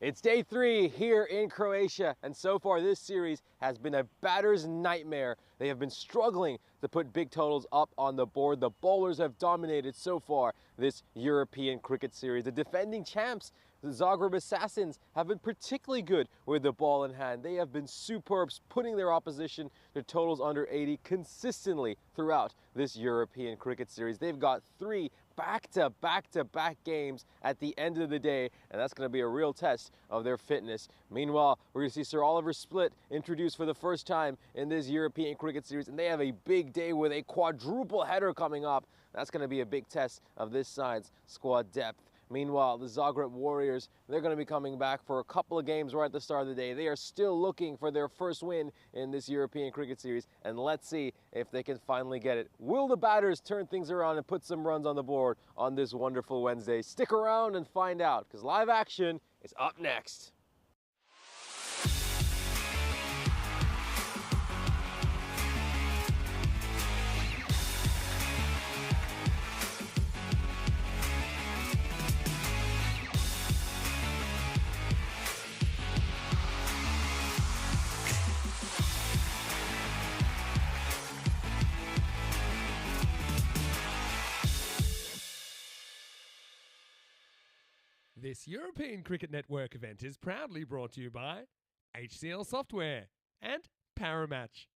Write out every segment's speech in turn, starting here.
It's day 3 here in Croatia, and so far this series has been a batter's nightmare. They have been struggling to put big totals up on the board. The bowlers have dominated so far this European cricket series. The defending champs, the Zagreb Assassins, have been particularly good with the ball in hand. They have been superb, putting their opposition to totals under 80 consistently throughout this European cricket series. They've got 3 back-to-back games at the end of the day, and that's going to be a real test of their fitness. Meanwhile, we're going to see Sir Oliver Split introduced for the first time in this European cricket series, and they have a big day with a quadruple header coming up. That's going to be a big test of this side's squad depth. Meanwhile, the Zagreb Warriors, they're going to be coming back for a couple of games right at the start of the day. They are still looking for their first win in this European cricket series, and let's see if they can finally get it. Will the batters turn things around and put some runs on the board on this wonderful Wednesday? Stick around and find out, because live action is up next. This European Cricket Network event is proudly brought to you by HCL Software and Paramatch.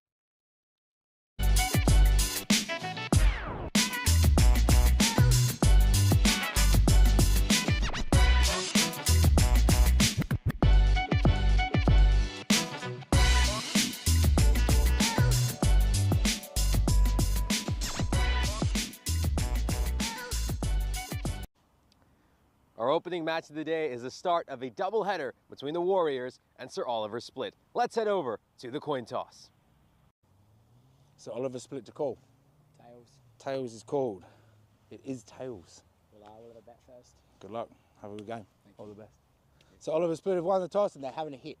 Our opening match of the day is the start of a doubleheader between the Warriors and Sir Oliver Split. Let's head over to the coin toss. Sir Oliver Split to call. Tails. Tails is called. It is tails. Will I have a bet first? Good luck. Have a good game. Thank All you. the best. Sir Oliver Split have won the toss and they're having a hit.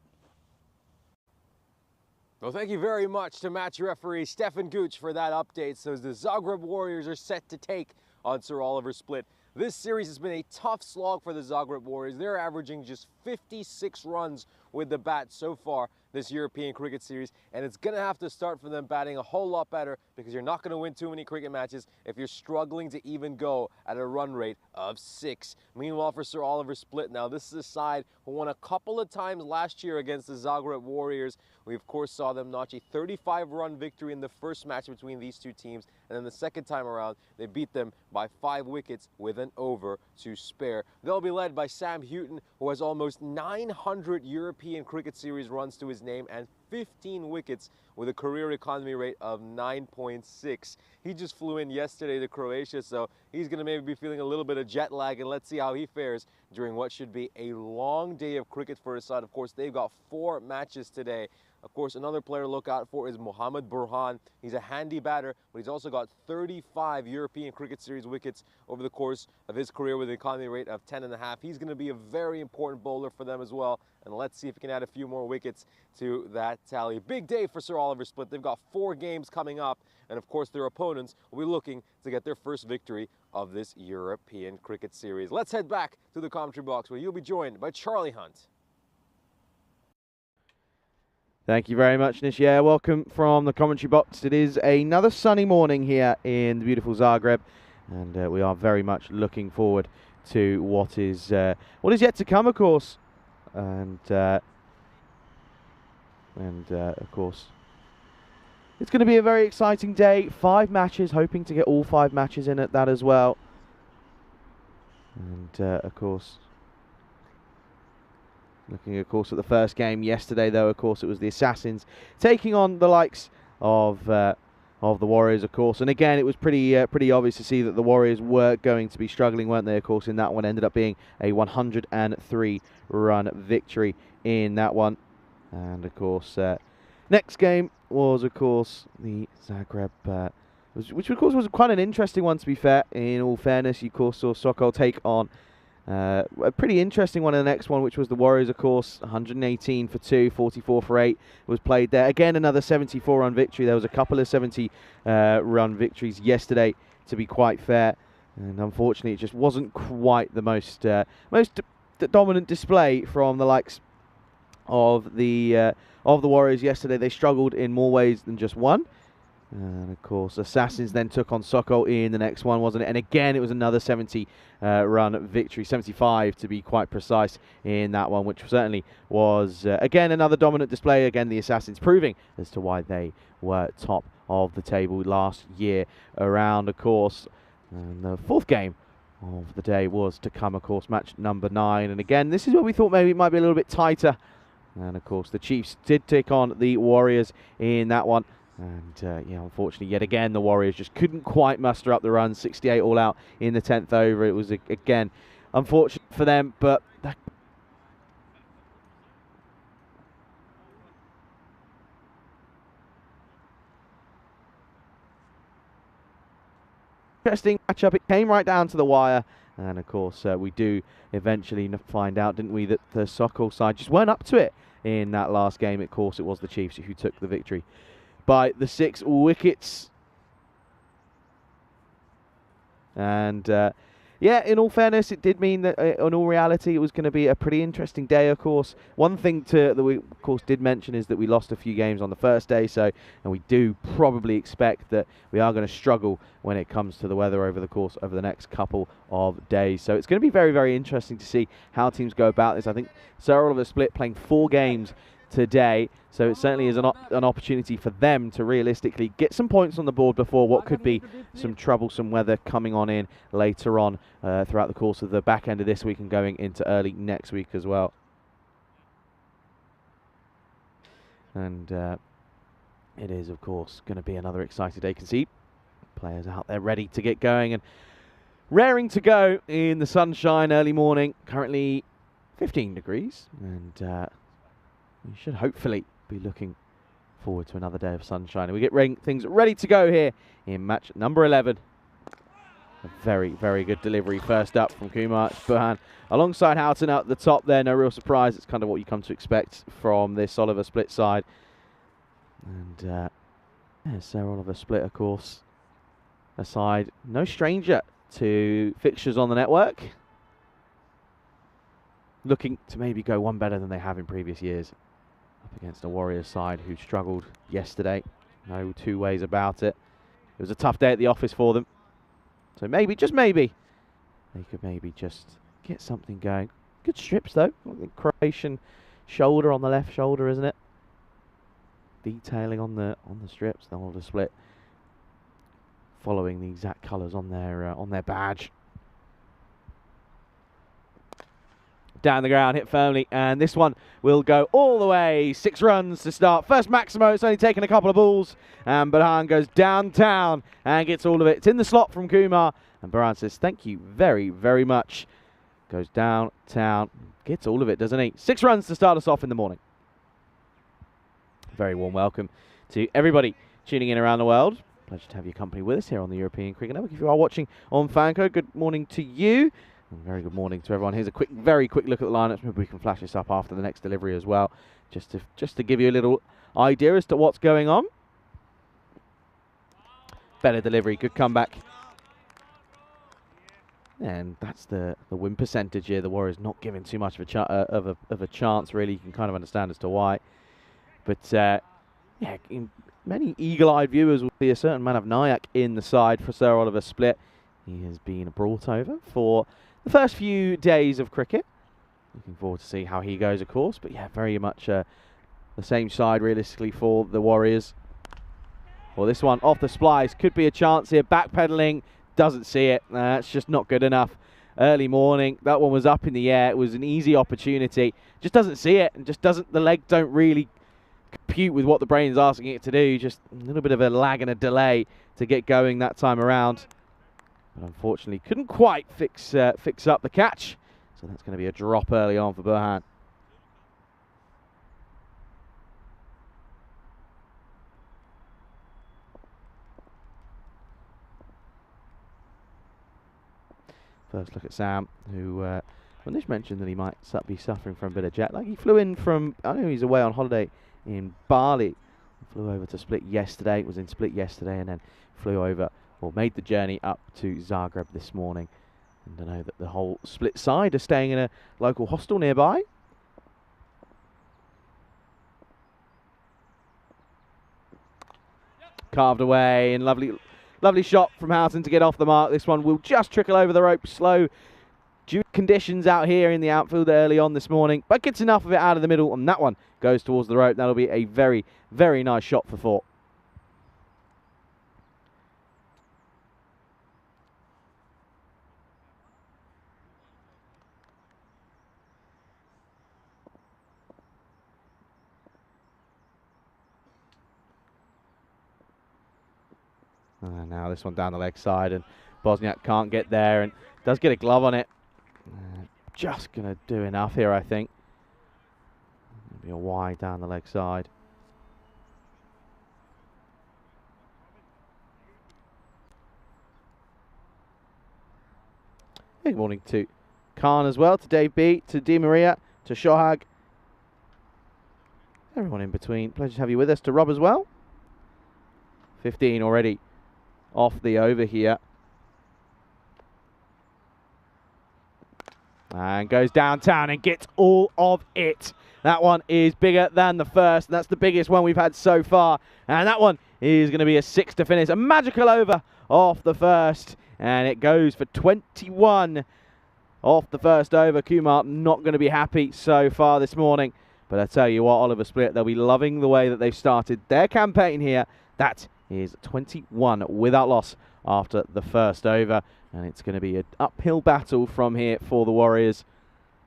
Well, thank you very much to match referee Stefan Gooch for that update. So the Zagreb Warriors are set to take on Sir Oliver Split. This series has been a tough slog for the Zagreb Warriors. They're averaging just 56 runs with the bat so far this European cricket series, and it's going to have to start for them batting a whole lot better, because you're not going to win too many cricket matches if you're struggling to even go at a run rate of 6. Meanwhile, for Sir Oliver Split, now this is a side who won a couple of times last year against the Zagreb Warriors. We of course saw them notch a 35-run victory in the first match between these two teams, and then the second time around they beat them by 5 wickets with an over to spare. They'll be led by Sam Houghton, who has almost 900 European cricket series runs to his name and 15 wickets with a career economy rate of 9.6. He just flew in yesterday to Croatia, so he's going to maybe be feeling a little bit of jet lag, and let's see how he fares during what should be a long day of cricket for his side. Of course, they've got 4 matches today. Of course, another player to look out for is Mohamed Burhan. He's a handy batter, but he's also got 35 European Cricket Series wickets over the course of his career with an economy rate of 10.5. He's going to be a very important bowler for them as well, and let's see if he can add a few more wickets to that tally. Big day for Sir Oliver Split. They've got 4 games coming up, and of course their opponents will be looking to get their first victory of this European Cricket Series. Let's head back to the commentary box, where you'll be joined by Charlie Hunt. Thank you very much, Nish. Yeah, welcome from the commentary box. It is another sunny morning here in the beautiful Zagreb, and we are very much looking forward to what is yet to come, of course. And of course, it's going to be a very exciting day. 5 matches, hoping to get all 5 matches in at that as well. And of course, looking, of course, at the first game yesterday, though, of course, it was the Assassins taking on the likes of the Warriors, of course. And again, it was pretty obvious to see that the Warriors were going to be struggling, weren't they? Of course, in that one, ended up being a 103-run victory in that one. And of course, next game was, of course, the Zagreb, which of course was quite an interesting one, to be fair. In all fairness, you of course saw Sokol take on a pretty interesting one in the next one, which was the Warriors, of course. 118 for 2, 44 for 8 was played there. Again, another 74-run victory. There was a couple of 70-run victories yesterday, to be quite fair. And unfortunately, it just wasn't quite the most dominant display from the likes of the Warriors yesterday. They struggled in more ways than just one. And of course, Assassins then took on Sokol in the next one, wasn't it? And again, it was another 70-run victory, 75 to be quite precise in that one, which certainly was, again, another dominant display. Again, the Assassins proving as to why they were top of the table last year around, of course. And the fourth game of the day was to come, of course, match number 9. And again, this is where we thought maybe it might be a little bit tighter. And of course, the Chiefs did take on the Warriors in that one. And yeah, unfortunately, yet again, the Warriors just couldn't quite muster up the runs. 68 all out in the 10th over. It was, again, unfortunate for them, but that interesting matchup. It came right down to the wire. And of course, we do eventually find out, didn't we, that the Sokol side just weren't up to it in that last game. Of course, it was the Chiefs who took the victory by the 6 wickets. And yeah, in all fairness, it did mean that in all reality, it was going to be a pretty interesting day, of course. One thing that we, of course, did mention is that we lost a few games on the first day, and we do probably expect that we are going to struggle when it comes to the weather over the next couple of days. So it's going to be very, very interesting to see how teams go about this. I think Sir Oliver Split playing 4 games today, so it certainly is an opportunity for them to realistically get some points on the board before what could be some troublesome weather coming on in later on throughout the course of the back end of this week and going into early next week as well. And it is, of course, going to be another exciting day. You can see players out there ready to get going and raring to go in the sunshine early morning. Currently 15 degrees, and we should hopefully be looking forward to another day of sunshine. And we get things ready to go here in match number 11. A very, very good delivery first up from Kumar Burhan. Alongside Houghton at the top there, no real surprise. It's kind of what you come to expect from this Oliver Split side. And yeah, Sir Oliver Split, of course, aside, no stranger to fixtures on the network. Looking to maybe go one better than they have in previous years. Up against a Warriors side who struggled yesterday. No two ways about it. It was a tough day at the office for them. So maybe, just maybe, they could maybe just get something going. Good strips though. Croatian shoulder on the left shoulder, isn't it? Detailing on the strips. The Oliver Split following the exact colours on their badge. Down the ground, hit firmly, and this one will go all the way. 6 runs to start. First Maximo, it's only taken a couple of balls, and Burhan goes downtown and gets all of it. It's in the slot from Kumar, and Burhan says, thank you very, very much. Goes downtown, gets all of it, doesn't he? 6 runs to start us off in the morning. Very warm welcome to everybody tuning in around the world. Pleasure to have your company with us here on the European Cricket Network. If you are watching on Fanco, good morning to you. Very good morning to everyone. Here's a very quick look at the lineups. Maybe we can flash this up after the next delivery as well, just to give you a little idea as to what's going on. Better delivery, good comeback, and that's the win percentage here. The Warriors not giving too much of a chance, really. You can kind of understand as to why, but yeah, many eagle-eyed viewers will see a certain man of Nayak in the side for Sir Oliver Split. He has been brought over for the first few days of cricket. Looking forward to see how he goes, of course. But yeah, very much the same side, realistically, for the Warriors. Well, this one off the splice. Could be a chance here. Backpedaling. Doesn't see it. That's just not good enough. Early morning. That one was up in the air. It was an easy opportunity. Just doesn't see it. And just doesn't. The leg don't really compute with what the brain's asking it to do. Just a little bit of a lag and a delay to get going that time around. But unfortunately, couldn't quite fix up the catch. So that's going to be a drop early on for Burhan. First look at Sam, who, when this mentioned that he might be suffering from a bit of jet lag. He flew in from, I know he's away on holiday in Bali. Flew over to Split yesterday, was in Split yesterday, and then flew over, or made the journey up to Zagreb this morning. And I know that the whole split side are staying in a local hostel nearby. Carved away, and lovely shot from Houghton to get off the mark. This one will just trickle over the rope slow due to conditions out here in the outfield early on this morning, but gets enough of it out of the middle, and that one goes towards the rope. That'll be a very, very nice shot for four. Now this one down the leg side, and Bosniak can't get there and does get a glove on it. Just going to do enough here, I think. Maybe a wide down the leg side. Good morning to Khan as well, to Dave B, to Di Maria, to Shohag. Everyone in between. Pleasure to have you with us. To Rob as well. 15 already off the over here. And goes downtown and gets all of it. That one is bigger than the first. That's the biggest one we've had so far. And that one is going to be a 6 to finish. A magical over off the first. And it goes for 21 off the first over. Kumar not going to be happy so far this morning. But I tell you what, Oliver Split, they'll be loving the way that they've started their campaign here. That is 21 without loss after the first over. And it's going to be an uphill battle from here for the Warriors.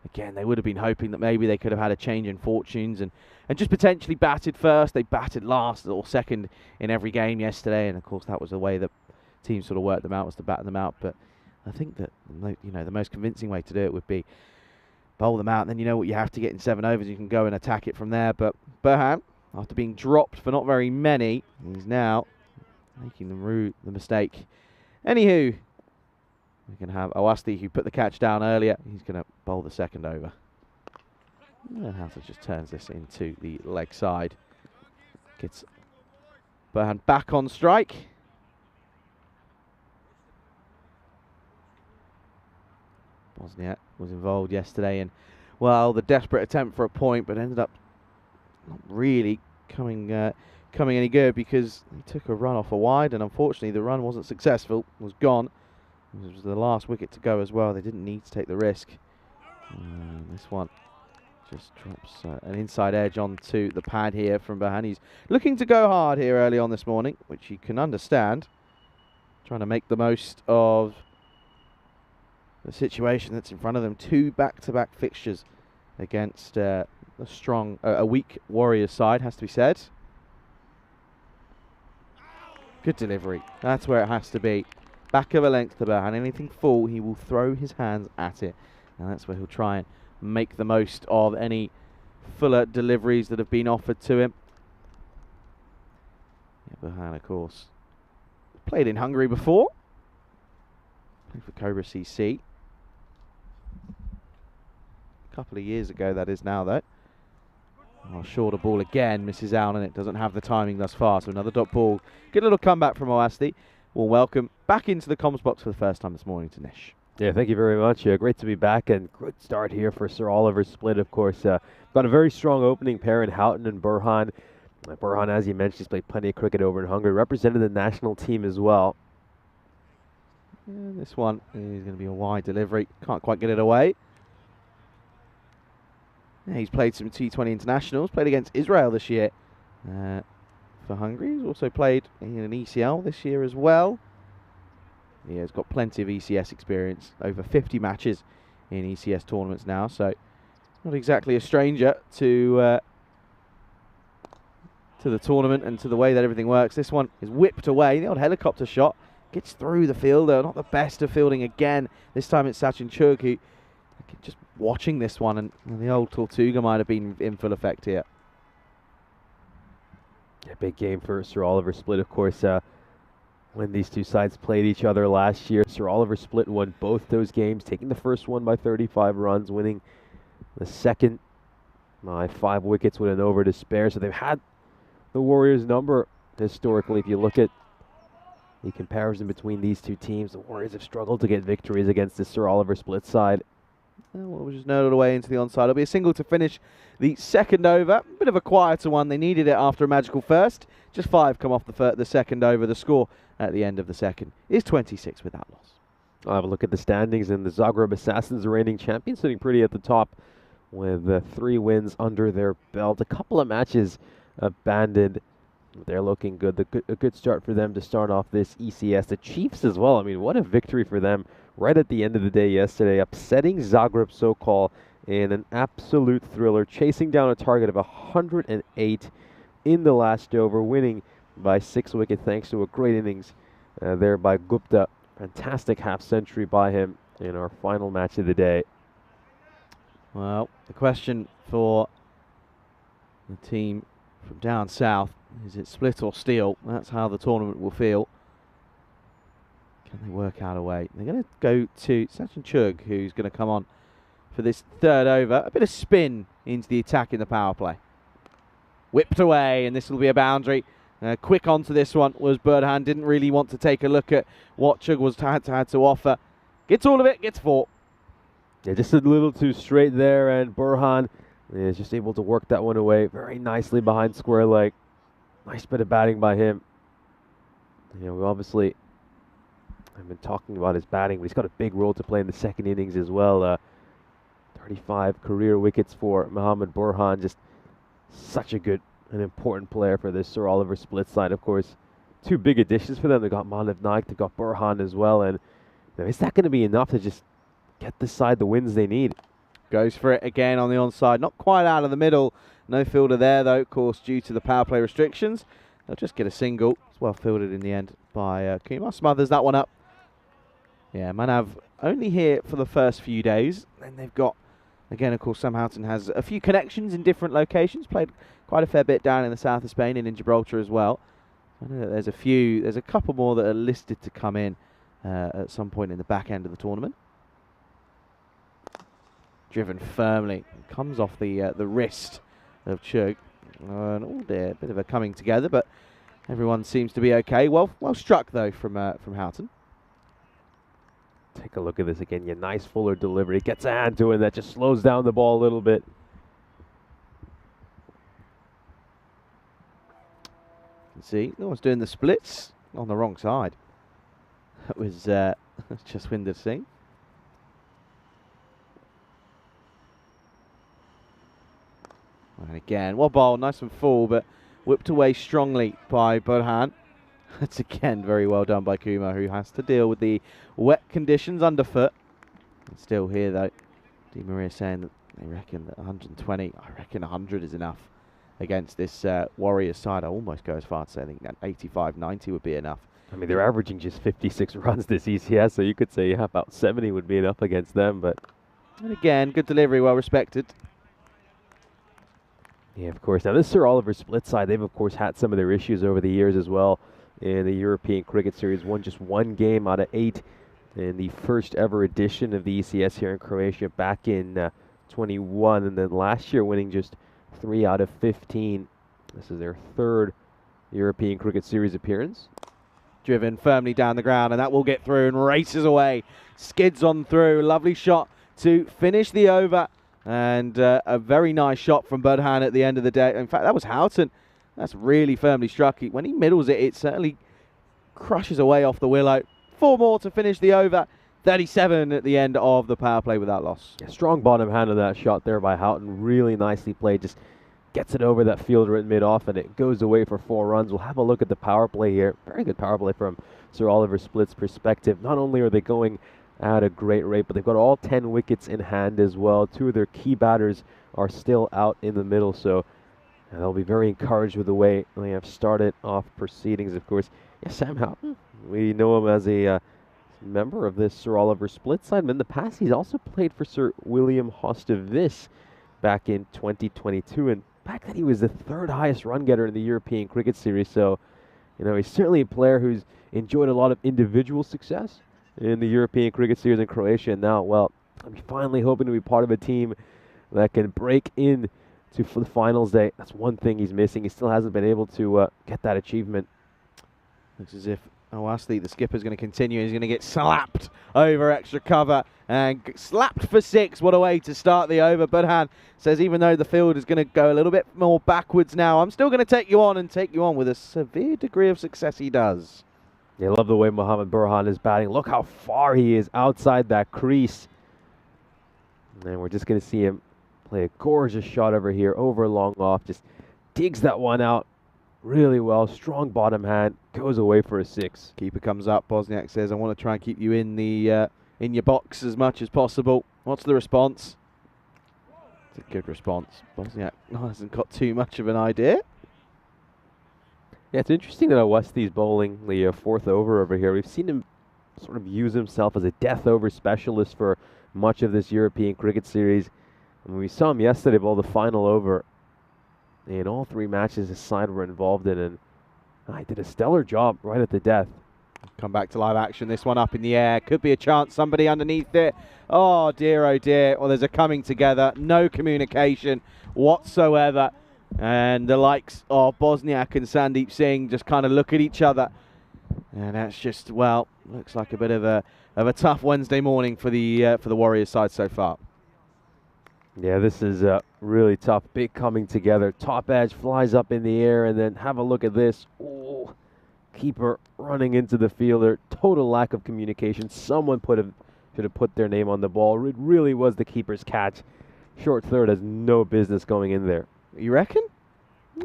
Again, they would have been hoping that maybe they could have had a change in fortunes and just potentially batted first. They batted last or second in every game yesterday. And, of course, that was the way that teams sort of worked them out, was to bat them out. But I think that, you know, the most convincing way to do it would be bowl them out. And then you know what you have to get in 7 overs. You can go and attack it from there. But Burhan, after being dropped for not very many, he's now making the mistake. Anywho, we can have Owasti, who put the catch down earlier. He's going to bowl the second over. And Houghton just turns this into the leg side. Gets Burhan back on strike. Bosniak was involved yesterday in, well, the desperate attempt for a point, but ended up not really coming any good because he took a run off a wide, and unfortunately the run wasn't successful, was gone. It was the last wicket to go as well. They didn't need to take the risk. This one just drops an inside edge onto the pad here from Burhan. He's looking to go hard here early on this morning, which you can understand. Trying to make the most of the situation that's in front of them. 2 back-to-back fixtures against a weak Warriors side, has to be said. Good delivery. That's where it has to be. Back of a length to Burhan. Anything full, he will throw his hands at it. And that's where he'll try and make the most of any fuller deliveries that have been offered to him. Yeah, Burhan, of course, played in Hungary before. Played for Cobra CC. A couple of years ago, that is now, though. Oh, shorter ball again, misses out, and it doesn't have the timing thus far. So another dot ball. Good little comeback from Owasti. Well, welcome back into the comms box for the first time this morning to Nish. Yeah, thank you very much. Great to be back, and good start here for Sir Oliver Split, of course. Got a very strong opening pair in Houghton and Burhan. Burhan, as you mentioned, he's played plenty of cricket over in Hungary, represented the national team as well. Yeah, this one is going to be a wide delivery. Can't quite get it away. Yeah, he's played some T20 internationals, played against Israel this year for Hungary. He's also played in an ECL this year as well. Yeah, he's got plenty of ECS experience, over 50 matches in ECS tournaments now, so not exactly a stranger to the tournament and to the way that everything works. This one is whipped away. The old helicopter shot gets through the fielder. Not the best of fielding again. This time it's Sachin Churku. Just watching this one, and the old Tortuga might have been in full effect here. Yeah, big game for Sir Oliver Split, of course. When these two sides played each other last year, Sir Oliver Split won both those games, taking the first one by 35 runs, winning the second by 5 wickets with an over to spare. So they've had the Warriors' number historically. If you look at the comparison between these two teams. The Warriors have struggled to get victories against this Sir Oliver Split side. Well, we'll just note it away into the onside. It'll be a single to finish the second over. A bit of a quieter one. They needed it after a magical first. Just 5 come off the second over. The score at the end of the second is 26 without loss. I'll have a look at the standings, and the Zagreb Assassins are reigning champions, sitting pretty at the top with 3 wins under their belt. A couple of matches abandoned. They're looking good. A good start for them to start off this ECS. The Chiefs as well. I mean, what a victory for them right at the end of the day yesterday, upsetting Zagreb Sokol in an absolute thriller, chasing down a target of 108 in the last over, winning by 6 wickets thanks to a great innings there by Gupta. Fantastic half-century by him in our final match of the day. Well, the question for the team from down south, is it split or steal? That's how the tournament will feel. Can they work out a way? They're going to go to Sachin Chug, who's going to come on for this third over. A bit of spin into the attack in the power play. Whipped away, and this will be a boundary. Quick onto this one was Burhan. Didn't really want to take a look at what Chug had to offer. Gets all of it, gets 4. Yeah, just a little too straight there, and Burhan is just able to work that one away very nicely behind square leg. Nice bit of batting by him. You know, we obviously have been talking about his batting, but he's got a big role to play in the second innings as well. 35 career wickets for Mohammad Burhan. Just such a good and important player for this Sir Oliver Split side. Of course, 2 big additions for them. They got Manav Naik, they got Burhan as well. And you know, is that going to be enough to just get this side the wins they need? Goes for it again on the onside. Not quite out of the middle. No fielder there, though, of course, due to the power play restrictions. They'll just get a single. It's well fielded in the end by Kumar. Smothers that one up. Yeah, Manav only here for the first few days. Then they've got, again, of course, Sam Houghton has a few connections in different locations. Played quite a fair bit down in the south of Spain and in Gibraltar as well. I know that there's a couple more that are listed to come in at some point in the back end of the tournament. Driven firmly. Comes off the wrist of Chug. Oh dear, a bit of a coming together, but everyone seems to be okay. Well struck, though, from Houghton. Take a look at this again. Yeah, nice fuller delivery. Gets a hand to it. That just slows down the ball a little bit. You can see, no one's doing the splits on the wrong side. That was Jaswinder Singh. And again, well ball, nice and full, but whipped away strongly by Burhan. That's again very well done by Kumar, who has to deal with the wet conditions underfoot. And still here, though, Di Maria saying that they reckon that 120, I reckon 100 is enough against this Warriors side. I almost go as far to say I think that 85, 90 would be enough. I mean, they're averaging just 56 runs this ECS, so you could say about 70 would be enough against them. But and again, good delivery, well respected. Yeah, of course. Now, this Sir Oliver Split side, they've, of course, had some of their issues over the years as well in the European Cricket Series. Won just 1 game out of 8 in the first ever edition of the ECS here in Croatia back in 21. And then last year winning just 3 out of 15. This is their 3rd European Cricket Series appearance. Driven firmly down the ground, and that will get through and races away. Skids on through. Lovely shot to finish the over. And a very nice shot from Burhan at the end of the day. In fact, that was Houghton. That's really firmly struck. When he middles it, it certainly crushes away off the willow. 4 more to finish the over. 37 at the end of the power play without loss. Yeah, strong bottom hand of that shot there by Houghton. Really nicely played. Just gets it over that fielder at mid-off, and it goes away for 4 runs. We'll have a look at the power play here. Very good power play from Sir Oliver Split's perspective. Not only are they going at a great rate, but they've got all 10 wickets in hand as well. 2 of their key batters are still out in the middle, so they'll be very encouraged with the way they have started off proceedings. Of course, yeah, Sam Houghton, we know him as a member of this Sir Oliver Split side, but in the past he's also played for Sir William Hostavis back in 2022, and back then he was the 3rd highest run getter in the European Cricket Series, so you know, he's certainly a player who's enjoyed a lot of individual success in the European Cricket Series in Croatia. And now, well, I'm finally hoping to be part of a team that can break in to the finals day. That's one thing he's missing. He still hasn't been able to get that achievement. Looks as if Owasti, the skipper's going to continue. He's going to get slapped over extra cover and slapped for 6. What a way to start the over. Burhan says, even though the field is going to go a little bit more backwards now, I'm still going to take you on and take you on with a severe degree of success he does. I love the way Mohamed Burhan is batting. Look how far he is outside that crease. And we're just going to see him play a gorgeous shot over here, over long off. Just digs that one out really well. Strong bottom hand, goes away for a 6. Keeper comes up. Bosniak says, I want to try and keep you in the in your box as much as possible. What's the response? It's a good response. Bosniak hasn't got too much of an idea. Yeah, it's interesting that Awasti's bowling the 4th over here. We've seen him sort of use himself as a death over specialist for much of this European cricket series. And we saw him yesterday bowl the final over in all 3 matches his side were involved in, and he did a stellar job right at the death. Come back to live action. This one up in the air. Could be a chance. Somebody underneath it. Oh dear, oh dear. Well, there's a coming together. No communication whatsoever. And the likes of Bosniak and Sandeep Singh just kind of look at each other. And that's just, well, looks like a bit of a tough Wednesday morning for the Warriors side so far. Yeah, this is really tough. Big coming together. Top edge flies up in the air, and then have a look at this. Ooh, keeper running into the fielder. Total lack of communication. Someone should have put their name on the ball. It really was the keeper's catch. Short third has no business going in there. You reckon?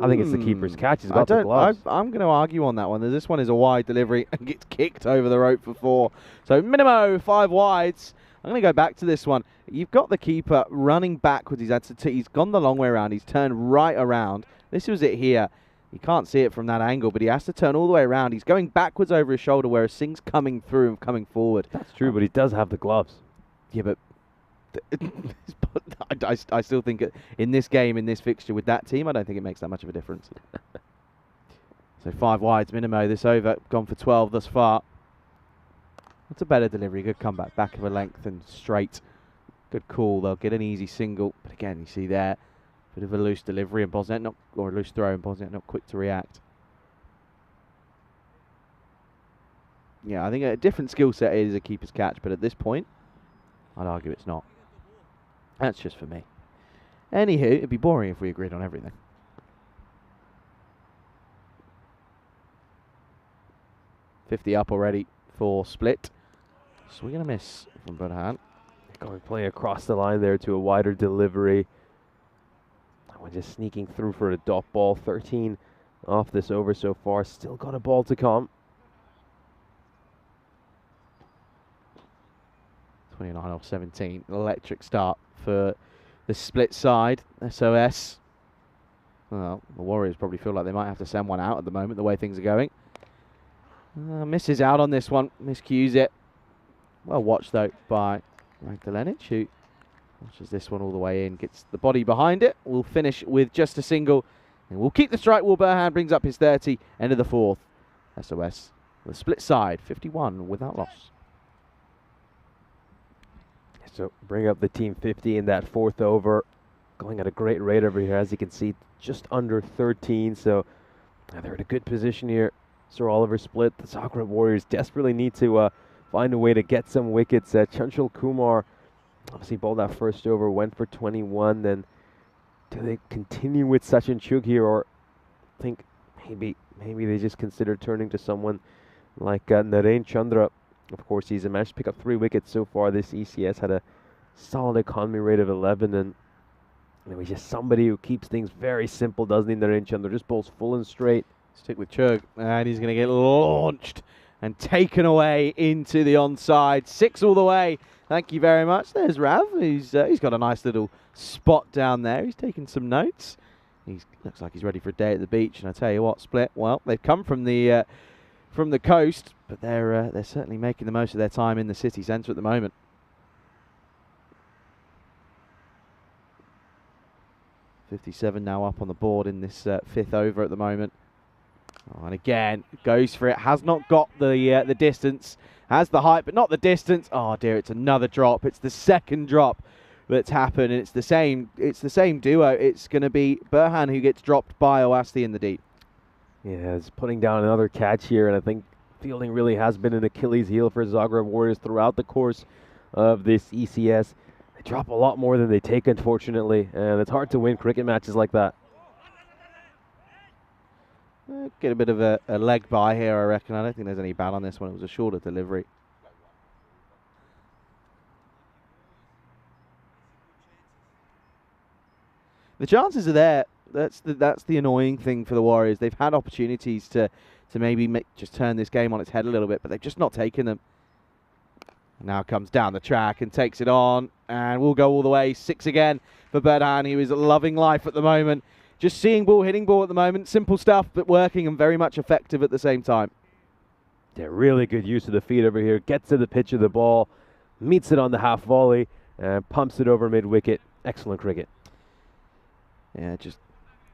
I think it's the keeper's catch. He's got the gloves. I'm going to argue on that one. This one is a wide delivery and gets kicked over the rope for 4. So minimo 5 wides. I'm going to go back to this one. You've got the keeper running backwards. He's gone the long way around. He's turned right around. This was it here. You can't see it from that angle, but he has to turn all the way around. He's going backwards over his shoulder, whereas Singh's coming through and coming forward. That's true, but he does have the gloves. Yeah, but I still think in this game, in this fixture with that team, I don't think it makes that much of a difference. So 5 wides, minimo. This over, gone for 12 thus far. That's a better delivery. Good comeback, back of a length and straight. Good call. They'll get an easy single. But again, you see there, bit of a loose delivery and Bosniak or a loose throw and Bosniak not quick to react. Yeah, I think a different skill set is a keeper's catch, but at this point, I'd argue it's not. That's just for me. Anywho, it'd be boring if we agreed on everything. $50 up already for split. Swing and a miss from Burhan. Going playing across the line there to a wider delivery. We're just sneaking through for a dot ball. 13 off this over so far. Still got a ball to come. 29 off 17. Electric start for the split side. SOS. Well, the Warriors probably feel like they might have to send one out at the moment, the way things are going. Misses out on this one. Miscues it. Well watched, though, by Magdalenic, who watches this one all the way in. Gets the body behind it. We'll finish with just a single. And we'll keep the strike while Burhan brings up his 30. End of the 4th. SOS. The split side. 51 without loss. So bring up the team 50 in that 4th over. Going at a great rate over here, as you can see, just under 13. So they're in a good position here. Sir Oliver split. The Zagreb Warriors desperately need to find a way to get some wickets. Chanchal Kumar obviously bowled that first over, went for 21. Then do they continue with Sachin Chugh here, or think maybe they just consider turning to someone like Naren Chandra? Of course, he's managed to pick up 3 wickets so far. This ECS had a solid economy rate of 11, and he's just somebody who keeps things very simple, doesn't he? Naren Chandra just bowls full and straight. Stick with Chugh, and he's going to get launched and taken away into the onside. 6 all the way. Thank you very much. There's Rav. He's got a nice little spot down there. He's taking some notes. Looks like he's ready for a day at the beach. And I tell you what, Split. Well, they've come from the coast, but they're certainly making the most of their time in the city centre at the moment. $57 now up on the board in this 5th over at the moment. Oh, and again, goes for it. Has not got the distance. Has the height, but not the distance. Oh dear, it's another drop. It's the 2nd drop that's happened, and it's the same duo. It's going to be Burhan who gets dropped by Owasti in the deep. Yeah, it's putting down another catch here, and I think Fielding really has been an Achilles heel for Zagreb Warriors throughout the course of this ECS. They drop a lot more than they take, unfortunately, and it's hard to win cricket matches like that. Get a bit of a leg by here, I reckon. I don't think there's any bad on this one. It was a shorter delivery. The chances are there. That's the annoying thing for the Warriors. They've had opportunities to maybe just turn this game on its head a little bit, but they've just not taken them. Now comes down the track and takes it on, and we'll go all the way. 6 again for Berhan, who is loving life at the moment. Just seeing ball, hitting ball at the moment. Simple stuff, but working and very much effective at the same time. Yeah, really good use of the feet over here. Gets to the pitch of the ball, meets it on the half volley, and pumps it over mid-wicket. Excellent cricket. Yeah, just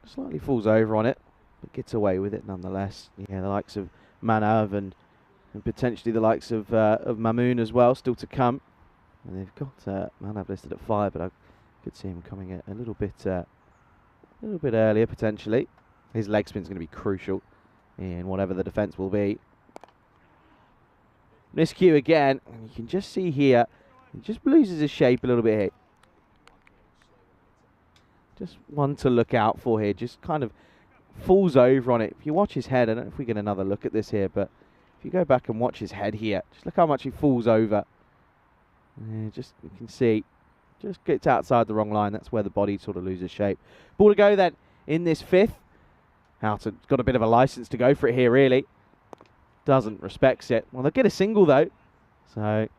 slightly falls over on it, but gets away with it nonetheless. Yeah, the likes of Manav and potentially the likes of Mamoon as well, still to come. And they've got Manav listed at 5, but I could see him coming a little bit earlier potentially. His leg spin's going to be crucial in whatever the defence will be. Miscue again, and you can just see here, he just loses his shape a little bit here. Just one to look out for here, just kind of falls over on it. If you watch his head, I don't know if we get another look at this here, but if you go back and watch his head here, just look how much he falls over. Just you can see, just gets outside the wrong line. That's where the body sort of loses shape. Ball to go then in this 5th. Houghton's got a bit of a license to go for it here, really. Doesn't, respects it. Well, they'll get a single though. So,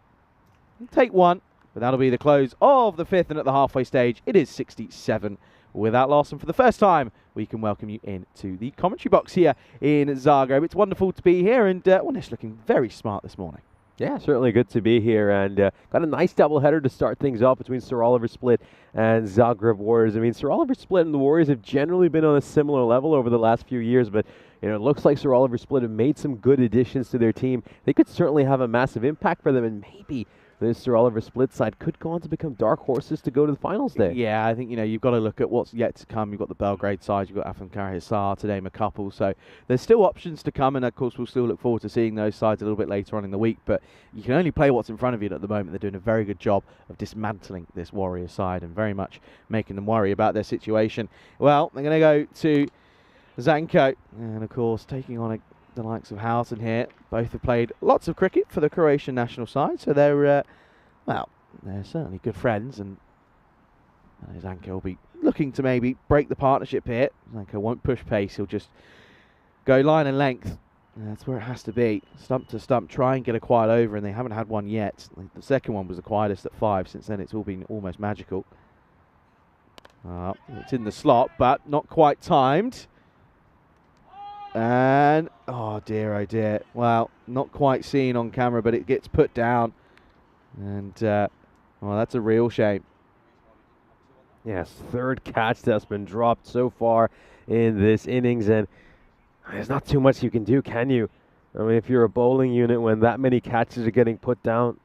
we'll take one. But that'll be the close of the 5th, and at the halfway stage, it is 67 without loss. And for the first time, we can welcome you into the commentary box here in Zagreb. It's wonderful to be here, and Wanish looking very smart this morning. Yeah, certainly good to be here, and got a nice doubleheader to start things off between Sir Oliver Split and Zagreb Warriors. I mean, Sir Oliver Split and the Warriors have generally been on a similar level over the last few years, but it looks like Sir Oliver Split have made some good additions to their team. They could certainly have a massive impact for them, and maybe this Sir Oliver Split side could go on to become dark horses to go to the finals day. Yeah, I think, you've got to look at what's yet to come. You've got the Belgrade side, you've got Afamkara Hisar, to name a couple. So there's still options to come, and of course we'll still look forward to seeing those sides a little bit later on in the week. But you can only play what's in front of you at the moment. They're doing a very good job of dismantling this Warrior side and very much making them worry about their situation. Well, they're going to go to Zanko, and of course taking on the likes of Houghton here. Both have played lots of cricket for the Croatian national side, so they're they're certainly good friends, and Zanko will be looking to maybe break the partnership here. Zanko won't push pace, he'll just go line and length. That's where it has to be. Stump to stump, try and get a quiet over, and they haven't had one yet. The second one was the quietest at 5. Since then it's all been almost magical. It's in the slot, but not quite timed. And, oh dear. Well, not quite seen on camera, but it gets put down. And, well, that's a real shame. Yes, 3rd catch that's been dropped so far in this innings, and there's not too much you can do, can you? I mean, if you're a bowling unit when that many catches are getting put down.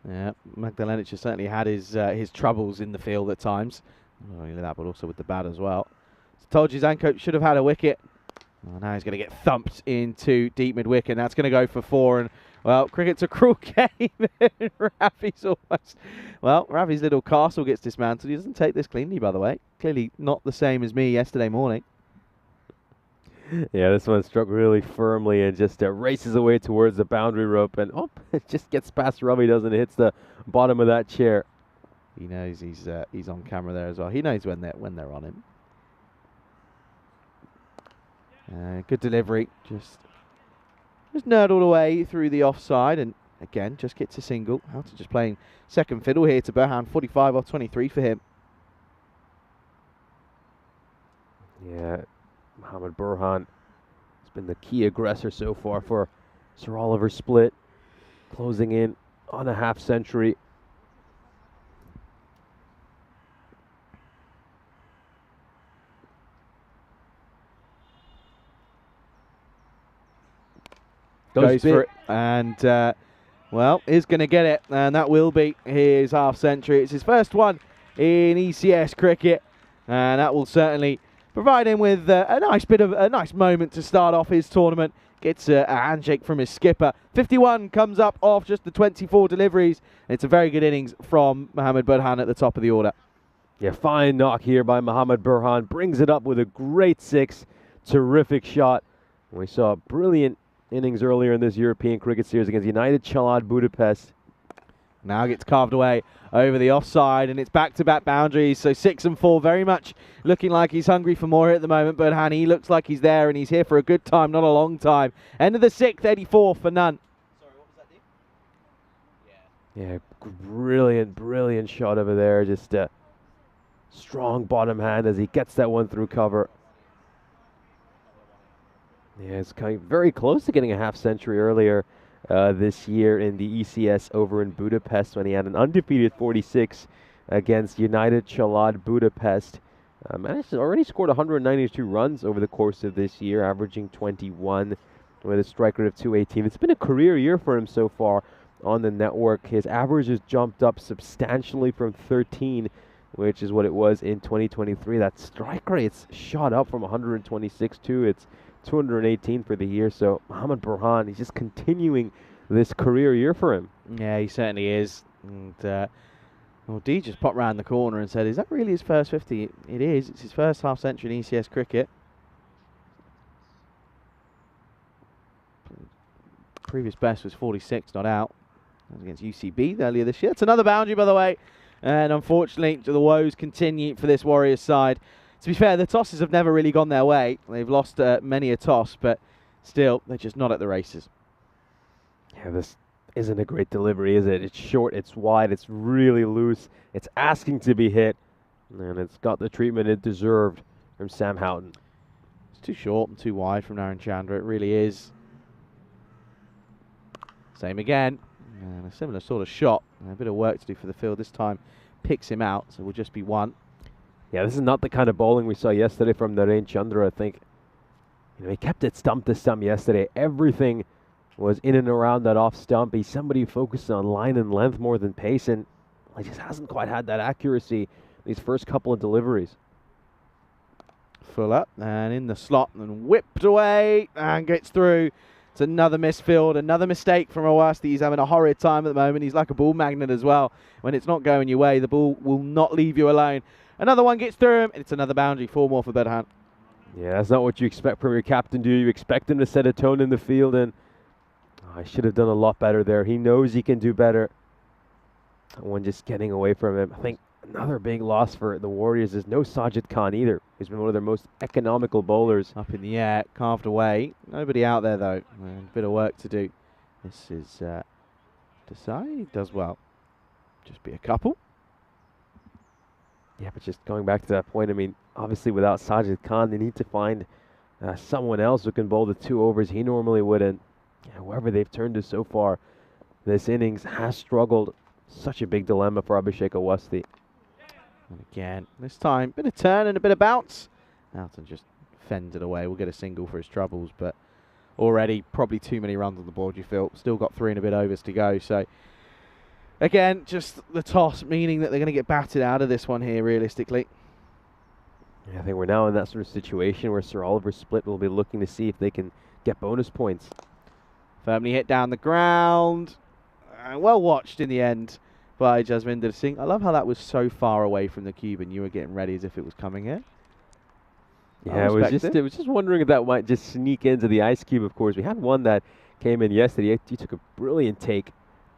Yeah, Magdalenic has certainly had his troubles in the field at times. Not only that, but also with the bat as well. Told you Zanko should have had a wicket. Oh, now he's going to get thumped into deep mid-wicket, and that's going to go for 4. And, well, cricket's a cruel game. Rafi's almost... Well, Rafi's little castle gets dismantled. He doesn't take this cleanly, by the way. Clearly not the same as me yesterday morning. Yeah, this one struck really firmly and just races away towards the boundary rope, and it just gets past Ravi, doesn't it? Hits the bottom of that chair. He knows he's on camera there as well. He knows when they're on him. Good delivery, just nurdled away through the offside, and again just gets a single. Houghton just playing second fiddle here to Berhan. 45 off 23 for him. Yeah, Mohamed Burhan has been the key aggressor so far for Sir Oliver Split, closing in on a half century. Goes for it, and well, is going to get it, and that will be his half century. It's his first one in ECS cricket, and that will certainly provide him with a nice moment to start off his tournament. Gets a handshake from his skipper. 51 comes up off just the 24 deliveries. It's a very good innings from Mohammed Burhan at the top of the order. Yeah, fine knock here by Mohammed Burhan. Brings it up with a great 6. Terrific shot. We saw a brilliant innings earlier in this European Cricket Series against United Chalad Budapest. Now gets carved away over the offside, and it's back-to-back boundaries. So 6 and 4, very much looking like he's hungry for more at the moment. But he looks like he's there, and he's here for a good time, not a long time. End of the 6th, 84 for none. Sorry, what was that, Dean? Yeah, brilliant shot over there. Just a strong bottom hand as he gets that one through cover. Yeah, it's coming very close to getting a half century earlier this year in the ECS over in Budapest when he had an undefeated 46 against United Chalad Budapest. Already scored 192 runs over the course of this year, averaging 21 with a strike rate of 218. It's been a career year for him so far on the network. His average has jumped up substantially from 13, which is what it was in 2023. That strike rate's shot up from 126 to it's 218 for the year. So Mohammed Burhan, he's just continuing this career year for him. Yeah, he certainly is. And D just popped round the corner and said, is that really his first 50? It is. It's his first half century in ECS cricket. Previous best was 46, not out. That was against UCB earlier this year. It's another boundary, by the way. And unfortunately, the woes continue for this Warriors side. To be fair, the tosses have never really gone their way. They've lost many a toss, but still, they're just not at the races. Yeah, this isn't a great delivery, is it? It's short, it's wide, it's really loose. It's asking to be hit, and it's got the treatment it deserved from Sam Houghton. It's too short and too wide from Naren Chandra. It really is. Same again. And a similar sort of shot. A bit of work to do for the field. This time picks him out, so we'll just be one. Yeah, this is not the kind of bowling we saw yesterday from Naren Chandra. I think he kept it stump to stump yesterday. Everything was in and around that off stump. He's somebody who focuses on line and length more than pace, and he just hasn't quite had that accuracy these first couple of deliveries. Full up and in the slot and whipped away and gets through. It's another misfield, another mistake from Awasti. He's having a horrid time at the moment. He's like a ball magnet as well. When it's not going your way, the ball will not leave you alone. Another one gets through him, and it's another boundary. 4 more for Burhan. Yeah, that's not what you expect from your captain, do you? You expect him to set a tone in the field, and I should have done a lot better there. He knows he can do better. One just getting away from him. I think another big loss for the Warriors is no Sajid Khan either. He's been one of their most economical bowlers. Up in the air, carved away. Nobody out there, though. And a bit of work to do. This is Desai. He does well. Just be a couple. Yeah, but just going back to that point, I mean, obviously without Sajid Khan, they need to find someone else who can bowl the 2 overs he normally wouldn't. Whoever they've turned to so far, this innings has struggled. Such a big dilemma for Abhishek Awasthi. And again, this time, bit of turn and a bit of bounce. Alton just fended away. We'll get a single for his troubles, but already probably too many runs on the board, you feel. Still got 3 and a bit overs to go, so again, just the toss, meaning that they're going to get batted out of this one here, realistically. Yeah, I think we're now in that sort of situation where Sir Oliver Split will be looking to see if they can get bonus points. Firmly hit down the ground. Well watched in the end by Jasminder Singh. I love how that was so far away from the cube and you were getting ready as if it was coming in. Yeah, it was just wondering if that might just sneak into the ice cube, of course. We had one that came in yesterday. He took a brilliant take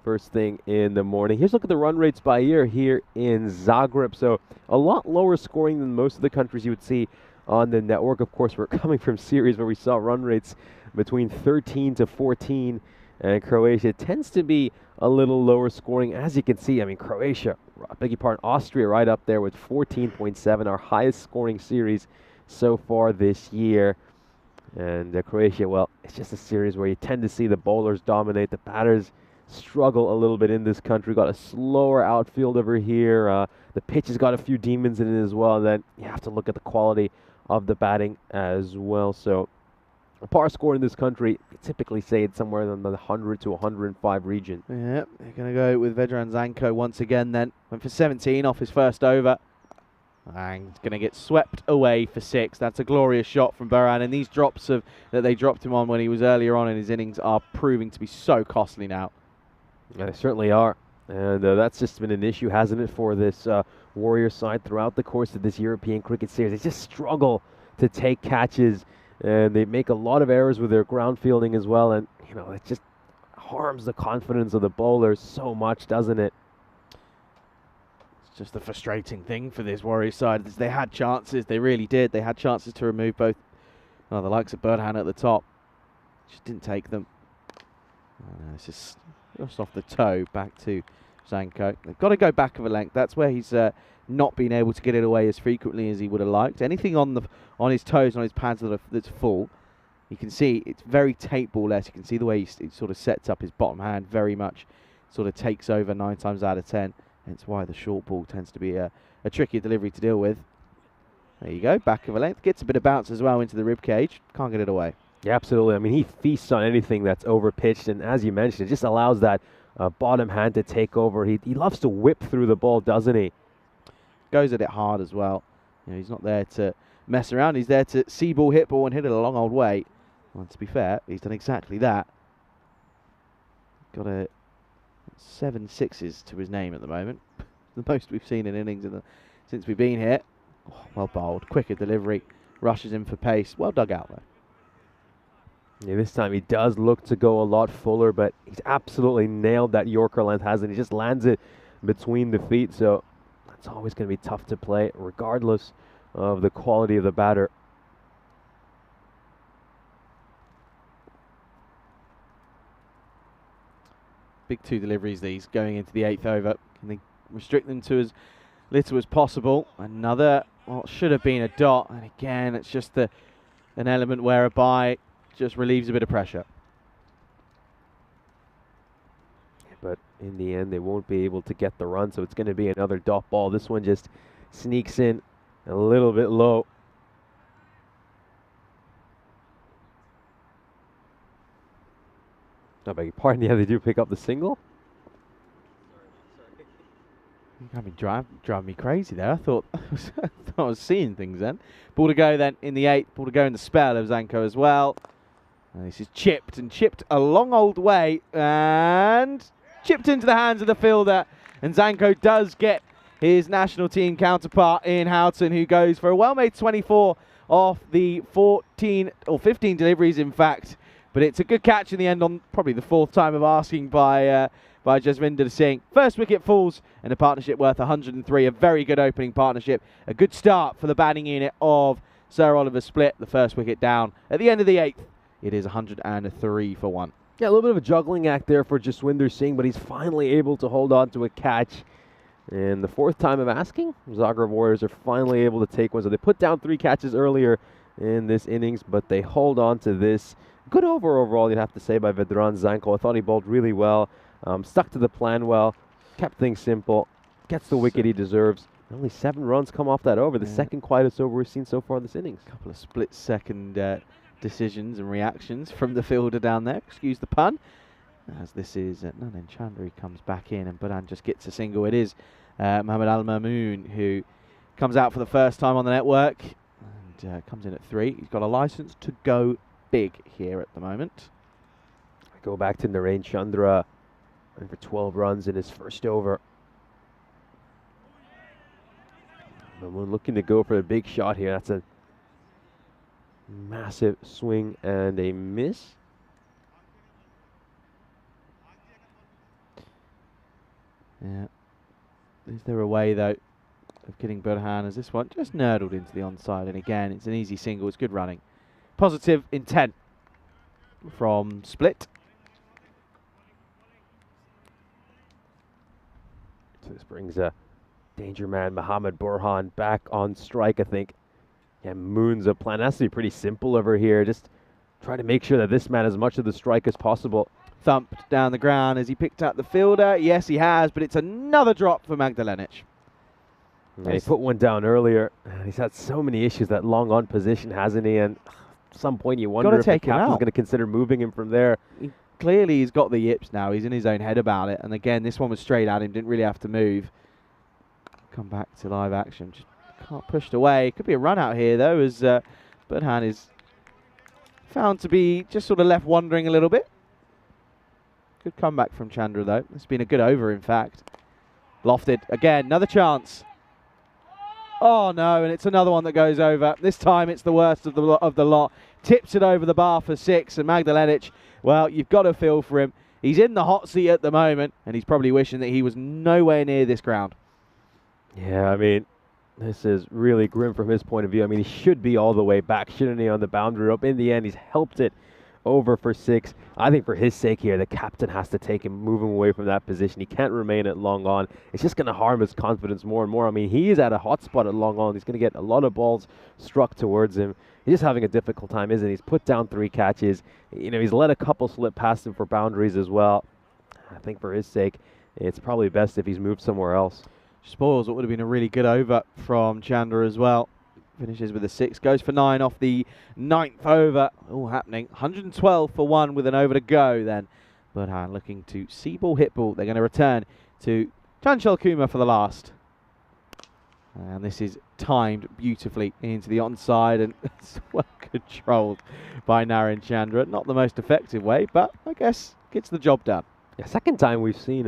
first thing in the morning. Here's a look at the run rates by year here in Zagreb. So a lot lower scoring than most of the countries you would see on the network. Of course, we're coming from series where we saw run rates between 13 to 14, and Croatia tends to be a little lower scoring. As you can see, I mean, Croatia, I beg your pardon, Austria right up there with 14.7, our highest scoring series so far this year. And Croatia, well, it's just a series where you tend to see the bowlers dominate, the batters struggle a little bit in this country. Got a slower outfield over here. The pitch has got a few demons in it as well. And then you have to look at the quality of the batting as well. So a par score in this country, you typically say it's somewhere in the 100 to 105 region. Yep, they're going to go with Vedran Zanko once again then. Went for 17 off his first over. And going to get swept away for 6. That's a glorious shot from Burhan. And these drops that they dropped him on when he was earlier on in his innings are proving to be so costly now. Yeah, they certainly are. And that's just been an issue, hasn't it, for this Warriors side throughout the course of this European cricket series. They just struggle to take catches, and they make a lot of errors with their ground fielding as well. And, you know, it just harms the confidence of the bowlers so much, doesn't it? It's just the frustrating thing for this Warriors side is they had chances. They really did. They had chances to remove both the likes of Burhan at the top. Just didn't take them. It's just off the toe back to Zanko. They've got to go back of a length. That's where he's not been able to get it away as frequently as he would have liked. Anything on his toes, on his pads that's full, you can see it's very tape ball-less. You can see the way he sort of sets up his bottom hand very much, sort of takes over 9 times out of 10. Hence why the short ball tends to be a trickier delivery to deal with. There you go, back of a length. Gets a bit of bounce as well into the rib cage. Can't get it away. Yeah, absolutely. I mean, he feasts on anything that's over pitched, and as you mentioned, it just allows that bottom hand to take over. He loves to whip through the ball, doesn't he? Goes at it hard as well. You know, he's not there to mess around. He's there to see ball, hit ball, and hit it a long old way. Well, to be fair, he's done exactly that. Got a 7 sixes to his name at the moment. The most we've seen in innings since we've been here. Oh, well bowled, quicker delivery, rushes in for pace. Well dug out though. Yeah, this time he does look to go a lot fuller, but he's absolutely nailed that Yorker length, hasn't he? He just lands it between the feet, so that's always going to be tough to play, regardless of the quality of the batter. Big 2 deliveries these going into the 8th over. Can they restrict them to as little as possible? Another, well, should have been a dot, and again it's just an element whereby just relieves a bit of pressure. But in the end, they won't be able to get the run, so it's going to be another dot ball. This one just sneaks in a little bit low. I beg your pardon, yeah, they do pick up the single. I mean, driving me crazy there. I thought I was seeing things then. Ball to go then in the 8th. Ball to go in the spell of Zanko as well. And this is chipped a long old way and chipped into the hands of the fielder. And Zanko does get his national team counterpart in Houghton, who goes for a well-made 24 off the 14 or 15 deliveries, in fact. But it's a good catch in the end on probably the 4th time of asking by Jasvinder Singh. First wicket falls and a partnership worth 103. A very good opening partnership. A good start for the batting unit of Sir Oliver Split. The first wicket down at the end of the 8th. It is 103 for 1. Yeah, a little bit of a juggling act there for Jaswinder Singh, but he's finally able to hold on to a catch. And the 4th time of asking, Zagreb Warriors are finally able to take one. So they put down 3 catches earlier in this innings, but they hold on to this. Good overall, you'd have to say, by Vedran Zanko. I thought he bowled really well, stuck to the plan well, kept things simple, gets the wicket he deserves. Only 7 runs come off that over, the second quietest over we've seen so far this innings. A couple of split-second decisions and reactions from the fielder down there, excuse the pun. As this is Nanan Chandri comes back in and Budan just gets a single. It is Mohamed Al Mamoon who comes out for the first time on the network and comes in at 3. He's got a license to go big here at the moment. I go back to Naren Chandra for 12 runs in his first over. Mamoon looking to go for a big shot here. That's a massive swing and a miss. Yeah. Is there a way, though, of getting Burhan as this one just nurdled into the onside? And again, it's an easy single. It's good running. Positive intent from Split. So this brings a danger man, Mohamed Burhan, back on strike, I think. Yeah, Moon's a plan. Has to be pretty simple over here. Just try to make sure that this man has as much of the strike as possible. Thumped down the ground. Has he picked up the fielder? Yes, he has, but it's another drop for Magdalenic. Yeah, he put one down earlier. He's had so many issues that long on position, hasn't he? And at some point you wonder if the captain's going to consider moving him from there. Clearly he's got the yips now. He's in his own head about it. And again, this one was straight at him. Didn't really have to move. Come back to live action. Just pushed away. Could be a run out here, though, as Burhan is found to be just sort of left wandering a little bit. Good comeback from Chandra, though. It's been a good over, in fact. Lofted. Again, another chance. Oh, no, and it's another one that goes over. This time it's the worst of the lot. Tips it over the bar for 6, and Magdalenic, well, you've got to feel for him. He's in the hot seat at the moment, and he's probably wishing that he was nowhere near this ground. Yeah, I mean, this is really grim from his point of view. I mean, he should be all the way back, shouldn't he, on the boundary rope. In the end, he's helped it over for 6. I think for his sake here, the captain has to take him, move him away from that position. He can't remain at long on. It's just going to harm his confidence more and more. I mean, he is at a hot spot at long on. He's going to get a lot of balls struck towards him. He's just having a difficult time, isn't he? He's put down 3 catches. You know, he's let a couple slip past him for boundaries as well. I think for his sake, it's probably best if he's moved somewhere else. Spoils what would have been a really good over from Chandra as well. Finishes with a 6, goes for 9 off the 9th over. All happening. 112 for 1 with an over to go then. Burhan looking to see ball, hit ball. They're going to return to Chanchal Kuma for the last. And this is timed beautifully into the onside, and it's well controlled by Naren Chandra. Not the most effective way, but I guess gets the job done. Yeah, second time we've seen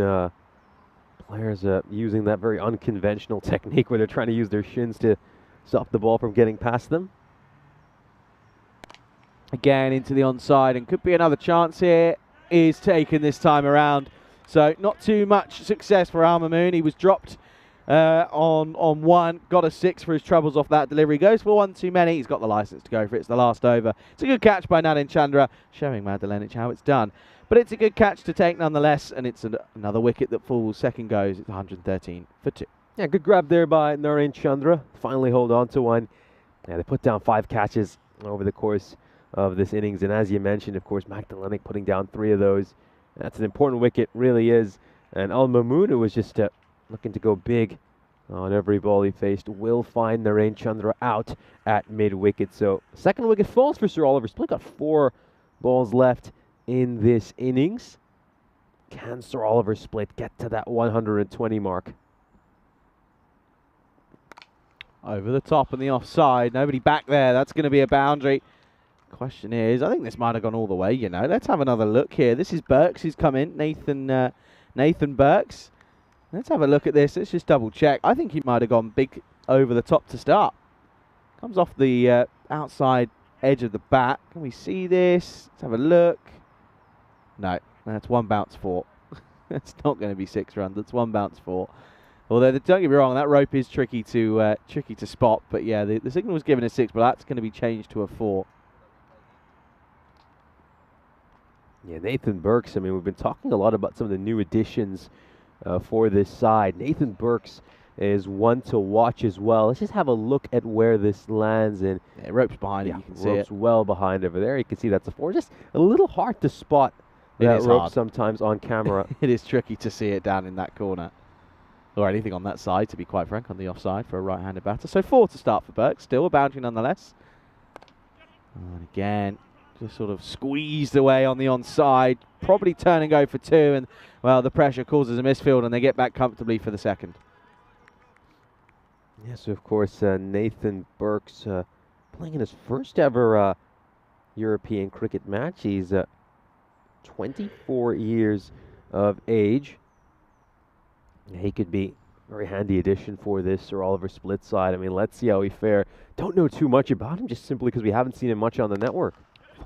players using that very unconventional technique where they're trying to use their shins to stop the ball from getting past them. Again into the onside, and could be another chance here. Is taken this time around. So not too much success for Al Mamoon. He was dropped on 1, got a 6 for his troubles off that delivery. Goes for 1 too many. He's got the license to go for it. It's the last over. It's a good catch by Naren Chandra, showing Magdalenic how it's done. But it's a good catch to take nonetheless, and it's another wicket that falls. Second goes. It's 113 for 2. Yeah, good grab there by Naren Chandra. Finally hold on to one. Yeah, they put down 5 catches over the course of this innings. And as you mentioned, of course, Magdalenic putting down 3 of those. That's an important wicket, really is. And Al Mamoon, who was just looking to go big on every ball he faced, will find Naren Chandra out at mid-wicket. So second wicket falls for Sir Oliver Split. Got 4 balls left in this innings. Can Sir Oliver Split get to that 120 mark? Over the top and the offside. Nobody back there. That's going to be a boundary. Question is, I think this might have gone all the way, you know. Let's have another look here. This is Burks who's come in. Nathan Burks. Let's have a look at this. Let's just double check. I think he might have gone big over the top to start. Comes off the outside edge of the bat. Can we see this? Let's have a look. No, that's 1 bounce 4. It's not going to be 6 runs. That's 1 bounce 4. Although, don't get me wrong, that rope is tricky to spot. But yeah, the signal was given a 6, but that's going to be changed to a 4. Yeah, Nathan Burks, I mean, we've been talking a lot about some of the new additions for this side. Nathan Burks is one to watch as well. Let's just have a look at where this lands. And yeah, rope's behind it, you can see it. Rope's well behind over there. You can see that's a 4. Just a little hard to spot that rope hard. Sometimes on camera. It is tricky to see it down in that corner. Or anything on that side, to be quite frank, on the offside for a right-handed batter. So 4 to start for Burks. Still a boundary nonetheless. And again, just sort of squeezed away on the onside. Probably turn and go for 2. And, well, the pressure causes a misfield, and they get back comfortably for the second. Yes, of course, Nathan Burks playing in his first ever European cricket match. He's 24 years of age. He could be a very handy addition for this Sir Oliver Split side. I mean, let's see how he fare. Don't know too much about him, just simply because we haven't seen him much on the network.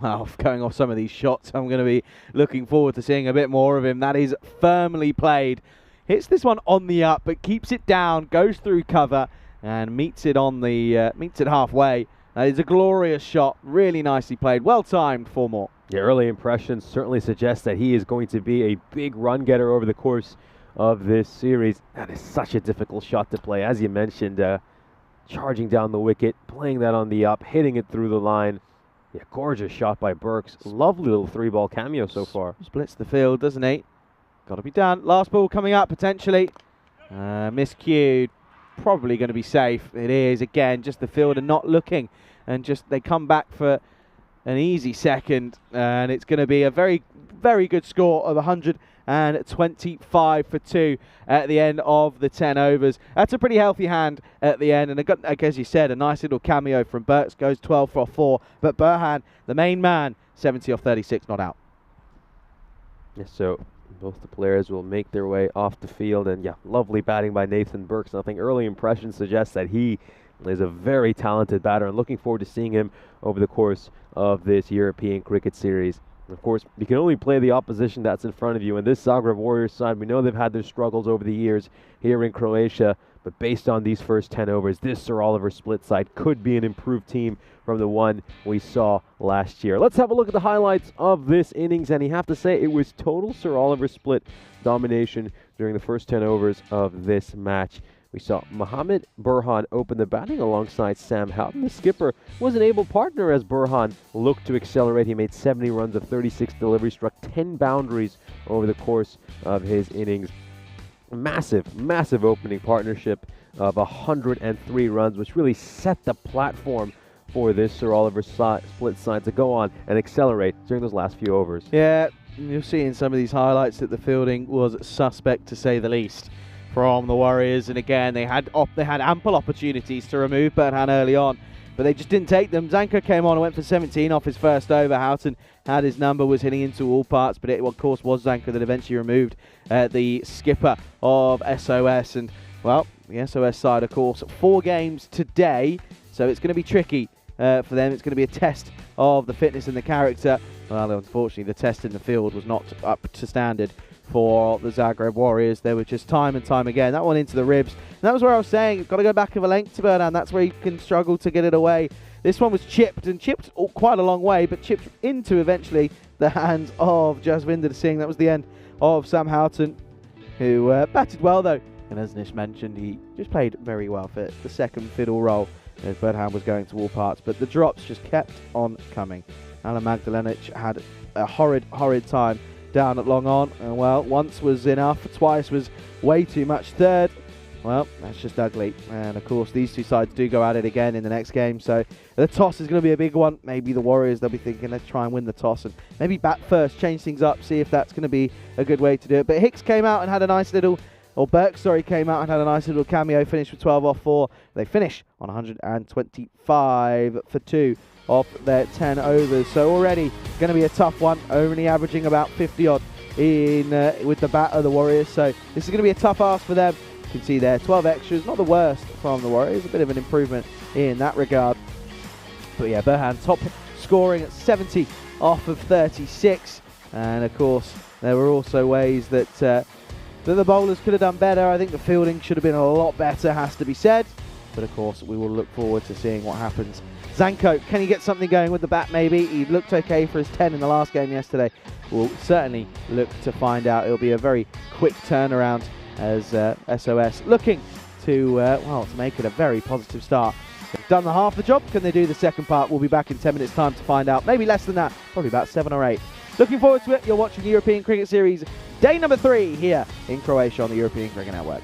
Well, going off some of these shots, I'm going to be looking forward to seeing a bit more of him. That is firmly played. Hits this one on the up, but keeps it down, goes through cover, and meets it on the meets it halfway. That is a glorious shot. Really nicely played. Well timed. 4 more. Yeah, early impressions certainly suggest that he is going to be a big run getter over the course of this series. That is such a difficult shot to play. As you mentioned, charging down the wicket, playing that on the up, hitting it through the line. Yeah, gorgeous shot by Burks. Lovely little 3-ball cameo so far. Splits the field, doesn't he? Got to be done. Last ball coming up, potentially. Miscued. Probably going to be safe. It is. Again, just the fielder not looking. And just they come back for an easy second, and it's going to be a very, very good score of 125 for 2 at the end of the 10 overs. That's a pretty healthy hand at the end, and like as you said, a nice little cameo from Burks, goes 12 for 4, but Burhan, the main man, 70 off 36, not out. Yeah, so both the players will make their way off the field, and yeah, lovely batting by Nathan Burks. I think early impressions suggest that he is a very talented batter, and looking forward to seeing him over the course of this European Cricket Series. Of course, you can only play the opposition that's in front of you, and this Zagreb Warriors side, we know they've had their struggles over the years here in Croatia, but based on these first 10 overs, this Sir Oliver Split side could be an improved team from the one we saw last year. Let's have a look at the highlights of this innings, and you have to say it was total Sir Oliver Split domination during the first 10 overs of this match. We saw Mohamed Burhan open the batting alongside Sam Houghton. The skipper was an able partner as Burhan looked to accelerate. He made 70 runs of 36 deliveries, struck 10 boundaries over the course of his innings. Massive, massive opening partnership of 103 runs, which really set the platform for this Sir Oliver Split side to go on and accelerate during those last few overs. Yeah, you'll see in some of these highlights that the fielding was suspect, to say the least, from the Warriors. And again, they had ample opportunities to remove Burhan early on, but they just didn't take them. Zanko came on and went for 17 off his first over. Houghton had his number, was hitting into all parts, but it, of course, was Zanko that eventually removed the skipper of SOS. And, well, the SOS side, of course, 4 games today, so it's going to be tricky for them. It's going to be a test of the fitness and the character. Well, unfortunately, the test in the field was not up to standard for the Zagreb Warriors. They were just time and time again. That one into the ribs. And that was where I was saying, you've got to go back of a length to Burhan. That's where you can struggle to get it away. This one was chipped, and chipped quite a long way, but chipped into eventually the hands of Jasvinder Singh. That was the end of Sam Houghton, who batted well though. And as Nish mentioned, he just played very well for the second fiddle role as Burhan was going to all parts. But the drops just kept on coming. Alan Magdalenic had a horrid time down at long on, and well, once was enough, twice was way too much, third, well, that's just ugly. And of course these two sides do go at it again in the next game, so the toss is going to be a big one. Maybe the Warriors, they'll be thinking, let's try and win the toss and maybe bat first, change things up, see if that's going to be a good way to do it. But Hicks came out and had a nice little, or Burke, sorry, came out and had a nice little cameo, finished with 12 off 4. They finish on 125 for 2 off their 10 overs. So already going to be a tough one, only averaging about 50 odd in with the bat of the Warriors. So this is going to be a tough ask for them. You can see there, 12 extras, not the worst from the Warriors, a bit of an improvement in that regard. But yeah, Burhan top scoring at 70 off of 36. And of course, there were also ways that that the bowlers could have done better. I think the fielding should have been a lot better, has to be said. But of course, we will look forward to seeing what happens. Zanko, can he get something going with the bat maybe? He looked okay for his 10 in the last game yesterday. We'll certainly look to find out. It'll be a very quick turnaround as SOS looking to, well, to make it a very positive start. They've done the half the job. Can they do the second part? We'll be back in 10 minutes time to find out. Maybe less than that, probably about 7 or 8. Looking forward to it. You're watching the European Cricket Series day number 3 here in Croatia on the European Cricket Network.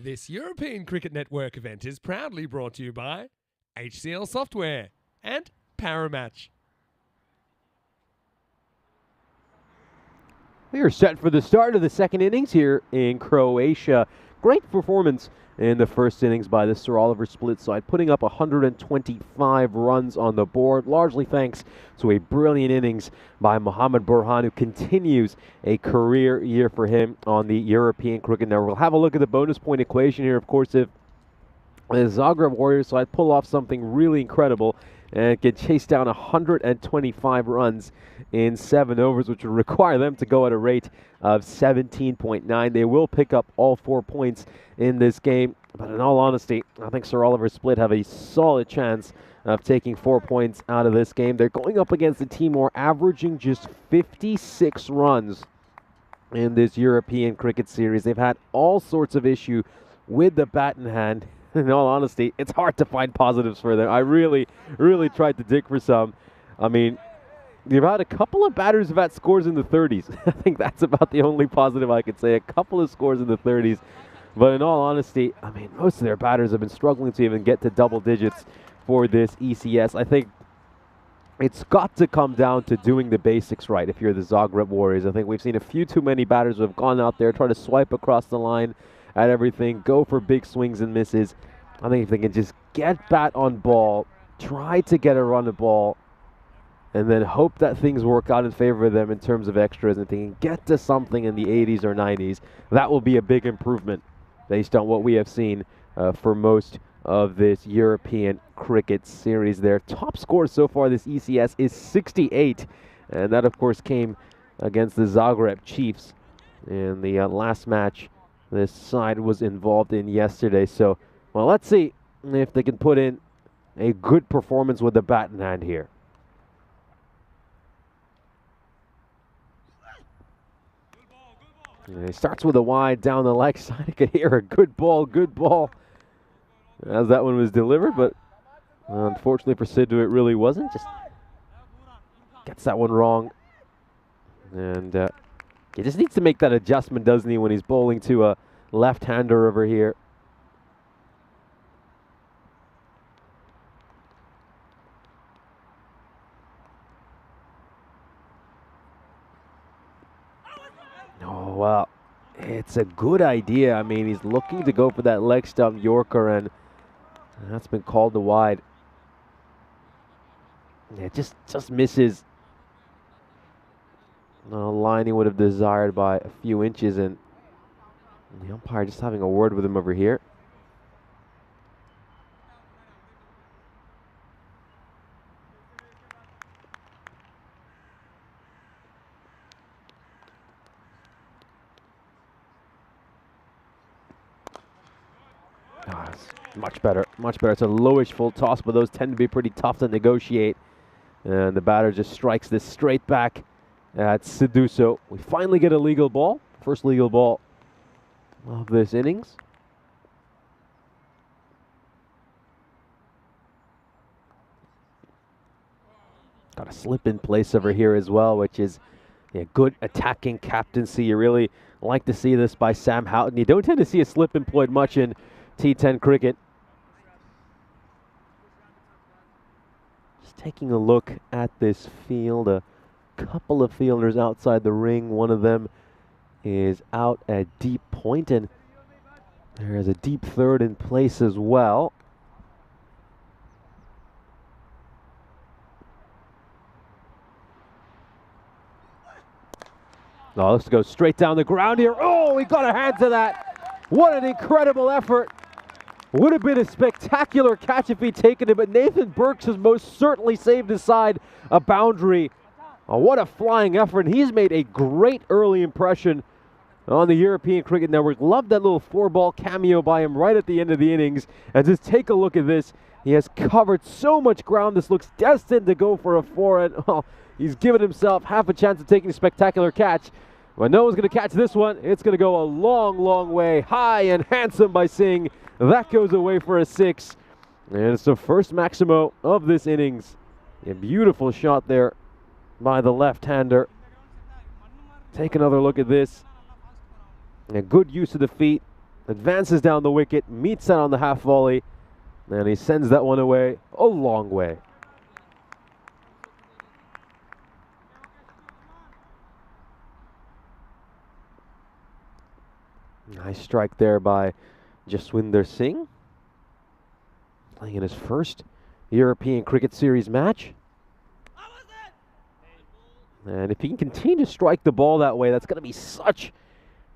This European Cricket Network event is proudly brought to you by HCL Software and Paramatch. We are set for the start of the second innings here in Croatia. Great performance in the first innings by the Sir Oliver split side, putting up 125 runs on the board, largely thanks to a brilliant innings by Mohamed Burhan, who continues a career year for him on the European Cricket Network. We'll have a look at the bonus point equation here. Of course, if the Zagreb Warriors side pull off something really incredible and can chase down 125 runs in 7 overs, which would require them to go at a rate of 17.9. They will pick up all 4 points in this game. But in all honesty, I think Sir Oliver Split have a solid chance of taking 4 points out of this game. They're going up against a team more averaging just 56 runs in this European cricket series. They've had all sorts of issue with the bat in hand. In all honesty, it's hard to find positives for them. I really tried to dig for some. I mean, you've had a couple of batters who've had scores in the 30s. I think that's about the only positive I could say. A couple of scores in the 30s. But in all honesty, I mean, most of their batters have been struggling to even get to double digits for this ECS. I think it's got to come down to doing the basics right if you're the Zagreb Warriors. I think we've seen a few too many batters who have gone out there, try to swipe across the line at everything, go for big swings and misses. I think if they can just get bat on ball, try to get a run of ball, and then hope that things work out in favor of them in terms of extras, and if they can get to something in the 80s or 90s, that will be a big improvement based on what we have seen for most of this European cricket series. Their top score so far this ECS is 68, and that of course came against the Zagreb Chiefs in the last match this side was involved in yesterday. So, well, let's see if they can put in a good performance with the bat in hand here. And he starts with a wide down the leg side. You could hear a good ball as that one was delivered, but unfortunately for Sidhu, it really wasn't. Just gets that one wrong. And he just needs to make that adjustment, doesn't he, when he's bowling to a left-hander over here. Oh, well, it's a good idea. I mean, he's looking to go for that leg stump Yorker, and that's been called to wide. Yeah, just misses the line he would have desired by a few inches, and the umpire just having a word with him over here. Oh, it's much better, much better. It's a lowish full toss, but those tend to be pretty tough to negotiate. And the batter just strikes this straight back at Sidhu. So we finally get a legal ball. First legal ball of this innings. Got a slip in place over here as well, which is good attacking captaincy. You really like to see this by Sam Houghton. You don't tend to see a slip employed much in T10 cricket. Just taking a look at this field, a couple of fielders outside the ring. One of them is out at deep point, and there is a deep third in place as well. Oh, let's go straight down the ground here. Oh, he got a hand to that. What an incredible effort. Would have been a spectacular catch if he'd taken it, but Nathan Burks has most certainly saved his side a boundary. Oh, what a flying effort. He's made a great early impression on the European Cricket Network. Love that little 4-ball cameo by him right at the end of the innings. And just take a look at this. He has covered so much ground. This looks destined to go for a 4. And oh, he's given himself half a chance of taking a spectacular catch. But no one's going to catch this one. It's going to go a long, long way. High and handsome by Singh. That goes away for a 6. And it's the first Maximo of this innings. A beautiful shot there by the left-hander. Take another look at this. A good use of the feet. advances down the wicket, meets that on the half volley, and he sends that one away a long way. Nice strike there by Jaswinder Singh, playing in his first European Cricket Series match. And if he can continue to strike the ball that way, that's going to be such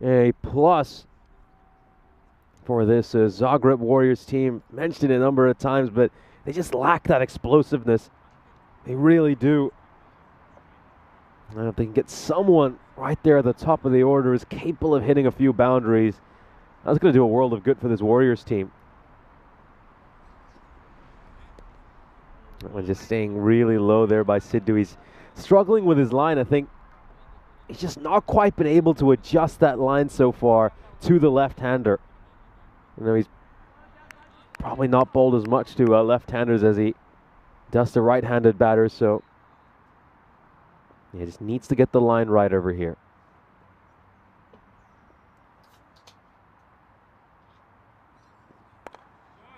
a plus for this Zagreb Warriors team. Mentioned it a number of times, but they just lack that explosiveness. They really do. And if they can get someone right there at the top of the order who's capable of hitting a few boundaries, that's going to do a world of good for this Warriors team. And just staying really low there by Sidhu. He's struggling with his line. I think he's just not quite been able to adjust that line so far to the left-hander. You know, he's probably not bowled as much to left-handers as he does to right-handed batters, so he just needs to get the line right over here.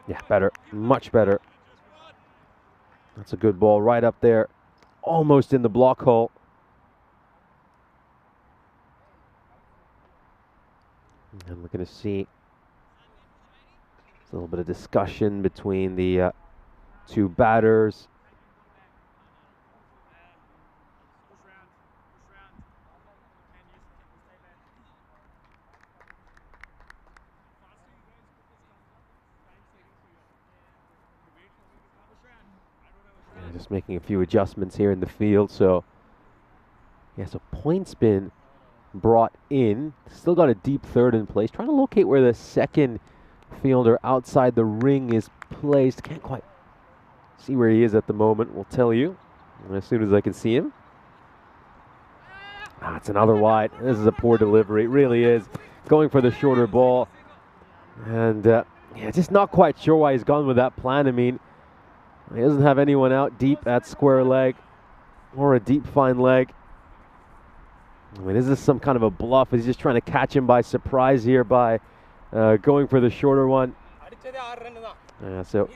Yeah, better, much better. That's a good ball right up there, almost in the block hole. And we're going to see a little bit of discussion between the two batters. Just making a few adjustments here in the field. So, yeah, so point's been brought in. Still got a deep third in place. Trying to locate where the second fielder outside the ring is placed. Can't quite see where he is at the moment. We'll tell you as soon as I can see him. Ah, it's another wide. This is a poor delivery. It really is. Going for the shorter ball. And, yeah, just not quite sure why he's gone with that plan. I mean, he doesn't have anyone out deep at square leg or a deep fine leg. I mean, is this some kind of a bluff? He's just trying to catch him by surprise here by going for the shorter one. So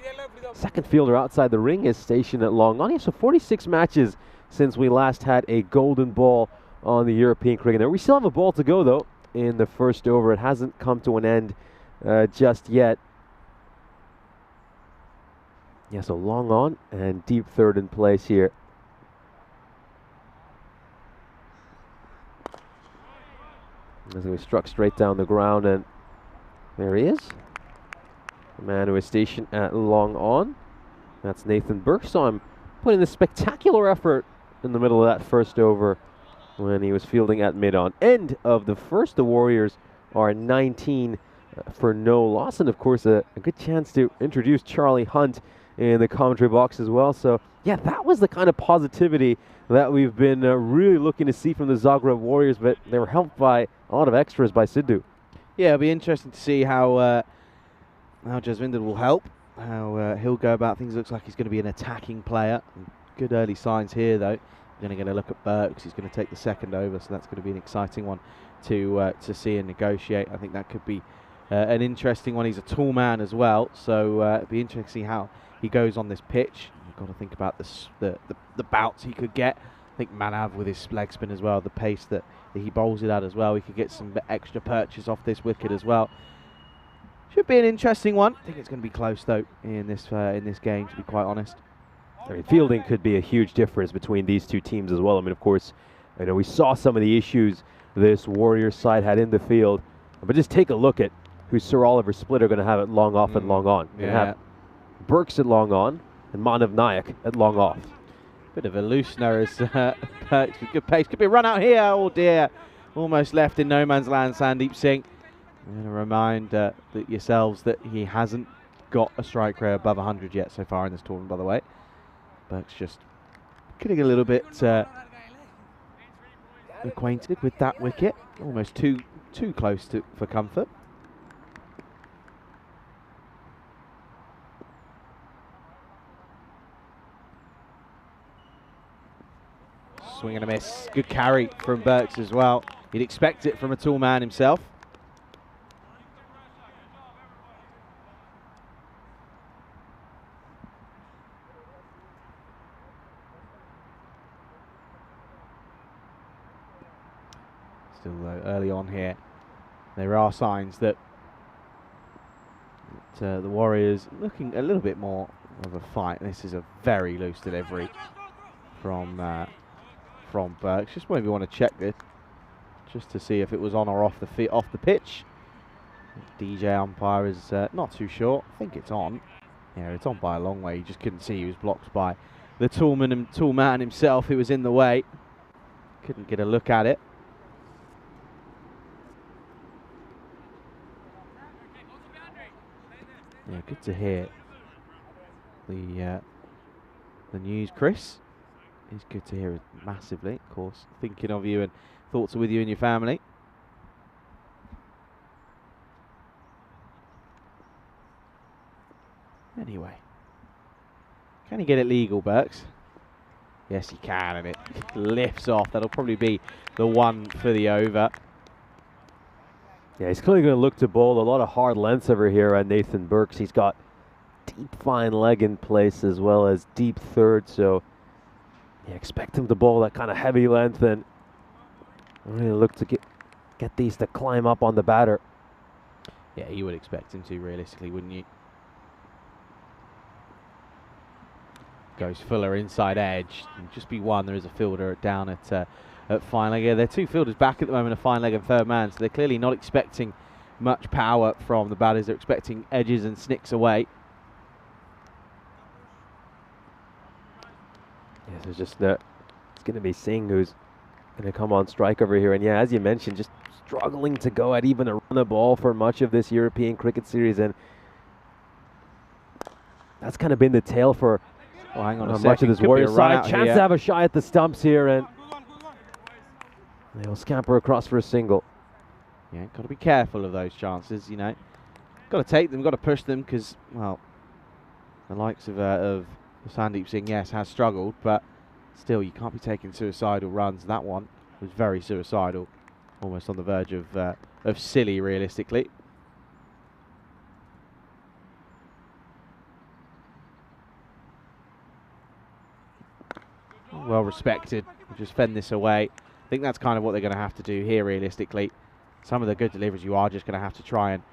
second fielder outside the ring is stationed at long on. So 46 matches since we last had a golden ball on the European cricket. Now, we still have a ball to go, though, in the first over. It hasn't come to an end just yet. Yeah, so long on and deep third in place here. As he struck straight down the ground, and there he is. The man who is stationed at long on. That's Nathan Burke. Saw him put in a spectacular effort in the middle of that first over when he was fielding at mid-on. End of the first. The Warriors are 19 for no loss, and of course a good chance to introduce Charlie Hunt in the commentary box as well. So yeah, that was the kind of positivity that we've been really looking to see from the Zagreb Warriors, but they were helped by a lot of extras by Sidhu. Yeah, it'll be interesting to see how Jaswinder will help, how he'll go about things. Looks like he's going to be an attacking player. Good early signs here, though. We're going to get a look at Burks. He's going to take the second over, so that's going to be an exciting one to see and negotiate. I think that could be an interesting one. He's a tall man as well, so it'll be interesting to see how he goes on this pitch. You've got to think about the bouts he could get. I think Manav with his leg spin as well, the pace that he bowls it at as well. He could get some extra purchase off this wicket as well. Should be an interesting one. I think it's going to be close though in this game, to be quite honest. I mean, fielding could be a huge difference between these two teams as well. I mean, of course, you know, we saw some of the issues this Warriors side had in the field, but just take a look at who Sir Oliver Split are going to have at long off and long on. You're going to have Burks at long on and Manav Nayak at long off. Bit of a loosener as Burks with good pace. Could be a run out here. Oh dear. Almost left in no man's land, Sandeep Singh. I'm going to remind yourselves that he hasn't got a strike rate above 100 yet so far in this tournament, by the way. Burks just getting a little bit acquainted with that wicket. Almost too close for comfort. Swing and a miss. Good carry from Burks as well. You'd expect it from a tall man himself. Still early on here, there are signs that the Warriors looking a little bit more of a fight. This is a very loose delivery from Burks. Just maybe want to check this, just to see if it was on or off the pitch. DJ umpire is not too sure. I think it's on. Yeah, it's on by a long way. You just couldn't see. He was blocked by the tall man himself, who was in the way. Couldn't get a look at it. Yeah, good to hear the news, Chris. It's good to hear it massively, of course. Thinking of you, and thoughts are with you and your family. Anyway, can he get it legal, Burks? Yes, he can, and it lifts off. That'll probably be the one for the over. Yeah, he's clearly going to look to bowl. A lot of hard lengths over here at Nathan Burks. He's got deep fine leg in place as well as deep third, so yeah, expect him to bowl that kind of heavy length and really look to get these to climb up on the batter. Yeah, you would expect him to, realistically, wouldn't you? Goes Fuller inside edge. Just be one. There is a fielder down at fine leg. Yeah, there are two fielders back at the moment, a fine leg and third man, so they're clearly not expecting much power from the batters. They're expecting edges and snicks away. Yeah, so just it's going to be Singh who's going to come on strike over here. And yeah, as you mentioned, just struggling to go at even a run of ball for much of this European cricket series, and that's kind of been the tale for hang on a second. much of this Could Warriors side. Chance here to have a shot at the stumps here, and they'll scamper across for a single. Yeah, got to be careful of those chances, you know. Got to take them, got to push them, because, well, the likes of Sandeep Singh, yes, has struggled, but still, you can't be taking suicidal runs. That one was very suicidal, almost on the verge of silly, realistically. Well respected. Just fend this away. I think that's kind of what they're going to have to do here, realistically. Some of the good deliveries you are just going to have to try and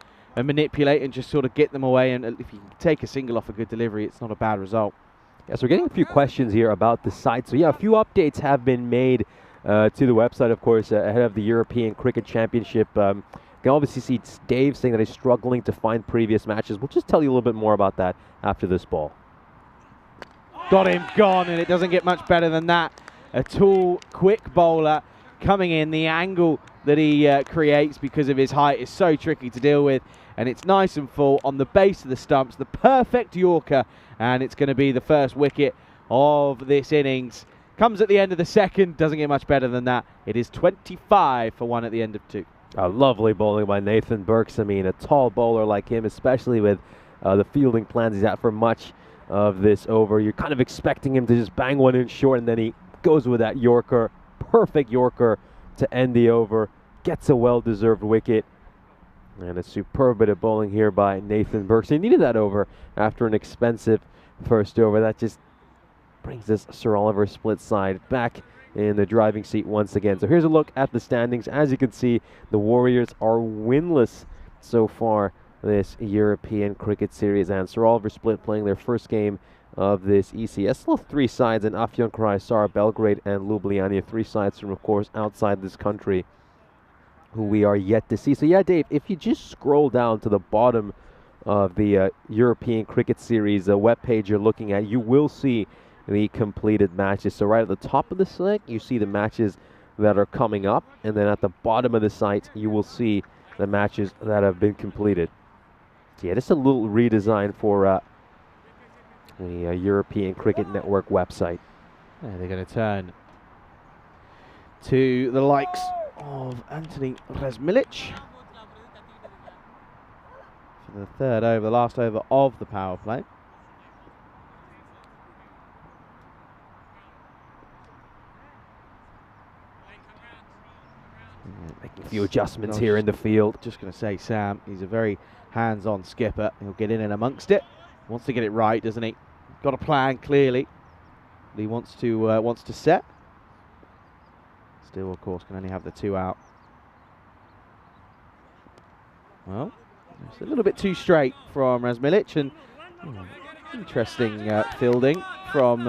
manipulate and just sort of get them away. And if you take a single off a good delivery, it's not a bad result. Yeah, so we're getting a few questions here about the site. So yeah, a few updates have been made to the website, of course, ahead of the European Cricket Championship. You can obviously see Dave saying that he's struggling to find previous matches. We'll just tell you a little bit more about that after this ball. Got him, gone, and it doesn't get much better than that. A tall, quick bowler coming in. The angle that he creates because of his height is so tricky to deal with, and it's nice and full on the base of the stumps. The perfect Yorker, and it's going to be the first wicket of this innings. Comes at the end of the second, doesn't get much better than that. It is 25 for 1 at the end of 2. A lovely bowling by Nathan Burks. I mean, a tall bowler like him, especially with the fielding plans he's at for much of this over. You're kind of expecting him to just bang one in short, and then he goes with that Yorker. Perfect Yorker to end the over. Gets a well-deserved wicket. And a superb bit of bowling here by Nathan Burks. He needed that over after an expensive first over. That just brings this Sir Oliver split side back in the driving seat once again. So here's a look at the standings. As you can see, the Warriors are winless so far this European Cricket Series, and Sir Oliver Split playing their first game of this ECS. Still 3 sides in Afyonkarahisar, Belgrade, and Ljubljana. 3 sides from, of course, outside this country who we are yet to see. So yeah, Dave, if you just scroll down to the bottom of the European Cricket Series webpage you're looking at, you will see the completed matches. So right at the top of the site, you see the matches that are coming up, and then at the bottom of the site, you will see the matches that have been completed. So yeah, just a little redesign for the European Cricket Network website. Yeah, they're going to turn to the likes of Anthony Razmilic for the third over, the last over of the power play. Making a few adjustments here in the field. Just going to say, Sam, he's a very hands-on skipper. He'll get in and amongst it. Wants to get it right, doesn't he? Got a plan, clearly. He wants to set. Still, of course, can only have the 2 out Well, it's a little bit too straight from Razmilic, and interesting fielding from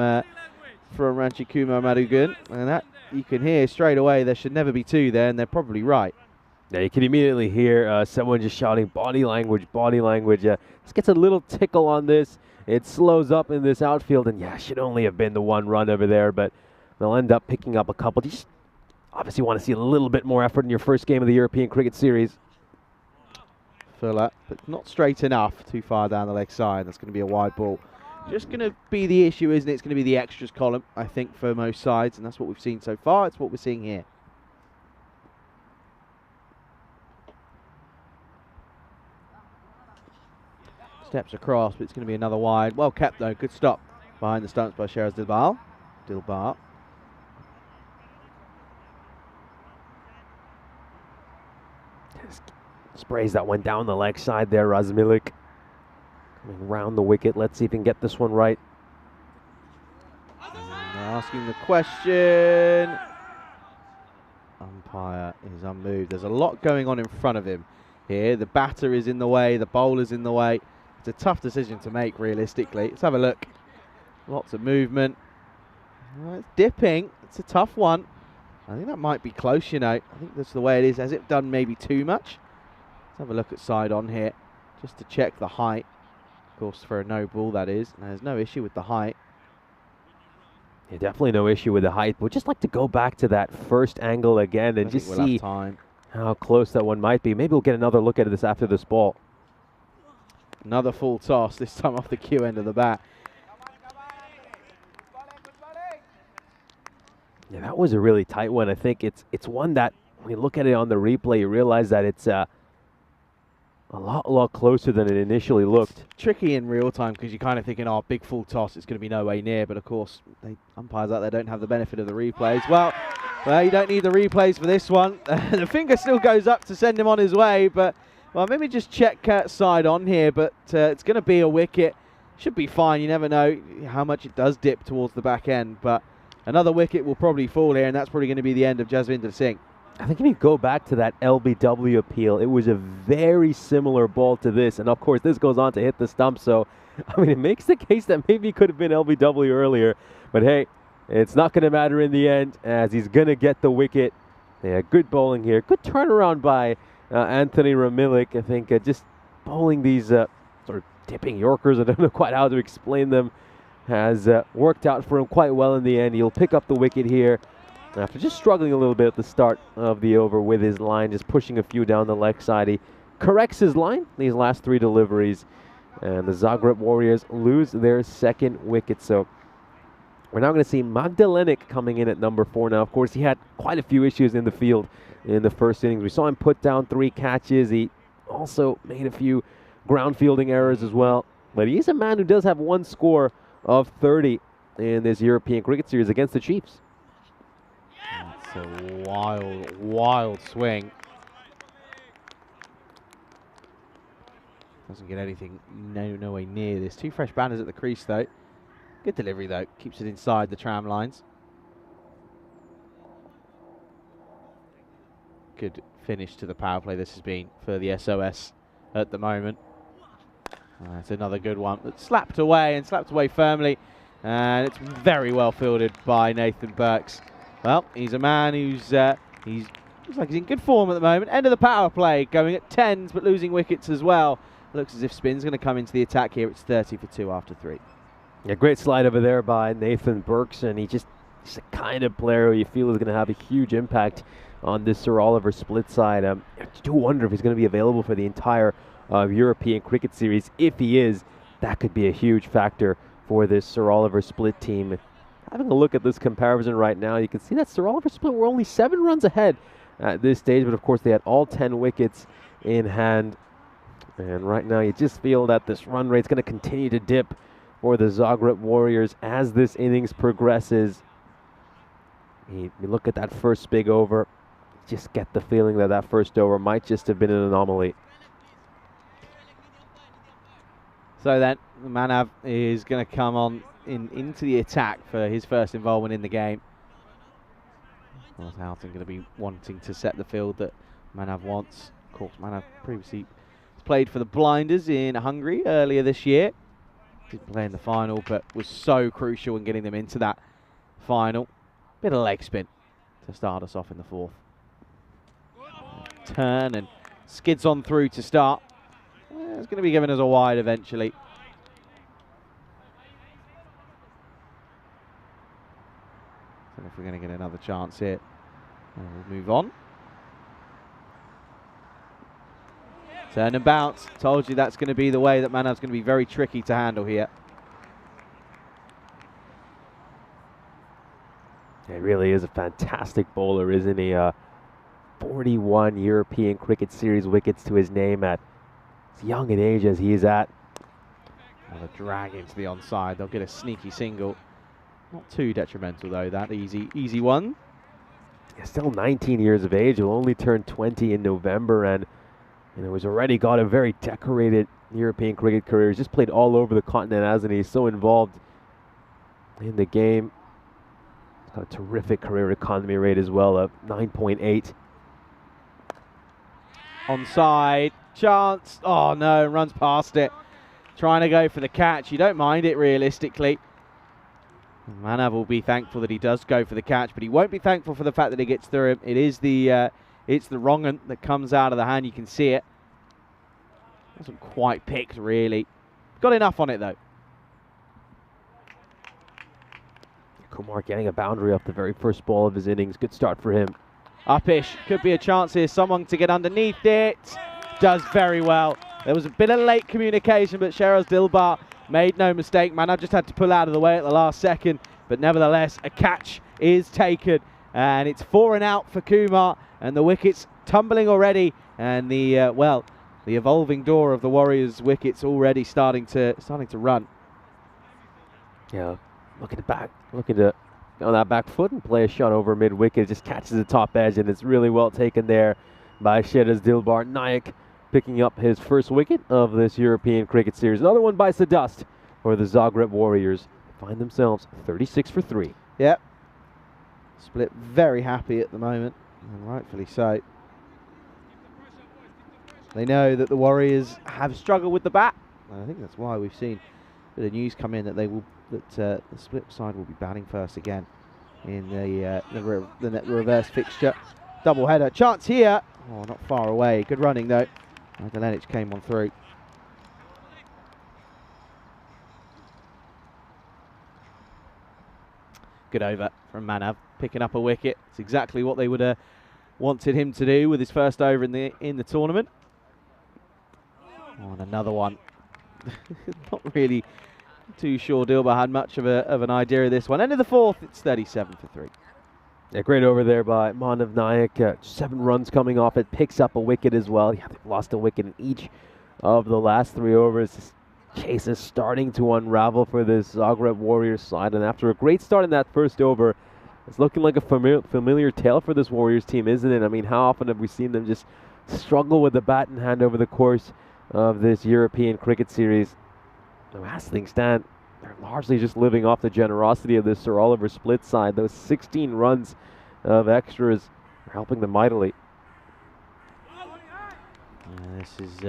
Ranchikumo Madugun, and that you can hear straight away there should never be two there, and they're probably right. Yeah, you can immediately hear someone just shouting body language, body language. Just gets a little tickle on this. It slows up in this outfield, and yeah, should only have been the one run over there, but they'll end up picking up a couple. You just obviously want to see a little bit more effort in your first game of the European Cricket Series. Fuller, but not straight enough, too far down the leg side. That's going to be a wide ball. Just going to be the issue, isn't it? It's going to be the extras column, I think, for most sides, and that's what we've seen so far. It's what we're seeing here. Steps across, but it's going to be another wide. Well kept, though. Good stop behind the stumps by Sheraz Dilbar. Sprays that one down the leg side there, Razmilic. Coming round the wicket. Let's see if he can get this one right. Asking the question. Umpire is unmoved. There's a lot going on in front of him here. The batter is in the way. The bowler's in the way. It's a tough decision to make, realistically. Let's have a look. Lots of movement. Well, it's dipping. It's a tough one. I think that might be close, you know. I think that's the way it is. Has it done maybe too much? Let's have a look at side on here, just to check the height. Of course, for a no ball, that is. And there's no issue with the height. Yeah, definitely no issue with the height. We'd just like to go back to that first angle again and just see how close that one might be. Maybe we'll get another look at this after this ball. Another full toss, this time off the cue end of the bat. Yeah, that was a really tight one. I think it's one that, when you look at it on the replay, you realize that it's a lot closer than it initially looked. It's tricky in real time because you're kind of thinking, oh, big full toss, it's going to be no way near. But of course, umpires out there don't have the benefit of the replays. Well, you don't need the replays for this one. The finger still goes up to send him on his way, but well, maybe just check side on here. But it's going to be a wicket. Should be fine. You never know how much it does dip towards the back end, but another wicket will probably fall here, and that's probably going to be the end of Jasvinder Singh. I think if you go back to that LBW appeal, it was a very similar ball to this. And, of course, this goes on to hit the stump. So, I mean, it makes the case that maybe it could have been LBW earlier. But, hey, it's not going to matter in the end as he's going to get the wicket. Yeah, good bowling here. Good turnaround by Anthony Razmilic. I think just bowling these sort of dipping Yorkers, I don't know quite how to explain them, has worked out for him quite well in the end. He'll pick up the wicket here after just struggling a little bit at the start of the over with his line, just pushing a few down the leg side. He corrects his line these last three deliveries, and the Zagreb Warriors lose their second wicket. So we're now going to see Magdalenic coming in at number 4 now. Of course, he had quite a few issues in the field in the first innings. We saw him put down 3 catches. He also made a few ground fielding errors as well. But he's a man who does have one score of 30 in this European Cricket Series against the Chiefs. It's a wild swing. Doesn't get anything no way near this. 2 fresh banners at the crease, though. Good delivery, though. Keeps it inside the tram lines. Good finish to the power play this has been for the SOS at the moment. That's another good one. But slapped away firmly. And it's very well fielded by Nathan Burks. Well, he's a man who's looks like he's in good form at the moment. End of the power play, going at 10s but losing wickets as well. Looks as if spin's going to come into the attack here. It's 30 for 2 after 3. Yeah, great slide over there by Nathan Burks, and he's the kind of player who you feel is going to have a huge impact on this Sir Oliver Split side. I do wonder if he's going to be available for the entire European Cricket Series. If he is, that could be a huge factor for this Sir Oliver Split team. Having a look at this comparison right now, you can see that Sir Oliver Split were only 7 runs ahead at this stage, but of course they had all 10 wickets in hand. And right now you just feel that this run rate's going to continue to dip for the Zagreb Warriors as this innings progresses. You look at that first big over, just get the feeling that that first over might just have been an anomaly. So then, Manav is going to come on into the attack for his first involvement in the game. Houghton going to be wanting to set the field that Manav wants. Of course, Manav previously Played for the Blinders in Hungary earlier this year. Didn't play in the final, but was so crucial in getting them into that final. Bit of leg spin to start us off in the fourth. Turn and skids on through to start. It's going to be given as a wide eventually. Don't know if we're going to get another chance here. We'll move on. Turn and bounce. Told you that's going to be the way that Manav's going to be very tricky to handle here. He really is a fantastic bowler, isn't he? 41 European Cricket Series wickets to his name at as young an age as he is at. Another drag into the onside. They'll get a sneaky single. Not too detrimental though, that easy one. He's still 19 years of age. He'll only turn 20 in November, and he's already got a very decorated European cricket career. He's just played all over the continent, hasn't he? He's so involved in the game. He's got a terrific career economy rate as well of 9.8. Onside, chance. Oh no, runs past it. Trying to go for the catch. You don't mind it realistically. Manav will be thankful that he does go for the catch, but he won't be thankful for the fact that he gets through him. It is it's the wrong one that comes out of the hand. You can see it. Wasn't quite picked really. Got enough on it though. Kumar getting a boundary off the very first ball of his innings. Good start for him. Uppish. Could be a chance here. Someone to get underneath it. Does very well. There was a bit of late communication, but Sheraz Dilbar made no mistake. Manav just had to pull out of the way at the last second. But nevertheless, a catch is taken. And it's 4 and out for Kumar. And the wickets tumbling already. And the evolving door of the Warriors' wickets already starting to run. Yeah, look at the back. Looking to go on that back foot and play a shot over mid-wicket. Just catches the top edge, and it's really well taken there by Sheraz Dilbar. Nayak picking up his first wicket of this European Cricket Series. Another one by Sadust for the Zagreb Warriors. Find themselves 36 for 3. Yep. Split very happy at the moment, and rightfully so. They know that the Warriors have struggled with the bat. I think that's why we've seen a bit of news come in that the split side will be batting first again in the reverse fixture. Double header. Chance here. Oh, not far away. Good running though. Delenich came on through. Good over from Manav, picking up a wicket. It's exactly what they would have wanted him to do with his first over in the tournament. Oh, and another one. Not really too sure Dilbar had much of an idea of this one. End of the fourth, it's 37 for 3. Yeah, great over there by Manav Nayak. 7 runs coming off it. Picks up a wicket as well. Yeah, they've lost a wicket in each of the last 3 overs. This chase is starting to unravel for this Zagreb Warriors side. And after a great start in that first over, it's looking like a familiar tale for this Warriors team, isn't it? I mean, how often have we seen them just struggle with the bat in hand over the course of this European Cricket Series? Now, as things stand, they're largely just living off the generosity of this Sir Oliver split side. Those 16 runs of extras are helping them mightily. This is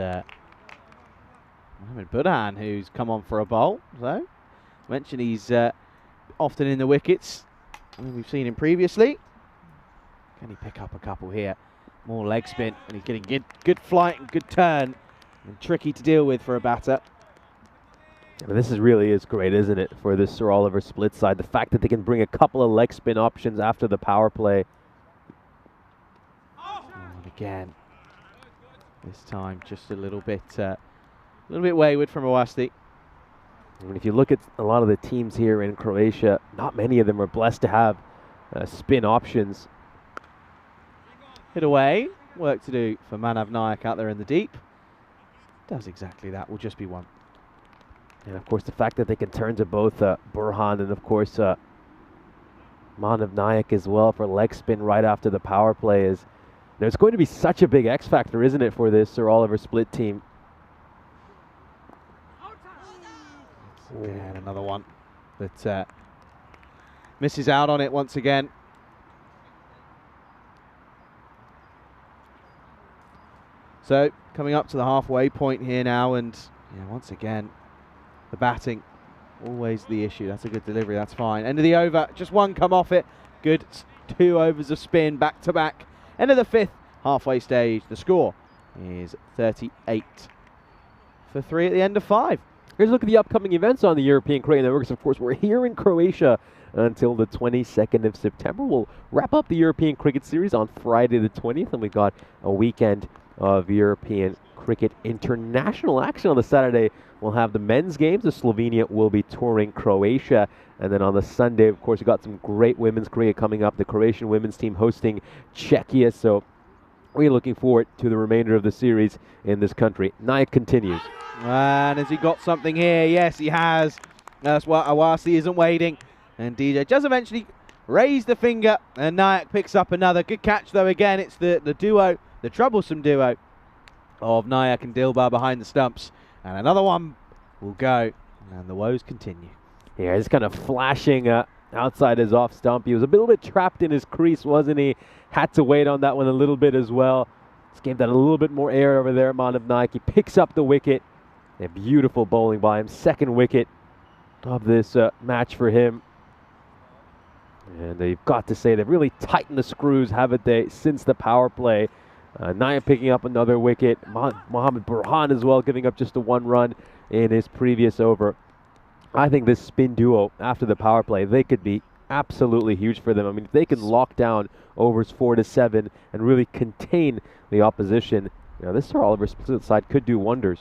Mohamed Budhan, who's come on for a bowl. So, mentioned he's often in the wickets. I mean, we've seen him previously. Can he pick up a couple here? More leg spin, and he's getting good flight and good turn, and tricky to deal with for a batter. But this really is great, isn't it, for this Sir Oliver split side? The fact that they can bring a couple of leg spin options after the power play. And again, this time just a little bit wayward from Awasti. I mean, if you look at a lot of the teams here in Croatia, not many of them are blessed to have spin options. Hit away. Work to do for Manav Nayak out there in the deep. Does exactly that. Will just be 1. And of course, the fact that they can turn to both Burhan and of course Manav Nayak as well for leg spin right after the power play is. There's going to be such a big X factor, isn't it, for this Sir Oliver split team? And another one that misses out on it once again. So coming up to the halfway point here now, and once again, the batting, always the issue. That's a good delivery, that's fine. End of the over, just one come off it. Good 2 overs of spin, back to back. End of the 5th, halfway stage. The score is 38 for 3 at the end of 5. Here's a look at the upcoming events on the European Cricket Networks. Of course, we're here in Croatia until the 22nd of September. We'll wrap up the European Cricket Series on Friday the 20th, and we've got a weekend of European Cricket International action on the Saturday. We'll have the men's games. The Slovenia will be touring Croatia. And then on the Sunday, of course, we've got some great women's cricket coming up. The Croatian women's team hosting Czechia. So we're looking forward to the remainder of the series in this country. Nayak continues. And has he got something here? Yes, he has. That's why Awasi isn't waiting. And DJ does eventually raise the finger. And Nayak picks up another. Good catch, though, again. It's the duo, the troublesome duo of Nayak and Dilbar behind the stumps. And another one will go. And the woes continue. Yeah, he's kind of flashing outside his off stump. He was a little bit trapped in his crease, wasn't he? Had to wait on that one a little bit as well. Just gave that a little bit more air over there, Manav Nayak. He picks up the wicket. A beautiful bowling by him. 2nd wicket of this match for him. And you've got to say they've really tightened the screws, haven't they, since the power play. Nayak picking up another wicket. Mohammad Burhan as well, giving up just the 1 run in his previous over. I think this spin duo after the power play, they could be absolutely huge for them. I mean, if they can lock down overs 4 to 7 and really contain the opposition, this Sir Oliver split side could do wonders.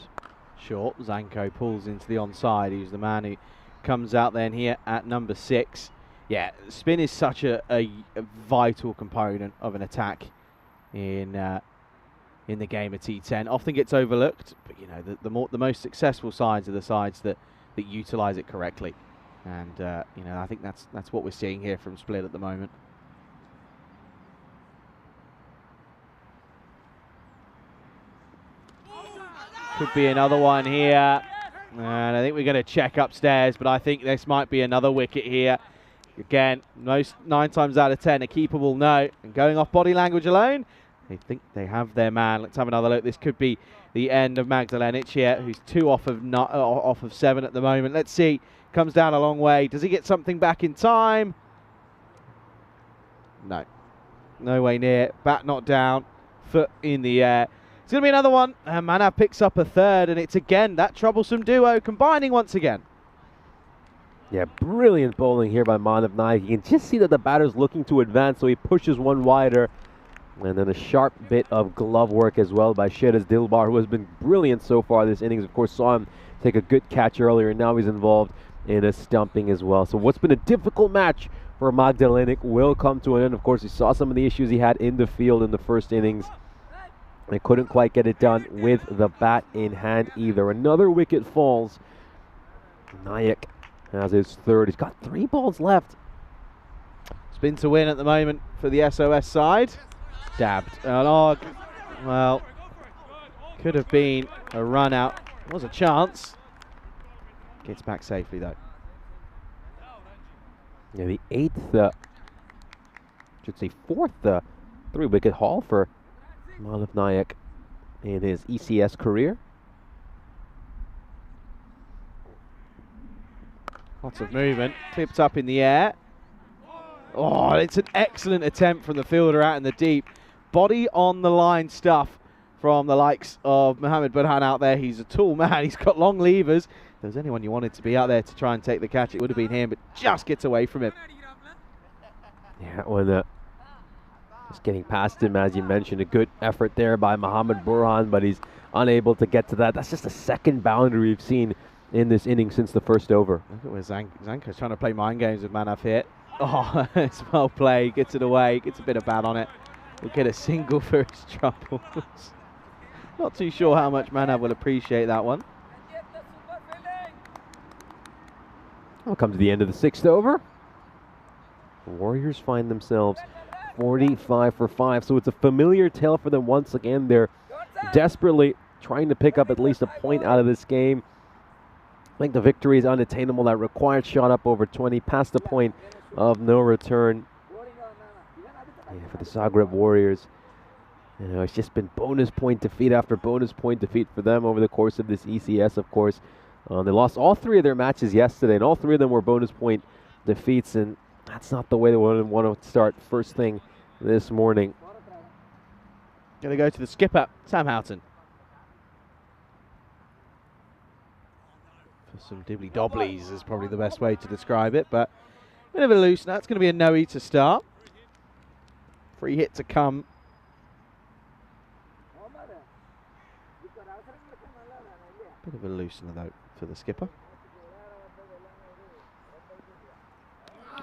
Short, Zanko pulls into the onside. He's the man who comes out then here at number 6. Yeah, spin is such a vital component of an attack in the game of T10. Often gets overlooked, but the most successful sides are the sides that utilize it correctly. And I think that's what we're seeing here from Split at the moment. Could be another one here. And I think we're going to check upstairs, but I think this might be another wicket here. Again, 9 times out of 10, a keeper will know. And going off body language alone, they think they have their man. Let's have another look. This could be the end of Magdalenic here, who's 2 off of 7 at the moment. Let's see. Comes down a long way. Does he get something back in time? No. No way near. Bat not down. Foot in the air. It's going to be another one. And Manav picks up a 3rd, and it's again that troublesome duo combining once again. Yeah, brilliant bowling here by Manav Nayak. You can just see that the batter's looking to advance, so he pushes one wider. And then a sharp bit of glove work as well by Shiraz Dilbar, who has been brilliant so far this innings. Of course, saw him take a good catch earlier, and now he's involved in a stumping as well. So what's been a difficult match for Magdalenic will come to an end. Of course, he saw some of the issues he had in the field in the first innings. They couldn't quite get it done with the bat in hand either. Another wicket falls. Nayak has his 3rd. He's got 3 balls left. Spin to win at the moment for the SOS side. Dabbed. Well, could have been a run out. Was a chance. Gets back safely though. Yeah, the 8th, should say 4th 3-wicket haul for Manav Nayak in his ECS career. Lots of movement. Clipped up in the air. Oh, it's an excellent attempt from the fielder out in the deep. Body on the line stuff from the likes of Mohammad Burhan out there. He's a tall man. He's got long levers. If there was anyone you wanted to be out there to try and take the catch, it would have been him, but just gets away from him. Yeah, when just getting past him, as you mentioned, a good effort there by Mohammad Burhan, but he's unable to get to that. That's just the 2nd boundary we've seen in this inning since the first over. Look at where Zanko's trying to play mind games with Manav here. Oh, it's well played. Gets it away. Gets a bit of bat on it. We'll get a single for his troubles. Not too sure how much Manav will appreciate that one. We'll come to the end of the 6th over. The Warriors find themselves 45 for 5, so it's a familiar tale for them once again. They're desperately trying to pick up at least a point out of this game. I think the victory is unattainable. That required shot up over 20, past the point of no return. Yeah, for the Zagreb Warriors. You know, it's just been bonus point defeat after bonus point defeat for them over the course of this ECS, of course. They lost all 3 of their matches yesterday, and all 3 of them were bonus point defeats, and that's not the way they want to start first thing this morning. Going to go to the skipper, Sam Houghton. For some dibbly-dobblies is probably the best way to describe it, but a bit of a loose now. It's going to be a no-E to start. Free hit to come. Bit of a loosener though for the skipper.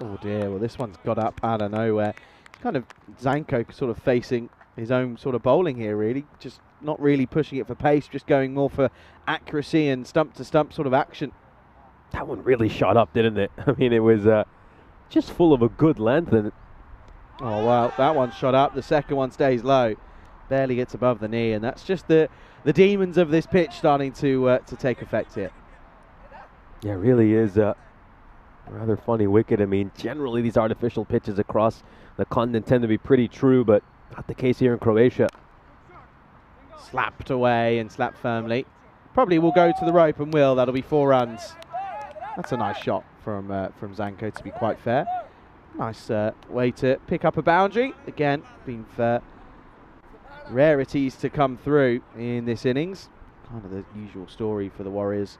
Oh dear, well this one's got up out of nowhere. Kind of Zanko sort of facing his own sort of bowling here really. Just not really pushing it for pace, just going more for accuracy and stump to stump sort of action. That one really shot up, didn't it? I mean, it was just full of a good length. And oh well, that one shot up. The second one stays low. Barely gets above the knee, and that's just the demons of this pitch starting to take effect here. Yeah, it really is a rather funny wicket. I mean, generally these artificial pitches across the continent tend to be pretty true, but not the case here in Croatia. Slapped away and slapped firmly. Probably will go to the rope and will. That'll be 4 runs. That's a nice shot from Zanko, to be quite fair. Nice way to pick up a boundary. Again, been for rarities to come through in this innings. Kind of the usual story for the Warriors.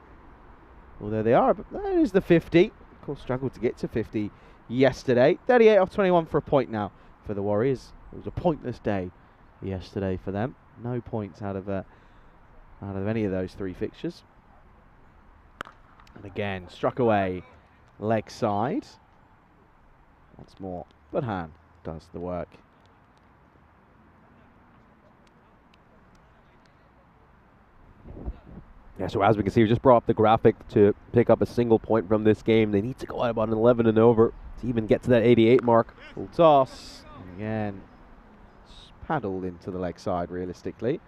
Although they are, but that is the 50. Of course, struggled to get to 50 yesterday. 38 off 21 for a point now for the Warriors. It was a pointless day yesterday for them. No points out of any of those 3 fixtures. And again, struck away leg side. Once more, Burhan does the work. Yeah, so as we can see, we just brought up the graphic to pick up a single point from this game. They need to go out about an 11 and over to even get to that 88 mark. Full toss. And again, paddled into the leg side realistically.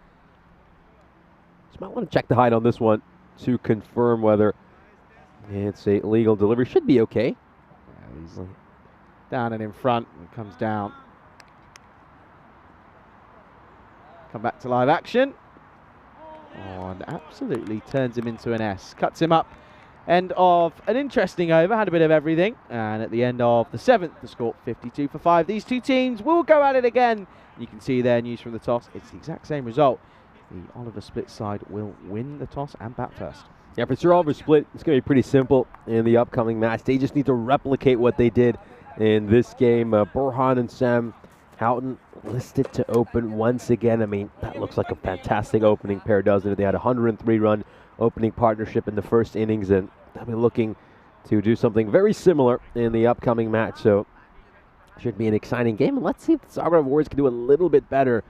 So might want to check the height on this one to confirm whether it's a legal delivery. Should be okay. Yeah, he's down and in front and comes down. Come back to live action. Oh, and absolutely turns him into an S. Cuts him up. End of an interesting over. Had a bit of everything. And at the end of the 7th, the score 52 for 5. These 2 teams will go at it again. You can see there, news from the toss. It's the exact same result. The Oliver Split side will win the toss and bat first. Yeah, for Sir Oliver Split, it's going to be pretty simple in the upcoming match. They just need to replicate what they did in this game. Burhan and Sam Houghton listed to open once again. I mean, that looks like a fantastic opening pair, doesn't it? They had a 103-run opening partnership in the first innings, and they'll be looking to do something very similar in the upcoming match. So, should be an exciting game. And let's see if the Zagreb Warriors can do a little bit better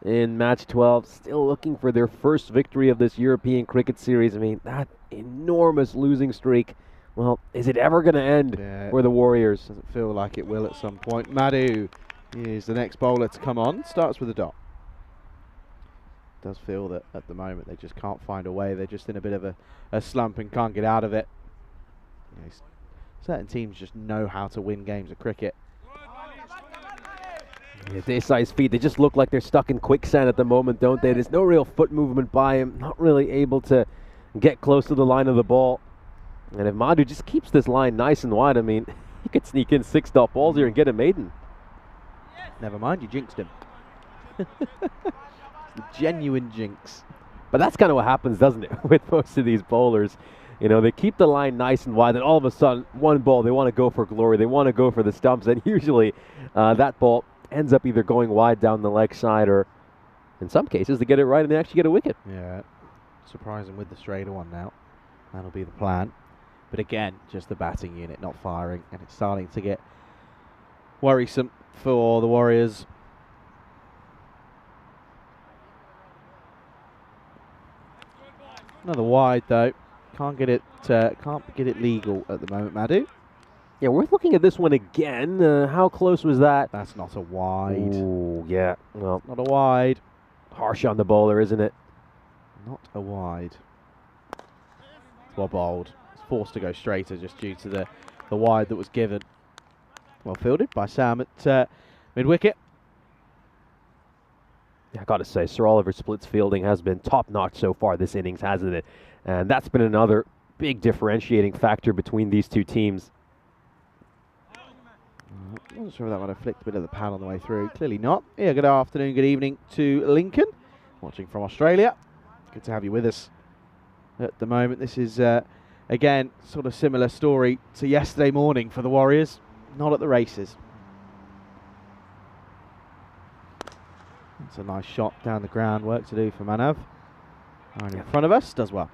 in match 12. Still looking for their first victory of this European cricket series. I mean, that enormous losing streak. Well, is it ever going to end for the Warriors? Doesn't feel like it will at some point. Madhu is the next bowler to come on. Starts with a dot. Does feel that at the moment they just can't find a way. They're just in a bit of a slump and can't get out of it. You know, certain teams just know how to win games of cricket. Yeah, Desai's feet, they just look like they're stuck in quicksand at the moment, don't they? There's no real foot movement by him. Not really able to get close to the line of the ball. And if Madhu just keeps this line nice and wide, I mean, he could sneak in 6 dot balls here and get a maiden. Never mind, you jinxed him. Genuine jinx. But that's kind of what happens, doesn't it, with most of these bowlers. You know, they keep the line nice and wide, and all of a sudden, one ball, they want to go for glory. They want to go for the stumps, and usually that ball ends up either going wide down the leg side, or in some cases, they get it right and they actually get a wicket. Yeah, surprising with the straighter one now. That'll be the plan. But again, just the batting unit not firing, and it's starting to get worrisome for the Warriors. Another wide though. Can't get it legal at the moment, Madhu. Yeah, worth looking at this one again. How close was that? That's not a wide. Ooh, yeah. Well, Not a wide. harsh on the bowler, isn't it? Not a wide. Well bowled. It's forced to go straighter just due to the wide that was given. Well fielded by Sam at mid-wicket. I got to say, Sir Oliver Split's fielding has been top-notch so far this innings, hasn't it? And that's been another big differentiating factor between these two teams. I'm not sure if that might have flicked a bit of the pad on the way through. Clearly not. Yeah, good afternoon, good evening to Lincoln, watching from Australia. Good to have you with us at the moment. This is, again, sort of similar story to yesterday morning for the Warriors. Not at the races. It's a nice shot down the ground. Work to do for Manav. Right in front of us. Does well.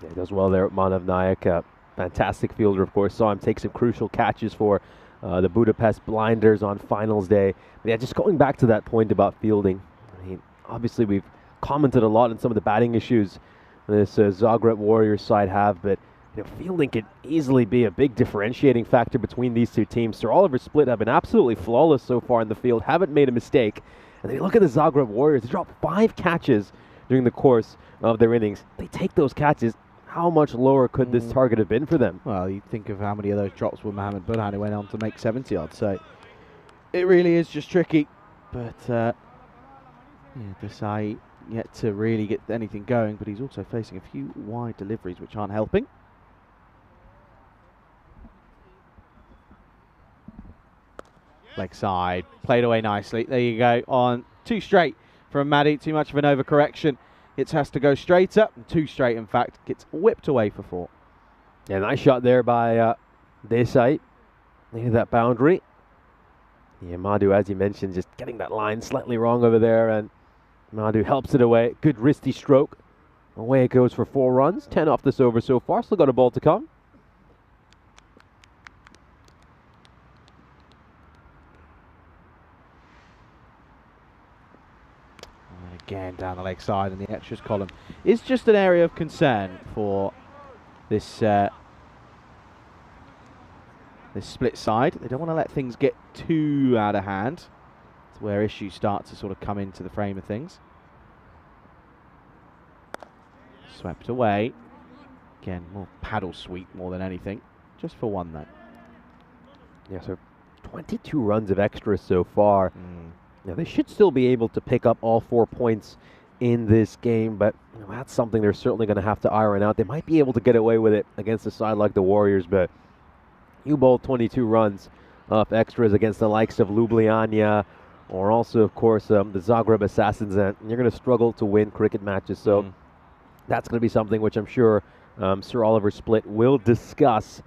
Yeah, he does well there at Manav Nayak. Fantastic fielder, of course. Saw him take some crucial catches for the Budapest Blinders on finals day. But yeah, just going back to that point about fielding. I mean, obviously, we've commented a lot on some of the batting issues this Zagreb Warriors side have, but fielding could easily be a big differentiating factor between these two teams. Sir Oliver Split have been absolutely flawless so far in the field, haven't made a mistake. And then you look at the Zagreb Warriors, they dropped 5 catches during the course of their innings. They take those catches. How much lower could this target have been for them? Well, you think of how many of those drops were Mohamed Burhan, who went on to make 70 odd. So it really is just tricky. But yeah, Desai yet to really get anything going, but he's also facing a few wide deliveries which aren't helping. Leg side, played away nicely. There you go, on 2 straight from Maddie. Too much of an overcorrection. It has to go straight up, and 2 straight, in fact, gets whipped away for 4. Yeah, nice shot there by Desai. Near that boundary. Yeah, Madhu, as you mentioned, just getting that line slightly wrong over there, and Madhu helps it away. Good wristy stroke. Away it goes for 4 runs. 10 off this over so far. Still got a ball to come. Again down the leg side, and the extras column is just an area of concern for this this split side. They don't want to let things get too out of hand. It's where issues start to sort of come into the frame of things. Swept away. Again, more paddle sweep more than anything. Just for 1 though. Yeah, so 22 runs of extras so far. Now, they should still be able to pick up all 4 points in this game, but that's something they're certainly going to have to iron out. They might be able to get away with it against a side like the Warriors, but you bowl 22 runs of extras against the likes of Ljubljana, or also, of course, the Zagreb Assassins, and you're going to struggle to win cricket matches. So that's going to be something which I'm sure Sir Oliver Split will discuss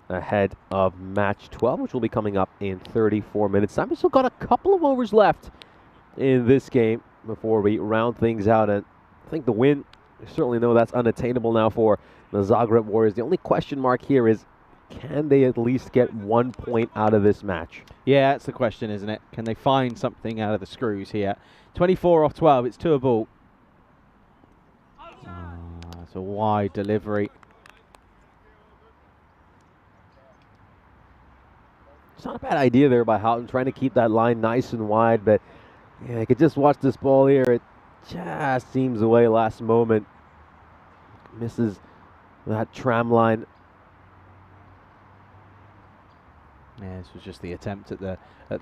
ahead of match 12, which will be coming up in 34 minutes time. We've still got a couple of overs left in this game before we round things out, and I think the win, I certainly know that's unattainable now for the Zagreb Warriors. The only question mark here is, can they at least get 1 point out of this match? Yeah, that's the question, isn't it? Can they find something out of the screws here? 24 off 12, it's 2 a ball. It's a wide delivery. It's not a bad idea there by Houghton, trying to keep that line nice and wide, but yeah, I could just watch this ball here. It just seems away last moment. Misses that tram line. Yeah, this was just the attempt at the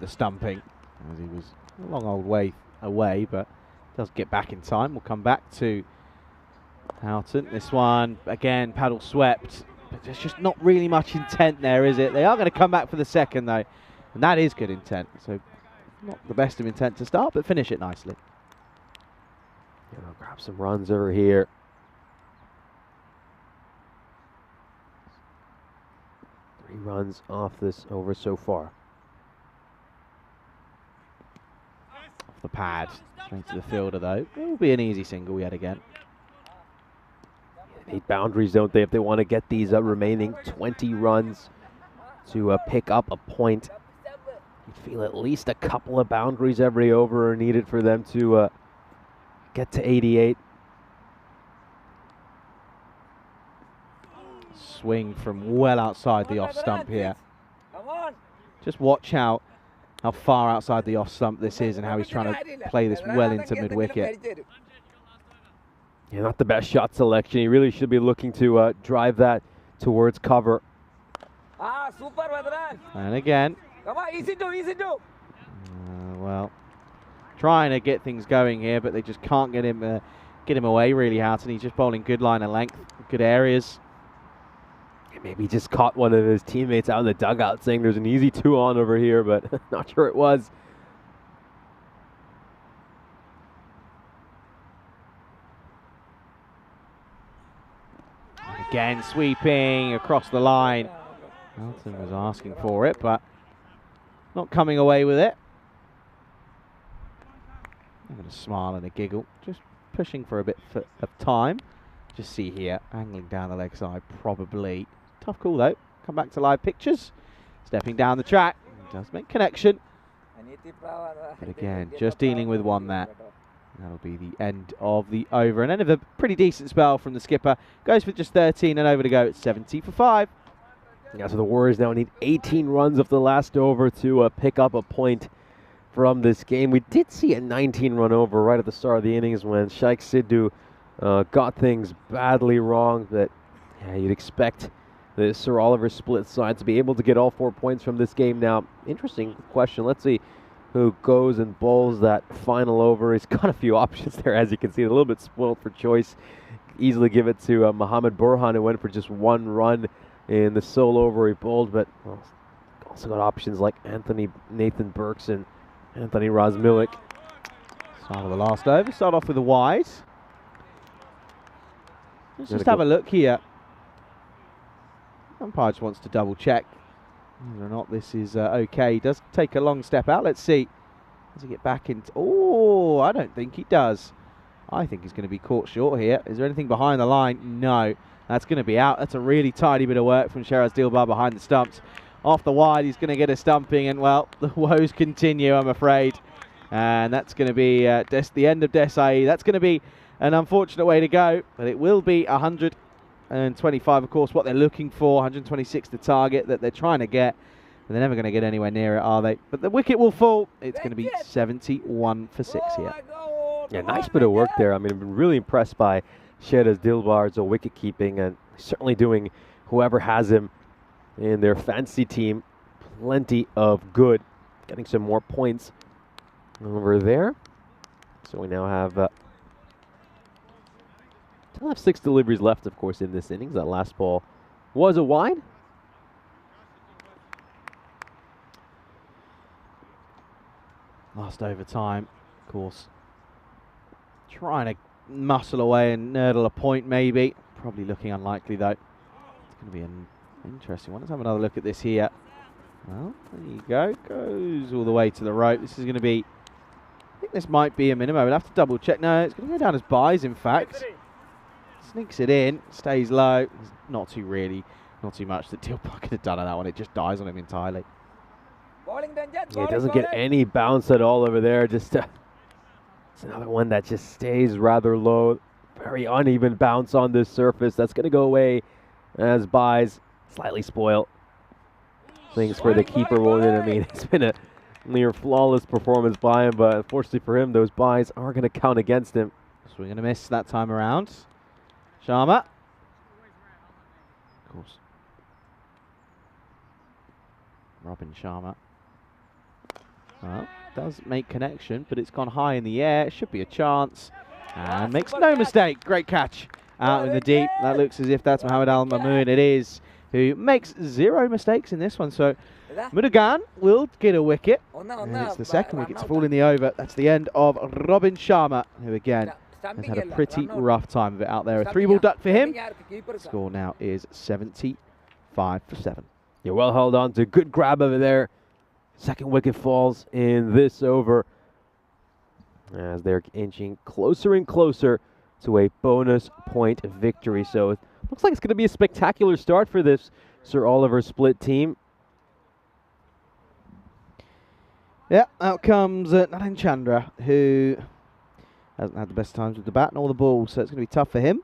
stumping, as he was a long old way away, but does get back in time. We'll come back to Houghton. This one, again, paddle swept. But there's just not really much intent there, is it? They are going to come back for the second, though. And that is good intent. So, not the best of intent to start, but finish it nicely. Yeah, they'll grab some runs over here. Three runs off this over so far. Off the pad. Straight to the fielder, though. It will be an easy single yet again. They need boundaries, don't they, if they want to get these remaining 20 runs to pick up a point. You'd feel at least a couple of boundaries every over are needed for them to get to 88. Swing from well outside the off stump here. Just watch how far outside the off stump this is and how he's trying to play this well into mid-wicket. Yeah, not the best shot selection. He really should be looking to drive that towards cover. And again. Well, trying to get things going here, but they just can't get him away really, Houghton. He's just bowling good line of length, good areas. Maybe he just caught one of his teammates out in the dugout saying there's an easy 2 on over here, but not sure it was. Again, sweeping across the line. Houghton was asking for it, but not coming away with it. Having a smile and a giggle, just pushing for a bit of time. Just see here, angling down the leg side, probably. Tough call though. Come back to live pictures. Stepping down the track, does make connection. But again, just dealing with one there. That'll be the end of the over. And end of a pretty decent spell from the skipper. Goes for just 13 and over to go at 70 for 5. Yeah, so the Warriors now need 18 runs of the last over to pick up a point from this game. We did see a 19-run over right at the start of the innings when Sheikh Sidhu got things badly wrong. But yeah, you'd expect the Sir Oliver split side to be able to get all 4 points from this game. Now, interesting question. Let's see who goes and bowls that final over. He's got a few options there, as you can see. A little bit spoiled for choice. Easily give it to Mohammad Burhan, who went for just 1 run in the sole over he bowled. But well, also got options like Nathan Burks and Anthony Razmilik. Start of the last over. Start off with a wide. Let's just have a look here. Umpire just wants to double check whether or not this is okay. He does take a long step out. Let's see. Does he get back into... Oh, I don't think he does. I think he's going to be caught short here. Is there anything behind the line? No. That's going to be out. That's a really tidy bit of work from Sheraz Dilbar behind the stumps. Off the wide, he's going to get a stumping, and, well, the woes continue, I'm afraid. And that's going to be the end of Desai. That's going to be an unfortunate way to go, but it will be 125, of course, what they're looking for. 126 the target that they're trying to get. But they're never going to get anywhere near it, are they? But the wicket will fall. It's going to be 71 for 6 here. Yeah, nice bit of work there. I mean, I've been really impressed by Sheraz Dilbar's wicket keeping, and certainly doing whoever has him in their fantasy team plenty of good. Getting some more points over there. So we now have still have 6 deliveries left, of course, in this innings. That last ball was a wide. Last overtime, of course. Trying to muscle away and nurdle a point, maybe. Probably looking unlikely, though. It's going to be an interesting one. Let's have another look at this here. Well, there you go. Goes all the way to the rope. This is going to be... I think this might be a minimum. We'll have to double check. No, it's going to go down as buys, in fact. Sneaks it in. Stays low. There's not too much that Dilbar could have done on that one. It just dies on him entirely. Yeah, it doesn't get any bounce at all over there. Just it's another one that just stays rather low. Very uneven bounce on this surface. That's going to go away as buys. Slightly spoiled things for the keeper, won't it? I mean, it's been a near flawless performance by him, but unfortunately for him, those buys are going to count against him. Swing and a miss that time around. Sharma. Of course. Robin Sharma. Well, does make connection, but it's gone high in the air. It should be a chance. And makes no mistake. Great catch out in the deep. That looks as if that's Mohamed Al Mamoon. It is, who makes 0 mistakes in this one. So Murugan will get a wicket. And it's the second wicket to fall in the over. That's the end of Robin Sharma, who again has had a pretty rough time of it out there. A 3-ball duck for him. Score now is 75 for 7. You're well held on to. Good grab over there. Second wicket falls in this over as they're inching closer and closer to a bonus point victory. So it looks like it's going to be a spectacular start for this Sir Oliver split team. Yeah, out comes Naren Chandra, who hasn't had the best times with the bat and all the balls, so it's going to be tough for him.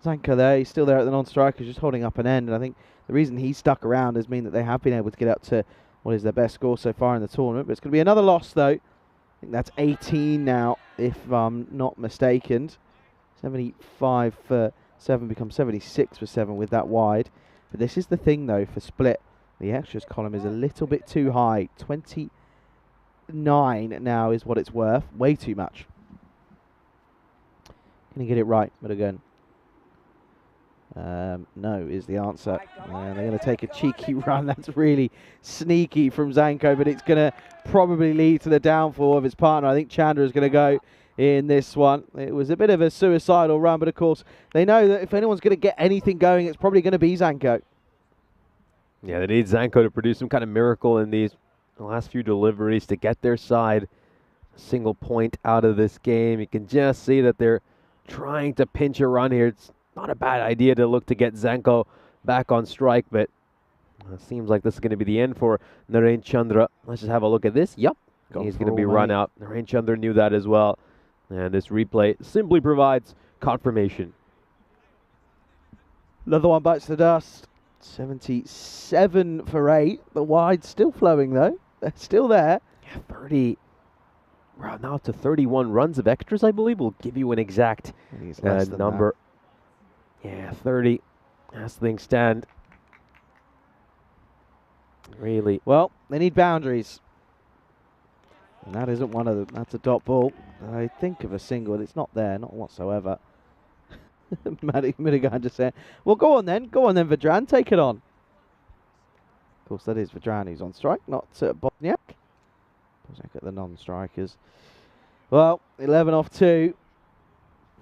Zanka there, he's still there at the non-striker, just holding up an end, and I think the reason he's stuck around has meant that they have been able to get up to what is their best score so far in the tournament. But it's going to be another loss, though. I think that's 18 now, if I'm not mistaken. 75 for 7 becomes 76 for 7 with that wide. But this is the thing, though, for split. The extras column is a little bit too high. 29 now is what it's worth. Way too much. Can he get it right? But again, no is the answer. And they're going to take a cheeky run. That's really sneaky from Zanko, but it's going to probably lead to the downfall of his partner. I think Chandra is going to go in this one. It was a bit of a suicidal run, but of course, they know that if anyone's going to get anything going, it's probably going to be Zanko. Yeah, they need Zanko to produce some kind of miracle in these last few deliveries to get their side a single point out of this game. You can just see that they're trying to pinch a run here. It's not a bad idea to look to get Zanko back on strike, but it seems like this is going to be the end for Naren Chandra. Let's just have a look at this. Yep, he's going to be run out. Naren Chandra knew that as well. And this replay simply provides confirmation. Another one bites the dust. 77 for 8. The wide's still flowing though. They're still there. Yeah, 30. We're now up to 31 runs of extras, I believe. We'll give you an exact number. Yeah, 30. As things stand. Really. Well, they need boundaries. And that isn't one of them. That's a dot ball. I think of a single. It's not there. Not whatsoever. Madigan just said, well, go on then, Vedran, take it on. Of course, that is Vedran who's on strike, not Bosniak. Bosniak at the non-strikers. Well, 11 off 2.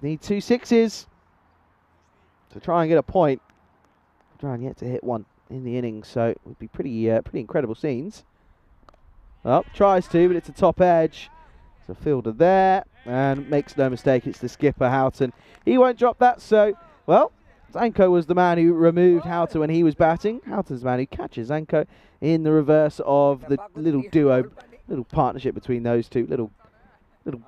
Need 2 sixes to try and get a point. Vedran yet to hit one in the innings, so it would be pretty incredible scenes. Well, tries to, but it's a top edge. So fielder there, and makes no mistake, it's the skipper, Houghton. He won't drop that, so, well, Zanko was the man who removed Houghton when he was batting. Houghton's the man who catches Zanko in the reverse of the little duo, little partnership between those two, little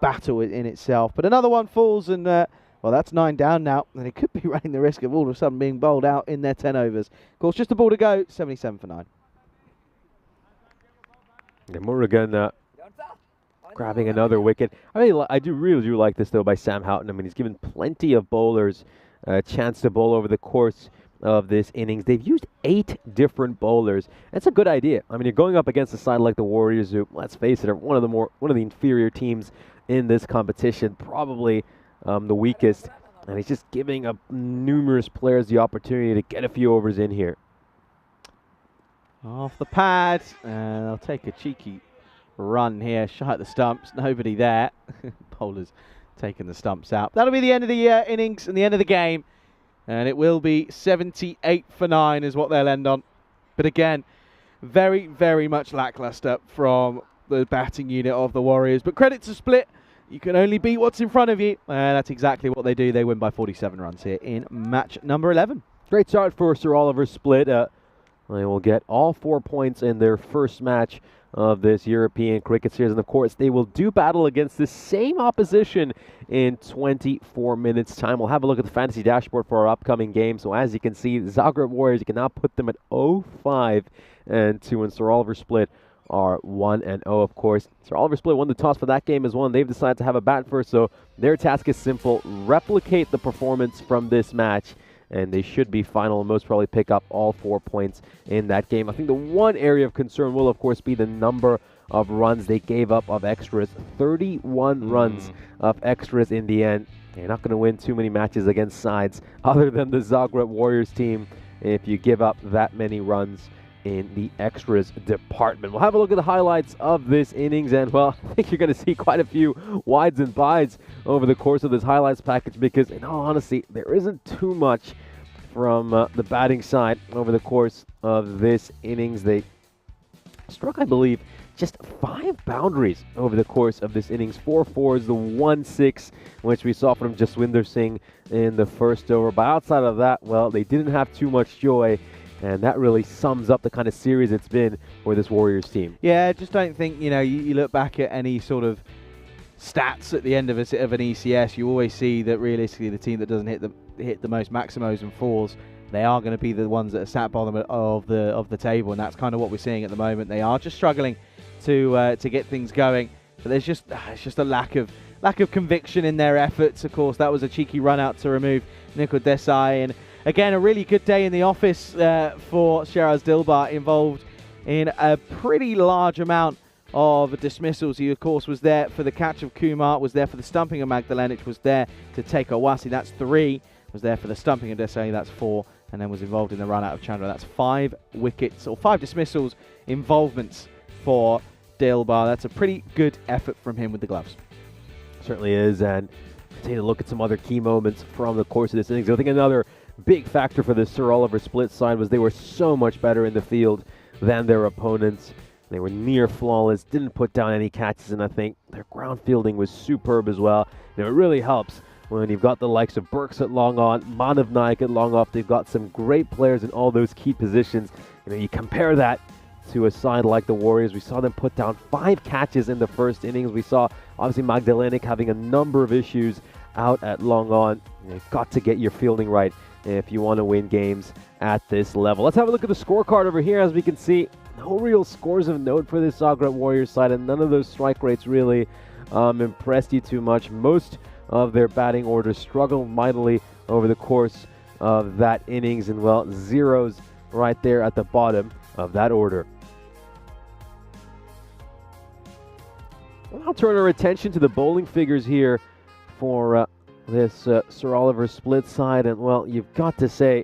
battle in itself. But another one falls, and, well, that's 9 down now, and it could be running the risk of all of a sudden being bowled out in their 10 overs. Of course, just a ball to go, 77 for 9. And Murugan grabbing another wicket. I really do like this though by Sam Houghton. I mean, he's given plenty of bowlers a chance to bowl over the course of this innings. They've used 8 different bowlers. That's a good idea. I mean, you're going up against a side like the Warriors, who, let's face it, are one of the inferior teams in this competition, probably the weakest. And he's just giving up numerous players the opportunity to get a few overs in here. Off the pad, and they'll take a cheeky run here, shy at the stumps, nobody there. Bowlers taking the stumps out. That'll be the end of the innings and the end of the game, and it will be 78 for 9 is what they'll end on. But again, very, very much lackluster from the batting unit of the Warriors. But credit to Split, you can only beat what's in front of you, and that's exactly what they do. They win by 47 runs here in match number 11. Great start for Sir Oliver Split. They will get all 4 points in their first match of this European cricket series. And of course, they will do battle against the same opposition in 24 minutes time. We'll have a look at the fantasy dashboard for our upcoming game. So as you can see, the Zagreb Warriors, you can now put them at 0-5-2, and Sir Oliver Split are 1-0, of course. Sir Oliver Split won the toss for that game as well, and they've decided to have a bat first. So their task is simple: replicate the performance from this match, and they should be final and most probably pick up all 4 points in that game. I think the one area of concern will, of course, be the number of runs they gave up of extras. 31 runs of extras in the end. You're not going to win too many matches against sides other than the Zagreb Warriors team if you give up that many runs in the extras department. We'll have a look at the highlights of this innings, and well, I think you're going to see quite a few wides and bides over the course of this highlights package, because in all honesty, there isn't too much from the batting side over the course of this innings. They struck, I believe, just 5 boundaries over the course of this innings. 4 fours, the 1-6, which we saw from Jaswinder Singh in the first over. But outside of that, well, they didn't have too much joy, and that really sums up the kind of series it's been for this Warriors team. Yeah, I just don't think, you look back at any sort of stats at the end of an ECS, you always see that realistically the team that doesn't hit the most maximos and fours, they are going to be the ones that are sat bottom of the table, and that's kind of what we're seeing at the moment. They are just struggling to get things going, but there's just it's just a lack of conviction in their efforts. Of course, that was a cheeky run out to remove Nikol Desai, and again, a really good day in the office for Shiraz Dilbar, involved in a pretty large amount of dismissals. He, of course, was there for the catch of Kumar, was there for the stumping of Magdalenic, was there to take Owasi. That's 3. Was there for the stumping of Desai. That's 4. And then was involved in the run out of Chandra. That's 5 wickets, or 5 dismissals, involvements for Dilbar. That's a pretty good effort from him with the gloves. Certainly is, and continue to look at some other key moments from the course of this innings. I think another big factor for the Sir Oliver Split side was they were so much better in the field than their opponents. They were near flawless, didn't put down any catches, and I think their ground fielding was superb as well. And it really helps when you've got the likes of Burks at long on, Manav Naik at long off. They've got some great players in all those key positions. You compare that to a side like the Warriors. We saw them put down 5 catches in the first innings. We saw, obviously, Magdalenic having a number of issues out at long on. You've got to get your fielding right if you want to win games at this level. Let's have a look at the scorecard over here. As we can see, no real scores of note for this Zagreb Warriors side, and none of those strike rates really impressed you too much. Most of their batting orders struggled mightily over the course of that innings, and well, zeros right there at the bottom of that order. We'll now turn our attention to the bowling figures here for this Sir Oliver Split side, and well, you've got to say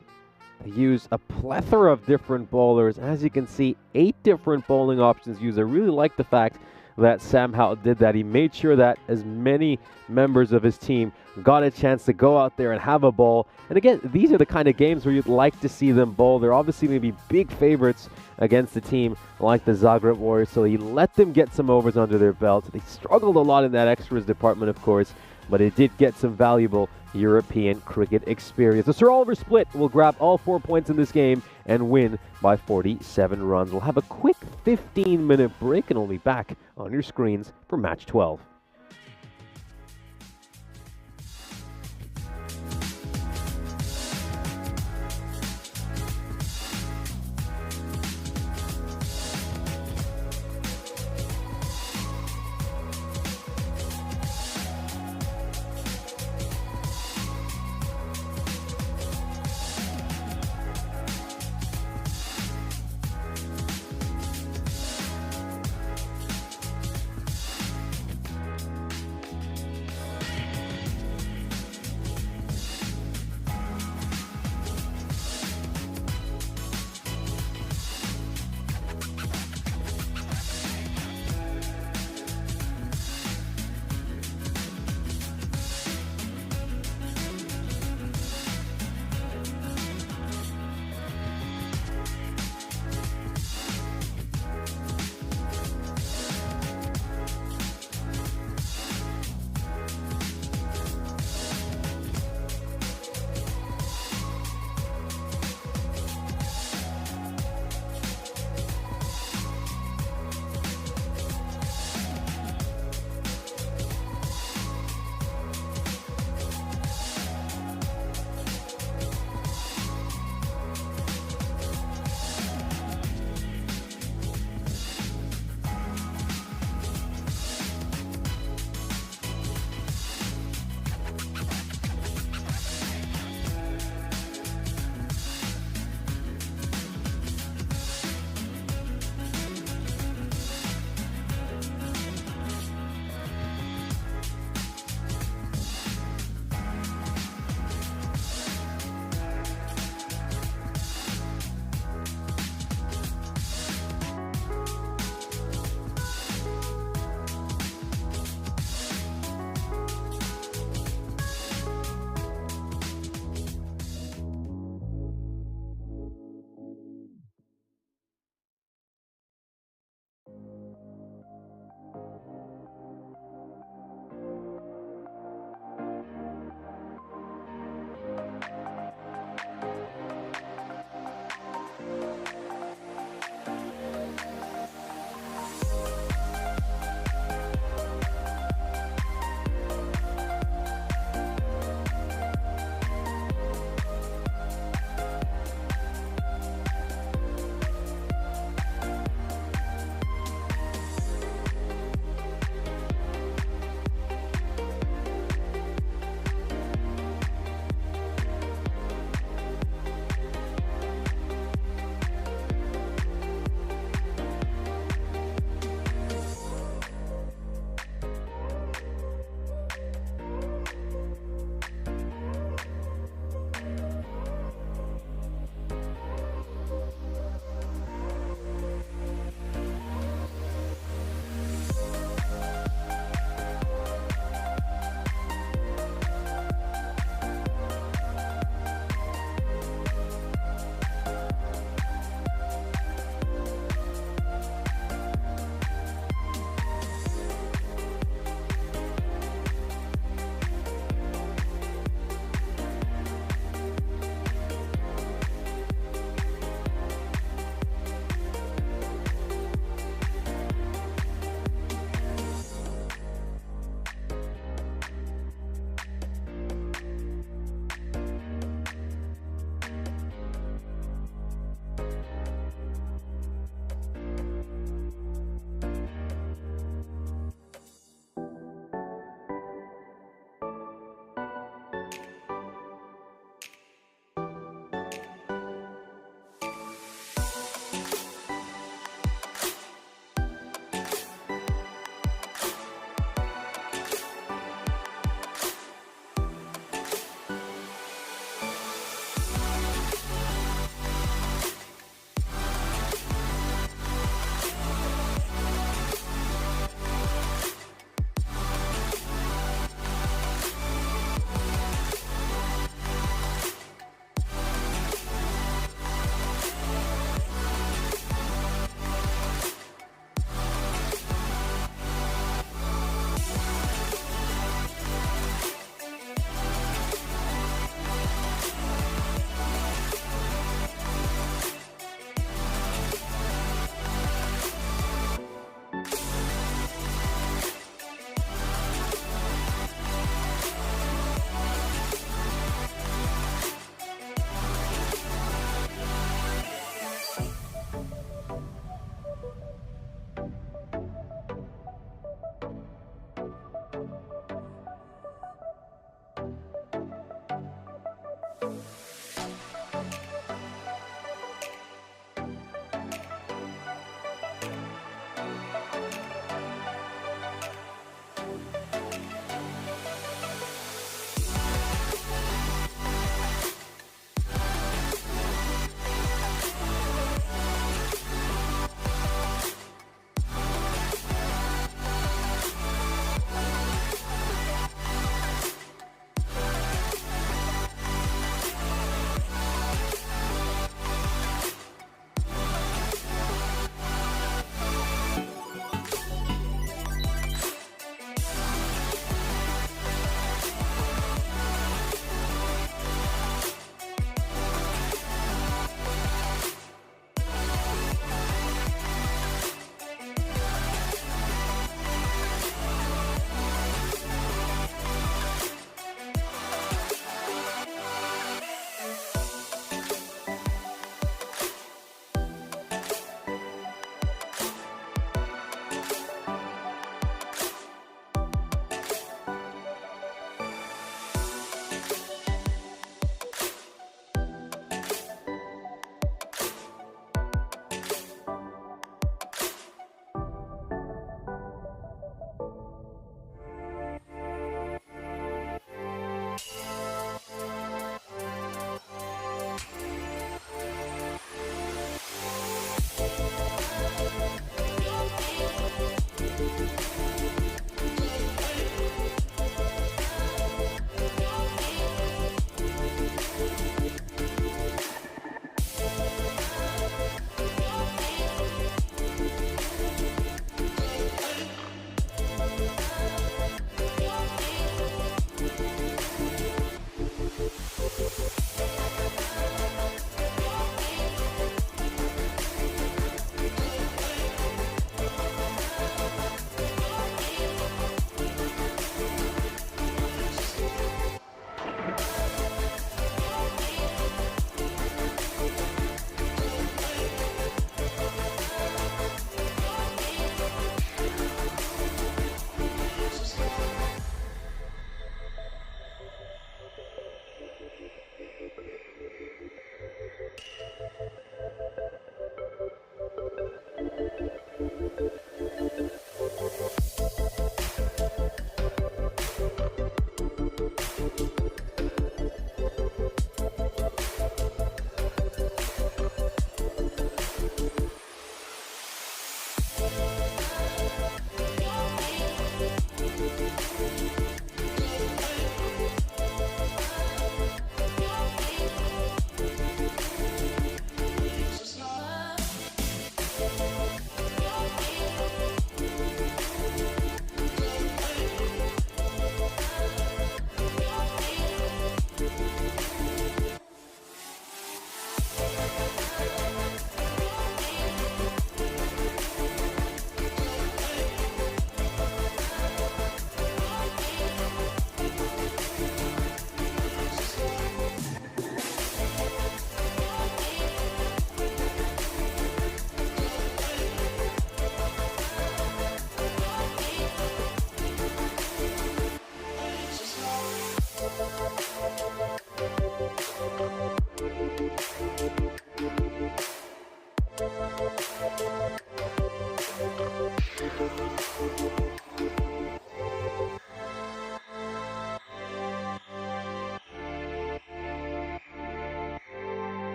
they use a plethora of different bowlers. As you can see, 8 different bowling options used. I really like the fact that Sam Howe did that. He made sure that as many members of his team got a chance to go out there and have a bowl. And again, these are the kind of games where you'd like to see them bowl. They're obviously going to be big favorites against a team like the Zagreb Warriors, so he let them get some overs under their belt. They struggled a lot in that extras department, of course, but it did get some valuable European cricket experience. The Sir Oliver Split will grab all 4 points in this game and win by 47 runs. We'll have a quick 15-minute break, and we'll be back on your screens for match 12.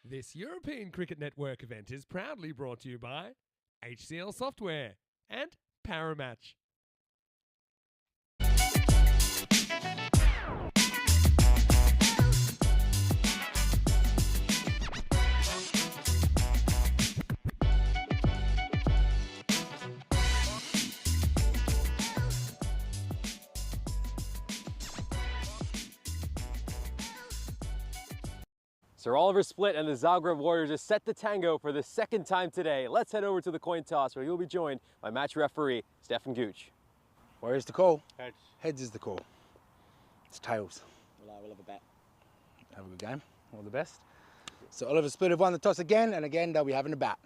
This European Cricket Network event is proudly brought to you by HCL Software and Paramatch. Sir Oliver split and the Zagreb Warriors are set to tango for the second time today. Let's head over to the coin toss where you'll be joined by match referee Stefan Gooch. Where's the call? Heads. Heads is the call. It's tails. We'll have a bet. Have a good game. All the best. So Oliver Split have won the toss again, and again they'll be having a bat.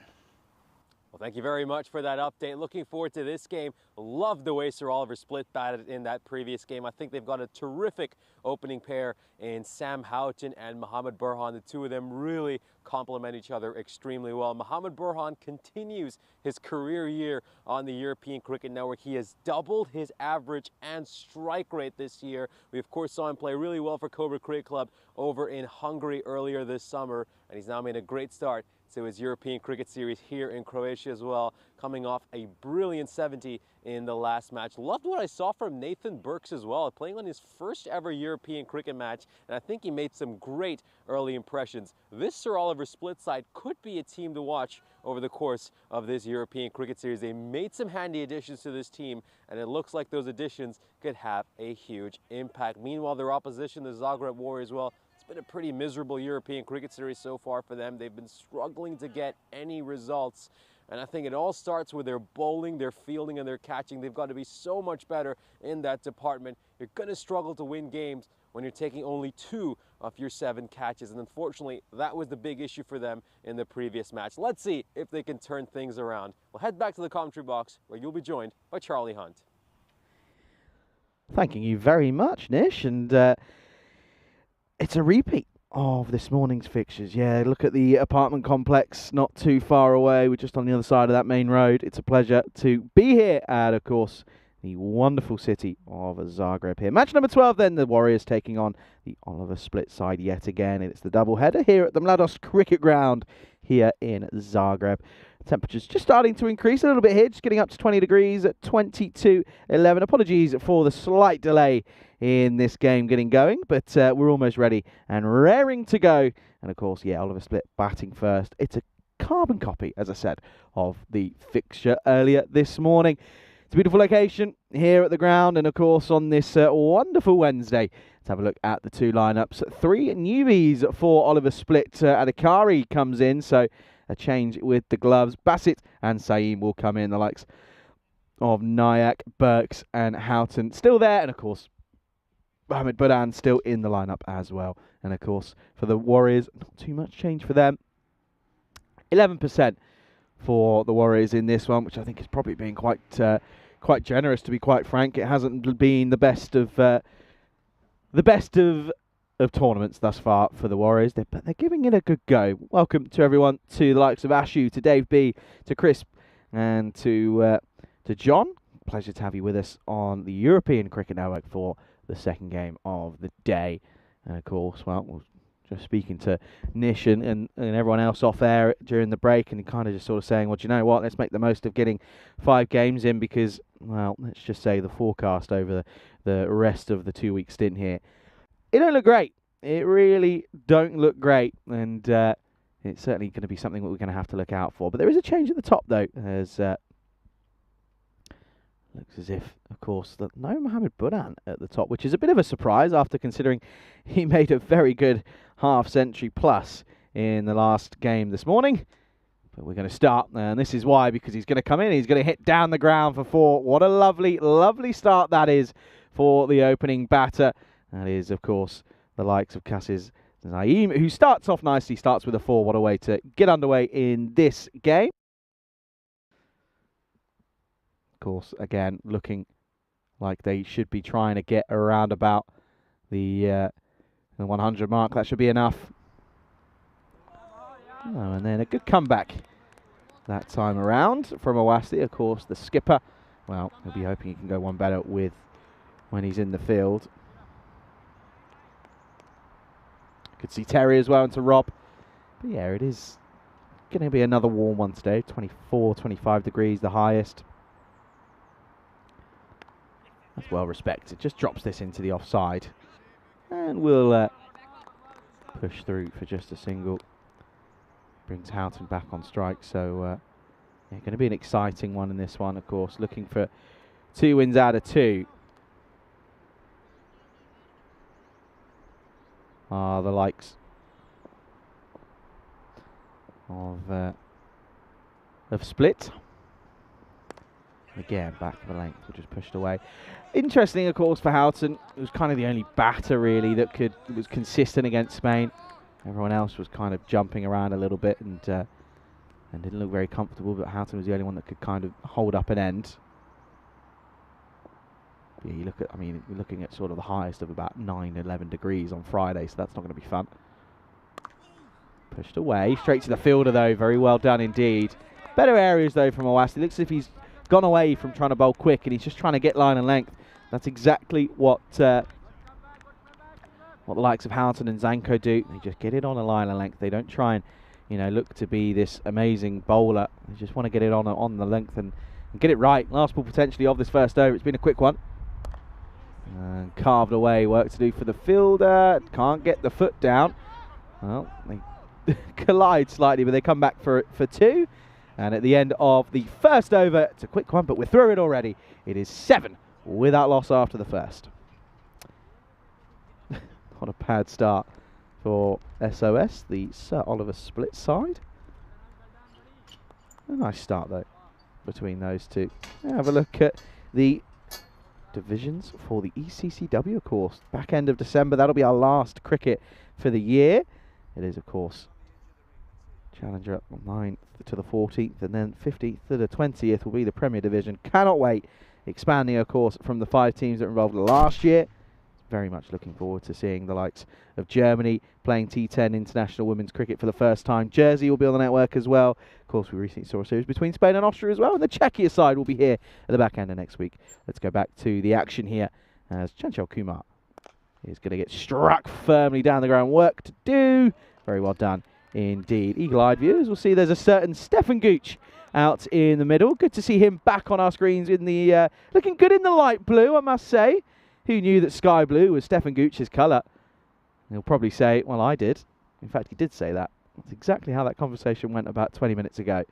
Well, thank you very much for that update. Looking forward to this game. Love the way Sir Oliver Split batted in that previous game. I think they've got a terrific opening pair in Sam Houghton and Mohammad Burhan. The two of them really complement each other extremely well. Mohammad Burhan continues his career year on the European Cricket Network. He has doubled his average and strike rate this year. We of course saw him play really well for Cobra Cricket Club over in Hungary earlier this summer, and he's now made a great start to his European Cricket Series here in Croatia as well, coming off a brilliant 70 in the last match. Loved what I saw from Nathan Burks as well, playing on his first ever European cricket match, and I think he made some great early impressions. This Sir Oliver Split side could be a team to watch over the course of this European Cricket Series. They made some handy additions to this team, and it looks like those additions could have a huge impact. Meanwhile, their opposition, the Zagreb Warriors, well, it's been a pretty miserable European Cricket Series so far for them. They've been struggling to get any results. And I think it all starts with their bowling, their fielding, and their catching. They've got to be so much better in that department. You're going to struggle to win games when you're taking only 2 of your 7 catches. And unfortunately, that was the big issue for them in the previous match. Let's see if they can turn things around. We'll head back to the commentary box where you'll be joined by Charlie Hunt. Thanking you very much, Nish. And it's a repeat of this morning's fixtures. Yeah, look at the apartment complex not too far away. We're just on the other side of that main road. It's a pleasure to be here at, of course, the wonderful city of Zagreb here. Match number 12 then, the Warriors taking on the Oliver Split side yet again. It's the double-header here at the Mladost Cricket Ground here in Zagreb. Temperatures just starting to increase a little bit here, just getting up to 20 degrees at 22:11. Apologies for the slight delay in this game getting going, but we're almost ready and raring to go. And of course, yeah, Oliver Split batting first. It's a carbon copy, as I said, of the fixture earlier this morning. It's a beautiful location here at the ground, and of course on this wonderful Wednesday. Let's have a look at the 2 lineups. 3 newbies for Oliver Split. Adhikari comes in, so a change with the gloves. Bassett and Saeem will come in. The likes of Nayak, Burks and Houghton still there, and of course Mohammad Budan still in the lineup as well. And of course for the Warriors, not too much change for them. 11% for the Warriors in this one, which I think is probably being quite generous, to be quite frank. It hasn't been the best of tournaments thus far for the Warriors, but they're giving it a good go. Welcome to everyone, to the likes of Ashu, to Dave B, to Chris, and to John. Pleasure to have you with us on the European Cricket Network for the second game of the day. And of course, well, we're just speaking to Nish and everyone else off air during the break, and kind of just sort of saying, well, do you know what, let's make the most of getting 5 games in, because, well, let's just say the forecast over the rest of the 2-week stint here, it don't look great. It really don't look great, and it's certainly going to be something that we're going to have to look out for. But there is a change at the top, though, as looks as if, of course, that no Mohammad Budan at the top, which is a bit of a surprise after considering he made a very good half-century plus in the last game this morning. But we're going to start, and this is why, because he's going to come in, he's going to hit down the ground for 4. What a lovely, lovely start that is for the opening batter. That is, of course, the likes of Cassis Zaim, who starts off nicely, starts with a 4. What a way to get underway in this game. Of course, again, looking like they should be trying to get around about the 100 mark. That should be enough. Oh, and then a good comeback that time around from Awasti. Of course, the skipper, well, he'll be hoping he can go one better with when he's in the field. Could see Terry as well into Rob. But yeah, it is going to be another warm one today. 24, 25 degrees, the highest. That's well respected. Just drops this into the offside. And we'll push through for just a single. Brings Houghton back on strike. So yeah, going to be an exciting one in this one, of course. Looking for 2 wins out of 2. Are the likes of Split. Again, back of the length, we're just pushed away. Interesting, of course, for Houghton. It was kind of the only batter, really, that was consistent against Spain. Everyone else was kind of jumping around a little bit and didn't look very comfortable, but Houghton was the only one that could kind of hold up an end. Yeah, you look at, I mean, you're looking at sort of the highest of about 9, 11 degrees on Friday, so that's not going to be fun. Pushed away, straight to the fielder though, very well done indeed. Better areas though from Awasti. Looks as if he's gone away from trying to bowl quick and he's just trying to get line and length. That's exactly what the likes of Houghton and Zanko do. They just get it on a line and length. They don't try and, you know, look to be this amazing bowler. They just want to get it on the length and get it right. Last ball potentially of this first over. It's been a quick one. And carved away, work to do for the fielder. Can't get the foot down. Well, they collide slightly, but they come back for 2. And at the end of the first over, it's a quick one, but we're through it already. It is 7 without loss after the first. What a bad start for SOS, the Sir Oliver Split side. A nice start, though, between those two. Have a look at the divisions for the ECCW, of course. Back end of December, that'll be our last cricket for the year. It is, of course, Challenger up 9th to the 14th, and then 15th to the 20th will be the Premier Division. Cannot wait. Expanding, of course, from the 5 teams that were involved last year. Very much looking forward to seeing the likes of Germany playing T10 international women's cricket for the first time. Jersey will be on the network as well. Of course, we recently saw a series between Spain and Austria as well, and the Czechia side will be here at the back end of next week. Let's go back to the action here as Chanchal Kumar is going to get struck firmly down the ground. Work to do. Very well done indeed. Eagle-eyed viewers will see there's a certain Stefan Gooch out in the middle. Good to see him back on our screens in the looking good in the light blue, I must say. Who knew that sky blue was Stefan Gooch's colour? He'll probably say, well, I did. In fact, he did say that. That's exactly how that conversation went about 20 minutes ago.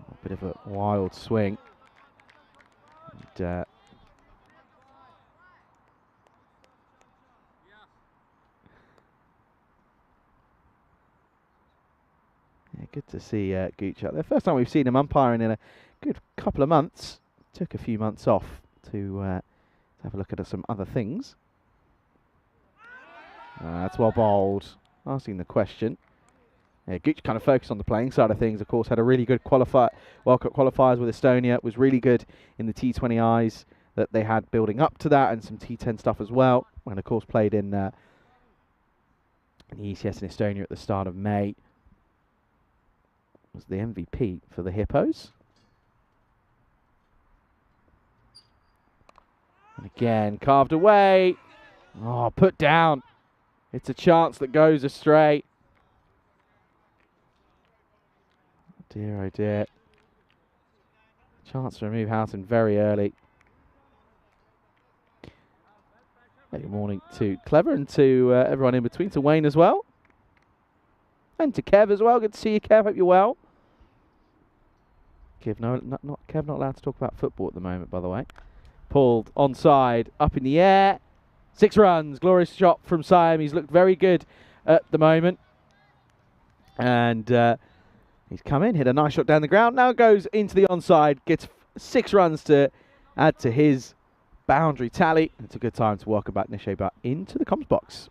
A bit of a wild swing. And, yeah, good to see Gooch out there. First time we've seen him umpiring in a good couple of months. Took a few months off to have a look at some other things. That's well bowled. Asking the question. Yeah, Gooch kind of focused on the playing side of things. Of course, had a really good World Cup qualifiers with Estonia. Was really good in the T20Is that they had building up to that, and some T10 stuff as well. And of course, played in the ECS in Estonia at the start of May. Was the MVP for the Hippos. And again, carved away. Oh, put down. It's a chance that goes astray. Dear, oh dear. Chance to remove Houghton very early. Good morning to Clever and to everyone in between, to Wayne as well. And to Kev as well. Good to see you, Kev. Hope you're well. Kev, Kev not allowed to talk about football at the moment, by the way. Pulled onside, up in the air. 6 runs. Glorious shot from Siam. He's looked very good at the moment. And he's come in, hit a nice shot down the ground. Now goes into the onside. Gets 6 runs to add to his boundary tally. It's a good time to welcome back Nisheba into the comms box.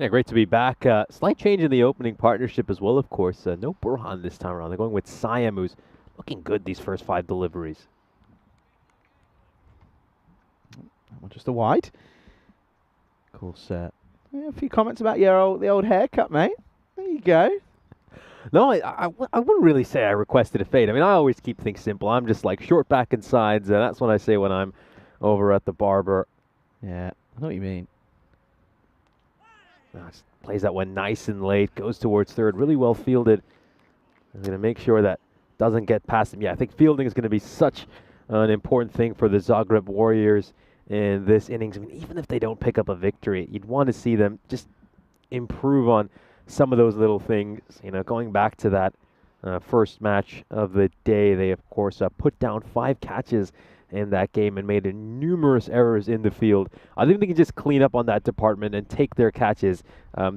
Yeah, great to be back. Slight change in the opening partnership as well, of course. No Burhan this time around. They're going with Siam, who's looking good these first 5 deliveries. That one just a wide. Of course, yeah, a few comments about the old haircut, mate. There you go. No, I wouldn't really say I requested a fade. I mean, I always keep things simple. I'm just like short back and sides. That's what I say when I'm over at the barber. Yeah, I know what you mean. Just plays that one nice and late, goes towards third, really well fielded. I'm going to make sure that doesn't get past him. Yeah, I think fielding is going to be such an important thing for the Zagreb Warriors in this innings. I mean, even if they don't pick up a victory, you'd want to see them just improve on some of those little things. You know, going back to that first match of the day, they, of course, put down 5 catches in that game and made numerous errors in the field. I think they can just clean up on that department and take their catches.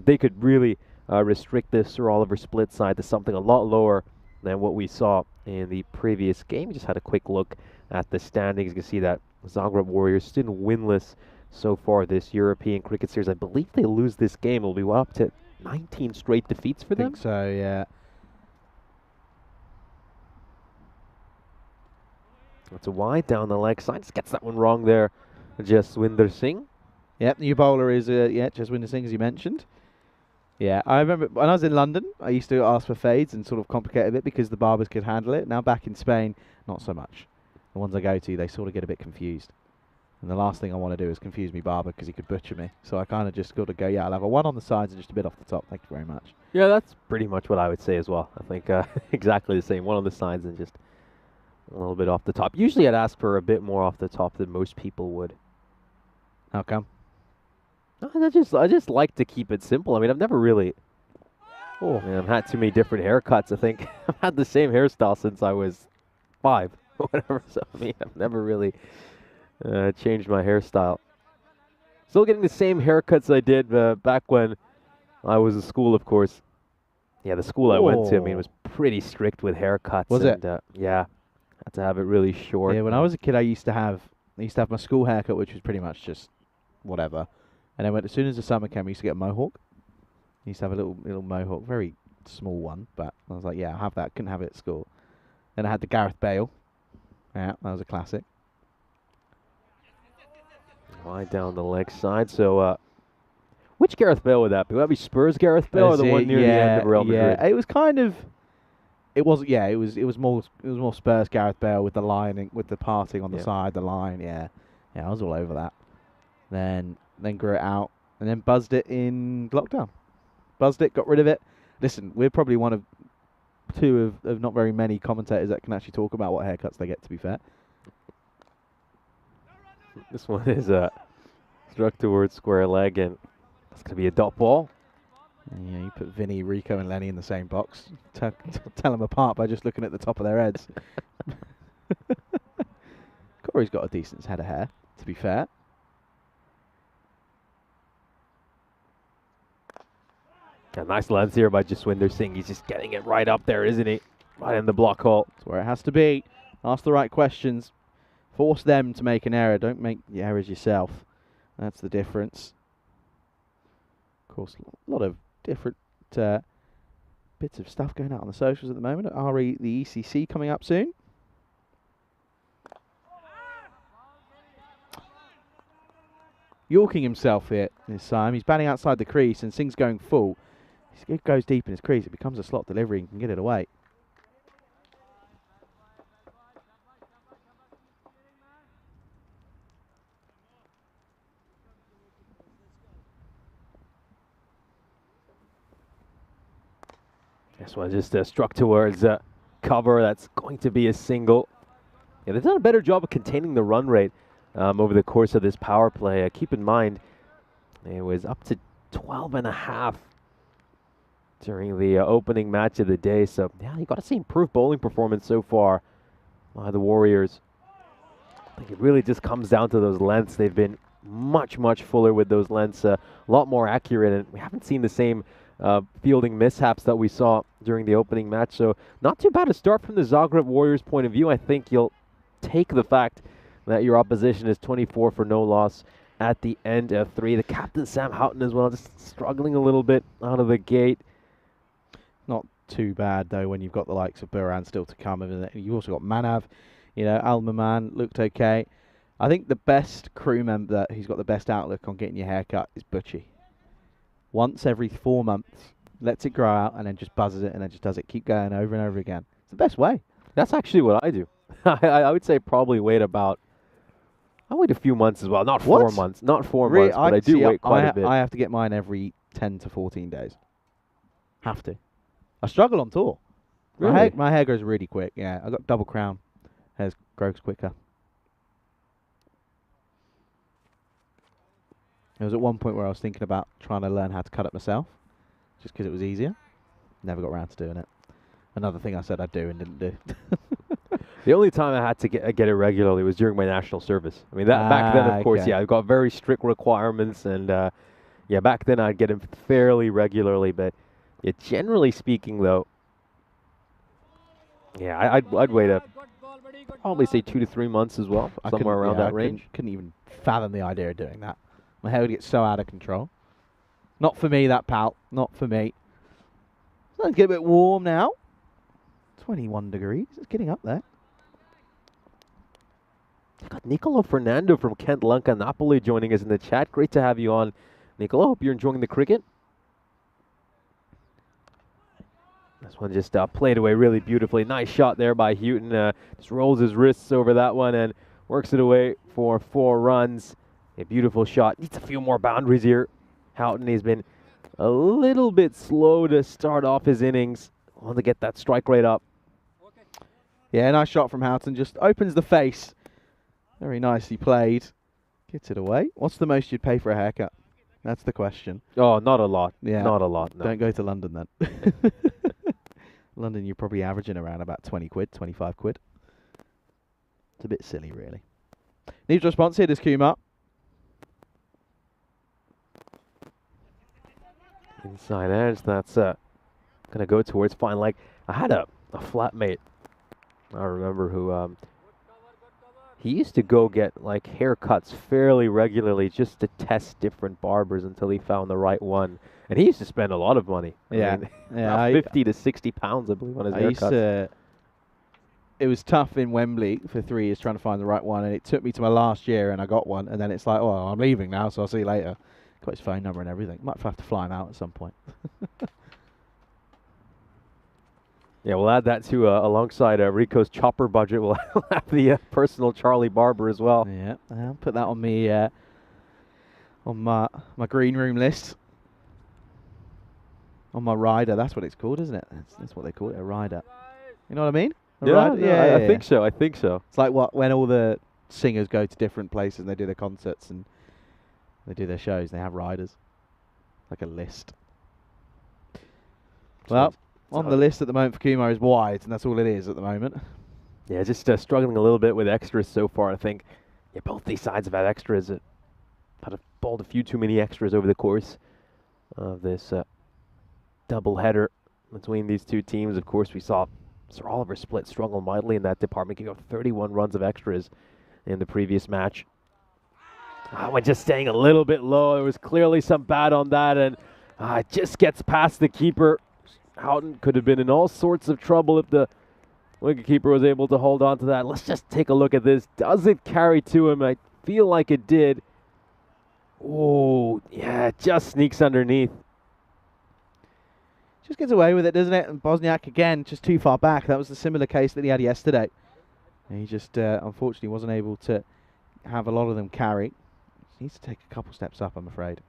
They could really restrict this Sir Oliver split side to something a lot lower than what we saw in the previous game. We just had a quick look at the standings. You can see that Zagreb Warriors still winless so far this European Cricket Series. I believe they lose this game, it'll be up to 19 straight defeats for them. I think so, yeah. It's a wide down the leg side. Just gets that one wrong there. Jaswinder Singh. Yep, the new bowler is, Jaswinder Singh, as you mentioned. Yeah, I remember when I was in London, I used to ask for fades and sort of complicate a bit because the barbers could handle it. Now back in Spain, not so much. The ones I go to, they sort of get a bit confused. And the last thing I want to do is confuse me barber because he could butcher me. So I kind of just got to go, yeah, I'll have a 1 on the sides and just a bit off the top. Thank you very much. Yeah, that's pretty much what I would say as well. I think exactly the same. 1 on the sides and just a little bit off the top. Usually I'd ask for a bit more off the top than most people would. How come? I just like to keep it simple. I mean, I've never really... Oh, man, I've had too many different haircuts. I think I've had the same hairstyle since I was 5 or whatever. So, I mean, I've never really changed my hairstyle. Still getting the same haircuts I did back when I was in school, of course. Yeah, the school I went to, I mean, was pretty strict with haircuts. Was it? Yeah, had to have it really short. Yeah, when I was a kid, I used to have my school haircut, which was pretty much just whatever. And then as soon as the summer came, I used to get a mohawk. I used to have a little mohawk, very small one, but I was like, yeah, I'll have that. Couldn't have it at school. Then I had the Gareth Bale. Yeah, that was a classic. Wide down the leg side. So, which Gareth Bale would that be? Would that be Spurs Gareth Bale or the one near the end of Real Madrid? Yeah, it was kind of. It was more Spurs Gareth Bale with the line with the parting on the side, the line. Yeah, I was all over that. Then grew it out and then buzzed it in lockdown. Buzzed it, got rid of it. Listen, we're probably one of 2 of not very many commentators that can actually talk about what haircuts they get, to be fair. This one is struck towards square leg, and it's going to be a dot ball. Yeah, you put Vinny, Rico, and Lenny in the same box. Tell them apart by just looking at the top of their heads. Corey's got a decent head of hair, to be fair. A nice lens here by Jaswinder Singh. He's just getting it right up there, isn't he? Right in the block hole. That's where it has to be. Ask the right questions. Force them to make an error. Don't make the errors yourself. That's the difference. Of course, a lot of different bits of stuff going out on the socials at the moment. RE, the ECC coming up soon. Yorking himself here this time. He's batting outside the crease and Singh's going full. It goes deep in his crease. It becomes a slot delivery and can get it away. This one just struck towards cover. That's going to be a single. Yeah, they've done a better job of containing the run rate over the course of this power play. Keep in mind, it was up to 12.5 during the opening match of the day. So, yeah, you got to see improved bowling performance so far by the Warriors. I think it really just comes down to those lengths. They've been much, much fuller with those lengths, a lot more accurate, and we haven't seen the same fielding mishaps that we saw during the opening match. So, not too bad a start from the Zagreb Warriors' point of view. I think you'll take the fact that your opposition is 24 for no loss at the end of 3. The captain, Sam Houghton, as well, just struggling a little bit out of the gate. Not too bad, though, when you've got the likes of Buran still to come. And you've also got Manav. You know, Al-Maman looked okay. I think the best crew member who's got the best outlook on getting your hair cut is Butchie. Once every 4 months, lets it grow out and then just buzzes it and then just does it. Keep going over and over again. It's the best way. That's actually what I do. I would say probably wait about, I wait a few months as well. Not 4 What? months. Not 4 months, but I do see, wait quite a bit. I have to get mine every 10 to 14 days. Have to. I struggle on tour. Really? My hair grows really quick. Yeah, I got double crown. Hair grows quicker. There was at one point where I was thinking about trying to learn how to cut it myself, just because it was easier. Never got around to doing it. Another thing I said I'd do and didn't do. The only time I had to get it regularly was during my national service. I mean, that back then, of course, okay. yeah, I've got very strict requirements, and yeah, back then I'd get them fairly regularly. But yeah, generally speaking, though, yeah, I'd wait probably say 2 to 3 months as well, somewhere around that range. Couldn't even fathom the idea of doing that. My hair would get so out of control. Not for me, that pal. Not for me. Starting to get a bit warm now. 21 degrees. It's getting up there. We've got Nicolo Fernando from Kent Lanka Napoli joining us in the chat. Great to have you on, Nicolo. Hope you're enjoying the cricket. This one just played away really beautifully. Nice shot there by Houghton. Just rolls his wrists over that one and works it away for 4 runs. A beautiful shot. Needs a few more boundaries here. Houghton has been a little bit slow to start off his innings. Want to get that strike rate up. Yeah, nice shot from Houghton. Just opens the face. Very nicely played. Gets it away. What's the most you'd pay for a haircut? That's the question. Oh, not a lot. Yeah. Not a lot, no. Don't go to London then. London, you're probably averaging around about 20 quid, 25 quid. It's a bit silly, really. Needs a response here, does Kumar. Inside edge, that's going to go towards fine leg. I had a flatmate, I remember, who he used to go get like haircuts fairly regularly just to test different barbers until he found the right one. And he used to spend a lot of money. Yeah, I mean, about 50 to 60 pounds, I believe, on his haircuts. It was tough in Wembley for 3 years trying to find the right one, and it took me to my last year, and I got one. And then it's like, oh, I'm leaving now, so I'll see you later. Got his phone number and everything. Might have to fly him out at some point. Yeah, we'll add that to alongside Rico's chopper budget. We'll have the personal Charlie Barber as well. Yeah, I'll put that on me on my green room list. On my rider, that's what it's called, isn't it? That's what they call it, a rider. You know what I mean? Yeah, I think so. I think so. It's like when all the singers go to different places and they do their concerts and they do their shows. They have riders, like a list. Well, on the list at the moment for Kumar is wide, and that's all it is at the moment. Yeah, just struggling a little bit with extras so far. I think both these sides have had extras. Had bowled a few too many extras over the course of this double header between these two teams. Of course, we saw Sir Oliver Split struggle mightily in that department, giving up 31 runs of extras in the previous match. We're just staying a little bit low. There was clearly some bat on that, and it just gets past the keeper. Houghton could have been in all sorts of trouble if the wicketkeeper was able to hold on to that. Let's just take a look at this. Does it carry to him? I feel like it did. Oh, yeah, it just sneaks underneath. Just gets away with it, doesn't it? And Bosniak, again, just too far back. That was the similar case that he had yesterday. And he just, unfortunately, wasn't able to have a lot of them carry. He needs to take a couple steps up, I'm afraid.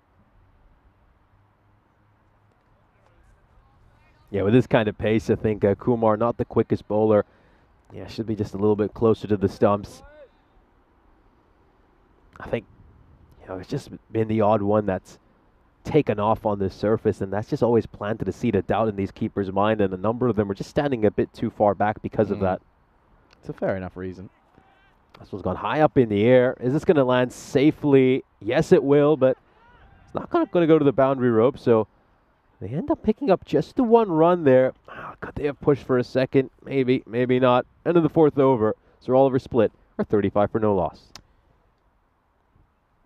Yeah, with this kind of pace, I think Kumar, not the quickest bowler. Yeah, should be just a little bit closer to the stumps. I think, it's just been the odd one that's taken off on the surface, and that's just always planted a seed of doubt in these keepers' mind, and a number of them are just standing a bit too far back because of that. It's a fair enough reason. This one's gone high up in the air. Is this going to land safely? Yes, it will, but it's not going to go to the boundary rope, so they end up picking up just the 1 run there. Could they have pushed for a second? Maybe, maybe not. End of the 4th over. Sir Oliver Split are 35 for no loss.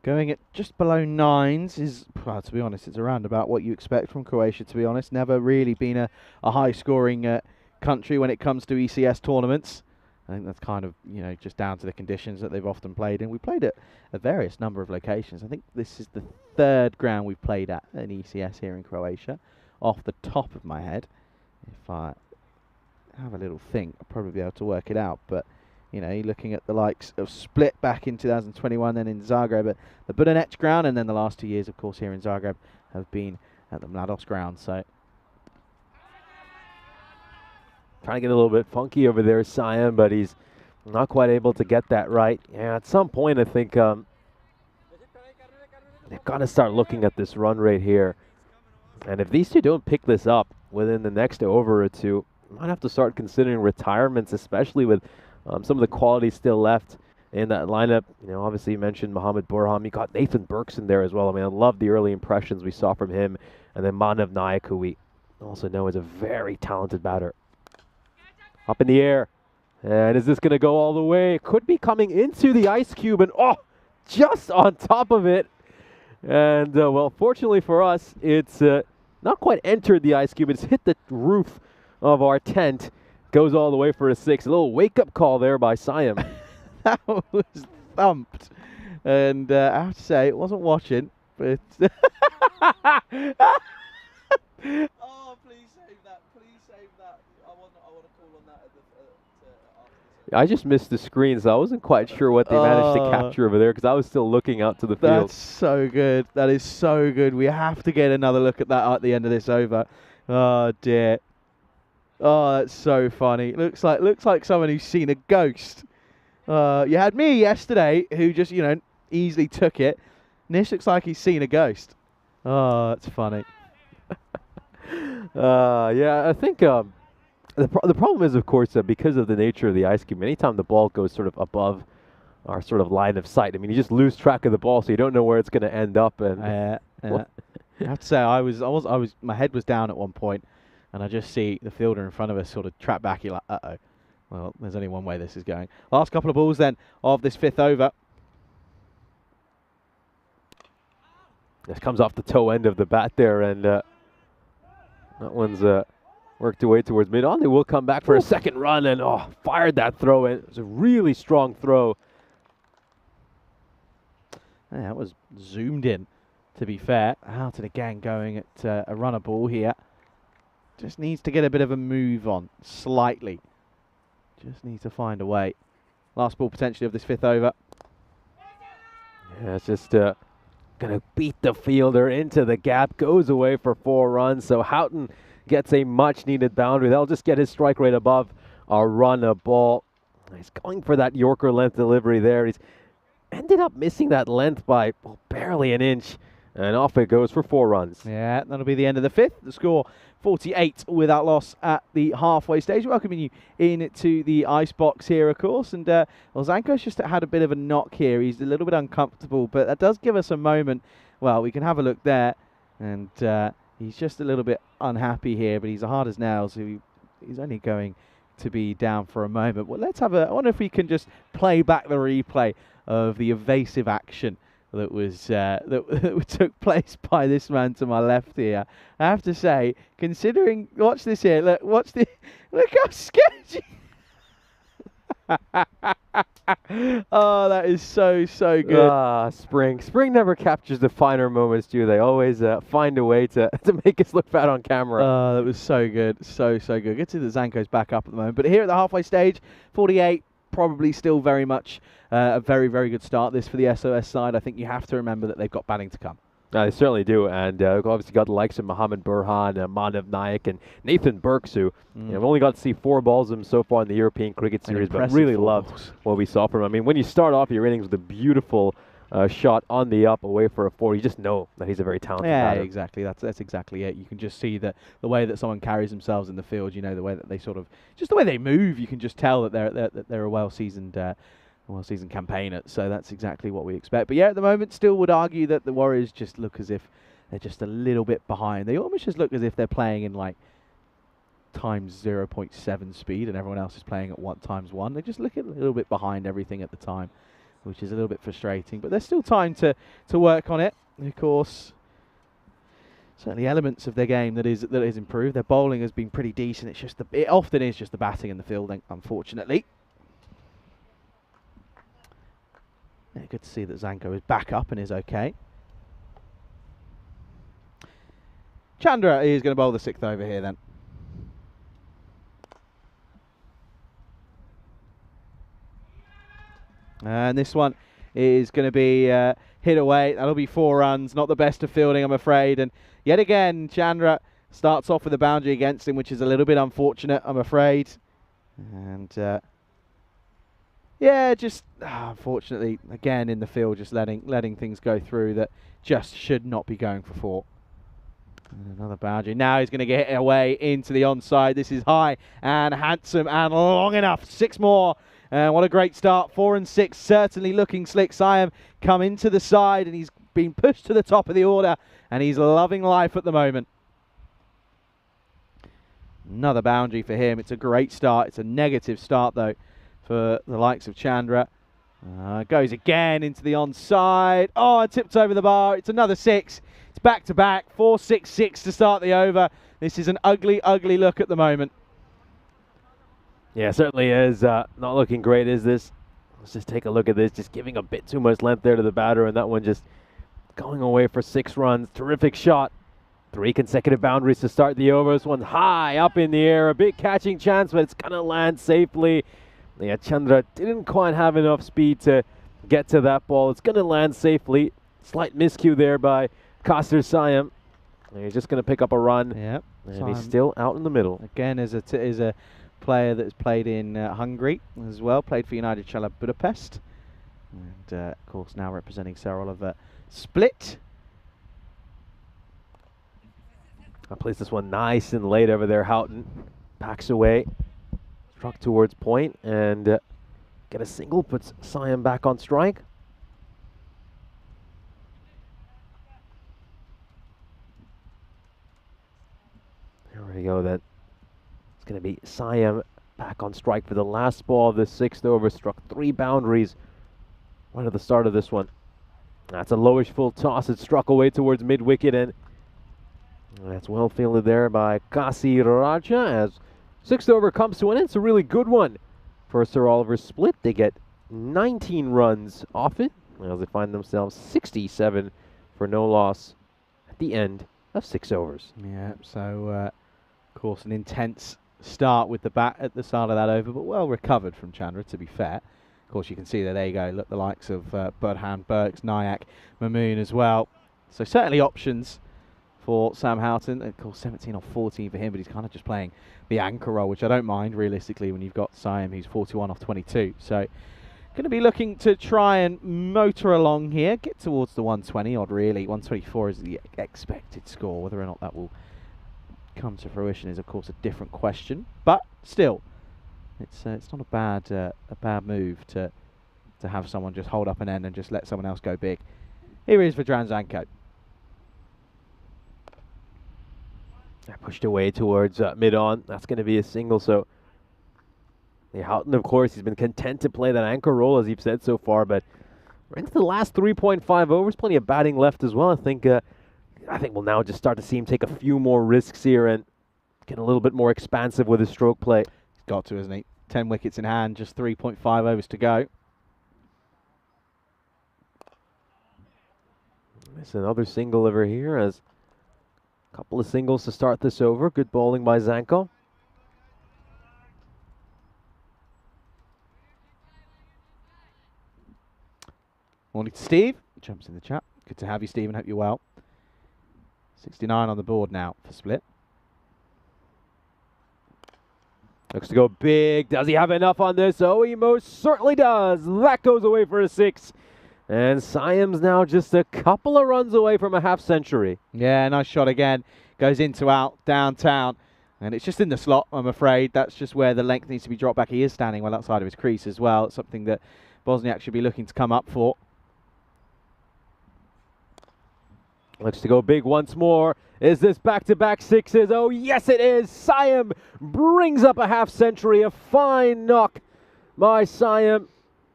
Going at just below 9s is, well, to be honest, it's around about what you expect from Croatia, to be honest. Never really been a high-scoring country when it comes to ECS tournaments. I think that's kind of, just down to the conditions that they've often played in. We played at a various number of locations. I think this is the 3rd ground we've played at an ECS here in Croatia, off the top of my head. If I have a little think, I'll probably be able to work it out. But You know, you're looking at the likes of Split back in 2021, then in Zagreb at the Budinec ground, and then the last 2 years, of course, here in Zagreb have been at the Mladost ground. So trying to get a little bit funky over there, Siam, but he's not quite able to get that right. Yeah, at some point, I think they've got to start looking at this run rate here. And if these two don't pick this up within the next over or two, might have to start considering retirements, especially with some of the quality still left in that lineup. You know, obviously you mentioned Mohamed Burham. You got Nathan Burks in there as well. I mean, I love the early impressions we saw from him. And then Manav Naik, who we also know is a very talented batter. Up in the air. And is this going to go all the way? It could be coming into the ice cube. And, oh, just on top of it. And, well, fortunately for us, it's not quite entered the ice cube. It's hit the roof of our tent. Goes all the way for a 6. A little wake-up call there by Siam. that was thumped. And I have to say, it wasn't watching, but... Oh, please save that. Please save that. I want to call on that after this. I just missed the screen, so I wasn't quite sure what they managed to capture over there because I was still looking out to the field. That's so good. That is so good. We have to get another look at that at the end of this over. Oh, dear. Oh, that's so funny. Looks like someone who's seen a ghost. You had me yesterday who just, you know, easily took it. Nish looks like he's seen a ghost. Oh, that's funny. Yeah, I think the problem is, of course, because of the nature of the ice cube, anytime the ball goes sort of above our sort of line of sight, I mean, you just lose track of the ball, so you don't know where it's going to end up. And I have to say, my head was down at one point, and I just see the fielder in front of us sort of trap back. You're like, uh-oh. Well, there's only one way this is going. Last couple of balls then of this 5th over. This comes off the toe end of the bat there, and that one's worked away towards mid on. They will come back for a second run, and fired that throw in. It was a really strong throw. Yeah, that was zoomed in, to be fair. Out and again going at a runner ball here. Just needs to get a bit of a move on, slightly. Just needs to find a way. Last ball potentially of this 5th over. Yeah, it's just going to beat the fielder into the gap. Goes away for 4 runs. So Houghton gets a much-needed boundary. They'll just get his strike rate above a run a ball. He's going for that Yorker length delivery there. He's ended up missing that length by barely an inch. And off it goes for 4 runs. Yeah, that'll be the end of the 5th. The score 48 without loss at the halfway stage. Welcoming you into the ice box here, of course. And Zanko's just had a bit of a knock here. He's a little bit uncomfortable, but that does give us a moment. Well, we can have a look there. And he's just a little bit unhappy here, but he's hard as nails. So he's only going to be down for a moment. Well, let's have I wonder if we can just play back the replay of the evasive action that was that took place by this man to my left here. I have to say, considering, watch this here. Look how sketchy. Oh, that is so good. Spring never captures the finer moments, do they? Always find a way to make us look bad on camera. That was so good, so good. Good to see that Zanko's back up at the moment. But here at the halfway stage, 48. Probably still very much a very good start this for the SOS side. I think you have to remember that they've got batting to come. They certainly do, and we've obviously got the likes of Mohamed Burhan, Manav Naik, and Nathan Burks, who we've only got to see 4 balls of him so far in the European Cricket Series, but really loved what we saw from him. I mean, when you start off your innings with a beautiful shot on the up away for a 4, you just know that he's a very talented batter. Yeah, exactly. That's exactly it. You can just see the way that someone carries themselves in the field. You know, the way that they sort of, just the way they move. You can just tell that they're a well-seasoned campaigner. So that's exactly what we expect. But yeah, at the moment, still would argue that the Warriors just look as if they're just a little bit behind. They almost just look as if they're playing in like times 0.7 speed, and everyone else is playing at ×1. They just look a little bit behind everything at the time, which is a little bit frustrating. But there's still time to work on it. And of course, certainly elements of their game that is improved. Their bowling has been pretty decent. It's just it often is just the batting and the fielding, unfortunately. Yeah, good to see that Zanko is back up and is okay. Chandra is going to bowl the 6th over here then. And this one is going to be hit away. That'll be 4 runs. Not the best of fielding, I'm afraid. And yet again, Chandra starts off with a boundary against him, which is a little bit unfortunate, I'm afraid. And yeah, just unfortunately, again in the field, just letting things go through that just should not be going for 4. And another boundary. Now he's going to get hit away into the onside. This is high and handsome and long enough. 6 more. And what a great start. 4 and 6. Certainly looking slick. Siam come into the side and he's been pushed to the top of the order. And he's loving life at the moment. Another boundary for him. It's a great start. It's a negative start, though, for the likes of Chandra. Goes again into the onside. Oh, it tipped over the bar. It's another 6. It's back-to-back. 4-6-6 to start the over. This is an ugly, ugly look at the moment. Yeah, certainly is. Not looking great, is this? Let's just take a look at this. Just giving a bit too much length there to the batter, and that one just going away for 6 runs. Terrific shot. 3 consecutive boundaries to start the over. This one high up in the air. A big catching chance, but it's going to land safely. Yeah, Chandra didn't quite have enough speed to get to that ball. It's going to land safely. Slight miscue there by Kasir Siam. And he's just going to pick up a run. Yep. And he's still out in the middle. Again, is a player that's played in Hungary as well. Played for United Chala Budapest. And, of course, now representing Sir Oliver Split. I placed this one nice and late over there. Houghton backs away. Struck towards point and get a single, puts Siam back on strike. There we go. That it's going to be Siam back on strike for the last ball of the 6th over. Struck 3 boundaries right at the start of this one. That's a lowish full toss. It struck away towards mid-wicket, and that's well fielded there by Kasir Raja as 6th over comes to an end. It's a really good one for Sir Oliver Split. They get 19 runs off it as they find themselves 67 for no loss at the end of 6 overs. Yeah, so of course an intense start with the bat at the start of that over, but well recovered from Chandra, to be fair. Of course, you can see there you go, look, the likes of Burhan, Burks, Nayak, Mamoon as well. So certainly options for Sam Houghton. Of course, 17 off 14 for him, but he's kind of just playing the anchor role, which I don't mind realistically when you've got Siam, who's 41 off 22. So going to be looking to try and motor along here, get towards the 120 odd really. 124 is the expected score. Whether or not that will come to fruition is of course a different question, but still, it's not a bad move to have someone just hold up an end and just let someone else go big. Here he is for Dranzanko. Pushed away towards mid-on. That's going to be a single. So yeah, Houghton, of course, he's been content to play that anchor role, as you've said so far, but we're into the last 3.5 overs. Plenty of batting left as well. I think we'll now just start to see him take a few more risks here and get a little bit more expansive with his stroke play. He's got to, hasn't he? 10 wickets in hand, just 3.5 overs to go. It's another single over here as a couple of singles to start this over. Good bowling by Zanko. Morning to Steve. Jumps in the chat. Good to have you, Stephen. Hope you're well. 69 on the board now for Split. Looks to go big. Does he have enough on this? Oh, he most certainly does. That goes away for a 6. And Siam's now just a couple of runs away from a half century. Yeah, nice shot again. Goes into out, downtown. And it's just in the slot, I'm afraid. That's just where the length needs to be dropped back. He is standing well outside of his crease as well. It's something that Bosniak should be looking to come up for. Looks to go big once more. Is this back-to-back 6s? Oh, yes, it is. Siam brings up a half century. A fine knock by Siam.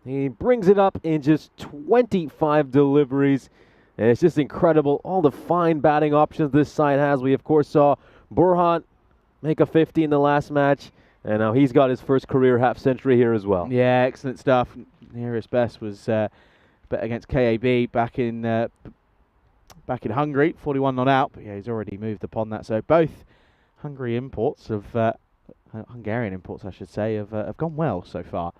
He brings it up in just 25 deliveries. And it's just incredible. All the fine batting options this side has. We, of course, saw Burhan make a 50 in the last match. And now he's got his first career half century here as well. Yeah, excellent stuff. Nearest best was against KAB back in Hungary, 41 not out, but yeah, he's already moved upon that. So both Hungarian imports, I should say, have gone well so far.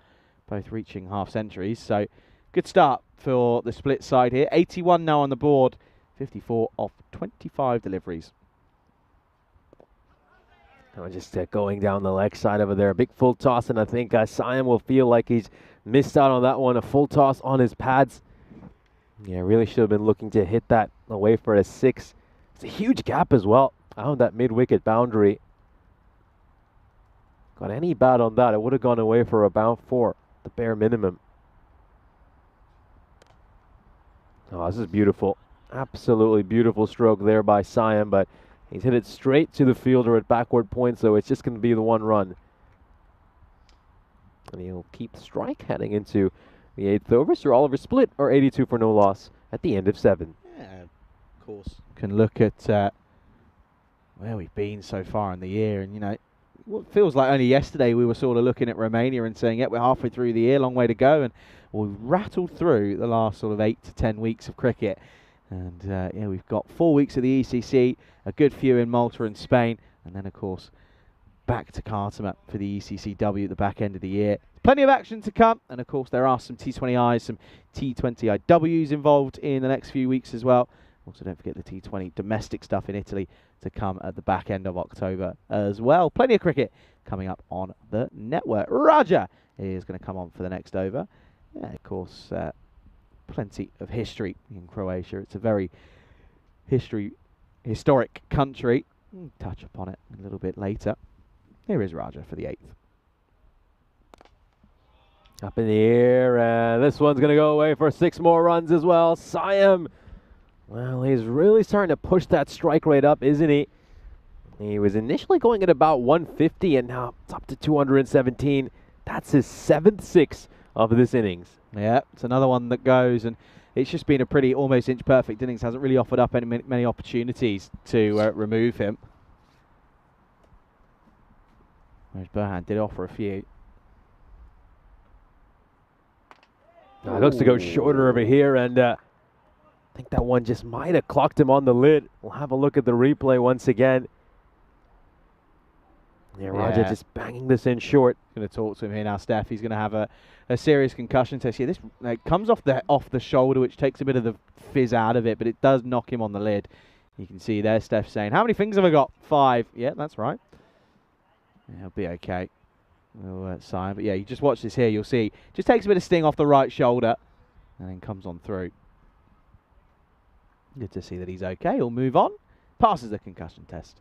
both reaching half centuries. So good start for the split side here. 81 now on the board, 54 off 25 deliveries. Oh, just going down the leg side over there. A big full toss, and I think Siam will feel like he's missed out on that one. A full toss on his pads. Yeah, really should have been looking to hit that away for a 6. It's a huge gap as well on that mid-wicket boundary. Got any bat on that, it would have gone away for about 4, the bare minimum. Oh, this is beautiful. Absolutely beautiful stroke there by Siam, but he's hit it straight to the fielder at backward point, so it's just going to be the 1 run. And he'll keep the strike heading into the 8th over. Sir Oliver split, or 82 for no loss at the end of 7. Yeah, of course. Can look at where we've been so far in the year, and you know, what feels like only yesterday we were sort of looking at Romania and saying, yeah, we're halfway through the year, long way to go, and we've rattled through the last sort of 8 to 10 weeks of cricket. And yeah, we've got 4 weeks of the ECC, a good few in Malta and Spain, and then of course back to Khartoum for the ECCW at the back end of the year. Plenty of action to come, and of course there are some T20Is, some T20IWs involved in the next few weeks as well. Also, don't forget the T20 domestic stuff in Italy to come at the back end of October as well. Plenty of cricket coming up on the network. Raja is going to come on for the next over. Yeah, of course, plenty of history in Croatia. It's a very historic country. We'll touch upon it a little bit later. Here is Raja for the 8th. Up in the air, and this one's going to go away for 6 more runs as well. Siam, well, he's really starting to push that strike rate up, isn't he? He was initially going at about 150, and now it's up to 217. That's his 7th 6 of this innings. Yeah, it's another one that goes, and it's just been a pretty almost inch-perfect innings. Hasn't really offered up many opportunities to remove him. Whereas Burhan did offer a few. It looks to go shorter over here, and I think that one just might have clocked him on the lid. We'll have a look at the replay once again. Yeah, Raja just banging this in short. Going to talk to him here now, Steph. He's going to have a serious concussion test here. This comes off the shoulder, which takes a bit of the fizz out of it, but it does knock him on the lid. You can see there, Steph saying, "How many fingers have I got? 5." Yeah, that's right. Yeah, he'll be okay. We'll sign, but yeah, you just watch this here. You'll see, just takes a bit of sting off the right shoulder, and then comes on through. Good to see that he's okay. He'll move on. Passes the concussion test.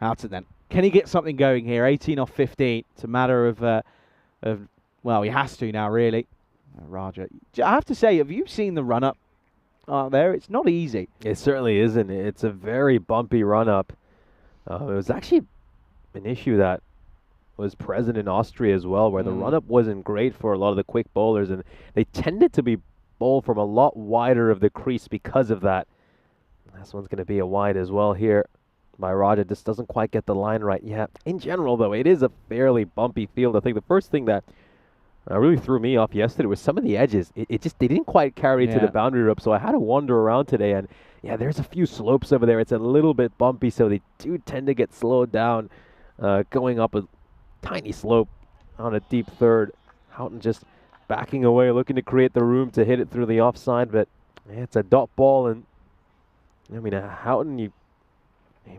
Out it then. Can he get something going here? 18 off 15. It's a matter of well, he has to now, really. Raja, I have to say, have you seen the run-up there? It's not easy. It certainly isn't. It's a very bumpy run-up. It was actually an issue that was present in Austria as well, where the run-up wasn't great for a lot of the quick bowlers, and they tended to be bowled from a lot wider of the crease because of that. This one's going to be a wide as well here by Raja. Just doesn't quite get the line right yet. In general, though, it is a fairly bumpy field. I think the first thing that really threw me off yesterday was some of the edges. They didn't quite carry to the boundary rope, so I had to wander around today, and yeah, there's a few slopes over there. It's a little bit bumpy, so they do tend to get slowed down going up a tiny slope on a deep third. Houghton just backing away, looking to create the room to hit it through the offside, but yeah, it's a dot ball, and I mean, Houghton, you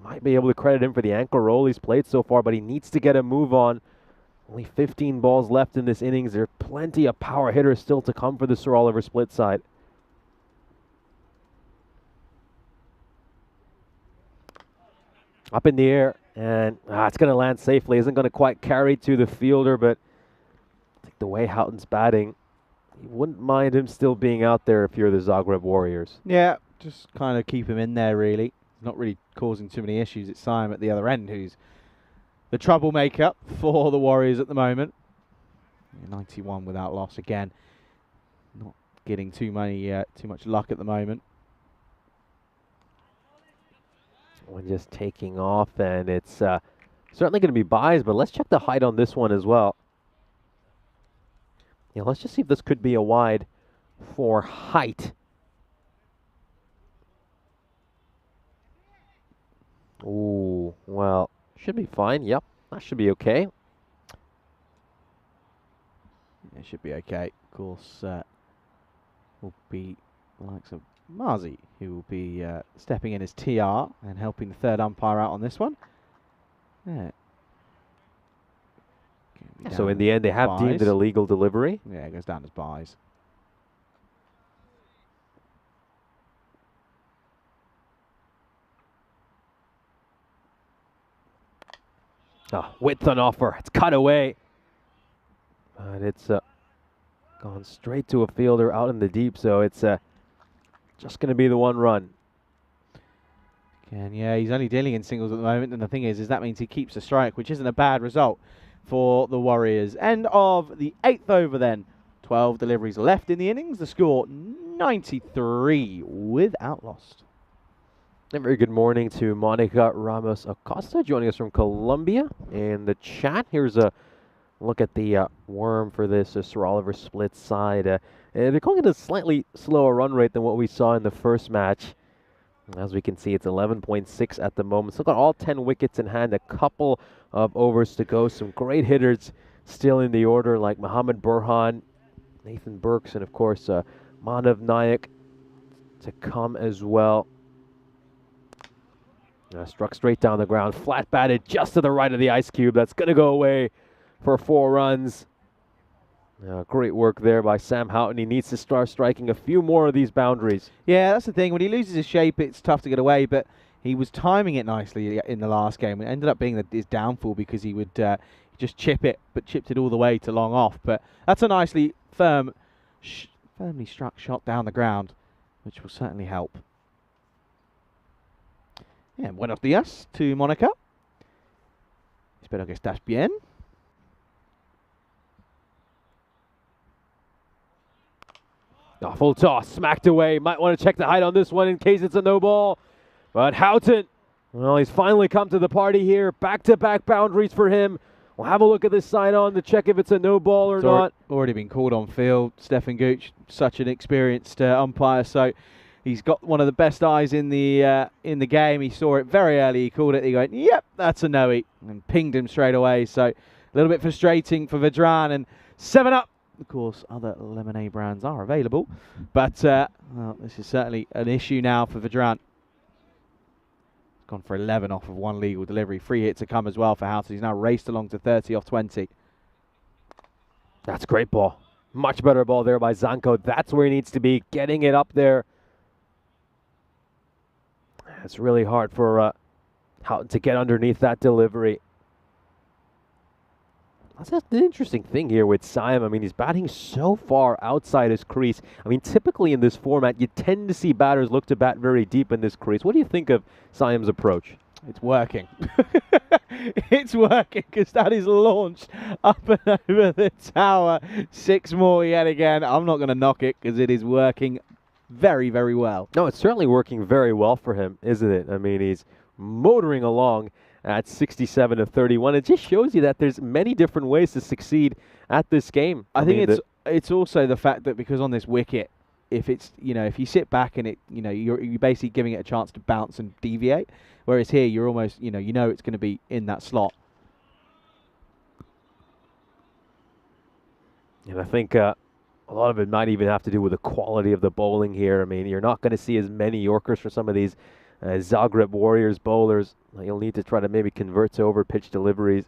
might be able to credit him for the ankle roll he's played so far, but he needs to get a move on. Only 15 balls left in this innings. There are plenty of power hitters still to come for the Sir Oliver split side. Up in the air, and it's going to land safely. Isn't going to quite carry to the fielder, but I think the way Houghton's batting, you wouldn't mind him still being out there if you're the Zagreb Warriors. Yeah, just kind of keep him in there, really. Not really causing too many issues. It's Simon at the other end who's the troublemaker for the Warriors at the moment. 91 without loss again. Not getting too much luck at the moment. One just taking off, and it's certainly going to be buys, but let's check the height on this one as well. Yeah, let's just see if this could be a wide for height. Ooh, well, should be fine. Yep, that should be okay. It should be okay. Of course, will be the likes of Marzi, who will be stepping in as TR and helping the third umpire out on this one. Yeah. So in the end, they have deemed it a legal delivery. Yeah, it goes down as buys. Width on offer. It's cut away. And it's gone straight to a fielder out in the deep, so it's just going to be the one run. And yeah, he's only dealing in singles at the moment, and the thing is that means he keeps a strike, which isn't a bad result for the Warriors. End of the 8th over then. 12 deliveries left in the innings. The score 93 without lost. A very good morning to Monica Ramos Acosta joining us from Colombia in the chat. Here's a look at the worm for this Sir Oliver split side. They're calling it a slightly slower run rate than what we saw in the first match. As we can see, it's 11.6 at the moment. Still got all 10 wickets in hand, a couple of overs to go. Some great hitters still in the order like Mohammad Burhan, Nathan Burks, and of course Manav Nayak to come as well. Struck straight down the ground, flat batted just to the right of the ice cube. That's going to go away for 4 runs. Great work there by Sam Houghton. He needs to start striking a few more of these boundaries. Yeah, that's the thing. When he loses his shape, it's tough to get away, but he was timing it nicely in the last game. It ended up being his downfall because he would just chip it, but chipped it all the way to long off. But that's a nicely firmly struck shot down the ground, which will certainly help. Yeah, buenos días to Monica. Espero que estás bien. Full toss, smacked away. Might want to check the height on this one in case it's a no ball. But Houghton, well, he's finally come to the party here. Back-to-back boundaries for him. We'll have a look at this sign on to check if it's a no ball or not. Already been called on field. Stefan Gooch, such an experienced umpire, so he's got one of the best eyes in the game. He saw it very early. He called it. He went, "Yep, that's a no-e," and pinged him straight away. So a little bit frustrating for Vedran, and 7 up. Of course, other lemonade brands are available, but well, this is certainly an issue now for Vedran. Gone for 11 off of 1 legal delivery. 3 hits to come as well for Houghton. He's now raced along to 30 off 20. That's a great ball. Much better ball there by Zanko. That's where he needs to be, getting it up there. It's really hard for Houghton to get underneath that delivery. That's the interesting thing here with Siam. I mean, he's batting so far outside his crease. I mean, typically in this format, you tend to see batters look to bat very deep in this crease. What do you think of Siam's approach? It's working. It's working because that is launched up and over the tower. 6 more yet again. I'm not going to knock it because it is working very, very well. No, it's certainly working very well for him, isn't it? I mean, he's motoring along at 67 of 31. It just shows you that there's many different ways to succeed at this game. I think it's also the fact that because on this wicket, if it's, if you sit back and you're basically giving it a chance to bounce and deviate, whereas here you're almost, it's going to be in that slot. And I think a lot of it might even have to do with the quality of the bowling here. I mean, you're not going to see as many Yorkers for some of these Zagreb Warriors bowlers. You'll need to try to maybe convert to over-pitch deliveries.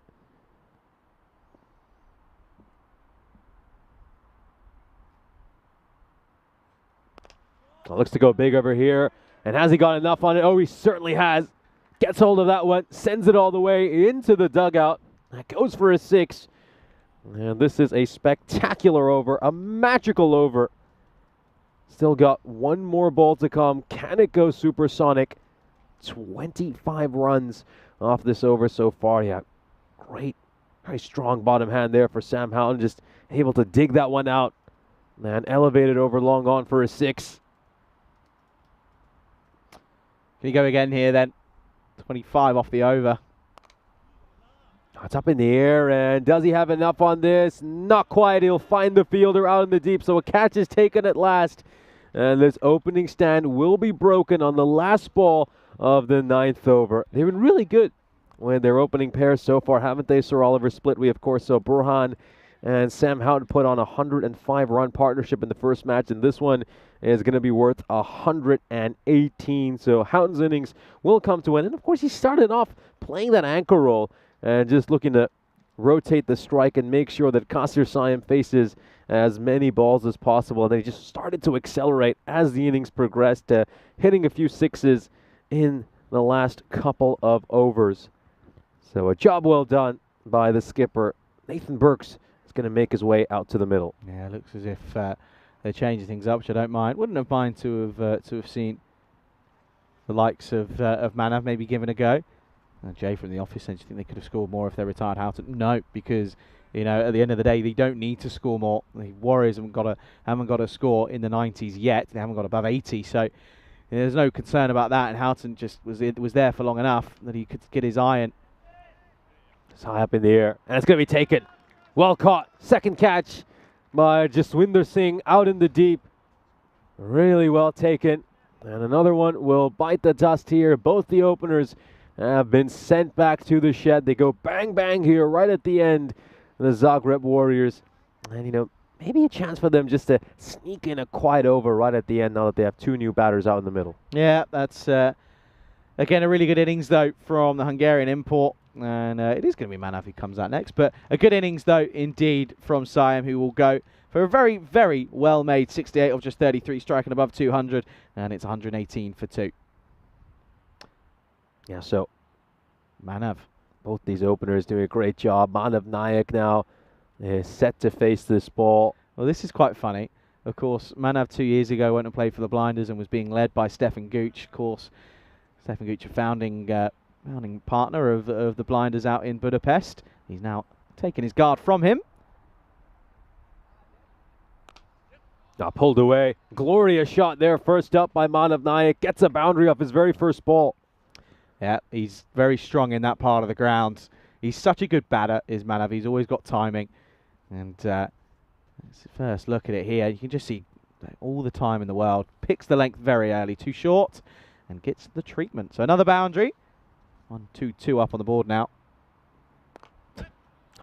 Looks to go big over here. And has he got enough on it? Oh, he certainly has. Gets hold of that one. Sends it all the way into the dugout. That goes for a 6. And this is a spectacular over. A magical over. Still got 1 more ball to come. Can it go supersonic? 25 runs off this over so far. Yeah, great, very strong bottom hand there for Sam Houghton. Just able to dig that one out. Man, elevated over long on for a 6. Can you go again here then? 25 off the over. It's up in the air, and does he have enough on this? Not quite. He'll find the fielder out in the deep, so a catch is taken at last. And this opening stand will be broken on the last ball of the 9th over. They've been really good with their opening pairs so far, haven't they, Sir Oliver Split? We, of course, saw Burhan and Sam Houghton put on a 105-run partnership in the first match, and this one is going to be worth 118. So Houghton's innings will come to an end. And of course, he started off playing that anchor role and just looking to rotate the strike and make sure that Kasir Sayem faces as many balls as possible. And then he just started to accelerate as the innings progressed, hitting a few sixes in the last couple of overs. So a job well done by the skipper. Nathan Burks is going to make his way out to the middle. Yeah, it looks as if they're changing things up, which I don't mind. Wouldn't have minded to have seen the likes of Manav maybe given a go. Jay from the office said, do you think they could have scored more if they retired Houghton? No, because at the end of the day, they don't need to score more. The Warriors haven't got a score in the 90s yet. They haven't got above 80, so there's no concern about that. And Houghton just was there for long enough that he could get his iron. It's high up in the air, and it's going to be taken. Well caught. Second catch by Jaswinder Singh out in the deep. Really well taken. And another one will bite the dust here. Both the openers have been sent back to the shed. They go bang, bang here right at the end. The Zagreb Warriors. And, maybe a chance for them just to sneak in a quiet over right at the end now that they have two new batters out in the middle. Yeah, that's, again, a really good innings, though, from the Hungarian import. And it is going to be Manav who comes out next. But a good innings, though, indeed, from Sayem, who will go for a very, very well-made 68 of just 33, striking above 200. And it's 118 for 2. Yeah, so Manav. Both these openers doing a great job. Manav Nayak now is set to face this ball. Well, this is quite funny. Of course, Manav 2 years ago went and played for the Blinders and was being led by Stefan Gooch. Of course, Stefan Gooch, a founding partner of the Blinders out in Budapest. He's now taken his guard from him. Now pulled away. Glorious shot there, first up by Manav Nayak. Gets a boundary off his very first ball. Yeah, he's very strong in that part of the ground. He's such a good batter, is Manav. He's always got timing. And let's first look at it here. You can just see all the time in the world. Picks the length very early, too short, and gets the treatment. So another boundary. 1-2-2 up on the board now.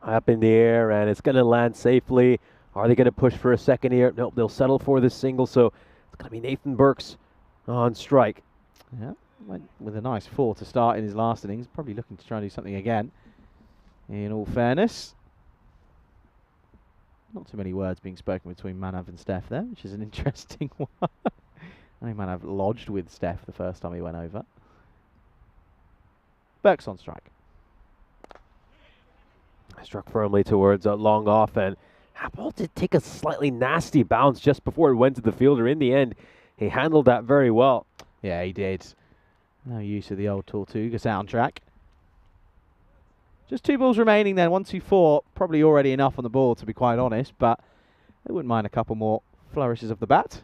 Up in the air, and it's going to land safely. Are they going to push for a second here? Nope, they'll settle for this single. So it's going to be Nathan Burks on strike. Yeah. Went with a nice 4 to start in his last innings. Probably looking to try and do something again, in all fairness. Not too many words being spoken between Manav and Steph there, which is an interesting one. I think Manav lodged with Steph the first time he went over. Burks on strike. Struck firmly towards a long off, and that ball did take a slightly nasty bounce just before it went to the fielder. In the end, he handled that very well. Yeah, he did. No use of the old Tortuga soundtrack. Just 2 balls remaining then. 1-2-4. Probably already enough on the ball, to be quite honest, but I wouldn't mind a couple more flourishes of the bat.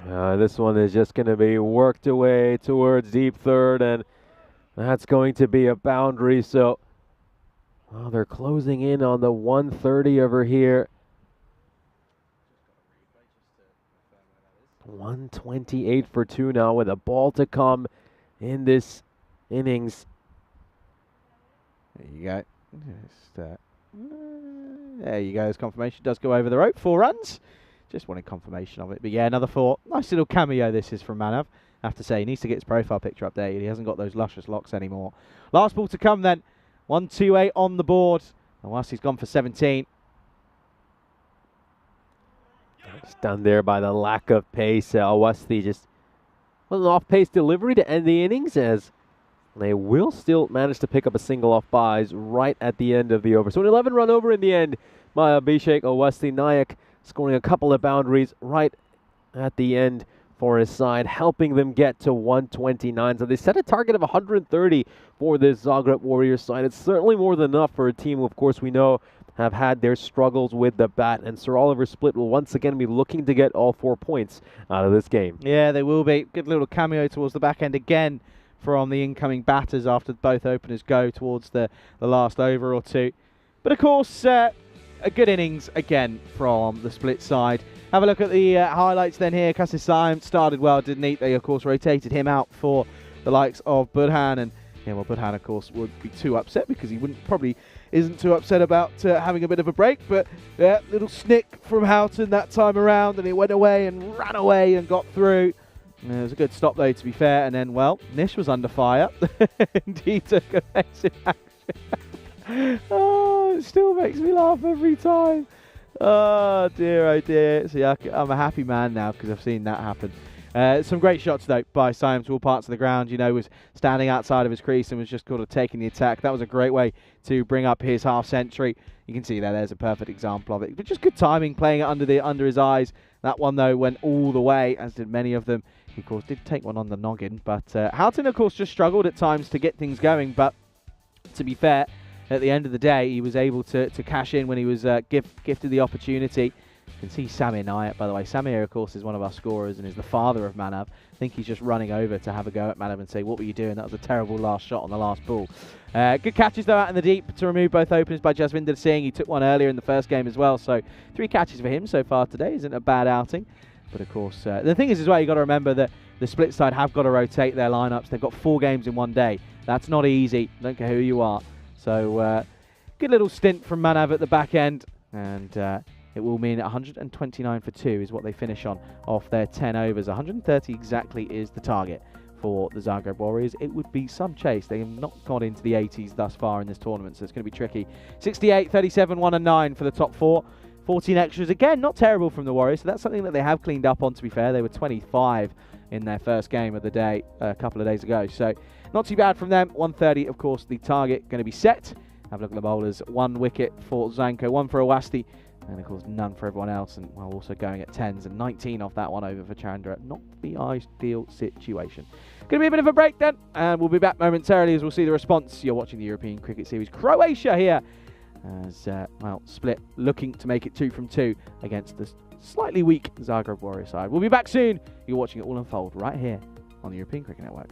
This one is just going to be worked away towards deep third, and that's going to be a boundary. So they're closing in on the 130 over here. 128 for 2 now with a ball to come in this innings. There you go. There you go. His confirmation does go over the rope. 4 runs. Just wanted confirmation of it. But yeah, another 4. Nice little cameo this is from Manav. I have to say, he needs to get his profile picture updated. He hasn't got those luscious locks anymore. Last ball to come then. 1-2-8 on the board. And whilst he's gone for 17. Stunned there by the lack of pace. Awasti just was an off-pace delivery to end the innings, as they will still manage to pick up a single off buys right at the end of the over. So an 11-run over in the end by Abhishek Awasti. Nayak scoring a couple of boundaries right at the end for his side, helping them get to 129. So they set a target of 130 for this Zagreb Warriors side. It's certainly more than enough for a team who, of course, we know have had their struggles with the bat, and Sir Oliver Split will once again be looking to get all 4 points out of this game. Yeah, they will be. Good little cameo towards the back end again from the incoming batters after both openers go towards the last over or 2. But of course, a good innings again from the Split side. Have a look at the highlights then here. Kasir Sayem started well, didn't he? They, of course, rotated him out for the likes of Burhan. And, yeah, well, Burhan, of course, would be too upset because he wouldn't probably isn't too upset about having a bit of a break. But yeah, little snick from Houghton that time around, and he went away and ran away and got through. And it was a good stop though, to be fair. And then, well, Nish was under fire, and he took offensive action. Oh, it still makes me laugh every time. Oh dear. See, I'm a happy man now because I've seen that happen. Some great shots though by Simon to all parts of the ground. You know, was standing outside of his crease and was just kind of taking the attack. That was a great way to bring up his half century. You can see there's a perfect example of it. But just good timing, playing it under his eyes. That one though went all the way, as did many of them. He of course did take one on the noggin, but Houghton of course just struggled at times to get things going. But to be fair, at the end of the day, he was able to cash in when he was gifted the opportunity. You can see Samir Nayat, by the way. Samir, of course, is one of our scorers and is the father of Manav. I think he's just running over to have a go at Manav and say, what were you doing? That was a terrible last shot on the last ball. Good catches, though, out in the deep to remove both openers by Jasvinder Singh. He took one earlier in the first game as well, so 3 catches for him so far today. Isn't a bad outing. But, of course, the thing is as well, you've got to remember that the split side have got to rotate their lineups. They've got 4 games in one day. That's not easy. Don't care who you are. So, good little stint from Manav at the back end, and it will mean 129 for 2 is what they finish on off their 10 overs. 130 exactly is the target for the Zagreb Warriors. It would be some chase. They have not got into the 80s thus far in this tournament, so it's going to be tricky. 68, 37, 1 and 9 for the top 4. 14 extras. Again, not terrible from the Warriors, so that's something that they have cleaned up on, to be fair. They were 25 in their first game of the day a couple of days ago, so not too bad from them. 130, of course, the target going to be set. Have a look at the bowlers. 1 wicket for Zanko, 1 for Awasti, and of course none for everyone else. And while also going at 10s, and 19 off that one over for Chandra. Not the ideal situation. Going to be a bit of a break then, and we'll be back momentarily as we'll see the response. You're watching the European Cricket Series. Croatia here as, well, Split looking to make it 2 from 2 against the slightly weak Zagreb Warrior side. We'll be back soon. You're watching it all unfold right here on the European Cricket Network.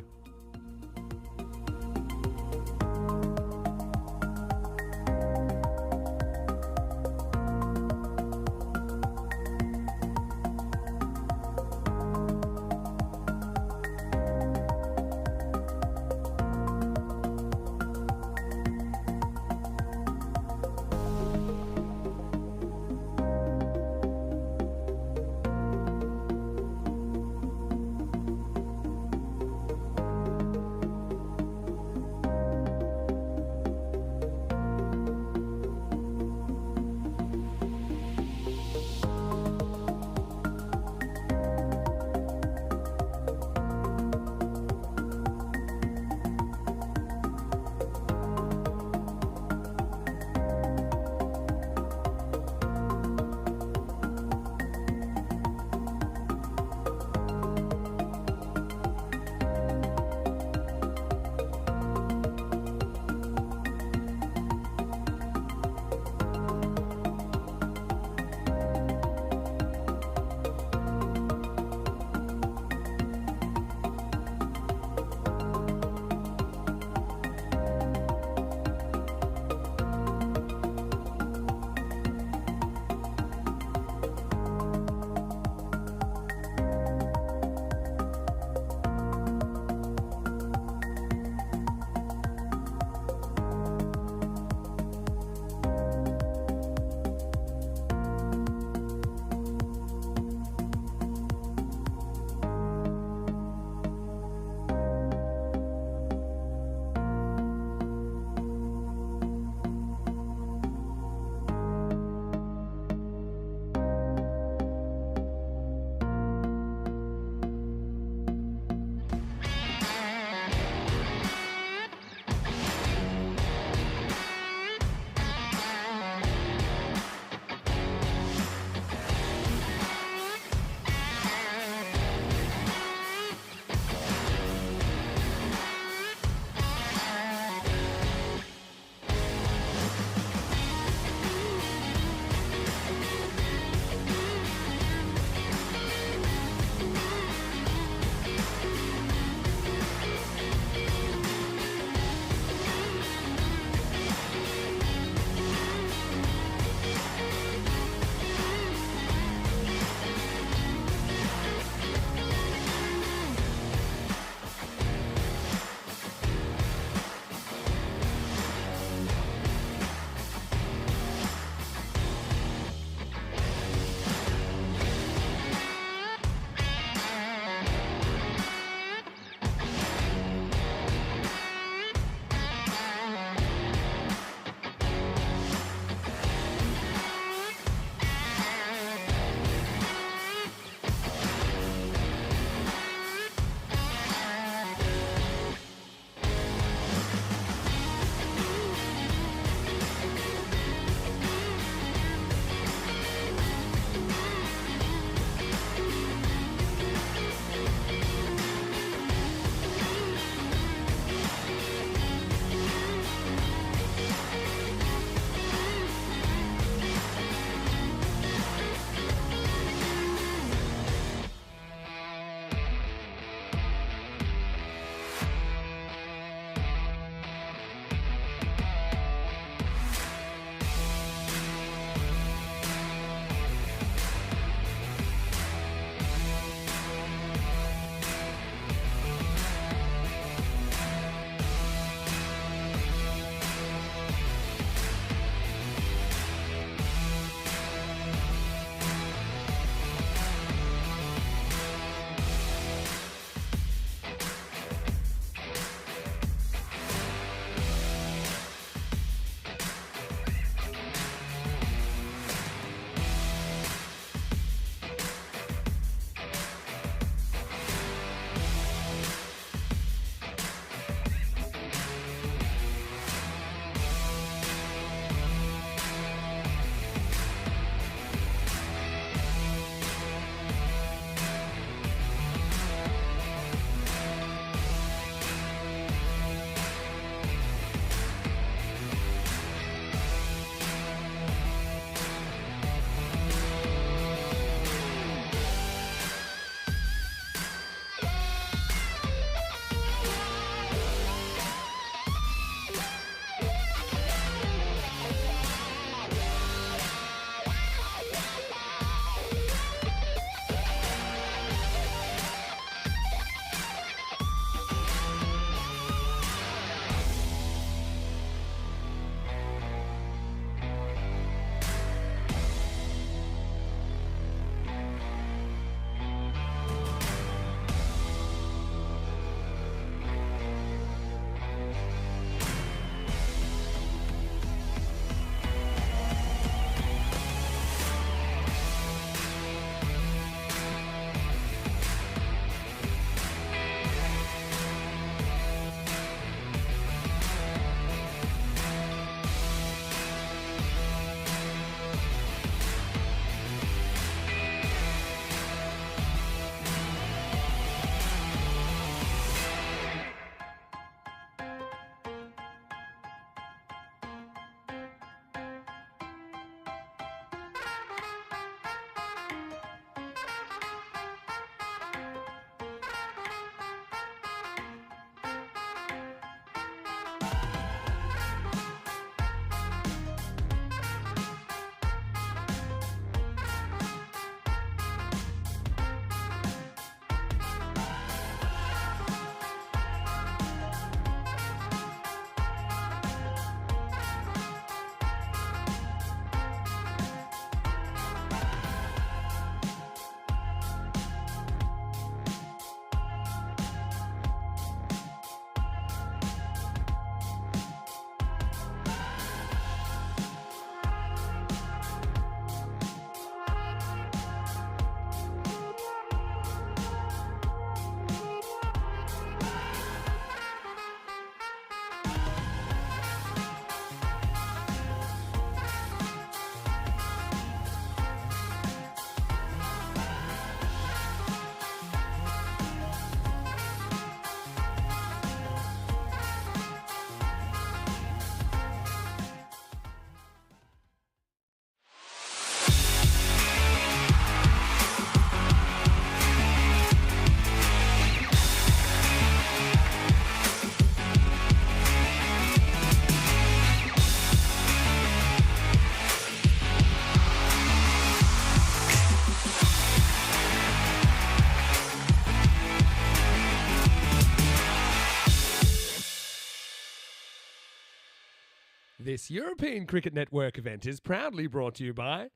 This European Cricket Network event is proudly brought to you by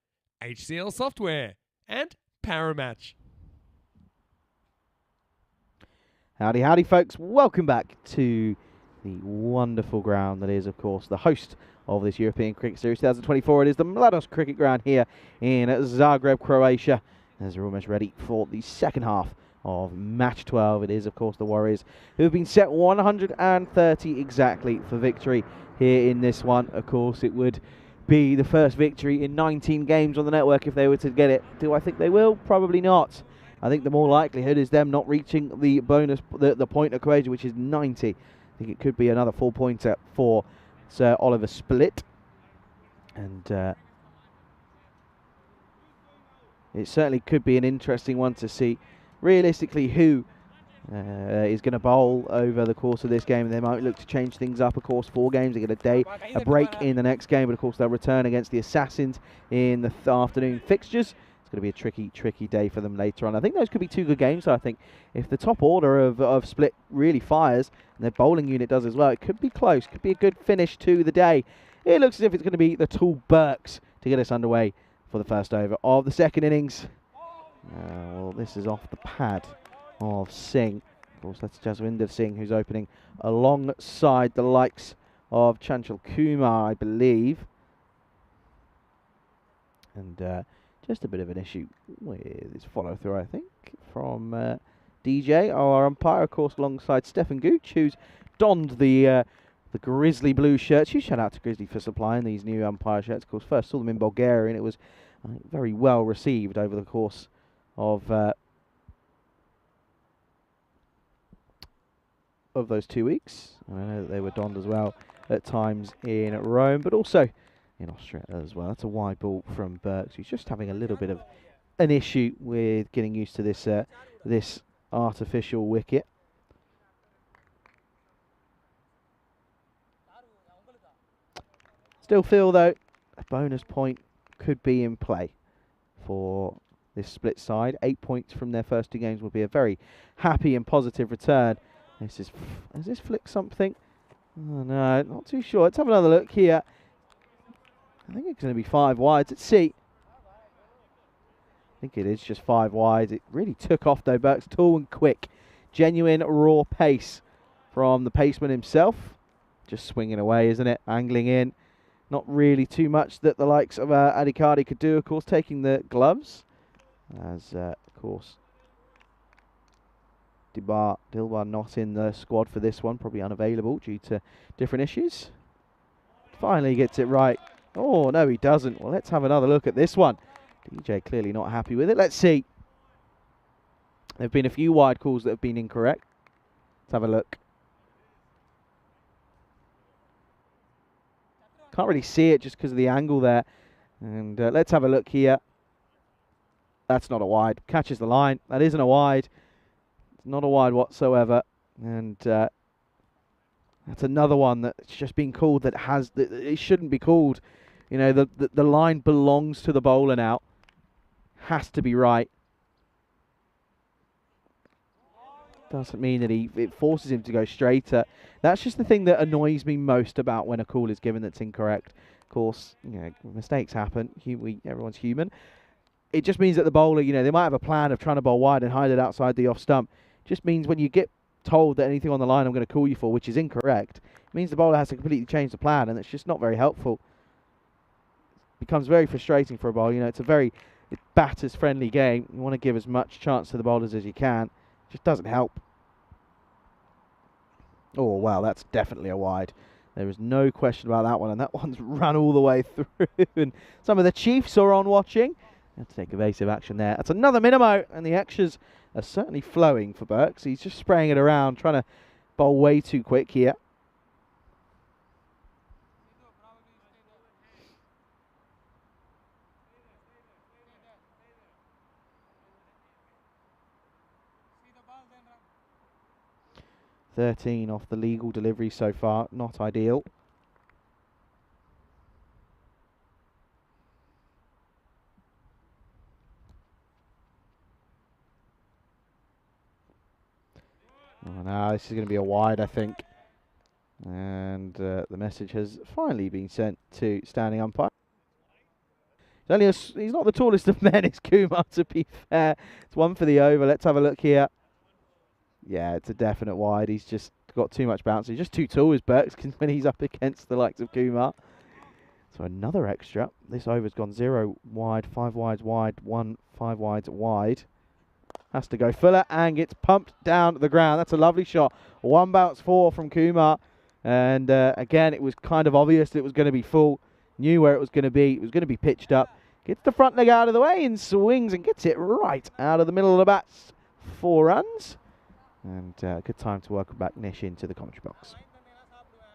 HCL Software and Paramatch. Howdy, howdy, folks. Welcome back to the wonderful ground that is, of course, the host of this European Cricket Series 2024. It is the Mladost Cricket Ground here in Zagreb, Croatia, as we're almost ready for the second half of match 12. It is, of course, the Warriors who have been set 130 exactly for victory here in this one. Of course, it would be the first victory in 19 games on the network if they were to get it. Do I think they will? Probably not. I think the more likelihood is them not reaching the bonus, the point equation, which is 90. I think it could be another 4-pointer for Sir Oliver Split. And it certainly could be an interesting one to see realistically who is going to bowl over the course of this game. They might look to change things up. Of course, 4 games, they get a break in the next game, but of course they'll return against the Assassins in the afternoon fixtures. It's going to be a tricky day for them later on. I think those could be 2 good games. So I think if the top order of Split really fires and their bowling unit does as well, it could be close. Could be a good finish to the day. It looks as if it's going to be the tall Burks to get us underway for the first over of the second innings. Well, this is off the pad of Singh. Of course, that's Jaswinder Singh who's opening alongside the likes of Chanchal Kumar, I believe. And just a bit of an issue with his follow-through, I think, from DJ, our umpire, of course, alongside Stefan Gooch, who's donned the grizzly blue shirts. Huge shout out to Grizzly for supplying these new umpire shirts. Of course, first saw them in Bulgaria, and it was very well received over the course of those 2 weeks. And I know that they were donned as well at times in Rome, but also in Austria as well. That's a wide ball from Burks, who's just having a little bit of an issue with getting used to this this artificial wicket. Still feel, though, a bonus point could be in play for this Split side. 8 points from their first 2 games would be a very happy and positive return. Has this flicked something? Oh, no, not too sure. Let's have another look here. I think it's going to be 5 wides. Let's see. I think it is just 5 wides. It really took off, though. Burks tall and quick. Genuine raw pace from the paceman himself. Just swinging away, isn't it? Angling in. Not really too much that the likes of Adhikari could do, of course, taking the gloves. As, of course, Dilbar not in the squad for this one, probably unavailable due to different issues. Finally gets it right. Oh, no, he doesn't. Well, let's have another look at this one. DJ clearly not happy with it. Let's see. There have been a few wide calls that have been incorrect. Let's have a look. Can't really see it just because of the angle there. And let's have a look here. That's not a wide. Catches the line. That isn't a wide. It's not a wide whatsoever. And that's another one that's just been called that it shouldn't be called. You know, the line belongs to the bowler now. Has to be right. Doesn't mean that it forces him to go straighter. That's just the thing that annoys me most about when a call is given that's incorrect. Of course, you know, mistakes happen. Everyone's human. It just means that the bowler, you know, they might have a plan of trying to bowl wide and hide it outside the off stump. Just means when you get told that anything on the line I'm going to call you for, which is incorrect, it means the bowler has to completely change the plan, and it's just not very helpful. It becomes very frustrating for a bowler. You know, it's a very batters-friendly game. You want to give as much chance to the bowlers as you can. It just doesn't help. Oh, wow, that's definitely a wide. There is no question about that one, and that one's run all the way through. And some of the Chiefs are on watching. Have to take evasive action there. That's another minimo, and the extras are certainly flowing for Burks. He's just spraying it around, trying to bowl way too quick here. $13 off the legal delivery so far. Not ideal. Oh, no, this is going to be a wide, I think. And the message has finally been sent to standing umpire. He's not the tallest of men, it's Kumar, to be fair. It's one for the over. Let's have a look here. Yeah, it's a definite wide. He's just got too much bounce. He's just too tall, is Burks, when he's up against the likes of Kumar. So another extra. This over's gone 0 wide, 5 wides wide, 1 5 wides wide. Has to go fuller and gets pumped down the ground. That's a lovely shot. 1 bounce 4 from Kumar. And again, it was kind of obvious that it was going to be full. Knew where it was going to be. It was going to be pitched up. Gets the front leg out of the way and swings and gets it right out of the middle of the bats. 4 runs. And good time to welcome back Nish into the commentary box.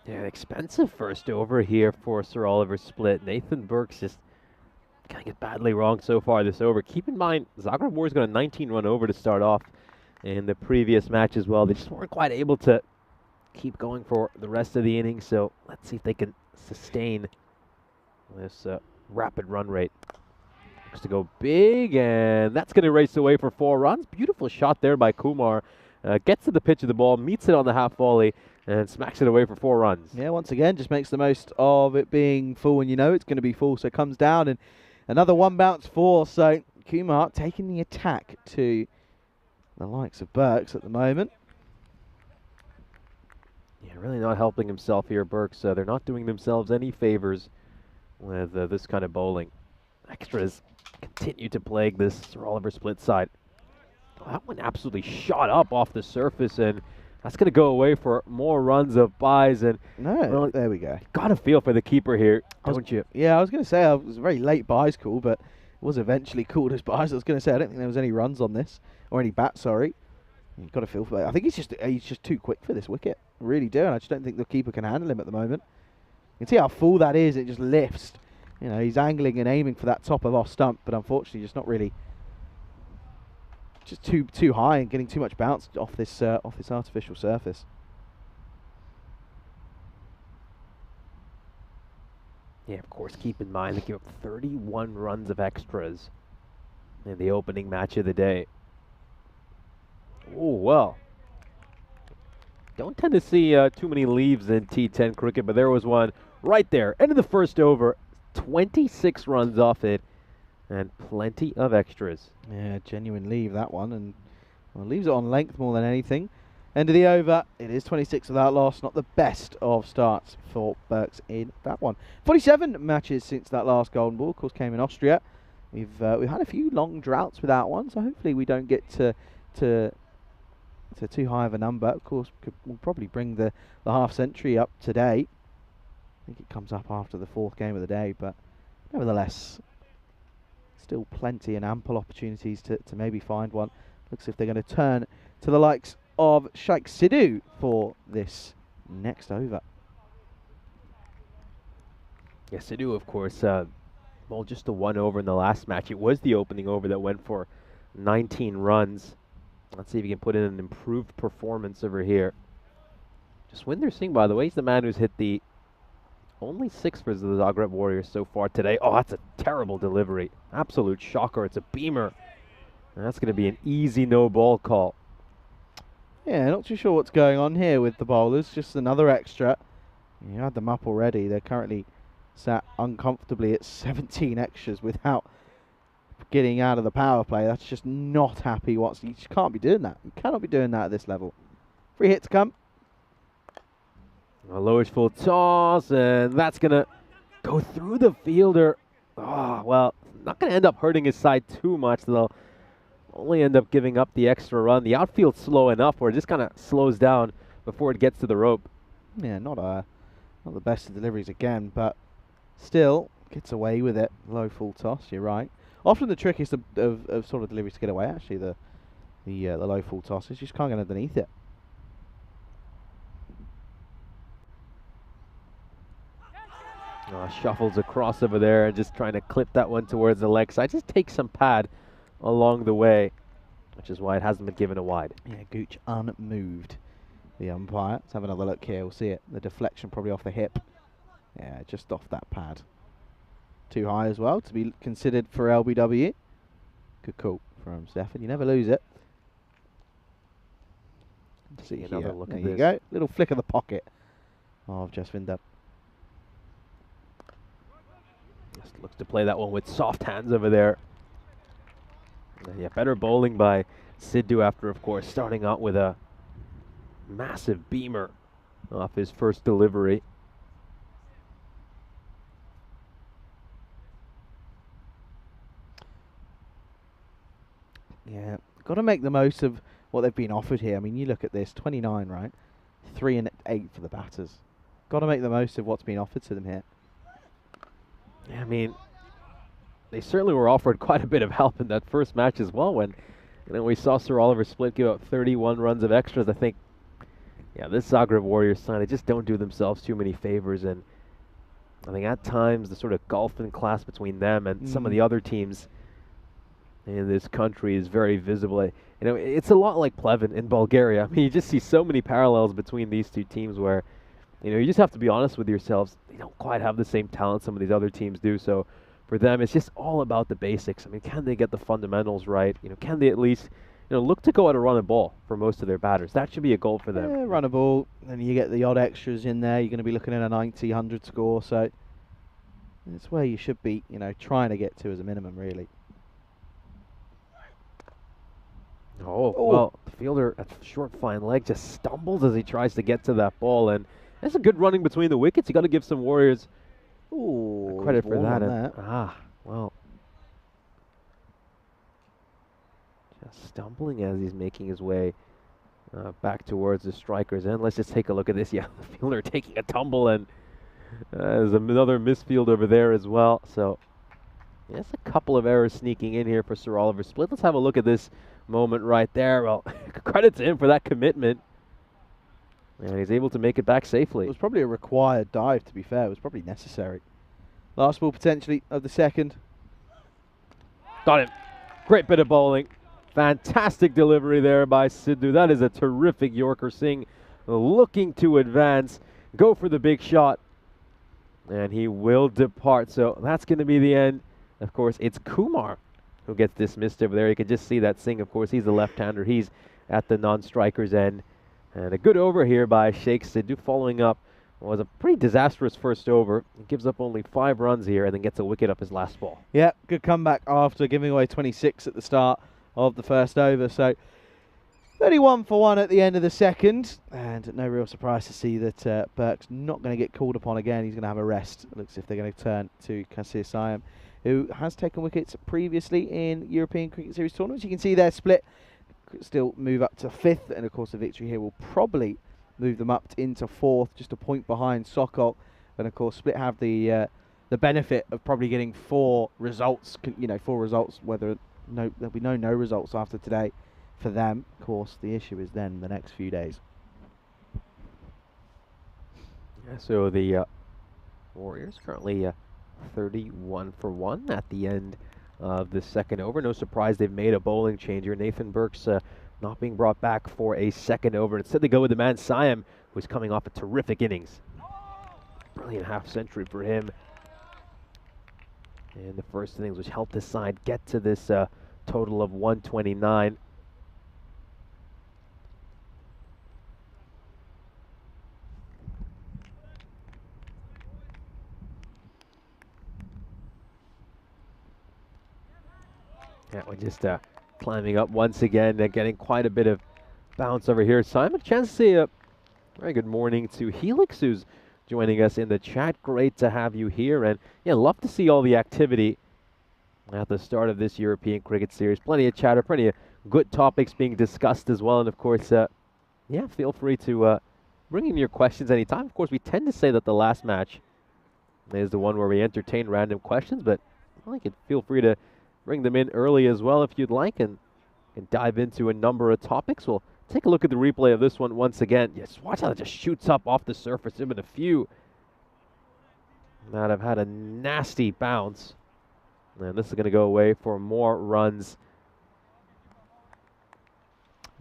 Yeah, expensive first over here for Sir Oliver Split. Nathan Burks just getting it badly wrong so far this over. Keep in mind, Zagreb Warriors got a 19-run over to start off in the previous match as well. They just weren't quite able to keep going for the rest of the innings, so let's see if they can sustain this rapid run rate. Looks to go big, and that's going to race away for 4 runs. Beautiful shot there by Kumar. Gets to the pitch of the ball, meets it on the half volley, and smacks it away for 4 runs. Yeah, once again, just makes the most of it being full when you know it's going to be full, so it comes down, and another 1 bounce 4, so Kumar taking the attack to the likes of Burks at the moment. Yeah, really not helping himself here, Burks. They're not doing themselves any favors with this kind of bowling. Extras continue to plague this Sir Oliver Split side. Oh, that one absolutely shot up off the surface, and that's going to go away for more runs of buys. And No, there we go. got a feel for the keeper here, don't you? Yeah, I was going to say it was a very late buys call, but it was eventually called as buys. I was going to say I don't think there was any runs on this, or any bats, sorry. You've got to feel for it. I think he's just too quick for this wicket. I really do, and I just don't think the keeper can handle him at the moment. You can see how full that is. It just lifts. You know, he's angling and aiming for that top of off stump, but unfortunately just not really. Just too high and getting too much bounce off this artificial surface. Yeah, of course, keep in mind they give up 31 runs of extras in the opening match of the day. Oh, well. Don't tend to see too many leaves in T10 cricket, but there was one right there. End of the first over, 26 runs off it, and plenty of extras. Yeah, genuine leave that one, and well, leaves it on length more than anything. End of the over, it is 26 without loss. Not the best of starts for Burks in that one. 47 matches since that last golden ball, of course, came in Austria. We've had a few long droughts without one, so hopefully we don't get to too high of a number. Of course, we'll probably bring the half century up today. I think it comes up after the 4th game of the day, but nevertheless, still plenty and ample opportunities to maybe find one. Looks as if they're going to turn to the likes of Sheikh Sidhu for this next over. Yes, Sidhu, of course, well, just the 1 over in the last match. It was the opening over that went for 19 runs. Let's see if he can put in an improved performance over here. Jaswinder Singh, by the way, he's the man who's hit the only 6 for the Zagreb Warriors so far today. Oh, that's a terrible delivery. Absolute shocker. It's a beamer. And that's going to be an easy no ball call. Yeah, not too sure what's going on here with the bowlers. Just another extra. You had them up already. They're currently sat uncomfortably at 17 extras without getting out of the power play. That's just not happy. You just can't be doing that. You cannot be doing that at this level. Free hit to come. A lowish full toss, and that's going to go through the fielder. Oh, well, not going to end up hurting his side too much. They'll only end up giving up the extra run. The outfield's slow enough where it just kind of slows down before it gets to the rope. Yeah, not the best of deliveries again, but still gets away with it. Low full toss, you're right. Often the trickiest of sort of deliveries to get away, actually, the low full toss is you just can't get underneath it. Shuffles across over there and just trying to clip that one towards the leg side. Just take some pad along the way, which is why it hasn't been given a wide. Yeah, Gooch unmoved, the umpire. Let's have another look here. We'll see it. The deflection probably off the hip. Yeah, just off that pad. Too high as well to be considered for LBW. Good call from Stefan. You never lose it. See another look there at you this. go. Little flick of the pocket. of Jasvinder. Just looks to play that one with soft hands over there. Yeah, better bowling by Sidhu after, of course, starting out with a massive beamer off his first delivery. Yeah, got to make the most of what they've been offered here. I mean, you look at this, 29, right? 3 and 8 for the batters. Got to make the most of what's been offered to them here. Yeah, I mean, they certainly were offered quite a bit of help in that first match as well when, we saw Sir Oliver Split give up 31 runs of extras. I think, yeah, this Zagreb Warriors side, they just don't do themselves too many favors, and I think at times the sort of gulf in class between them and some of the other teams in this country is very visible. It's a lot like Pleven in Bulgaria. I mean, you just see so many parallels between these two teams where, you just have to be honest with yourselves. They don't quite have the same talent some of these other teams do. So for them, it's just all about the basics. I mean, can they get the fundamentals right? Can they at least, look to go out and run a ball for most of their batters? That should be a goal for them. Yeah, run a ball, and you get the odd extras in there. You're going to be looking at a 90, 100 score. So it's where you should be, trying to get to as a minimum, really. Oh, well, the fielder at short fine leg just stumbles as he tries to get to that ball, and that's a good running between the wickets. You got to give some Warriors credit for that. Well, just stumbling as he's making his way back towards the striker's end. Let's just take a look at this. Yeah, the fielder taking a tumble, and there's another misfield over there as well. So, yes, a couple of errors sneaking in here for Sir Oliver Split. Let's have a look at this moment right there. Well, credit to him for that commitment. And he's able to make it back safely. It was probably a required dive, to be fair. It was probably necessary. Last ball, potentially, of the second. Got him. Great bit of bowling. Fantastic delivery there by Sidhu. That is a terrific Yorker. Singh looking to advance. Go for the big shot. And he will depart. So that's going to be the end. Of course, it's Kumar who gets dismissed over there. You can just see that Singh, of course, he's the left-hander. He's at the non-striker's end. And a good over here by Sheikh Sidhu, following up what was a pretty disastrous first over. He gives up only 5 runs here and then gets a wicket up his last ball. Yeah, good comeback after giving away 26 at the start of the first over. So 31 for 1 at the end of the second. And no real surprise to see that Burke's not going to get called upon again. He's going to have a rest. It looks as if they're going to turn to Kasir Siam, who has taken wickets previously in European Cricket Series tournaments. You can see their split could still move up to 5th, and of course the victory here will probably move them up into 4th, just a point behind Sokol. And of course Split have the benefit of probably getting 4 results, 4 results, whether there'll be no results after today for them. Of course the issue is then the next few days. Yeah, so the Warriors currently 31 for 1 at the end of the second over. No surprise they've made a bowling change here. Nathan Burke's not being brought back for a second over. Instead they go with the man Siam, who's coming off a terrific innings. Brilliant half century for him. And the first innings, which helped his side get to this total of 129. Yeah, we're just climbing up once again and getting quite a bit of bounce over here. Simon, chance to say a very good morning to Helix, who's joining us in the chat. Great to have you here, and yeah, love to see all the activity at the start of this European Cricket Series. Plenty of chatter, plenty of good topics being discussed as well, and of course, yeah, feel free to bring in your questions anytime. Of course, we tend to say that the last match is the one where we entertain random questions, but you can feel free to bring them in early as well if you'd like, and dive into a number of topics. We'll take a look at the replay of this one once again. Yes, watch how it just shoots up off the surface. There have been a few that have had a nasty bounce. And this is going to go away for more runs.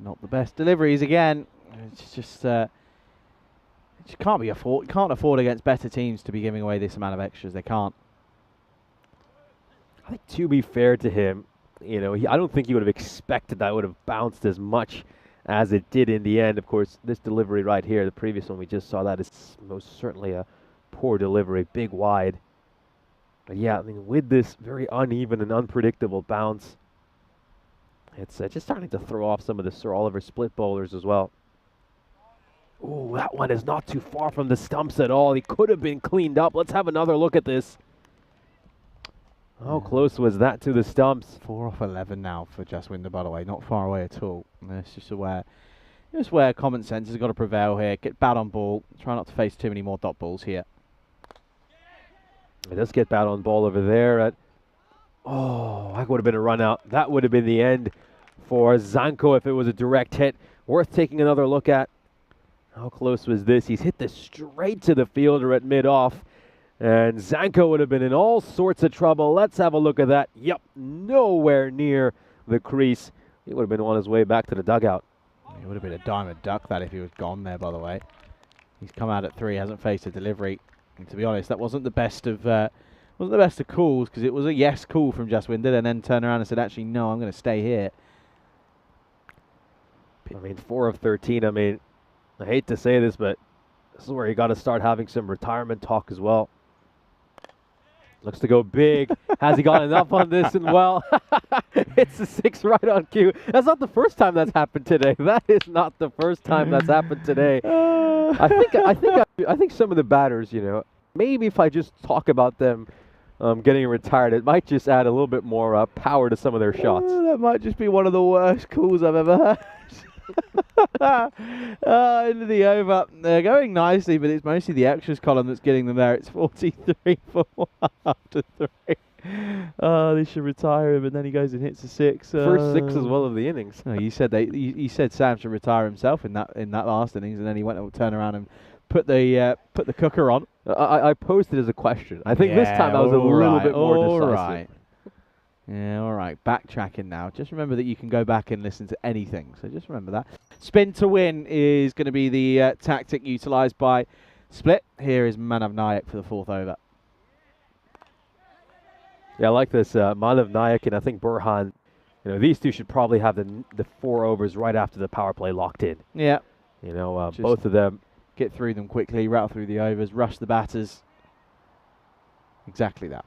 Not the best deliveries again. It's just it can't be afford. Can't afford against better teams to be giving away this amount of extras. They can't. I think, to be fair to him, I don't think he would have expected that would have bounced as much as it did in the end. Of course, this delivery right here, the previous one we just saw, that is most certainly a poor delivery, big wide. But yeah, I mean, with this very uneven and unpredictable bounce, it's just starting to throw off some of the Sir Oliver split bowlers as well. Ooh, that one is not too far from the stumps at all. He could have been cleaned up. Let's have another look at this. How close was that to the stumps? 4 off 11 now for Jaswinder, by the way. Not far away at all. And it's just where common sense has got to prevail here. Get bat on ball. Try not to face too many more dot balls here. Let's get bat on ball over there. Oh, that would have been a run out. That would have been the end for Zanko if it was a direct hit. Worth taking another look at. How close was this? He's hit this straight to the fielder at mid-off. And Zanko would have been in all sorts of trouble. Let's have a look at that. Yep, nowhere near the crease. He would have been on his way back to the dugout. It would have been a diamond duck that if he was gone there, by the way. He's come out at 3, hasn't faced a delivery. And to be honest, that wasn't the best of calls, because it was a yes call from Jaswinder, and then turned around and said, actually, no, I'm going to stay here. I mean, 4 of 13. I mean, I hate to say this, but this is where you got to start having some retirement talk as well. Looks to go big. Has he got enough on this? And well, it's a 6 right on cue. That's not the first time that's happened today. That is not the first time that's happened today. I think some of the batters, you know, maybe if I just talk about them getting retired, it might just add a little bit more power to some of their shots. That might just be one of the worst calls I've ever heard. Into the over. They're going nicely, but it's mostly the extras column that's getting them there. It's 43 for 1 after 3. They should retire him, and then he goes and hits a 6. First 6 as well of the innings. No, you said you said Sam should retire himself in that last innings, and then he went to turn around and put the cooker on. I posed it as a question. I think this time I was a little bit more decisive. Right. Yeah, all right. Backtracking now. Just remember that you can go back and listen to anything. So just remember that. Spin to win is going to be the tactic utilised by Split. Here is Manav Nayak for the 4th over. Yeah, I like this. Manav Nayak and I think Burhan. You know, these two should probably have the 4 overs right after the power play locked in. Yeah. You know, both of them. Get through them quickly, rattle through the overs, rush the batters. Exactly that.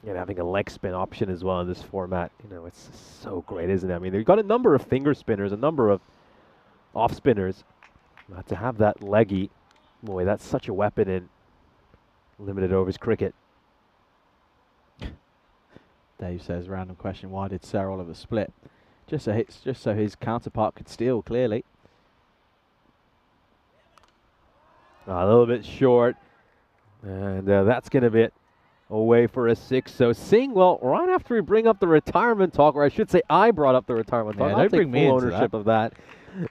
And having a leg spin option as well in this format, you know, it's so great, isn't it? I mean, they've got a number of finger spinners, a number of off spinners. To have that leggy, boy, that's such a weapon in limited overs cricket. Dave says, random question, why did Sir Oliver split? Just so his counterpart could steal, clearly. A little bit short, and that's going to be it. Away for a 6. So Singh, well, right after we bring up the retirement talk, or I should say I brought up the retirement talk. I'll take full ownership of that.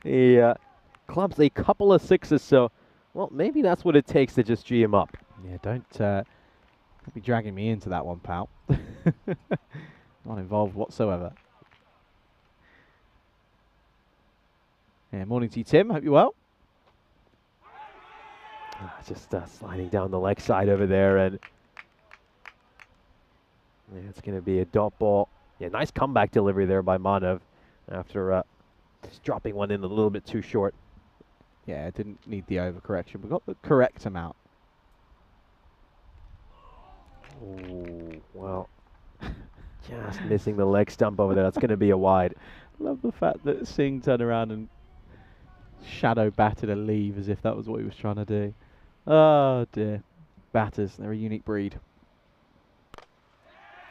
He clubs a couple of 6s, so, well, maybe that's what it takes to just G him up. Yeah, don't be dragging me into that one, pal. Not involved whatsoever. Yeah, morning to you, Tim. Hope you're well. Just sliding down the leg side over there, and yeah, it's going to be a dot ball. Yeah, nice comeback delivery there by Manav after just dropping one in a little bit too short. Yeah, it didn't need the overcorrection, but got the correct amount. Ooh, well, just missing the leg stump over there. That's going to be a wide. Love the fact that Singh turned around and shadow batted a leave as if that was what he was trying to do. Oh dear. Batters, they're a unique breed.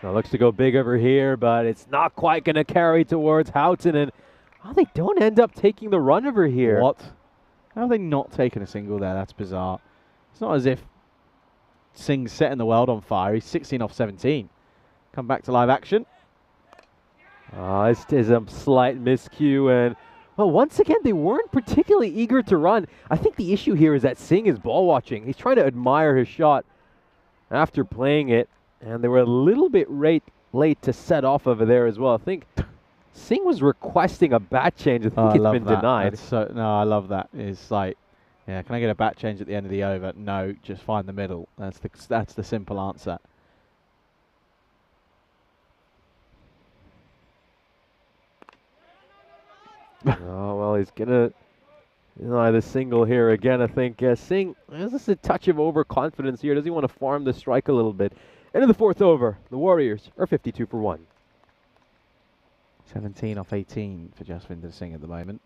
Now looks to go big over here, but it's not quite going to carry towards Houghton, and they don't end up taking the run over here. What? How have they not taken a single there? That's bizarre. It's not as if Singh's setting the world on fire. He's 16 off 17. Come back to live action. It's a slight miscue, and well, once again, they weren't particularly eager to run. I think the issue here is that Singh is ball watching. He's trying to admire his shot after playing it, and they were a little bit late to set off over there as well. I think Singh was requesting a bat change. I think it's been denied. No, I love that. It's like, yeah, can I get a bat change at the end of the over? No, just find the middle. That's the simple answer. Oh, well, he's going to deny the single here again, I think. Singh, is this a touch of overconfidence here? Does he want to farm the strike a little bit? Into the fourth over, the Warriors are 52 for 1. 17 off 18 for Jasvinder Singh at the moment.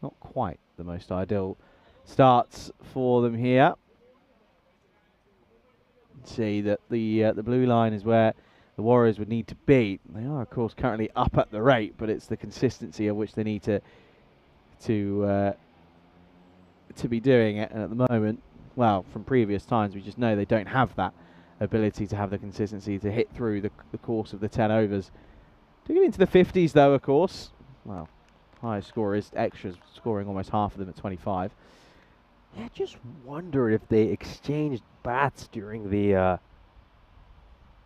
Not quite the most ideal starts for them here. See that the blue line is where the Warriors would need to be. They are, of course, currently up at the rate, but it's the consistency of which they need to be doing it. And at the moment, well, from previous times, we just know they don't have that ability to have the consistency to hit through the course of the 10 overs. To get into the 50s, though, of course. Well, highest score is extras, scoring almost half of them at 25. I just wonder if they exchanged bats during the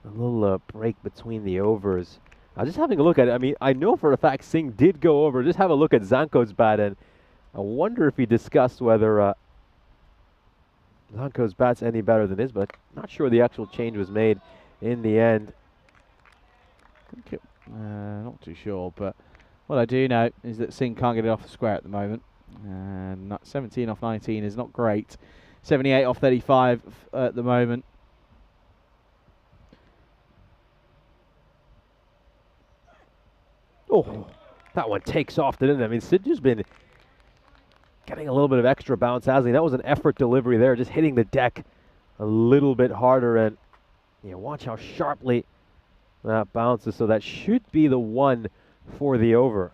little break between the overs. I was just having a look at it. I mean, I know for a fact Singh did go over. Just have a look at Zanko's bat, and I wonder if he discussed whether Zanko's bat's any better than his, but not sure the actual change was made in the end. Not too sure, but what I do know is that Singh can't get it off the square at the moment. And 17 off 19 is not great. 78 off 35 at the moment. Oh, that one takes off, didn't it? I mean, Sidhu's been getting a little bit of extra bounce, hasn't he? That was an effort delivery there, just hitting the deck a little bit harder. And yeah, watch how sharply that bounces. So that should be the one for the over.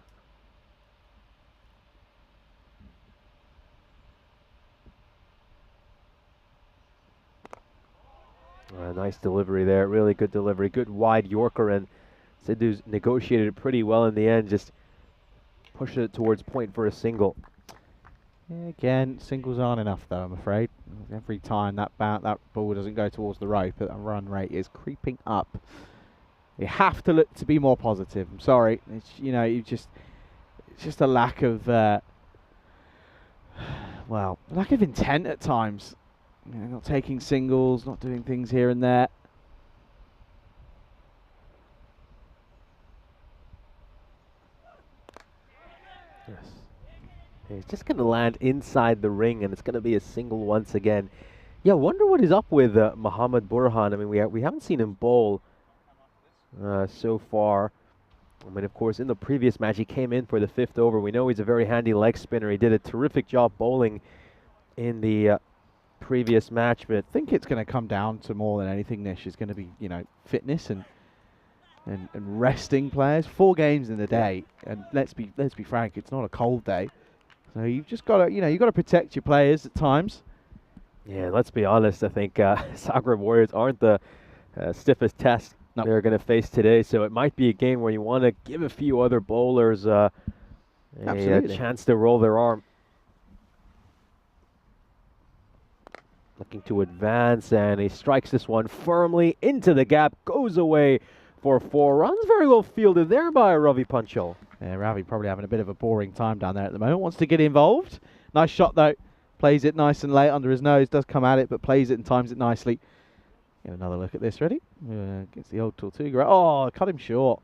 Nice delivery there, really good delivery, good wide Yorker, and Sidhu's negotiated it pretty well in the end, just pushing it towards point for a single. Yeah, again, singles aren't enough though, I'm afraid. Every time that ball doesn't go towards the rope, the run rate is creeping up. You have to look to be more positive. I'm sorry, it's it's just a lack of well, lack of intent at times. Not taking singles, not doing things here and there. Yes. He's just going to land inside the ring, and it's going to be a single once again. Yeah, wonder what is up with Mohammad Burhan. I mean, we haven't seen him bowl so far. I mean, of course, in the previous match, he came in for the 5th over. We know he's a very handy leg spinner. He did a terrific job bowling in the previous match, but I think it's going to come down to more than anything, Nish, is going to be, fitness and resting players. 4 games in the day, and let's be frank, it's not a cold day. So you've just got to, you've got to protect your players at times. Yeah, let's be honest, I think Zagreb Warriors aren't the stiffest test they're going to face today, so it might be a game where you want to give a few other bowlers a chance to roll their arm. Looking to advance, and he strikes this one firmly into the gap, goes away for 4 runs. Very well fielded there by Ravi Panchal. Yeah, Ravi probably having a bit of a boring time down there at the moment. Wants to get involved. Nice shot, though. Plays it nice and late under his nose. Does come at it, but plays it and times it nicely. Get another look at this. Ready? Gets the old Tortuga. Oh, cut him short.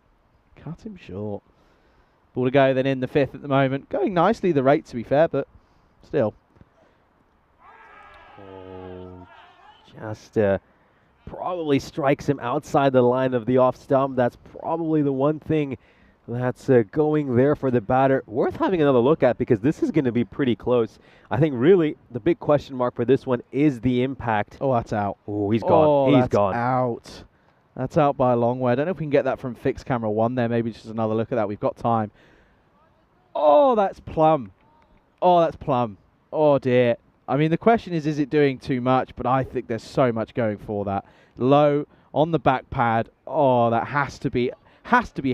Cut him short. Ball to go then in the 5th at the moment. Going nicely, the rate, to be fair, but still. Just probably strikes him outside the line of the off stump. That's probably the one thing that's going there for the batter. Worth having another look at, because this is going to be pretty close. I think really the big question mark for this one is the impact. Oh, that's out. Oh, he's gone. Oh, He's gone. Out. That's out by a long way. I don't know if we can get that from fixed camera 1 there. Maybe just another look at that. We've got time. Oh, that's plumb. Oh, that's plumb. Oh, dear. I mean, the question is it doing too much? But I think there's so much going for that. Low on the back pad. Oh, that has to be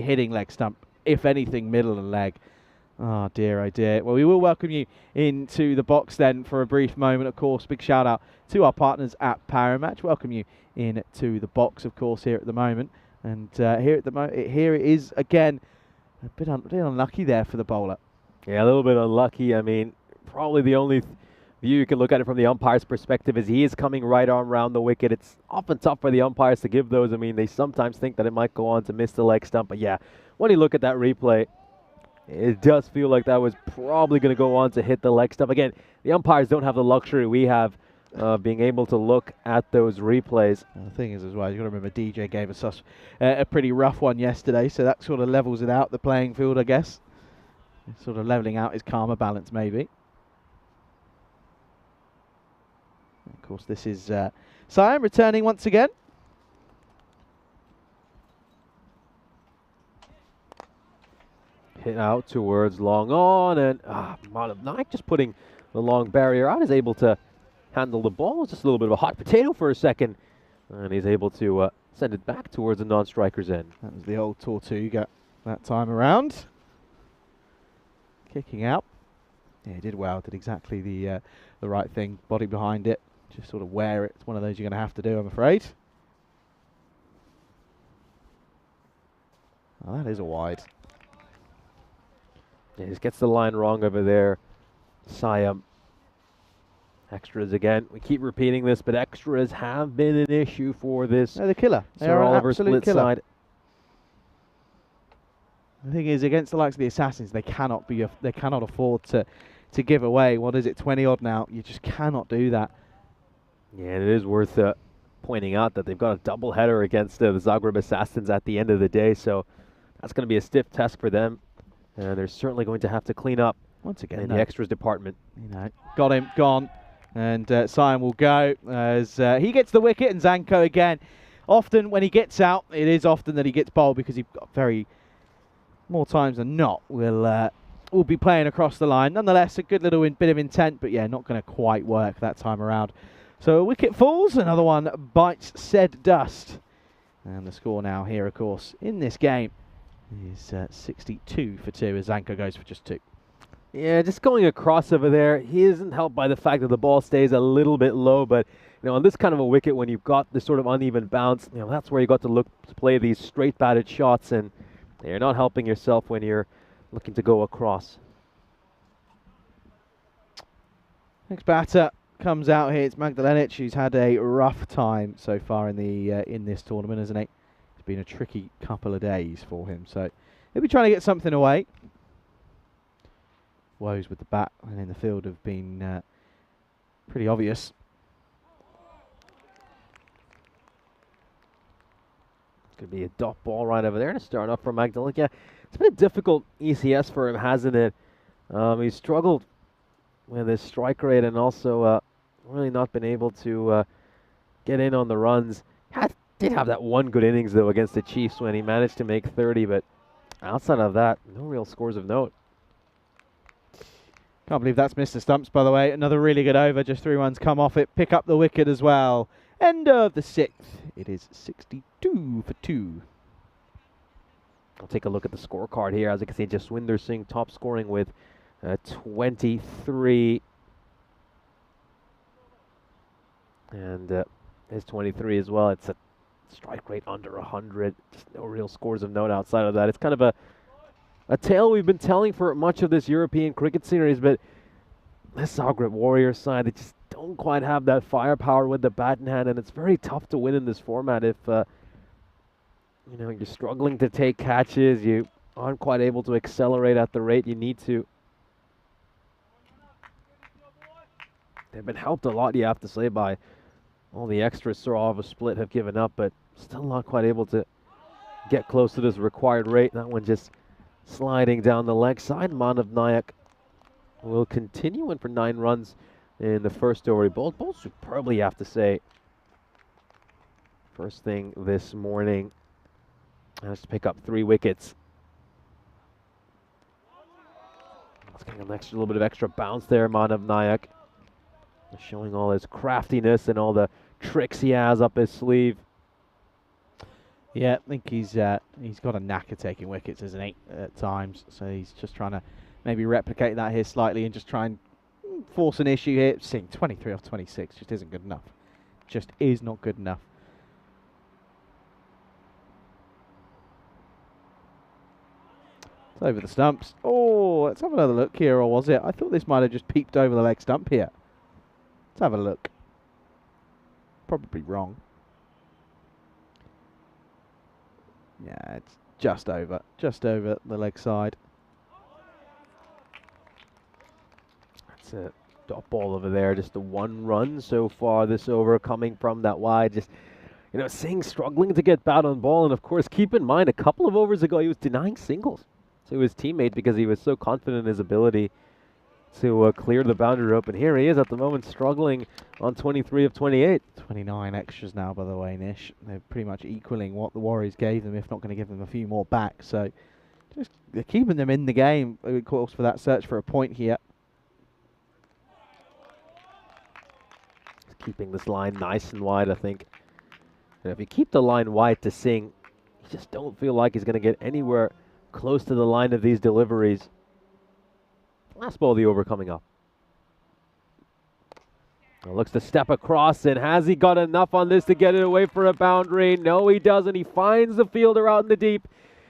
hitting leg stump. If anything, middle of the leg. Oh, dear, oh, dear. Well, we will welcome you into the box then for a brief moment, of course. Big shout out to our partners at Paramatch. Welcome you into the box, of course, here at the moment. And here it is again. A bit unlucky there for the bowler. Yeah, a little bit unlucky. I mean, probably the only view you can look at it from the umpire's perspective is he is coming right arm round the wicket. It's often tough for the umpires to give those. I mean, they sometimes think that it might go on to miss the leg stump. But yeah, when you look at that replay, It does feel like that was probably going to go on to hit the leg stump. Again, the umpires don't have the luxury we have being able to look at those replays. The thing is as well, you've got to remember DJ gave us a pretty rough one yesterday, so that sort of levels it out, the playing field, I guess. Sort of levelling out his karma balance, maybe. Of course, this is Siam returning once again. Hit out towards long on, and Naik just putting the long barrier out, is able to handle the ball. Just a little bit of a hot potato for a second, and he's able to send it back towards the non-striker's end. That was the old Tortuga that time around. Kicking out. Yeah, he did well, did exactly the right thing. Body behind it, just sort of wear it. It's one of those you're going to have to do, I'm afraid. Oh, that is a wide. Yeah, he just gets the line wrong over there. Siam. Extras again. We keep repeating this, but extras have been an issue for this. They're the killer. They Sir are an Oliver absolute split killer. side. The thing is, against the likes of the Assassins, they cannot afford to give away. What is it, 20 odd now? You just cannot do that. Yeah, and it is worth pointing out that they've got a double header against the Zagreb Assassins at the end of the day, so that's going to be a stiff test for them, and they're certainly going to have to clean up Once again, in the extras department. You know, got him, gone, and Siam will go as he gets the wicket, and Zanko again. Often when he gets out, it is often that he gets bowled because he's got more times than not will be playing across the line. Nonetheless, a good little bit of intent, but yeah, not going to quite work that time around. So a wicket falls, another one bites said dust. And the score now here, of course, in this game is 62 for 2 as Zanko goes for just 2. Yeah, just going across over there, he isn't helped by the fact that the ball stays a little bit low, but on this kind of a wicket, when you've got this sort of uneven bounce, that's where you got to look to play these straight batted shots, and you're not helping yourself when you're looking to go across. Next batter comes out here. It's Magdalenic, who's had a rough time so far in this tournament, hasn't he? It's been a tricky couple of days for him, so he'll be trying to get something away. Woes with the bat and in the field have been pretty obvious. Could be a dot ball right over there to start off for Magdalenic. Yeah, it's been a difficult ECS for him, hasn't it? He's struggled with his strike rate and also really not been able to get in on the runs. Did have that one good innings, though, against the Chiefs when he managed to make 30, but outside of that, no real scores of note. Can't believe that's missed the stumps, by the way. Another really good over, just 3 runs come off it. Pick up the wicket as well. End of the 6th. It is 62 for 2. I'll take a look at the scorecard here. As you can see, Jaswinder Singh top scoring with 23. And his 23 as well. It's a strike rate under 100. Just no real scores of note outside of that. It's kind of a tale we've been telling for much of this European cricket series, but this Zagreb Warriors side, they just don't quite have that firepower with the bat in hand, and it's very tough to win in this format if you're struggling to take catches, you aren't quite able to accelerate at the rate you need to. They've been helped a lot, you have to say, by all the extras Sir Oliver split have given up, but still not quite able to get close to this required rate. That one just sliding down the leg side. Manav Nayak will continue in for 9 runs in the first over. He bowled superbly, you have to say. First thing this morning, managed to pick up 3 wickets. Let's get a little bit of extra bounce there, Manav Nayak. Showing all his craftiness and all the tricks he has up his sleeve. Yeah, I think he's got a knack of taking wickets, isn't he, at times. So he's just trying to maybe replicate that here slightly and just try and force an issue here. Seeing 23 off 26 just isn't good enough. Just is not good enough. It's over the stumps. Oh, let's have another look here, or was it? I thought this might have just peeped over the leg stump here. Let's have a look. Probably wrong. Yeah, it's just over the leg side. It's a dot ball over there. Just the one run so far this over coming from that wide. Just, Singh struggling to get bat on ball. And, of course, keep in mind, a couple of overs ago, he was denying singles to his teammate because he was so confident in his ability to clear the boundary rope. And here he is at the moment struggling on 23 of 28. 29 extras now, by the way, Nish. They're pretty much equaling what the Warriors gave them, if not going to give them a few more back. So just they're keeping them in the game, of course, for that search for a point here. Just keeping this line nice and wide, I think. And if you keep the line wide to Singh, you just don't feel like he's going to get anywhere close to the line of these deliveries. Last ball of the over coming up. Looks to step across, and has he got enough on this to get it away for a boundary? No, he doesn't. He finds the fielder out in the deep,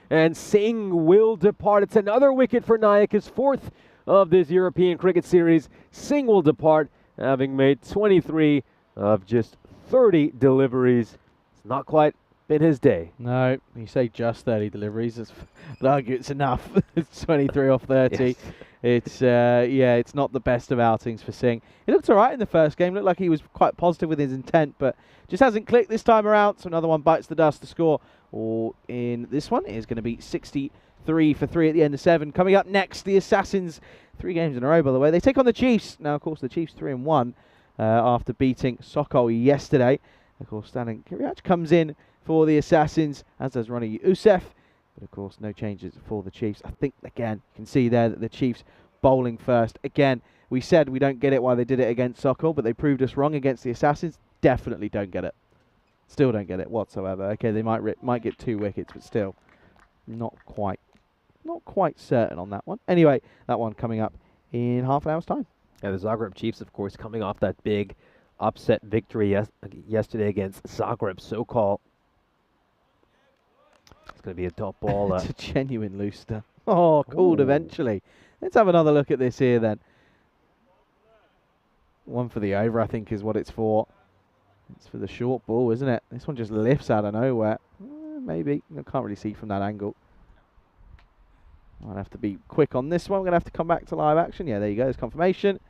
and Singh will depart. It's another wicket for Nayak, his fourth of this European Cricket Series. Singh will depart, having made 23 of just 30 deliveries. It's not quite been his day. No, you say just 30 deliveries. I'd argue it's enough. It's 23 off 30. Yes. It's it's not the best of outings for Singh. He looked all right in the first game. Looked like he was quite positive with his intent, but just hasn't clicked this time around. So another one bites the dust. The score in this one is going to be 63 for 3 at the end of 7. Coming up next, the Assassins, 3 games in a row, by the way. They take on the Chiefs. Now, of course, the Chiefs 3-1 after beating Sokol yesterday. Of course, Stanin Kiriach comes in for the Assassins, as does Ronnie Youssef. But of course, no changes for the Chiefs. I think, again, you can see there that the Chiefs bowling first. Again, we said we don't get it why they did it against Sokol, but they proved us wrong against the Assassins. Definitely don't get it. Still don't get it whatsoever. Okay, they might get 2 wickets, but still not quite certain on that one. Anyway, that one coming up in half an hour's time. Yeah, the Zagreb Chiefs, of course, coming off that big upset victory yesterday against Zagreb Sokol. It's going to be a dot ball. It's a genuine looster. Oh, called eventually. Let's have another look at this here then. One for the over, I think, is what it's for. It's for the short ball, isn't it? This one just lifts out of nowhere. Maybe. I can't really see from that angle. I'll have to be quick on this one. We're going to have to come back to live action. Yeah, there you go. There's confirmation.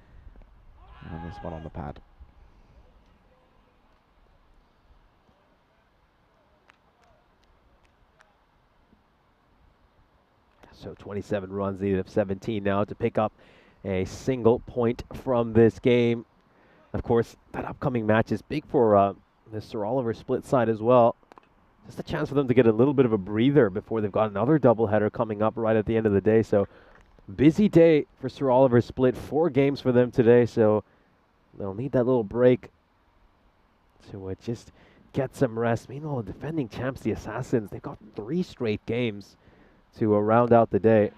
And this one on the pad. So 27 runs needed of 17 now to pick up a single point from this game. Of course, that upcoming match is big for the Sir Oliver Split side as well. Just a chance for them to get a little bit of a breather before they've got another doubleheader coming up right at the end of the day. So busy day for Sir Oliver Split. 4 games for them today, so they'll need that little break to just get some rest. Meanwhile, the defending champs, the Assassins, they've got 3 straight games to round out the day.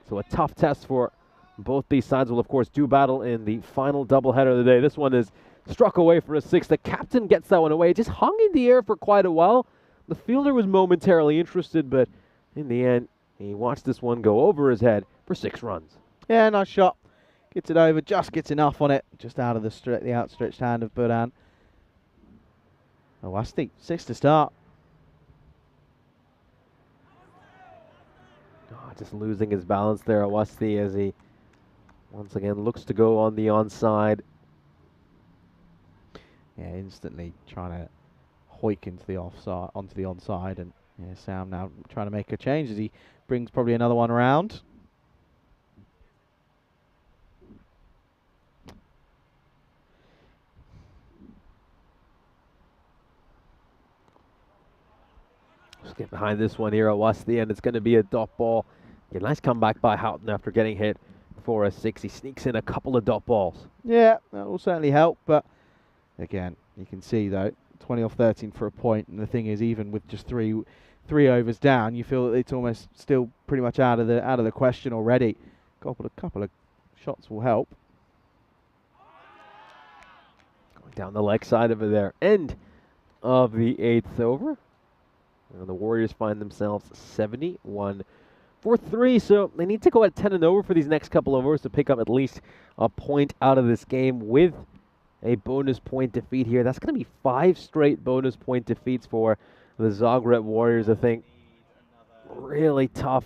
So a tough test for both these sides. Will, of course, do battle in the final doubleheader of the day. This one is struck away for a 6. The captain gets that one away. It just hung in the air for quite a while. The fielder was momentarily interested, but in the end, he watched this one go over his head for 6 runs. Yeah, nice shot. Gets it over, just gets enough on it. Just out of the outstretched hand of Buran. Awasti, 6 to start. Just losing his balance there, Awasti, as he once again looks to go on the onside. Yeah, instantly trying to hoik into the offside, onto the onside, and yeah, Sam now trying to make a change as he brings probably another one around. Just get behind this one here, Awasti, and it's going to be a dot ball. Yeah, nice comeback by Houghton after getting hit for a 6. He sneaks in a couple of dot balls. Yeah, that will certainly help, but again, you can see though, 20 off 13 for a point, and the thing is, even with just three overs down, you feel that it's almost still pretty much out of the question already. A couple of shots will help. Going down the leg side over there. End of the 8th over. And the Warriors find themselves 71 for 3, so they need to go at 10 and over for these next couple of overs to pick up at least a point out of this game with a bonus point defeat here. That's going to be 5 straight bonus point defeats for the Zagreb Warriors. I think really tough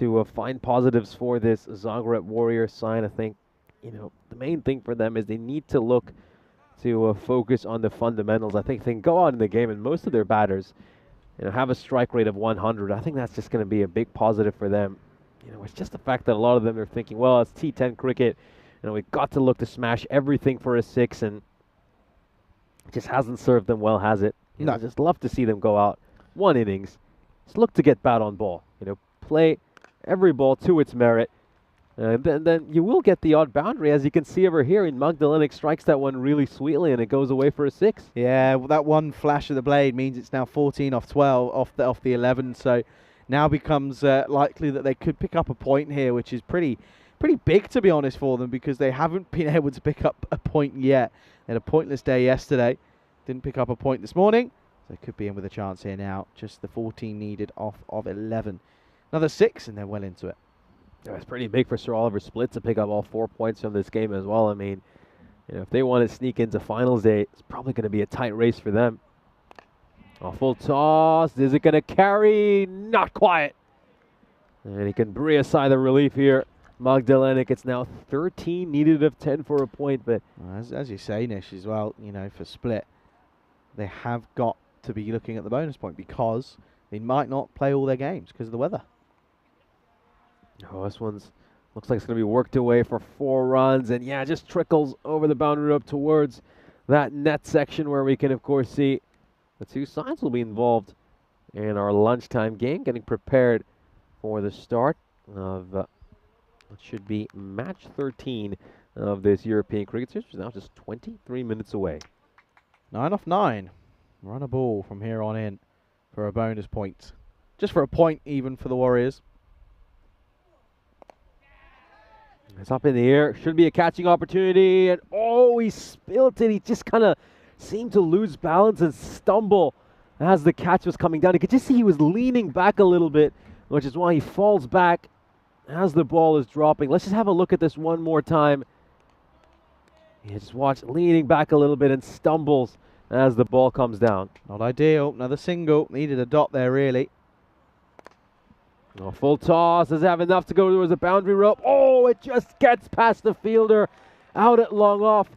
to find positives for this Zagreb Warriors side. I think you know, the main thing for them is they need to look to focus on the fundamentals. I think they can go out in the game and most of their batters, you know, have a strike rate of 100. I think that's just going to be a big positive for them. You know, it's just the fact that a lot of them are thinking, well, it's T10 cricket. You know, we've got to look to smash everything for a 6, and it just hasn't served them well, has it? You know, I just love to see them go out 1 innings, just look to get bat on ball. You know, play every ball to its merit. Then you will get the odd boundary, as you can see over here. And Magdalenic strikes that one really sweetly, and it goes away for a 6. Yeah, well, that one flash of the blade means it's now 14 off 12, off the 11. So now becomes likely that they could pick up a point here, which is pretty big, to be honest, for them, because they haven't been able to pick up a point yet. They had a pointless day yesterday, didn't pick up a point this morning, so they could be in with a chance here now. Just the 14 needed off of 11. Another 6, and they're well into it. Yeah, it's pretty big for Sir Oliver Split to pick up all 4 points from this game as well. I mean, you know, if they want to sneak into finals day, it's probably going to be a tight race for them. A full toss. Is it going to carry? Not quite. And he can bring aside the relief here. Magdalenic, it's now 13 needed of 10 for a point. But as you say, Nish, as well, you know, for Split, they have got to be looking at the bonus point because they might not play all their games because of the weather. Oh, this one's looks like it's going to be worked away for 4 runs. And yeah, just trickles over the boundary up towards that net section where we can, of course, see the 2 sides will be involved in our lunchtime game, getting prepared for the start of what should be match 13 of this European Cricket Series, which is now just 23 minutes away. 9 off 9. Run a ball from here on in for a bonus point. Just for a point even for the Warriors. It's up in the air. Should be a catching opportunity. And oh, he spilt it. He just kind of seemed to lose balance and stumble as the catch was coming down. You could just see he was leaning back a little bit, which is why he falls back as the ball is dropping. Let's just have a look at this one more time. You just watch, leaning back a little bit and stumbles as the ball comes down. Not ideal. Another single. Needed a dot there, really. A full toss. Does it have enough to go towards the boundary rope? Oh, it just gets past the fielder. Out at long off.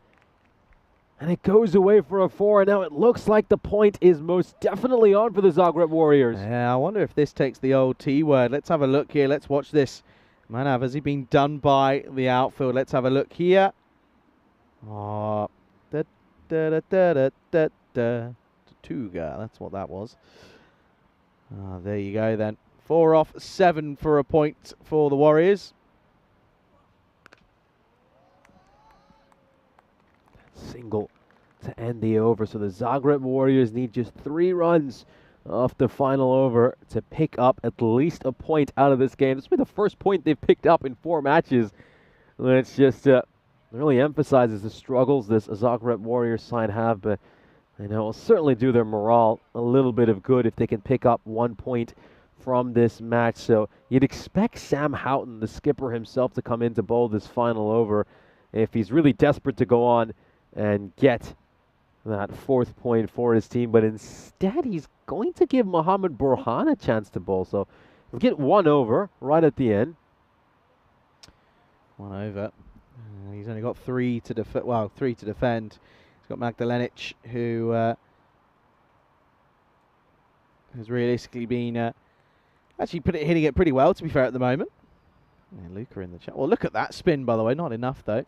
And it goes away for a 4. And now it looks like the point is most definitely on for the Zagreb Warriors. Yeah, I wonder if this takes the old T word. Let's have a look here. Let's watch this. Manav, has he been done by the outfield? Let's have a look here. Oh, Tuga. That's what that was. There you go then. 4 off 7 for a point for the Warriors. Single to end the over. So the Zagreb Warriors need just 3 runs off the final over to pick up at least a point out of this game. This will be the first point they've picked up in 4 matches. It's just really emphasizes the struggles this Zagreb Warriors side have, but you know, it'll certainly do their morale a little bit of good if they can pick up 1 point from this match. So you'd expect Sam Houghton, the skipper himself, to come in to bowl this final over if he's really desperate to go on and get that 4th point for his team. But instead, he's going to give Mohammad Burhan a chance to bowl. So he'll get 1 over right at the end. 1 over. He's only got 3 to defend. Well, 3 to defend. He's got Magdalenic, who has realistically been actually hitting it pretty well, to be fair, at the moment. And Luca in the chat. Well, look at that spin, by the way. Not enough, though.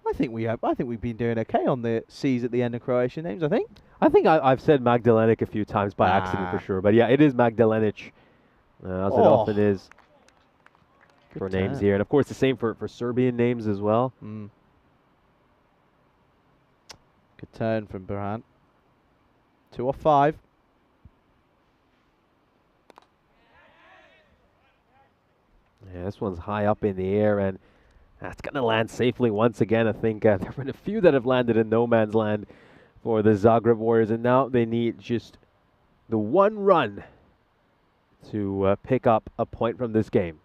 I think we've been doing okay on the C's at the end of Croatian names, I think. I think I've said Magdalenic a few times by accident for sure. But yeah, it is Magdalenic, as it often is for names here. And of course, the same for Serbian names as well. Mm. Good turn from Burhan. 2 off 5. Yeah, this one's high up in the air, and that's going to land safely once again. I think there have been a few that have landed in no man's land for the Zagreb Warriors, and now they need just the 1 run to pick up a point from this game.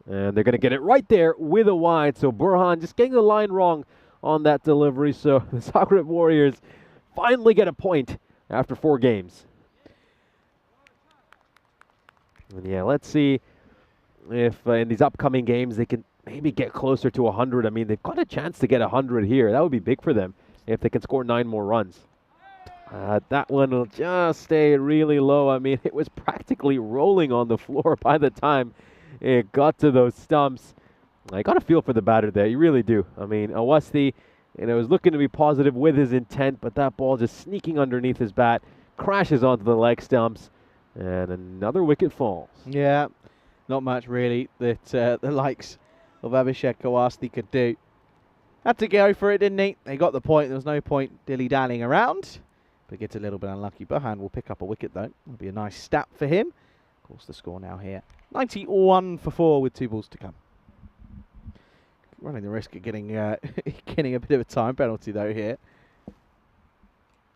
And they're going to get it right there with a wide. So Burhan just getting the line wrong on that delivery. So the Zagreb Warriors finally get a point after 4 games. And yeah, let's see if in these upcoming games they can maybe get closer to 100. I mean, they've got a chance to get 100 here. That would be big for them if they can score 9 more runs. That one will just stay really low. I mean, it was practically rolling on the floor by the time it got to those stumps. I got a feel for the batter there. You really do. I mean, Awasti, was looking to be positive with his intent, but that ball just sneaking underneath his bat, crashes onto the leg stumps, and another wicket falls. Yeah, not much really that the likes of Abhishek Awasti could do. Had to go for it, didn't he? They got the point. There was no point dilly-dallying around. But gets a little bit unlucky. Bohan will pick up a wicket, though. It'll be a nice stat for him. Of course, the score now here. 91 for 4 with 2 balls to come. Running the risk of getting getting a bit of a time penalty, though, here.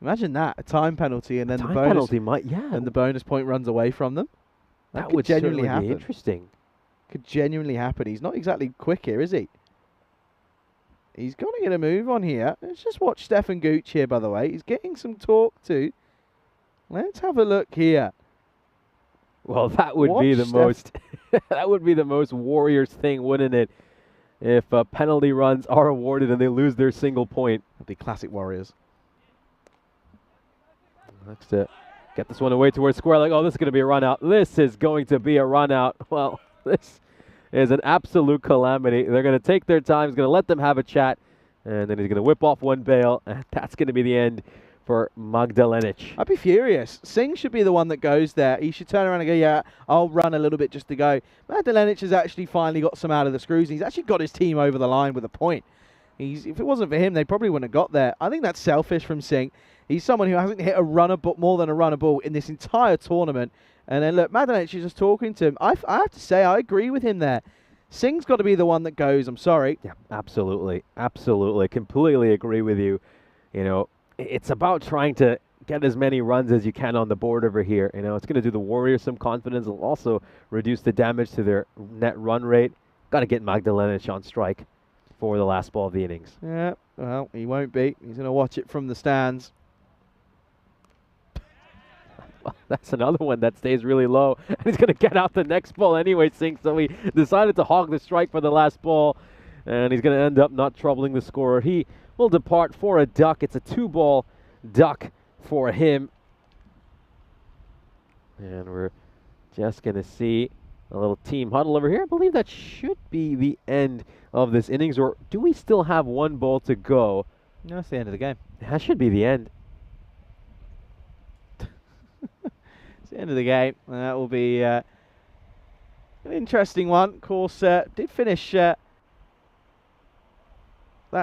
Imagine that, a time penalty, and then the bonus penalty might, yeah. And the bonus point runs away from them. That could would genuinely happen. Be interesting. Could genuinely happen. He's not exactly quick here, is he? He's got to get a move on here. Let's just watch Stefan Gooch here, by the way. He's getting some talk too. Let's have a look here. Well, that would be the most that would be the most Warriors thing, wouldn't it? If penalty runs are awarded and they lose their single point. That'd be classic Warriors. Next to get this one away towards square leg. Oh, this is going to be a run out. This is going to be a run out. Well, this is an absolute calamity. They're going to take their time. He's going to let them have a chat, and then he's going to whip off one bail, and that's going to be the end for Magdalenic. I'd be furious. Singh should be the one that goes there. He should turn around and go, yeah, I'll run a little bit just to go. Magdalenic has actually finally got some out of the screws. He's actually got his team over the line with a point. If it wasn't for him, they probably wouldn't have got there. I think that's selfish from Singh. He's someone who hasn't hit a runner, but more than a runner ball in this entire tournament. And then look, Magdalenic is just talking to him. I have to say, I agree with him there. Singh's got to be the one that goes. I'm sorry. Yeah, absolutely. Absolutely. Completely agree with you. It's about trying to get as many runs as you can on the board over here. It's going to do the Warriors some confidence. It'll also reduce the damage to their net run rate. Got to get Magdalenic on strike for the last ball of the innings. Yeah, well, he won't be. He's going to watch it from the stands. That's another one that stays really low. And he's going to get out the next ball anyway, Singh. So he decided to hog the strike for the last ball. And he's going to end up not troubling the scorer. He will depart for a duck. It's a 2-ball duck for him. And we're just going to see a little team huddle over here. I believe that should be the end of this innings. Or do we still have 1 ball to go? No, that's the end of the game. That should be the end. It's the end of the game, and that will be an interesting one. Of course, did finish that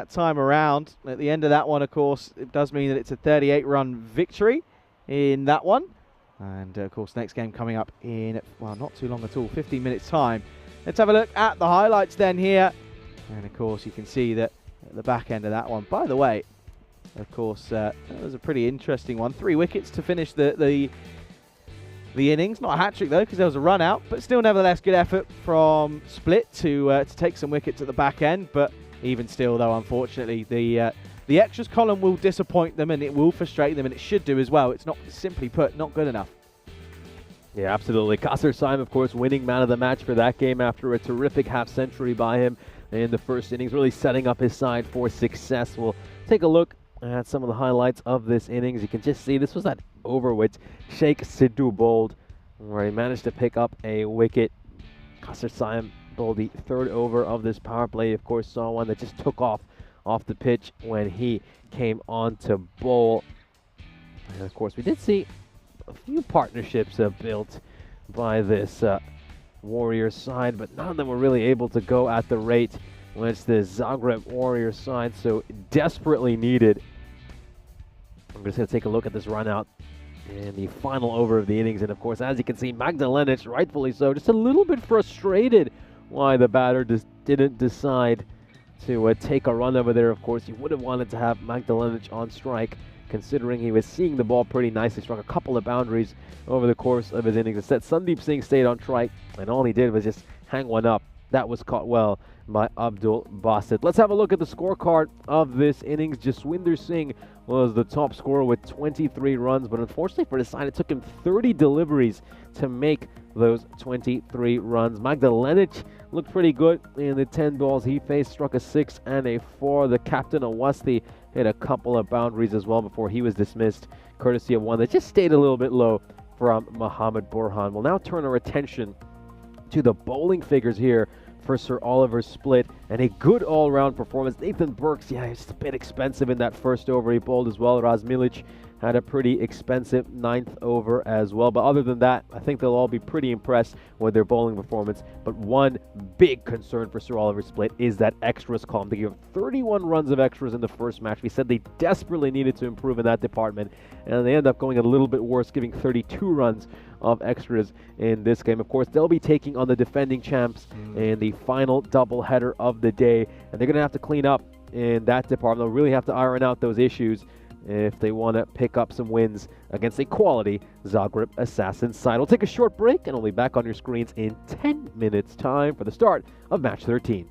time around. At the end of that one, of course, it does mean that it's a 38-run victory in that one. And, of course, next game coming up in, well, not too long at all, 15 minutes' time. Let's have a look at the highlights then here. And, of course, you can see that at the back end of that one. By the way, of course, that was a pretty interesting one. 3 wickets to finish the innings. Not a hat-trick, though, because there was a run-out. But still, nevertheless, good effort from Split to take some wickets at the back end. But even still, though, unfortunately, the extras column will disappoint them and it will frustrate them, and it should do as well. It's not, simply put, not good enough. Yeah, absolutely. Kasser Saim, of course, winning man of the match for that game after a terrific half-century by him in the first innings, really setting up his side for success. We'll take a look at some of the highlights of this innings. You can just see this was that over which Sheikh Sidhu bowled, where he managed to pick up a wicket. Kasser Saim bowled the 3rd over of this power play. Of course, saw one that just took off the pitch when he came on to bowl. And of course, we did see a few partnerships built by this Warriors side, but none of them were really able to go at the rate which the Zagreb Warriors side so desperately needed. I'm just going to take a look at this run out in the final over of the innings. And of course, as you can see, Magdalenic, rightfully so, just a little bit frustrated why the batter just didn't decide to take a run over there. Of course, you would have wanted to have Magdalenic on strike, considering he was seeing the ball pretty nicely, struck a couple of boundaries over the course of his innings. Instead, Sandeep Singh stayed on strike, and all he did was just hang one up. That was caught well by Abdul Basit. Let's have a look at the scorecard of this innings. Jaswinder Singh was the top scorer with 23 runs, but unfortunately for the side, it took him 30 deliveries to make those 23 runs. Magdalenic looked pretty good in the 10 balls he faced, struck a 6 and a 4. The captain, Awasti, hit a couple of boundaries as well before he was dismissed, courtesy of one that just stayed a little bit low from Mohammad Burhan. We'll now turn our attention to the bowling figures here for Sir Oliver Split, and a good all-round performance. Nathan Burks, yeah, he's a bit expensive in that first over. He bowled as well. Razmilic had a pretty expensive 9th over as well. But other than that, I think they'll all be pretty impressed with their bowling performance. But one big concern for Sir Oliver Split is that extras column. They gave 31 runs of extras in the first match. We said they desperately needed to improve in that department, and they end up going a little bit worse, giving 32 runs of extras in this game. Of course, they'll be taking on the defending champs in the final doubleheader of the day, and they're going to have to clean up in that department. They'll really have to iron out those issues if they want to pick up some wins against a quality Zagreb Assassins side. We'll take a short break, and we'll be back on your screens in 10 minutes time for the start of match 13.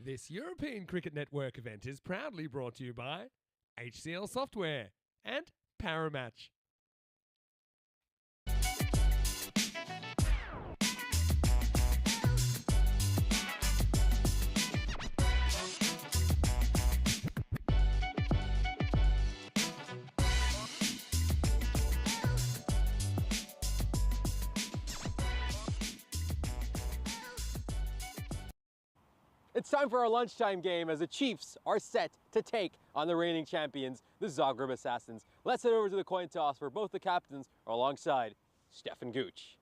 This European Cricket Network event is proudly brought to you by HCL Software and Paramatch. It's time for our lunchtime game as the Chiefs are set to take on the reigning champions, the Zagreb Assassins. Let's head over to the coin toss where both the captains are alongside Stefan Gooch.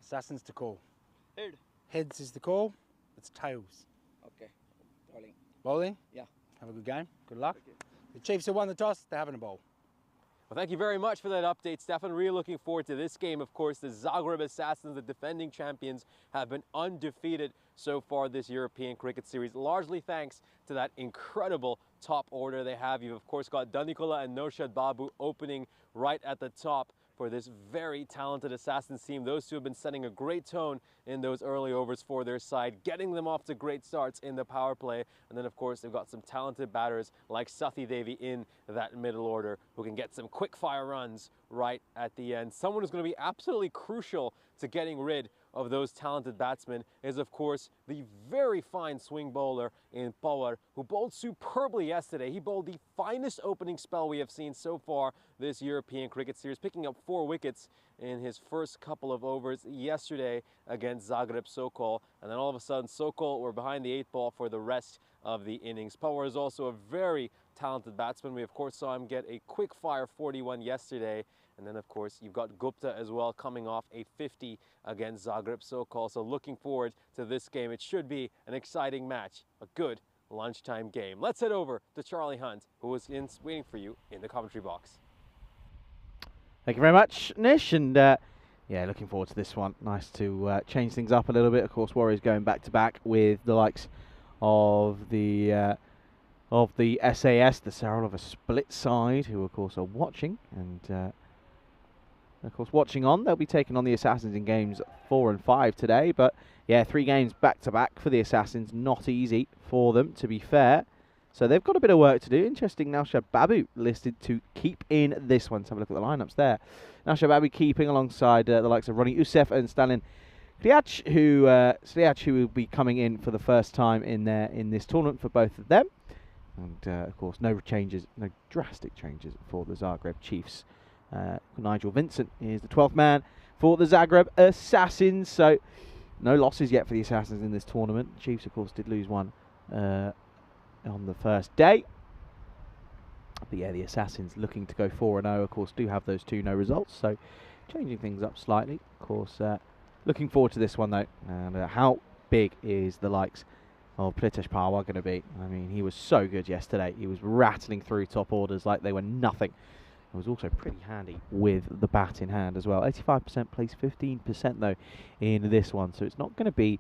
Assassins to call. Head. Heads is the call. It's tails. Okay. Bowling. Bowling? Yeah. Have a good game. Good luck. The Chiefs have won the toss. They're having a bowl. Well, thank you very much for that update, Stefan. Really looking forward to this game. Of course, the Zagreb Assassins, the defending champions, have been undefeated so far this European Cricket Series, largely thanks to that incredible top order they have. You've, of course, got Danikola and Noshad Babu opening right at the top for this very talented Assassins team. Those two have been setting a great tone in those early overs for their side, getting them off to great starts in the power play. And then, of course, they've got some talented batters like Sathi Devi in that middle order who can get some quick fire runs right at the end. Someone who's going to be absolutely crucial to getting rid of those talented batsmen is, of course, the very fine swing bowler in Power, who bowled superbly yesterday. He bowled the finest opening spell we have seen so far this European Cricket Series, picking up 4 wickets in his first couple of overs yesterday against Zagreb Sokol. And then all of a sudden, Sokol were behind the 8 ball for the rest of the innings. Power is also a very talented batsman. We, of course, saw him get a quick fire 41 yesterday. And then, of course, you've got Gupta as well coming off a 50 against Zagreb Sokol. So looking forward to this game. It should be an exciting match, a good lunchtime game. Let's head over to Charlie Hunt, who is waiting for you in the commentary box. Thank you very much, Nish. And yeah, looking forward to this one. Nice to change things up a little bit. Of course, Warriors going back to back with the likes of the SAS, the Sarah Oliver split side, who of course are watching and. Of course, watching on, they'll be taking on the Assassins in games 4 and 5 today. But yeah, 3 games back-to-back for the Assassins. Not easy for them, to be fair. So they've got a bit of work to do. Interesting, Naushad Babu listed to keep in this one. Let's have a look at the lineups there. Naushad Babu keeping alongside the likes of Ronnie Usef and Stalin Sliac, who will be coming in for the first time in this tournament for both of them. And of course, no drastic changes for the Zagreb Chiefs. Nigel Vincent is the 12th man for the Zagreb Assassins. So no losses yet for the Assassins in this tournament. Chiefs, of course, did lose one on the first day. But yeah, the Assassins looking to go 4-0, of course, do have those 2 no results. So changing things up slightly. Of course, looking forward to this one, though. And how big is the likes of Pritesh Parwar going to be? I mean, he was so good yesterday. He was rattling through top orders like they were nothing. It was also pretty handy with the bat in hand as well. 85% plays 15% though in this one, so it's not going to be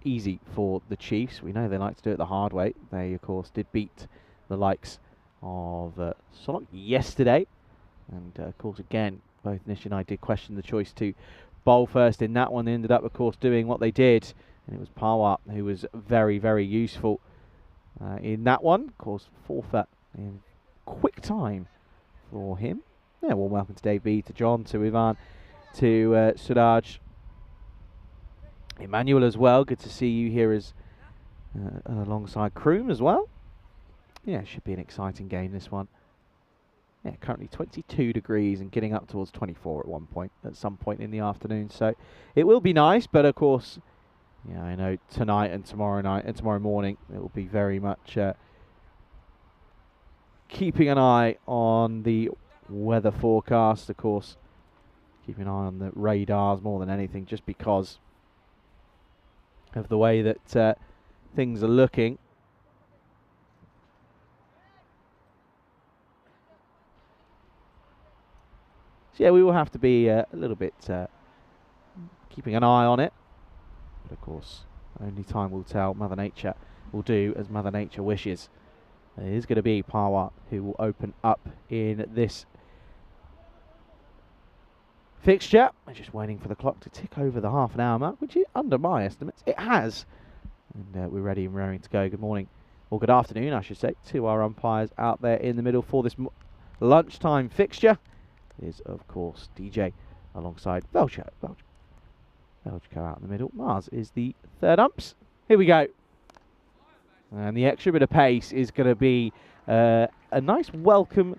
easy for the Chiefs. We know they like to do it the hard way. They, of course, did beat the likes of Solok yesterday. And, of course, again, both Nish and I did question the choice to bowl first in that one. They ended up, of course, doing what they did. And it was Parwar who was very, very useful in that one. Of course, forfeit in quick time for him. Yeah, well, welcome to Dave B, to John, to Ivan, to Suraj, Emmanuel as well. Good to see you here as alongside Kroom as well. Yeah, should be an exciting game, this one. Yeah, currently 22 degrees and getting up towards 24 at some point in the afternoon. So it will be nice, but of course, yeah, I know tonight and tomorrow night and tomorrow morning it will be very much keeping an eye on the weather forecast, of course. Keeping an eye on the radars more than anything, just because of the way that things are looking. So yeah, we will have to be a little bit keeping an eye on it. But of course, only time will tell. Mother Nature will do as Mother Nature wishes. It is going to be Parwar who will open up in this fixture. I'm just waiting for the clock to tick over the half-an-hour mark, which is under my estimates. It has. And we're ready and raring to go. Good morning, or good afternoon, I should say, to our umpires out there in the middle for this lunchtime fixture. Is, of course, DJ alongside Velcho out in the middle. Mars is the third umps. Here we go. And the extra bit of pace is going to be a nice welcome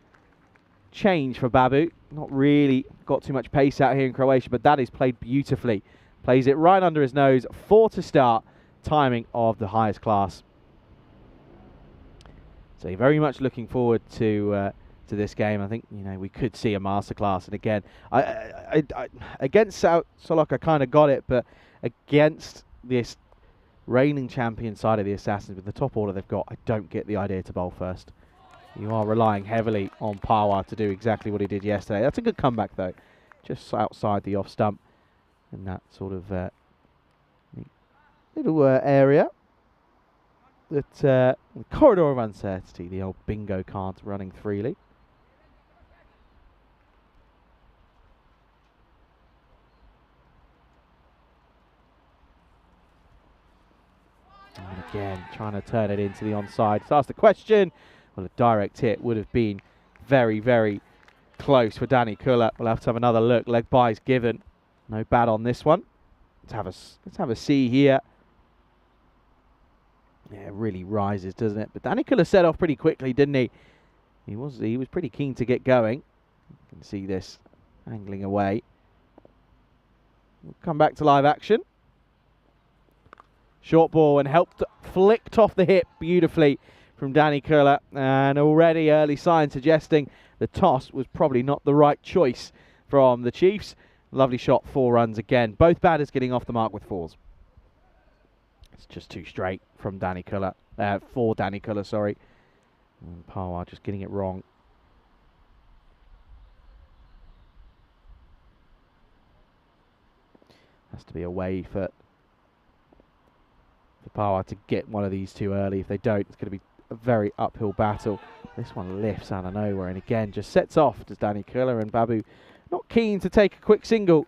change for Babu. Not really got too much pace out here in Croatia, but that is played beautifully. Plays it right under his nose. 4 to start. Timing of the highest class. So very much looking forward to this game. I think, you know, we could see a masterclass. And again, I against Solok I kind of got it, but against this reigning champion side of the Assassins with the top order they've got, I don't get the idea to bowl first. You are relying heavily on Pawa to do exactly what he did yesterday. That's a good comeback though, just outside the off stump in that sort of little area. That the corridor of uncertainty, the old bingo cards running freely. And again, trying to turn it into the onside. So ask the question. Well, a direct hit would have been very, very close for Danny Kuller. We'll have to have another look. Leg by's given. No bad on this one. Let's have a see here. Yeah, it really rises, doesn't it? But Danny Kuller set off pretty quickly, didn't he? He was pretty keen to get going. You can see this angling away. We'll come back to live action. Short ball and flicked off the hip beautifully from Danny Kuller. And already early signs suggesting the toss was probably not the right choice from the Chiefs. Lovely shot, 4 runs again. Both batters getting off the mark with 4s. It's just too straight from Danny Kuller. For Danny Kuller, sorry. And Pawa just getting it wrong. Has to be a way for Pawa to get one of these two early. If they don't, it's going to be a very uphill battle. This one lifts out of nowhere and again just sets off to Danny Kuller, and Babu not keen to take a quick single.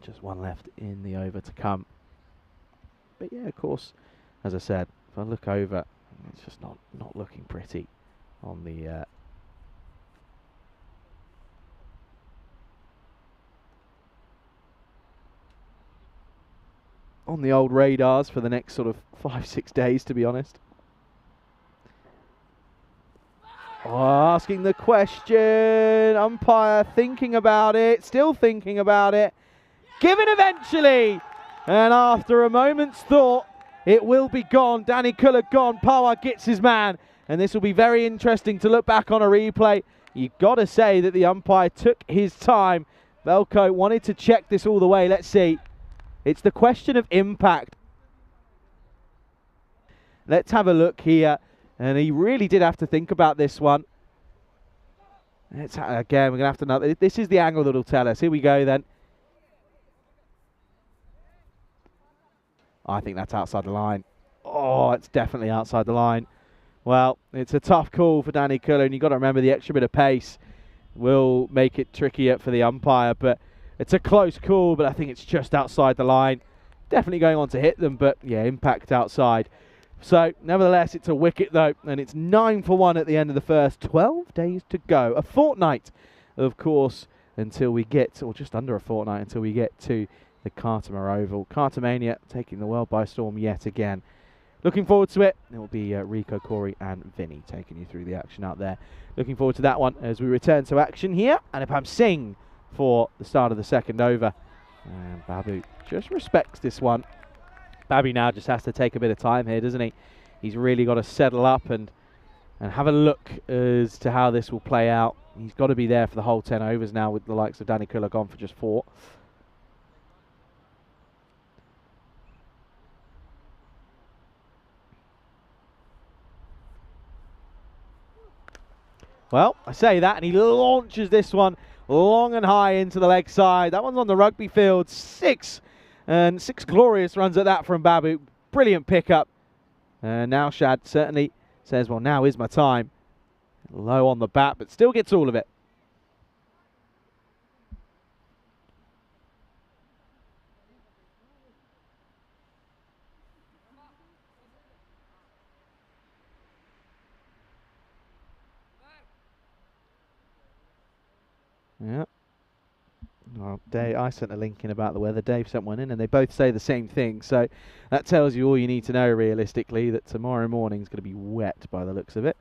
Just one left in the over to come. But yeah, of course, as I said, if I look over, it's just not looking pretty on the old radars for the next sort of 5-6 days, to be honest. Oh, asking the question, umpire thinking about it, still thinking about it, given eventually, and after a moment's thought, it will be gone. Danny Kuller gone, Pawa gets his man, and this will be very interesting to look back on a replay. You've got to say that the umpire took his time. Velko wanted to check this all the way. Let's see. It's the question of impact. Let's have a look here. And he really did have to think about this one. Again, we're going to have to know. This is the angle that will tell us. Here we go then. I think that's outside the line. Oh, it's definitely outside the line. Well, it's a tough call for Danny Kuller, and you've got to remember the extra bit of pace will make it trickier for the umpire. But it's a close call, but I think it's just outside the line. Definitely going on to hit them, but yeah, impact outside. So, nevertheless, it's a wicket though, and it's 9 for 1 at the end of the first. 12 days to go. A fortnight, of course, until we get, or just under a fortnight, until we get to the Cartermere Oval. Cartermania taking the world by storm yet again. Looking forward to it. It will be Rico, Corey and Vinny taking you through the action out there. Looking forward to that one as we return to action here. Anupam Singh for the start of the second over. And Babu just respects this one. Babu now just has to take a bit of time here, doesn't he? He's really got to settle up and have a look as to how this will play out. He's got to be there for the whole 10 overs now with the likes of Danny Kuller gone for just 4. Well, I say that, and he launches this one long and high into the leg side. That one's on the rugby field. 6 glorious runs at that from Babu. Brilliant pickup. Now Shad certainly says, well, now is my time. Low on the bat, but still gets all of it. Yeah. Well, I sent a link in about the weather. Dave sent one in, and they both say the same thing. So that tells you all you need to know, realistically, that tomorrow morning is going to be wet by the looks of it.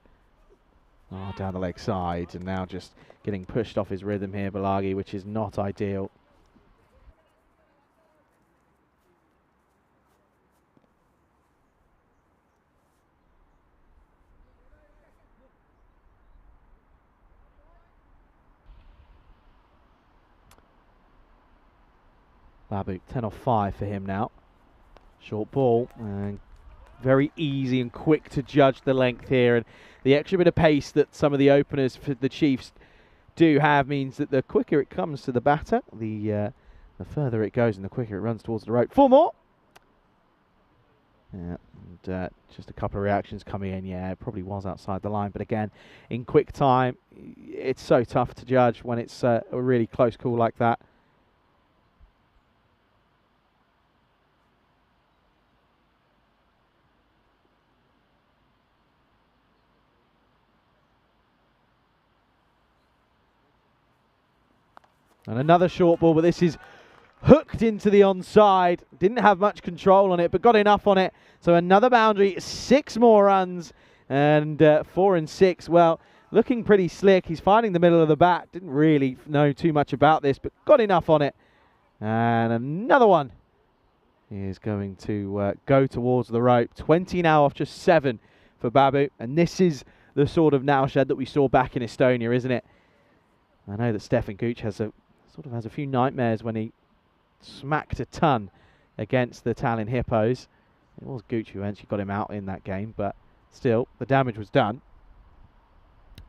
Oh, down the leg side, and now just getting pushed off his rhythm here, Balagi, which is not ideal. Babu, 10 off 5 for him now. Short ball, and very easy and quick to judge the length here. And the extra bit of pace that some of the openers for the Chiefs do have means that the quicker it comes to the batter, the further it goes and the quicker it runs towards the rope. 4 more. Yeah, and just a couple of reactions coming in. Yeah, it probably was outside the line, but again, in quick time, it's so tough to judge when it's a really close call like that. And another short ball, but this is hooked into the onside. Didn't have much control on it, but got enough on it. So another boundary, 6 more runs, and 4 and 6. Well, looking pretty slick. He's finding the middle of the bat. Didn't really know too much about this, but got enough on it. And another one is going to go towards the rope. 20 now off just 7 for Babu. And this is the sort of now shed that we saw back in Estonia, isn't it? I know that Stefan Gooch has a few nightmares when he smacked a ton against the Tallinn Hippos. It was Gooch who eventually got him out in that game, but still, the damage was done.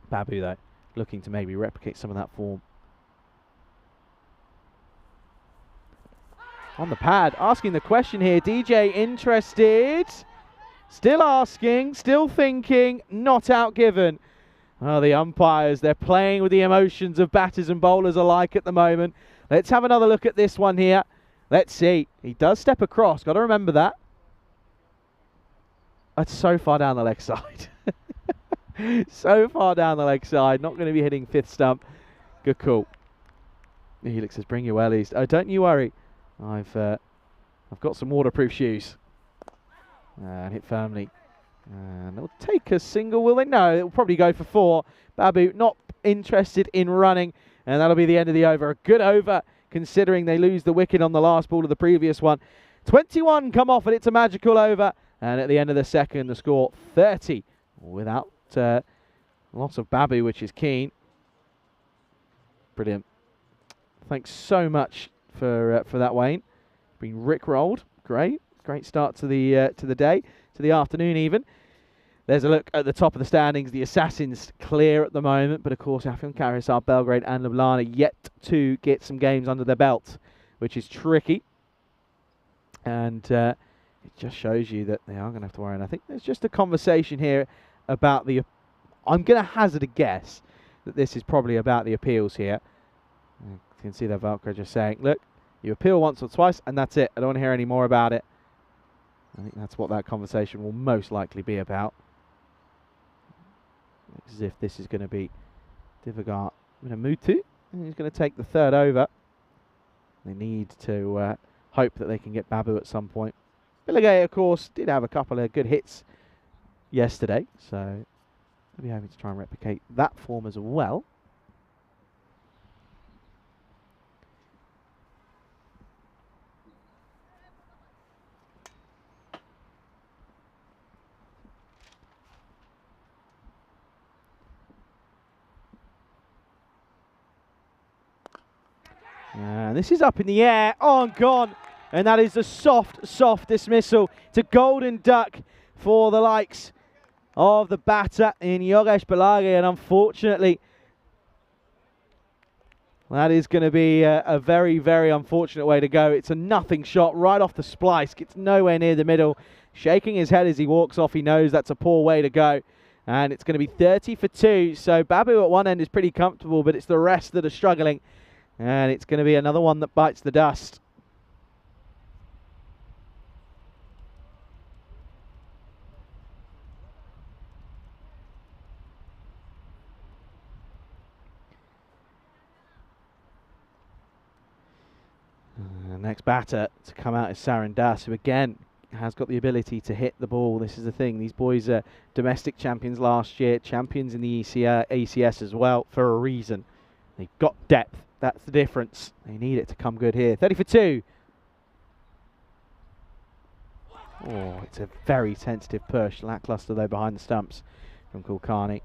Babu, though, looking to maybe replicate some of that form. On the pad, asking the question here. DJ interested. Still asking, still thinking, not out given. Oh, the umpires, they're playing with the emotions of batters and bowlers alike at the moment. Let's have another look at this one here. Let's see. He does step across. Got to remember that. That's so far down the leg side. So far down the leg side. Not going to be hitting 5th stump. Good call. Helix says, bring your wellies. Oh, don't you worry. I've got some waterproof shoes. And hit firmly. And they'll take a single, will they? No, it'll probably go for 4. Babu not interested in running, and that'll be the end of the over. A good over, considering they lose the wicket on the last ball of the previous one. 21 come off, and it's a magical over. And at the end of the second, the score 30 without lots of Babu, which is keen. Brilliant. Thanks so much for that, Wayne. Been rickrolled. Great start to the day. To the afternoon even. There's a look at the top of the standings. The Assassins clear at the moment, but of course Afyon, Karahisar, Belgrade and Ljubljana yet to get some games under their belt, which is tricky. And it just shows you that they are going to have to worry. And I think there's just a conversation here about the... I'm going to hazard a guess that this is probably about the appeals here. You can see that Valkyrie just saying, look, you appeal once or twice and that's it. I don't want to hear any more about it. I think that's what that conversation will most likely be about. As if this is going to be Divagar Minamutu, and he's going to take the 3rd over. They need to hope that they can get Babu at some point. Billigay, of course, did have a couple of good hits yesterday, so they'll be hoping to try and replicate that form as well. And this is up in the air, and gone. And that is a soft dismissal. It's a golden duck for the likes of the batter in Yogesh Balagi. And unfortunately, that is going to be a very, very unfortunate way to go. It's a nothing shot right off the splice. Gets nowhere near the middle. Shaking his head as he walks off. He knows that's a poor way to go. And it's going to be 30 for 2. So Babu at one end is pretty comfortable, but it's the rest that are struggling. And it's going to be another one that bites the dust. next batter to come out is Saran Das, who again has got the ability to hit the ball. This is the thing. These boys are domestic champions last year, champions in the ECS as well for a reason. They've got depth. That's the difference. They need it to come good here. 30 for 2. Oh, it's a very tentative push. Lackluster though behind the stumps from Kulkarni.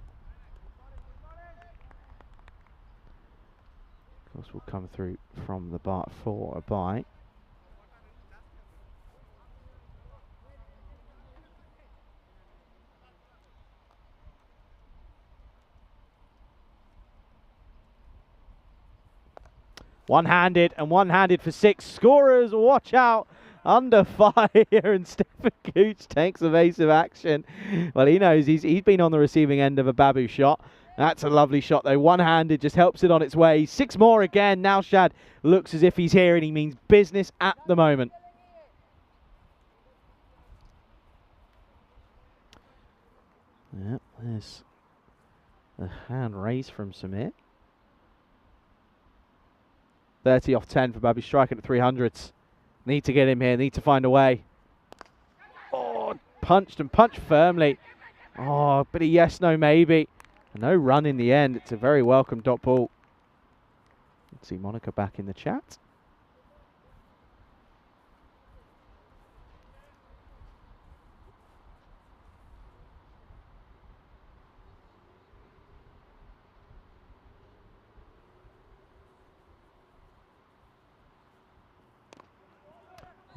Of course, will come through from the bar for a bite. One-handed and one-handed for 6. Scorers, watch out. Under fire, and Stefan Gooch takes evasive action. Well, he knows he's been on the receiving end of a Babu shot. That's a lovely shot, though. One-handed, just helps it on its way. 6 more again. Now Shad looks as if he's here, and he means business at the moment. Yep, there's a hand raise from Samir. 30 off 10 for Babu, striking at 300s. Need to get him here, need to find a way. Oh, punched and punched firmly. Oh, but a yes, no, maybe. No run in the end. It's a very welcome dot ball. Let's see Monica back in the chat.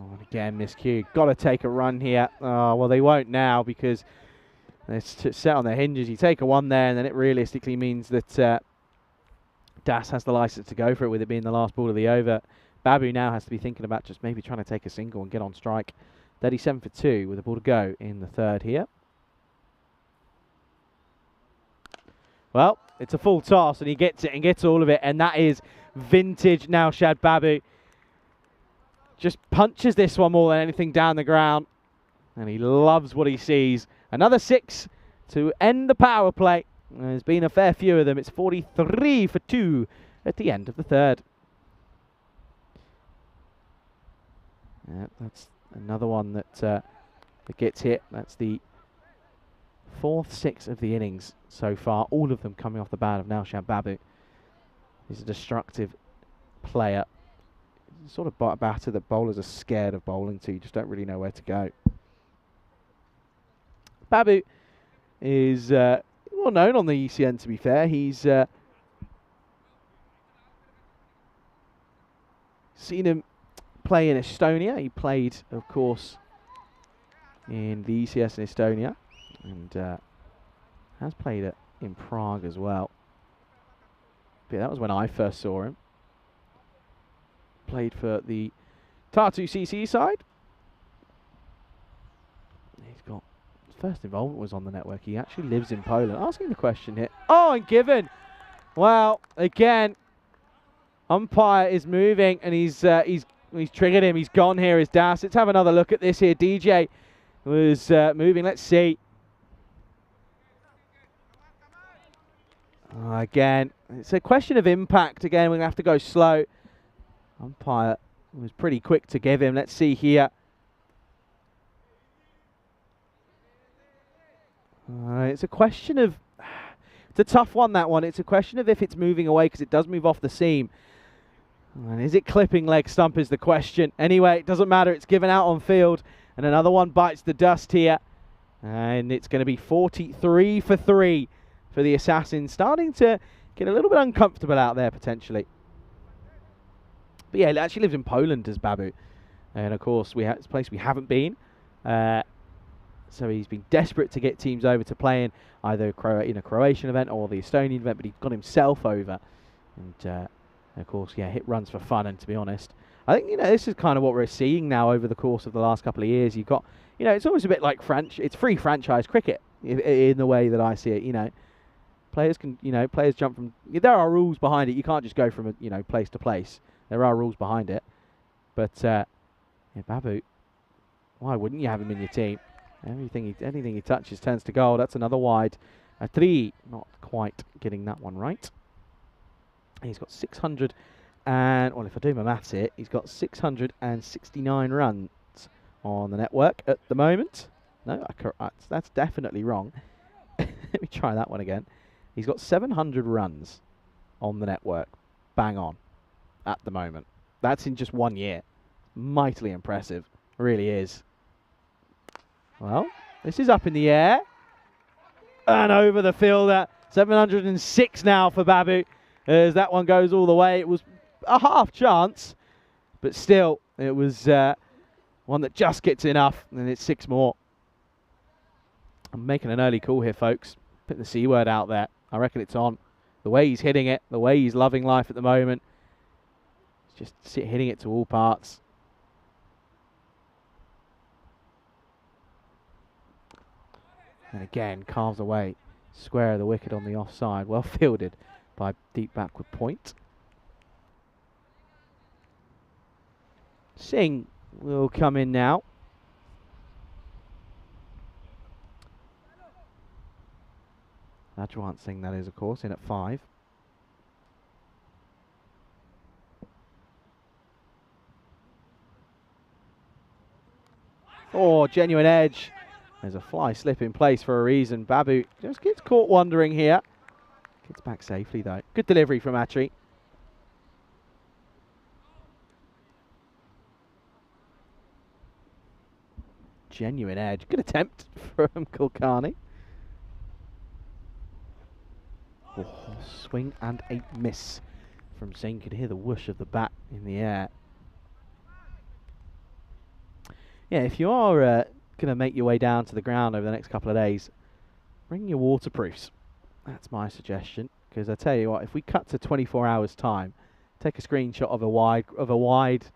Oh, and again, miscue. Got to take a run here. Oh, well, they won't now because they're set on their hinges. You take a 1 there, and then it realistically means that Das has the license to go for it, with it being the last ball of the over. Babu now has to be thinking about just maybe trying to take a single and get on strike. 37 for 2 with a ball to go in the third here. Well, it's a full toss, and he gets it and gets all of it, and that is vintage Naushad Babu. Just punches this one more than anything down the ground, and he loves what he sees. Another 6 to end the power play. There's been a fair few of them. It's 43 for 2 at the end of the third. Yeah, that's another one that gets hit. That's the 4th 6 of the innings so far. All of them coming off the bat of Naushad Babu. He's a destructive player. Sort of batter that bowlers are scared of bowling to. You just don't really know where to go. Babu is well known on the ECN, to be fair. He's seen him play in Estonia. He played, of course, in the ECS in Estonia, and has played in Prague as well. But yeah, that was when I first saw him. Played for the Tartu CC side. He's got his first involvement was on the network. He actually lives in Poland. Asking the question here. Oh, and given. Well, again, umpire is moving, and he's triggered him. He's gone here. Is Das. Let's have another look at this here. DJ was moving. Let's see. Again, it's a question of impact. Again, we're gonna have to go slow. Umpire was pretty quick to give him. Let's see here. It's a question of... It's a tough one, that one. It's a question of if it's moving away, because it does move off the seam. And is it clipping leg stump is the question. Anyway, it doesn't matter. It's given out on field. And another one bites the dust here. And it's going to be 43 for 3 for the Assassins. Starting to get a little bit uncomfortable out there, potentially. But yeah, he actually lives in Poland as Babu. And of course, it's a place we haven't been. So he's been desperate to get teams over to play in either in a Croatian event or the Estonian event, but he got himself over. And of course, yeah, hit runs for fun. And to be honest, I think, this is kind of what we're seeing now over the course of the last couple of years. You've got, it's almost a bit like it's free franchise cricket in the way that I see it. Players can, players jump from, there are rules behind it. You can't just go from, place to place. There are rules behind it. But, yeah, Babu, why wouldn't you have him in your team? Anything he touches turns to gold. That's another wide. A 3, not quite getting that one right. He's got 600 And, well, if I do my maths here, he's got 669 runs on the network at the moment. No, that's definitely wrong. Let me try that one again. He's got 700 runs on the network. Bang on at the moment. That's in just 1 year. Mightily impressive. Really is. Well, this is up in the air. And over the fielder. 706 now for Babu. As that one goes all the way. It was a half chance. But still, it was one that just gets enough. And it's 6 more. I'm making an early call here, folks. Putting the C word out there. I reckon it's on. The way he's hitting it. The way he's loving life at the moment. Just hitting it to all parts. And again, carves away. Square of the wicket on the offside. Well fielded by deep backward point. Singh will come in now. Ajwant Singh, that is, of course, in at 5. Oh, genuine edge. There's a fly slip in place for a reason. Babu just gets caught wandering here. Gets back safely, though. Good delivery from Atri. Genuine edge. Good attempt from Kulkarni. Oh, swing and a miss from Singh. Could hear the whoosh of the bat in the air. Yeah, if you are going to make your way down to the ground over the next couple of days, bring your waterproofs. That's my suggestion. Because I tell you what, if we cut to 24 hours time, take a screenshot of a wide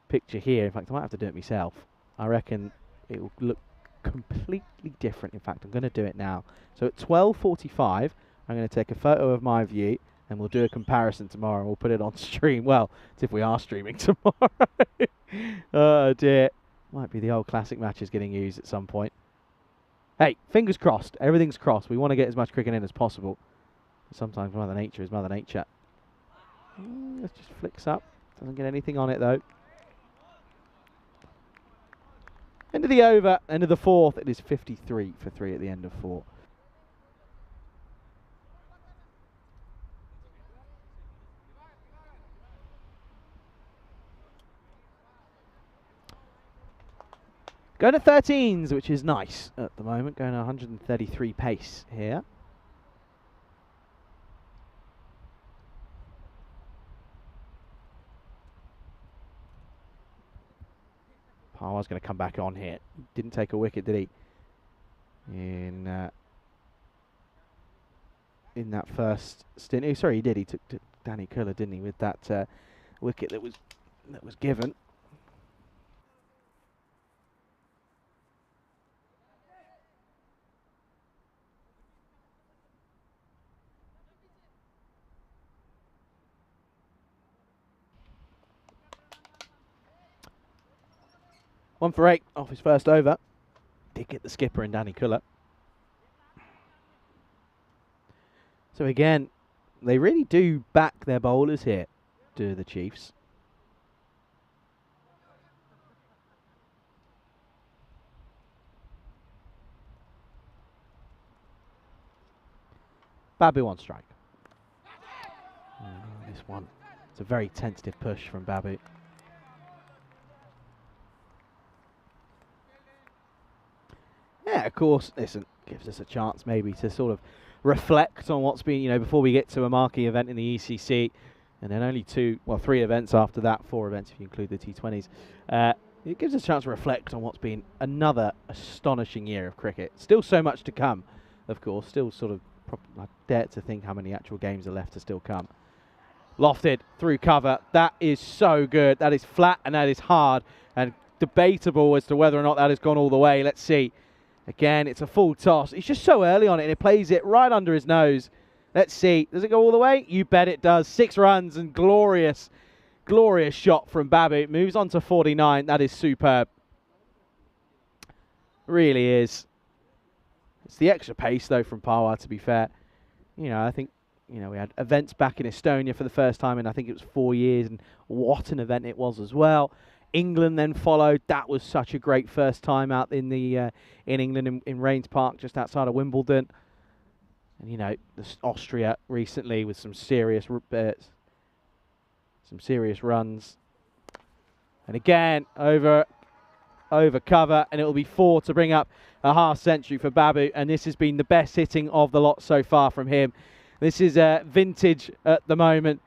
picture here. In fact, I might have to do it myself. I reckon it will look completely different. In fact, I'm going to do it now. So at 12:45, I'm going to take a photo of my view, and we'll do a comparison tomorrow. And we'll put it on stream. Well, it's if we are streaming tomorrow. Oh dear. Might be the old classic matches getting used at some point. Hey, fingers crossed. Everything's crossed. We want to get as much cricket in as possible. Sometimes Mother Nature is Mother Nature. Let's just flicks up. Doesn't get anything on it, though. End of the over. End of the 4th. It is 53 for 3 at the end of 4. Going to 13s, which is nice at the moment. Going to 133 pace here. Parwar's going to come back on here. Didn't take a wicket, did he? In that first stint. Oh, sorry, he did. He took Danny Kuller, didn't he, with that wicket that was given. One for 8 off his first over. Did get the skipper and Danny Kuller. So again, they really do back their bowlers here, do the Chiefs. Babu on strike. This one, it's a very tentative push from Babu. Yeah, of course, listen, gives us a chance maybe to sort of reflect on what's been, before we get to a marquee event in the ECC, and then only 3 events after that, 4 events if you include the T20s. It gives us a chance to reflect on what's been another astonishing year of cricket. Still so much to come, of course. Still sort of, I dare to think how many actual games are left to still come. Lofted through cover. That is so good. That is flat and that is hard, and debatable as to whether or not that has gone all the way. Let's see. Again, it's a full toss. He's just so early on it, and it plays it right under his nose. Let's see. Does it go all the way? You bet it does. 6 runs and glorious, glorious shot from Babu. It moves on to 49. That is superb. Really is. It's the extra pace, though, from Parwar, to be fair. I think You know, we had events back in Estonia for the first time in I think it was 4 years, and what an event it was as well. England then followed. That was such a great first time out in the in England in Raynes Park, just outside of Wimbledon. And you know, Austria recently with some serious runs. And again over cover, and it will be 4 to bring up a half century for Babu. And this has been the best hitting of the lot so far from him. This is vintage at the moment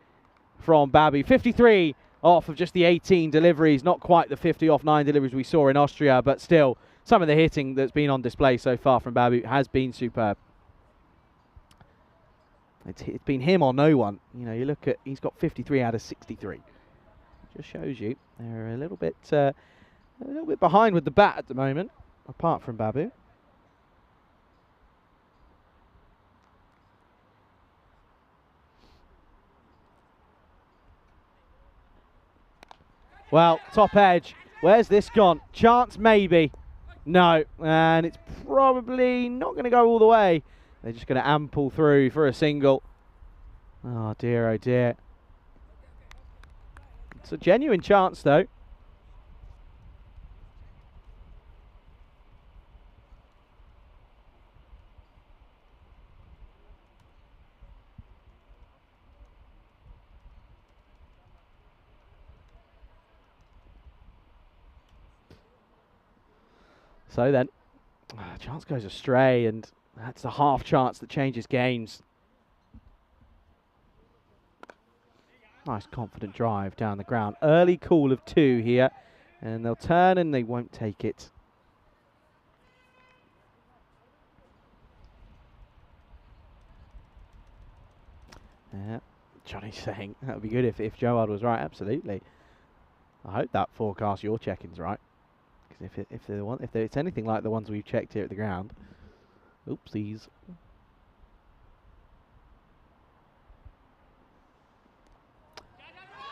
from Babu. 53 off of just the 18 deliveries, not quite the 50 off 9 deliveries we saw in Austria, but still some of the hitting that's been on display so far from Babu has been superb. It's been him or no one. You know, you look at, he's got 53 out of 63. Just shows you they're a little bit behind with the bat at the moment, apart from Babu. Well, top edge. Where's this gone? Chance maybe. No, and it's probably not going to go all the way. They're just going to ample through for a single. Oh dear, oh dear. It's a genuine chance though. So then, chance goes astray, and that's a half chance that changes games. Nice confident drive down the ground. Early call of 2 here, and they'll turn and they won't take it. Yeah, Johnny's saying that would be good if Joad was right. Absolutely. I hope that forecast you're checking's right. Because if it's anything like the ones we've checked here at the ground, oopsies.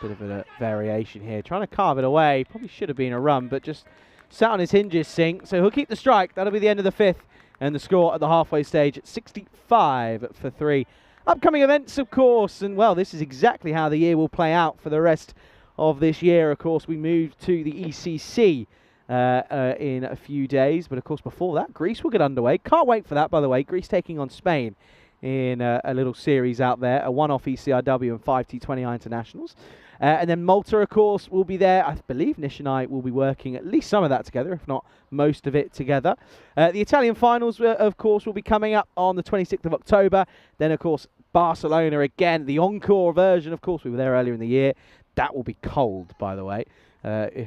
Bit of a variation here, trying to carve it away. Probably should have been a run, but just sat on his hinges, Singh. So he'll keep the strike. That'll be the end of the 5th, and the score at the halfway stage at 65 for 3. Upcoming events, of course, and well, this is exactly how the year will play out for the rest of this year. Of course, we move to the ECC in a few days, but of course before that Greece will get underway. Can't wait for that, by the way. Greece taking on Spain in a little series out there, a one-off ECIW and 5 T20I internationals, and then Malta of course will be there. I believe Nish and I will be working at least some of that together, if not most of it together. The Italian finals of course will be coming up on the 26th of October. Then of course Barcelona again, the encore version. Of course we were there earlier in the year. That will be cold, by the way.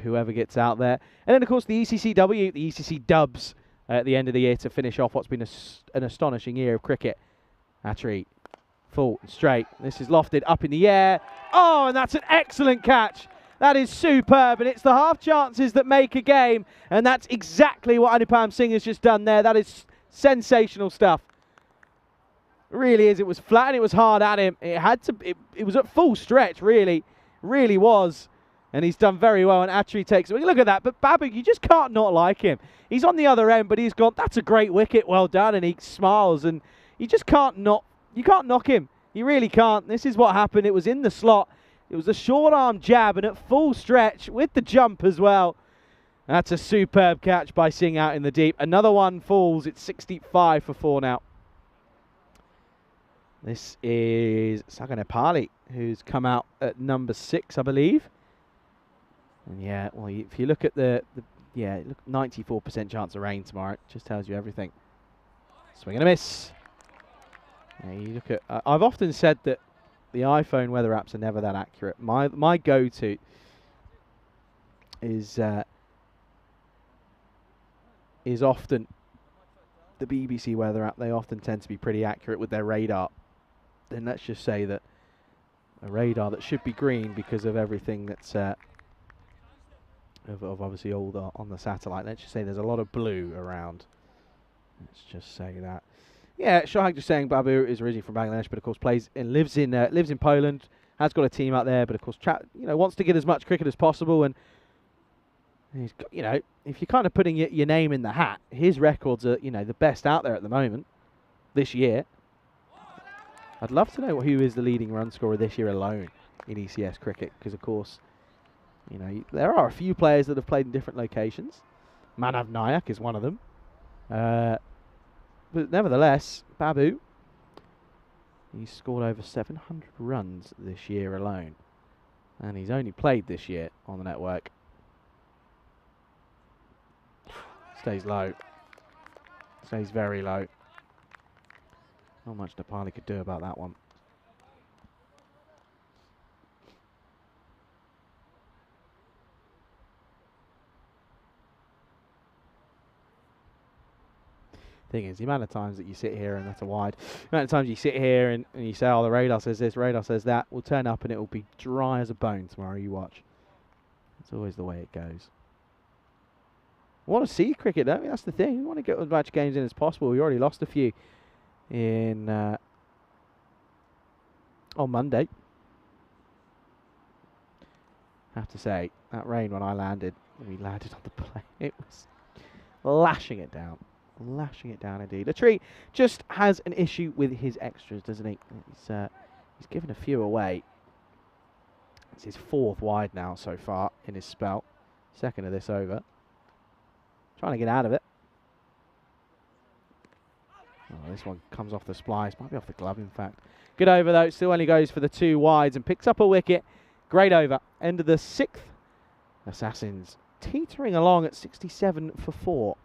Whoever gets out there. And then, of course, the ECCW, the ECC dubs at the end of the year to finish off what's been an astonishing year of cricket. Atri, full and straight. This is lofted up in the air. Oh, and that's an excellent catch. That is superb, and it's the half chances that make a game, and that's exactly what Anupam Singh has just done there. That is sensational stuff. It really is. It was flat and it was hard at him. It was at full stretch, really was. And he's done very well, and Atri takes it. Look at that, but Babu, you just can't not like him. He's on the other end, but he's gone, that's a great wicket, well done, and he smiles, and you just can't knock him. You really can't. This is what happened. It was in the slot. It was a short arm jab, and at full stretch with the jump as well. That's a superb catch by Singh out in the deep. Another one falls. It's 65 for 4 now. This is Saganepali, who's come out at number 6, I believe. And yeah, well, if you look at look, 94% chance of rain tomorrow. It just tells you everything. Swing and a miss. Yeah, you look at. I've often said that the iPhone weather apps are never that accurate. My go-to is often the BBC weather app. They often tend to be pretty accurate with their radar. Then let's just say that a radar that should be green because of everything that's of obviously all on the satellite. Let's just say there's a lot of blue around. Let's just say that. Yeah, Shohag just saying Babu is originally from Bangladesh, but of course plays and lives in Poland. Has got a team out there, but of course wants to get as much cricket as possible. And he's got, if you're kind of putting your name in the hat, his records are the best out there at the moment this year. I'd love to know who is the leading run scorer this year alone in ECS cricket, because of course, you know, there are a few players that have played in different locations. Manav Nayak is one of them. But nevertheless, Babu, he's scored over 700 runs this year alone. And he's only played this year on the network. Stays low. Stays very low. Not much Nepali could do about that one. Thing is, the amount of times that you sit here and that's a wide, the amount of times you sit here and you say, oh, the radar says this, radar says that, will turn up and it will be dry as a bone tomorrow, you watch. It's always the way it goes. We want to see cricket, don't we? That's the thing. We want to get as much games in as possible. We already lost a few in on Monday. I have to say, that rain when I landed, we landed on the plane, it was lashing it down. Lashing it down indeed. Latry just has an issue with his extras, doesn't he? He's given a few away. It's his 4th wide now so far in his spell. 2nd of this over. Trying to get out of it. Oh, this one comes off the splice. Might be off the glove, in fact. Good over, though. Still only goes for the 2 wides and picks up a wicket. Great over. End of the 6th. Assassins teetering along at 67 for 4.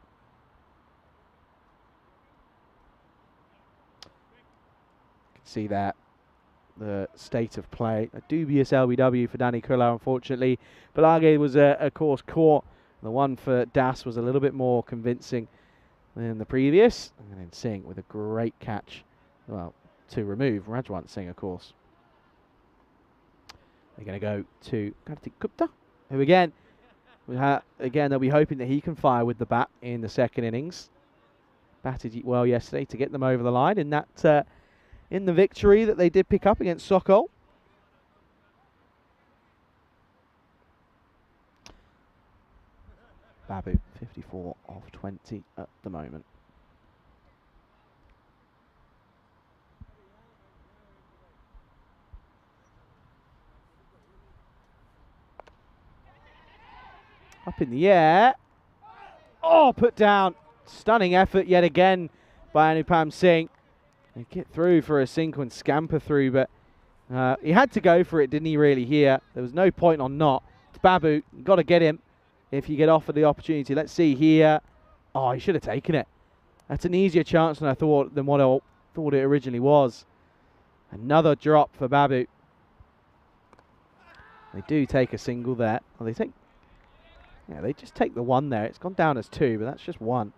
See that the state of play, a dubious LBW for Danny Kullo, unfortunately. Balage was of course caught. The one for Das was a little bit more convincing than the previous, and then Singh with a great catch, well, to remove Rajwant Singh, of course. They're going to go to Kartik Gupta, who again they'll be hoping that he can fire with the bat in the 2nd innings. Batted well yesterday to get them over the line in that in the victory that they did pick up against Sokol. Babu, 54 off 20 at the moment. Up in the air. Oh, put down. Stunning effort yet again by Anupam Singh. They get through for a sink and scamper through, but he had to go for it, didn't he, really, here? There was no point on not. It's Babu. You've got to get him if you get offered the opportunity. Let's see here. Oh, he should have taken it. That's an easier chance than what I thought it originally was. Another drop for Babu. They do take a single there. Oh, they just take the 1 there. It's gone down as 2, but that's just 1.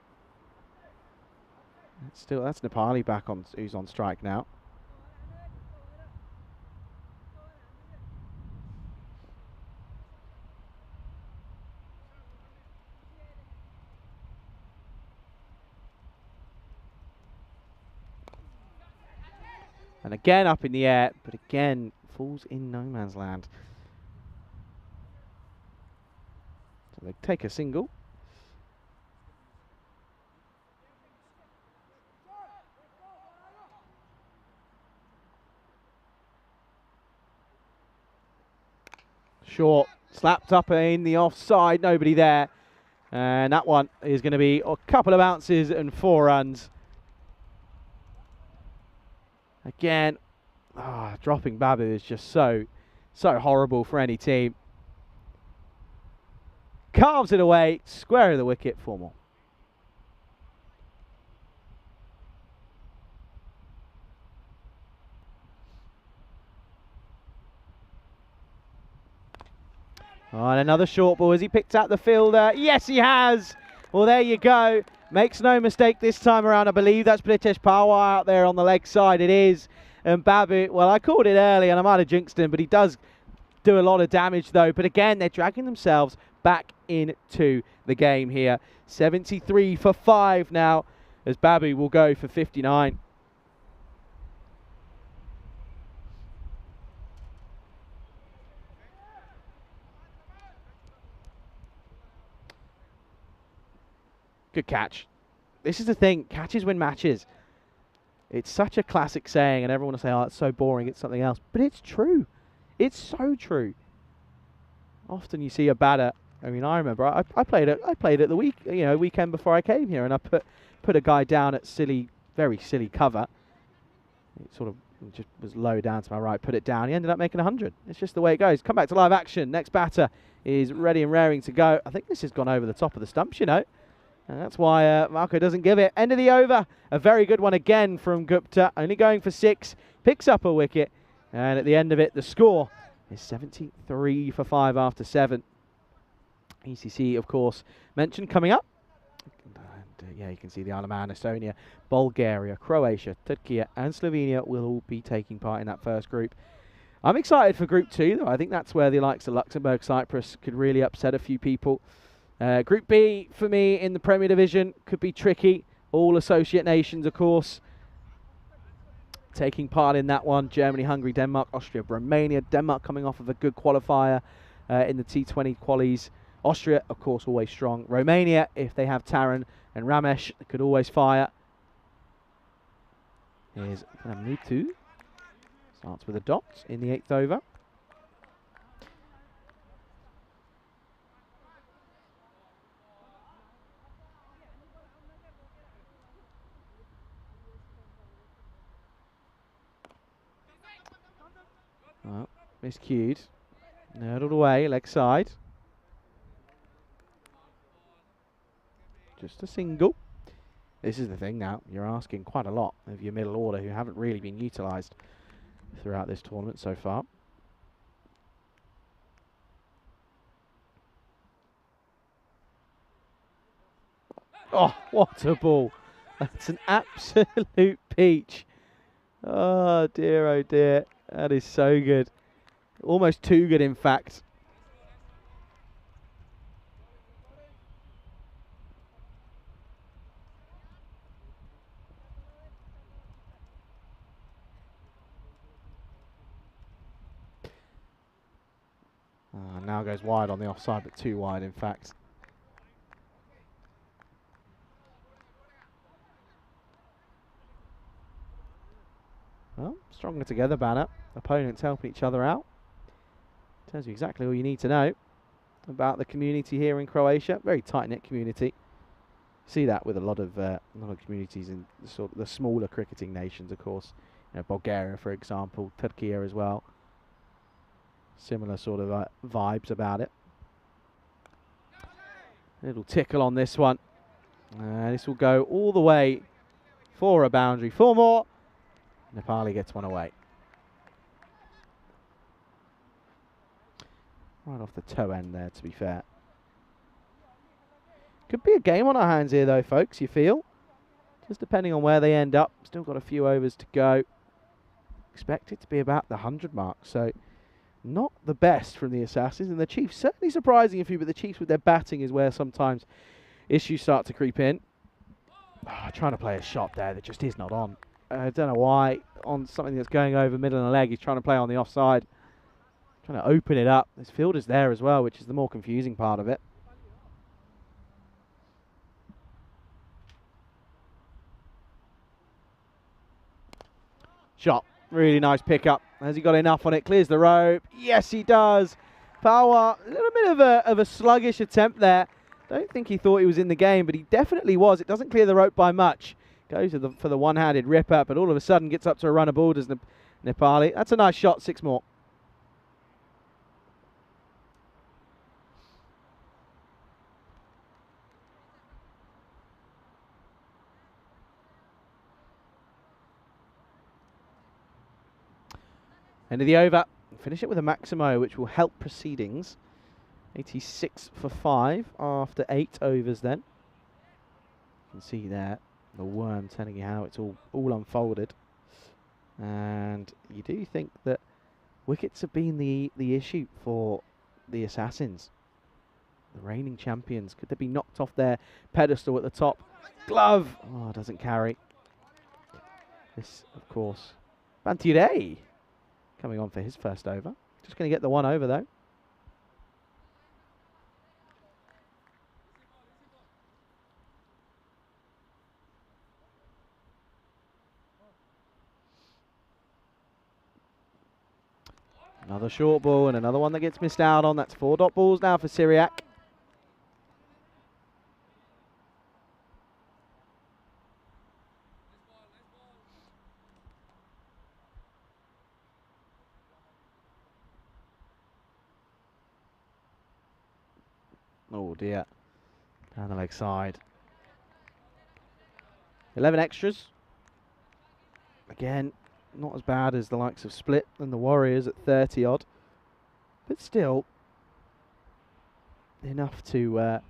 That's Nepali back on, who's on strike now. And again up in the air, but again falls in no man's land. So they take a single. Short, slapped up in the offside, nobody there. And that one is going to be a couple of bounces and 4 runs. Again, dropping Babu is just so horrible for any team. Carves it away, square of the wicket, 4 more. Oh, and another short ball. Has he picked out the fielder? Yes, he has. Well, there you go. Makes no mistake this time around. I believe that's Pritesh Pawar out there on the leg side. It is. And Babu, well, I called it early and I might have jinxed him, but he does do a lot of damage though. But again, they're dragging themselves back into the game here. 73 for 5 now as Babu will go for 59. Good catch. This is the thing. Catches win matches. It's such a classic saying, and everyone will say, oh, it's so boring, it's something else. But it's true. It's so true. Often you see a batter. I mean, I remember I played it the weekend before I came here, and I put a guy down at very silly cover. It sort of just was low down to my right, put it down. He ended up making 100. It's just the way it goes. Come back to live action. Next batter is ready and raring to go. I think this has gone over the top of the stumps, you know. And that's why Marco doesn't give it. End of the over. A very good one again from Gupta. Only going for 6. Picks up a wicket. And at the end of it, the score is 73 for 5 after 7. ECC, of course, mentioned coming up. And, yeah, you can see the Isle of Man, Estonia, Bulgaria, Croatia, Turkey, and Slovenia will all be taking part in that first group. I'm excited for Group 2, though. I think that's where the likes of Luxembourg, Cyprus could really upset a few people. Group B, for me, in the Premier Division, could be tricky. All associate nations, of course, taking part in that one. Germany, Hungary, Denmark, Austria, Romania. Denmark coming off of a good qualifier in the T20 qualies. Austria, of course, always strong. Romania, if they have Taran and Ramesh, they could always fire. Here's Mutu. Starts with a dot in the 8th over. Well, miscued. Nerdled away, leg side. Just a single. This is the thing now. You're asking quite a lot of your middle order who haven't really been utilised throughout this tournament so far. Oh, what a ball. That's an absolute peach. Oh dear, oh dear. That is so good. Almost too good, in fact. Now goes wide on the offside, but too wide, in fact. Well, stronger together banner. Opponents helping each other out. Tells you exactly all you need to know about the community here in Croatia. Very tight-knit community. See that with a lot of communities in the smaller cricketing nations, of course. You know, Bulgaria, for example, Turkey as well. Similar sort of vibes about it. A little tickle on this one. This will go all the way for a boundary. 4 more. Nepali gets one away. Right off the toe end there, to be fair. Could be a game on our hands here, though, folks, you feel? Just depending on where they end up. Still got a few overs to go. Expect it to be about the 100 mark, so not the best from the Assassins. And the Chiefs, certainly surprising a few, but the Chiefs with their batting is where sometimes issues start to creep in. Trying to play a shot there that just is not on. I don't know why. On something that's going over middle and leg, he's trying to play on the offside. Trying to open it up. His fielder's there as well, which is the more confusing part of it. Shot. Really nice pickup. Has he got enough on it? Clears the rope. Yes, he does. Power. A little bit of a sluggish attempt there. Don't think he thought he was in the game, but he definitely was. It doesn't clear the rope by much. Goes for the one-handed ripper, but all of a sudden gets up to a run of borders. Nepali. That's a nice shot. 6 more. End of the over. Finish it with a Maximo, which will help proceedings. 86 for 5 after 8 overs then. You can see there the worm telling you how it's all unfolded. And you do think that wickets have been the issue for the Assassins. The reigning champions. Could they be knocked off their pedestal at the top? Glove! Oh, doesn't carry. This, of course. Bantire coming on for his first over. Just going to get the 1 over, though. Another short ball and another one that gets missed out on. That's 4 dot balls now for Syriac. Oh dear. Down the leg side. 11 extras. Again, not as bad as the likes of Split and the Warriors at 30 odd. But still, enough to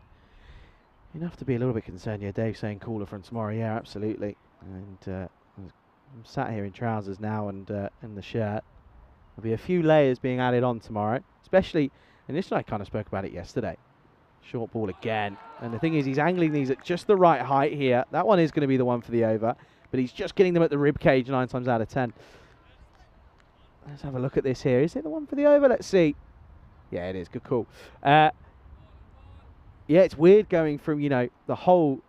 be a little bit concerned. Yeah, Dave saying cooler from tomorrow. Yeah, absolutely. And I'm sat here in trousers now and the shirt. There'll be a few layers being added on tomorrow, especially, and this I kind of spoke about it yesterday. Short ball again. And the thing is, he's angling these at just the right height here. That one is going to be the one for the over, but he's just getting them at the rib cage 9 times out of 10. Let's have a look at this here. Is it the one for the over? Let's see. Yeah, it is. Good call. Yeah, it's weird going from, you know, the whole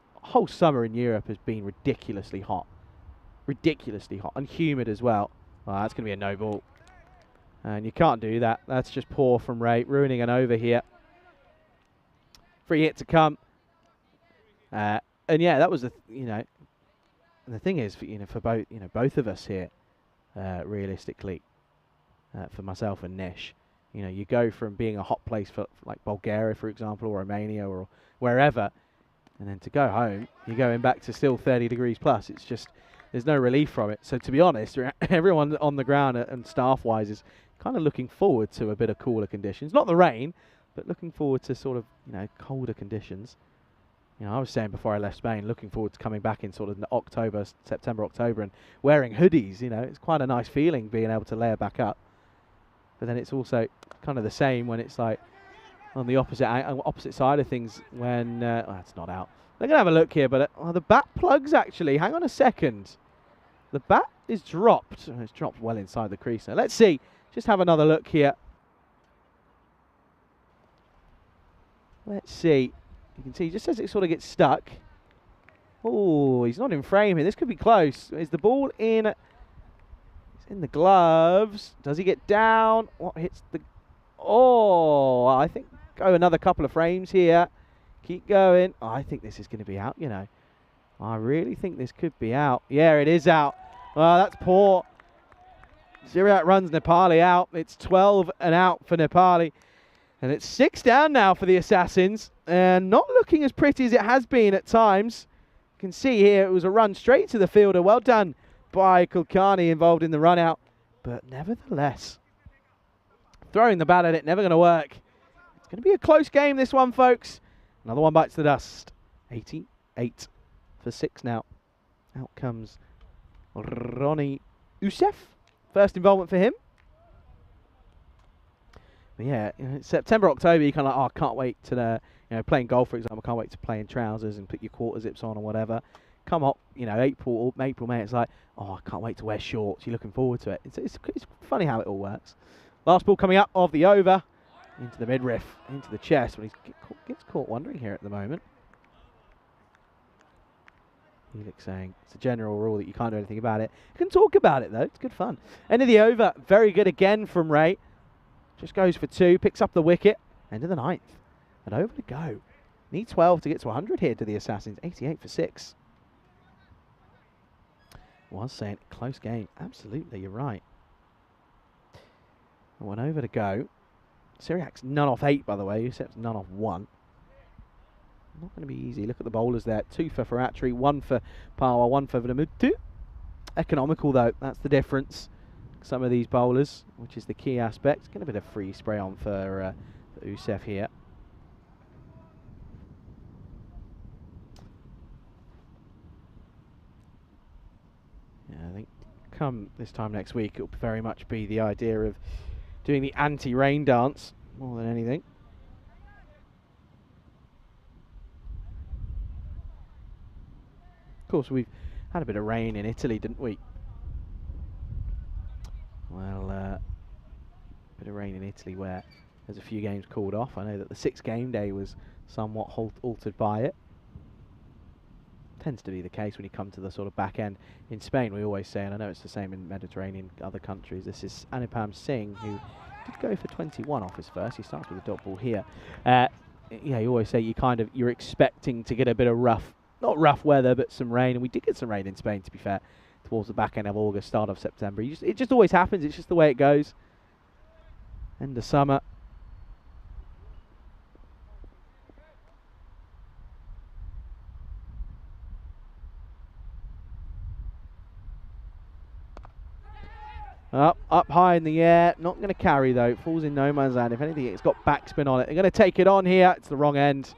summer in Europe has been ridiculously hot. Ridiculously hot. And humid as well. Well, that's going to be a no ball. And you can't do that. That's just poor from Ray. Ruining an over here. Free hit to come. And yeah, that was the, and the thing is, for both of us here, realistically, for myself and Nish, you go from being a hot place for like Bulgaria, for example, or Romania or wherever, and then to go home, you're going back to still 30 degrees plus. It's just, there's no relief from it. So to be honest, everyone on the ground and staff-wise is kind of looking forward to a bit of cooler conditions. Not the rain, but looking forward to sort of, colder conditions. I was saying before I left Spain, looking forward to coming back in sort of September, October, and wearing hoodies. It's quite a nice feeling being able to layer back up. But then it's also kind of the same when it's like on the opposite side of things when it's not out. They're gonna have a look here, but the bat plugs actually. Hang on a second. The bat is dropped. It's dropped well inside the crease. Now let's see. Just have another look here. Let's see. You can see he just says it sort of gets stuck. Oh, he's not in frame here. This could be close. Is the ball in? It's in the gloves. Does he get down? What hits the? Oh, I think go another couple of frames here. Keep going. Oh, I think this is going to be out, I really think this could be out. Yeah, it is out. Well, that's poor. Syriac runs Nepali out. It's 12 and out for Nepali. And it's 6 down now for the Assassins. And not looking as pretty as it has been at times. You can see here it was a run straight to the fielder. Well done by Kulkarni involved in the run out. But nevertheless, throwing the bat at it, never going to work. It's going to be a close game, this one, folks. Another one bites the dust. 88 for 6 now. Out comes Ronnie Usef. First involvement for him. But yeah, September, October, you're kind of like, oh, I can't wait to, playing golf, for example, I can't wait to play in trousers and put your quarter zips on or whatever. Come up, April, May, it's like, oh, I can't wait to wear shorts. You're looking forward to it. It's funny how it all works. Last ball coming up of the over. Into the midriff, into the chest, but he gets caught wandering here at the moment. Helix saying it's a general rule that you can't do anything about it. You can talk about it, though. It's good fun. End of the over. Very good again from Ray. Just goes for 2, picks up the wicket. End of the 9th. And over to go. Need 12 to get to 100 here to the Assassins. 88 for 6. Was saying close game. Absolutely, you're right. 1 over to go. Syriac's none off 8, by the way. Usef's none off 1. Not going to be easy. Look at the bowlers there. 2 for Faratri, 1 for Parwa, 1 for Vinamutu. Economical, though. That's the difference. Some of these bowlers, which is the key aspect. Get a bit of free spray on for Usef here. Yeah, I think come this time next week, it'll very much be the idea of doing the anti-rain dance more than anything. Of course, we've had a bit of rain in Italy, didn't we? Well, a bit of rain in Italy where there's a few games called off. I know that the 6th game day was somewhat altered by it. Tends to be the case when you come to the sort of back end. In Spain, we always say, and I know it's the same in Mediterranean other countries, this is Anupam Singh, who did go for 21 off his first. He starts with a dot ball here. Yeah, you always say you're expecting to get a bit of rough, not rough weather, but some rain. And we did get some rain in Spain, to be fair, towards the back end of August, start of September. It just always happens. It's just the way it goes. End of summer. Up high in the air. Not going to carry, though. Falls in no man's land. If anything, it's got backspin on it. They're going to take it on here. It's the wrong end.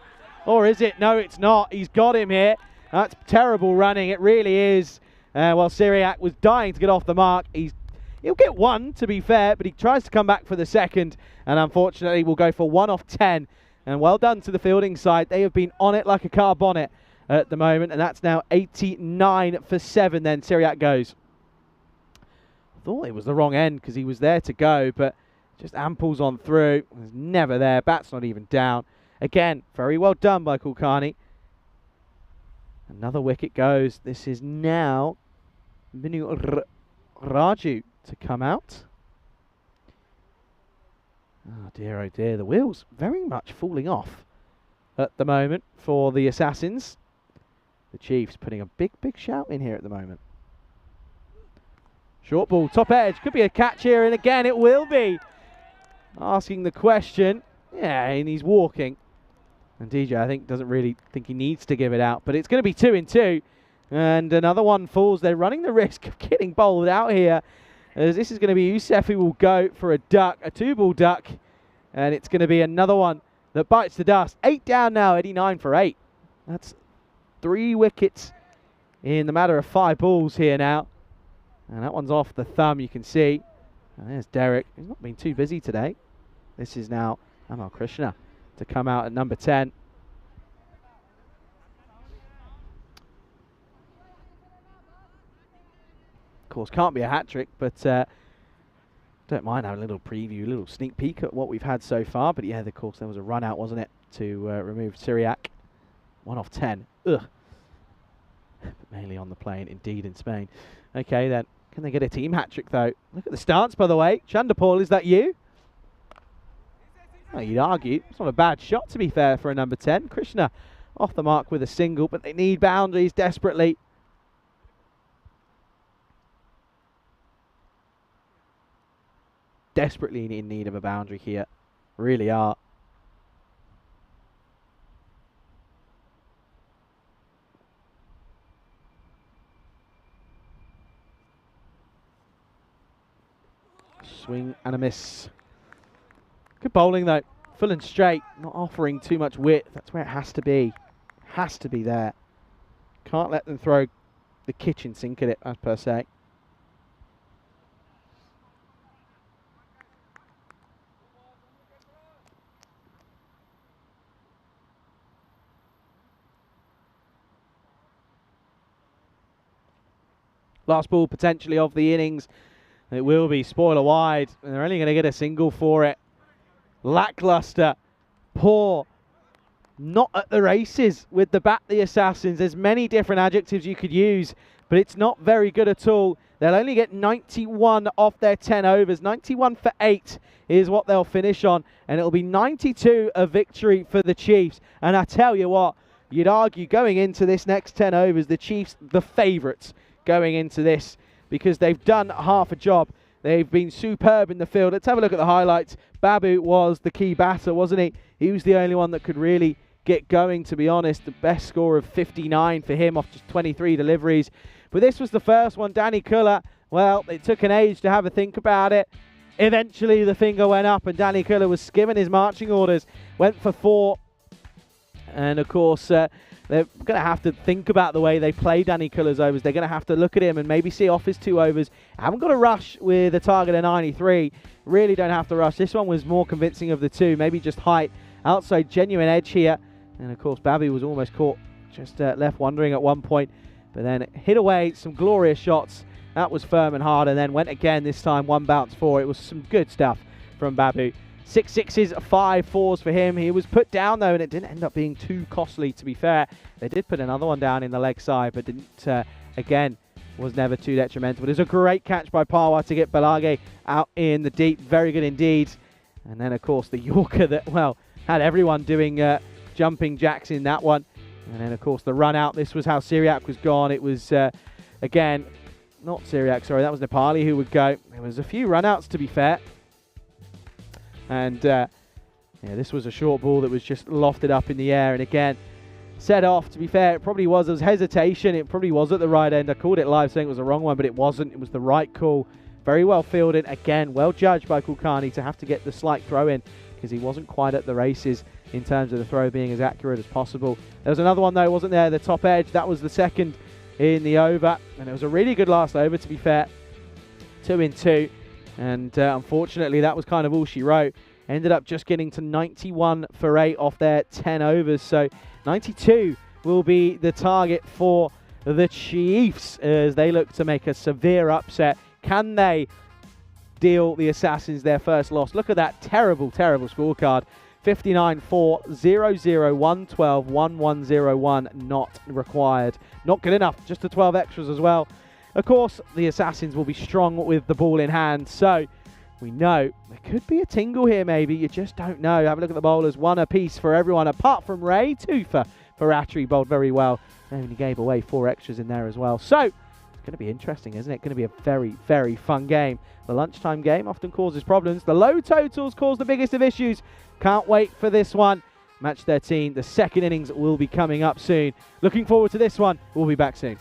Or is it? No, it's not. He's got him here. That's terrible running. It really is. Well, Syriac was dying to get off the mark. He'll get one, to be fair, but he tries to come back for the second. And unfortunately, will go for 1 off 10. And well done to the fielding side. They have been on it like a car bonnet at the moment. And that's now 89 for 7 then. Syriac goes. Thought it was the wrong end because he was there to go, but just amples on through. Was never there. Bat's not even down. Again, very well done by Kulkarni. Another wicket goes. This is now Minu Raju to come out. Oh dear, the wheels very much falling off at the moment for the Assassins. The Chiefs putting a big shout in here at the moment. Short ball, top edge, could be a catch here, and again it will be. Asking the question, yeah, and he's walking. And DJ, I think, doesn't really think he needs to give it out, but it's going to be 2 in 2. And another one falls. They're running the risk of getting bowled out here, as this is going to be Youssef who will go for a duck, a 2-ball duck, and it's going to be another one that bites the dust. 8 down now, 89 for 8. That's 3 wickets in the matter of 5 balls here now. And that one's off the thumb, you can see. And there's Derek. He's not been too busy today. This is now Amal Krishna to come out at number 10. Of course, can't be a hat-trick, but don't mind having a little preview, a little sneak peek at what we've had so far. But yeah, of course, there was a run-out, wasn't it, to remove Syriac. 1 off 10. Ugh. But mainly on the plane, indeed, in Spain. Okay, then. Can they get a team hat-trick, though? Look at the stance, by the way. Chandapal, is that you? Well, you'd argue. It's not a bad shot, to be fair, for a number 10. Krishna off the mark with a single, but they need boundaries desperately. Desperately in need of a boundary here. Really are. Swing and a miss. Good bowling though. Full and straight. Not offering too much width. That's where it has to be. Has to be there. Can't let them throw the kitchen sink at it, as per se. Last ball potentially of the innings. It will be spoiler wide, and they're only going to get a single for it. Lackluster, poor, not at the races with the bat, the Assassins. There's many different adjectives you could use, but it's not very good at all. They'll only get 91 off their 10 overs. 91 for 8 is what they'll finish on, and it'll be 92 a victory for the Chiefs. And I tell you what, you'd argue going into this next 10 overs, the Chiefs the favourites going into this, because they've done half a job. They've been superb in the field. Let's have a look at the highlights. Babu was the key batter, wasn't he? He was the only one that could really get going, to be honest. The best score of 59 for him off just 23 deliveries. But this was the first one. Danny Culler, well, it took an age to have a think about it. Eventually the finger went up and Danny Culler was given his marching orders. Went for 4. And of course, they're going to have to think about the way they play Danny Culler's overs. They're going to have to look at him and maybe see off his 2 overs. Haven't got a rush with a target of 93. Really don't have to rush. This one was more convincing of the 2. Maybe just height. Outside genuine edge here. And of course, Babu was almost caught. Just left wondering at one point. But then hit away some glorious shots. That was firm and hard. And then went again this time. 1 bounce 4. It was some good stuff from Babu. 6 sixes, 5 fours for him. He was put down though, and it didn't end up being too costly, to be fair. They did put another one down in the leg side, but didn't, again, was never too detrimental. But it was a great catch by Parwa to get Balage out in the deep. Very good indeed. And then, of course, the Yorker that, well, had everyone doing jumping jacks in that one. And then, of course, the run out. This was how Syriac was gone. It was, again, not Syriac, sorry, that was Nepali who would go. There was a few run outs, to be fair. And, yeah, this was a short ball that was just lofted up in the air. And, again, set off. To be fair, it probably was. There was hesitation. It probably was at the right end. I called it live saying it was the wrong one, but it wasn't. It was the right call. Very well fielded. Again, well judged by Kulkarni to have to get the slight throw in because he wasn't quite at the races in terms of the throw being as accurate as possible. There was another one, though, wasn't there? The top edge. That was the second in the over. And it was a really good last over, to be fair. 2 in 2. And unfortunately, that was kind of all she wrote. Ended up just getting to 91 for 8 off their 10 overs. So 92 will be the target for the Chiefs as they look to make a severe upset. Can they deal the Assassins their first loss? Look at that terrible, terrible scorecard. 59-4, 0-0, 112, 1-1-0-1, not required. Not good enough, just the 12 extras as well. Of course, the Assassins will be strong with the ball in hand, so we know there could be a tingle here maybe, you just don't know. Have a look at the bowlers, 1 apiece for everyone, apart from Ray. 2 for Atri, bowled very well. And he gave away 4 extras in there as well. So, it's going to be interesting, isn't it? Going to be a very, very fun game. The lunchtime game often causes problems. The low totals cause the biggest of issues. Can't wait for this one. Match 13, the second innings will be coming up soon. Looking forward to this one. We'll be back soon.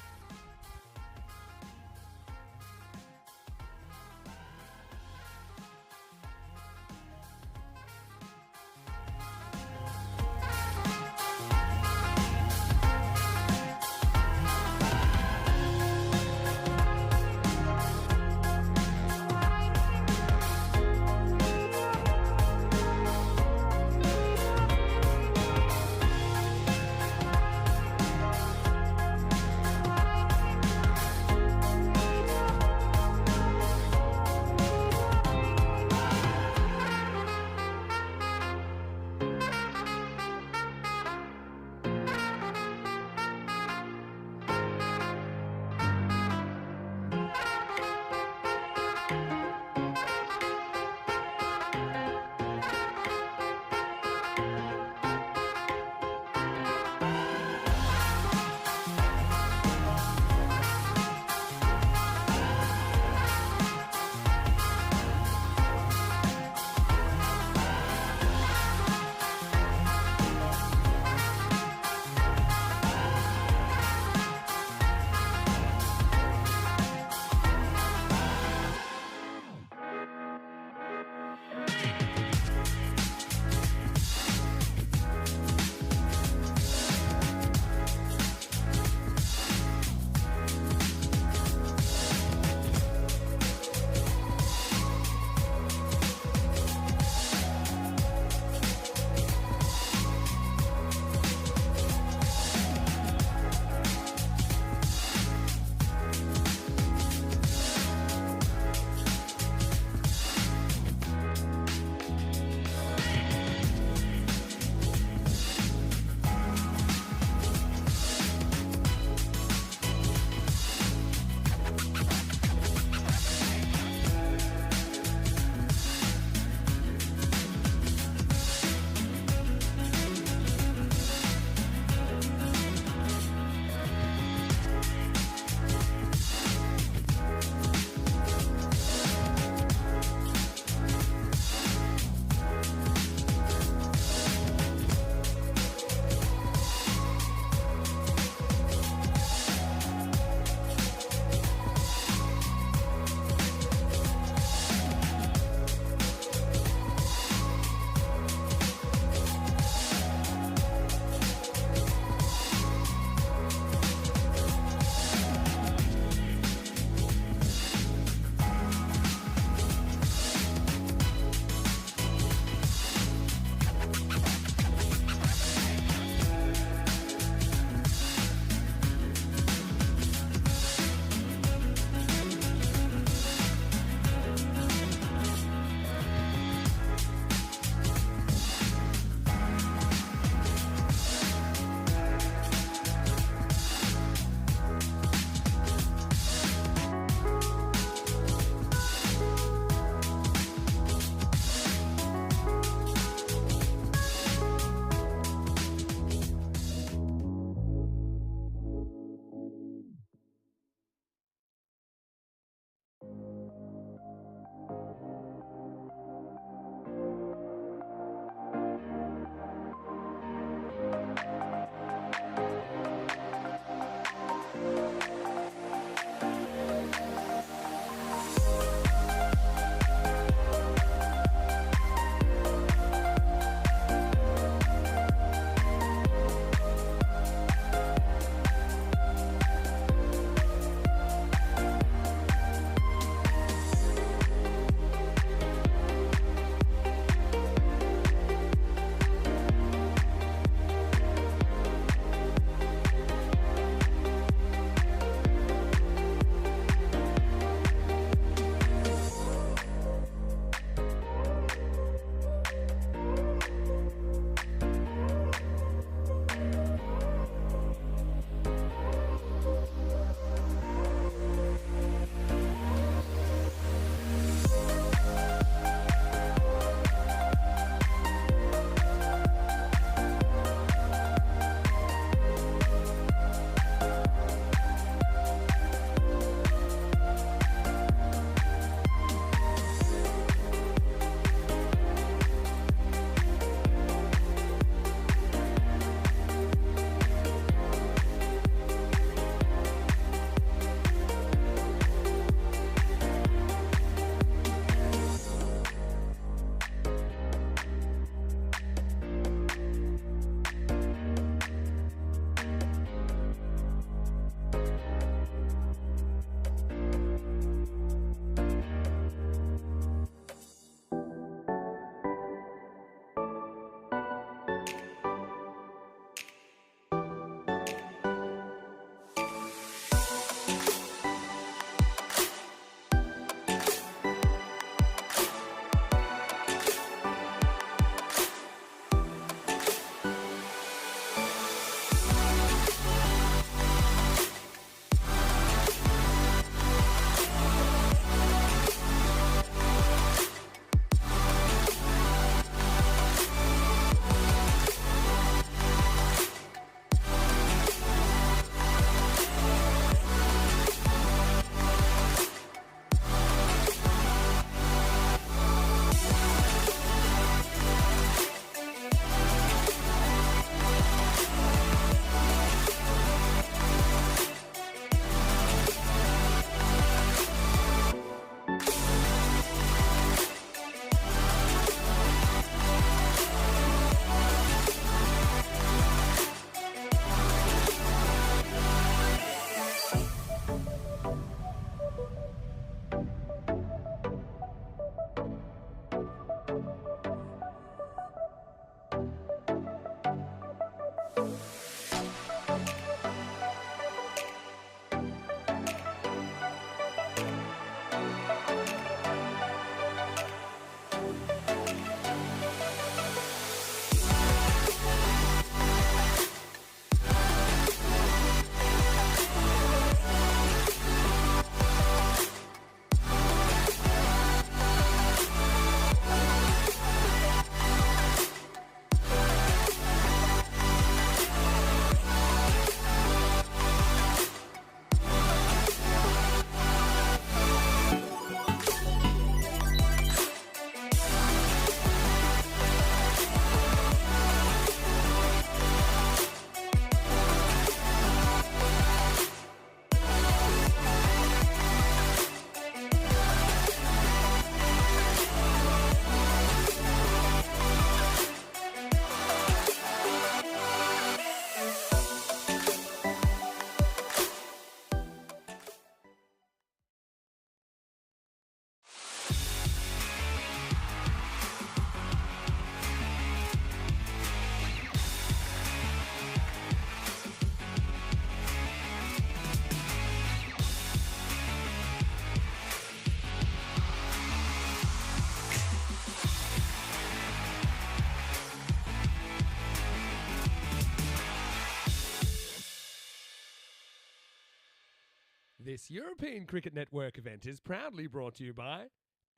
This European Cricket Network event is proudly brought to you by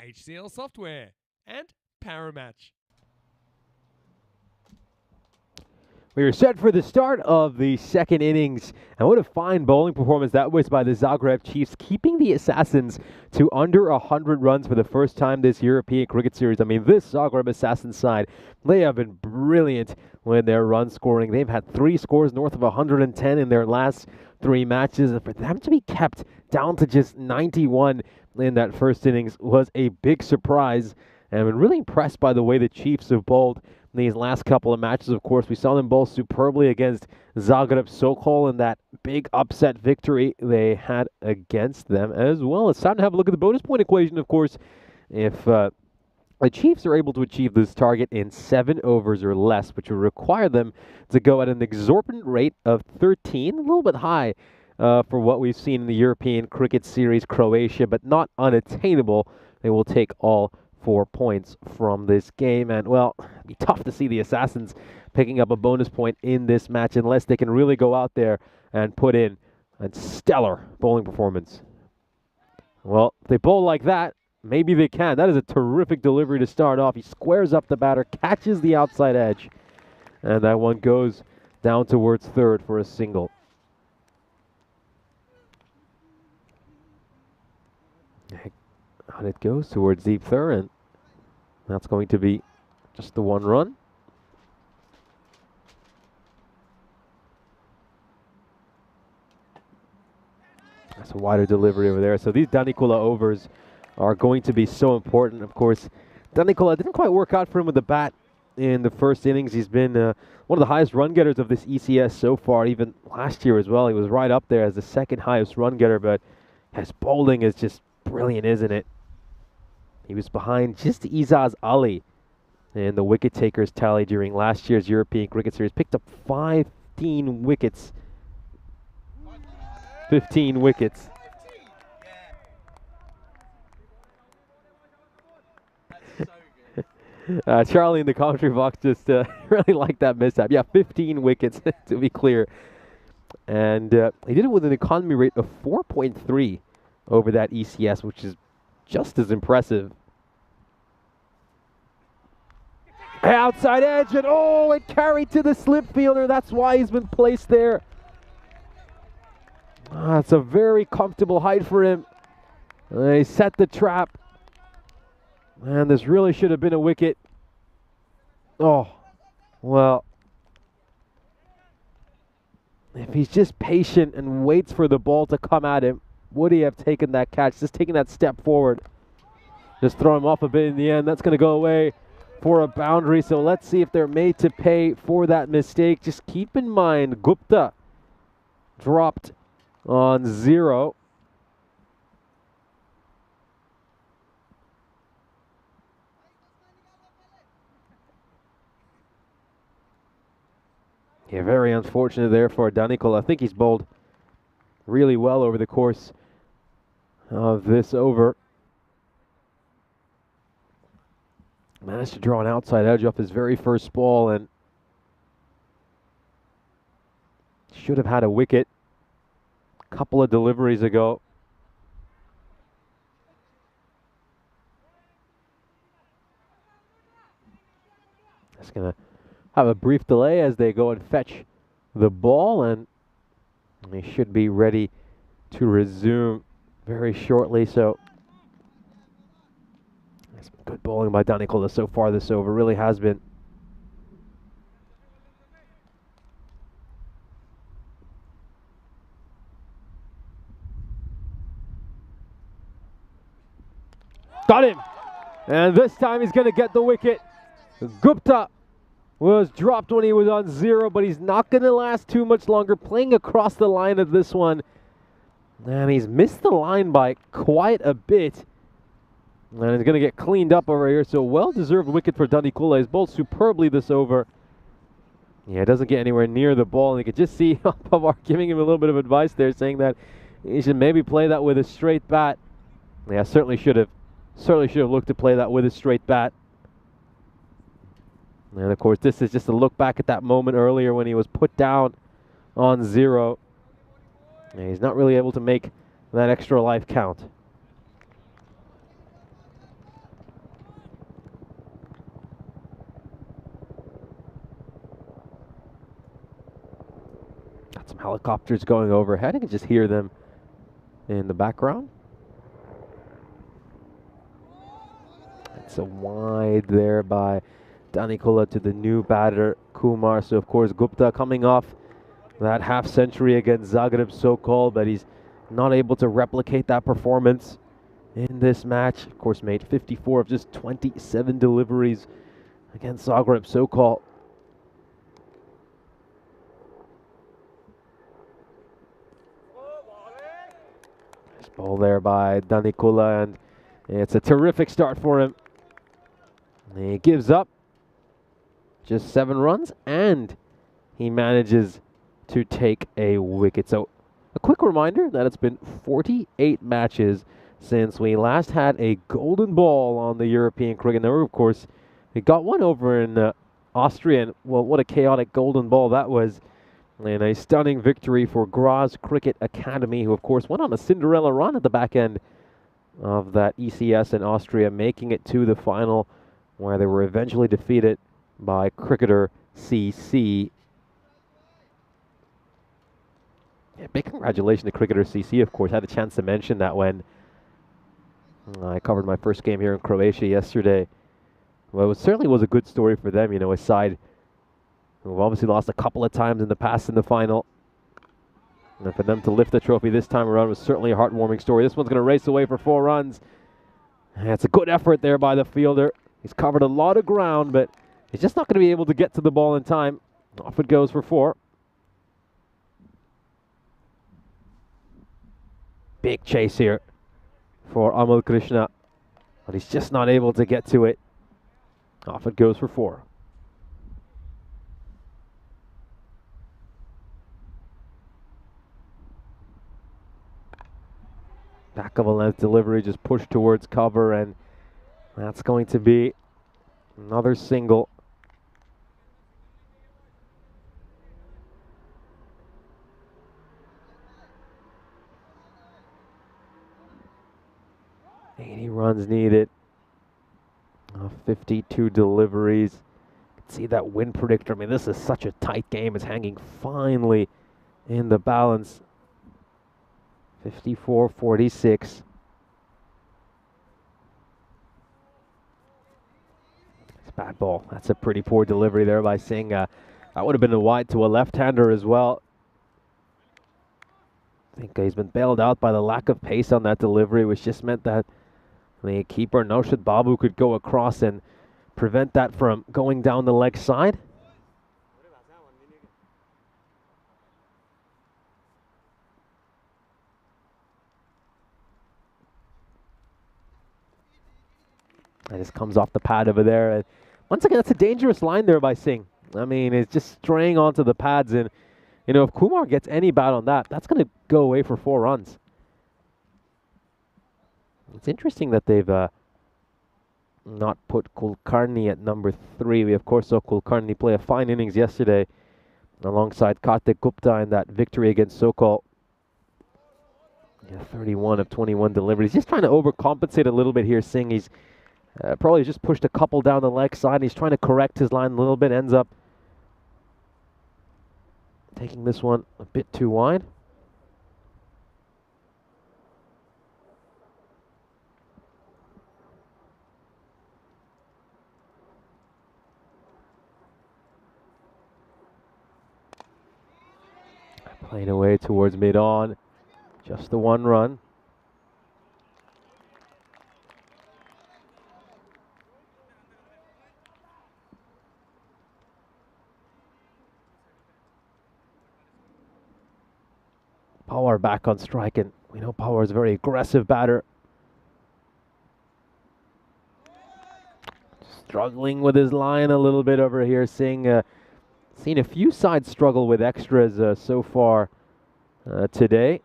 HCL Software and Paramatch. We are set for the start of the second innings, and what a fine bowling performance that was by the Zagreb Chiefs, keeping the Assassins to under 100 runs for the first time this European Cricket Series. I mean, this Zagreb Assassins side, they have been brilliant with their run scoring. They've had 3 scores north of 110 in their last 3 matches, and for them to be kept down to just 91 in that first innings was a big surprise. And I've been really impressed by the way the Chiefs have bowled in these last couple of matches. Of course, we saw them bowl superbly against Zagreb Sokol in that big upset victory they had against them as well. It's time to have a look at the bonus point equation, of course. If the Chiefs are able to achieve this target in 7 overs or less, which will require them to go at an exorbitant rate of 13, a little bit high for what we've seen in the European Cricket Series, Croatia, but not unattainable. They will take all 4 points from this game. And, well, it'd be tough to see the Assassins picking up a bonus point in this match unless they can really go out there and put in a stellar bowling performance. Well, if they bowl like that, maybe they can. That is a terrific delivery to start off. He squares up the batter, catches the outside edge, and that one goes down towards third for a single. And it goes towards deep third, and that's going to be just the 1 run. That's a wider delivery over there. So these Danikula overs are going to be so important. Of course, Danikula didn't quite work out for him with the bat in the first innings. He's been one of the highest run getters of this ECS so far, even last year as well. He was right up there as the 2nd highest run getter, but his bowling is just brilliant, isn't it? He was behind just Izaz Ali in the wicket takers tally during last year's European Cricket Series. Picked up 15 wickets. 15 wickets. Charlie in the commentary box just really liked that mishap. Yeah, 15 wickets to be clear. And he did it with an economy rate of 4.3 over that ECS, which is just as impressive. Outside edge, and oh, it carried to the slip fielder. That's why he's been placed there. It's a very comfortable height for him. They set the trap. And this really should have been a wicket. Oh, well. If he's just patient and waits for the ball to come at him, would he have taken that catch? Just taking that step forward. Just throw him off a bit in the end. That's going to go away for a boundary. So let's see if they're made to pay for that mistake. Just keep in mind, Gupta dropped on 0. Yeah, very unfortunate there for Danikol. I think he's bowled really well over the course of this over. Managed to draw an outside edge off his very first ball and should have had a wicket a couple of deliveries ago. Just going to have a brief delay as they go and fetch the ball, and they should be ready to resume very shortly. So it's been good bowling by Danikol so far this over, really has been. Got him! And this time he's going to get the wicket. Gupta was dropped when he was on 0, but he's not going to last too much longer. Playing across the line of this one. And he's missed the line by quite a bit. And he's going to get cleaned up over here. So well-deserved wicket for Danikula. He's bowled superbly this over. Yeah, doesn't get anywhere near the ball. And you could just see Pavar giving him a little bit of advice there, saying that he should maybe play that with a straight bat. Yeah, certainly should have looked to play that with a straight bat. And of course, this is just a look back at that moment earlier when he was put down on 0. And he's not really able to make that extra life count. Got some helicopters going overhead. I can just hear them in the background. It's a wide there by Danikula to the new batter, Kumar. So, of course, Gupta coming off that half century against Zagreb Sokol, but he's not able to replicate that performance in this match. Of course, made 54 of just 27 deliveries against Zagreb Sokol. Nice ball there by Danikula, and it's a terrific start for him. He gives up just 7 runs, and he manages to take a wicket. So a quick reminder that it's been 48 matches since we last had a golden ball on the European Cricket Network. Of course, we got one over in Austria, and well, what a chaotic golden ball that was. And a stunning victory for Graz Cricket Academy, who of course went on a Cinderella run at the back end of that ECS in Austria, making it to the final, where they were eventually defeated by cricketer CC. Yeah, big congratulations to cricketer CC, of course. Had a chance to mention that when I covered my first game here in Croatia yesterday. Well, it certainly was a good story for them, you know, a side who've obviously lost a couple of times in the past in the final. And for them to lift the trophy this time around was certainly a heartwarming story. This one's going to race away for 4 runs. And it's a good effort there by the fielder. He's covered a lot of ground, but he's just not going to be able to get to the ball in time. Off it goes for 4. Big chase here for Amal Krishna, but he's just not able to get to it. Off it goes for 4. Back of a length delivery, just pushed towards cover, and that's going to be another single. Runs needed. 52 deliveries. You can see that win predictor. I mean, this is such a tight game. It's hanging finely in the balance. 54-46. It's a bad ball. That's a pretty poor delivery there by Singh. That would have been a wide to a left-hander as well. I think he's been bailed out by the lack of pace on that delivery, which just meant that the keeper, Naushad Babu, could go across and prevent that from going down the leg side. It just comes off the pad over there. And once again, that's a dangerous line there by Singh. I mean, it's just straying onto the pads. And, you know, if Kumar gets any bat on that, that's going to go away for 4 runs. It's interesting that they've not put Kulkarni at number 3. We, of course, saw Kulkarni play a fine innings yesterday alongside Kartik Gupta in that victory against Sokol. Yeah, 31 of 21 deliveries. Just trying to overcompensate a little bit here, Singh. He's probably just pushed a couple down the leg side. He's trying to correct his line a little bit. Ends up taking this one a bit too wide. Playing away towards mid-on. Just the 1 run. Power back on strike, and we know Power is a very aggressive batter. Struggling with his line a little bit over here, Singh. Seen a few sides struggle with extras so far today.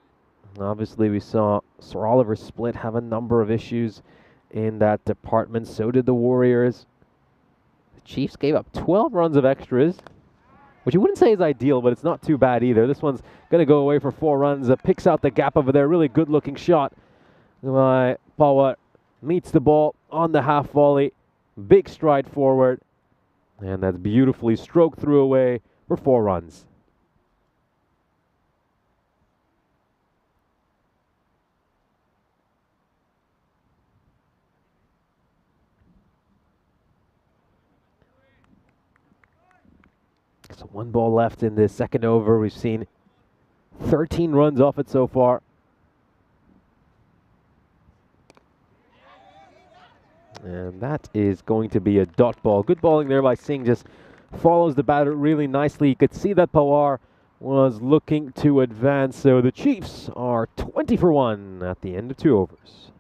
Obviously, we saw Sir Oliver Split have a number of issues in that department. So did the Warriors. The Chiefs gave up 12 runs of extras which you wouldn't say is ideal, but it's not too bad either. This one's going to go away for 4 runs. Picks out the gap over there. Really good-looking shot by Pawar. Meets the ball on the half volley. Big stride forward. And that's beautifully stroked through away for 4 runs. So 1 ball left in this second over. We've seen 13 runs off it so far. And that is going to be a dot ball. Good balling there by Singh. Just follows the batter really nicely. You could see that Pawar was looking to advance. So the Chiefs are 20 for 1 at the end of 2 overs.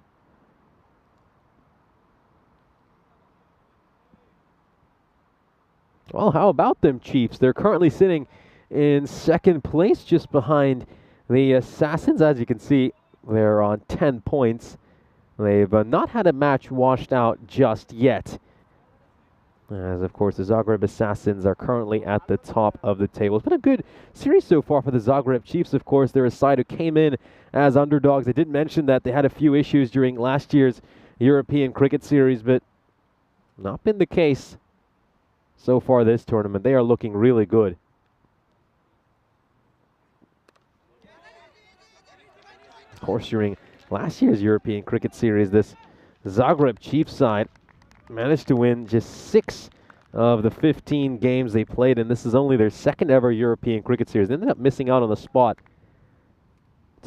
Well, how about them Chiefs? They're currently sitting in second place, just behind the Assassins. As you can see, they're on 10 points. They've not had a match washed out just yet. As, of course, the Zagreb Assassins are currently at the top of the table. It's been a good series so far for the Zagreb Chiefs, of course. They're a side who came in as underdogs. I did mention that they had a few issues during last year's European Cricket Series, but not been the case so far this tournament. They are looking really good. Of course, during last year's European Cricket Series, this Zagreb Chiefs side managed to win just 6 of the 15 games they played, and this is only their second ever European Cricket Series. They ended up missing out on the spot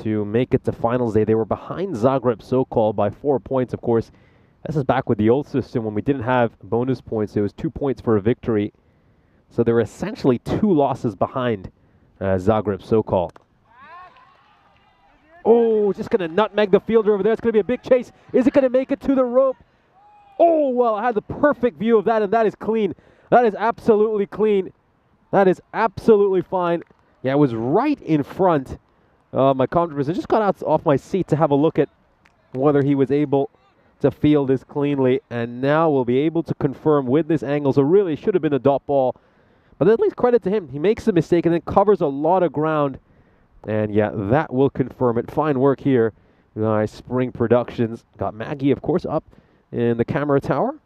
to make it to finals day. They were behind Zagreb so-called by 4 points, of course. This is back with the old system when we didn't have bonus points. It was 2 points for a victory. So they were essentially 2 losses behind Zagreb so-called. Oh, just going to nutmeg the fielder over there. It's going to be a big chase. Is it going to make it to the rope? Oh, well, I had the perfect view of that, and that is clean. That is absolutely clean. That is absolutely fine. Yeah, it was right in front of my controversy. I just got out off my seat to have a look at whether he was able to field this cleanly, and now we'll be able to confirm with this angle. So really should have been a dot ball, but at least credit to him. He makes a mistake and then covers a lot of ground, and yeah, that will confirm it. Fine work here by Spring Productions. Got Maggie, of course, up in the camera tower.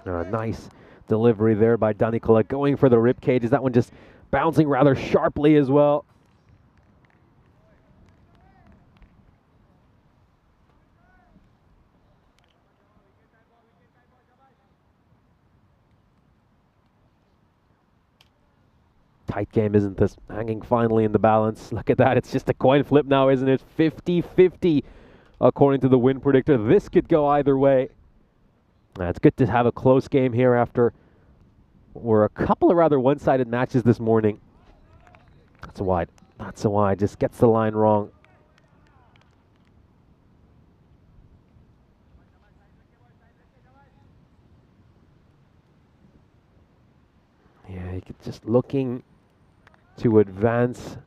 Nice delivery there by Danikola, going for the rib cages. That one just bouncing rather sharply as well. Tight game, isn't this? Hanging finally in the balance. Look at that. It's just a coin flip now, isn't it? 50-50 according to the win predictor. This could go either way. It's good to have a close game here after a couple of rather one-sided matches this morning. That's a wide. That's a wide. Just gets the line wrong. Yeah, just looking to advance.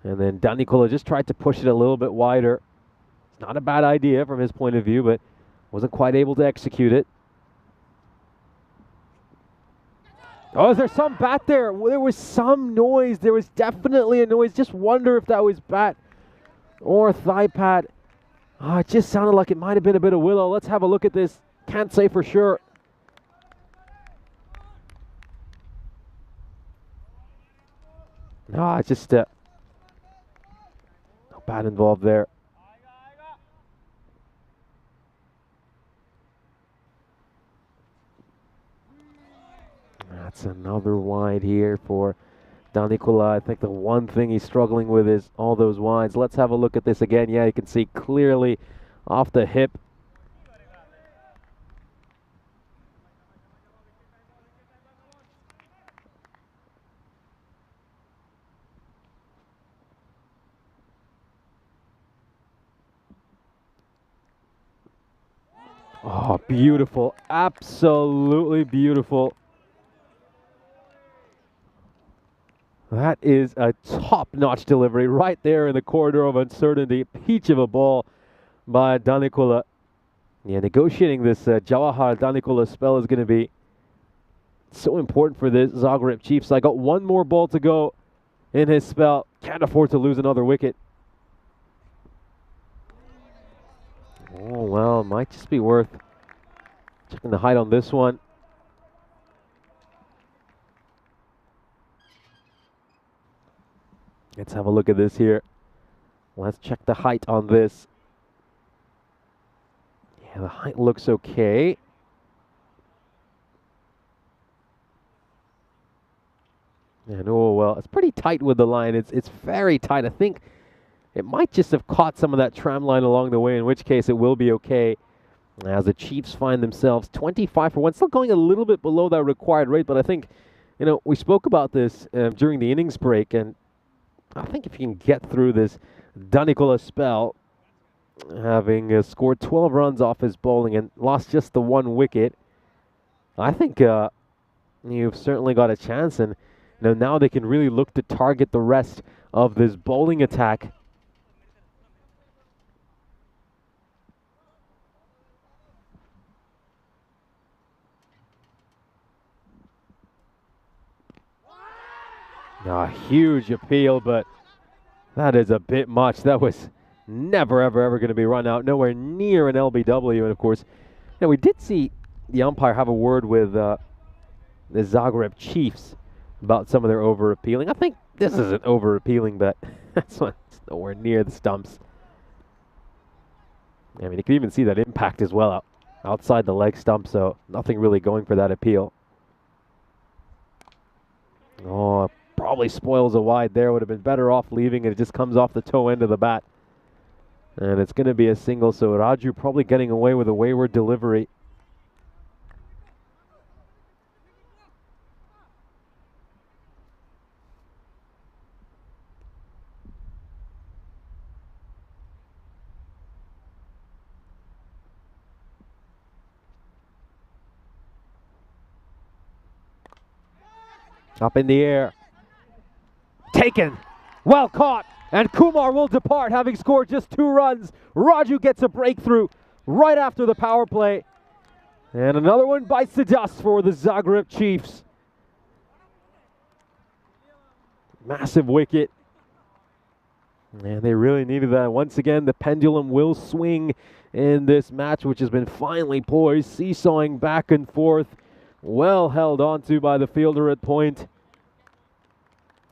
And then Danikola just tried to push it a little bit wider. It's not a bad idea from his point of view, but wasn't quite able to execute it. Oh, is there some bat there? Well, there was some noise. There was definitely a noise. Just wonder if that was bat or thigh pad. Oh, it just sounded like it might have been a bit of willow. Let's have a look at this. Can't say for sure. No, it's just no bat involved there. That's another wide here for Danikola. I think the one thing he's struggling with is all those wides. Let's have a look at this again. Yeah, you can see clearly off the hip. Oh, beautiful. Absolutely beautiful. That is a top-notch delivery right there in the corridor of uncertainty. Peach of a ball by Danikola. Yeah, negotiating this Jawahar Danikola spell is going to be so important for the Zagreb Chiefs. I got one more ball to go in his spell. Can't afford to lose another wicket. Oh, well, might just be worth checking the height on this one. Let's have a look at this here. Let's check the height on this. Yeah, the height looks okay. And oh, well, it's pretty tight with the line. It's very tight. I think it might just have caught some of that tram line along the way, in which case it will be okay. As the Chiefs find themselves 25 for 1, still going a little bit below that required rate, but I think, you know, we spoke about this during the innings break, and I think if you can get through this Danikola spell, having scored 12 runs off his bowling and lost just the one wicket, I think you've certainly got a chance, and you know, now they can really look to target the rest of this bowling attack. A huge appeal, but that is a bit much. That was never, ever going to be run out. Nowhere near an LBW. And, of course, you know, we did see the umpire have a word with the Zagreb Chiefs about some of their over-appealing. I think this isn't over-appealing, but that's one. It's nowhere near the stumps. I mean, you can even see that impact as well outside the leg stump, so nothing really going for that appeal. Oh, probably spoils a wide there. Would have been better off leaving it. It just comes off the toe end of the bat. And it's going to be a single, so Raju probably getting away with a wayward delivery. Up in the air. Taken. Well caught. And Kumar will depart, having scored just 2 runs. Raju gets a breakthrough right after the power play. And another one bites the dust for the Zagreb Chiefs. Massive wicket. And they really needed that. Once again, the pendulum will swing in this match, which has been finely poised, seesawing back and forth. Well held onto by the fielder at point.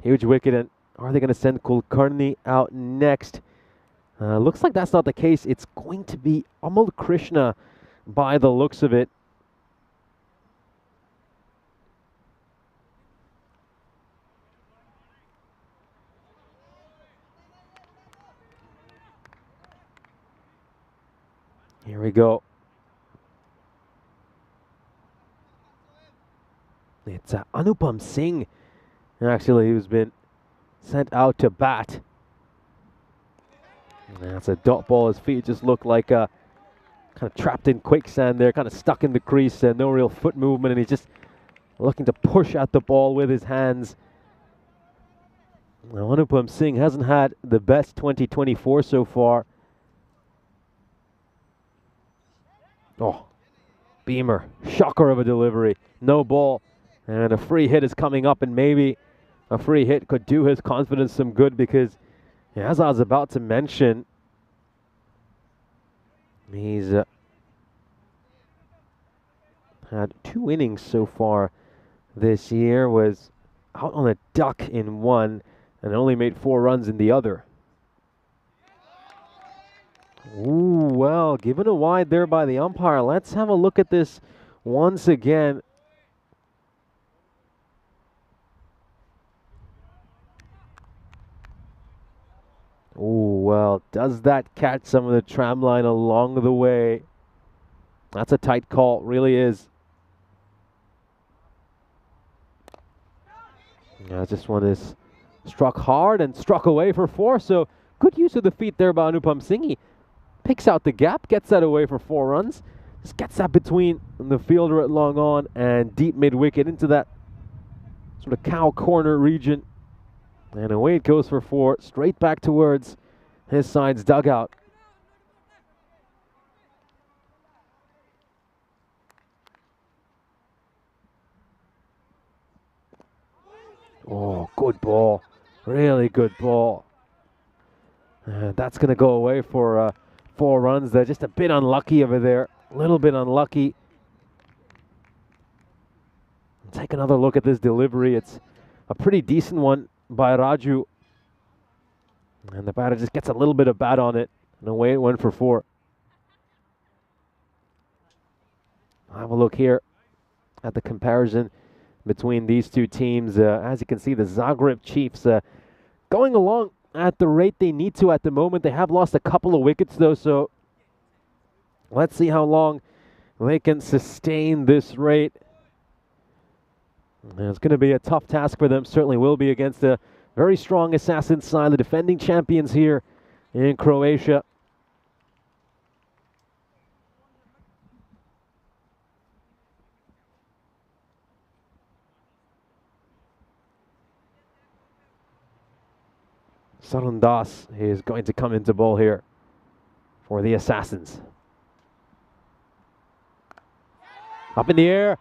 Huge wicket, and are they going to send Kulkarni out next? Looks like that's not the case. It's going to be Amal Krishna by the looks of it. Here we go. It's Anupam Singh. Actually, he's been sent out to bat. And that's a dot ball. His feet just look like kind of trapped in quicksand there, kind of stuck in the crease. No real foot movement, and he's just looking to push at the ball with his hands. Now, Anupam Singh hasn't had the best 2024 so far. Oh, Beamer, shocker of a delivery. No ball. And a free hit is coming up, and maybe a free hit could do his confidence some good, because, as I was about to mention, he's had 2 innings so far this year, was out on a duck in one, and only made 4 runs in the other. Ooh, well, given a wide there by the umpire. Let's have a look at this once again. Oh, well, does that catch some of the tram line along the way? That's a tight call, really is. Yeah, this one is struck hard and struck away for 4, so good use of the feet there by Anupam Singh. He picks out the gap, gets that away for 4 runs. Just gets that between the fielder at long on and deep mid-wicket into that sort of cow corner region. And away it goes for 4, straight back towards his side's dugout. good ball. Really good ball. That's going to go away for 4 runs. They're just a bit unlucky over there. A little bit unlucky. Take another look at this delivery. It's a pretty decent one by Raju. And the batter just gets a little bit of bat on it. And away it went for 4. Have a look here at the comparison between these two teams. As you can see, the Zagreb Chiefs going along at the rate they need to at the moment. They have lost a couple of wickets though, so let's see how long they can sustain this rate. And it's going to be a tough task for them, certainly will be, against a very strong Assassin side, the defending champions here in Croatia. Sarun Das is going to come into ball here for the Assassins. Up in the air.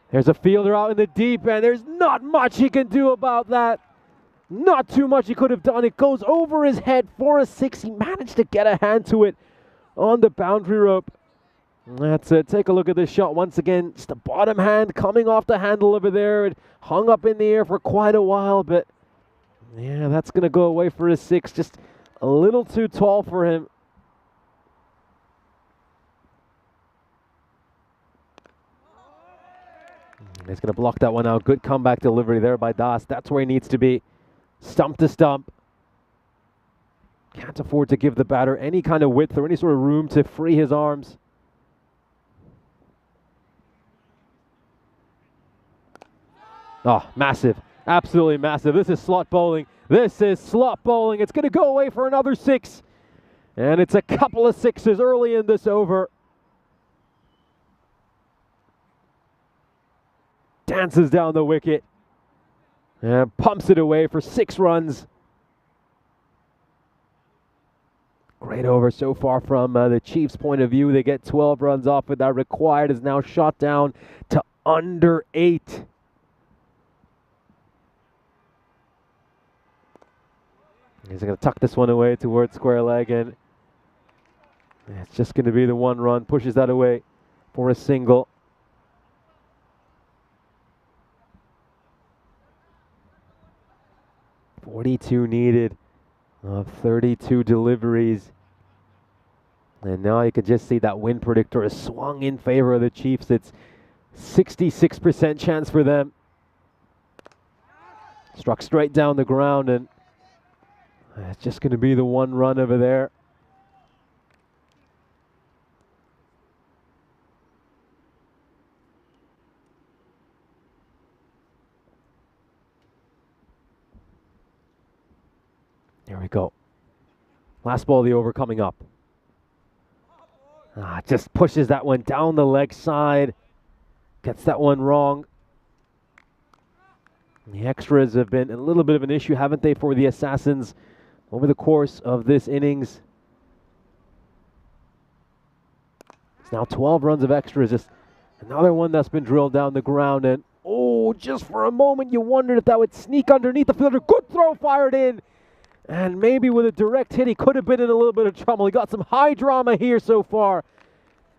There's a fielder out in the deep end. There's not much he can do about that. Not too much he could have done. It goes over his head for a 6. He managed to get a hand to it on the boundary rope. Let's take a look at this shot once again. Just the bottom hand coming off the handle over there. It hung up in the air for quite a while, but yeah, that's going to go away for a 6. Just a little too tall for him. He's going to block that one out. Good comeback delivery there by Das. That's where he needs to be. Stump to stump. Can't afford to give the batter any kind of width or any sort of room to free his arms. Oh, massive. Absolutely massive. This is slot bowling. This is slot bowling. It's going to go away for another 6. And it's a couple of 6s early in this over. Dances down the wicket and pumps it away for 6 runs. Great over so far from the Chiefs' point of view. They get 12 runs off it. That required is now shot down to under 8. He's going to tuck this one away towards square leg, and it's just going to be the 1 run. Pushes that away for a single. .42 needed of 32 deliveries. And now you can just see that win predictor is swung in favor of the Chiefs. It's 66% chance for them. Struck straight down the ground, and it's just going to be the 1 run over there. There we go. Last ball of the over coming up. Just pushes that one down the leg side. Gets that one wrong. The extras have been a little bit of an issue, haven't they, for the Assassins over the course of this innings. It's now 12 runs of extras. Just another one that's been drilled down the ground. And, oh, just for a moment you wondered if that would sneak underneath the fielder. Good throw fired in. And maybe with a direct hit, he could have been in a little bit of trouble. He got some high drama here so far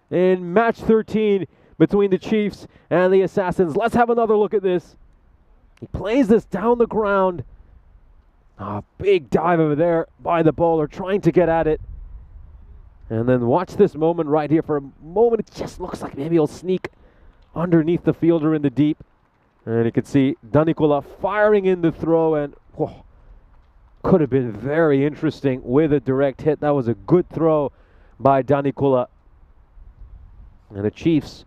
in match 13 between the Chiefs and the Assassins. Let's have another look at this. He plays this down the ground. Big dive over there by the bowler, trying to get at it. And then watch this moment right here. For a moment, it just looks like maybe he'll sneak underneath the fielder in the deep. And you can see Danikula firing in the throw, and whoa, could have been very interesting with a direct hit. That was a good throw by Danikula. And the Chiefs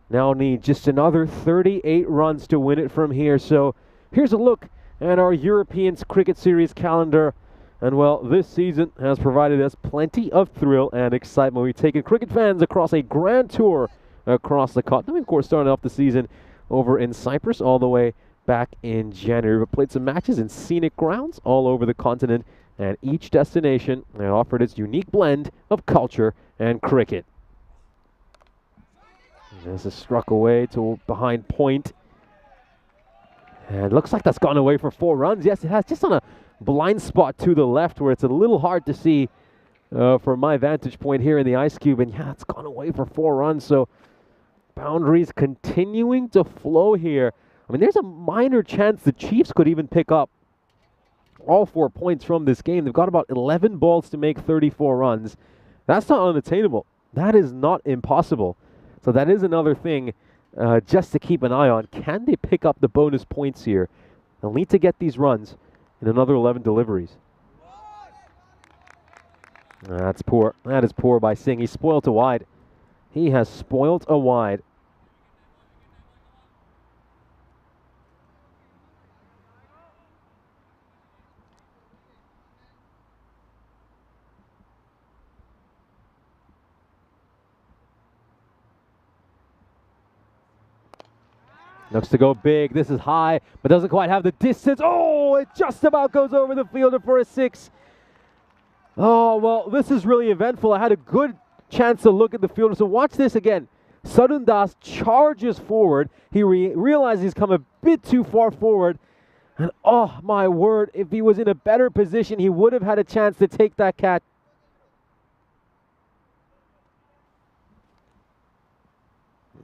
now need just another 38 runs to win it from here. So here's a look at our European Cricket Series calendar. And well, this season has provided us plenty of thrill and excitement. We've taken cricket fans across a grand tour across the continent. We, of course, started off the season over in Cyprus all the way back in January. We played some matches in scenic grounds all over the continent, and each destination offered its unique blend of culture and cricket. This is struck away to behind point. And it looks like that's gone away for 4 runs. Yes, it has, just on a blind spot to the left where it's a little hard to see from my vantage point here in the ice cube. And yeah, it's gone away for 4 runs. So boundaries continuing to flow here. I mean, there's a minor chance the Chiefs could even pick up all 4 points from this game. They've got about 11 balls to make 34 runs. That's not unattainable. That is not impossible. So that is another thing just to keep an eye on. Can they pick up the bonus points here? They'll need to get these runs in another 11 deliveries. That's poor. That is poor by Singh. He spoiled a wide. He has spoiled a wide. Looks to go big. This is high, but doesn't quite have the distance. Oh, it just about goes over the fielder for a 6. Oh, well, this is really eventful. I had a good chance to look at the fielder. So watch this again. Sadun Das charges forward. He realizes he's come a bit too far forward. And oh, my word, if he was in a better position, he would have had a chance to take that catch.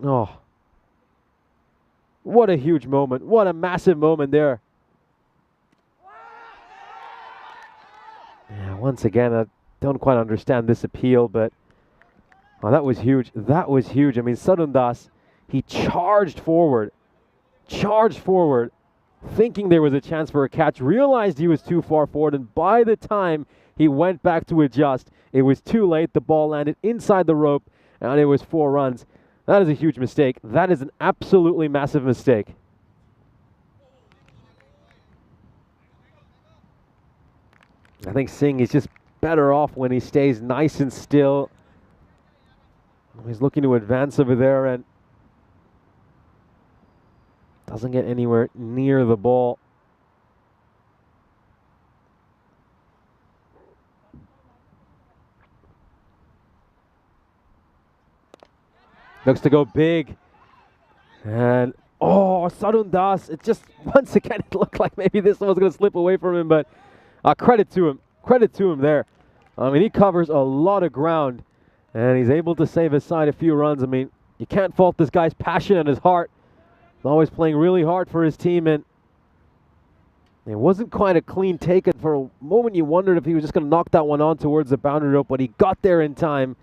Oh. What a huge moment. What a massive moment there. Yeah, once again, I don't quite understand this appeal, but oh, that was huge. That was huge. I mean, Sadun Das, he charged forward, thinking there was a chance for a catch, realized he was too far forward, and by the time he went back to adjust, it was too late. The ball landed inside the rope, and it was 4 runs. That is a huge mistake. That is an absolutely massive mistake. I think Singh is just better off when he stays nice and still. He's looking to advance over there and doesn't get anywhere near the ball. Looks to go big. And, oh, Sadun Das. It just, once again, it looked like maybe this one was going to slip away from him, but credit to him. Credit to him there. I mean, he covers a lot of ground, and he's able to save his side a few runs. I mean, you can't fault this guy's passion and his heart. He's always playing really hard for his team, and it wasn't quite a clean take. And for a moment, you wondered if he was just going to knock that one on towards the boundary rope, but he got there in time.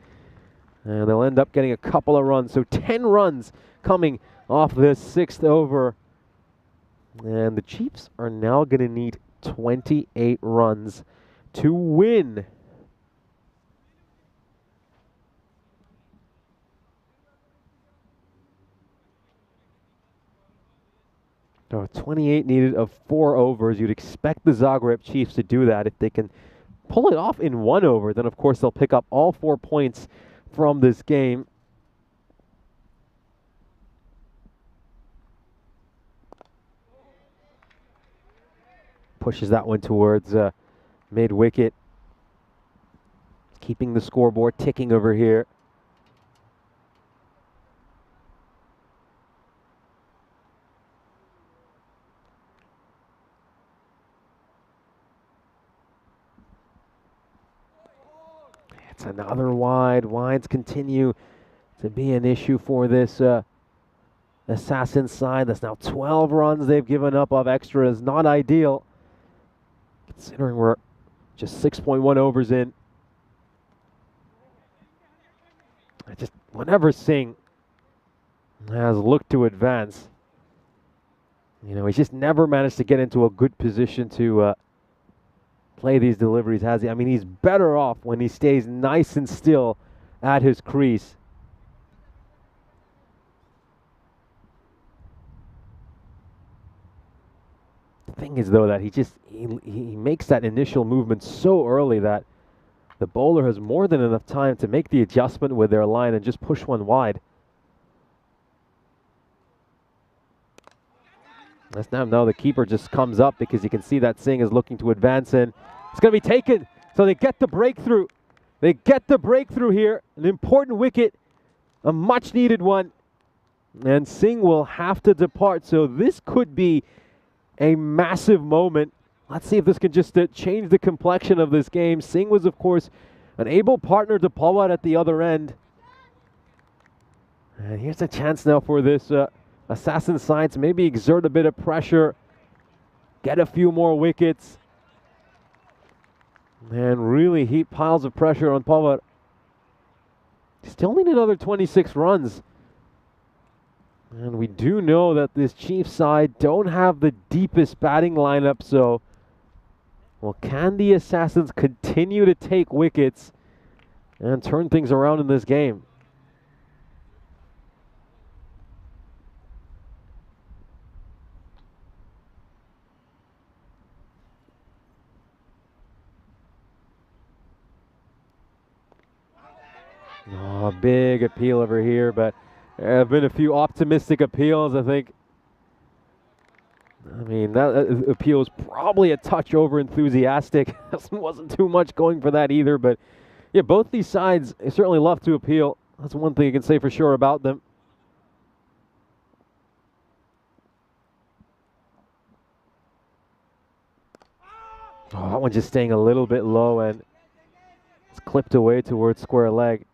And they'll end up getting a couple of runs. So 10 runs coming off this 6th over. And the Chiefs are now going to need 28 runs to win. So 28 needed of 4 overs. You'd expect the Zagreb Chiefs to do that. If they can pull it off in 1 over, then of course they'll pick up all 4 points from this game. Pushes that one towards mid-wicket. Keeping the scoreboard ticking over here. It's another wide. Wides continue to be an issue for this Assassin side. That's now 12 runs they've given up of extras. Not ideal, considering we're just 6.1 overs in. Whenever Singh has looked to advance, you know, he's just never managed to get into a good position to play these deliveries, has he? I mean, he's better off when he stays nice and still at his crease. The thing is, though, that he makes that initial movement so early that the bowler has more than enough time to make the adjustment with their line and just push one wide. That's now the keeper just comes up because you can see that Singh is looking to advance in. It's going to be taken. So they get the breakthrough. They get the breakthrough here. An important wicket. A much needed one. And Singh will have to depart. So this could be a massive moment. Let's see if this can just change the complexion of this game. Singh was, of course, an able partner to Pawar at the other end. And here's a chance now for this Assassin side to maybe exert a bit of pressure, get a few more wickets, and really heap piles of pressure on Pawar. Still need another 26 runs. And we do know that this Chiefs side don't have the deepest batting lineup, so well, can the Assassins continue to take wickets and turn things around in this game? Oh, big appeal over here, but there have been a few optimistic appeals, I think. I mean, that appeal is probably a touch over enthusiastic. Wasn't too much going for that either, but yeah, both these sides certainly love to appeal. That's one thing you can say for sure about them. Oh, that one just staying a little bit low and it's clipped away towards square leg.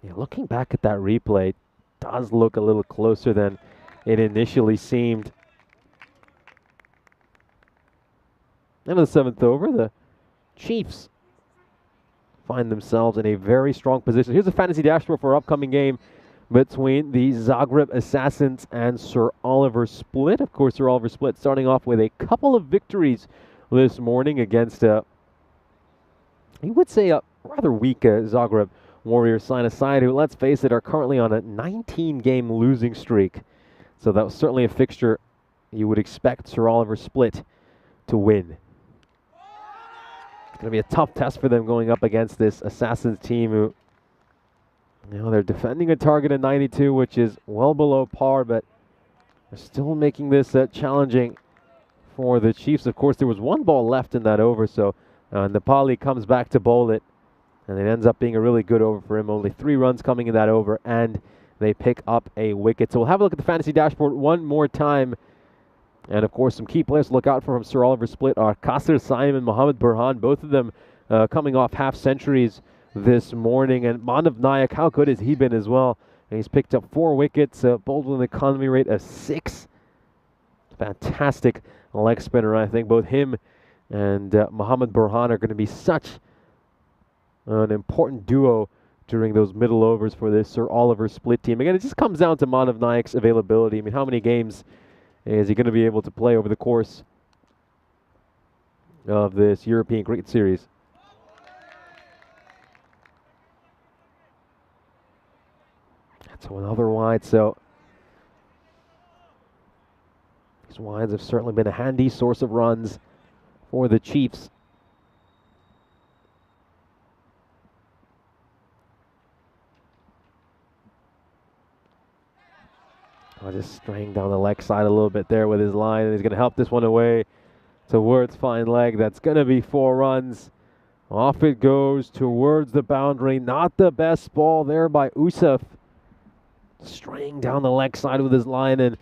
Yeah, looking back at that replay, it does look a little closer than it initially seemed. End of the 7th over, the Chiefs find themselves in a very strong position. Here's a fantasy dashboard for our upcoming game between the Zagreb Assassins and Sir Oliver Split. Of course, Sir Oliver Split starting off with a couple of victories this morning against you would say a rather weak Zagreb Warriors side who, let's face it, are currently on a 19-game losing streak. So that was certainly a fixture you would expect Sir Oliver Split to win. It's going to be a tough test for them going up against this Assassins team who, you know, they're defending a target of 92, which is well below par, but they're still making this challenging for the Chiefs. Of course, there was one ball left in that over, so Nepali comes back to bowl it, and it ends up being a really good over for him. Only 3 runs coming in that over, and they pick up a wicket. So we'll have a look at the fantasy dashboard one more time. And, of course, some key players to look out for from Sir Oliver Split are Qasir Saim and Mohammad Burhan, both of them coming off half-centuries this morning. And Manav Nayak, how good has he been as well? And he's picked up 4 wickets, bowled with an economy rate of 6. Fantastic leg spinner, I think. Both him and Mohammad Burhan are going to be such an important duo during those middle overs for this Sir Oliver Split team. Again, it just comes down to Manav Nayak's availability. I mean, how many games is he going to be able to play over the course of this European Cricket Series? So another wide, so these wides have certainly been a handy source of runs for the Chiefs. Just straying down the leg side a little bit there with his line, and he's going to help this one away towards fine leg. That's going to be 4 runs. Off it goes towards the boundary. Not the best ball there by Usuf. Straying down the leg side with his line, and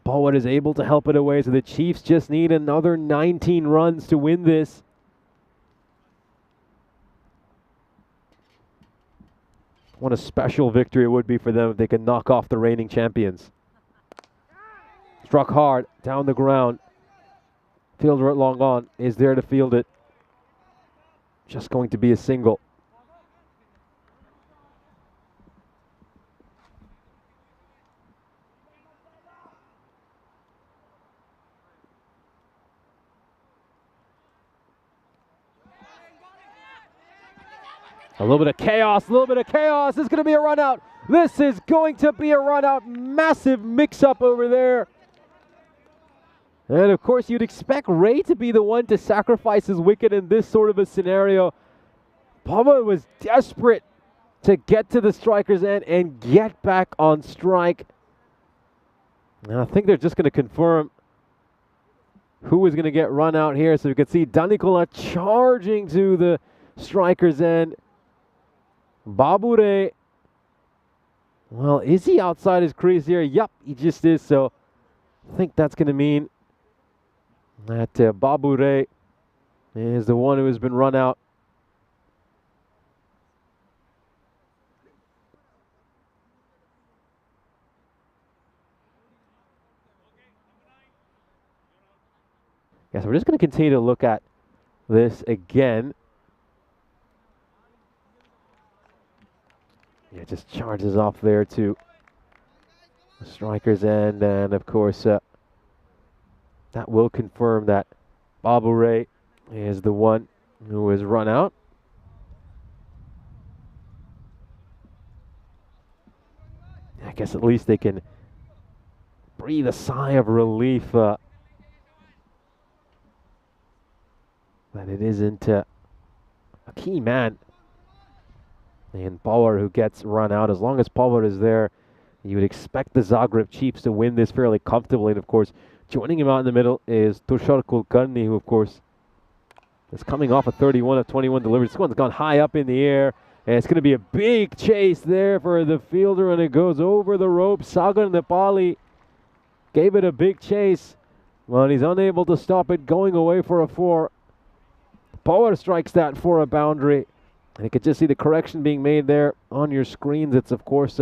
Pawar is able to help it away. So the Chiefs just need another 19 runs to win this. What a special victory it would be for them if they could knock off the reigning champions. Struck hard, down the ground. Fielder at long on is there to field it. Just going to be a single. A little bit of chaos, a little bit of chaos. This is going to be a run out. This is going to be a run out. Massive mix-up over there. And of course, you'd expect Ray to be the one to sacrifice his wicket in this sort of a scenario. Pawar was desperate to get to the striker's end and get back on strike. And I think they're just going to confirm who is going to get run out here. So you can see Danikola charging to the striker's end. Babure, well, is he outside his crease here? Yup, he just is. So I think that's going to mean that Babure is the one who has been run out. Yes, we're just going to continue to look at this again. Yeah, just charges off there to the striker's end, and of course that will confirm that Babure is the one who is run out. I guess at least they can breathe a sigh of relief that it isn't a key man and Power who gets run out. As long as Power is there, you would expect the Zagreb Chiefs to win this fairly comfortably. And of course, joining him out in the middle is Tushar Kulkarni, who of course is coming off a 31 of 21 delivery. This one's gone high up in the air, and it's going to be a big chase there for the fielder, and it goes over the rope. Sagar Nepali gave it a big chase, but he's unable to stop it, going away for a 4. Power strikes that for a boundary. And you can just see the correction being made there on your screens. It's, of course,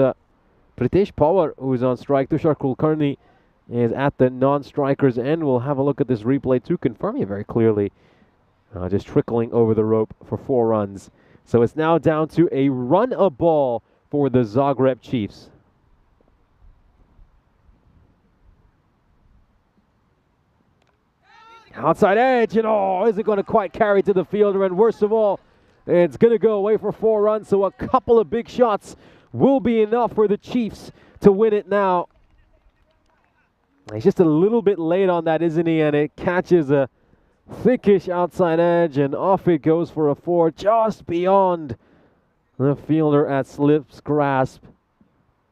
Pritesh Power who's on strike. Tushar Kulkarni is at the non-striker's end. We'll have a look at this replay to confirm it very clearly. Just trickling over the rope for 4 runs. So it's now down to a run a ball for the Zagreb Chiefs. Outside edge, and is it going to quite carry to the fielder? And worst of all, it's going to go away for 4 runs, so a couple of big shots will be enough for the Chiefs to win it now. He's just a little bit late on that, isn't he? And it catches a thickish outside edge, and off it goes for a 4, just beyond the fielder at slip's grasp.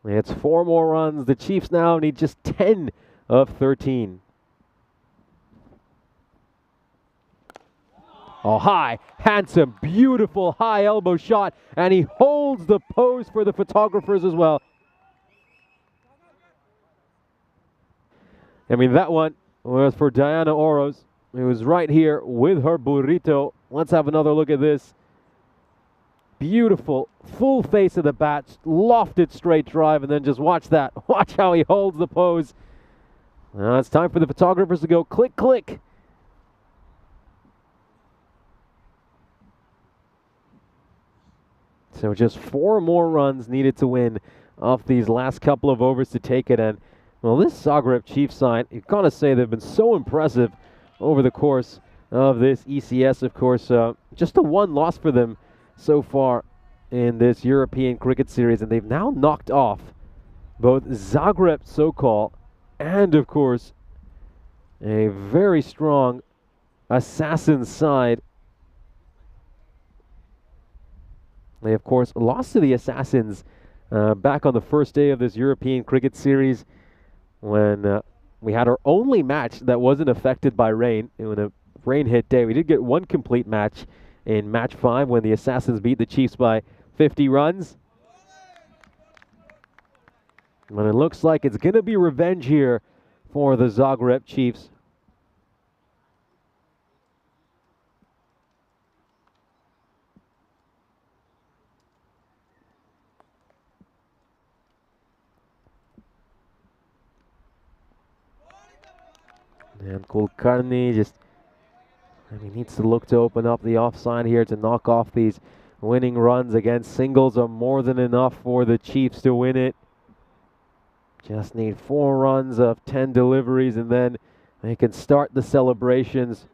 It's 4 more runs. The Chiefs now need just 10 of 13. Oh, high, handsome, beautiful high elbow shot, and he holds the pose for the photographers as well. I mean, that one was for Diana Oros. It was right here with her burrito. Let's have another look at this. Beautiful, full face of the bat, lofted straight drive, and then just watch that. Watch how he holds the pose. Now it's time for the photographers to go click, click. So just 4 more runs needed to win off these last couple of overs to take it. And, well, this Zagreb Chiefs side, you've got to say they've been so impressive over the course of this ECS, of course. Just a 1 loss for them so far in this European cricket series. And they've now knocked off both Zagreb Sokol and, of course, a very strong Assassins side. They, of course, lost to the Assassins back on the first day of this European cricket series when we had our only match that wasn't affected by rain. In a rain-hit day, we did get 1 complete match in match 5 when the Assassins beat the Chiefs by 50 runs. But it looks like it's going to be revenge here for the Zagreb Chiefs. And Kulkarni just, needs to look to open up the offside here to knock off these winning runs. Again, singles are more than enough for the Chiefs to win it. Just need 4 runs of 10 deliveries, and then they can start the celebrations.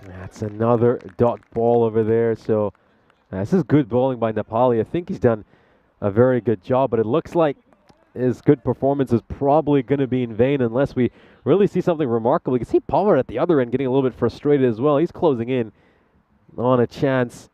That's another dot ball over there, so this is good bowling by Nepali. I think he's done a very good job, but it looks like his good performance is probably going to be in vain unless we really see something remarkable. You can see Pollard at the other end getting a little bit frustrated as well. He's closing in on a chance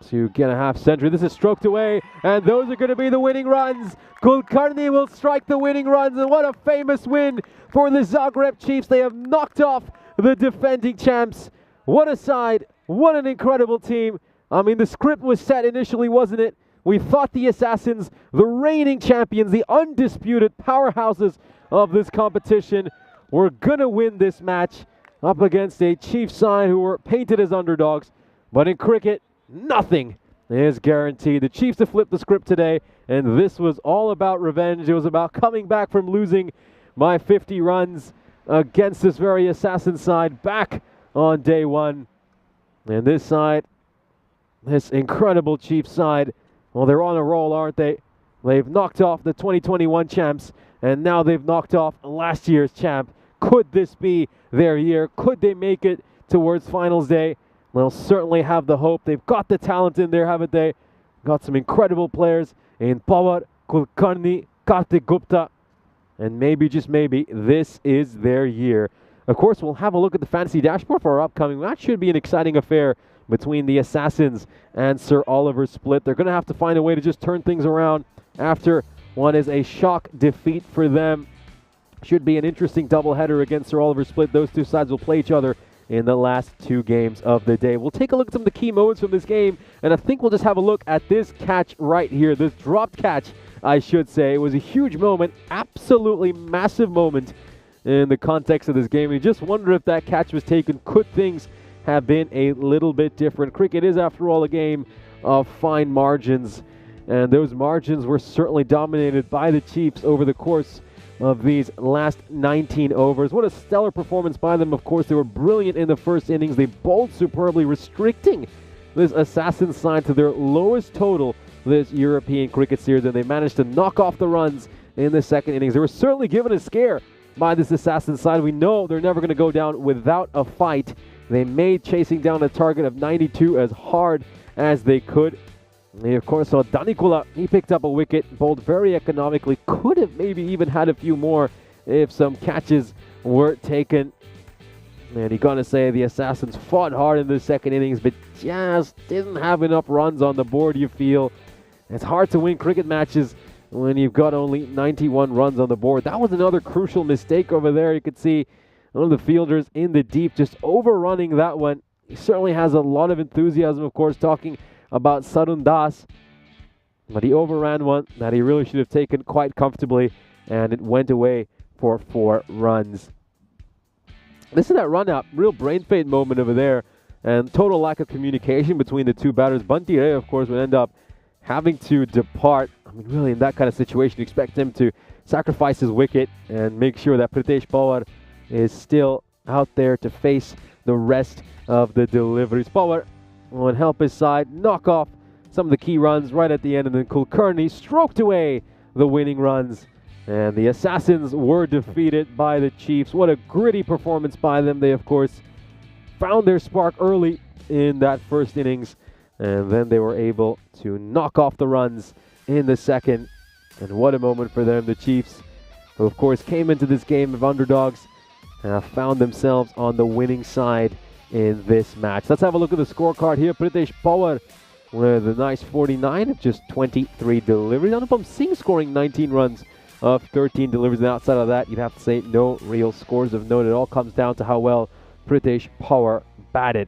to get a half century. This is stroked away, and those are going to be the winning runs. Kulkarni will strike the winning runs, and what a famous win for the Zagreb Chiefs. They have knocked off the defending champs. What a side, What an incredible team. I mean, the script was set initially, wasn't it? We thought the Assassins, the reigning champions, the undisputed powerhouses of this competition, were going to win this match up against a Chiefs side who were painted as underdogs. But in cricket, nothing is guaranteed. The Chiefs have flipped the script today, and this was all about revenge. It was about coming back from losing by 50 runs against this very Assassin side back on day one. And this side, this incredible Chiefs side, well, they're on a roll, aren't they? They've knocked off the 2021 champs, and now they've knocked off last year's champ. Could this be their year? Could they make it towards finals day? They'll certainly have the hope. They've got the talent in there, haven't they? Got some incredible players in Pawar, Kulkarni, Kartik Gupta, and maybe, just maybe, this is their year. Of course, we'll have a look at the fantasy dashboard for our upcoming match. Should be an exciting affair between the Assassins and Sir Oliver Split. They're going to have to find a way to just turn things around after what is a shock defeat for them. Should be an interesting doubleheader against Sir Oliver Split. Those two sides will play each other in the last two games of the day. We'll take a look at some of the key moments from this game, and I think we'll just have a look at this catch right here, this dropped catch, I should say. It was a huge moment, absolutely massive moment in the context of this game. You just wonder if that catch was taken, could things have been a little bit different? Cricket is, after all, a game of fine margins, and those margins were certainly dominated by the Chiefs over the course of these last 19 overs. What a stellar performance by them. Of course, they were brilliant in the first innings. They bowled superbly, restricting this Assassin side to their lowest total this European cricket series, and they managed to knock off the runs in the second innings. They were certainly given a scare by this Assassin side. We know they're never going to go down without a fight. They made chasing down a target of 92 as hard as they could. They, of course, saw Danikula. He picked up a wicket, bowled very economically. Could have maybe even had a few more if some catches were taken. And you got to say the Assassins fought hard in the second innings, but just didn't have enough runs on the board, you feel. It's hard to win cricket matches when you've got only 91 runs on the board. That was another crucial mistake over there. You could see one of the fielders in the deep just overrunning that one. He certainly has a lot of enthusiasm, of course, talking about Sarun Das, but he overran one that he really should have taken quite comfortably, and it went away for 4 runs. This is that run-up, real brain fade moment over there, and total lack of communication between the two batters. Bunty Ray, of course, would end up having to depart. I mean, really, in that kind of situation, you expect him to sacrifice his wicket and make sure that Pritesh Pawar is still out there to face the rest of the deliveries. Pawar would help his side knock off some of the key runs right at the end, and then Kulkarni stroked away the winning runs, and the Assassins were defeated by the Chiefs. What a gritty performance by them. They, of course, found their spark early in that first innings, and then they were able to knock off the runs in the second. And what a moment for them. The Chiefs, who of course came into this game of underdogs, found themselves on the winning side in this match. Let's have a look at the scorecard here. Pritesh Pawar with a nice 49 of just 23 deliveries. Anupam Singh scoring 19 runs of 13 deliveries. And outside of that, you'd have to say no real scores of note. It all comes down to how well Pritesh Pawar batted.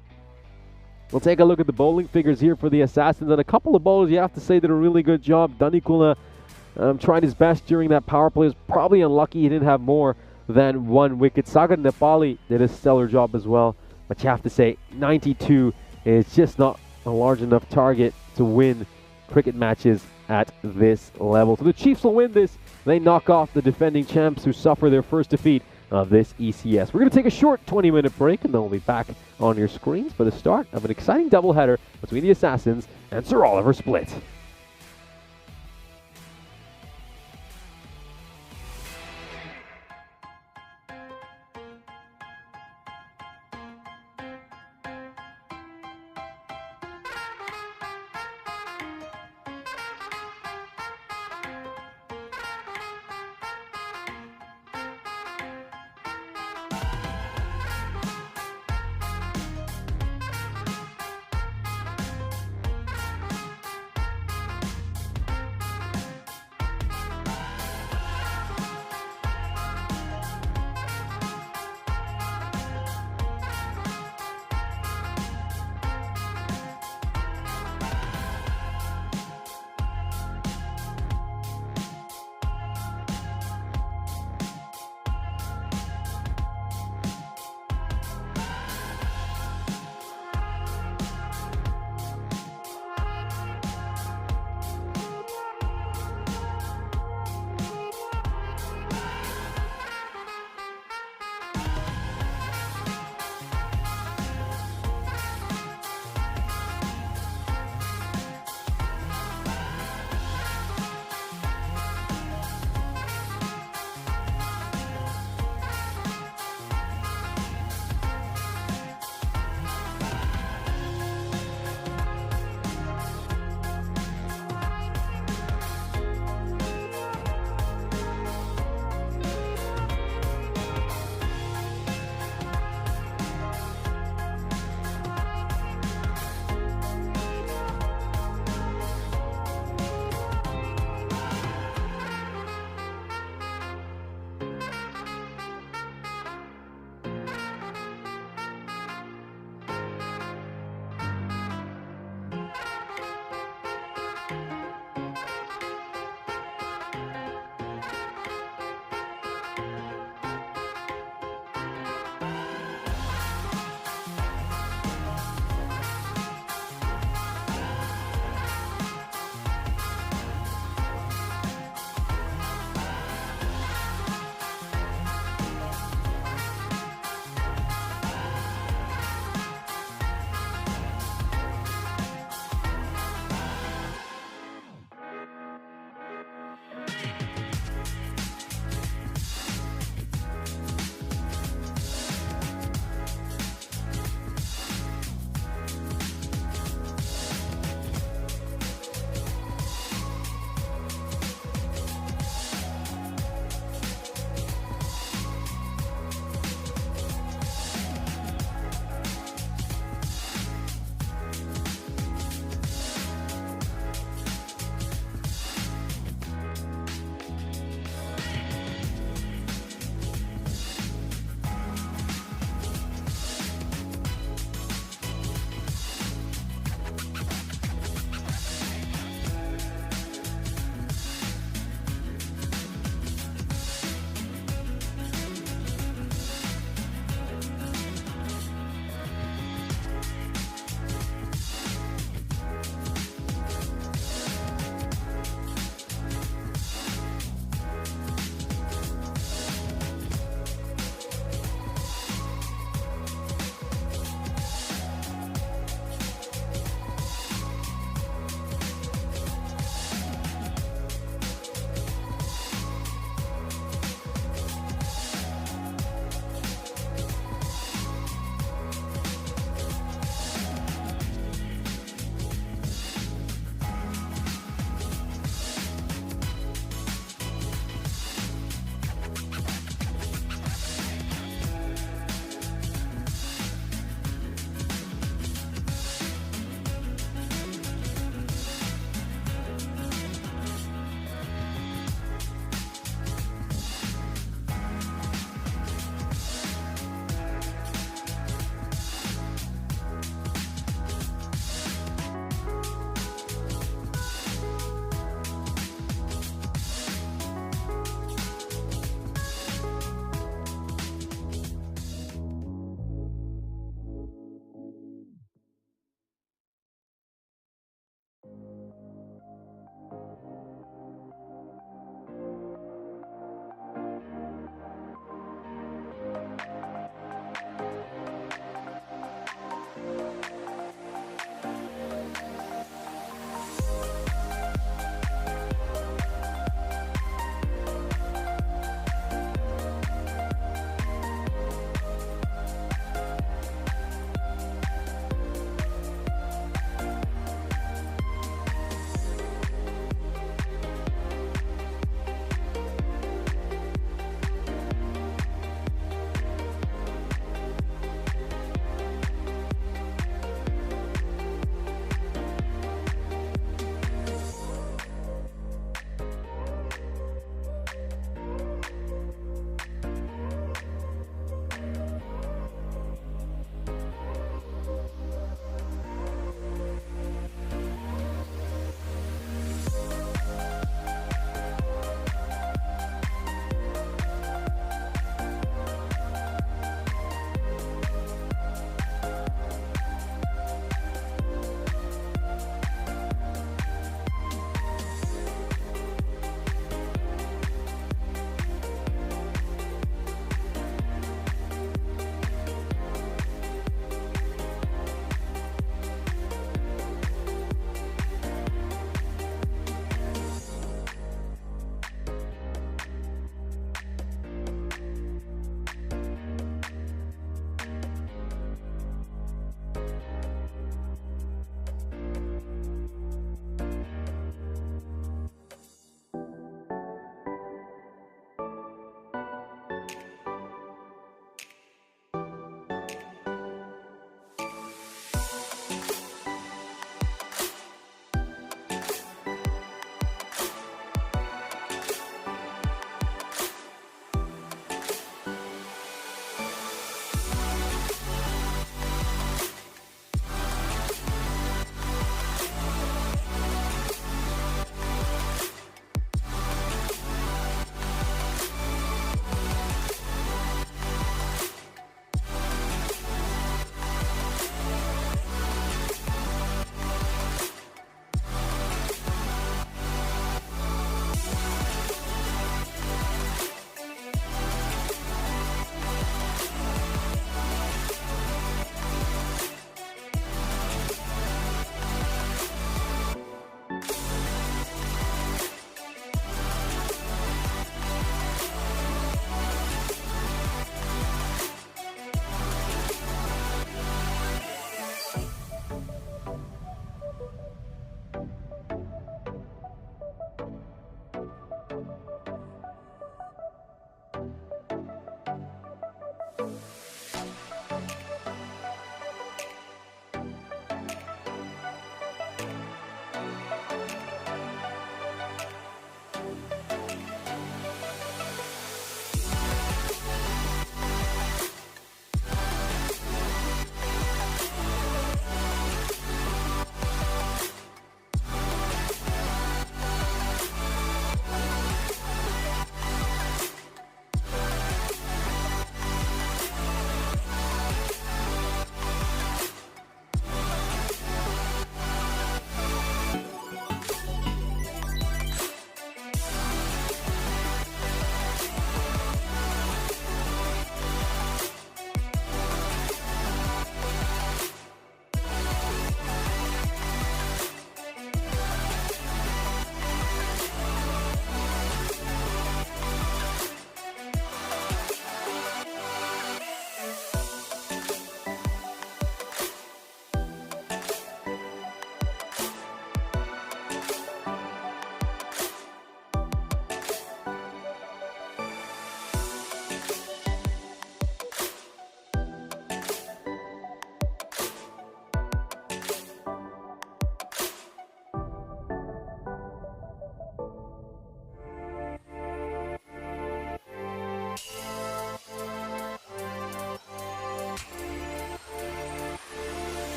We'll take a look at the bowling figures here for the Assassins. And a couple of bowlers you have to say did a really good job. Danikula tried his best during that power play. He was probably unlucky he didn't have more than 1 wicket. Sagar Nepali did a stellar job as well. But you have to say 92 is just not a large enough target to win cricket matches at this level. So the Chiefs will win this. They knock off the defending champs who suffer their first defeat of this ECS. We're going to take a short 20-minute break, and then we'll be back on your screens for the start of an exciting doubleheader between the Assassins and Sir Oliver Split.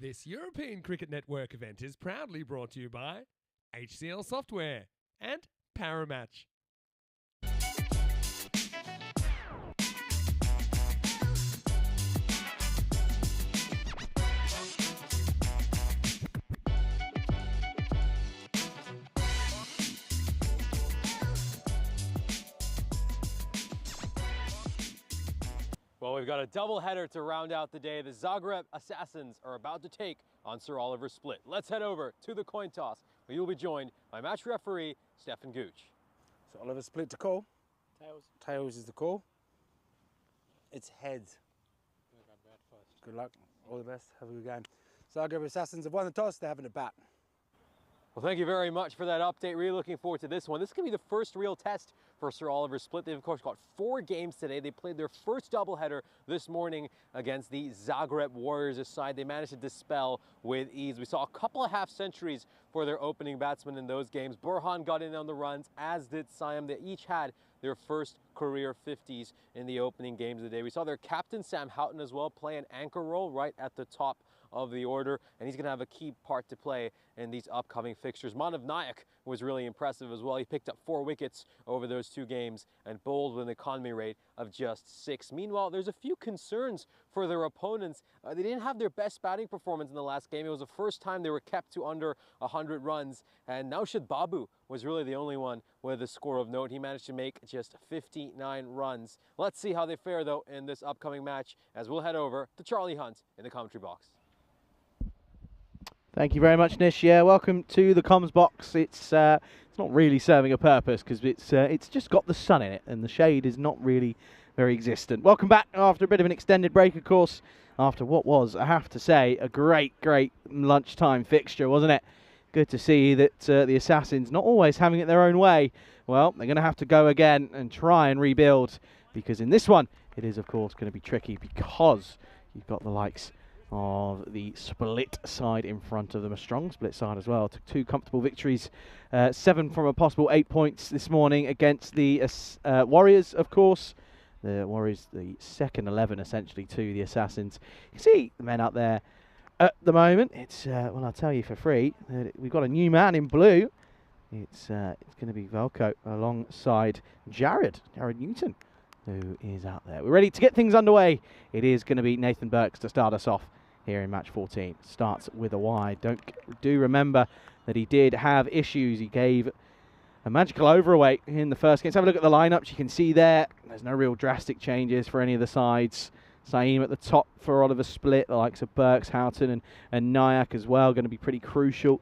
This European Cricket Network event is proudly brought to you by HCL Software and Paramatch. Well, we've got a doubleheader to round out the day. The Zagreb Assassins are about to take on Sir Oliver Split. Let's head over to the coin toss, where you'll be joined by match referee Stefan Gooch. So Oliver Split to call. Tails. Tails is the call. It's heads. Good luck. All the best. Have a good game. Zagreb Assassins have won the toss. They're having a bat. Well, thank you very much for that update. Really looking forward to this one. This could be the first real test for Sir Oliver Split. They've, of course, got 4 games today. They played their first doubleheader this morning against the Zagreb Warriors, a side they managed to dispel with ease. We saw a couple of half centuries for their opening batsmen in those games. Burhan got in on the runs, as did Siam. They each had their first career 50s in the opening games of the day. We saw their captain, Sam Houghton, as well, play an anchor role right at the top of the order, and he's going to have a key part to play in these upcoming fixtures. Manav Nayak was really impressive as well. He picked up 4 wickets over those 2 games and bowled with an economy rate of just 6. Meanwhile, there's a few concerns for their opponents. They didn't have their best batting performance in the last game. It was the first time they were kept to under 100 runs, and Naushad Babu was really the only one with a score of note. He managed to make just 59 runs. Let's see how they fare, though, in this upcoming match, as we'll head over to Charlie Hunt in the commentary box. Thank you very much, Nish. Yeah, welcome to the comms box. It's not really serving a purpose because it's just got the sun in it, and the shade is not really very existent. Welcome back after a bit of an extended break, of course, after what was, I have to say, a great lunchtime fixture, wasn't it? Good to see that the Assassins not always having it their own way. Well, they're going to have to go again and try and rebuild, because in this one, it is, of course, going to be tricky because you've got the likes of the Split side in front of them, a strong Split side as well. Took 2 comfortable victories, 7 from a possible 8 points this morning against the Warriors, of course. The Warriors, the second 11 essentially to the Assassins. You can see the men out there at the moment. It's, well, I'll tell you for free, we've got a new man in blue. It's going to be Velko alongside Jared Newton, who is out there. We're ready to get things underway. It is going to be Nathan Burks to start us off here in match 14. Starts with a wide. Do remember that he did have issues. He gave a magical overweight in the first game. Let's have a look at the lineups. You can see there's no real drastic changes for any of the sides. Saeem at the top for Oliver Split, the likes of Burks, Houghton and Nayak as well, going to be pretty crucial.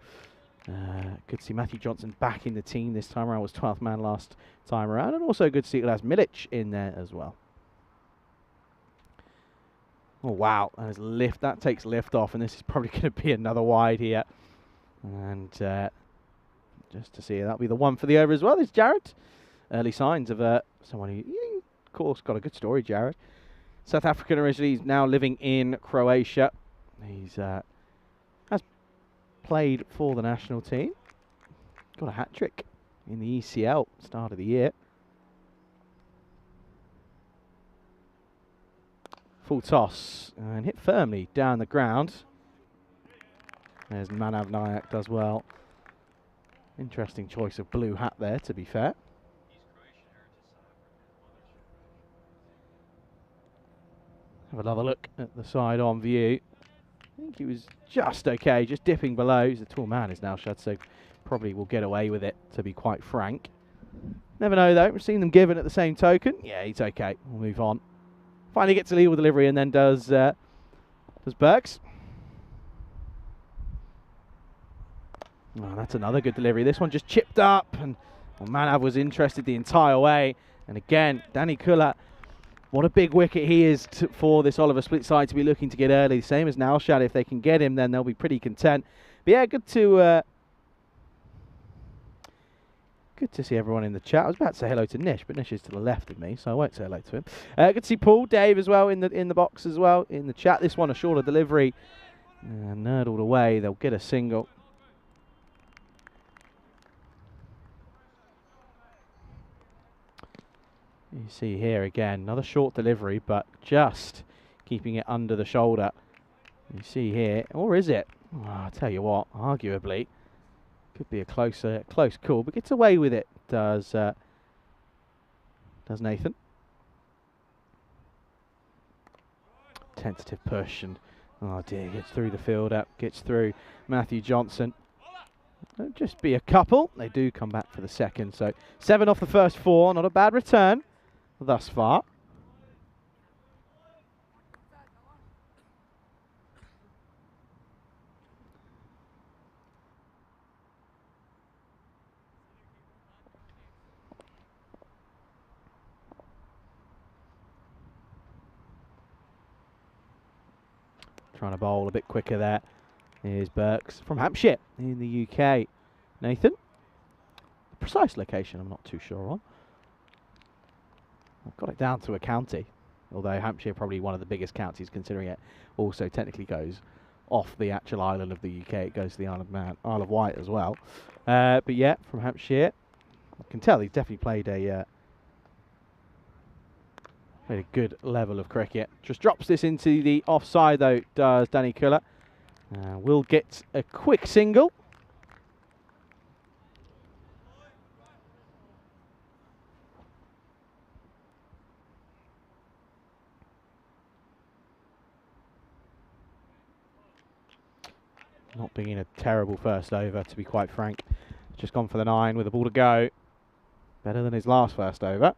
Good to see Matthew Johnson back in the team this time around. Was 12th man last time around, and also good to see Glas Milic in there as well. Oh wow, that takes lift off, and this is probably going to be another wide here. And just to see, that'll be the one for the over as well. There's Jared. Early signs of someone who, of course, got a good story, Jared. South African originally, he's now living in Croatia. He's has played for the national team. Got a hat-trick in the ECL start of the year. Full toss and hit firmly down the ground. There's Manav Nayak does well. Interesting choice of blue hat there, to be fair. Have another look at the side on view. I think he was just okay, just dipping below. He's a tall man, is Naushad, so probably will get away with it, to be quite frank. Never know, though. We've seen them given at the same token. Yeah, he's okay. We'll move on. Finally gets a legal delivery and then does Burks. Oh, that's another good delivery. This one just chipped up, and Manav was interested the entire way. And again, Danny Kula, what a big wicket he is for this Oliver Split side to be looking to get early. Same as Naushad. If they can get him, then they'll be pretty content. But yeah, good to see everyone in the chat. I was about to say hello to Nish, but Nish is to the left of me, so I won't say hello to him. Good to see Paul, Dave as well in the box as well in the chat. This one a shorter delivery, nerdled away. They'll get a single. You see here again another short delivery, but just keeping it under the shoulder You see here, or is it? Oh, I'll tell you what, arguably, could be a close call, but gets away with it, does Nathan. Tentative push, and oh dear, gets through the field up, gets through Matthew Johnson. It'll just be a couple. They do come back for the second, so 7 off the first 4, not a bad return thus far. Trying to bowl a bit quicker there. Here's Burks from Hampshire in the UK. Nathan? The precise location I'm not too sure on. I've got it down to a county, although Hampshire probably one of the biggest counties, considering it also technically goes off the actual island of the UK. It goes to the Isle of Wight as well. But yeah, from Hampshire. I can tell he's definitely played a good level of cricket. Just drops this into the offside though, does Danny Kuller. Will get a quick single. Not being a terrible first over, to be quite frank. Just gone for the 9 with the ball to go. Better than his last first over.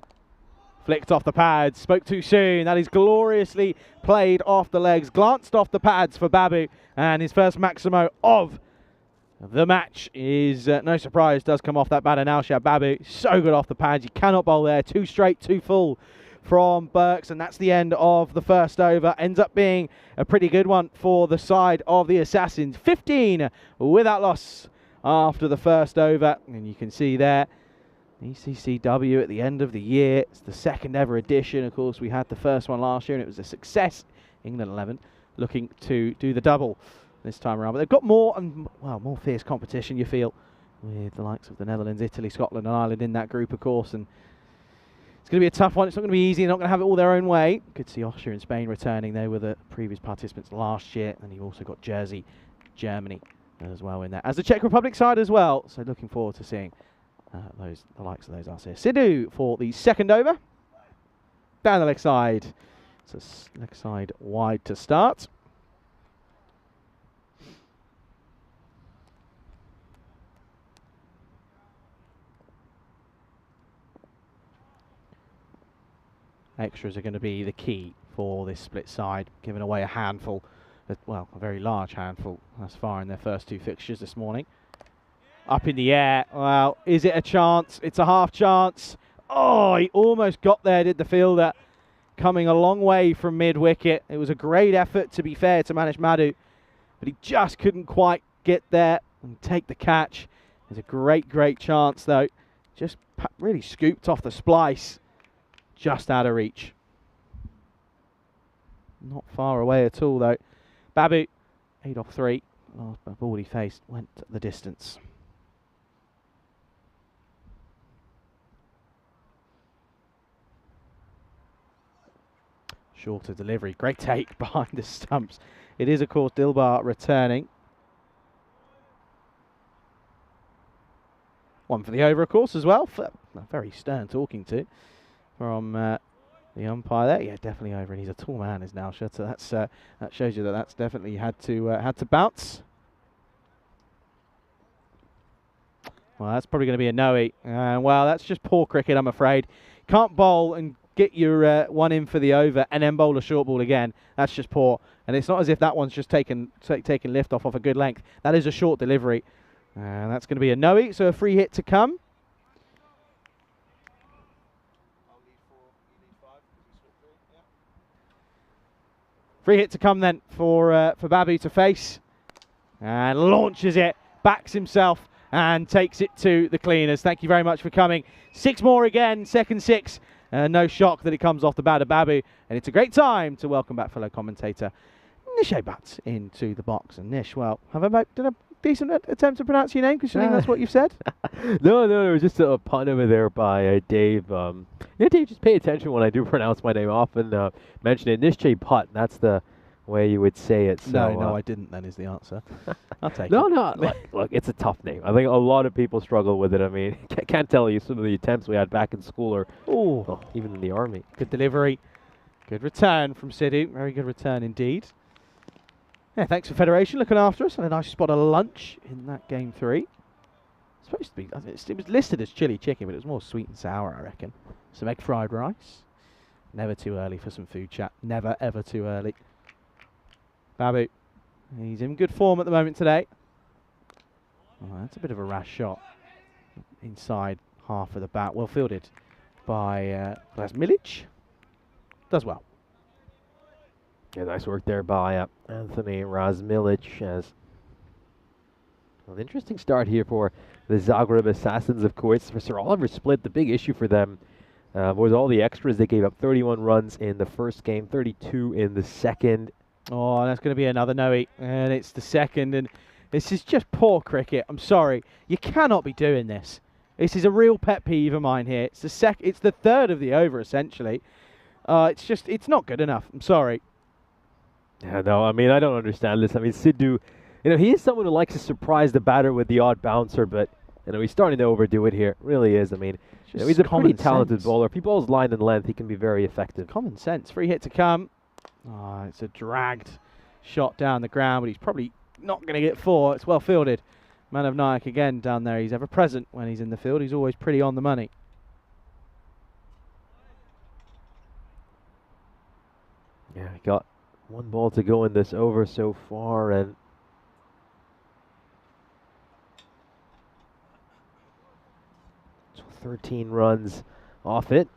Flicked off the pads, spoke too soon. That is gloriously played off the legs. Glanced off the pads for Babu. And his first Maximo of the match is, no surprise, does come off that batter now. Babu, so good off the pads. You cannot bowl there. 2 straight, 2 full from Burks. And that's the end of the first over. Ends up being a pretty good one for the side of the Assassins. 15 without loss after the first over. And you can see there, ECCW at the end of the year. It's the second ever edition. Of course, we had the first one last year and it was a success. England 11 looking to do the double this time around. But they've got more and, well, more fierce competition, you feel, with the likes of the Netherlands, Italy, Scotland and Ireland in that group, of course. And it's going to be a tough one. It's not going to be easy. They're not going to have it all their own way. Good to see Austria and Spain returning. They were the previous participants last year. And you've also got Jersey, Germany as well in there, as the Czech Republic side as well. So looking forward to seeing the likes of those RCS. Sidhu for the second over. Down the leg side. So leg side wide to start. Extras are going to be the key for this split side, giving away a handful, well, a very large handful thus far in their first 2 fixtures this morning. Up in the air. Well, is it a chance? It's a half chance. Oh, he almost got there, did the fielder. Coming a long way from mid-wicket. It was a great effort, to be fair, to Manish Madhu, but he just couldn't quite get there and take the catch. There's a great, great chance, though. Just really scooped off the splice. Just out of reach. Not far away at all, though. Babu, 8 off 3. Last ball he faced went the distance. Shorter delivery. Great take behind the stumps. It is, of course, Dilbar returning. 1 for the over, of course, as well. For a very stern talking to from the umpire there. Yeah, definitely over. And he's a tall man, is now. So that's that shows you that that's definitely had to bounce. Well, that's probably going to be a no-eat. Well, that's just poor cricket, I'm afraid. Can't bowl and get your 1 in for the over and then bowl a short ball again. That's just poor. And it's not as if that one's just taken lift off a good length. That is a short delivery. And that's going to be a no-eat, so a free hit to come. Free hit to come then for Babu to face. And launches it, backs himself and takes it to the cleaners. Thank you very much for coming. 6 more again, second 6. No shock that it comes off the bat of Babu. And it's a great time to welcome back fellow commentator Nish Butts into the box. And Nish, well, did a decent attempt to pronounce your name, considering that's what you've said? No, it was just a pun over there by Dave. Dave, just pay attention when I do pronounce my name often. Mention it, Nish Putt. That's the way you would say it. So, No, I didn't then is the answer. I'll take no, it. no. Look, it's a tough name. I think a lot of people struggle with it. I mean, can't tell you some of the attempts we had back in school or even in the army. Good delivery. Good return from Sidhu. Very good return indeed. Yeah, thanks for Federation looking after us. And a nice spot of lunch in that game 3. Supposed to be, it was listed as chili chicken, but it was more sweet and sour, I reckon. Some egg fried rice. Never too early for some food chat. Never, ever too early. Babu. He's in good form at the moment today. Oh, that's a bit of a rash shot. Inside half of the bat. Well fielded by Milic. Does well. Yeah, nice work there by Anthony Razmilic. As an interesting start here for the Zagreb Assassins, of course. For Sir Oliver Split, the big issue for them was all the extras. They gave up 31 runs in the first game, 32 in the second. Oh, that's going to be another no-eat. And it's the second. And this is just poor cricket. I'm sorry. You cannot be doing this. This is a real pet peeve of mine here. It's the third of the over, essentially. It's not good enough. I'm sorry. Yeah, no, I mean, I don't understand this. I mean, Sidhu, he is someone who likes to surprise the batter with the odd bouncer, but, he's starting to overdo it here. Really is. I mean, he's a pretty talented bowler. If he bowls line and length, he can be very effective. Common sense. Free hit to come. Oh, it's a dragged shot down the ground, but he's probably not going to get 4. It's well fielded. Man of Nayak again down there. He's ever present when he's in the field. He's always pretty on the money. Yeah, he got 1 ball to go in this over so far, and 13 runs off it.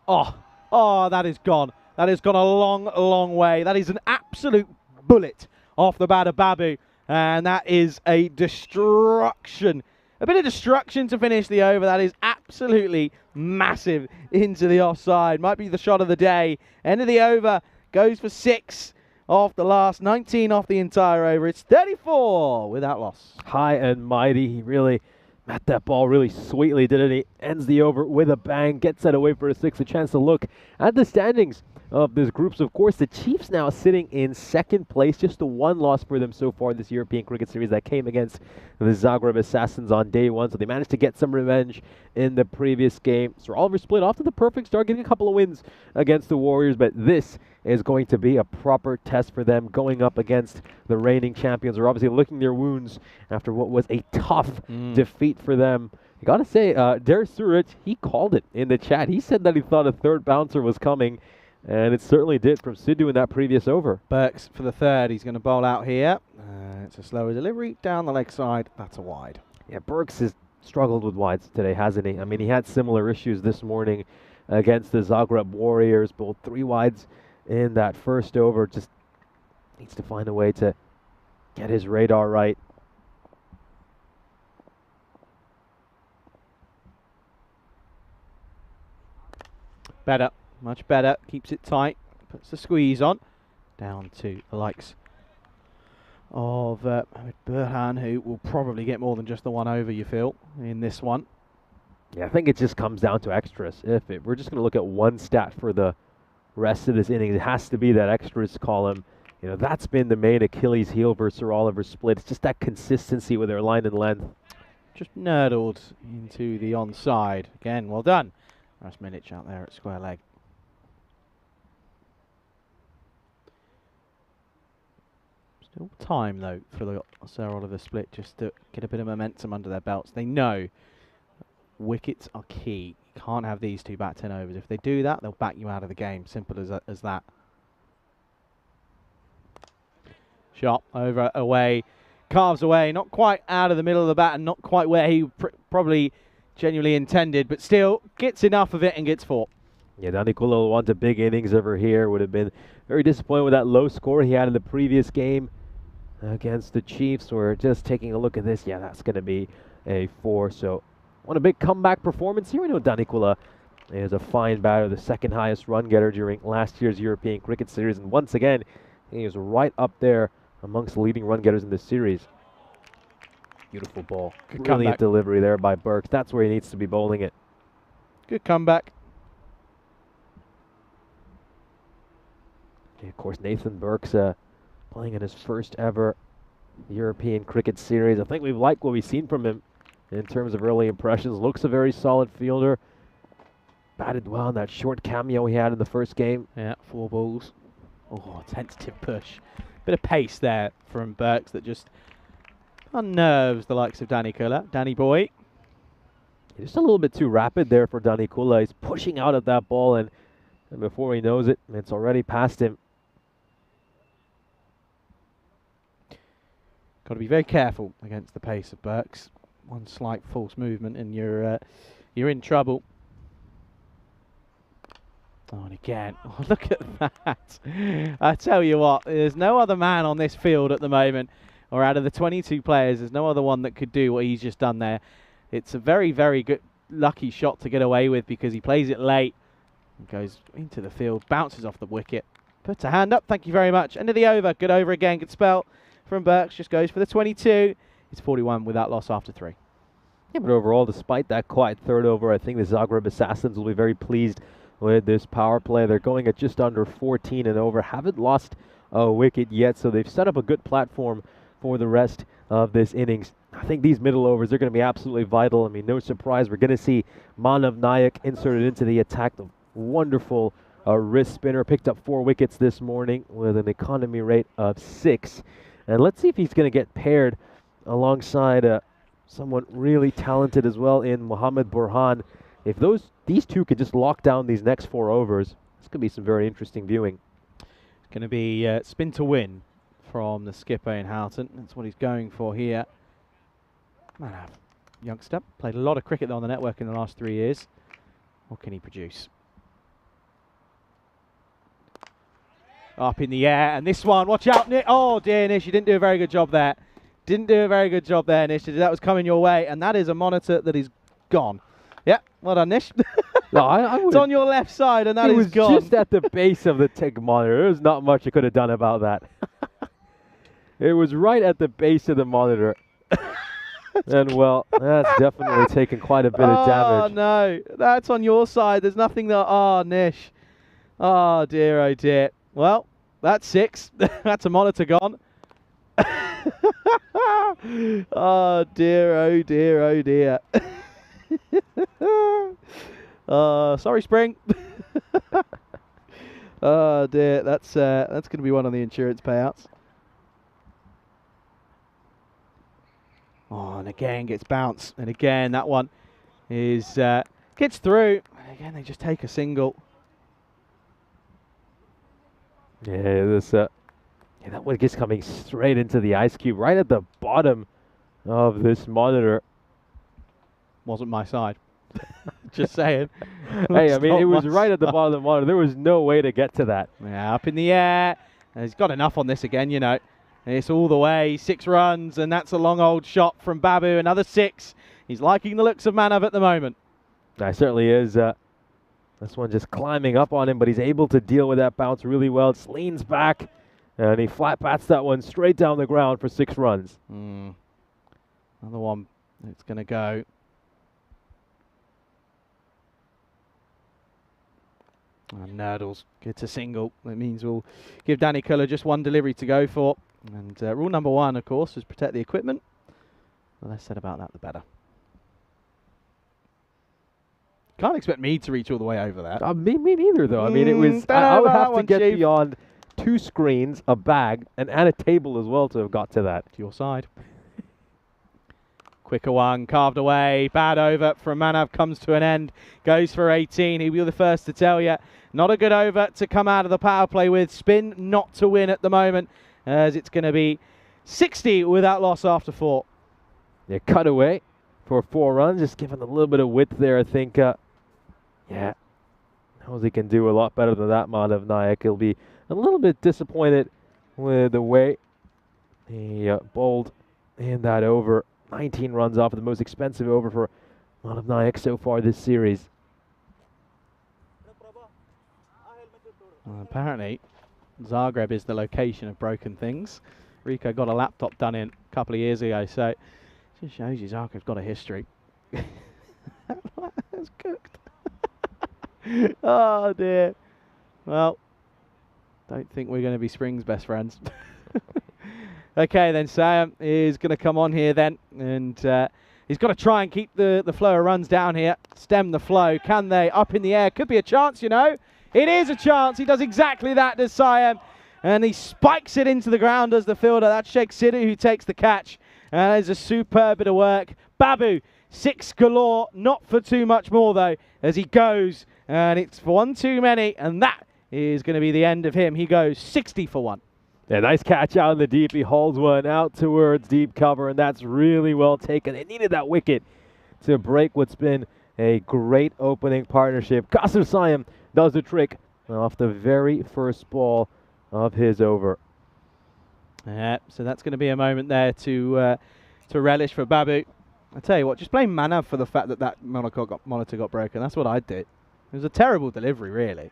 Oh, that is gone. That has gone a long, long way. That is an absolute bullet off the bat of Babu. And that is a destruction. A bit of destruction to finish the over. That is absolutely massive into the offside. Might be the shot of the day. End of the over. Goes for 6 off the last. 19 off the entire over. It's 34 without loss. High and mighty. He really met that ball really sweetly, didn't he? Ends the over with a bang. Gets that away for a 6. A chance to look at the standings of this group. So, of course, the Chiefs now sitting in second place. Just the 1 loss for them so far this European Cricket Series. That came against the Zagreb Assassins on day 1. So they managed to get some revenge in the previous game. Sir Oliver Split off to the perfect start, getting a couple of wins against the Warriors. But this is going to be a proper test for them going up against the reigning champions. They're obviously licking their wounds after what was a tough defeat for them. I got to say, Der Surit, he called it in the chat. He said that he thought a third bouncer was coming. And it certainly did from Sidhu in that previous over. Burks for the third. He's going to bowl out here. It's a slower delivery down the leg side. That's a wide. Yeah, Burks has struggled with wides today, hasn't he? I mean, he had similar issues this morning against the Zagreb Warriors. Bowled 3 wides in that first over. Just needs to find a way to get his radar right. Better. Much better. Keeps it tight. Puts the squeeze on. Down to the likes of Burhan, who will probably get more than just the 1 over, you feel, in this one. Yeah, I think it just comes down to extras. We're just going to look at one stat for the rest of this inning, it has to be that extras column. That's been the main Achilles heel for Sir Oliver Split. It's just that consistency with their line and length. Just nurdled into the onside. Again, well done. Nice Milic out there at square leg. Still time, though, for the Sir Oliver Split just to get a bit of momentum under their belts. They know wickets are key. You can't have these 2 bat 10 overs. If they do that, they'll back you out of the game. Simple as that. Shot over, away, carves away. Not quite out of the middle of the bat and not quite where he probably genuinely intended, but still gets enough of it and gets 4. Yeah, Danikula wants a big innings over here. Would have been very disappointed with that low score he had in the previous game against the Chiefs. We're just taking a look at this. Yeah, that's going to be a 4. So, what a big comeback performance here. We know Danikula is a fine batter, the 2nd highest run getter during last year's European Cricket Series. And once again, he is right up there amongst the leading run getters in this series. Beautiful ball. Good Brilliant comeback. delivery there by Burks. That's where he needs to be bowling it. Good comeback. And of course, Nathan Burke's playing in his first ever European Cricket Series. I think we've liked what we've seen from him in terms of early impressions. Looks a very solid fielder. Batted well in that short cameo he had in the first game. Yeah, 4 balls. Oh, tentative push. Bit of pace there from Burks that just unnerves the likes of Danny Kula. Danny boy. Just a little bit too rapid there for Danny Kula. He's pushing out at that ball, and before he knows it, it's already past him. Got to be very careful against the pace of Burks. One slight false movement and you're in trouble. Oh, and again, oh, look at that. I tell you what, there's no other man on this field at the moment, or out of the 22 players, there's no other one that could do what he's just done there. It's a very, very good, lucky shot to get away with because he plays it late and goes into the field, bounces off the wicket. Puts a hand up, thank you very much. End of the over, good over again, good spell from Burks, just goes for the 22. It's 41 without loss after 3. Yeah, but overall, despite that quiet third over, I think the Zagreb Assassins will be very pleased with this power play. They're going at just under 14 and over, haven't lost a wicket yet, so they've set up a good platform for the rest of this innings. I think these middle overs are going to be absolutely vital. I mean, no surprise, we're going to see Manav Nayak inserted into the attack. The wonderful wrist spinner picked up 4 wickets this morning with an economy rate of 6. And let's see if he's going to get paired alongside someone really talented as well in Mohammad Burhan. If these two could just lock down these next 4 overs, this could be some very interesting viewing. It's going to be spin to win from the skipper in Houghton. That's what he's going for here. Manav, youngster, played a lot of cricket on the network in the last 3 years. What can he produce? Up in the air, and this one, watch out, Nish. Oh dear, Nish, you didn't do a very good job there. Didn't do a very good job there, Nish. That was coming your way, and that is a monitor that is gone. Yeah, well done, Nish. No, I it's on your left side, and that is gone. It was just at the base of the tick monitor. There was not much you could have done about that. It was right at the base of the monitor. And, well, that's definitely taken quite a bit of damage. Oh, no. That's on your side. There's nothing there. Oh, Nish. Oh, dear, oh, dear. Well, that's 6. That's a monitor gone. Oh, dear, oh, dear, oh, dear. Sorry, Spring. Oh, dear. That's going to be one on the insurance payouts. Oh, and again gets bounced, and again that one is gets through, and again they just take a single. Yeah, that one gets coming straight into the ice cube, right at the bottom of this monitor. Wasn't my side. Just saying. Hey, I mean, it was right at the bottom of the monitor. There was no way to get to that. Yeah, up in the air. And he's got enough on this again, you know. It's all the way, 6 runs, and that's a long old shot from Babu, another 6. He's liking the looks of Manav at the moment. That certainly is. This one just climbing up on him, but he's able to deal with that bounce really well. Just leans back, and he flat bats that one straight down the ground for 6 runs. Another one that's going to go. And Nurdles gets a single. That means we'll give Danny Kula just 1 delivery to go for. And rule number 1, of course, is protect the equipment. The less said about that, the better. Can't expect me to reach all the way over that. Me neither, though. I mean, it was. I would have to get beyond 2 screens, a bag, and a table as well to have got to that. To your side. Quicker one, carved away. Bad over from Manav, comes to an end. Goes for 18. He'll be the first to tell you. Not a good over to come out of the power play with. Spin not to win at the moment, as it's going to be 60 without loss after 4. Yeah, cut away for 4 runs. Just giving a little bit of width there, I think. Yeah, knows he can do a lot better than that, Manav Nayak. He'll be a little bit disappointed with the way he bowled in that over. 19 runs off of the most expensive over for Manav Nayak so far this series. Apparently, Zagreb is the location of broken things. Rico got a laptop done in a couple of years ago, so it just shows you Zagreb's got a history. That's cooked. Oh dear. Well, Don't think we're going to be Spring's best friends. Okay, then Sam is going to come on here then, and he's got to try and keep the flow of runs down here, stem the flow. Can they? Up in the air. Could be a chance, you know. It is a chance. He does exactly that, does Siam. And he spikes it into the ground as the fielder. That's Sheikh Sidhu who takes the catch. That is a superb bit of work. Babu, 6 galore, not for too much more though, as he goes. And it's for one too many, and that is going to be the end of him. He goes 60 for 1. Yeah, nice catch out in the deep. He hauls one out towards deep cover, and that's really well taken. They needed that wicket to break what's been a great opening partnership. Qasr Siam does the trick off the very first ball of his over. Yeah, so that's going to be a moment there to relish for Babu. I tell you what, just blame Manav for the fact that that monitor got broken. That's what I did. It was a terrible delivery, really.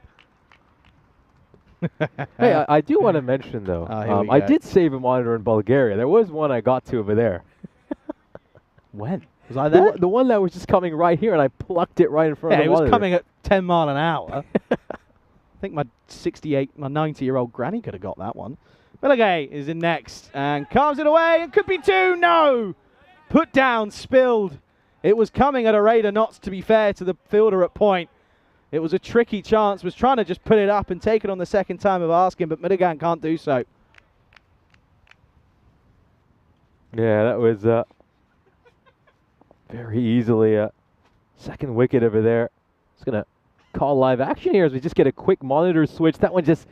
Hey, I do want to mention, though, I did save a monitor in Bulgaria. There was one I got to over there. When? Was I there? The one that was just coming right here, and I plucked it right in front of the monitor. It was coming at 10 mile an hour. I think my 90-year-old granny could have got that one. Bilagay is in next and carves it away. It could be 2. No! Put down, spilled. It was coming at a rate of knots, to be fair to the fielder at point. It was a tricky chance, was trying to just put it up and take it on the second time of asking, but Madigan can't do so. Yeah, that was very easily a second wicket over there. Just going to call live action here as we just get a quick monitor switch. That one just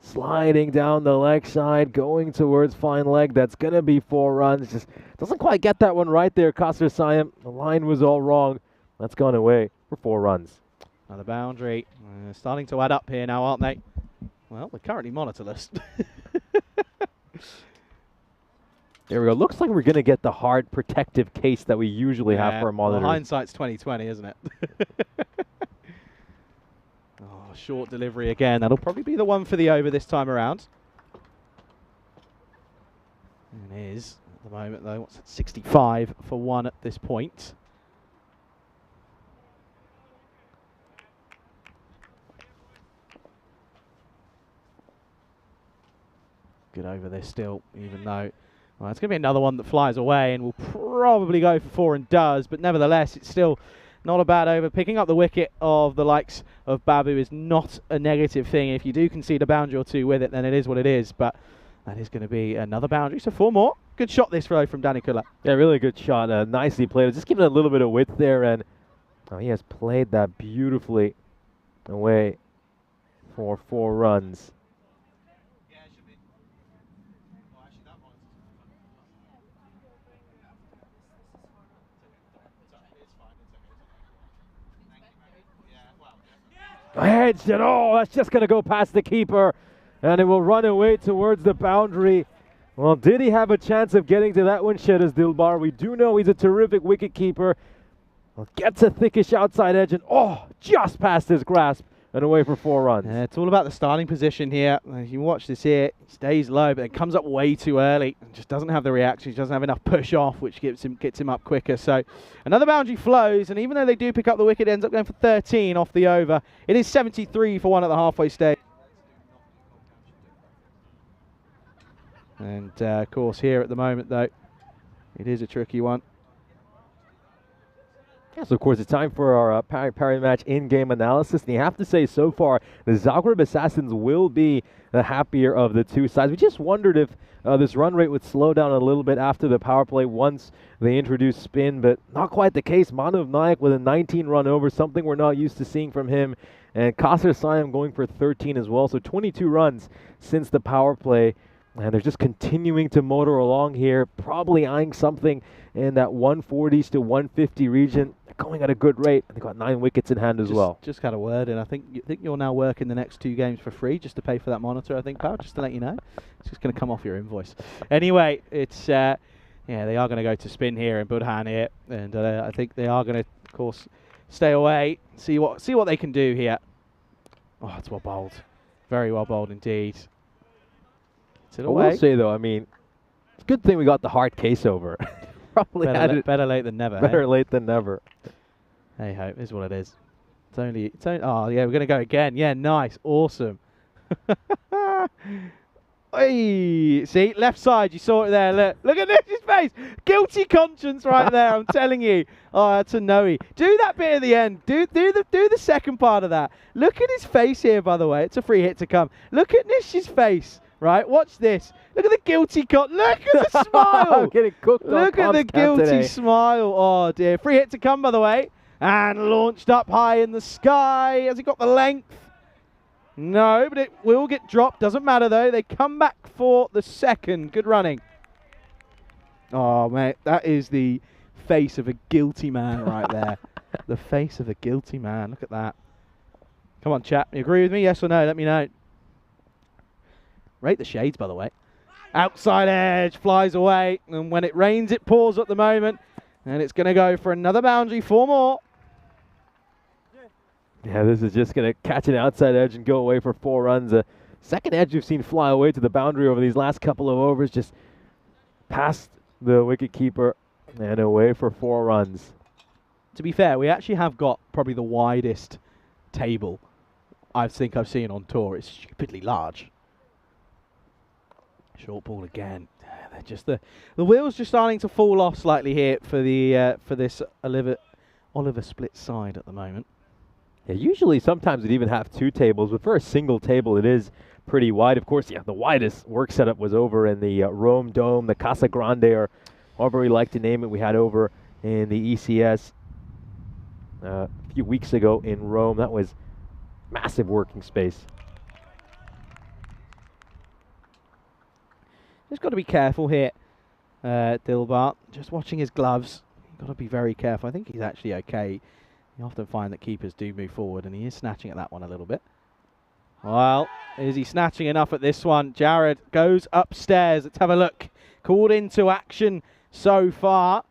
sliding down the leg side, going towards fine leg. That's going to be 4 runs. Just doesn't quite get that one right there, Qasr Siam. The line was all wrong. That's gone away for 4 runs. Another boundary. Starting to add up here now, aren't they? Well, they're currently monitorless. There we go. Looks like we're going to get the hard protective case that we usually have for our monitors. Well, hindsight's 20/20, isn't it? Oh, short delivery again. That'll probably be the one for the over this time around. And it is at the moment, though. What's it? 65 for 1 at this point. Good over there still, even though well, it's going to be another one that flies away and will probably go for 4 and does, but nevertheless it's still not a bad over. Picking up the wicket of the likes of Babu is not a negative thing. If you do concede a boundary or 2 with it, then it is what it is, but that is going to be another boundary, so 4 more. Good shot this throw from Danny Kula. Yeah, really good shot, nicely played. Just giving it a little bit of width there, and he has played that beautifully away for 4 runs. Edged it. Oh, that's just going to go past the keeper, and it will run away towards the boundary. Well, did he have a chance of getting to that one, Shedaz Dilbar? We do know he's a terrific wicket keeper. Well, gets a thickish outside edge, and just past his grasp and away for 4 runs. Yeah, it's all about the starting position here. If you watch this here, he stays low, but it comes up way too early and just doesn't have the reaction. He doesn't have enough push off, which gets him up quicker. So another boundary flows, and even though they do pick up the wicket, it ends up going for 13 off the over. It is 73 for 1 at the halfway stage. And of course here at the moment, though, it is a tricky one. Yes, of course, it's time for our parry match in-game analysis. And you have to say, so far, the Zagreb Assassins will be the happier of the 2 sides. We just wondered if this run rate would slow down a little bit after the power play once they introduced spin, but not quite the case. Manav Nayak with a 19-run over, something we're not used to seeing from him. And Qasr Siam going for 13 as well, so 22 runs since the power play. And they're just continuing to motor along here, probably eyeing something in that 140s to 150 region. They're going at a good rate. They've got 9 wickets in hand as well. Just got a word, and I think you're now working the next 2 games for free just to pay for that monitor, I think, pal, just to let you know. It's just going to come off your invoice. Anyway, it's yeah, they are going to go to spin here in Budhan here, and I think they are going to, of course, stay away, see what they can do here. Oh, it's well bowled. Very well bowled indeed. I will say, though, I mean, it's a good thing we got the hard case over. Probably better late than never. Better late than never. Hey ho, is what it is. It's only. Oh yeah, we're gonna go again. Yeah, nice, awesome. Hey, see, left side, you saw it there. Look at Nish's face. Guilty conscience right there, I'm telling you. Oh, that's a no-y. Do that bit at the end. Do the second part of that. Look at his face here, by the way. It's a free hit to come. Look at Nish's face, right? Watch this. Look at the guilty Look at the smile. Getting cooked Look on at the Comps Camp guilty today. smile. Oh, dear. Free hit to come, by the way. And launched up high in the sky. Has he got the length? No, but it will get dropped. Doesn't matter, though. They come back for the second. Good running. Oh, mate, that is the face of a guilty man right there. The face of a guilty man. Look at that. Come on, chat. You agree with me? Yes or no? Let me know. Rate the shades, by the way. Outside edge, flies away. And when it rains, it pours at the moment. And it's going to go for another boundary. 4 more. Yeah, this is just going to catch an outside edge and go away for 4 runs. Second edge we've seen fly away to the boundary over these last couple of overs, just past the wicketkeeper and away for 4 runs. To be fair, we actually have got probably the widest table I think I've seen on tour. It's stupidly large. Short ball again. They're just the wheels just starting to fall off slightly here for the for this Oliver split side at the moment. Yeah, usually sometimes it even have 2 tables, but for a single table it is pretty wide. Of course, yeah, the widest work setup was over in the Rome Dome, the Casa Grande, or however we like to name it. We had over in the ECS a few weeks ago in Rome. That was massive working space. Just got to be careful here, Dilbart. Just watching his gloves. You've got to be very careful. I think he's actually okay. You often find that keepers do move forward, and he is snatching at that one a little bit. Well, is he snatching enough at this one? Jared goes upstairs. Let's have a look. Called into action so far.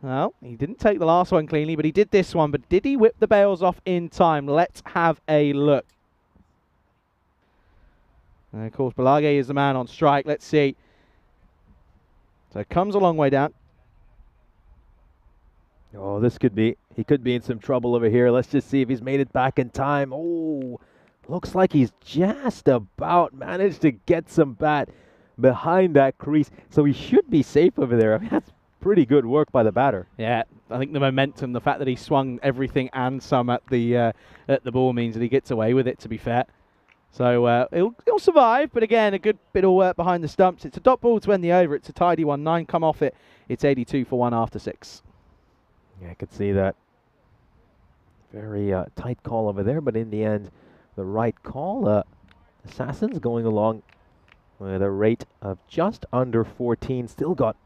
Well, he didn't take the last one cleanly, but he did this one. But did he whip the bails off in time? Let's have a look. And of course, Balage is the man on strike. Let's see. So it comes a long way down. Oh, this could be, he could be in some trouble over here. Let's just see if he's made it back in time. Oh, looks like he's just about managed to get some bat behind that crease. So he should be safe over there. I mean, that's pretty good work by the batter. Yeah, I think the momentum, the fact that he swung everything and some at the ball means that he gets away with it, to be fair. So he'll survive, but again, a good bit of work behind the stumps. It's a dot ball to end the over. It's a tidy one. 9 come off it. It's 82 for 1 after 6. Yeah, I could see that. Very tight call over there, but in the end, the right call. Assassins going along with a rate of just under 14. Still got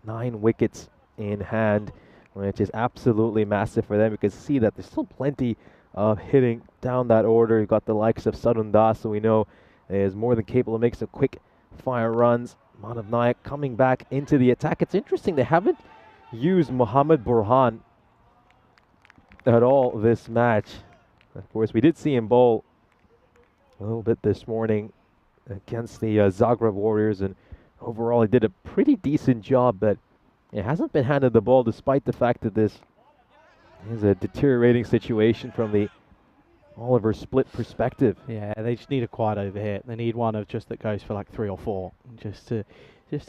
9 wickets in hand, which is absolutely massive for them. You can see that there's still plenty of hitting down that order. You've got the likes of Sarunda, so we know is more than capable of making some quick fire runs. Manav Nayak coming back into the attack. It's interesting, they haven't used Mohammad Burhan at all this match. Of course, we did see him bowl a little bit this morning against the Zagreb Warriors, and overall he did a pretty decent job, but it hasn't been handed the ball despite the fact that this is a deteriorating situation from the Oliver split perspective. Yeah, they just need a quiet over here. They need one of just that goes for like 3 or 4, just to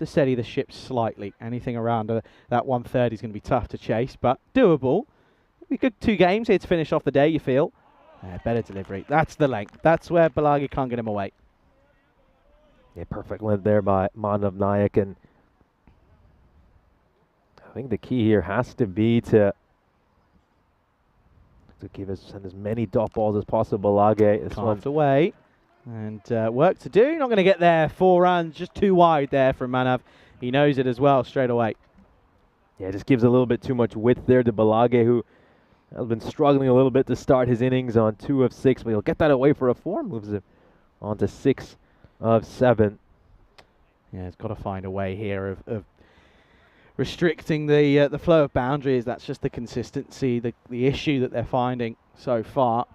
steady the ship slightly. Anything around that 130 is going to be tough to chase, but doable. We good 2 games here to finish off the day, you feel. Better delivery. That's the length. That's where Balagi can't get him away. Yeah, perfect length there by Manav Nayak, and I think the key here has to be to send as many dot balls as possible. Balagi, this one's away. And work to do. Not going to get there. 4 runs, just too wide there from Manav. He knows it as well straight away. Yeah, just gives a little bit too much width there to Balage, who has been struggling a little bit to start his innings on 2 of 6, but he'll get that away for a 4, moves it on to 6 of 7. Yeah, he's got to find a way here of restricting the flow of boundaries. That's just the consistency, the issue that they're finding so far.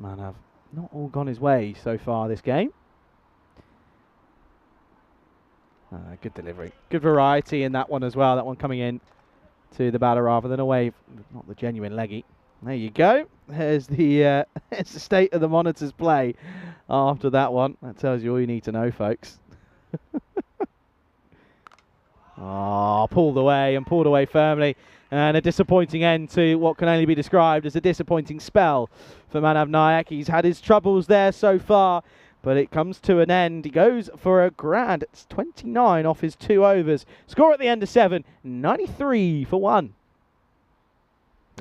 Manav not all gone his way so far this game. Good delivery. Good variety in that one as well. That one coming in to the batter rather than away. Not the genuine leggy. There you go. there's the there's the state of the Monitors play after that one. That tells you all you need to know, folks. Oh, pulled away firmly. And a disappointing end to what can only be described as a disappointing spell for Manav Nayak. He's had his troubles there so far, but it comes to an end. He goes for a grand 29 off his 2 overs. Score at the end of 7, 93 for 1.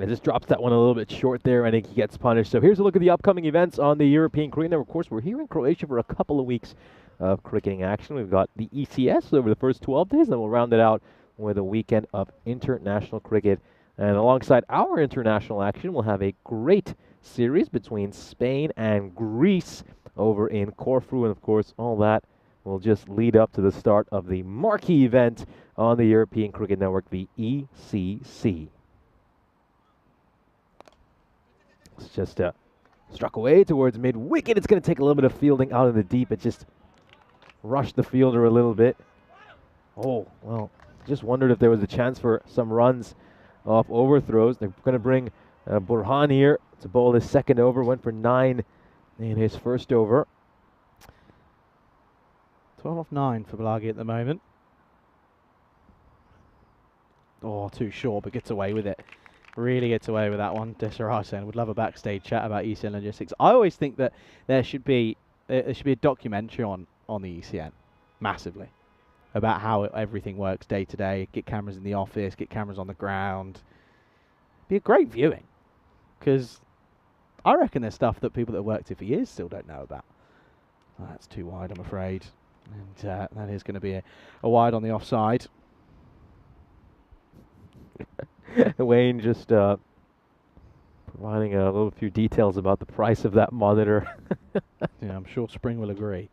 It just drops that one a little bit short there. I think he gets punished. So here's a look at the upcoming events on the European Cricket Network. Of course, we're here in Croatia for a couple of weeks of cricketing action. We've got the ECS over the first 12 days, then we'll round it out with a weekend of international cricket. And alongside our international action, we'll have a great series between Spain and Greece over in Corfu. And of course, all that will just lead up to the start of the marquee event on the European Cricket Network, the ECC. It's just struck away towards mid-wicket. It's going to take a little bit of fielding out in the deep. It just rushed the fielder a little bit. Oh, well, just wondered if there was a chance for some runs off overthrows. They're going to bring Burhan here to bowl his second over. Went for 9 in his first over. 12 off 9 for Balagi at the moment. Oh, too short, but gets away with it. Really gets away with that one. Desirate would love a backstage chat about ECN logistics. I always think that there should be a documentary on the ECN, massively, about how everything works day to day. Get cameras in the office, get cameras on the ground. Be a great viewing, because I reckon there's stuff that people that have worked here for years still don't know about. Oh, that's too wide, I'm afraid, and that is going to be a wide on the offside. Wayne just providing a little few details about the price of that monitor. Yeah, I'm sure Spring will agree.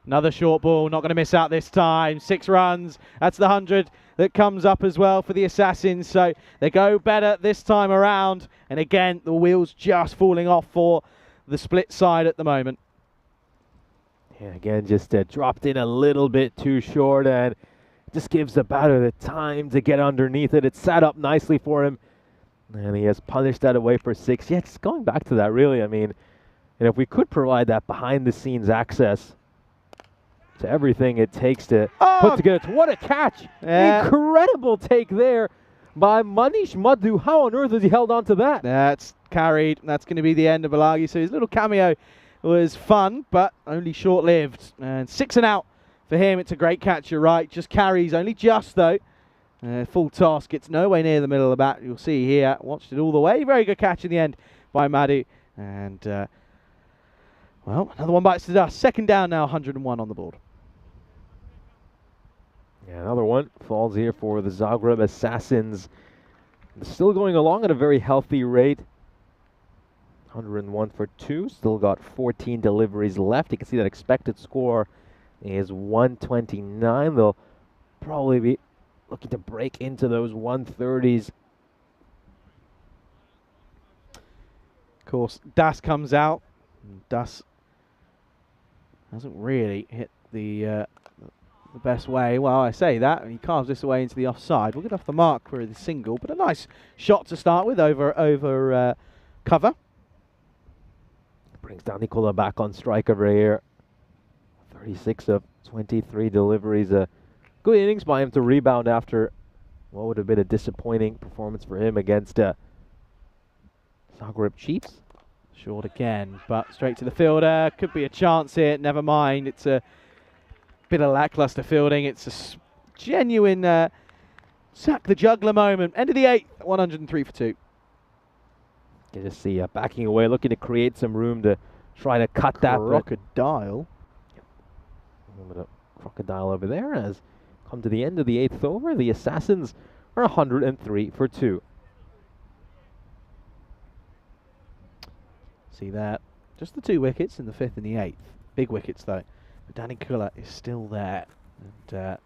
Another short ball, not going to miss out this time. 6 runs. That's the 100 that comes up as well for the Assassins. So they go better this time around. And again, the wheels just falling off for the split side at the moment. Yeah, again, just dropped in a little bit too short, and just gives the batter the time to get underneath it. It sat up nicely for him, and he has punished that away for 6. Yeah, just going back to that, really, I mean, and if we could provide that behind-the-scenes access to everything it takes to put together. What a catch! Yeah. Incredible take there by Manish Madhu. How on earth has he held on to that? That's carried. That's going to be the end of Balagi. So his little cameo was fun, but only short-lived. And 6 and out for him. It's a great catch, you're right. Just carries, only just, though. Full toss, gets nowhere near the middle of the bat. You'll see here. Watched it all the way. Very good catch in the end by Madhu. And, well, another one bites the dust. Second down now, 101 on the board. Yeah, another one falls here for the Zagreb Assassins. Still going along at a very healthy rate. 101 for 2. Still got 14 deliveries left. You can see that expected score is 129. They'll probably be looking to break into those 130s. Of course, Das comes out. Das hasn't really hit the best way. Well, I say that, and he carves this away into the offside. We'll get off the mark for the single, but a nice shot to start with over cover. Brings down Nicola back on strike over here. 36 of 23 deliveries. A good innings by him to rebound after what would have been a disappointing performance for him against Zagreb Chiefs. Short again, but straight to the fielder. Could be a chance here. Never mind. It's a bit of lackluster fielding. It's a genuine sack the juggler moment. End of the 8th, 103 for 2. You can just see backing away, looking to create some room to try to cut that. Crocodile. A little bit of crocodile over there. As come to the end of the 8th over, the Assassins are 103 for 2. See that? Just the 2 wickets in the 5th and the 8th. Big wickets though. But Danny Kuller is still there. And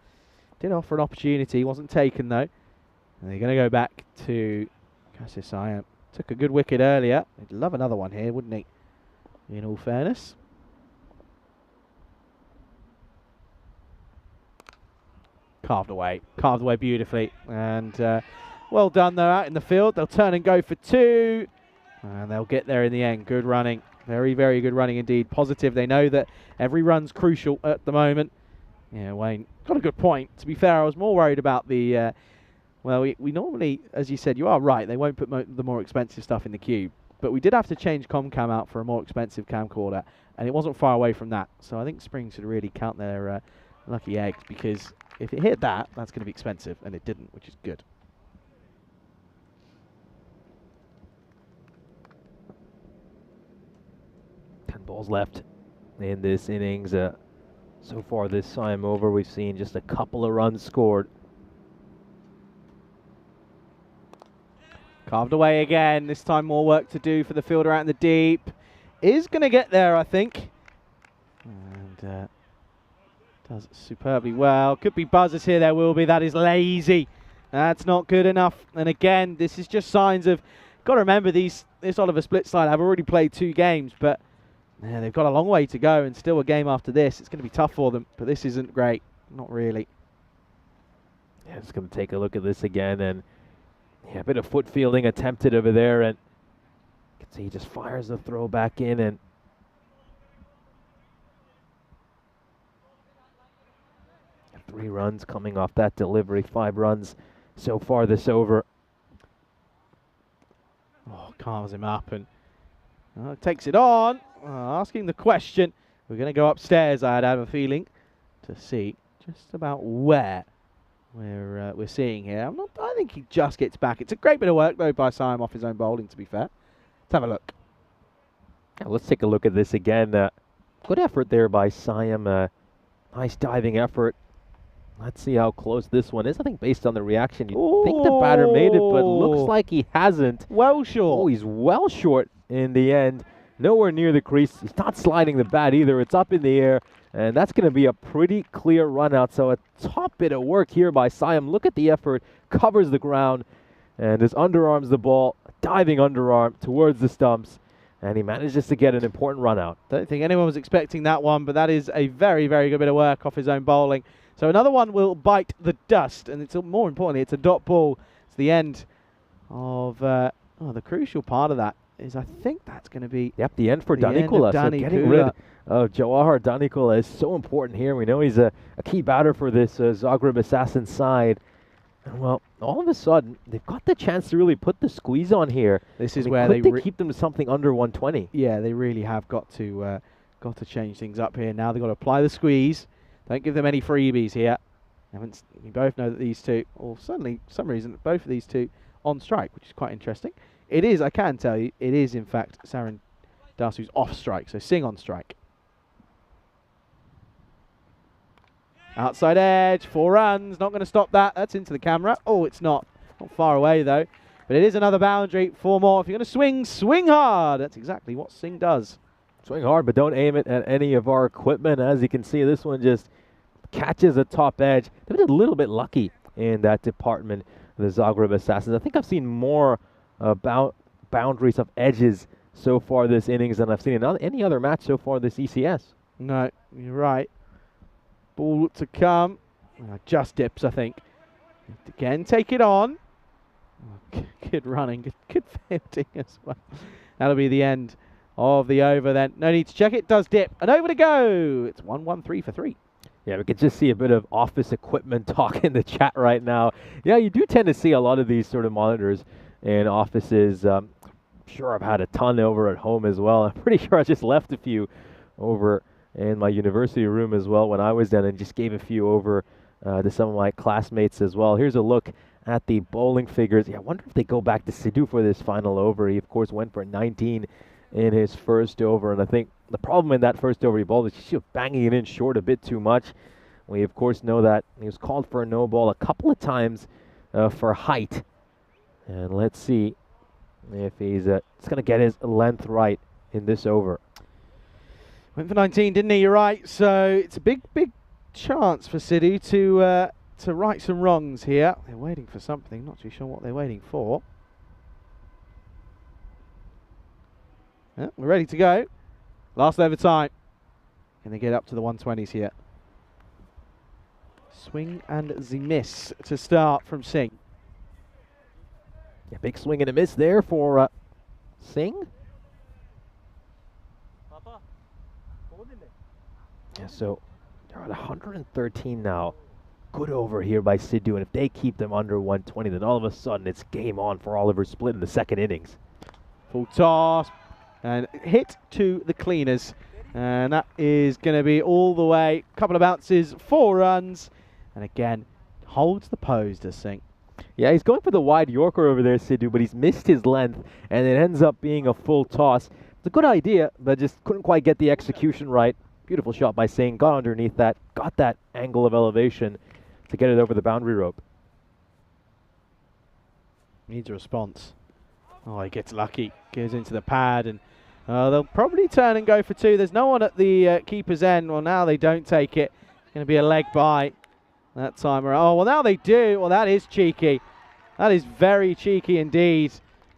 did offer an opportunity, wasn't taken though. And they're going to go back to Cassius Iam. Took a good wicket earlier. He'd love another one here, wouldn't he? In all fairness. Carved away beautifully. And Well done though out in the field. They'll turn and go for 2. And they'll get there in the end. Good running. Very, very good running indeed. Positive. They know that every run's crucial at the moment. Yeah, Wayne got a good point. To be fair, I was more worried about the... well, we normally, as you said, you are right. They won't put the more expensive stuff in the cube. But we did have to change ComCam out for a more expensive camcorder. And it wasn't far away from that. So I think Spring should really count their lucky eggs. Because if it hit that, that's going to be expensive. And it didn't, which is good. Balls left in this innings. So far this time over, we've seen just a couple of runs scored. Carved away again. This time more work to do for the fielder out in the deep. Is going to get there, I think. And does superbly well. Could be buzzers here. There will be. That is lazy. That's not good enough. And again, this is just signs of... Got to remember, this Oliver split side have already played 2 games, but... Yeah, they've got a long way to go, and still a game after this. It's going to be tough for them, but this isn't great. Not really. Yeah, just going to take a look at this again, and yeah, a bit of foot fielding attempted over there, and you can see he just fires the throw back in, and 3 runs coming off that delivery. 5 runs so far this over. Oh, carves him up and takes it on. Asking the question. We're going to go upstairs, I'd have a feeling, to see just about where we're seeing here. I think he just gets back. It's a great bit of work, though, by Siam off his own bowling, to be fair. Let's have a look. Yeah, let's take a look at this again. Good effort there by Siam. Nice diving effort. Let's see how close this one is. I think based on the reaction, you think the batter made it, but looks like he hasn't. Well short. Oh, he's well short in the end. Nowhere near the crease. He's not sliding the bat either. It's up in the air, and that's going to be a pretty clear run out. So a top bit of work here by Siam. Look at the effort. Covers the ground, and his underarms the ball. Diving underarm towards the stumps, and he manages to get an important run out. Don't think anyone was expecting that one, but that is a very, very good bit of work off his own bowling. So another one will bite the dust, and it's more importantly, it's a dot ball. It's the end of the crucial part of that. I think that's going to be... Yep, the end for Danikula. So getting rid of Jawahar Danikula is so important here. We know he's a key batter for this Zagreb Assassin side. And well, all of a sudden, they've got the chance to really put the squeeze on here. This is where they keep them to something under 120. Yeah, they really have got to change things up here. Now they've got to apply the squeeze. Don't give them any freebies here. We both know that these two, or certainly for some reason, both of these two on strike, which is quite interesting. It is, I can tell you, it is in fact Saran Dasu's off strike, so Singh on strike. Outside edge, 4 runs, not going to stop that. That's into the camera. Oh, it's not. Not far away though. But it is another boundary, 4 more. If you're going to swing, swing hard. That's exactly what Singh does. Swing hard, but don't aim it at any of our equipment. As you can see, this one just catches a top edge. They've been a little bit lucky in that department, the Zagreb Assassins. I think I've seen more about boundaries of edges so far this innings than I've seen in any other match so far this ECS. No, you're right. Ball to come. Just dips, I think. Again, take it on. Oh, good running, good fielding as well. That'll be the end of the over then. No need to check it. Does dip. And over to go. It's 1-1-3 for 3. Yeah, we can just see a bit of office equipment talk in the chat right now. Yeah, you do tend to see a lot of these sort of monitors in offices. Sure, I've had a ton over at home as well. I'm pretty sure I just left a few over in my university room as well when I was done, and just gave a few over to some of my classmates as well. Here's a look at the bowling figures. Yeah, I wonder if they go back to Sidhu for this final over. He, of course, went for 19 in his first over, and I think the problem in that first over he bowled was just banging it in short a bit too much. We, of course, know that he was called for a no ball a couple of times for height. And let's see if he's going to get his length right in this over. Went for 19, didn't he? You're right. So it's a big chance for Sidhu to right some wrongs here. They're waiting for something. Not too sure what they're waiting for. Yeah, we're ready to go. Last over time. Can they get up to the 120s here? Swing and the miss to start from Singh. A big swing and a miss there for Singh. Yeah, so they're at 113 now. Good over here by Sidhu, and if they keep them under 120, then all of a sudden it's game on for Oliver Split in the second innings. Full toss and hit to the cleaners, and that is going to be all the way. Couple of bounces, 4 runs, and again holds the pose, does Singh. Yeah, he's going for the wide Yorker over there, Sidhu, but he's missed his length, and it ends up being a full toss. It's a good idea, but just couldn't quite get the execution right. Beautiful shot by Singh, got underneath that, got that angle of elevation to get it over the boundary rope. Needs a response. Oh, he gets lucky, goes into the pad, and they'll probably turn and go for 2. There's no one at the keeper's end. Well, now they don't take it. It's going to be a leg bye that time around. Oh, well, now they do. Well, that is cheeky. That is very cheeky indeed.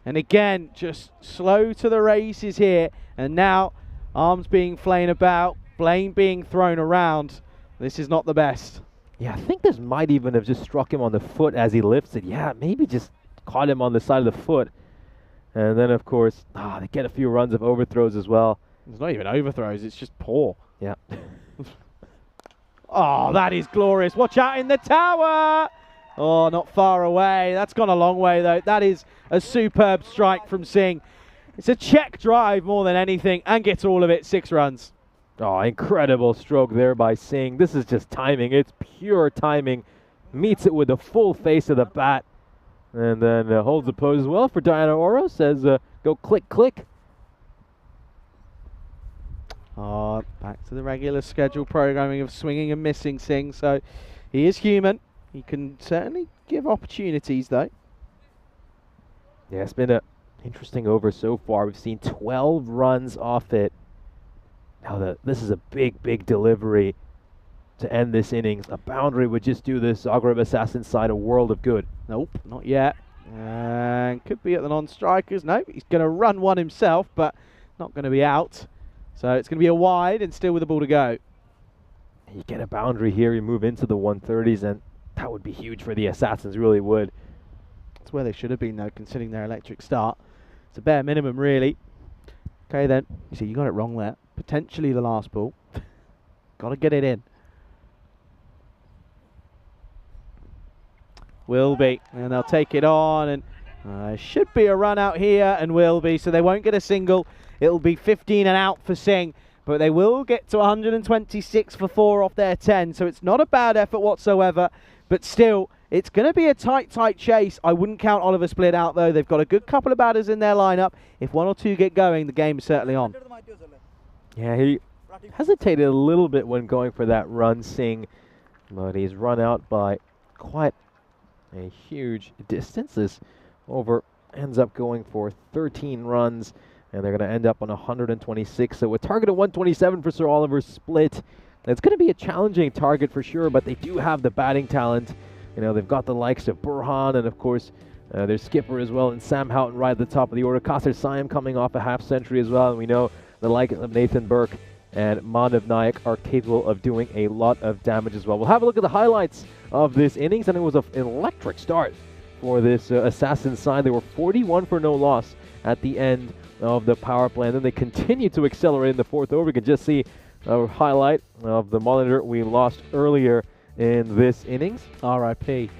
And again, just slow to the races here. And now arms being flayed about, blame being thrown around. This is not the best. Yeah, I think this might even have just struck him on the foot as he lifts it. Yeah, maybe just caught him on the side of the foot. And then, of course, they get a few runs of overthrows as well. It's not even overthrows, it's just poor. Yeah. Oh, that is glorious. Watch out in the tower. Oh, not far away. That's gone a long way, though. That is a superb strike from Singh. It's a check drive more than anything, and gets all of it, 6 runs. Oh, incredible stroke there by Singh. This is just timing. It's pure timing. Meets it with the full face of the bat. And then holds the pose as well for Diana Oro. Says, go click, click. Oh, back to the regular schedule programming of swinging and missing Singh. So he is human. He can certainly give opportunities, though. Yeah, it's been an interesting over so far. We've seen 12 runs off it. Now, this is a big, big delivery to end this innings. A boundary would just do this Zagreb Assassin side a world of good. Nope, not yet. And could be at the non-strikers. Nope, he's going to run one himself, but not going to be out. So it's going to be a wide and still with the ball to go. You get a boundary here, you move into the 130s, and that would be huge for the Assassins, really would. That's where they should have been, though, considering their electric start. It's a bare minimum, really. Okay, then. You see, you got it wrong there. Potentially the last ball. Got to get it in. Will be. And they'll take it on. And should be a run out here, and will be. So they won't get a single. It'll be 15 and out for Singh. But they will get to 126 for 4 off their 10. So it's not a bad effort whatsoever. But still, it's going to be a tight chase. I wouldn't count Oliver Split out, though. They've got a good couple of batters in their lineup. If 1 or 2 get going, the game is certainly on. Yeah, he hesitated a little bit when going for that run, Singh. But he's run out by quite a huge distance. This over ends up going for 13 runs. And they're going to end up on 126. So a target of 127 for Sir Oliver Split. It's going to be a challenging target for sure, but they do have the batting talent. You know, they've got the likes of Burhan and, of course, their skipper as well, and Sam Houghton right at the top of the order. Qasir Saim coming off a half-century as well, and we know the likes of Nathan Burke and Manav Nayak are capable of doing a lot of damage as well. We'll have a look at the highlights of this innings, and it was an electric start for this Assassin side. They were 41 for no loss at the end of the power play, and then they continue to accelerate in the 4th over. You can just see a highlight of the monitor we lost earlier in this innings. R.I.P.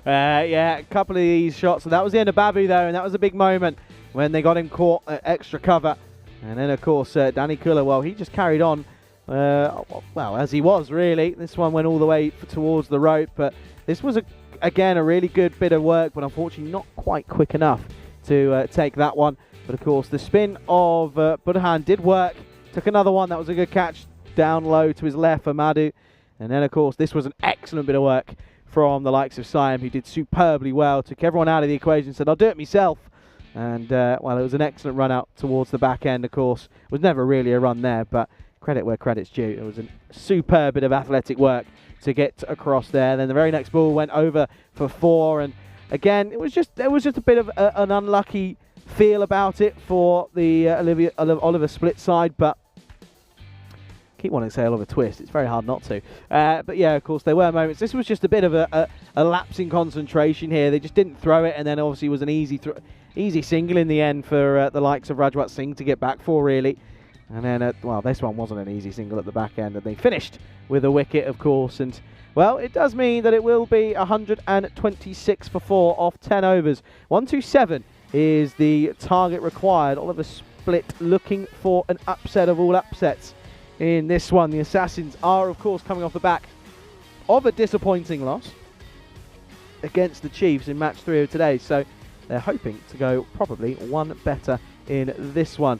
Yeah, a couple of these shots. So that was the end of Babu, though, and that was a big moment when they got him caught at extra cover. And then, of course, Danny Kula, well, he just carried on, well, as he was, really. This one went all the way towards the rope, but this was, again, a really good bit of work, but unfortunately not quite quick enough to take that one. But, of course, the spin of Burhan did work. Took another one. That was a good catch down low to his left for Madhu. And then, of course, this was an excellent bit of work from the likes of Siam, who did superbly well. Took everyone out of the equation, said, I'll do it myself. And, well, it was an excellent run out towards the back end, of course. It was never really a run there, but credit where credit's due. It was a superb bit of athletic work to get across there. Then the very next ball went over for 4. And, again, it was just a bit of an unlucky feel about it for the Oliver Split side, but keep wanting to say Oliver Twist. It's very hard not to. But yeah, of course, there were moments. This was just a bit of a lapse in concentration here. They just didn't throw it, and then obviously it was an easy single in the end for the likes of Rajwat Singh to get back for, really. And then, well, this one wasn't an easy single at the back end, and they finished with a wicket, of course. And, well, it does mean that it will be 126 for 4 off 10 overs. 127 is the target required. Oliver Split looking for an upset of all upsets in this one. The Assassins are, of course, coming off the back of a disappointing loss against the Chiefs in match 3 of today. So they're hoping to go probably one better in this one.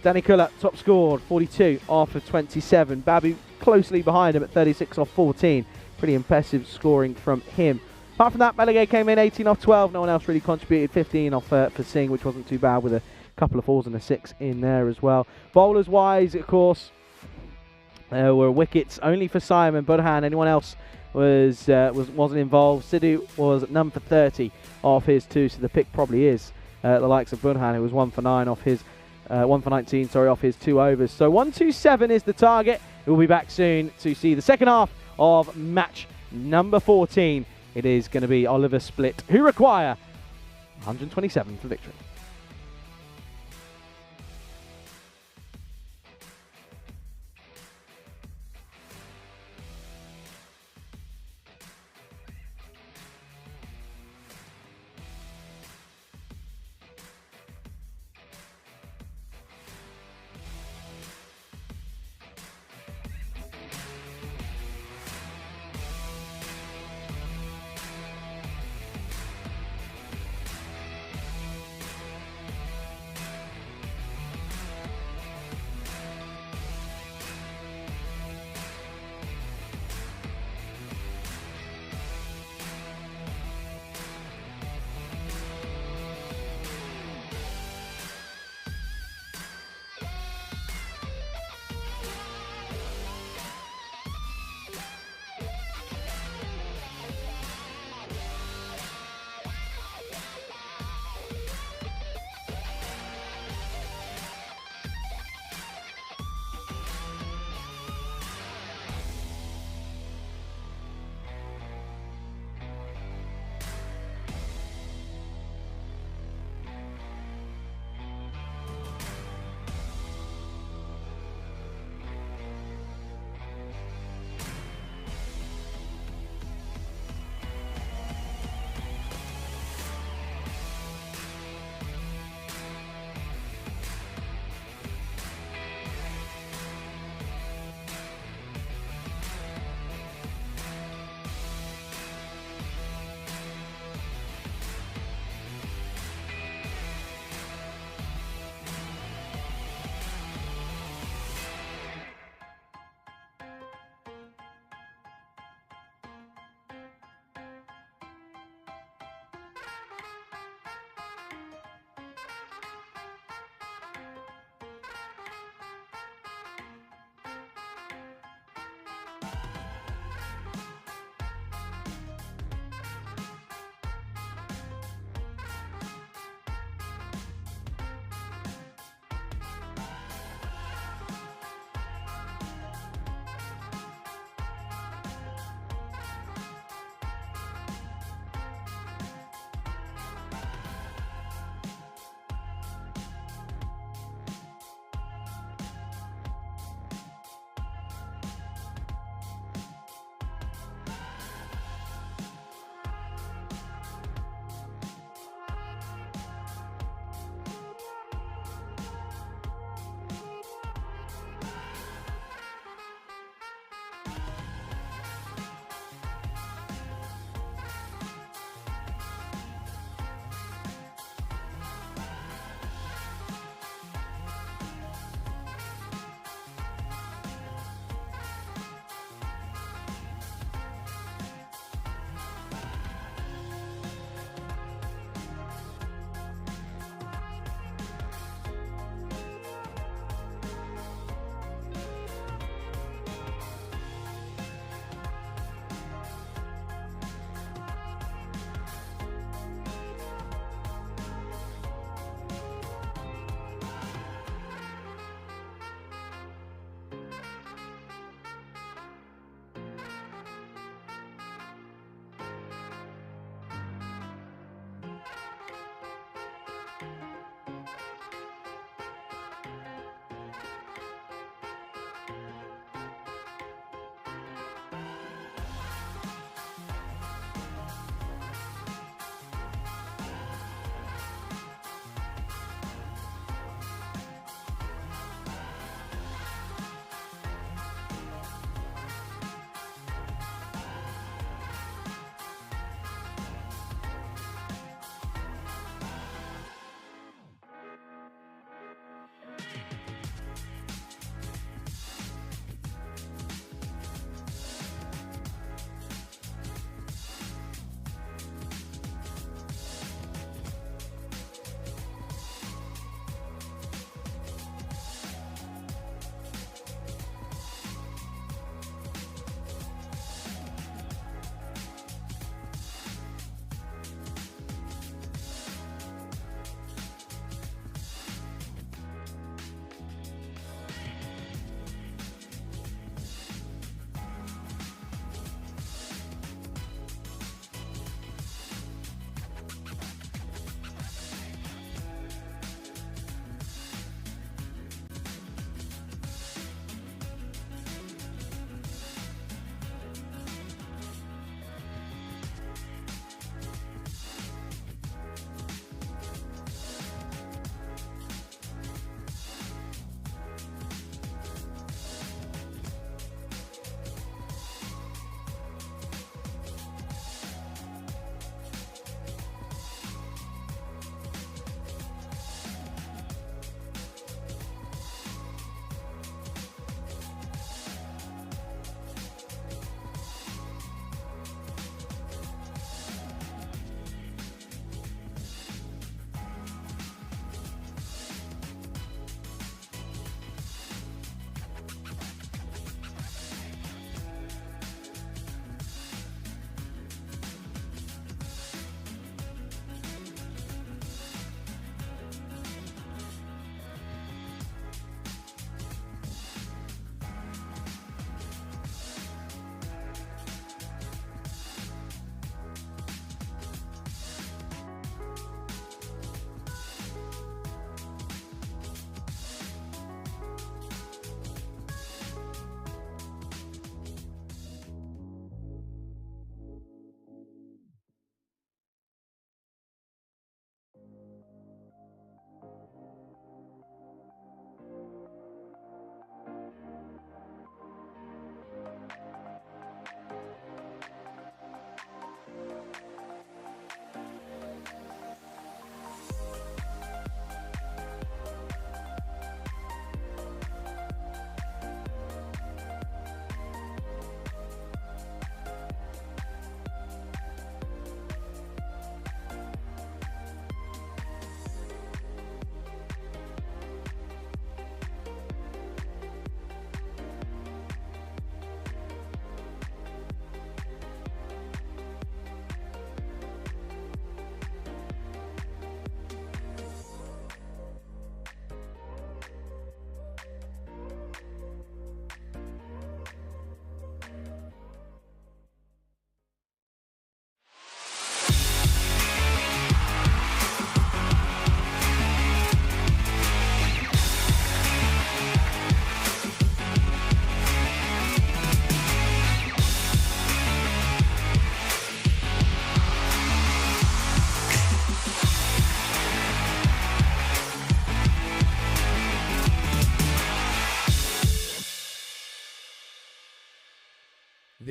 Danny Kuller, top scored, 42 off of 27. Babu closely behind him at 36 off 14. Pretty impressive scoring from him. Apart from that, Balagay came in 18 off 12. No one else really contributed. 15 off for Singh, which wasn't too bad, with a couple of 4s and a 6 in there as well. Bowlers-wise, of course, there were wickets only for Simon Burhan. Anyone else wasn't involved. Sidhu was none for 30 off his 2, so the pick probably is the likes of Burhan, who was 1 for 9 off his 1 for 19, sorry, off his 2 overs. So 127 is the target. We'll be back soon to see the second half of match number 14. It is going to be Oliver Split, who require 127 for victory.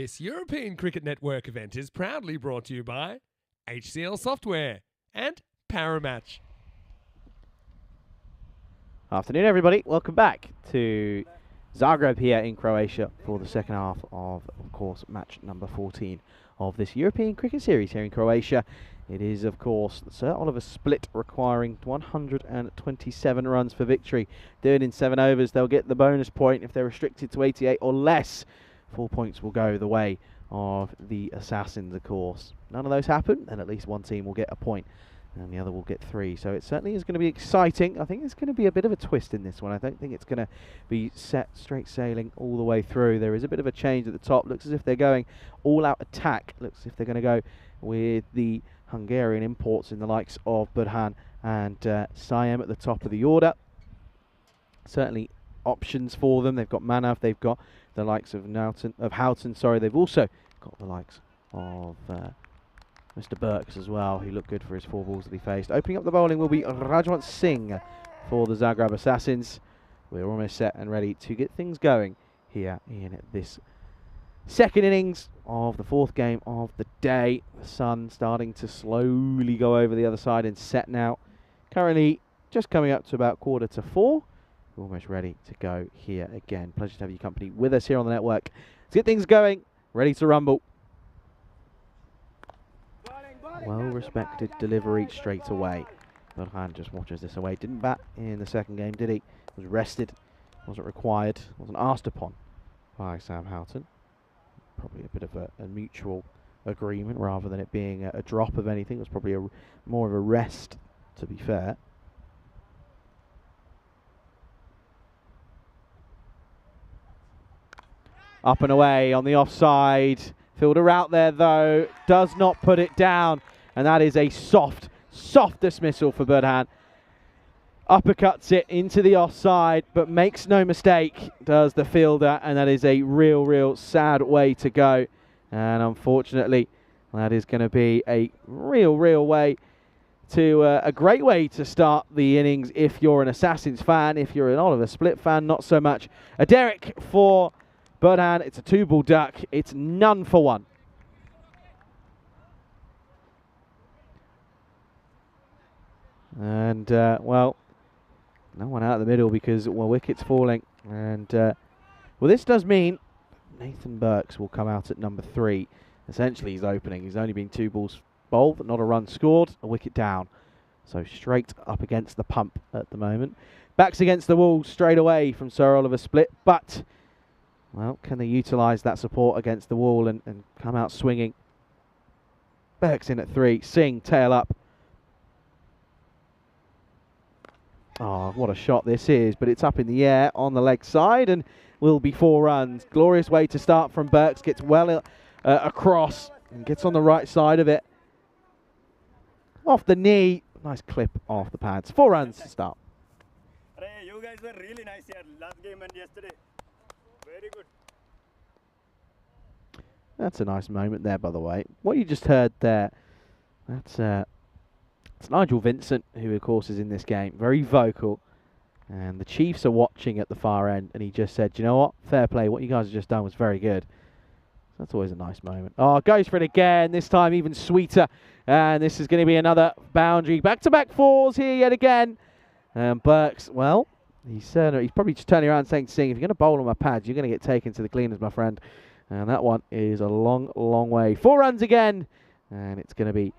This European Cricket Network event is proudly brought to you by HCL Software and Paramatch. Afternoon, everybody. Welcome back to Zagreb here in Croatia for the second half of course, match number 14 of this European Cricket Series here in Croatia. It is, of course, Sir Oliver Split requiring 127 runs for victory. Doing in 7 overs, they'll get the bonus point. If they're restricted to 88 or less, 4 points will go the way of the Assassins, of course. None of those happen, and at least one team will get a point, and the other will get 3. So it certainly is going to be exciting. I think there's going to be a bit of a twist in this one. I don't think it's going to be set straight sailing all the way through. There is a bit of a change at the top. Looks as if they're going all-out attack. Looks as if they're going to go with the Hungarian imports in the likes of Burhan and Siam at the top of the order. Certainly options for them. They've got Manav, they've got the likes of Houghton, sorry. They've also got the likes of Mr. Burks as well, who looked good for his 4 balls that he faced. Opening up the bowling will be Rajwant Singh for the Zagreb Assassins. We're almost set and ready to get things going here in this second innings of the 4th game of the day. The sun starting to slowly go over the other side and set now. Currently just coming up to about 3:45. We're almost ready to go here again. Pleasure to have your company with us here on the network. Let's get things going. Ready to rumble. Well-respected delivery straight away. Burhan just watches this away. Didn't bat in the second game, did he? Was rested. Wasn't required. Wasn't asked upon by Sam Houghton. Probably a bit of a mutual agreement rather than it being a drop of anything. It was probably more of a rest, to be fair. Up and away on the offside. Fielder out there, though. Does not put it down. And that is a soft dismissal for Burhan. Uppercuts it into the offside, but makes no mistake, does the fielder. And that is a real sad way to go. And unfortunately, that is going to be a real way to a great way to start the innings if you're an Assassins fan. If you're an Oliver Split fan, not so much. A Derek for Burhan. It's a 2-ball duck. It's none for 1. And, well, no one out of the middle because, well, wicket's falling. And, well, this does mean Nathan Burks will come out at number 3. Essentially, he's opening. He's only been 2 balls bowled, not a run scored, a wicket down. So straight up against the pump at the moment. Backs against the wall straight away from Sir Oliver Split, but, well, can they utilise that support against the wall and come out swinging? Burks in at 3. Singh, tail up. Oh, what a shot this is, but it's up in the air on the leg side and will be 4 runs. Glorious way to start from Burks. Gets well across and gets on the right side of it. Off the knee. Nice clip off the pads. 4 runs to start. You guys were really nice here last game and yesterday. Very good. That's a nice moment there, by the way. What you just heard there, that's it's Nigel Vincent, who of course is in this game, very vocal, and the Chiefs are watching at the far end, and he just said, you know what, fair play, what you guys have just done was very good. So that's always a nice moment. Oh, goes for it again, this time even sweeter, and this is going to be another boundary. Back-to-back 4s here yet again. Burks, well, he's probably just turning around and saying to Singh, if you're going to bowl on my pads, you're going to get taken to the cleaners, my friend. And that one is a long way. 4 runs again, and it's going to be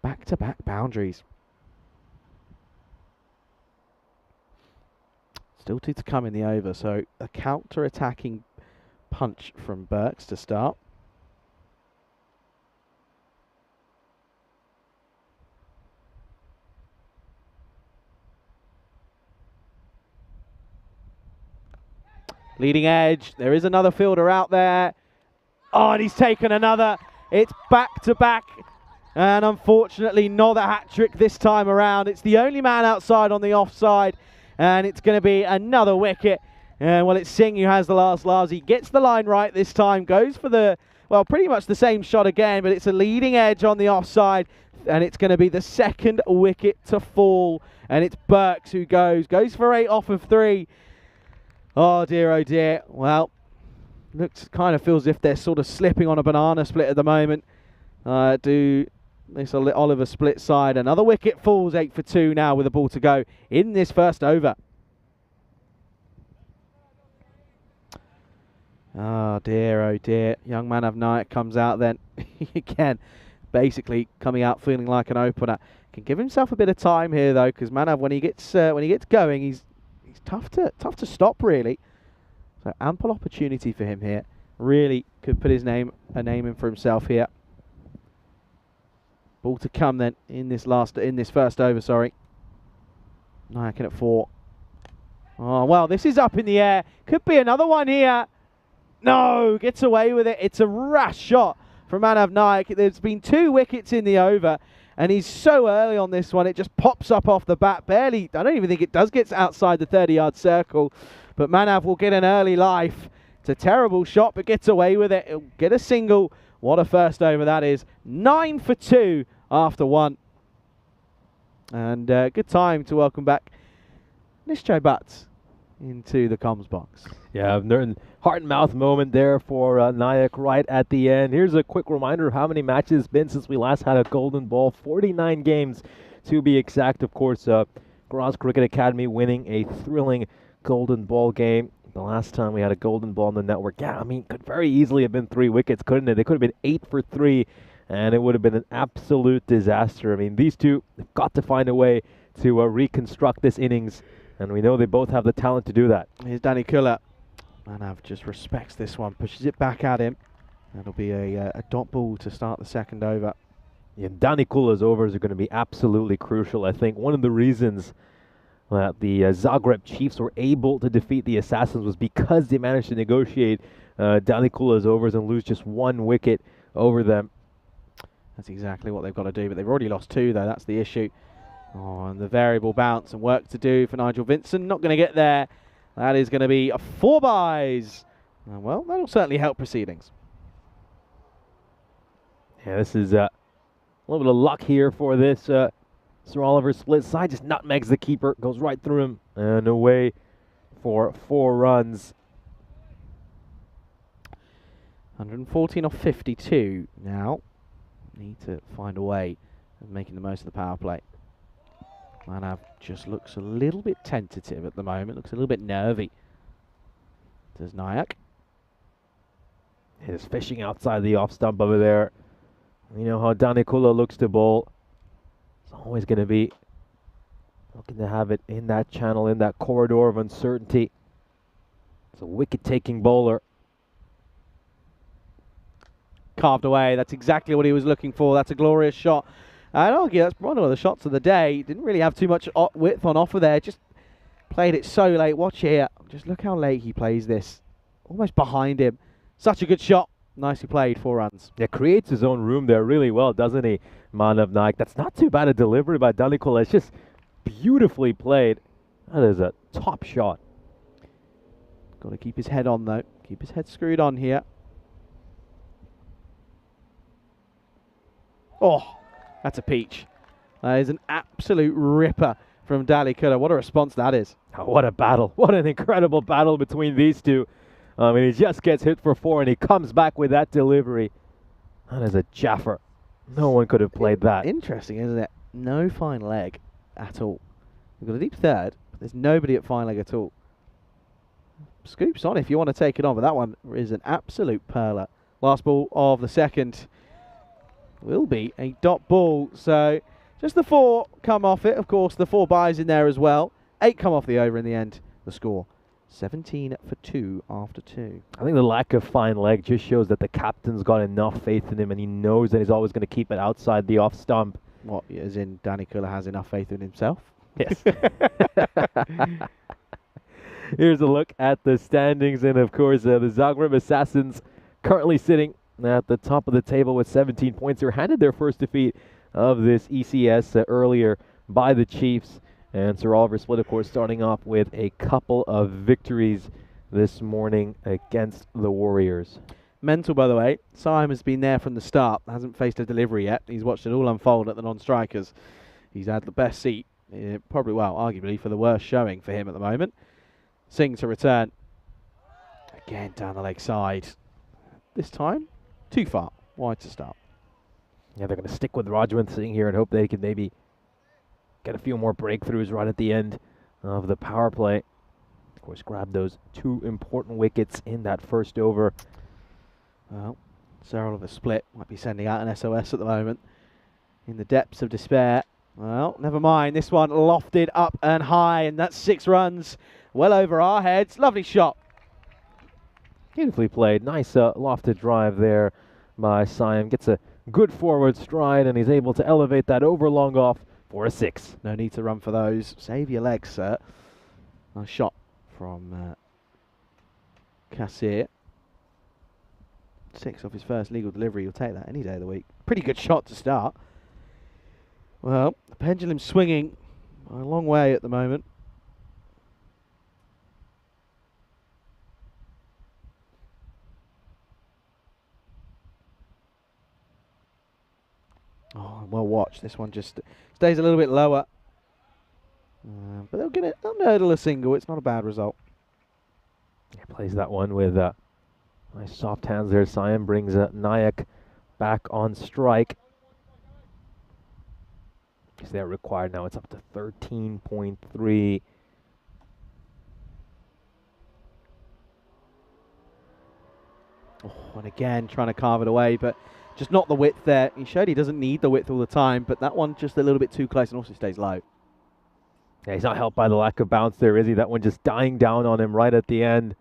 back-to-back boundaries. Still 2 to come in the over, so a counter-attacking punch from Burks to start. Leading edge, there is another fielder out there. Oh, and he's taken another. It's back-to-back. And unfortunately, not a hat-trick this time around. It's the only man outside on the offside. And it's going to be another wicket. And, well, it's Singh who has the last laugh. He gets the line right this time. Goes for the, well, pretty much the same shot again. But it's a leading edge on the offside. And it's going to be the 2nd wicket to fall. And it's Burks who goes for 8 off of 3. Oh, dear, oh, dear. Well, kind of feels as if they're sort of slipping on a banana split at the moment. Do this Oliver split side. Another wicket falls, 8 for 2 now with a ball to go in this first over. Oh dear. Young Manav Nayak comes out then. Again, basically coming out feeling like an opener. Can give himself a bit of time here though, because Manav, when he gets going, he's tough to stop really. So ample opportunity for him here. Really could put a name in for himself here. Ball to come then in this first over. Sorry. Nayak in at 4. Oh well, this is up in the air. Could be another one here. No, gets away with it. It's a rash shot from Manav Nayak. There's been 2 wickets in the over, and he's so early on this one. It just pops up off the bat. Barely, I don't even think it does get outside the 30-yard circle. But Manav will get an early life. It's a terrible shot, but gets away with it. He'll get a single. What a first over that is. 9 for 2 after 1. And good time to welcome back Nishchai Butts into the comms box. Yeah, heart and mouth moment there for Nayak right at the end. Here's a quick reminder of how many matches it's been since we last had a golden ball. 49 games to be exact. Of course, Graz Cricket Academy winning a thrilling golden ball game. The last time we had a golden ball on the network, yeah, I mean, could very easily have been 3 wickets, couldn't it? They could have been 8 for 3, and it would have been an absolute disaster. I mean, these two have got to find a way to reconstruct this innings, and we know they both have the talent to do that. Here's Danny Kuller. Manav just respects this one, pushes it back at him. That'll be a dot ball to start the second over. Yeah, Danny Kuller's overs are going to be absolutely crucial. I think one of the reasons that the Zagreb Chiefs were able to defeat the Assassins was because they managed to negotiate Danny Kuller's overs and lose just 1 wicket over them. That's exactly what they've got to do, but they've already lost 2 though, that's the issue. Oh, and the variable bounce and work to do for Nigel Vincent. Not going to get there. That is going to be a 4 byes. Well, that'll certainly help proceedings. Yeah, this is a little bit of luck here for this Sir Oliver split side. Just nutmegs the keeper, goes right through him and away for 4 runs. 114 off 52 now. Need to find a way of making the most of the power play. Manav just looks a little bit tentative at the moment, looks a little bit nervy. Does Nayak. He's fishing outside the off stump over there. You know how Danny Kuller looks to bowl. It's always going to be looking to have it in that channel, in that corridor of uncertainty. It's a wicket-taking bowler. Carved away, that's exactly what he was looking for. That's a glorious shot. I'd argue that's one of the shots of the day. Didn't really have too much width on offer there. Just played it so late. Watch here. Just look how late he plays this. Almost behind him. Such a good shot. Nicely played. 4 runs. Yeah, creates his own room there really well, doesn't he, Manav Nayak? That's not too bad a delivery by Danny Kuller. It's just beautifully played. That is a top shot. Got to keep his head on, though. Keep his head screwed on here. Oh, that's a peach. That is an absolute ripper from Danny Kuller. What a response that is. Oh, what a battle. What an incredible battle between these two. I mean, he just gets hit for 4 and he comes back with that delivery. That is a jaffer. No one could have played that. Interesting, isn't it? No fine leg at all. We've got a deep third, but there's nobody at fine leg at all. Scoops on if you want to take it on, but that one is an absolute perler. Last ball of the second will be a dot ball. So just the 4 come off it. Of course, the 4 byes in there as well. 8 come off the over in the end. The score 17 for 2 after 2. I think the lack of fine leg just shows that the captain's got enough faith in him and he knows that he's always going to keep it outside the off stump. What, as in Danny Kuller has enough faith in himself? Yes. Here's a look at the standings, and of course the Zagreb Assassins currently sitting at the top of the table with 17 points. They were handed their first defeat of this ECS earlier by the Chiefs. And Sir Oliver Split, of course, starting off with a couple of victories this morning against the Warriors. Mental, by the way. Simon has been there from the start. Hasn't faced a delivery yet. He's watched it all unfold at the non-strikers. He's had the best seat, arguably for the worst showing for him at the moment. Singh to return. Again, down the leg side. This time, too far. Wide to start. Yeah, they're going to stick with Rajwant sitting here and hope they can maybe get a few more breakthroughs right at the end of the power play. Of course, grab those 2 important wickets in that first over. Well, Sir Oliver Split might be sending out an SOS at the moment. In the depths of despair. Well, never mind. This one lofted up and high, and that's 6 runs. Well over our heads. Lovely shot. Beautifully played. Nice lofted drive there by Siam. Gets a good forward stride, and he's able to elevate that over long off for a 6. No need to run for those. Save your legs, sir. Nice shot from Kassir. 6 off his first legal delivery. You'll take that any day of the week. Pretty good shot to start. Well, the pendulum's swinging a long way at the moment. Oh, well watched. This one just stays a little bit lower. But they'll get it. They'll nurdle a single. It's not a bad result. He plays that one with nice soft hands there. Siam brings Nayak back on strike. Because they're required now. It's up to 13.3. Oh, and again, trying to carve it away, but just not the width there. He showed he doesn't need the width all the time, but that one just a little bit too close and also stays low. Yeah, he's not helped by the lack of bounce there, is he? That one just dying down on him right at the end.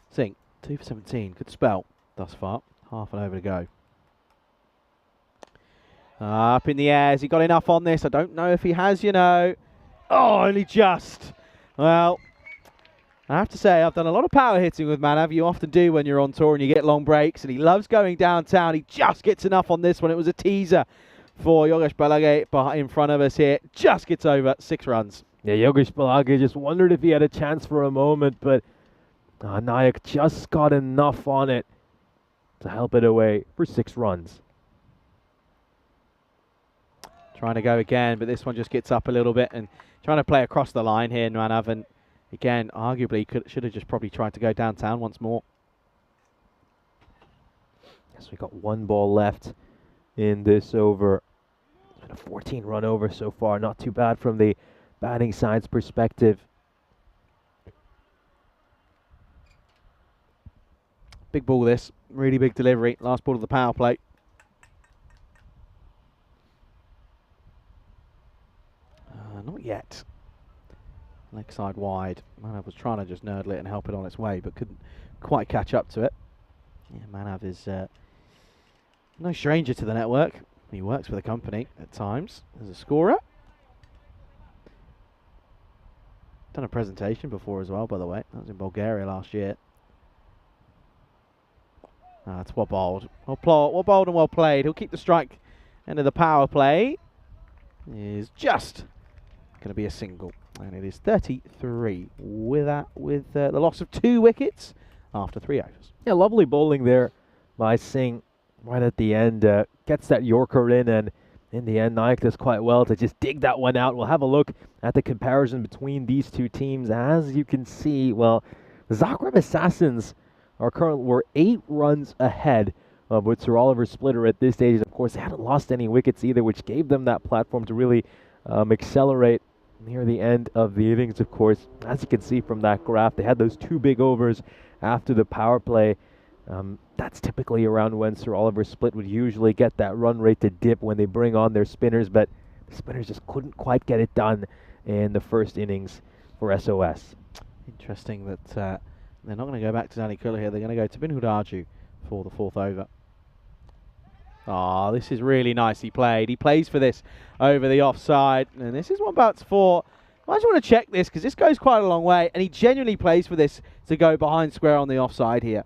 Singh, 2 for 17. Good spell thus far. Half an over to go. Up in the air. Has he got enough on this? I don't know if he has, you know. Oh, only just. Well, I have to say, I've done a lot of power hitting with Manav. You often do when you're on tour and you get long breaks, and he loves going downtown. He just gets enough on this one. It was a teaser for Yogesh Balage in front of us here. Just gets over 6 runs. Yeah, Yogesh Balage just wondered if he had a chance for a moment, but Nayak just got enough on it to help it away for 6 runs. Trying to go again, but this one just gets up a little bit and trying to play across the line here, Manav. And again, arguably, should have just probably tried to go downtown once more. Yes, we got 1 ball left in this over. It's been a 14-run over so far. Not too bad from the batting side's perspective. Big ball this. Really big delivery. Last ball of the power play. Not yet. Leg side wide. Manav was trying to just nurdle it and help it on its way, but couldn't quite catch up to it. Yeah, Manav is no stranger to the network. He works for the company at times as a scorer. Done a presentation before as well, by the way. That was in Bulgaria last year. That's well bowled. Well bowled and well played. He'll keep the strike end of the power play. Is just going to be a single, and it is 33 with that, with the loss of 2 wickets after 3 overs. Yeah, lovely bowling there by Singh right at the end. Gets that Yorker in, and in the end, Nayak does quite well to just dig that one out. We'll have a look at the comparison between these 2 teams. As you can see, well, the Zagreb Assassins were 8 runs ahead of with Sir Oliver Splitter at this stage. Of course, they hadn't lost any wickets either, which gave them that platform to really accelerate near the end of the innings. Of course, as you can see from that graph, they had those 2 big overs after the power play. That's typically around when Sir Oliver Split would usually get that run rate to dip when they bring on their spinners, but the spinners just couldn't quite get it done in the first innings for SOS. Interesting that they're not going to go back to Danny Kuller here. They're going to go to Bin Hudaju for the 4th over. Oh, this is really nicely played. He plays for this over the offside, and this is 1 bouts for. I just want to check this because this goes quite a long way, and he genuinely plays for this to go behind square on the offside here.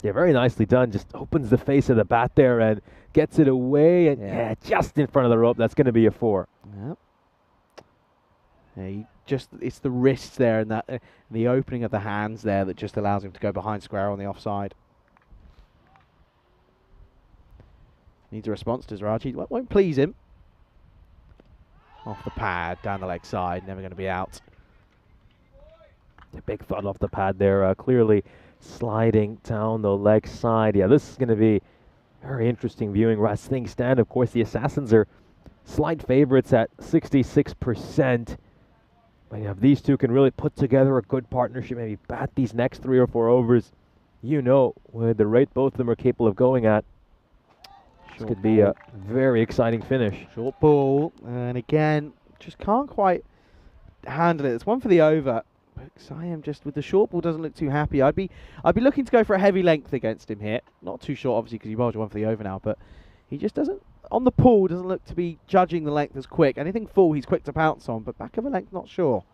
Yeah, very nicely done. Just opens the face of the bat there and gets it away, and yeah just in front of the rope. That's going to be a 4. Yep. Yeah, it's the wrists there and that the opening of the hands there that just allows him to go behind square on the offside. Needs a response, does Raji. Won't please him. Off the pad, down the leg side, never going to be out. A big thud off the pad there, clearly sliding down the leg side. Yeah, this is going to be very interesting viewing as things stand. Of course, the Assassins are slight favorites at 66%. But if these two can really put together a good partnership, maybe bat these next 3 or 4 overs, you know, with the rate both of them are capable of going at, this could be a very exciting finish. Short ball, and again, just can't quite handle it. It's one for the over. But Siam just with the short ball doesn't look too happy. I'd be looking to go for a heavy length against him here. Not too short, obviously, because he bowled one for the over now, but he just doesn't, on the pull, doesn't look to be judging the length as quick. Anything full, he's quick to pounce on, but back of a length, not sure.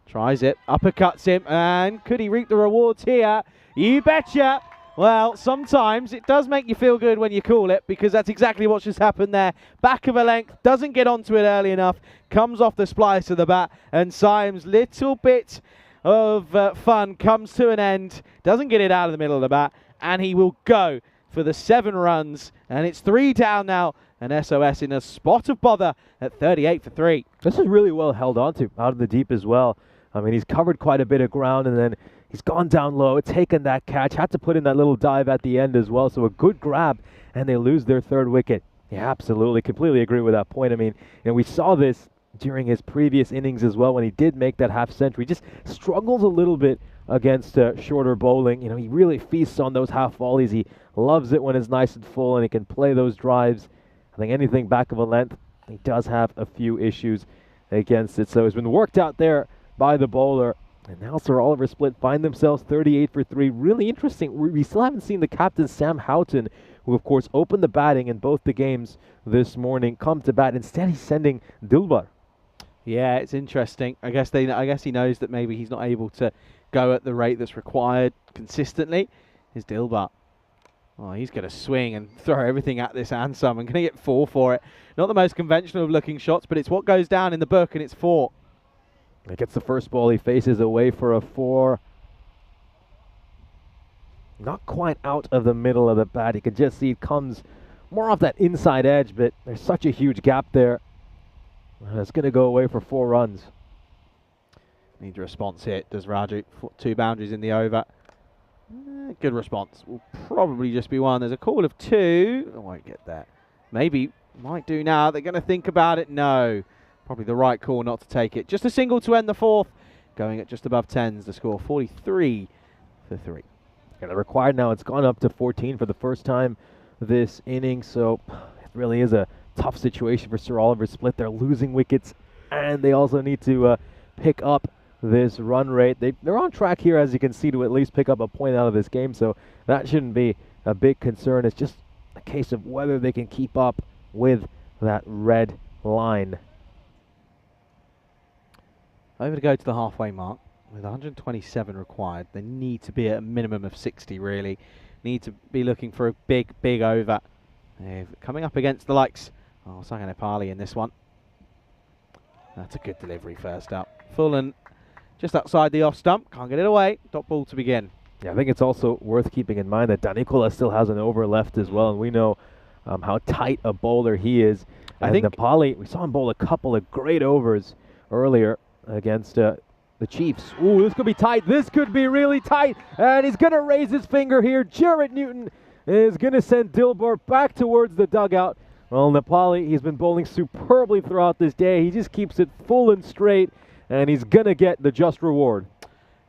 Tries it, uppercuts him, and could he reap the rewards here? You betcha! Well, sometimes it does make you feel good when you call it, because that's exactly what's just happened there. Back of a length, doesn't get onto it early enough, comes off the splice of the bat, and Siam's little bit of fun comes to an end. Doesn't get it out of the middle of the bat, and he will go for the 7 runs, and it's 3 down now, and SOS in a spot of bother at 38 for 3. This is really well held onto out of the deep as well. I mean, he's covered quite a bit of ground, and then he's gone down low, taken that catch, had to put in that little dive at the end as well. So a good grab, and they lose their 3rd wicket. Yeah, absolutely, completely agree with that point. I mean, we saw this during his previous innings as well when he did make that half century. Just struggles a little bit against shorter bowling. You know, he really feasts on those half volleys. He loves it when it's nice and full, and he can play those drives. I think anything back of a length, he does have a few issues against it. So it's been worked out there by the bowler. And now Sir Oliver Split find themselves 38 for 3. Really interesting. We still haven't seen the captain, Sam Houghton, who of course opened the batting in both the games this morning, come to bat. Instead, he's sending Dilbar. Yeah, it's interesting. I guess he knows that maybe he's not able to go at the rate that's required consistently. Is Dilbar. Oh, he's going to swing and throw everything at this and some. I'm going to get 4 for it. Not the most conventional of looking shots, but it's what goes down in the book, and it's 4. He gets the first ball. He faces away for a 4. Not quite out of the middle of the bat. You can just see it comes more off that inside edge, but there's such a huge gap there. And it's going to go away for 4 runs. Needs a response here, does Raju. 2 boundaries in the over. Good response. Will probably just be 1. There's a call of 2. I won't get that. Maybe. Might do now. They're going to think about it. No. Probably the right call not to take it. Just a single to end the 4th. Going at just above 10s. The score 43 for 3. Yeah, the required now, it's gone up to 14 for the first time this inning. So it really is a tough situation for Sir Oliver Split. They're losing wickets, and they also need to pick up this run rate. They're on track here, as you can see, to at least pick up a point out of this game. So that shouldn't be a big concern. It's just a case of whether they can keep up with that red line. Over to go to the halfway mark with 127 required. They need to be at a minimum of 60, really. Need to be looking for a big, big over. They're coming up against the likes of Saga Nepali in this one. That's a good delivery first up. Full and just outside the off stump. Can't get it away. Dot ball to begin. Yeah, I think it's also worth keeping in mind that Danikola still has an over left as well, and we know how tight a bowler he is. I think Nepali, we saw him bowl a couple of great overs earlier against the Chiefs. Ooh, this could be tight. This could be really tight. And he's going to raise his finger here. Jarrett Newton is going to send Dilbar back towards the dugout. Well, Nepali, he's been bowling superbly throughout this day. He just keeps it full and straight, and he's going to get the just reward.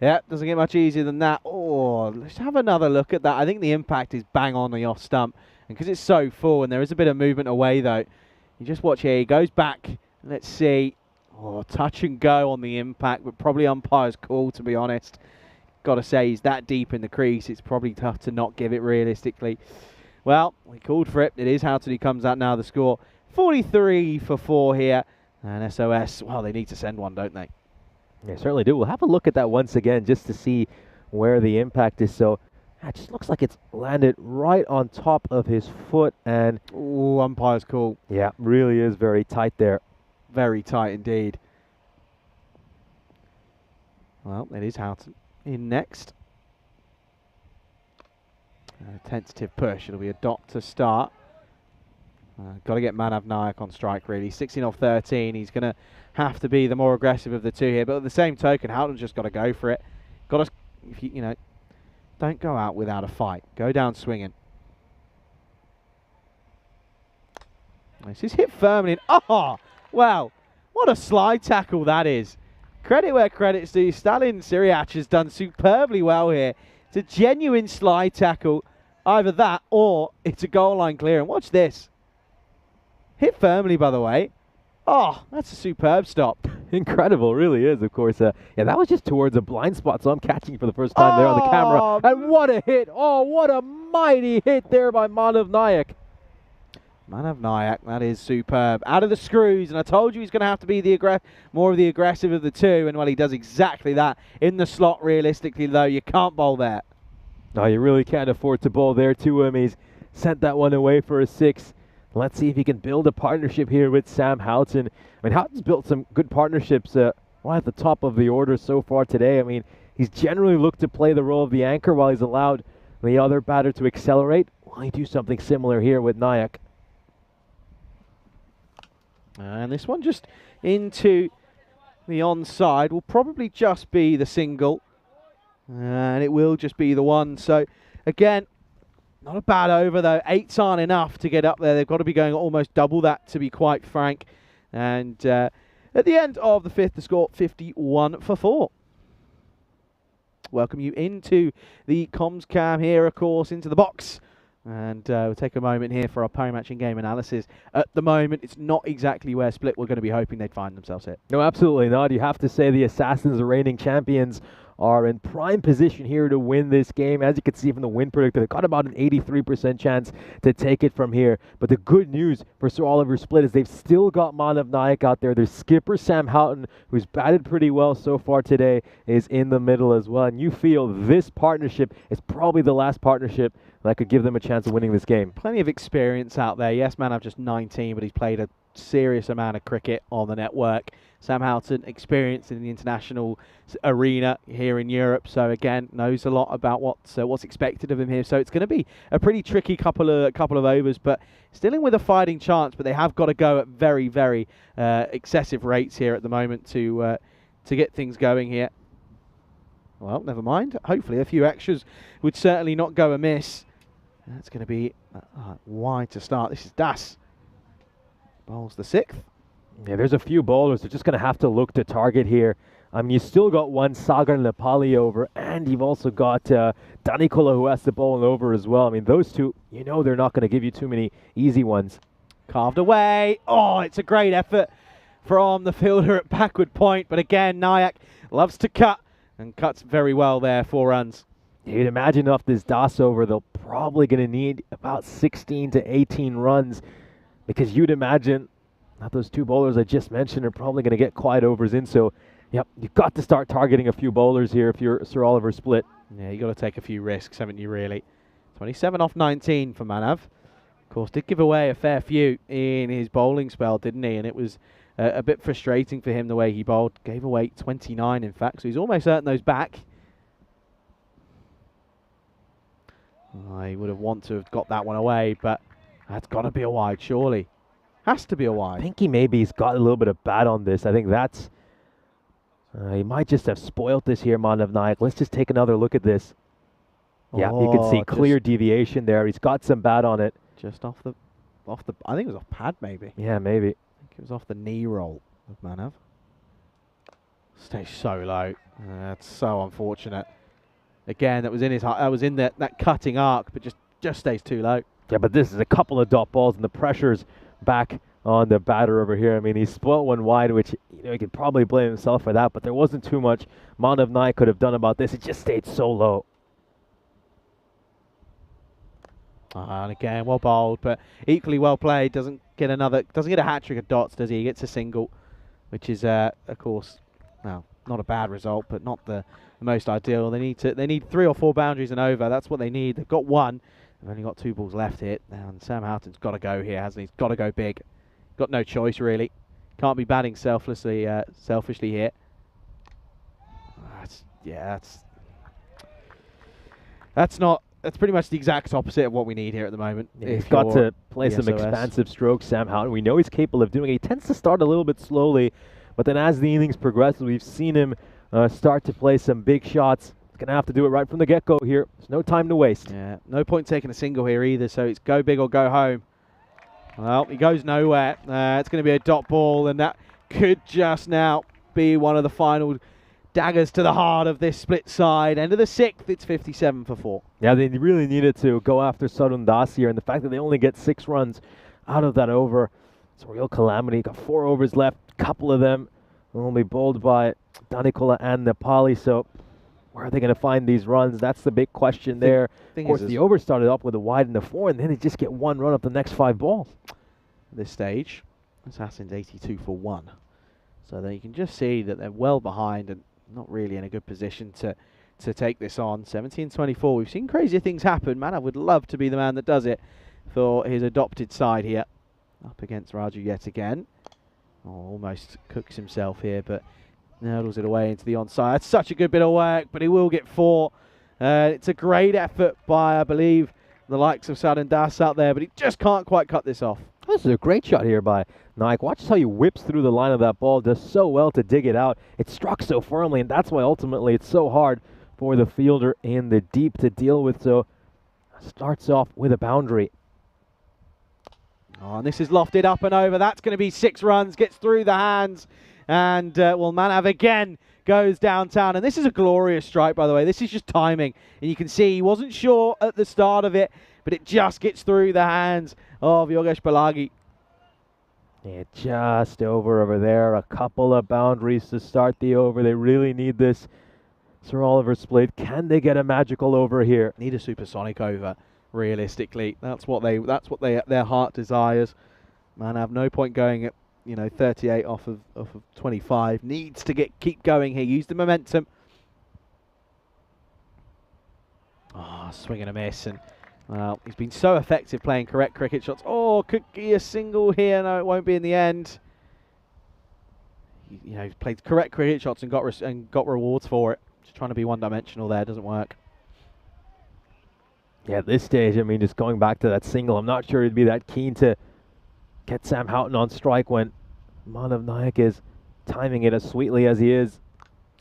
Yeah, doesn't get much easier than that. Oh, let's have another look at that. I think the impact is bang on the off stump. And because it's so full and there is a bit of movement away, though, you just watch here. He goes back. Let's see. Oh, touch and go on the impact, but probably umpire's call, to be honest. Got to say, he's that deep in the crease. It's probably tough to not give it realistically. Well, we called for it. It is Houghton who comes out now. The score 43 for 4 here. And SOS, well, they need to send one, don't they? They certainly do. We'll have a look at that once again just to see where the impact is. So it just looks like it's landed right on top of his foot. And oh, umpire's call. Yeah, really is very tight there. Very tight indeed. Well, it is Houghton in next. A tentative push. It'll be a dot to start. Got to get Manav Nayak on strike, really. 16 off 13. He's going to have to be the more aggressive of the two here. But at the same token, Houghton's just got to go for it. Got to, if you know, don't go out without a fight. Go down swinging. This is hit firmly. And, oh, wow. What a slide tackle that is. Credit where credit's due. Stalin Siriach has done superbly well here. It's a genuine slide tackle. Either that or it's a goal line clear. And watch this. Hit firmly, by the way. Oh, that's a superb stop. Incredible, really is, of course. Yeah, that was just towards a blind spot, so I'm catching for the first time there on the camera. And what a hit. Oh, what a mighty hit there by Manav Nayak. Manav Nayak, that is superb. Out of the screws, and I told you he's going to have to be the more of the aggressive of the two, and well, he does exactly that. In the slot, realistically, though, you can't bowl there. No, you really can't afford to bowl there to him. He's sent that one away for a 6. Let's see if he can build a partnership here with Sam Houghton. I mean, Houghton's built some good partnerships right at the top of the order so far today. I mean, he's generally looked to play the role of the anchor while he's allowed the other batter to accelerate. Why don't you do something similar here with Nayak? And this one just into the onside will probably just be the single. And it will just be the one. So, again, not a bad over, though. 8s aren't enough to get up there. They've got to be going almost double that, to be quite frank. And at the end of the 5th, the score 51 for 4. Welcome you into the comms cam here, of course, into the box. And we'll take a moment here for our post-match in-game analysis. At the moment, it's not exactly where Split were going to be hoping they'd find themselves here. No, absolutely not. You have to say the Assassins, the reigning champions, are in prime position here to win this game. As you can see from the win predictor, they've got about an 83% chance to take it from here. But the good news for Sir Oliver Split is they've still got Manav Nayak out there. Their skipper, Sam Houghton, who's batted pretty well so far today, is in the middle as well. And you feel this partnership is probably the last partnership that could give them a chance of winning this game. Plenty of experience out there. Yes, Manav just 19, but he's played a serious amount of cricket on the network. Sam Houghton, experienced in the international arena here in Europe, so again knows a lot about what's expected of him here. So it's going to be a pretty tricky couple of overs, but still in with a fighting chance. But they have got to go at very, very excessive rates here at the moment to get things going here. Well, never mind. Hopefully, a few extras would certainly not go amiss. That's going to be wide to start. This is Das. Bowls the 6th. Yeah, there's a few bowlers. They're just going to have to look to target here. I mean, you still got one Sagar Nepali over, and you've also got Danikola who has to bowl an over as well. I mean, those two, you know they're not going to give you too many easy ones. Carved away. Oh, it's a great effort from the fielder at backward point. But again, Nayak loves to cut, and cuts very well there, 4 runs. You'd imagine off this DAS over, they're probably going to need about 16 to 18 runs, because you'd imagine that those two bowlers I just mentioned are probably going to get quiet overs in. So, yep, you've got to start targeting a few bowlers here if you're Sir Oliver Split. Yeah, you've got to take a few risks, haven't you, really? 27 off 19 for Manav. Of course, did give away a fair few in his bowling spell, didn't he? And it was a bit frustrating for him the way he bowled. Gave away 29, in fact, so he's almost earned those back. I would have wanted to have got that one away, but that's got to be a wide, surely. Has to be a wide. I think he's got a little bit of bat on this. I think that's... he might just have spoilt this here, Manav Nayak. Let's just take another look at this. Yeah, you can see clear deviation there. He's got some bat on it. Just off the... I think it was off pad, maybe. Yeah, maybe. I think it was off the knee roll of Manav. Stays so low. That's so unfortunate. Again, that was in his heart. That was in that cutting arc, but just stays too low. Yeah, but this is a couple of dot balls, and the pressure's back on the batter over here. I mean, he spoilt one wide, which, you know, he could probably blame himself for that, but there wasn't too much Manav Nayak could have done about this. It just stayed so low. And again, well bowled, but equally well played. Doesn't get a hat trick of dots, does he? He gets a single, which is, of course, well, not a bad result, but not the most ideal. They need 3 or 4 boundaries and over. That's what they need. They've got 1. They've only got 2 balls left here. And Sam Houghton's got to go here, hasn't he? He's got to go big. Got no choice, really. Can't be batting selfishly here. That's not that's pretty much the exact opposite of what we need here at the moment. Yeah, he's got to play some expansive strokes, Sam Houghton. We know he's capable of doing it. He tends to start a little bit slowly, but then as the innings progresses, we've seen him start to play some big shots. He's going to have to do it right from the get-go here. There's no time to waste. Yeah, no point taking a single here either, so it's go big or go home. Well, he goes nowhere. It's going to be a dot ball, and that could just now be one of the final daggers to the heart of this split side. End of the 6th, it's 57 for 4. Yeah, they really needed to go after Sarundas here, and the fact that they only get 6 runs out of that over, it's a real calamity. Got 4 overs left, a couple of them will be bowled by Danikola and Nepali, so where are they going to find these runs? That's the big question there. Of course, the over started up with a wide and a 4, and then they just get 1 run up the next 5 balls. At this stage, Assassin's 82 for 1. So then you can just see that they're well behind and not really in a good position to take this on. 17-24. We've seen crazier things happen. Manav would love to be the man that does it for his adopted side here. Up against Raju yet again. Oh, almost cooks himself here, but nurdles it away into the onside. That's such a good bit of work, but he will get 4. It's a great effort by, I believe, the likes of Sarundas out there, but he just can't quite cut this off. This is a great shot here by Naik. Watch how he whips through the line of that ball, does so well to dig it out. It struck so firmly, and that's why ultimately it's so hard for the fielder in the deep to deal with. So starts off with a boundary. Oh, and this is lofted up and over. That's going to be 6 runs, gets through the hands, and well, Manav again goes downtown. And this is a glorious strike, by the way. This is just timing, and you can see he wasn't sure at the start of it, but it just gets through the hands of Yogesh Balagi. Yeah, just over there. A couple of boundaries to start the over. They really need this. Sir Oliver Split. Can they get a magical over here? Need a supersonic over, realistically. That's what their heart desires. Manav, no point going at 38 off of 25. Needs to keep going here. Use the momentum. Oh, swing and a miss, and well, he's been so effective playing correct cricket shots. Oh, could be a single here. No, it won't be in the end. He's played correct cricket shots and got rewards for it. Just trying to be one-dimensional there, doesn't work. Yeah, at this stage, I mean, just going back to that single, I'm not sure he'd be that keen to get Sam Houghton on strike when Manav Naik is timing it as sweetly as he is.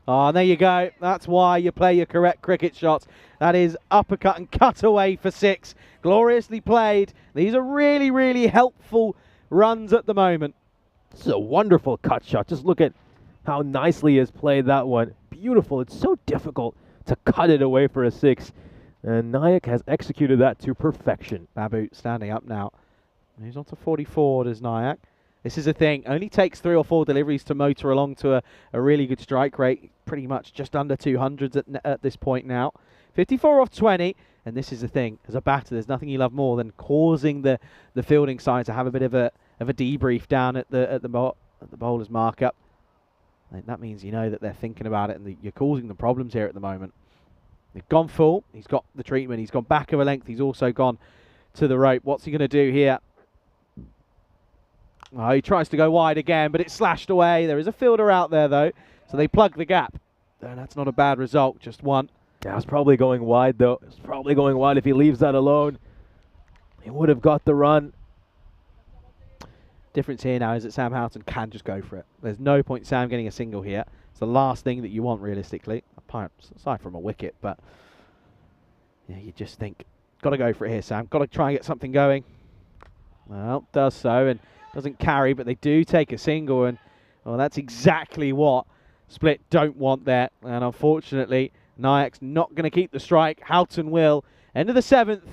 Oh, and there you go. That's why you play your correct cricket shots. That is uppercut and cut away for 6. Gloriously played. These are really, really helpful runs at the moment. This is a wonderful cut shot. Just look at how nicely he has played that one. Beautiful. It's so difficult to cut it away for a 6. And Naik has executed that to perfection. Babu standing up now. He's on to 44, does Nayak. This is the thing. Only takes 3 or 4 deliveries to motor along to a really good strike rate. Pretty much just under 200s at this point now. 54 off 20. And this is the thing. As a batter, there's nothing you love more than causing the fielding side to have a bit of a debrief down at the bowler's markup. And that means you know that they're thinking about it, and you're causing the problems here at the moment. They've gone full. He's got the treatment. He's gone back of a length. He's also gone to the rope. What's he going to do here? Oh, he tries to go wide again, but it's slashed away. There is a fielder out there, though, so they plug the gap. And that's not a bad result, just 1. Yeah, it's probably going wide, though. It's probably going wide. If he leaves that alone, he would have got the run. Difference here now is that Sam Houghton can just go for it. There's no point Sam getting a single here. It's the last thing that you want, realistically, aside from a wicket. But yeah, you just think, got to go for it here, Sam. Got to try and get something going. Well, does so, and doesn't carry, but they do take a single, and well, that's exactly what Split don't want there. And unfortunately, Nayak's not going to keep the strike. Houghton will. End of the 7th.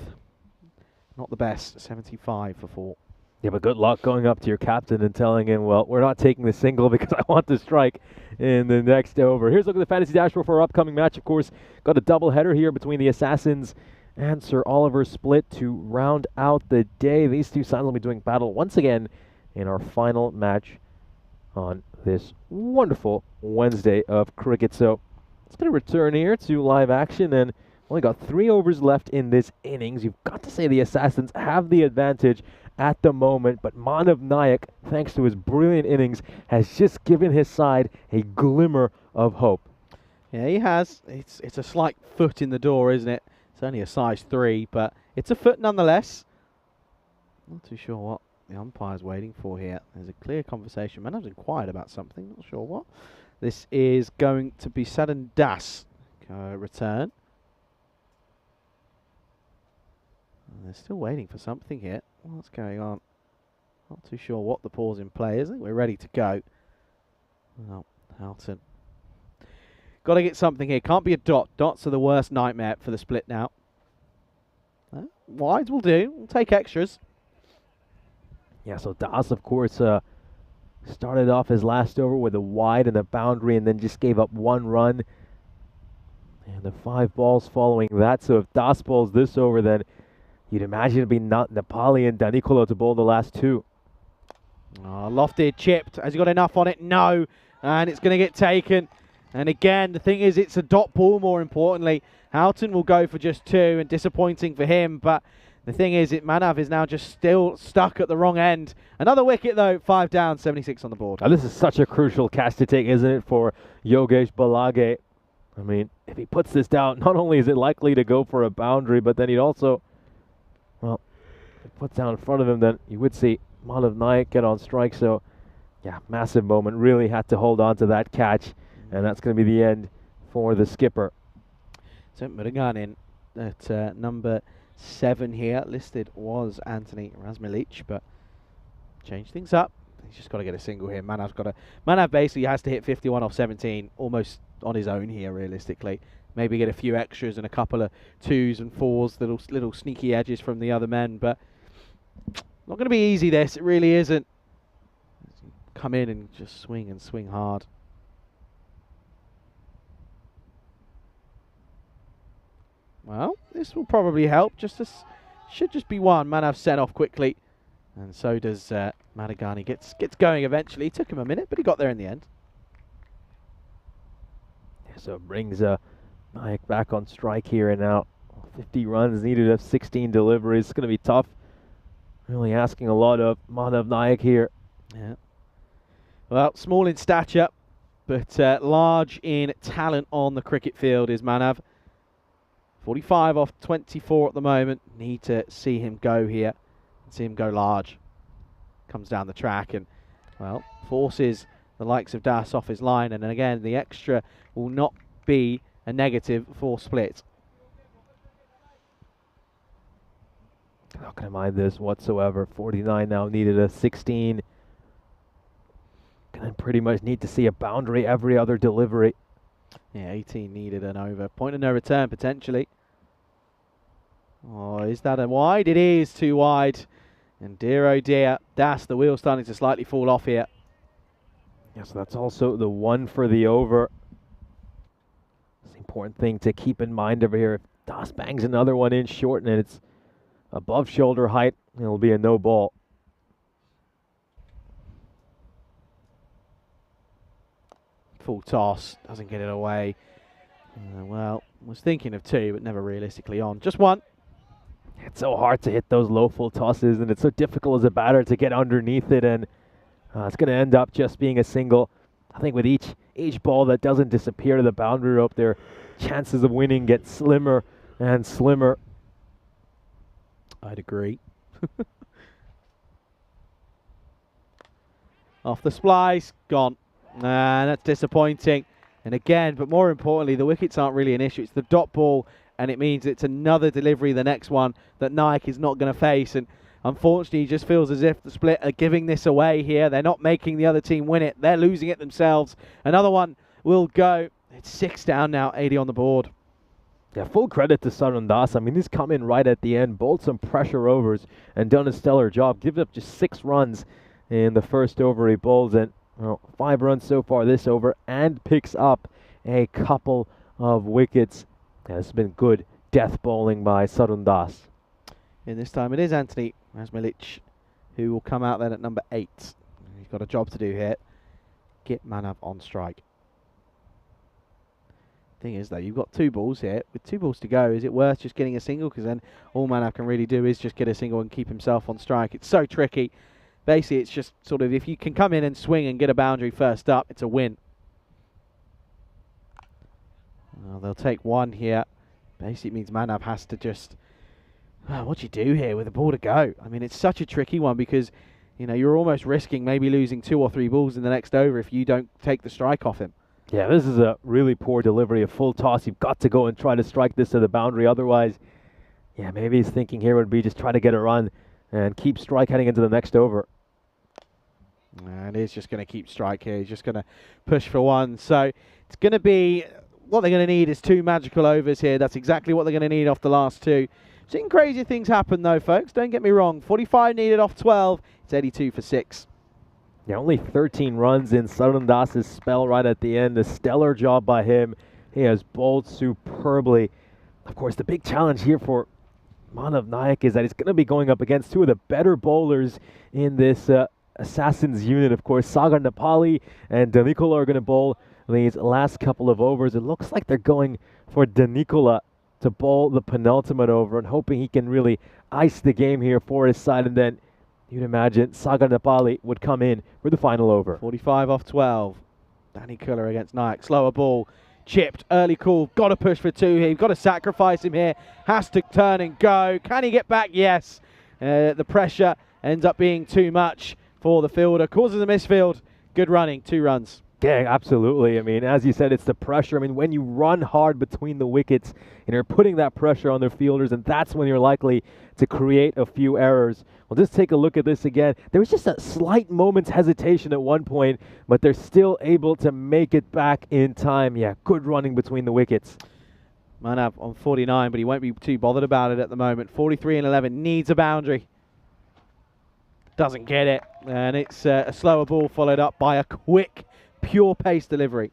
Not the best. 75 for 4. Yeah, but good luck going up to your captain and telling him, well, we're not taking the single because I want to strike in the next over. Here's a look at the fantasy dashboard for our upcoming match. Of course, got a double header here between the Assassins and Sir Oliver Split to round out the day. These two sides will be doing battle once again in our final match on this wonderful Wednesday of cricket. So it's going to return here to live action, and only got 3 overs left in this innings. You've got to say the Assassins have the advantage at the moment, but Manav Naik, thanks to his brilliant innings, has just given his side a glimmer of hope. Yeah, he has. It's a slight foot in the door, isn't it? It's only a size 3, but it's a foot nonetheless. Not too sure what the umpire's waiting for here. There's a clear conversation. Manav's inquired about something, not sure what. This is going to be sudden das return. And they're still waiting for something here. What's going on? Not too sure what the pause in play is. I think we're ready to go. Well, Houghton. Got to get something here. Can't be a dot. Dots are the worst nightmare for the split now. Wides will do. We'll take extras. Yeah, so Das, of course, started off his last over with a wide and a boundary and then just gave up 1 run. And the 5 balls following that. So if Das bowls this over, then you'd imagine it'd be not Nepali and Danicolo to bowl the last 2. Oh, lofted, chipped. Has he got enough on it? No. And it's going to get taken. And again, the thing is, it's a dot ball more importantly. Houghton will go for just 2, and disappointing for him. But the thing is, Manav is now just still stuck at the wrong end. Another wicket, though. 5 down, 76 on the board. Now, this is such a crucial catch to take, isn't it, for Yogesh Balage? I mean, if he puts this down, not only is it likely to go for a boundary, but then he'd also, well, if it puts down in front of him, then you would see Manav Naik get on strike. So, yeah, massive moment. Really had to hold on to that catch, and that's going to be the end for the skipper. So Murugan at number 7 here. Listed was Anthony Razmilic, but change things up. He's just got to get a single here. Manav basically has to hit 51 off 17, almost on his own here, realistically. Maybe get a few extras and a couple of 2s and 4s, little sneaky edges from the other men, but not going to be easy, this. It really isn't. Come in and just swing and swing hard. Well, this will probably help. Should just be 1. Manav sent off quickly, and so does Madagani. Gets going eventually. Took him a minute, but he got there in the end. So it brings Naik back on strike here, and now 50 runs needed of 16 deliveries. It's going to be tough. Really asking a lot of Manav Naik here. Yeah. Well, small in stature, but large in talent on the cricket field is Manav. 45 off 24 at the moment. Need to see him go here. See him go large. Comes down the track and, well, forces the likes of Das off his line. And then again, the extra will not be a negative for split. Not going to mind this whatsoever. 49 now needed a 16. Going to pretty much need to see a boundary every other delivery. Yeah, 18 needed an over. Point of no return, potentially. Oh, is that a wide? It is too wide. And dear, oh dear, Das, the wheel's starting to slightly fall off here. Yeah, so that's also the 1 for the over. It's an important thing to keep in mind over here. If Das bangs another one in short and it's above shoulder height, it'll be a no ball. Full toss, doesn't get it away. Well, was thinking of 2, but never realistically on. Just 1. It's so hard to hit those low full tosses, and it's so difficult as a batter to get underneath it, and it's going to end up just being a single. I think with each ball that doesn't disappear to the boundary rope, their chances of winning get slimmer and slimmer. I'd agree. Off the splice, gone. And that's disappointing. And again, but more importantly, the wickets aren't really an issue. It's the dot ball, and it means it's another delivery, the next one, that Naik is not going to face. And unfortunately, he just feels as if the split are giving this away here. They're not making the other team win it. They're losing it themselves. Another one will go. It's 6 down now, 80 on the board. Yeah, full credit to Sarun Das. I mean, he's come in right at the end, bowled some pressure overs, and done a stellar job. Given up just 6 runs in the first over he bowls, and 5 runs so far this over, and picks up a couple of wickets. Yeah, this has been good death bowling by Sarun Das. And this time it is Anthony Razmilic who will come out then at number 8. He's got a job to do here. Get Manav on strike. Thing is, though, you've got 2 balls here. With 2 balls to go, is it worth just getting a single? Because then all Manav can really do is just get a single and keep himself on strike. It's so tricky. Basically, it's just sort of, if you can come in and swing and get a boundary first up, it's a win. Well, they'll take 1 here, Basically means Manav has to just, what do you do here with the ball to go? I mean, it's such a tricky one because, you know, you're almost risking maybe losing 2 or 3 balls in the next over if you don't take the strike off him. Yeah, this is a really poor delivery, a full toss. You've got to go and try to strike this to the boundary. Otherwise, yeah, maybe his thinking here would be just try to get a run and keep strike heading into the next over. And he's just going to keep strike here. He's just going to push for 1. So it's going to be, what they're going to need is 2 magical overs here. That's exactly what they're going to need off the last 2. Seeing crazy things happen though, folks. Don't get me wrong. 45 needed off 12. It's 82 for 6. Yeah, only 13 runs in Sarun Das's spell right at the end. A stellar job by him. He has bowled superbly. Of course, the big challenge here for Manav Nayak is that he's going to be going up against 2 of the better bowlers in this Assassins unit. Of course, Sagar Nepali and Danikola are going to bowl these last couple of overs. It looks like they're going for Danikola to bowl the penultimate over and hoping he can really ice the game here for his side, and then you'd imagine Sagar Nepali would come in for the final over. 45 off 12. Danny Kuller against Nayak. Slower ball. Chipped. Early call. Got to push for 2 here. You've got to sacrifice him here. Has to turn and go. Can he get back? Yes. The pressure ends up being too much for the fielder. Causes a misfield. Good running. 2 runs. Yeah, absolutely. I mean, as you said, it's the pressure. I mean, when you run hard between the wickets and you're putting that pressure on their fielders, and that's when you're likely to create a few errors. Well, just take a look at this again. There was just a slight moment's hesitation at one point, but they're still able to make it back in time. Yeah, good running between the wickets. Manav on 49, but he won't be too bothered about it at the moment. 43 and 11. Needs a boundary. Doesn't get it. And it's a slower ball followed up by a quick, pure pace delivery.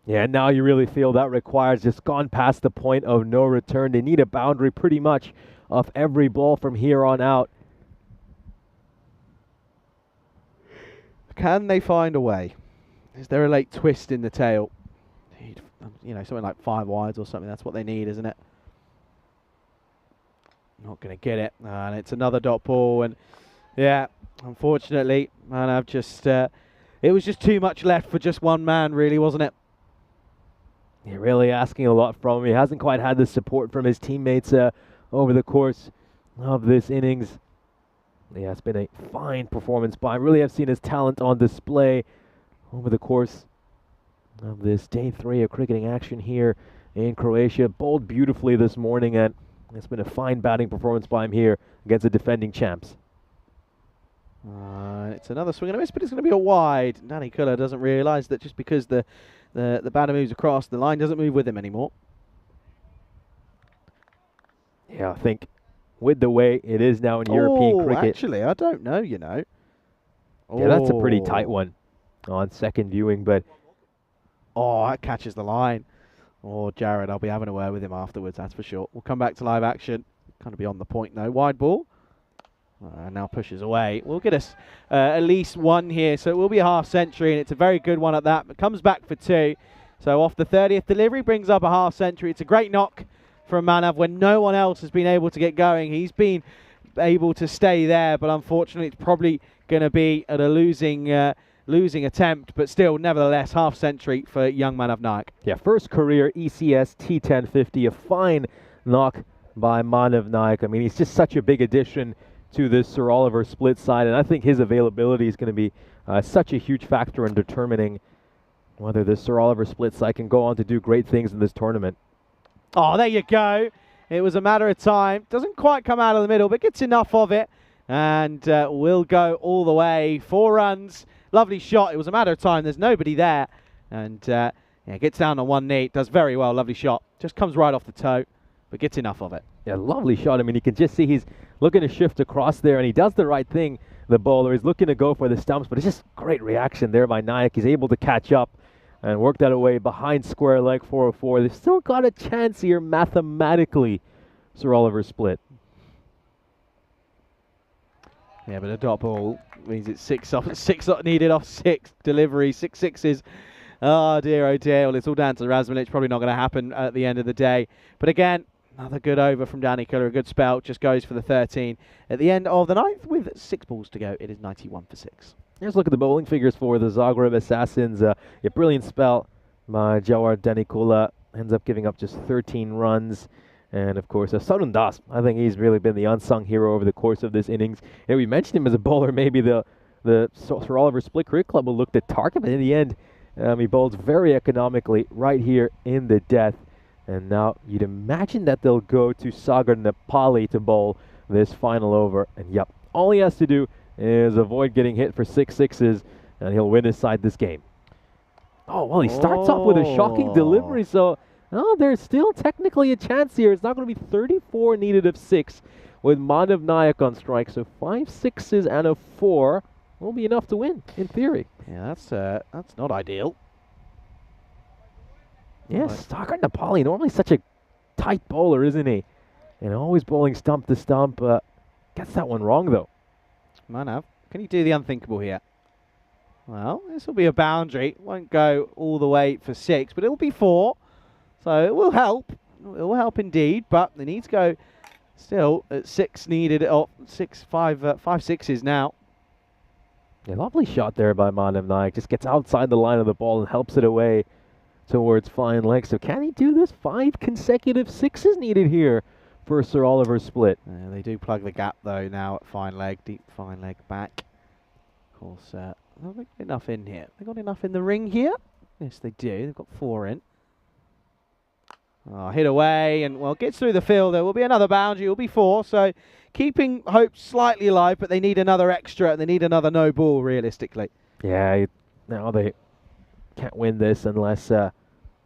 Yeah, now you really feel that requires just gone past the point of no return. They need a boundary pretty much off every ball from here on out. Can they find a way? Is there a late twist in the tail? You know, something like 5 wides or something. That's what they need, isn't it? Not going to get it. And it's another dot ball. And yeah, unfortunately, Manav just... it was just too much left for just one man, really, wasn't it? You're really asking a lot from him. He hasn't quite had the support from his teammates over the course of this innings. Yeah, it's been a fine performance by him. Really have seen his talent on display over the course of this day 3 of cricketing action here in Croatia. Bowled beautifully this morning, and it's been a fine batting performance by him here against the defending champs. It's another swing and a miss, but it's going to be a wide. Danny Kuller doesn't realise that just because the batter moves across, the line doesn't move with him anymore. Yeah, I think with the way it is now in European cricket. Actually, I don't know, you know. Yeah, that's a pretty tight one on second viewing, but... Oh, that catches the line. Oh, Jared, I'll be having a word with him afterwards, that's for sure. We'll come back to live action. Kind of beyond the point, though. Wide ball. Now pushes away. We'll get us at least 1 here, so it will be a half century, and it's a very good one at that. But comes back for 2. So off the 30th delivery, brings up a half century. It's a great knock from Manav when no one else has been able to get going. He's been able to stay there, but unfortunately it's probably going to be at a losing attempt, but still, nevertheless, half century for young Manav Nayak. Yeah, first career ECS T10 50, a fine knock by Manav Nayak. I mean, he's just such a big addition to this Sir Oliver split side, and I think his availability is going to be such a huge factor in determining whether this Sir Oliver split side can go on to do great things in this tournament. Oh, there you go. It was a matter of time. Doesn't quite come out of the middle, but gets enough of it, and will go all the way. 4 runs. Lovely shot. It was a matter of time. There's nobody there, and yeah, gets down on 1 knee. Does very well. Lovely shot. Just comes right off the toe, but gets enough of it. Yeah, lovely shot. I mean, you can just see he's looking to shift across there, and he does the right thing, the bowler. He's looking to go for the stumps, but it's just great reaction there by Nayak. He's able to catch up and work that away behind square leg 404. They've still got a chance here mathematically, Sir Oliver split. Yeah, but a dot ball means it's 6 needed off 6 delivery, 6 sixes. Oh dear, oh dear. Well, it's all down to Razmanic. Probably not going to happen at the end of the day. But again, another good over from Danny Kuller. A good spell. Just goes for the 13 at the end of the 9th with 6 balls to go. It is 91 for 6. Here's a look at the bowling figures for the Zagreb Assassins. A brilliant spell by Jawar Danikola. Ends up giving up just 13 runs. And of course, Sarun Das, I think he's really been the unsung hero over the course of this innings. We mentioned him as a bowler, maybe the Sir Oliver Split Cricket Club will look to target, but in the end, he bowls very economically right here in the death. And now you'd imagine that they'll go to Sagar Nepali to bowl this final over. And yep, all he has to do is avoid getting hit for 6 sixes, and he'll win his side this game. Oh, well, he starts off with a shocking delivery, so there's still technically a chance here. It's not going to be 34 needed of 6 with Manav Nayak on strike, so 5 sixes and a 4 will be enough to win, in theory. Yeah, that's not ideal. Yes, Sagar Nepali, normally such a tight bowler, isn't he? And always bowling stump to stump. Gets that one wrong, though. Manav, can you do the unthinkable here? Well, this will be a boundary. Won't go all the way for 6, but it will be 4. So it will help. It will help indeed, but they need to go still at 6 needed. Oh, 5 sixes now. A lovely shot there by Manav Nayak. Just gets outside the line of the ball and helps it away towards fine leg. So can he do this? 5 consecutive 6s needed here for Sir Oliver Split. They do plug the gap though now at fine leg, deep fine leg back. Of course, they've got enough in here. They got enough in the ring here. Yes, they do. They've got 4 in. Hit away and, well, gets through the field. There will be another boundary. It will be 4. So keeping hope slightly alive, but they need another extra and they need another no ball, realistically. Yeah, now they can't win this unless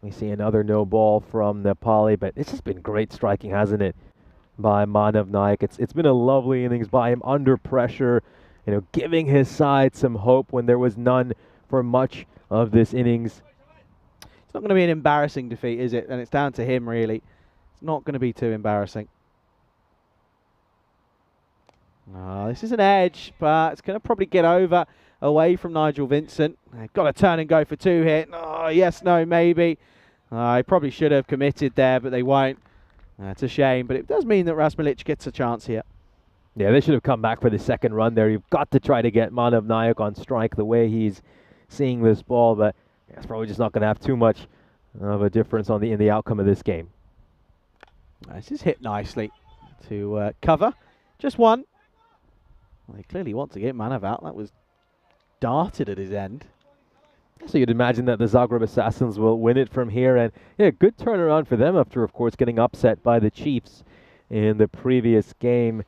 we see another no ball from Nepali. But it's just been great striking, hasn't it, by Manav Nayak. It's been a lovely innings by him under pressure, giving his side some hope when there was none for much of this innings. It's not going to be an embarrassing defeat, is it? And it's down to him, really. It's not going to be too embarrassing. This is an edge, but it's going to probably get over away from Nigel Vincent. Got to turn and go for 2 here. Yes, no, maybe. I probably should have committed there, but they won't. It's a shame, but it does mean that Rasmulich gets a chance here. Yeah, they should have come back for the second run there. You've got to try to get Manav Nayak on strike the way he's seeing this ball, but it's probably just not going to have too much of a difference in the outcome of this game. This is hit nicely to cover. Just 1. Well, they clearly want to get Manav out. That was darted at his end. So you'd imagine that the Zagreb Assassins will win it from here. And yeah, good turnaround for them after, of course, getting upset by the Chiefs in the previous game.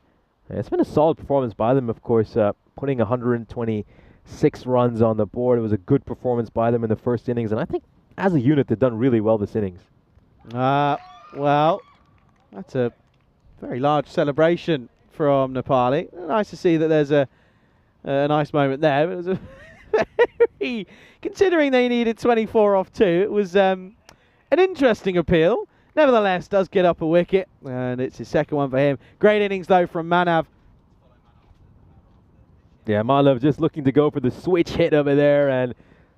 It's been a solid performance by them, of course, putting 126 runs on the board. It was a good performance by them in the first innings. And I think as a unit, they've done really well this innings. Well, that's a very large celebration from Nepali. Nice to see that there's a nice moment there. But it was a very, considering they needed 24 off 2, it was an interesting appeal. Nevertheless, does get up a wicket, and it's his second one for him. Great innings, though, from Manav. Yeah, Manav just looking to go for the switch hit over there, and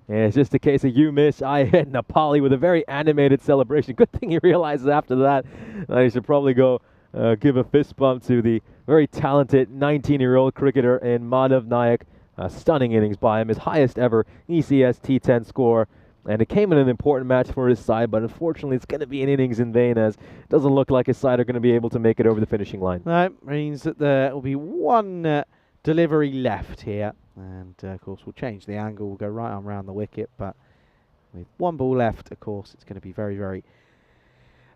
yeah, it's just a case of you miss, I hit. Nepali with a very animated celebration. Good thing he realizes after that he should probably go give a fist bump to the very talented 19-year-old cricketer in Manav Nayak. A stunning innings by him, his highest ever ECS T10 score. And it came in an important match for his side, but unfortunately it's going to be an innings in vain, as it doesn't look like his side are going to be able to make it over the finishing line. That means that there will be 1 delivery left here. And, of course, we'll change the angle. We'll go right on round the wicket. But with 1 ball left, of course, it's going to be very, very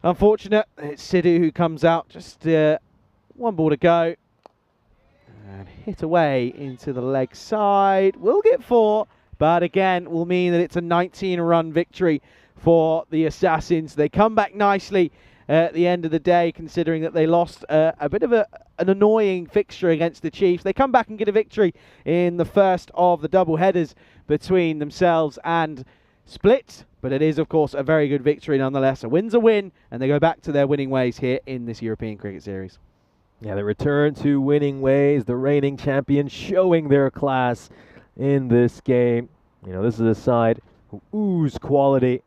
unfortunate. It's Sidhu who comes out. Just 1 ball to go. And hit away into the leg side. We'll get 4. But again, will mean that it's a 19-run victory for the Assassins. They come back nicely at the end of the day, considering that they lost a bit of an annoying fixture against the Chiefs. They come back and get a victory in the first of the double headers between themselves and Split. But it is, of course, a very good victory nonetheless. A win's a win, and they go back to their winning ways here in this European Cricket Series. Yeah, they return to winning ways. The reigning champions showing their class in this game. This is a side who ooze quality.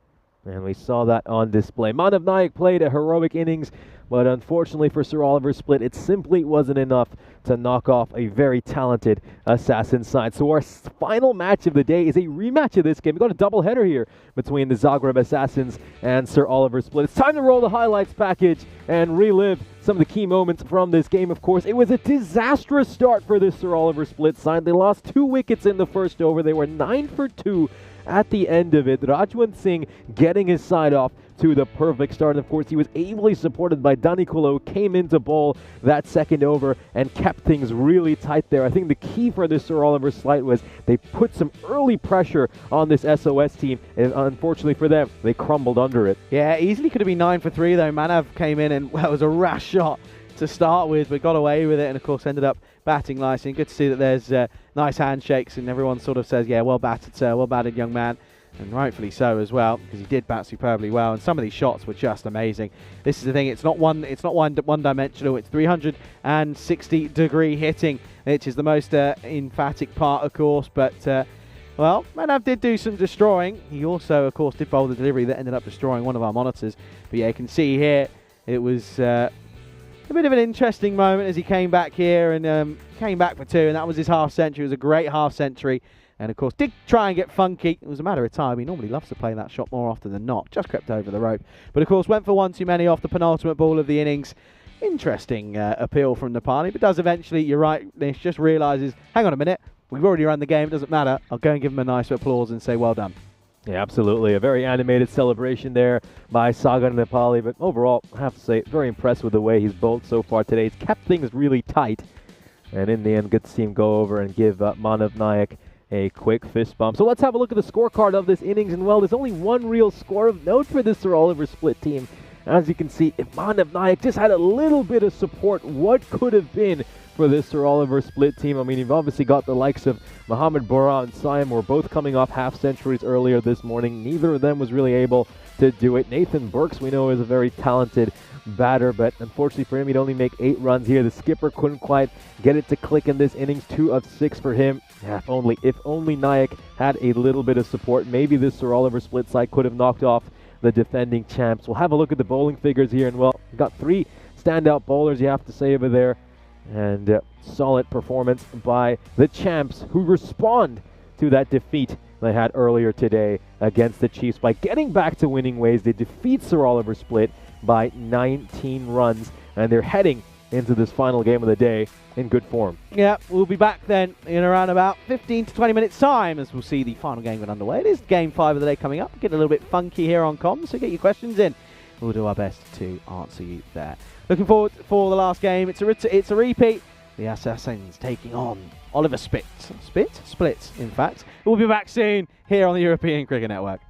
And we saw that on display. Manav Nayak played a heroic innings, but unfortunately for Sir Oliver Split, it simply wasn't enough to knock off a very talented Assassin side. So our final match of the day is a rematch of this game. We've got a doubleheader here between the Zagreb Assassins and Sir Oliver Split. It's time to roll the highlights package and relive some of the key moments from this game. Of course, it was a disastrous start for this Sir Oliver Split side. They lost 2 wickets in the first over. They were 9 for 2 at the end of it. Rajwant Singh getting his side off to the perfect start. And of course, he was ably supported by Danikula, who came in to bowl that second over and kept things really tight there. I think the key for this Sir Oliver Split was they put some early pressure on this SOS team, and unfortunately for them, they crumbled under it. Yeah, easily could have been 9 for 3 though. Manav came in and well, it was a rash shot to start with, but got away with it and of course ended up batting nicely. Good to see that there's nice handshakes and everyone sort of says, yeah, well batted sir, well batted young man, and rightfully so as well, because he did bat superbly well and some of these shots were just amazing. This is the thing, it's not one dimensional, it's 360 degree hitting, which is the most emphatic part of course, but well, Manav did do some destroying. He also of course did bowl the delivery that ended up destroying one of our monitors, but yeah, you can see here it was a bit of an interesting moment as he came back here and came back for 2, and that was his half century. It was a great half century, and of course did try and get funky. It was a matter of time. He normally loves to play that shot more often than not. Just crept over the rope, but of course went for 1 too many off the penultimate ball of the innings. Interesting appeal from Nepali, but does eventually, you're right, Nish, just realises, hang on a minute, we've already run the game, it doesn't matter. I'll go and give him a nice applause and say well done. Yeah, absolutely. A very animated celebration there by Sagar Nepali, but overall, I have to say, very impressed with the way he's bowled so far today. He's kept things really tight, and in the end, good to see him go over and give Manav Nayak a quick fist bump. So let's have a look at the scorecard of this innings, and well, there's only one real score of note for this Sir Oliver Split team. As you can see, if Manav Nayak just had a little bit of support, what could have been for this Sir Oliver Split team? I mean, you've obviously got the likes of Mohammad Bora and Siam were both coming off half centuries earlier this morning. Neither of them was really able to do it. Nathan Burks, we know, is a very talented batter, but unfortunately for him, he'd only make 8 runs here. The skipper couldn't quite get it to click in this innings. 2 of 6 for him. Yeah, if only Nayak had a little bit of support, maybe this Sir Oliver Split side could have knocked off the defending champs. We'll have a look at the bowling figures here, and well, we've got 3 standout bowlers, you have to say, over there. And solid performance by the champs, who respond to that defeat they had earlier today against the Chiefs by getting back to winning ways. They defeat Sir Oliver Split by 19 runs, and they're heading into this final game of the day in good form. Yeah, we'll be back then in around about 15 to 20 minutes time as we'll see the final game get underway. It is game 5 of the day coming up. Getting a little bit funky here on comms, so get your questions in. We'll do our best to answer you there. Looking forward for the last game. It's a repeat. The Assassins taking on Oliver Split, in fact. We'll be back soon here on the European Cricket Network.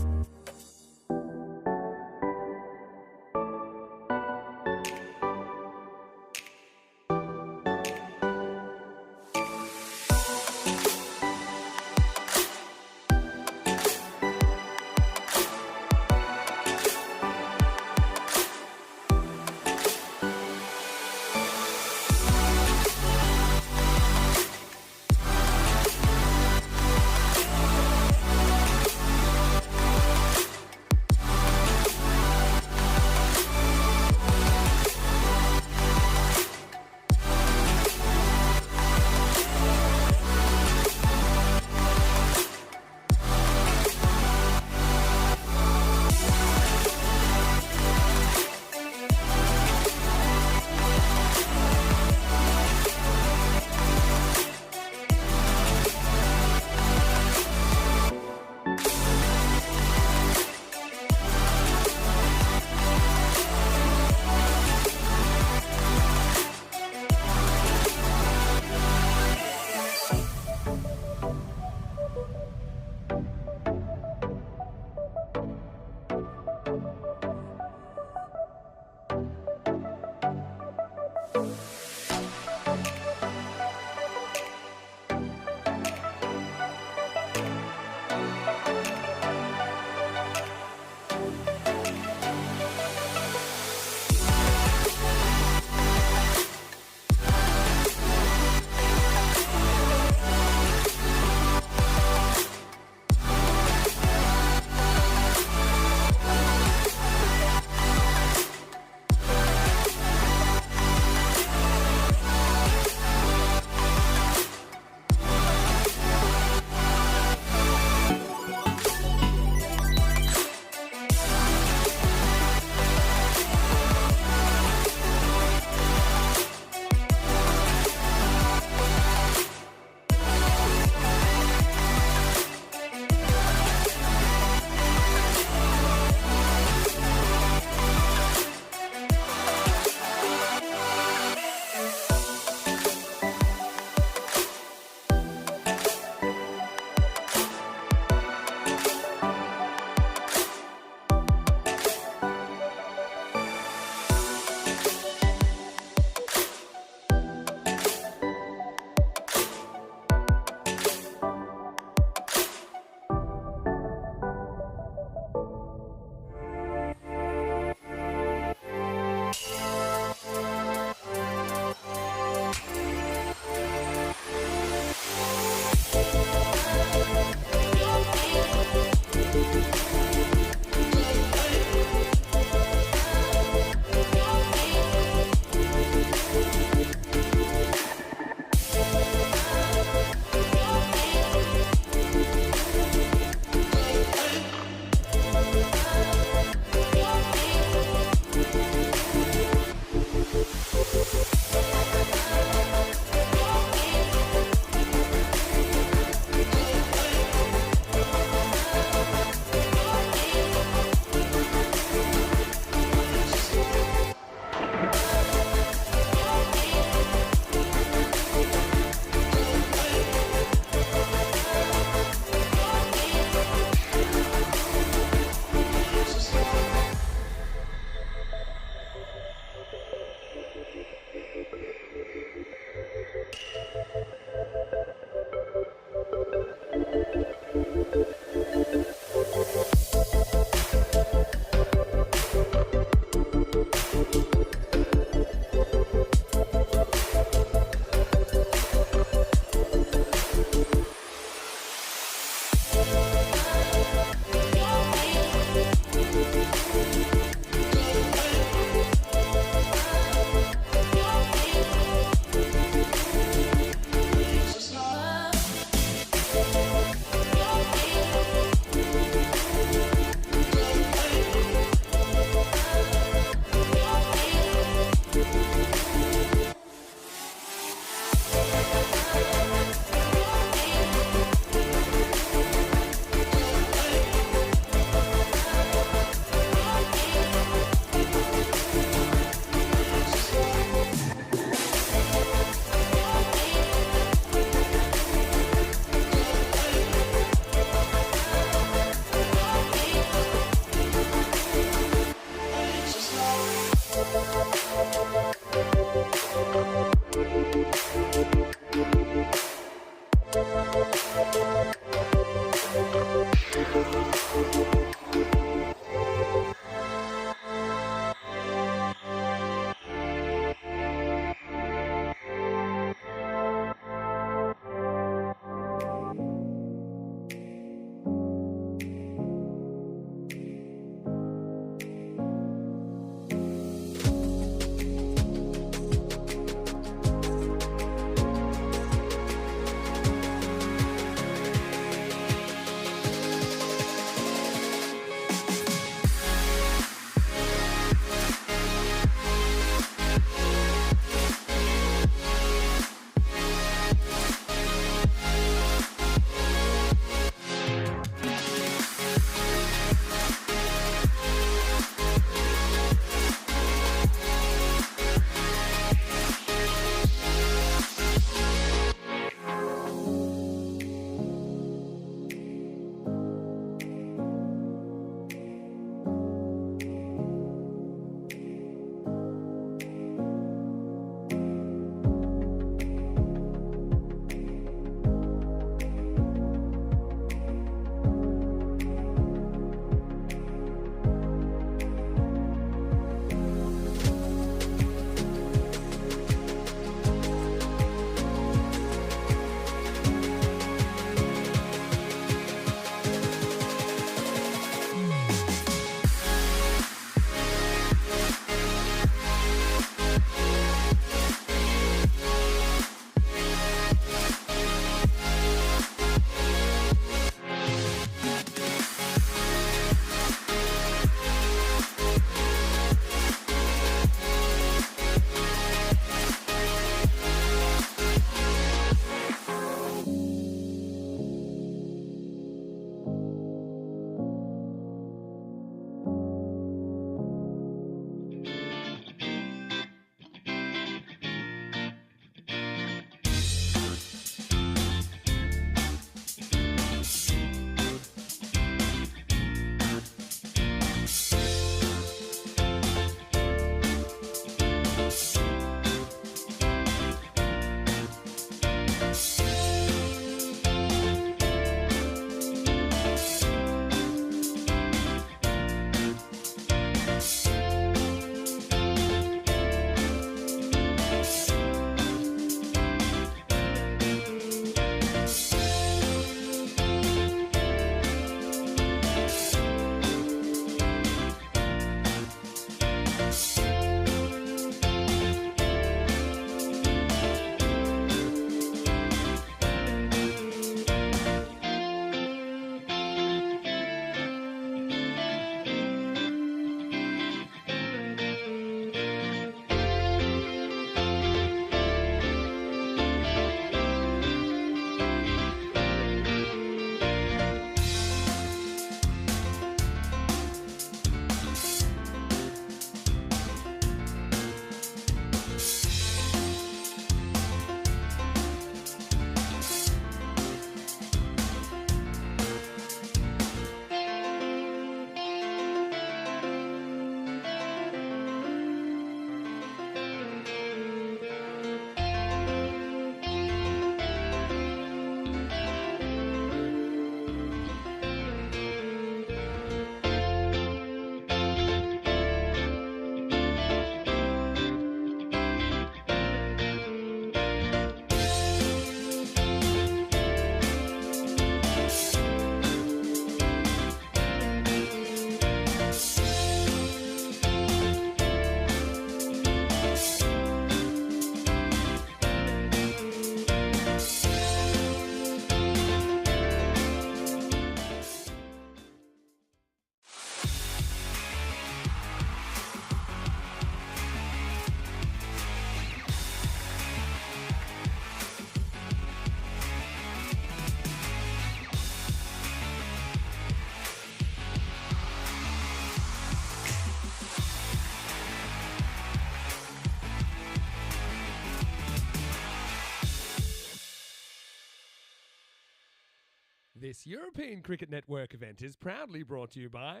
This European Cricket Network event is proudly brought to you by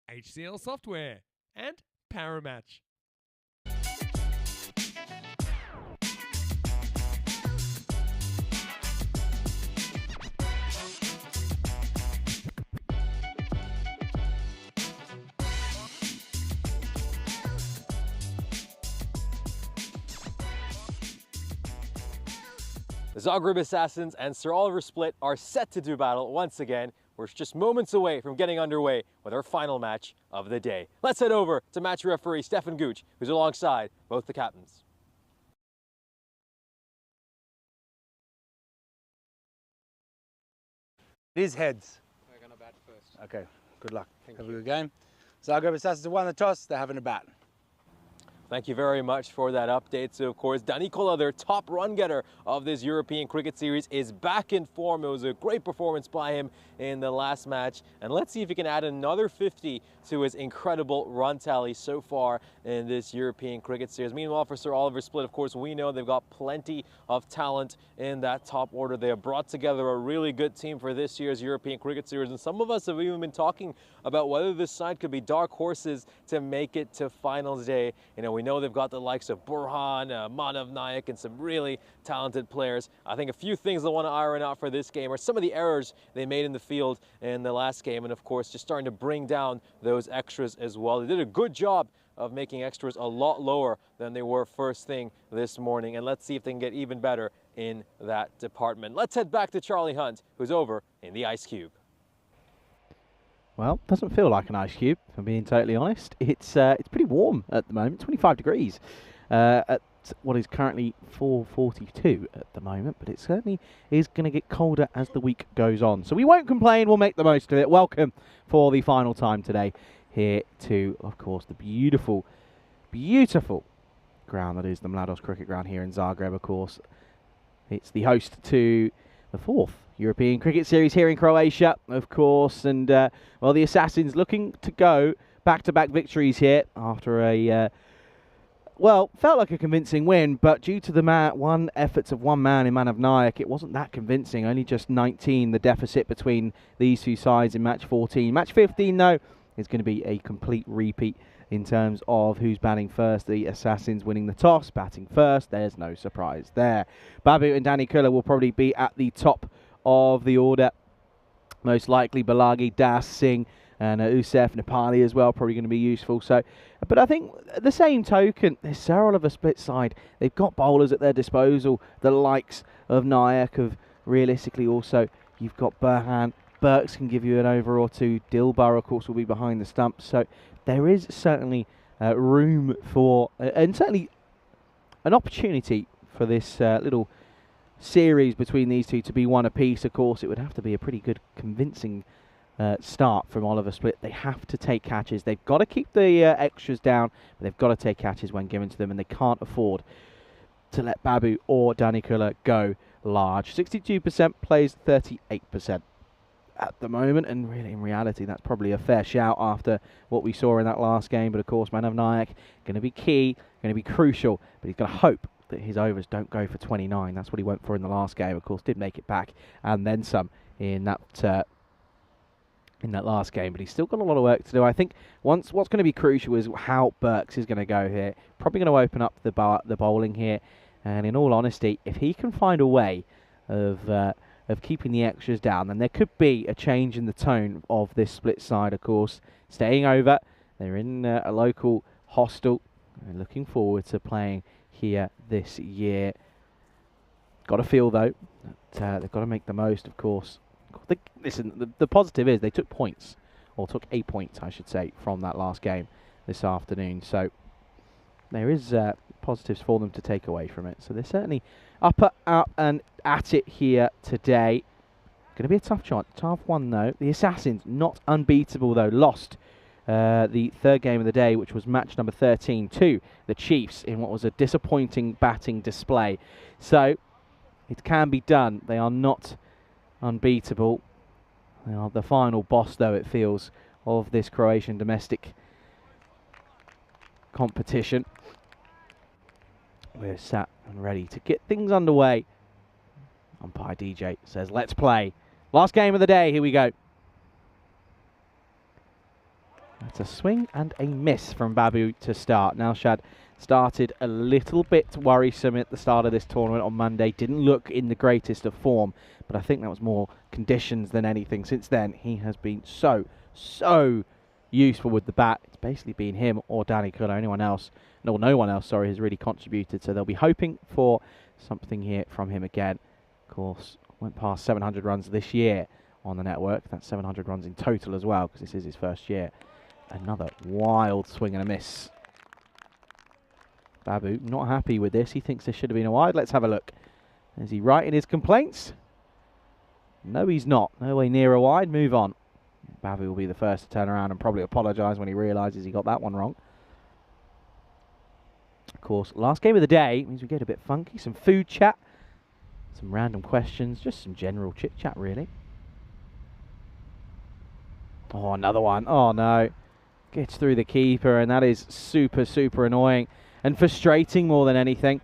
HCL Software and Paramatch. The Zagreb Assassins and Sir Oliver Split are set to do battle once again. We're just moments away from getting underway with our final match of the day. Let's head over to match referee Stefan Gooch, who's alongside both the captains. It is heads. We're gonna bat first. Okay, good luck. Have a good game. Zagreb Assassins have won the toss. They're having a bat. Thank you very much for that update. So, of course, Danikola, their top run getter of this European Cricket Series, is back in form. It was a great performance by him in the last match. And let's see if he can add another 50 to his incredible run tally so far in this European Cricket Series. Meanwhile, for Sir Oliver Split, of course, we know they've got plenty of talent in that top order. They have brought together a really good team for this year's European Cricket Series. And some of us have even been talking about whether this side could be dark horses to make it to finals day. You know, we know they've got the likes of Burhan, Manav Nayak, and some really talented players. I think a few things they want to iron out for this game are some of the errors they made in the field in the last game, and of course just starting to bring down those extras as well. They did a good job of making extras a lot lower than they were first thing this morning, and let's see if they can get even better in that department. Let's head back to Charlie Hunt, who's over in the Ice Cube. Well, doesn't feel like an ice cube, if I'm being totally honest. It's pretty warm at the moment, 25 degrees at what is currently 4:42 at the moment, but it certainly is going to get colder as the week goes on. So we won't complain, we'll make the most of it. Welcome for the final time today here to, of course, the beautiful, beautiful ground that is the Mladost Cricket Ground here in Zagreb, of course. It's the host to the fourth European Cricket Series here in Croatia, of course, and well, the Assassins looking to go back-to-back victories here after a well, felt like a convincing win, but due to the efforts of one man in Manav Nayak, it wasn't that convincing. Only just 19 the deficit between these two sides in match 14. Match 15, though, is going to be a complete repeat in terms of who's batting first. The Assassins winning the toss, batting first. There's no surprise there. Babu and Danikola will probably be at the top of the order. Most likely Balagi, Das, Singh, and Usef, Nepali as well, probably going to be useful. So, but I think at the same token, this Sir Oliver Split side, they've got bowlers at their disposal, the likes of Nayak, of realistically also, you've got Burhan. Burks can give you an over or two. Dilbar, of course, will be behind the stumps. So there is certainly room for, and certainly an opportunity for this little series between these two to be one apiece. Of course, it would have to be a pretty good, convincing start from Oliver Split. They have to take catches. They've got to keep the extras down, but they've got to take catches when given to them, and they can't afford to let Babu or Danikola go large. 62% plays 38% at the moment, and really in reality that's probably a fair shout after what we saw in that last game. But of course, Manav Nayak going to be key, going to be crucial, but he's going to hope that his overs don't go for 29. That's what he went for in the last game. Of course, did make it back and then some in that last game, but he's still got a lot of work to do. I think what's going to be crucial is how Burks is going to go here. Probably going to open up the bowling here, and in all honesty, if he can find a way of keeping the extras down, then there could be a change in the tone of this Split side. Of course, staying over, they're in a local hostel. They're looking forward to playing here this year. Got to feel though that they've got to make the most, of course. Listen, the positive is they took points, or took a point, I should say, from that last game this afternoon. So there is positives for them to take away from it. So they're certainly up and at it here today. Going to be a tough one though. The Assassins not unbeatable though. Lost the third game of the day, which was match number 13, to the Chiefs in what was a disappointing batting display. So it can be done. They are not unbeatable. They are the final boss, though, it feels, of this Croatian domestic competition. We're sat and ready to get things underway. Umpire DJ says, let's play. Last game of the day, here we go. That's a swing and a miss from Babu to start. Naushad started a little bit worrisome at the start of this tournament on Monday. Didn't look in the greatest of form, but I think that was more conditions than anything. Since then, he has been so useful with the bat. It's basically been him or Danny Kuller. No one else, sorry, has really contributed. So they'll be hoping for something here from him again. Of course, went past 700 runs this year on the network. That's 700 runs in total as well, because this is his first year. Another wild swing and a miss. Babu not happy with this. He thinks this should have been a wide. Let's have a look. Is he right in his complaints? No, he's not. No way near a wide. Move on. Babu will be the first to turn around and probably apologise when he realises he got that one wrong. Of course, last game of the day means we get a bit funky. Some food chat, some random questions, just some general chit-chat, really. Oh, another one. Oh, no. Gets through the keeper, and that is super annoying and frustrating more than anything.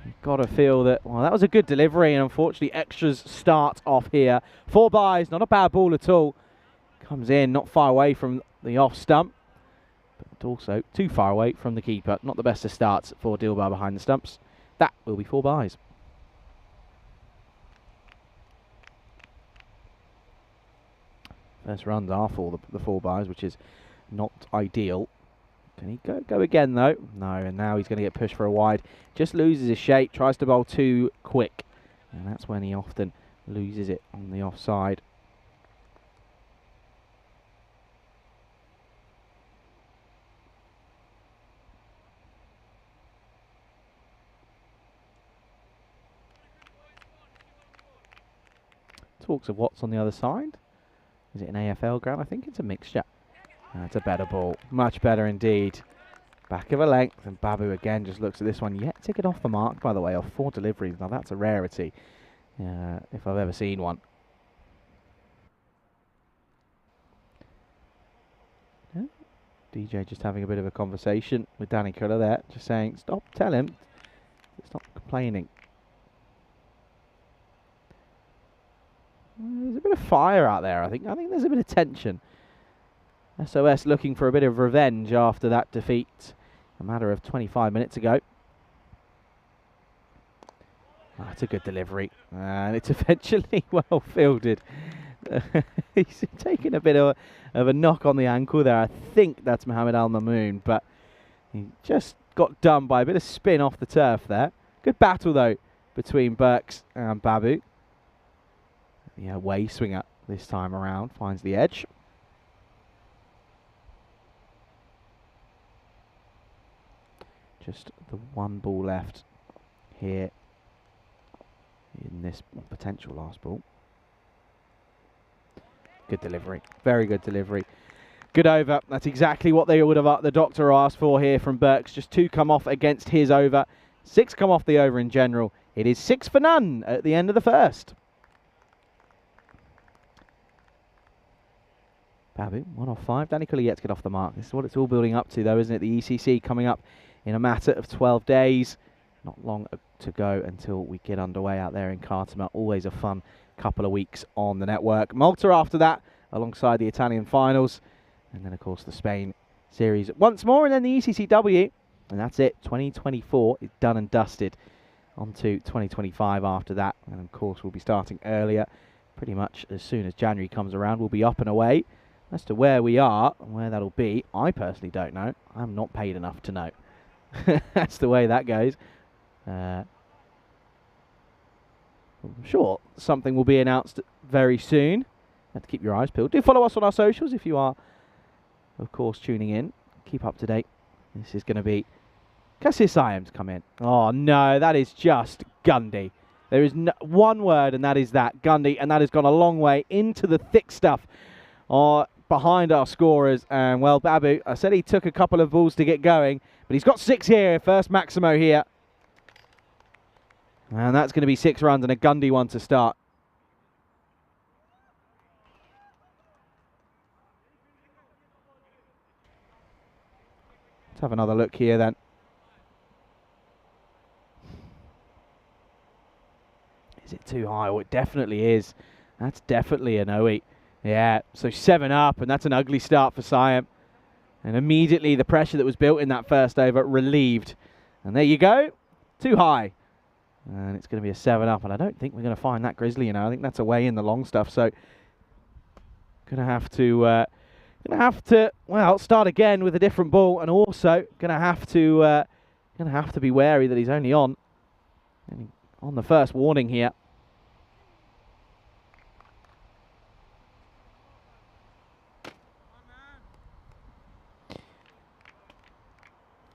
You've got to feel that, well, that was a good delivery, and unfortunately extras start off here. 4 byes, not a bad ball at all. Comes in, not far away from the off stump, but also too far away from the keeper. Not the best of starts for Dilbar behind the stumps. That will be 4 byes. First runs are for the 4 byes, which is not ideal. Can he go again, though? No, and now he's going to get pushed for a wide. Just loses his shape, tries to bowl too quick. And that's when he often loses it on the offside. Talks of what's on the other side. Is it an AFL ground? I think it's a mixture. It's a better ball. Much better indeed. Back of a length, and Babu again just looks at this one. Yet to get off the mark, by the way, off 4 deliveries. Now that's a rarity, if I've ever seen one. Yeah. DJ just having a bit of a conversation with Danny Kuller there, just saying, tell him, stop complaining. There's a bit of fire out there, I think. I think there's a bit of tension. SOS looking for a bit of revenge after that defeat a matter of 25 minutes ago. That's a good delivery. And it's eventually well fielded. He's taken a bit of a knock on the ankle there. I think that's Mohammed Al-Mamoon, but he just got done by a bit of spin off the turf there. Good battle, though, between Burks and Babu. The away swinger this time around finds the edge. Just the 1 ball left here in this potential last ball. Good delivery. Very good delivery. Good over. That's exactly what they would have the doctor asked for here from Burks. Just 2 come off against his over. 6 come off the over in general. It is 6 for none at the end of the first. Babu, 1 off 5. Danny Kuller yet to get off the mark. This is what it's all building up to, though, isn't it? The ECC coming up in a matter of 12 days. Not long to go until we get underway out there in Khartoum. Always a fun couple of weeks on the network. Malta after that, alongside the Italian finals. And then, of course, the Spain series once more, and then the ECCW. And that's it. 2024 is done and dusted. On to 2025 after that. And, of course, we'll be starting earlier. Pretty much as soon as January comes around, we'll be up and away. As to where we are and where that'll be, I personally don't know. I'm not paid enough to know. That's the way that goes. I'm sure something will be announced very soon. Have to keep your eyes peeled. Do follow us on our socials if you are, of course, tuning in. Keep up to date. This is going to be Kasir Siam to come in. Oh, no, that is just Gundy. There is one word, and that is that, Gundy, and that has gone a long way into the thick stuff behind our scorers. And, well, Babu, I said he took a couple of balls to get going, but he's got 6 here, first Maximo here. And that's going to be 6 runs and a Gundy one to start. Let's have another look here then. Is it too high. Oh, it definitely is. That's definitely an 0-8. Yeah, so 7 up, and that's an ugly start for Siam. And immediately the pressure that was built in that first over relieved. And there you go, too high. And it's going to be a 7 up, and I don't think we're going to find that Grizzly, you know. I think that's away in the long stuff, so going to have to, well, start again with a different ball, and also going to have to be wary that he's only on the first warning here.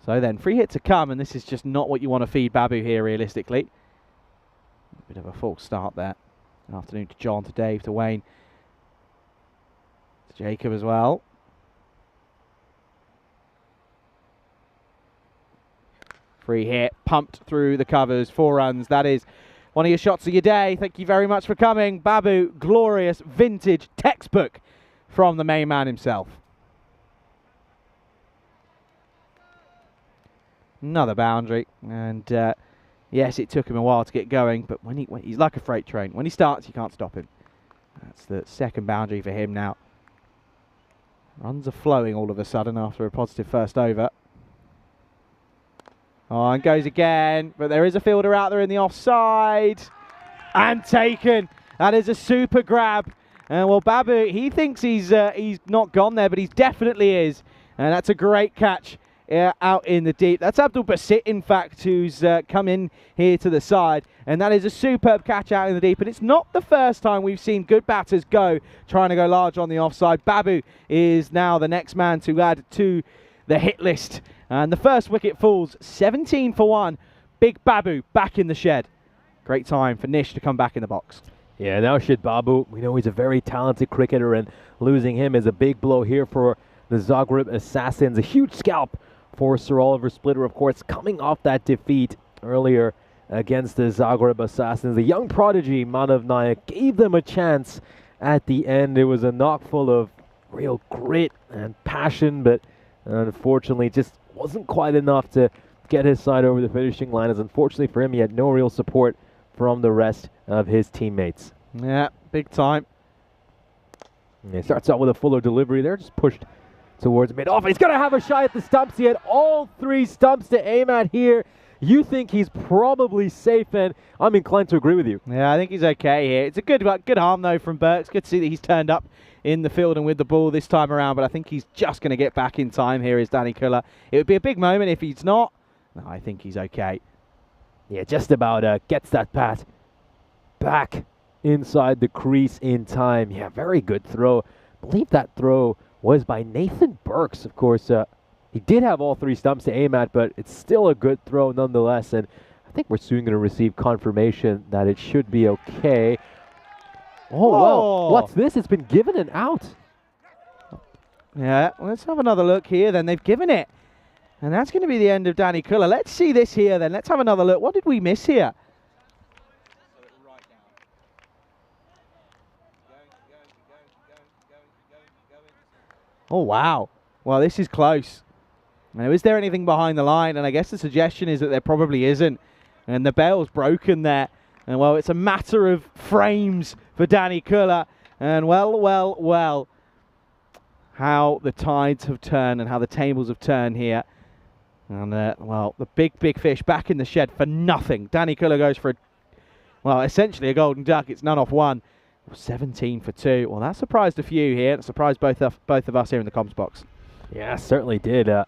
So then, free hit to come, and this is just not what you want to feed Babu here, realistically. Bit of a false start there. Good afternoon to John, to Dave, to Wayne, to Jacob as well. Free hit, pumped through the covers, 4 runs. That is one of your shots of your day. Thank you very much for coming. Babu, glorious, vintage, textbook from the main man himself. Another boundary, and yes, it took him a while to get going, but when he's like a freight train. When he starts, you can't stop him. That's the second boundary for him now. Runs are flowing all of a sudden after a positive first over. Oh, and goes again, but there is a fielder out there in the offside. And taken. That is a super grab. And well, Babu, he thinks he's not gone there, but he definitely is. And that's a great catch. Out in the deep. That's Abdul Basit, in fact, who's come in here to the side, and that is a superb catch out in the deep. And it's not the first time we've seen good batters trying to go large on the offside. Babu is now the next man to add to the hit list, and the first wicket falls 17 for 1. Big Babu back in the shed. Great time for Nish to come back in the box. Yeah, now Shid Babu, we know he's a very talented cricketer, and losing him is a big blow here for the Zagreb Assassins. A huge scalp for Sir Oliver Splitter, of course, coming off that defeat earlier against the Zagreb Assassins. The young prodigy, Manav Nayak, gave them a chance at the end. It was a knock full of real grit and passion, but unfortunately just wasn't quite enough to get his side over the finishing line, as unfortunately for him, he had no real support from the rest of his teammates. Yeah, big time. And he starts out with a fuller delivery there, just pushed towards mid-off. He's going to have a shot at the stumps. He had all 3 stumps to aim at here. You think he's probably safe, and I'm inclined to agree with you. Yeah, I think he's okay here. It's a good arm, though, from Burks. Good to see that he's turned up in the field and with the ball this time around, but I think he's just going to get back in time here, is Danny Kuller. It would be a big moment if he's not. No, I think he's okay. Yeah, just about gets that bat back inside the crease in time. Yeah, very good throw. I believe that throw was by Nathan Burks. Of course, he did have all 3 stumps to aim at, but it's still a good throw nonetheless, and I think we're soon going to receive confirmation that it should be okay. Oh, well, what's this? It's been given an out. Yeah, let's have another look here then. They've given it, and that's going to be the end of Danny Kuller. Let's see this here then. Let's have another look. What did we miss here? Oh, wow. Well, this is close. Now, is there anything behind the line? And I guess the suggestion is that there probably isn't. And the bail's broken there. And, well, it's a matter of frames for Danny Kuller. And, well, how the tides have turned and how the tables have turned here. And, well, the big fish back in the shed for nothing. Danny Kuller goes for, essentially a golden duck. It's none off 1. 17 for 2. Well, that surprised a few here. It surprised both of us here in the comms box. Yeah, certainly did. The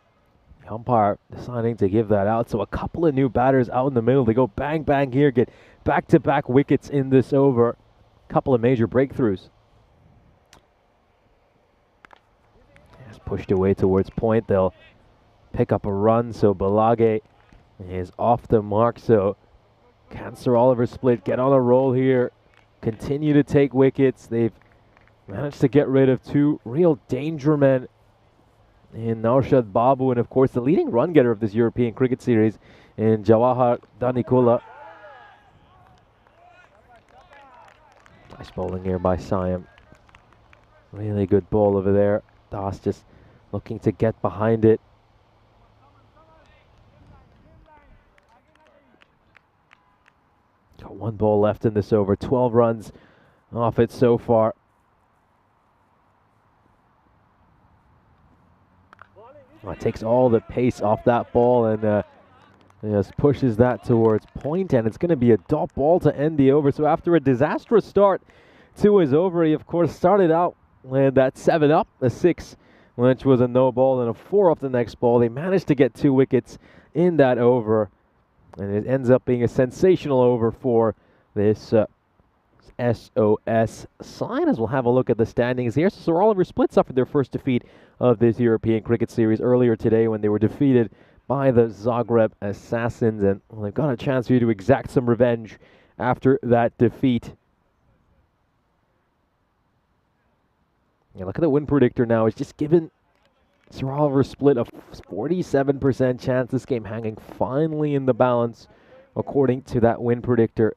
umpire deciding to give that out. So a couple of new batters out in the middle. They go bang, bang here, get back-to-back wickets in this over. Couple of major breakthroughs. Just pushed away towards point. They'll pick up a run. So Balage is off the mark. So can Sir Oliver Split get on a roll here? Continue to take wickets. They've managed to get rid of 2 real danger men in Naushad Babu, and of course the leading run getter of this European cricket series in Jawahar Danikula. Nice bowling here by Siam. Really good ball over there. Das just looking to get behind it. Got one ball left in this over. 12 runs off it so far. Takes all the pace off that ball and just pushes that towards point, and it's going to be a dot ball to end the over. So after a disastrous start to his over, he of course started out with that 7 up, a 6, which was a no ball, and a 4 up the next ball. They managed to get 2 wickets in that over, and it ends up being a sensational over for this SOS side. As we'll have a look at the standings here. So Sir Oliver Split suffered their first defeat of this European Cricket Series earlier today when they were defeated by the Zagreb Assassins, and they've got a chance here to exact some revenge after that defeat. Yeah, look at the win predictor now. It's just given Sir Oliver Split a 47% chance. This game hanging finally in the balance according to that win predictor.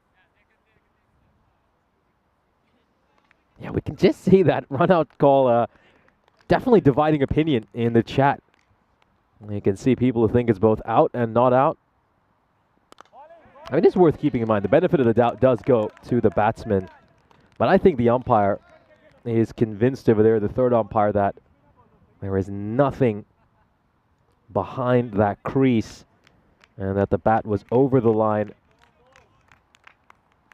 Yeah, we can just see that run-out call definitely dividing opinion in the chat. You can see people who think it's both out and not out. I mean, it's worth keeping in mind. The benefit of the doubt does go to the batsman. But I think the umpire is convinced over there, the third umpire, that there is nothing behind that crease and that the bat was over the line.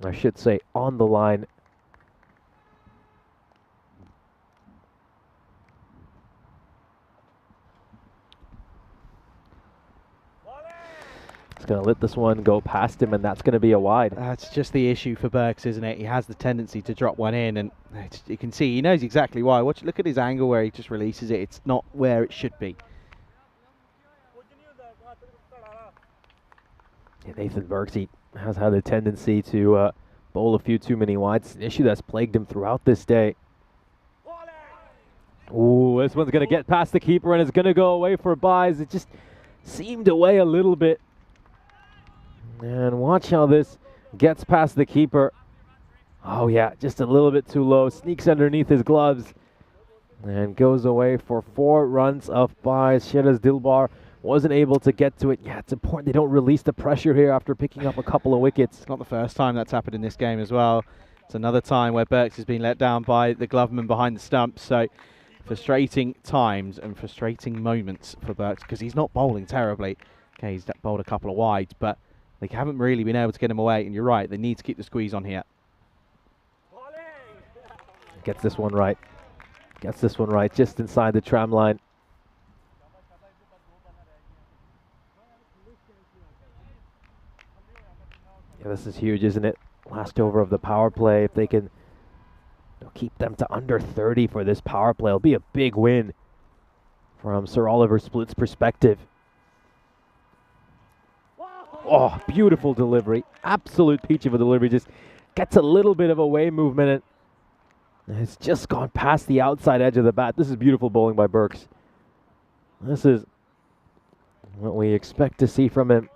I should say on the line. Going to let this one go past him, and that's going to be a wide. That's just the issue for Burks, isn't it? He has the tendency to drop one in, and you can see he knows exactly why. Look at his angle where he just releases it. It's not where it should be. Yeah, Nathan Burks, he has had a tendency to bowl a few too many wides, an issue that's plagued him throughout this day. Ooh, this one's going to get past the keeper, and it's going to go away for byes. It just seemed away a little bit. And watch how this gets past the keeper. Oh yeah, just a little bit too low. Sneaks underneath his gloves and goes away for 4 runs of byes. Shiraz Dilbar wasn't able to get to it. Yeah, it's important they don't release the pressure here after picking up a couple of wickets. It's not the first time that's happened in this game as well. It's another time where Burks has been let down by the gloveman behind the stumps. So frustrating times and frustrating moments for Burks because he's not bowling terribly. Okay, he's bowled a couple of wides, but they haven't really been able to get him away, and you're right, they need to keep the squeeze on here. Gets this one right. Gets this one right, just inside the tram line. Yeah, this is huge, isn't it? Last over of the power play. If they can keep them to under 30 for this power play, it'll be a big win from Sir Oliver Split's perspective. Oh, beautiful delivery. Absolute peach of a delivery. Just gets a little bit of away movement. And it's just gone past the outside edge of the bat. This is beautiful bowling by Burks. This is what we expect to see from him.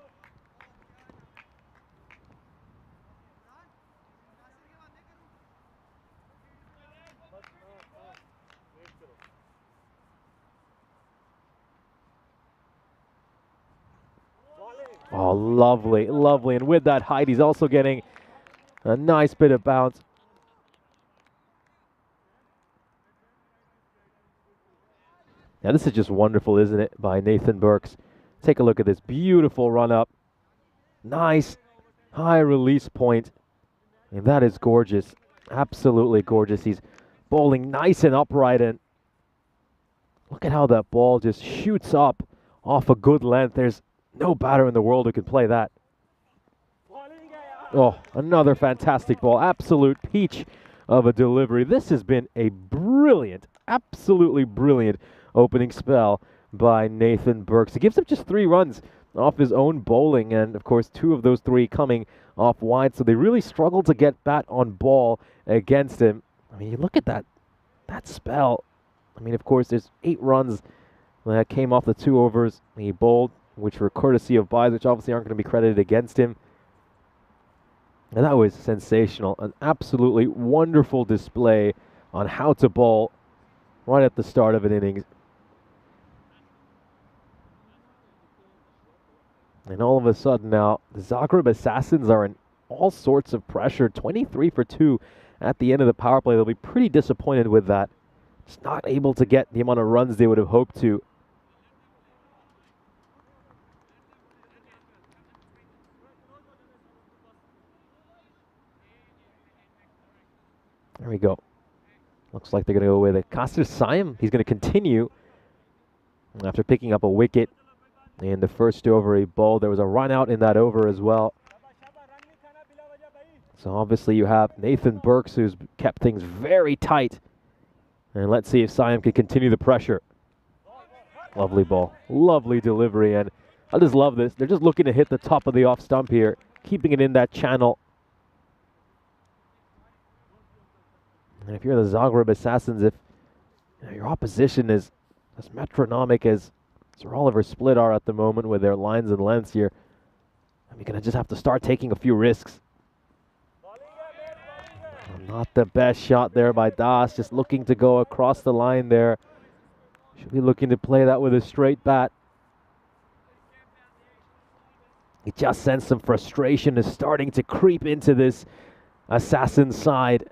Oh, lovely, lovely. And with that height, he's also getting a nice bit of bounce. Now, this is just wonderful, isn't it, by Nathan Burks. Take a look at this beautiful run up. Nice high release point. And that is gorgeous. Absolutely gorgeous. He's bowling nice and upright. And look at how that ball just shoots up off a good length. There's no batter in the world who can play that. Oh, another fantastic ball. Absolute peach of a delivery. This has been a brilliant, absolutely brilliant opening spell by Nathan Burks. He gives up just 3 runs off his own bowling, and of course 2 of those 3 coming off wide, so they really struggled to get bat on ball against him. I mean, you look at that spell. I mean, of course, there's 8 runs that came off the 2 overs he bowled, which were courtesy of byes, which obviously aren't going to be credited against him. And that was sensational. An absolutely wonderful display on how to bowl right at the start of an innings. And all of a sudden now, the Zagreb Assassins are in all sorts of pressure. 23 for 2 at the end of the power play. They'll be pretty disappointed with that. Just not able to get the amount of runs they would have hoped to. There we go. Looks like they're going to go with it. Kasir Sayam, he's going to continue after picking up a wicket in the first over he bowled. There was a run out in that over as well. So obviously you have Nathan Burks, who's kept things very tight. And let's see if Sayam can continue the pressure. Lovely ball. Lovely delivery. And I just love this. They're just looking to hit the top of the off stump here, keeping it in that channel. And if you're the Zagreb Assassins, if your opposition is as metronomic as Sir Oliver Split are at the moment with their lines and lengths here, you're going to just have to start taking a few risks. Not the best shot there by Das, just looking to go across the line there. Should be looking to play that with a straight bat. He just sensed some frustration is starting to creep into this Assassin side.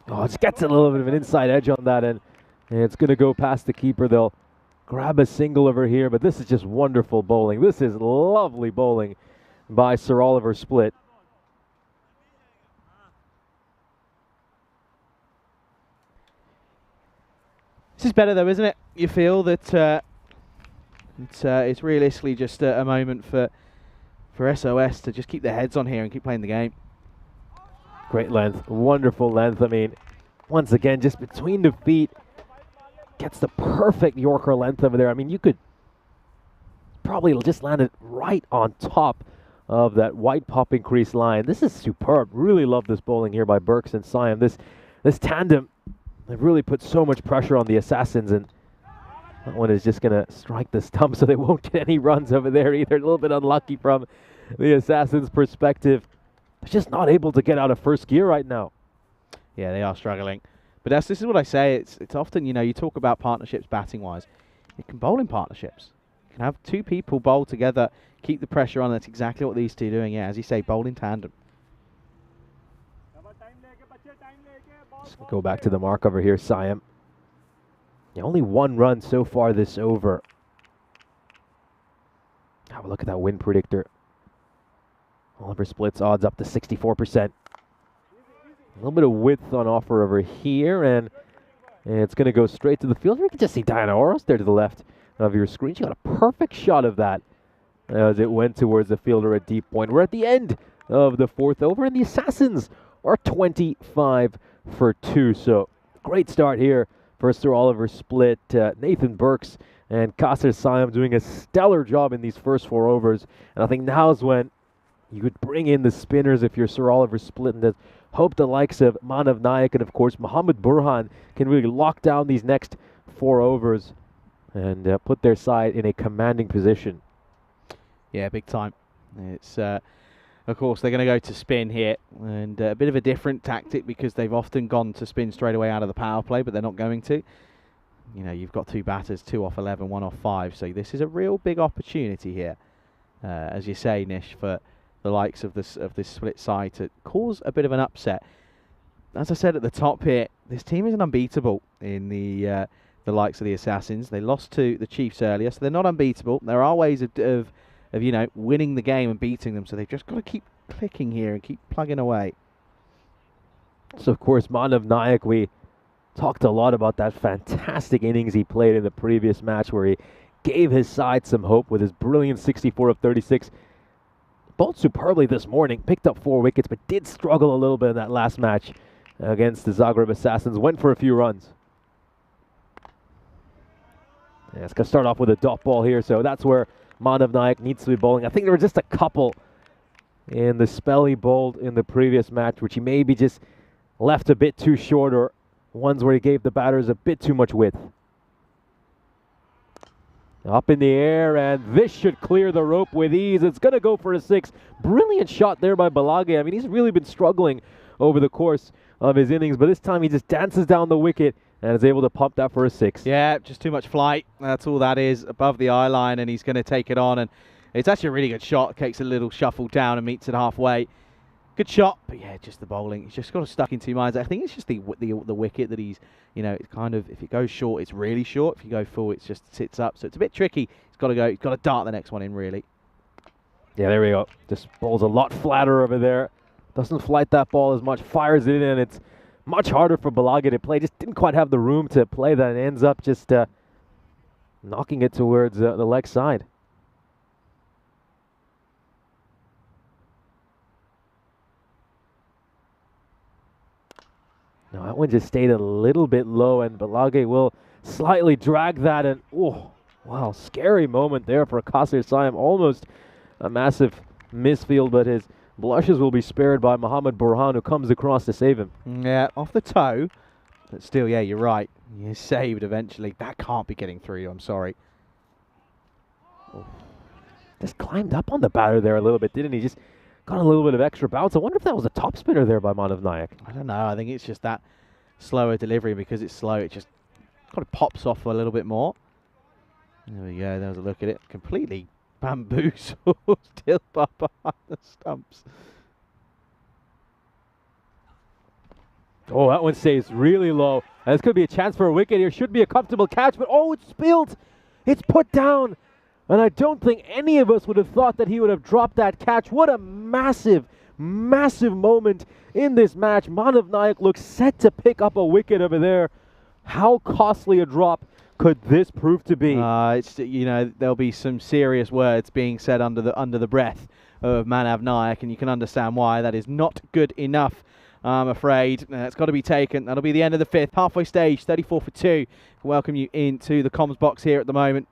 Oh, it gets a little bit of an inside edge on that, and it's going to go past the keeper. They'll grab a single over here, but this is just wonderful bowling. This is lovely bowling by Sir Oliver Split. This is better though, isn't it? You feel that it's realistically just a moment for SOS to just keep their heads on here and keep playing the game. Great length, wonderful length. I mean, once again, just between the feet, gets the perfect Yorker length over there. I mean, you could probably just land it right on top of that white popping crease line. This is superb. Really love this bowling here by Burks and Sayam. This tandem, they've really put so much pressure on the Assassins, and that one is just going to strike the stump, so they won't get any runs over there either. A little bit unlucky from the Assassins' perspective. They're just not able to get out of first gear right now. Yeah, they are struggling. But this is what I say. It's often, you talk about partnerships batting-wise. You can bowl in partnerships. You can have two people bowl together, keep the pressure on. That's exactly what these two are doing. Yeah, as you say, bowl in tandem. Let's go back to the mark over here, Sayam. Yeah, only one run so far this over. Have a look at that win predictor. Oliver Split's odds up to 64%. A little bit of width on offer over here, and it's going to go straight to the field. You can just see Diana Oros there to the left of your screen. She got a perfect shot of that as it went towards the fielder at deep point. We're at the end of the fourth over, and the Assassins are 25 for 2. So great start here for Sir Oliver Split. Nathan Burks and Kasir Sayam doing a stellar job in these first 4 overs. And I think now's when you could bring in the spinners if you're Sir Oliver Split, and hope the likes of Manav Nayak and, of course, Mohammad Burhan can really lock down these next 4 overs and put their side in a commanding position. Yeah, big time. It's of course, they're going to go to spin here, and a bit of a different tactic because they've often gone to spin straight away out of the power play, but they're not going to. You've got 2 batters, 2 off 11, 1 off 5, so this is a real big opportunity here, as you say, Nish, for the likes of this Split side to cause a bit of an upset. As I said at the top here, this team isn't unbeatable in the likes of the Assassins. They lost to the Chiefs earlier, so they're not unbeatable. There are ways of winning the game and beating them, so they've just got to keep clicking here and keep plugging away. So, of course, Manav Nayak, we talked a lot about that fantastic innings he played in the previous match where he gave his side some hope with his brilliant 64 of 36. Bowled superbly this morning, picked up 4 wickets, but did struggle a little bit in that last match against the Zagreb Assassins. Went for a few runs. Yeah, it's going to start off with a dot ball here, so that's where Manav Nayak needs to be bowling. I think there were just a couple in the spell he bowled in the previous match, which he maybe just left a bit too short, or ones where he gave the batters a bit too much width. Up in the air, and this should clear the rope with ease. It's going to go for a 6. Brilliant shot there by Balage. I mean, he's really been struggling over the course of his innings, but this time he just dances down the wicket and is able to pump that for a 6. Yeah, just too much flight. That's all that is, above the eye line, and he's going to take it on. And It's actually a really good shot. Takes a little shuffle down and meets it halfway. Good shot, but yeah, just the bowling. He's just got stuck in two minds. I think it's just the wicket that he's, it's kind of, if it goes short, it's really short. If you go full, it just sits up. So it's a bit tricky. He's got to go. He's got to dart the next one in, really. Yeah, there we go. Just bowls a lot flatter over there. Doesn't flight that ball as much. Fires it in, and it's much harder for Balage to play. Just didn't quite have the room to play that. And ends up just knocking it towards the leg side. Now that one just stayed a little bit low, and Balage will slightly drag that. And oh, wow, scary moment there for Qasir Saim. Almost a massive misfield, but his blushes will be spared by Mohammad Burhan, who comes across to save him. Yeah, off the toe, but still, yeah, you're right. You're saved eventually. That can't be getting through you. I'm sorry. Oh. Just climbed up on the batter there a little bit, didn't he? Just got a little bit of extra bounce. I wonder if that was a top spinner there by Manav Nayak. I don't know. I think it's just that slower delivery. Because it's slow, it just kind of pops off a little bit more. There we go. There's a look at it. Completely bamboozled. Still behind the stumps. Oh, that one stays really low. This could be a chance for a wicket here. Should be a comfortable catch, but oh, it's spilled. It's put down. And I don't think any of us would have thought that he would have dropped that catch. What a massive, massive moment in this match. Manav Nayak looks set to pick up a wicket over there. How costly a drop could this prove to be? It's there'll be some serious words being said under the breath of Manav Nayak, and you can understand why. That is not good enough, I'm afraid. It's got to be taken. That'll be the end of the fifth. Halfway stage, 34 for 2. Welcome you into the comms box here at the moment.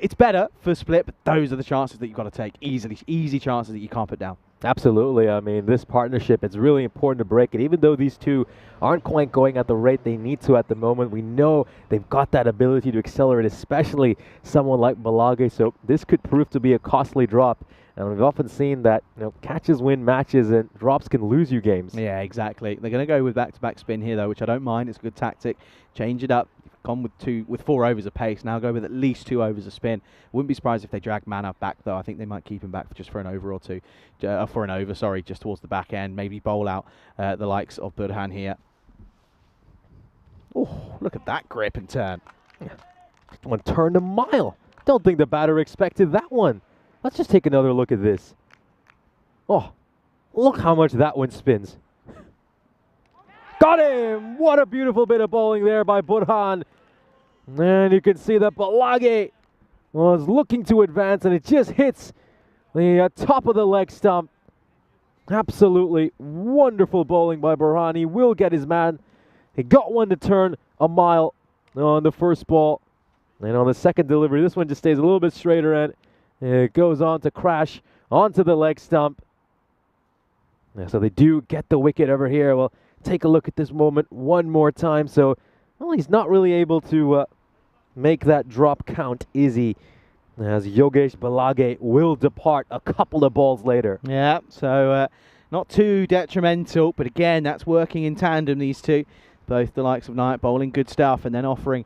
It's better for split, but those are the chances that you've got to take. Easy chances that you can't put down. Absolutely. I mean, this partnership, it's really important to break it. Even though these two aren't quite going at the rate they need to at the moment, we know they've got that ability to accelerate, especially someone like Balage. So this could prove to be a costly drop. And we've often seen that catches win matches and drops can lose you games. Yeah, exactly. They're going to go with back-to-back spin here, though, which I don't mind. It's a good tactic. Change it up. Gone with 4 overs of pace. Now go with at least 2 overs of spin. Wouldn't be surprised if they drag Manav back, though. I think they might keep him back just for an over or two. For an over, sorry, just towards the back end. Maybe bowl out the likes of Burhan here. Oh, look at that grip and turn. One turned a mile. Don't think the batter expected that one. Let's just take another look at this. Oh, look how much that one spins. Got him! What a beautiful bit of bowling there by Burhan. And you can see that Balage was looking to advance, and it just hits the top of the leg stump. Absolutely wonderful bowling by Burhan. He will get his man. He got one to turn a mile on the first ball. And on the second delivery, this one just stays a little bit straighter, and it goes on to crash onto the leg stump. Yeah, so they do get the wicket over here. Well, take a look at this moment one more time. So, well, he's not really able to make that drop count, is he? As Yogesh Balage will depart a couple of balls later. Yeah, so not too detrimental, but again, that's working in tandem, these two. Both the likes of Nayak bowling good stuff and then offering,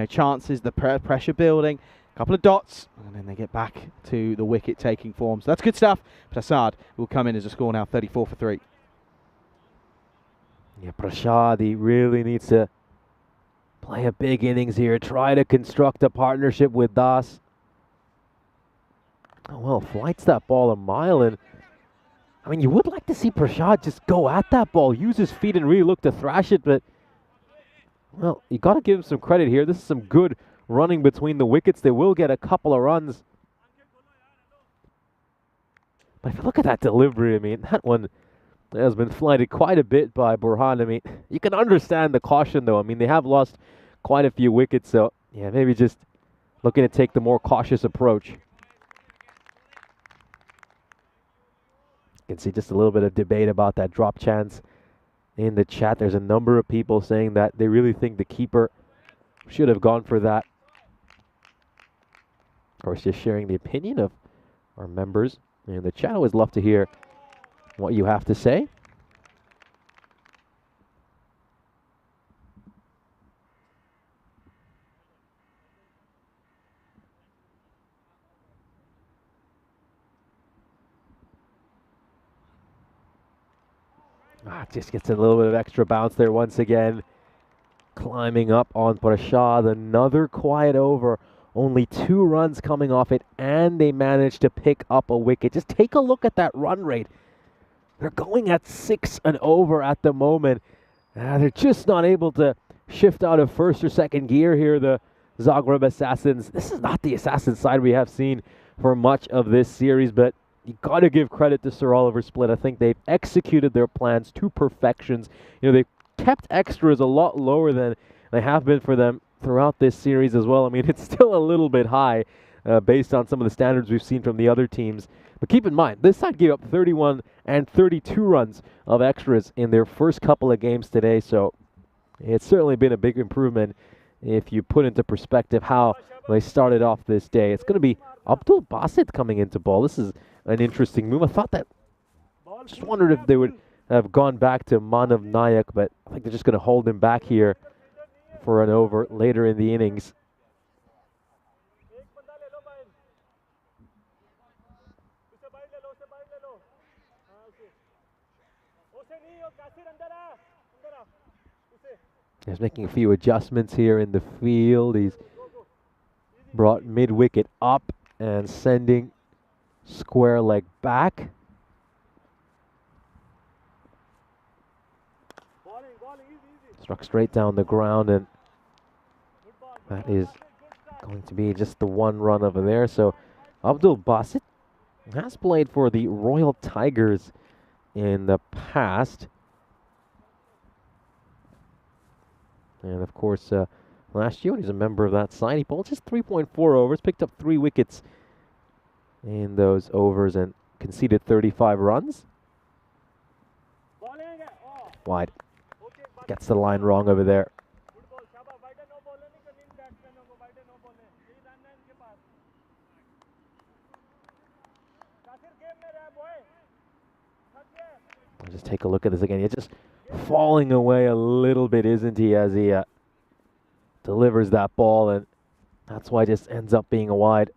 chances, the pressure building. A couple of dots, and then they get back to the wicket-taking form. So that's good stuff. Prasad will come in as a score now, 34 for 3. Yeah, Prasad, he really needs to play a big innings here. Try to construct a partnership with Das. Oh, well, flights that ball a mile. And I mean, you would like to see Prasad just go at that ball, use his feet and really look to thrash it. But, well, you got to give him some credit here. This is some good running between the wickets. They will get a couple of runs. But if you look at that delivery, I mean, that one has been flighted quite a bit by Burhan. I mean, you can understand the caution, though. I mean, they have lost quite a few wickets. So, yeah, maybe just looking to take the more cautious approach. You can see just a little bit of debate about that drop chance in the chat. There's a number of people saying that they really think the keeper should have gone for that. Of course, just sharing the opinion of our members in the chat. I always love to hear what you have to say. Just gets a little bit of extra bounce there once again. Climbing up on Prashad, another quiet over. Only 2 runs coming off it, and they managed to pick up a wicket. Just take a look at that run rate. They're going at 6 and over at the moment. They're just not able to shift out of first or second gear here, the Zagreb Assassins. This is not the Assassin side we have seen for much of this series, but you got to give credit to Sir Oliver Split. I think they've executed their plans to perfections. They've kept extras a lot lower than they have been for them throughout this series as well. I mean, it's still a little bit high based on some of the standards we've seen from the other teams. But keep in mind, this side gave up 31 and 32 runs of extras in their first couple of games today, so it's certainly been a big improvement if you put into perspective how they started off this day. It's going to be Abdul Basit coming into ball. This is an interesting move. I thought that, just wondered if they would have gone back to Manav Nayak, but I think they're just going to hold him back here for an over later in the innings. He's making a few adjustments here in the field. He's brought mid-wicket up and sending square leg back. Struck straight down the ground, and that is going to be just the 1 run over there. So Abdul Basit has played for the Royal Tigers in the past. And of course, last year when he was a member of that side, he bowled just 3.4 overs, picked up 3 wickets in those overs, and conceded 35 runs. Wide. Gets the line wrong over there. I'll just take a look at this again. He's just falling away a little bit, isn't he, as he delivers that ball, and that's why it just ends up being a wide.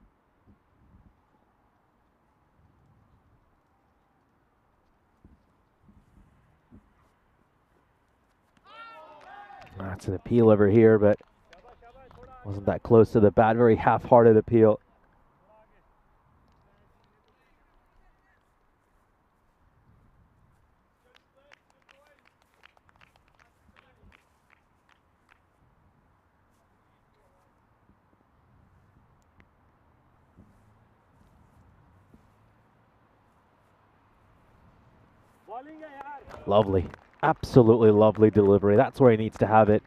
That's an appeal over here, but wasn't that close to the bat. Very half-hearted appeal. Lovely. Absolutely lovely delivery. That's where he needs to have it.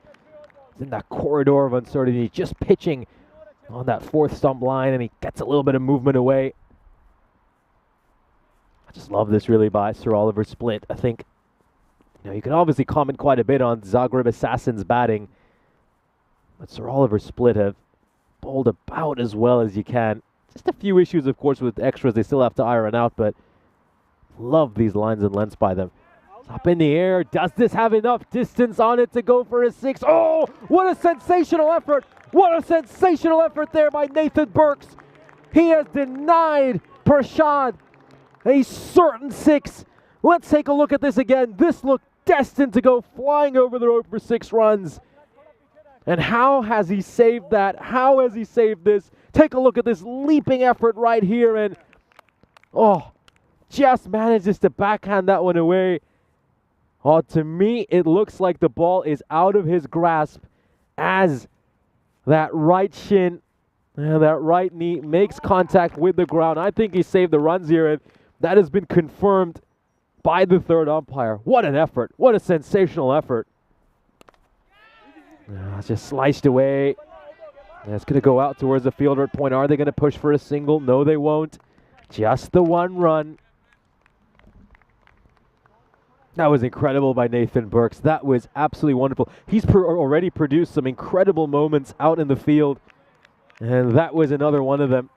He's in that corridor of uncertainty, just pitching on that 4th stump line, and he gets a little bit of movement away. I just love this really by Sir Oliver Split. I think, you can obviously comment quite a bit on Zagreb Assassins batting, but Sir Oliver Split have bowled about as well as you can. Just a few issues, of course, with extras they still have to iron out, but love these lines and lengths by them. Up in the air. Does this have enough distance on it to go for a 6? Oh, what a sensational effort. What a sensational effort there by Nathan Burks. He has denied Prashad a certain 6. Let's take a look at this again. This looked destined to go flying over the road for 6 runs. And how has he saved that? How has he saved this? Take a look at this leaping effort right here, and just manages to backhand that one away. To me, it looks like the ball is out of his grasp as that right shin and that right knee makes contact with the ground. I think he saved the runs here, and that has been confirmed by the 3rd umpire. What an effort. What a sensational effort. It's just sliced away. And it's going to go out towards the fielder at point. Are they going to push for a single? No, they won't. Just the 1 run. That was incredible by Nathan Burks. That was absolutely wonderful. He's already produced some incredible moments out in the field, and that was another one of them.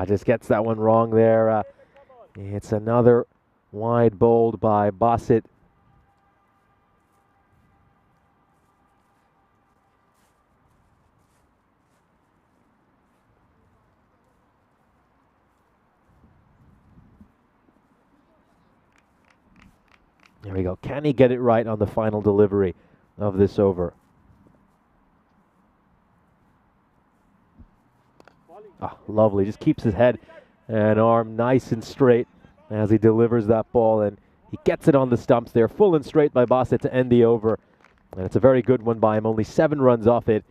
Just gets that one wrong there. It's another wide bowled by Basit. There we go. Can he get it right on the final delivery of this over? Ah, lovely. Just keeps his head and arm nice and straight as he delivers that ball, and he gets it on the stumps there, full and straight by Bassett to end the over. And it's a very good one by him, only 7 runs off it,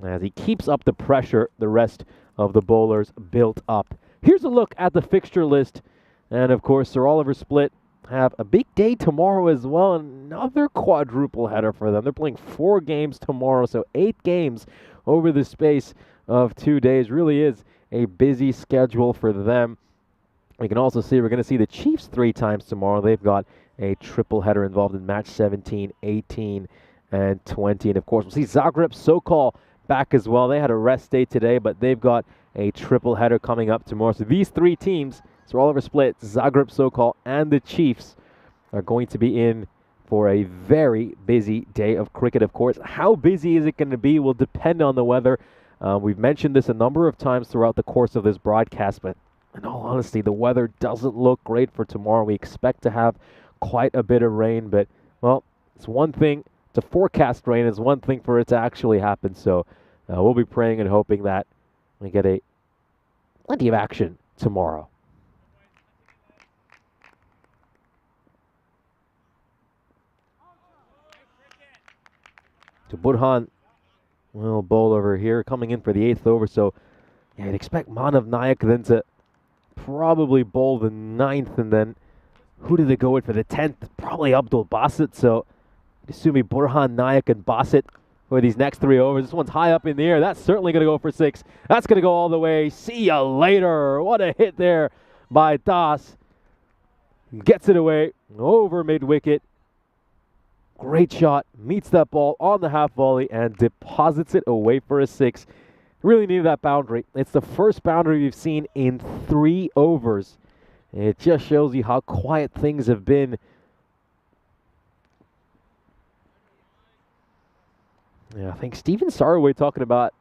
as he keeps up the pressure the rest of the bowlers built up. Here's a look at the fixture list, and of course Sir Oliver Split have a big day tomorrow as well, another quadruple header for them. They're playing 4 games tomorrow, so 8 games over the space of 2 days. Really is a busy schedule for them. We can also see we're going to see the Chiefs 3 times tomorrow. They've got a triple header involved in match 17, 18, and 20. And of course, we'll see Zagreb Sokol back as well. They had a rest day today, but they've got a triple header coming up tomorrow. So these 3 teams, Sir Oliver Split, Zagreb Sokol, and the Chiefs, are going to be in for a very busy day of cricket. Of course, how busy is it going to be will depend on the weather. We've mentioned this a number of times throughout the course of this broadcast, but in all honesty, the weather doesn't look great for tomorrow. We expect to have quite a bit of rain, but, well, it's one thing to forecast rain. It's one thing for it to actually happen. So we'll be praying and hoping that we get plenty of action tomorrow. To Burhan will bowl over here, coming in for the 8th over. So yeah, I'd expect Manav Nayak then to probably bowl the 9th, and then who did they go with for the 10th? Probably Abdul Basit. So assuming Burhan, Nayak, and Basit for these next 3 overs. This one's high up in the air. That's certainly going to go for 6. That's going to go all the way. See ya later. What a hit there by Das. Gets it away over mid-wicket. Great shot. Meets that ball on the half volley and deposits it away for a 6. Really needed that boundary. It's the first boundary we've seen in 3 overs. It just shows you how quiet things have been. Yeah, I think Stephen Sarway talking about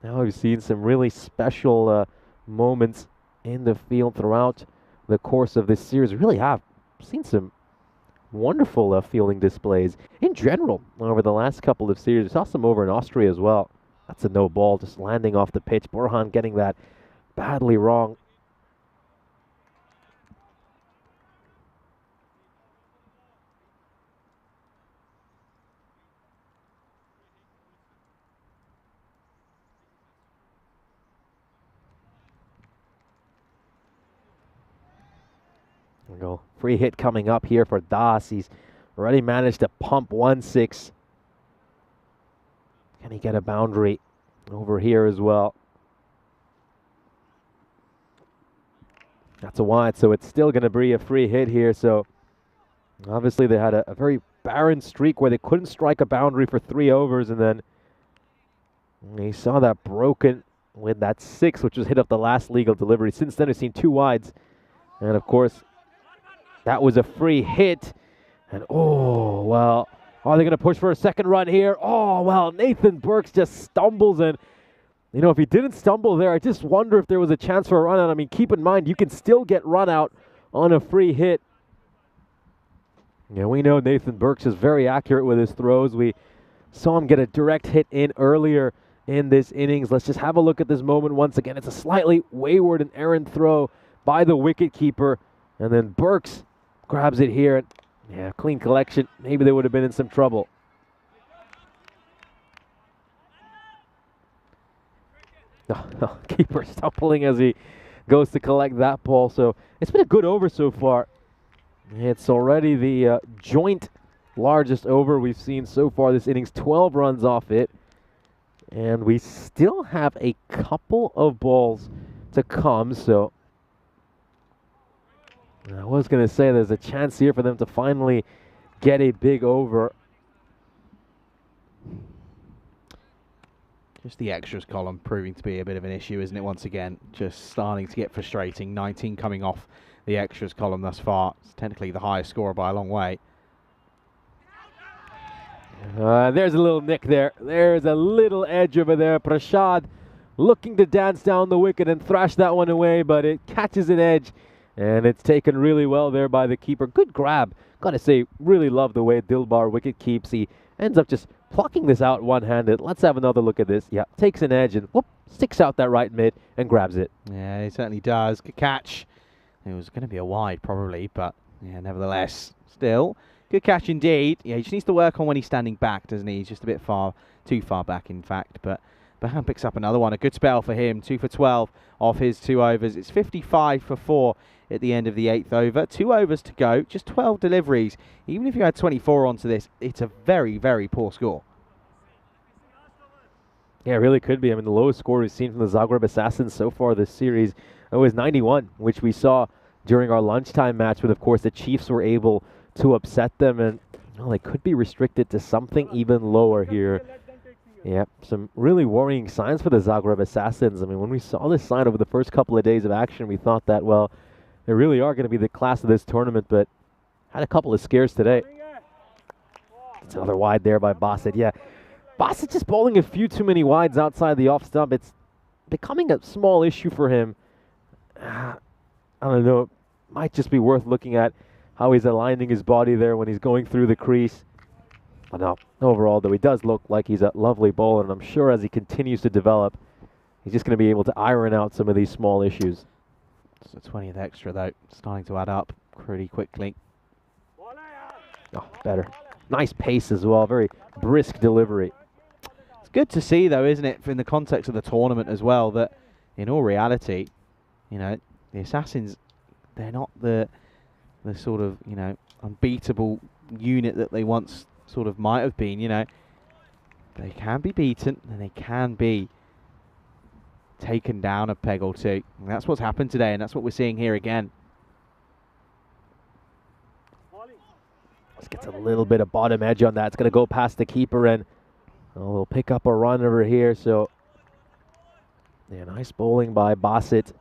now we've seen some really special moments in the field throughout the course of this series. We really have seen some wonderful fielding displays in general over the last couple of series. We saw some over in Austria as well. That's a no ball, just landing off the pitch. Burhan getting that badly wrong. There we go. Free hit coming up here for Das. He's already managed to pump 1-6. Can he get a boundary over here as well? That's a wide, so it's still going to be a free hit here. So obviously they had a very barren streak where they couldn't strike a boundary for 3 overs, and then he saw that broken with that 6, which was hit off the last legal delivery. Since then, we've seen 2 wides, and of course, that was a free hit. And oh, well, are they going to push for a second run here? Oh, well, Nathan Burks just stumbles, and you know, if he didn't stumble there, I just wonder if there was a chance for a run out. I mean, keep in mind, you can still get run out on a free hit. Yeah, we know Nathan Burks is very accurate with his throws. We saw him get a direct hit in earlier in this innings. Let's just have a look at this moment once again. It's a slightly wayward and errant throw by the wicketkeeper, and then Burks grabs it here. Yeah, clean collection. Maybe they would have been in some trouble. Keeper stumbling as he goes to collect that ball. So it's been a good over so far. It's already the joint largest over we've seen so far this innings. 12 runs off it. And we still have a couple of balls to come. So I was going to say there's a chance here for them to finally get a big over. Just the extras column proving to be a bit of an issue, isn't it, once again? Just starting to get frustrating. 19 coming off the extras column thus far. It's technically the highest scorer by a long way. There's a little nick there. There's a little edge over there. Prashad looking to dance down the wicket and thrash that one away, but it catches an edge, and it's taken really well there by the keeper. Good grab Gotta say, really love the way Dilbar wicket keeps. He ends up just plucking this out one-handed. Let's have another look at this. Yeah, takes an edge and whoop, sticks out that right mid and grabs it. Yeah, he certainly does. Good catch. It was going to be a wide probably, but yeah, nevertheless, still good catch indeed. Yeah, he just needs to work on when he's standing back, doesn't he? He's just a bit too far back, in fact. But Bahan picks up another one. A good spell for him. 2 for 12 off his 2 overs. It's 55 for 4 at the end of the 8th over. 2 overs to go. Just 12 deliveries. Even if you had 24 onto this, it's a very, very poor score. Yeah, it really could be. I mean, the lowest score we've seen from the Zagreb Assassins so far this series was 91, which we saw during our lunchtime match. But of course, the Chiefs were able to upset them, and well, they could be restricted to something even lower here. Yep, some really worrying signs for the Zagreb Assassins. I mean, when we saw this sign over the first couple of days of action, we thought that, well, they really are going to be the class of this tournament, but had a couple of scares today. It's another wide there by Bassett. Yeah, Bassett just bowling a few too many wides outside the off stump. It's becoming a small issue for him. I don't know. It might just be worth looking at how he's aligning his body there when he's going through the crease. But no, overall, though, he does look like he's a lovely bowler, and I'm sure as he continues to develop, he's just going to be able to iron out some of these small issues. It's a 20th extra, though, starting to add up pretty quickly. Oh, better. Nice pace as well, very brisk delivery. It's good to see, though, isn't it, in the context of the tournament as well, that in all reality, you know, the Assassins, they're not the sort of, you know, unbeatable unit that they once sort of might have been, you know. They can be beaten and they can be taken down a peg or two. And that's what's happened today, and that's what we're seeing here again. Just gets a little bit of bottom edge on that. It's going to go past the keeper, and we'll pick up a run over here. So, yeah, nice bowling by Bassett.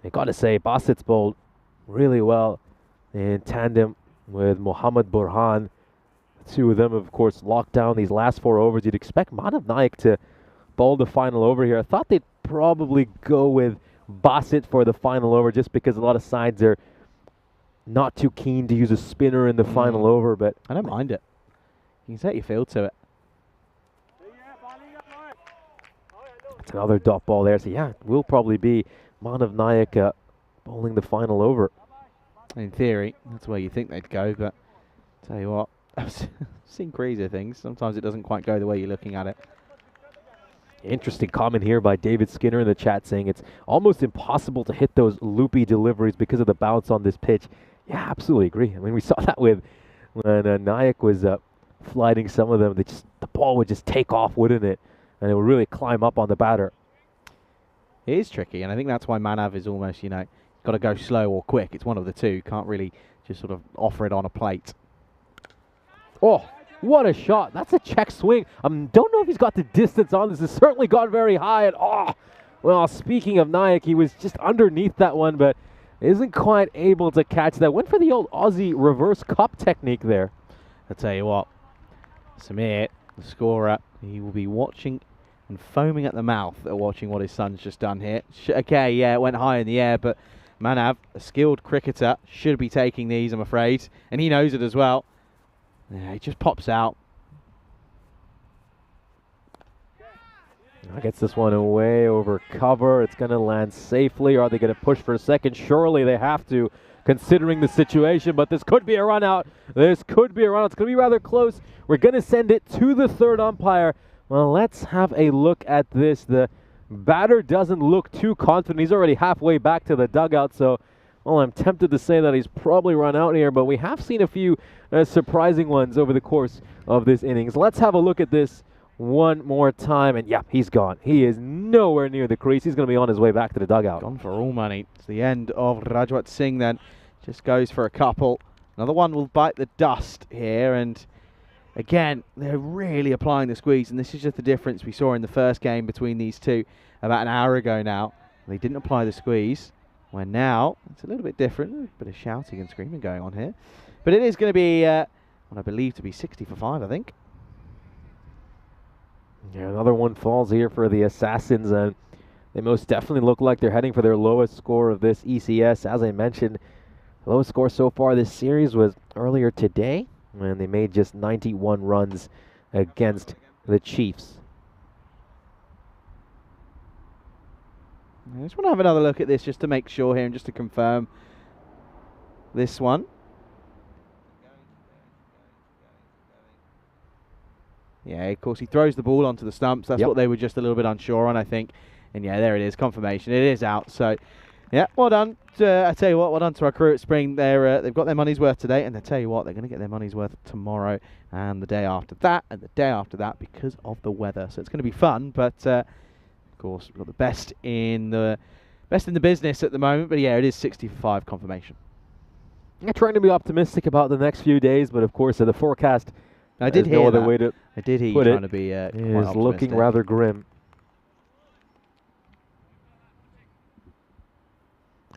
I got to say, Bassett's bowled really well in tandem with Mohammad Burhan. The two of them, of course, locked down these last 4 overs. You'd expect Manav Naik to bowl the final over here. I thought they'd probably go with Bassett for the final over just because a lot of sides are not too keen to use a spinner in the final over, but I don't mind it. You can set your feel to it. That's another dot ball there. So, yeah, it will probably be Manav Naik bowling the final over. In theory, that's where you think they'd go, but tell you what, I've seen crazier things. Sometimes it doesn't quite go the way you're looking at it. Interesting comment here by David Skinner in the chat saying it's almost impossible to hit those loopy deliveries because of the bounce on this pitch. Yeah, absolutely agree. I mean, we saw that with when Naik was flighting some of them. The ball would just take off, wouldn't it? And it would really climb up on the batter. It is tricky, and I think that's why Manav is almost, you know, got to go slow or quick. It's one of the two. Can't really just sort of offer it on a plate. Oh, what a shot. That's a check swing. Don't know if he's got the distance on this. It's certainly gone very high. And oh, well, speaking of Naik, he was just underneath that one, but isn't quite able to catch that. Went for the old Aussie reverse cup technique there. I'll tell you what, Samir, the scorer, he will be watching and foaming at the mouth at watching what his son's just done here. Okay, yeah, it went high in the air, but Manav, a skilled cricketer, should be taking these, I'm afraid. And he knows it as well. Yeah, he just pops out. Gets this one away over cover. It's going to land safely. Are they going to push for a second? Surely they have to, considering the situation. But this could be a run out. This could be a run out. It's going to be rather close. We're going to send it to the third umpire. Well, let's have a look at this. The batter doesn't look too confident. He's already halfway back to the dugout. So, well, I'm tempted to say that he's probably run out here. But we have seen a few surprising ones over the course of this innings. Let's have a look at this one more time, and yeah, he's gone. He is nowhere near the crease. He's going to be on his way back to the dugout. Gone for all money. It's the end of Rajwat Singh then. Just goes for a couple. Another one will bite the dust here, and again, they're really applying the squeeze, and this is just the difference we saw in the first game between these two about an hour ago now. They didn't apply the squeeze, where now it's a little bit different. A bit of shouting and screaming going on here. But it is going to be, what I believe to be 60 for 5, I think. Yeah, another one falls here for the Assassins, and they most definitely look like they're heading for their lowest score of this ECS. As I mentioned, Lowest score so far this series was earlier today when they made just 91 runs against the Chiefs. I just want to have another look at this just to make sure here and just to confirm this one. Yeah, of course, he throws the ball onto the stumps. That's what they were just a little bit unsure on, I think. And yeah, there it is, confirmation. It is out. So, yeah, well done. I tell you what, well done to our crew at Spring. They've got their money's worth today, and I tell you what, they're going to get their money's worth tomorrow and the day after that and the day after that because of the weather. So it's going to be fun, but of course, we've got the best in the business at the moment. But yeah, it is 65 confirmation. I'm trying to be optimistic about the next few days, but of course, the forecast. I did hear no other that. way to I did hear you put trying it. to be It quite is looking optimistic. rather grim.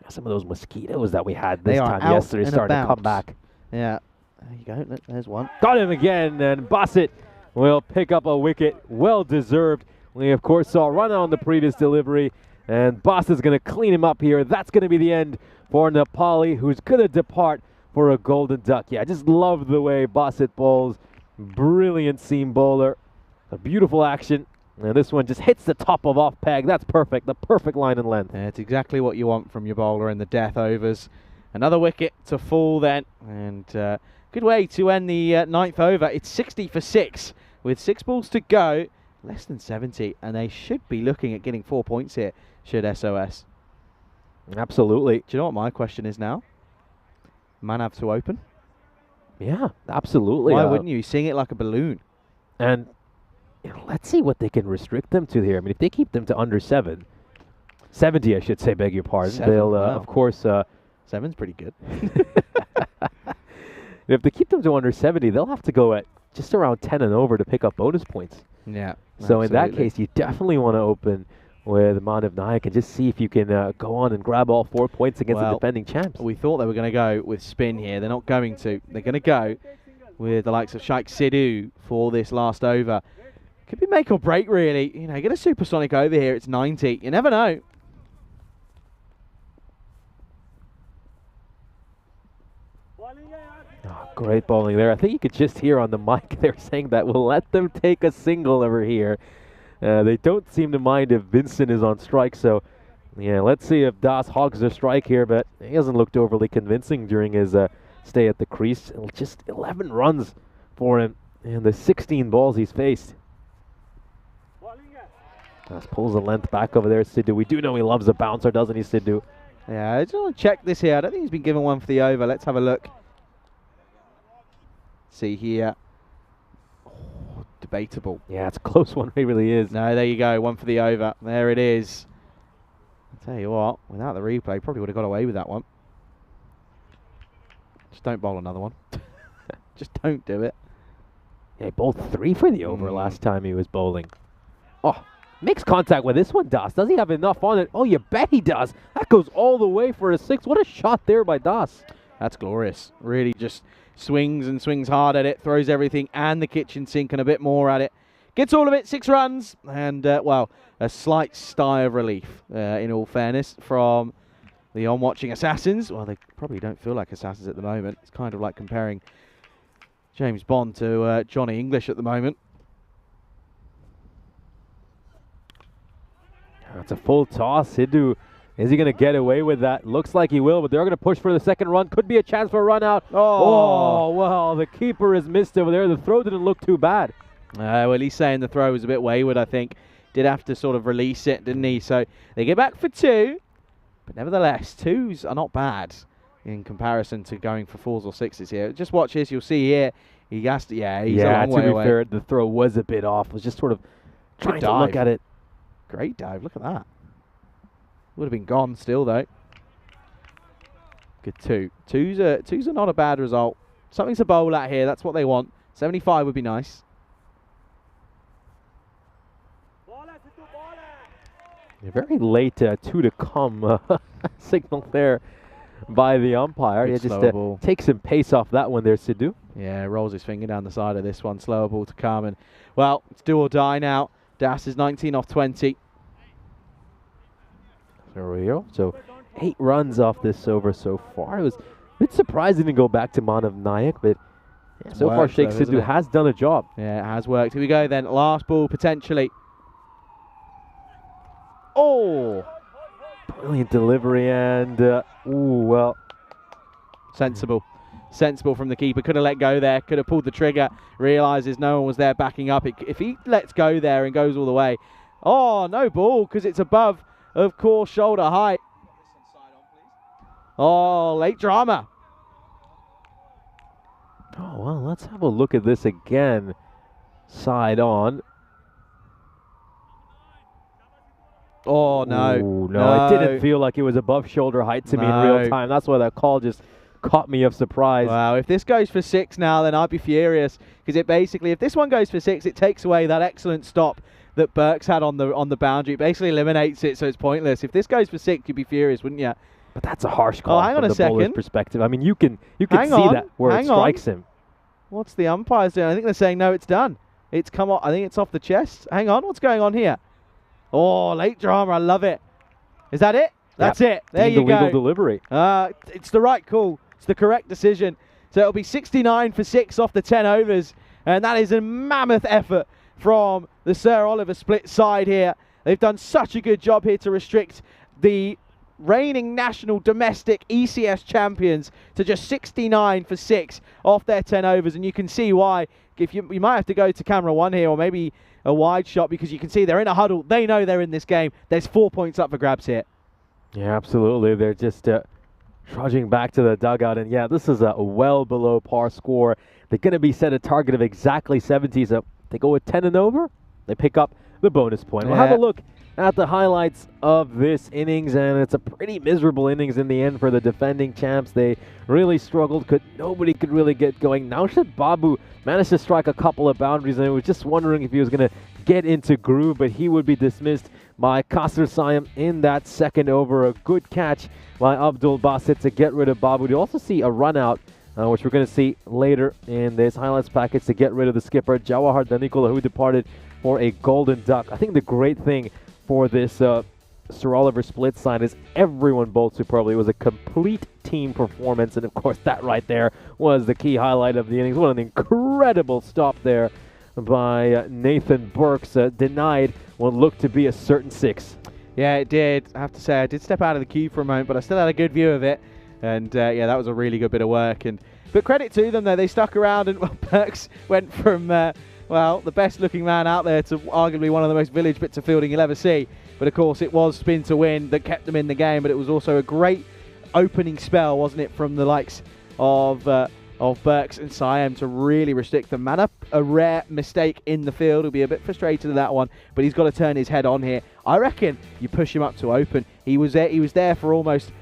Some of those mosquitoes that we had this time yesterday starting to come back. Yeah, there you go. There's one. Got him again, and Bassett will pick up a wicket. Well deserved. We, of course, saw a run on the previous delivery, and Bassett's going to clean him up here. That's going to be the end for Nepali, who's going to depart for a golden duck. Yeah, I just love the way Bassett bowls. Brilliant seam bowler. A beautiful action. And this one just hits the top of off peg. That's perfect. The perfect line and length. Yeah, it's exactly what you want from your bowler in the death overs. Another wicket to fall then. And good way to end the ninth over. It's 60 for 6 with 6 balls to go. Less than 70. And they should be looking at getting 4 points here, should SOS. Absolutely. Do you know what my question is now? Man have to open? Yeah, absolutely. Why wouldn't you? Sing it like a balloon. And let's see what they can restrict them to here. I mean, if they keep them to under 70, I should say, beg your pardon. 7, They'll, wow. of course... 7's pretty good. If they keep them to under 70, they'll have to go at just around 10 and over to pick up bonus points. Yeah. So absolutely. in that case, you definitely want to open with Manav Nayak and just see if you can go on and grab all 4 points against the defending champs. We thought they were going to go with spin here. They're not going to. They're going to go with the likes of Shaikh Sidhu for this last over. Could be make or break, really. You know, get a supersonic over here. It's 90. You never know. Oh, great bowling there. I think you could just hear on the mic they're saying that we'll let them take a single over here. They don't seem to mind if Vincent is on strike, so yeah, let's see if Das hogs the strike here, but he hasn't looked overly convincing during his stay at the crease. Just 11 runs for him in the 16 balls he's faced. Das pulls the length back over there, Sidhu. We do know he loves a bouncer, doesn't he, Sidhu? Yeah, I just want to check this here. I don't think he's been given one for the over. Let's have a look. See here. Oh, debatable. Yeah, it's a close one. It really is. No, there you go. One for the over. There it is. I'll tell you what, without the replay, probably would have got away with that one. Just don't bowl another one. Just don't do it. Yeah, he bowled 3 for the over last time he was bowling. Oh, makes contact with this one, Das. Does he have enough on it? Oh, you bet he does. That goes all the way for a 6. What a shot there by Das. That's glorious. Really just swings and swings hard at it, throws everything and the kitchen sink and a bit more at it. Gets all of it, 6 runs, and, well, a slight sigh of relief, in all fairness, from the on-watching assassins. Well, they probably don't feel like assassins at the moment. It's kind of like comparing James Bond to Johnny English at the moment. That's a full toss. Sidhu, is he going to get away with that? Looks like he will, but they're going to push for the second run. Could be a chance for a run out. Oh, well, the keeper has missed over there. The throw didn't look too bad. Well, he's saying the throw was a bit wayward, I think. Did have to sort of release it, didn't he? So they get back for 2. But nevertheless, 2s are not bad in comparison to going for 4s or 6s here. Just watch this. You'll see here. He has to, he's a long way away. Fair, the throw was a bit off. Was just sort of trying to look at it. Great dive. Look at that. Would have been gone still, though. Good 2. 2s are not a bad result. Something to bowl at here. That's what they want. 75 would be nice. Very late 2 to come signal there by the umpire. Good Just slower ball. take some pace off that one there, Sidhu. Yeah, rolls his finger down the side of this one. Slower ball to come. And, well, it's do or die now. Das is 19 off 20. There we go. So 8 runs off this over so far. It was bit surprising to go back to Manav Nayak, but yeah, so far worked Sheikh though, Sidhu hasn't it? has done a job. Yeah, it has worked. Here we go then. Last ball potentially. Oh, Brilliant delivery and, well, sensible. Sensible from the keeper. Could have let go there. Could have pulled the trigger. Realises no one was there backing up. If he lets go there and goes all the way. Oh, no ball because it's above, of course, shoulder height. Oh, late drama. oh, well, let's have a look at this again. Side on. Oh, no. Ooh, no, it didn't feel like it was above shoulder height to me in real time. That's why that call just caught me of surprise. Wow, if this goes for 6 now, then I'd be furious because it basically, if this one goes for 6, it takes away that excellent stop that Burks had on the boundary. It basically eliminates it, so it's pointless. If this goes for 6, you'd be furious, wouldn't you? But that's a harsh call hang on from a the bowler's second. perspective. I mean, you can Hang see on, that where it hang on. strikes him. What's the umpires doing? I think they're saying no, it's done. It's come off. I think it's off the chest. Hang on, what's going on here? Oh, late drama. I love it. Is that it? That's it. There Deemed you a legal go. delivery. It's the right call. It's the correct decision. So it'll be 69 for 6 off the 10 overs. And that is a mammoth effort from the Sir Oliver Split side here. They've done such a good job here to restrict the reigning national domestic ECS champions to just 69 for 6 off their 10 overs. And you can see why. If you might have to go to camera 1 here, or maybe a wide shot, because you can see they're in a huddle. They know they're in this game. There's 4 points up for grabs here. Yeah, absolutely. They're just trudging back to the dugout. And yeah, this is a well below par score. They're going to be set a target of exactly 70. So they go with 10 and over. They pick up the bonus point. We'll have a look at the highlights of this innings, and it's a pretty miserable innings in the end for the defending champs. They really struggled. Nobody could really get going. Naushad Babu managed to strike a couple of boundaries, and I was just wondering if he was going to get into groove, but he would be dismissed by Kasr Sayam in that second over. A good catch by Abdul Basit to get rid of Babu. You also see a run out, which we're going to see later in this highlights package, to get rid of the skipper, Jawahar Danikola, who departed for a golden duck. I think the great thing for this Sir Oliver Split side is everyone bowled superbly. It was a complete team performance, and of course that right there was the key highlight of the innings. What an incredible stop there by Nathan Burks, denied what looked to be a certain 6. Yeah, it did. I have to say, I did step out of the queue for a moment, but I still had a good view of it. And yeah, that was a really good bit of work. But credit to them, though. They stuck around, and well, Burks went from, well, the best looking man out there to arguably one of the most village bits of fielding you'll ever see. But of course, it was spin to win that kept them in the game. But it was also a great opening spell, wasn't it, from the likes of Burks and Siam to really restrict them. Man, a rare mistake in the field. He'll be a bit frustrated with that one, but he's got to turn his head on here. I reckon you push him up to open. He was there for almost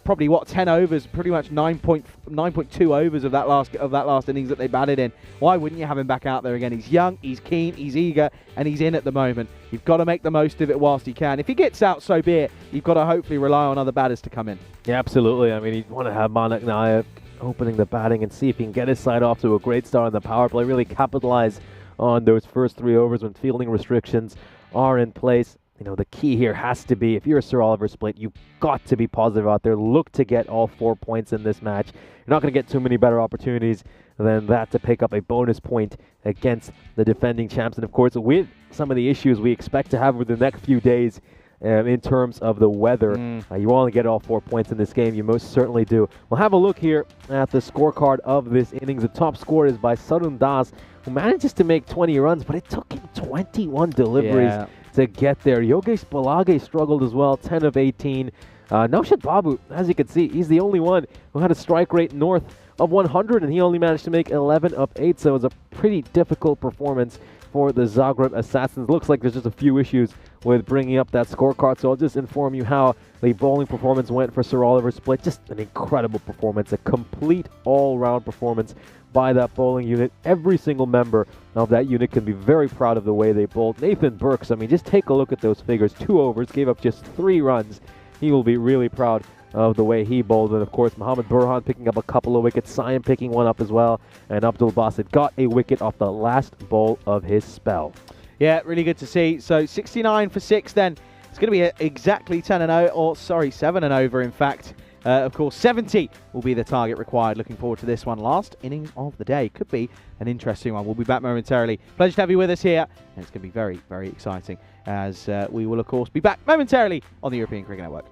probably 10 overs, pretty much 9.2 overs of that last innings that they batted in. Why wouldn't you have him back out there again? He's young, he's keen, he's eager, and he's in at the moment. You've got to make the most of it whilst he can. If he gets out, so be it. You've got to hopefully rely on other batters to come in. Yeah, absolutely. I mean, you want to have Manak Nayak opening the batting and see if he can get his side off to a great start on the power play, really capitalize on those first 3 overs when fielding restrictions are in place. You know, the key here has to be, if you're a Sir Oliver Split, you've got to be positive out there. Look to get all 4 points in this match. You're not going to get too many better opportunities than that to pick up a bonus point against the defending champs. And of course, with some of the issues we expect to have over the next few days in terms of the weather, you want to get all 4 points in this game. You most certainly do. We'll have a look here at the scorecard of this innings. The top score is by Sarun Das, who manages to make 20 runs, but it took him 21 deliveries to get there. Yogesh Balage struggled as well, 10 of 18. Naushad Babu, as you can see, he's the only one who had a strike rate north of 100, and he only managed to make 11 of 8, so it was a pretty difficult performance for the Zagreb Assassins. Looks like there's just a few issues with bringing up that scorecard, so I'll just inform you how the bowling performance went for Sir Oliver Split. Just an incredible performance, a complete all-round performance by that bowling unit. Every single member of that unit can be very proud of the way they bowled. Nathan Burks, I mean, just take a look at those figures. 2 overs, gave up just 3 runs. He will be really proud of the way he bowled. And of course, Mohammad Burhan picking up a couple of wickets, Siam picking one up as well, and Abdul Basit got a wicket off the last bowl of his spell. Yeah, really good to see. So 69 for 6 then. It's going to be exactly 10 and 0, or sorry, 7 and over in fact. Of course, 70 will be the target required. Looking forward to this one. Last innings of the day. Could be an interesting one. We'll be back momentarily. Pleasure to have you with us here. And it's going to be very, very exciting as we will, of course, be back momentarily on the European Cricket Network.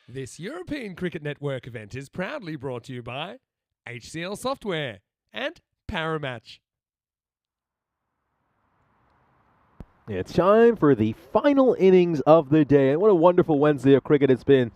This European Cricket Network event is proudly brought to you by HCL Software, and Paramatch. It's time for the final innings of the day. And what a wonderful Wednesday of cricket it's been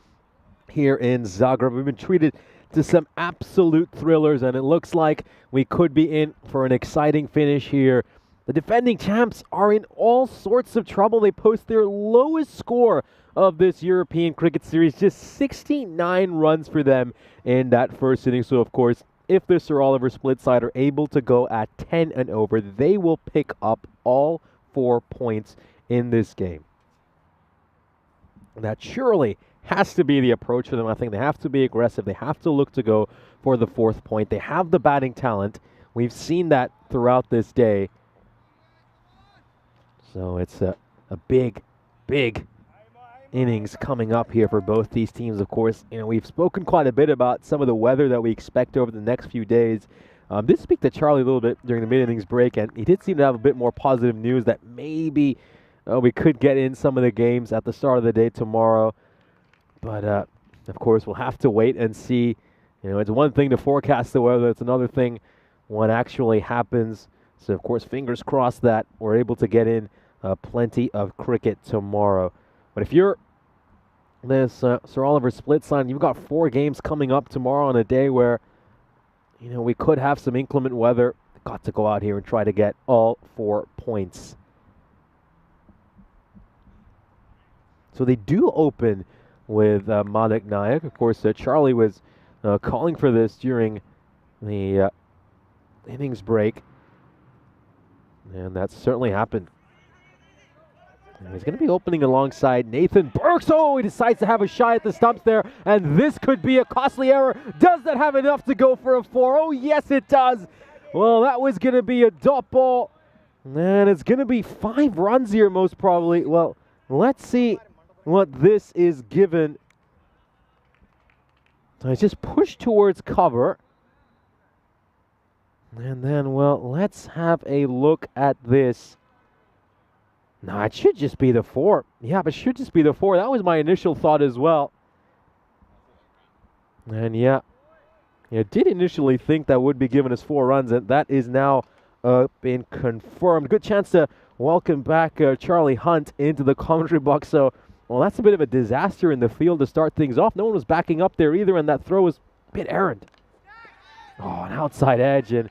here in Zagreb. We've been treated to some absolute thrillers, and it looks like we could be in for an exciting finish here. The defending champs are in all sorts of trouble. They post their lowest score of this European cricket series, just 69 runs for them in that first inning. So, of course, if the Sir Oliver split side are able to go at 10 and over, they will pick up all 4 points in this game. That surely has to be the approach for them. I think they have to be aggressive. They have to look to go for the 4th point. They have the batting talent. We've seen that throughout this day. So it's a big, big innings coming up here for both these teams. Of course, we've spoken quite a bit about some of the weather that we expect over the next few days. Did speak to Charlie a little bit during the mid-innings break, and he did seem to have a bit more positive news that maybe we could get in some of the games at the start of the day tomorrow. But, of course, we'll have to wait and see. It's one thing to forecast the weather. It's another thing when actually happens. So, of course, fingers crossed that we're able to get in plenty of cricket tomorrow. But if you're this Sir Oliver split side, you've got 4 games coming up tomorrow on a day where, we could have some inclement weather. Got to go out here and try to get all 4 points. So they do open with Manik Nayak. Of course, Charlie was calling for this during the innings break. And that's certainly happened. And he's going to be opening alongside Nathan Burks. Oh, he decides to have a shot at the stumps there. And this could be a costly error. Does that have enough to go for a 4? Oh, yes, it does. Well, that was going to be a dot ball. And it's going to be 5 runs here, most probably. Well, let's see what this is given. So he's just pushed towards cover. And then, well, let's have a look at this. No, it should just be the 4. Yeah, but it should just be the 4. That was my initial thought as well. And yeah, did initially think that would be given us 4 runs, and that is now been confirmed. Good chance to welcome back Charlie Hunt into the commentary box. So, well, that's a bit of a disaster in the field to start things off. No one was backing up there either, and that throw was a bit errant. Oh, an outside edge, and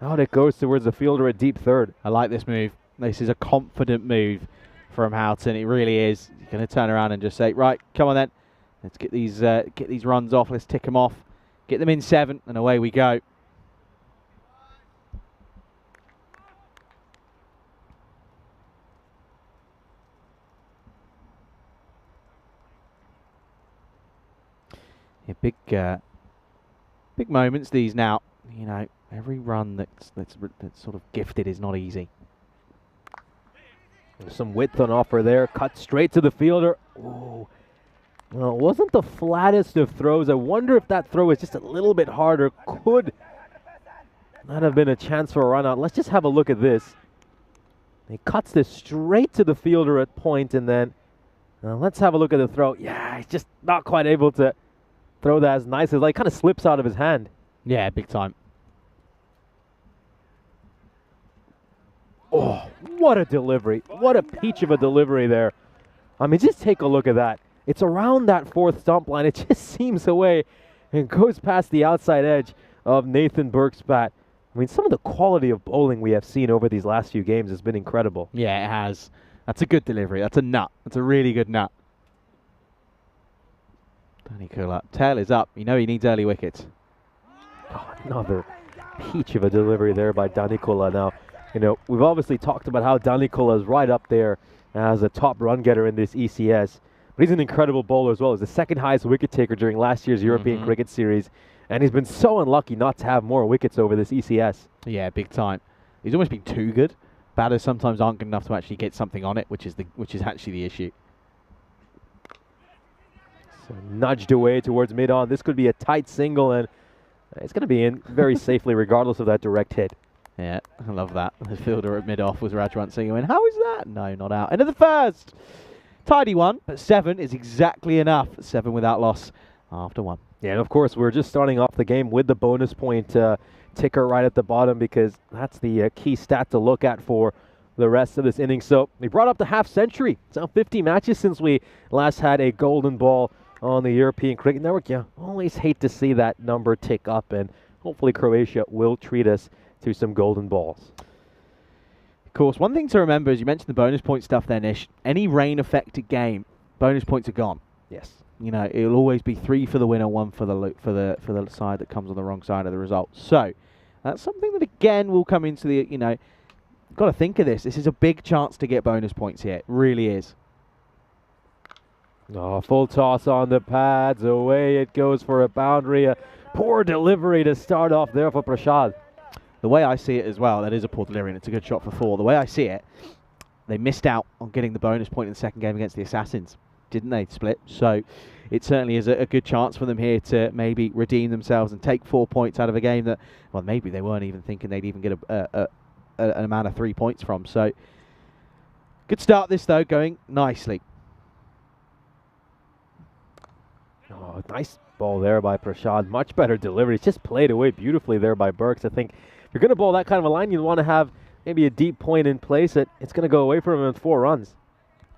out it goes towards the fielder at deep third. I like this move. This is a confident move from Houghton. It really is. He's going to turn around and just say, right, come on then. Let's get these runs off. Let's tick them off. Get them in 7, and away we go. Yeah, big moments these now. Every run that's sort of gifted is not easy. There's some width on offer there. Cut straight to the fielder. Ooh. Well, it wasn't the flattest of throws. I wonder if that throw is just a little bit harder. Could not have been a chance for a run out. Let's just have a look at this. He cuts this straight to the fielder at point, and then let's have a look at the throw. Yeah, he's just not quite able to throw that as nice as, kind of slips out of his hand. Yeah, big time. Oh, what a delivery. What a peach of a delivery there. I mean, just take a look at that. It's around that 4th stump line. It just seems away and goes past the outside edge of Nathan Burke's bat. I mean, some of the quality of bowling we have seen over these last few games has been incredible. Yeah, it has. That's a good delivery. That's a nut. That's a really good nut. Danny Kula. Tail is up. He needs early wickets. Oh, another peach of a delivery there by Danny Kula. Now, we've obviously talked about how Danny Kula is right up there as a top run getter in this ECS. But he's an incredible bowler as well. He's the 2nd highest wicket taker during last year's European Cricket Series. And he's been so unlucky not to have more wickets over this ECS. Yeah, big time. He's almost been too good. Batters sometimes aren't good enough to actually get something on it, which is actually the issue. So nudged away towards mid-on. This could be a tight single, and it's going to be in very safely regardless of that direct hit. Yeah, I love that. The fielder at mid-off was Rajwant Singh going, how is that? No, not out. End of the first. Tidy one, but 7 is exactly enough. 7 without loss after 1. Yeah, and of course, we're just starting off the game with the bonus point ticker right at the bottom, because that's the key stat to look at for the rest of this inning. So we brought up the half century. It's now 50 matches since we last had a golden ball on the European Cricket Network. Yeah, always hate to see that number tick up, and hopefully Croatia will treat us to some golden balls. Of course, one thing to remember is you mentioned the bonus point stuff there, Nish. Any rain-affected game, bonus points are gone. Yes. You know, it'll always be 3 for the winner, 1 for the side that comes on the wrong side of the result. So that's something that again will come into the, you know, got to think of this. This is a big chance to get bonus points here. It really is. Oh, full toss on the pads. Away it goes for a boundary. A poor delivery to start off there for Prashad. The way I see it as well, that is a poor delivery and it's a good shot for 4. The way I see it, they missed out on getting the bonus point in the second game against the Assassins, didn't they, Split? So it certainly is a good chance for them here to maybe redeem themselves and take 4 points out of a game that, well, maybe they weren't even thinking they'd even get an amount of 3 points from. So good start this, though, going nicely. Oh, nice ball there by Prashad. Much better delivery. It's just played away beautifully there by Burks. I think if you're going to bowl that kind of a line, you want to have maybe a deep point in place. It's going to go away from him in 4 runs.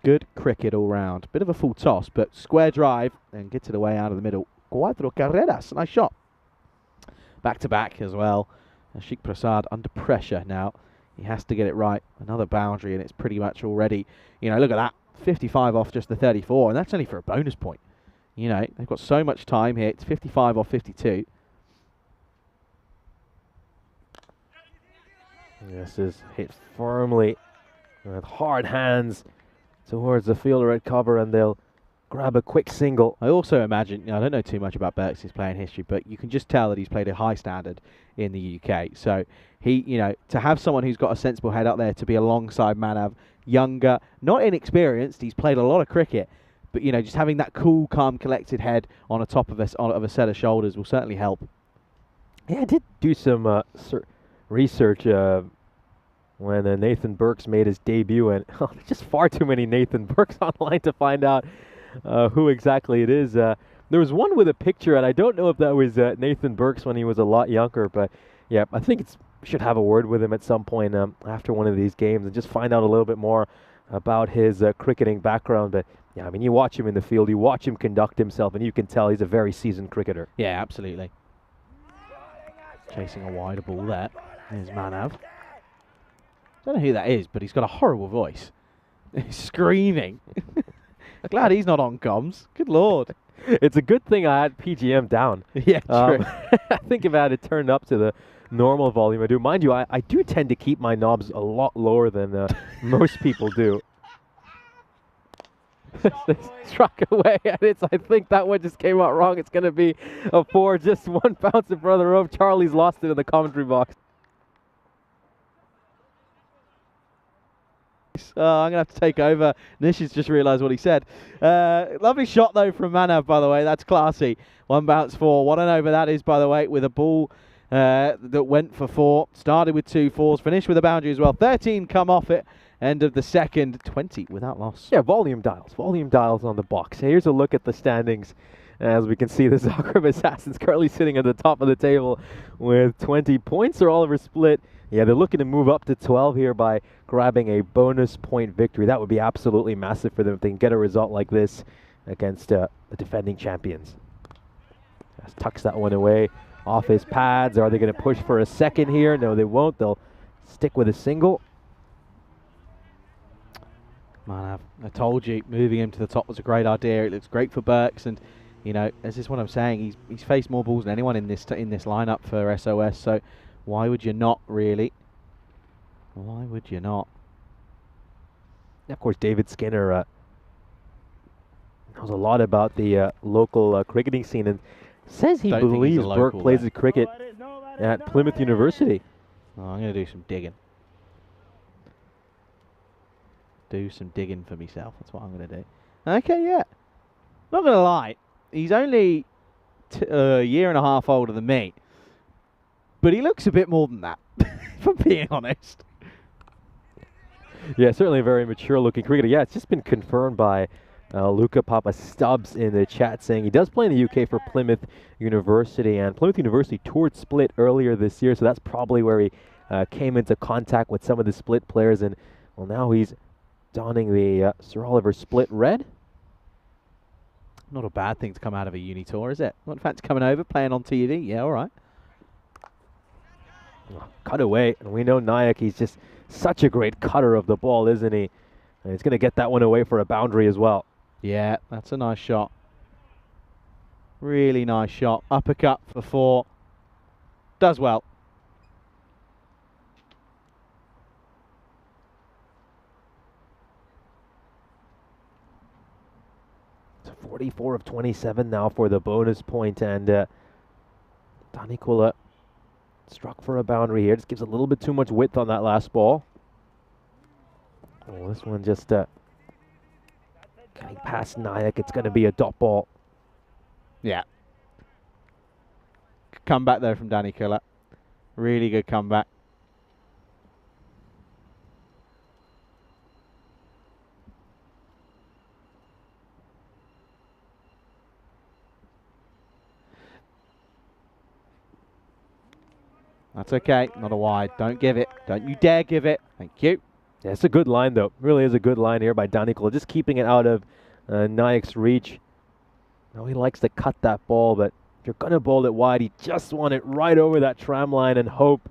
Good cricket all round. Bit of a full toss, but square drive and gets it away out of the middle. Cuatro carreras. Nice shot. Back to back as well. Sheikh Prasad under pressure now. He has to get it right. Another boundary, and it's pretty much already, you know, look at that. 55 off just the 34, and that's only for a bonus point. You know, they've got so much time here. It's 55 off 52. This is hit firmly with hard hands towards the fielder at cover, and they'll grab a quick single. I also imagine, you know, I don't know too much about Burks' playing history, but you can just tell that he's played a high standard in the UK. So he, you know, to have someone who's got a sensible head up there to be alongside Manav, younger, not inexperienced, he's played a lot of cricket, but, you know, just having that cool, calm, collected head on the top of a set of shoulders will certainly help. Yeah, I did do some research when Nathan Burks made his debut, and there's just far too many Nathan Burks online to find out who exactly it is. There was one with a picture, and I don't know if that was Nathan Burks when he was a lot younger, but yeah, I think we should have a word with him at some point after one of these games and just find out a little bit more about his cricketing background. But yeah, I mean, you watch him in the field, you watch him conduct himself, and you can tell he's a very seasoned cricketer. Yeah, absolutely. Chasing a wider ball there. Here's Manav. Don't know who that is, but he's got a horrible voice. He's screaming. Glad he's not on comms. Good Lord. It's a good thing I had PGM down. Yeah, true. I think if I had it turned up to the normal volume I do. Mind you, I do tend to keep my knobs a lot lower than most people do. Struck away, and I think that one just came out wrong. It's going to be a 4, just 1 bounce in front of the rope. Charlie's lost it in the commentary box. I'm going to have to take over. Nish has just realised what he said. Lovely shot, though, from Manav, by the way. That's classy. 1 bounce 4. What an over that is, by the way, with a ball that went for 4. Started with 2 4s. Finished with a boundary as well. 13 come off it. End of the second. 20 without loss. Yeah, volume dials. Volume dials on the box. Here's a look at the standings. As we can see, the Zagreb Assassins currently sitting at the top of the table with 20 points. They're all over split. Yeah, they're looking to move up to 12 here by grabbing a bonus point victory. That would be absolutely massive for them if they can get a result like this against the defending champions. Just tucks that one away off his pads. Are they going to push for a second here? No, they won't. They'll stick with a single. Manav, I told you, moving him to the top was a great idea. It looks great for Burks, and you know, this is what I'm saying. He's faced more balls than anyone in this lineup for SOS. So why would you not, really? Why would you not? Of course, David Skinner knows a lot about the local cricketing scene and says he believes Burke plays his cricket at Plymouth University. Oh, I'm going to do some digging. Do some digging for myself. That's what I'm going to do. Okay, yeah. Not going to lie. He's only a year and a half older than me. But he looks a bit more than that, if I'm being honest. Yeah, certainly a very mature-looking cricketer. Yeah, it's just been confirmed by Luca Papa Stubbs in the chat saying he does play in the UK for Plymouth University, and Plymouth University toured Split earlier this year, so that's probably where he came into contact with some of the Split players, and well, now he's donning the Sir Oliver Split red. Not a bad thing to come out of a uni tour, is it? Not fancy coming over, playing on TV. Yeah, all right. Cut away, and we know Nayak, he's just such a great cutter of the ball, isn't he? And he's going to get that one away for a boundary as well. Yeah, that's a nice shot. Really nice shot. Uppercut for 4. Does well. It's 44 of 27 now for the bonus point, and Danikula struck for a boundary here. Just gives a little bit too much width on that last ball. Oh, this one just getting past Nayak. It's going to be a dot ball. Yeah. Comeback there from Danikula. Really good comeback. That's okay. Not a wide. Don't give it. Don't you dare give it. Thank you. Yeah, it's a good line, though. Really is a good line here by Danikula. Just keeping it out of Nayak's reach. Now he likes to cut that ball, but if you're going to bowl it wide, you just want it right over that tram line and hope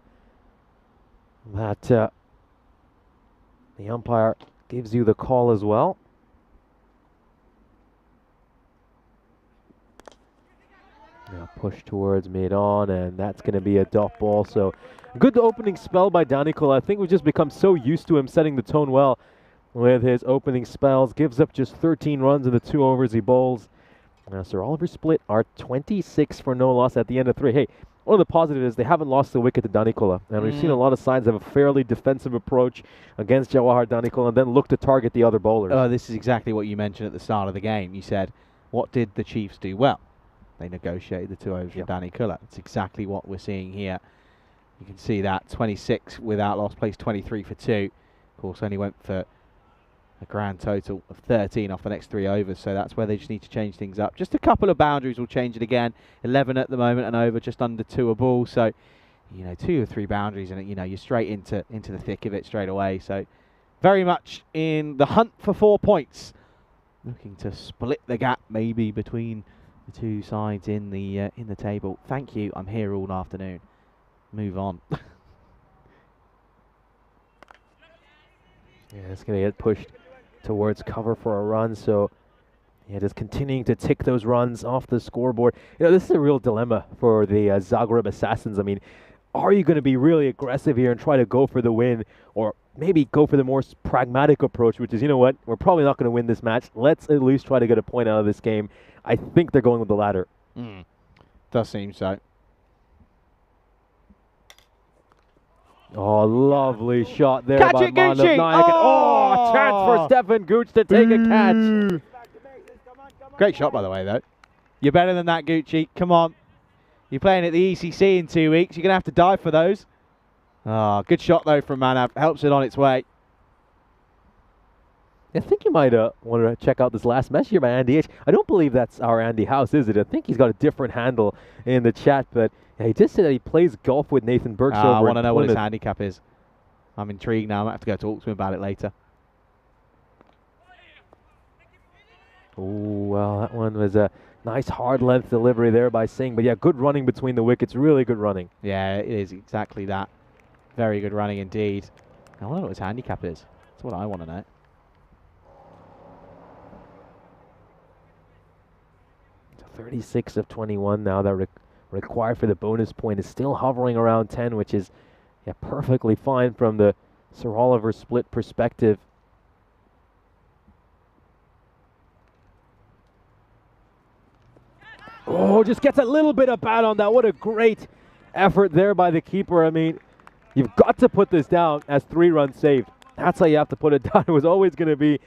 that the umpire gives you the call as well. Now push towards mid-on, and that's going to be a dot ball. So good opening spell by Danikula. I think we've just become so used to him setting the tone well with his opening spells. Gives up just 13 runs in the 2 overs he bowls. Sir Oliver Split are 26 for no loss at the end of 3. Hey, one of the positives is they haven't lost the wicket to Danikula. And we've seen a lot of signs of a fairly defensive approach against Jawahar Danikula and then look to target the other bowlers. Oh, this is exactly what you mentioned at the start of the game. You said, what did the Chiefs do well? They negotiated the 2 overs with Danikula. That's exactly what we're seeing here. You can see that 26 without loss, placed 23 for 2. Of course, only went for a grand total of 13 off the next 3 overs, so that's where they just need to change things up. Just a couple of boundaries will change it again. 11 at the moment and over, just under 2 a ball. So, you know, 2 or 3 boundaries and, you know, you're straight into the thick of it straight away. So, very much in the hunt for 4 points. Looking to split the gap maybe between the 2 sides in the table. Thank you. I'm here all afternoon. Move on. Yeah, it's going to get pushed towards cover for a run. So, yeah, just continuing to tick those runs off the scoreboard. You know, this is a real dilemma for the Zagreb Assassins. I mean, are you going to be really aggressive here and try to go for the win, or maybe go for the more pragmatic approach, which is, you know what, we're probably not going to win this match. Let's at least try to get a point out of this game. I think they're going with the latter. Does seem so. Oh, lovely shot there Catch by it, Manav Gucci! Nayak. Oh, a chance for Stefan Gooch to take a catch. Great shot, by the way, though. You're better than that, Gucci. Come on. You're playing at the ECC in 2 weeks. You're going to have to dive for those. Oh, good shot, though, from Manav. Helps it on its way. I think you might want to check out this last message here by Andy H. I don't believe that's our Andy House, is it? I think he's got a different handle in the chat, but yeah, he just said that he plays golf with Nathan Burks over I want to know what his Plymouth. handicap is. I'm intrigued now. I might have to go talk to him about it later. Oh, well, that one was a nice hard length delivery there by Singh, but yeah, good running between the wickets, really good running. Yeah, it is exactly that. Very good running indeed. I want to know what his handicap is. That's what I want to know. 36 of 21 now that required for the bonus point is still hovering around 10, which is perfectly fine from the Sir Oliver Split perspective. Oh, just gets a little bit of bat on that. What a great effort there by the keeper. I mean, you've got to put this down as 3 runs saved. That's how you have to put it down. It was always going to be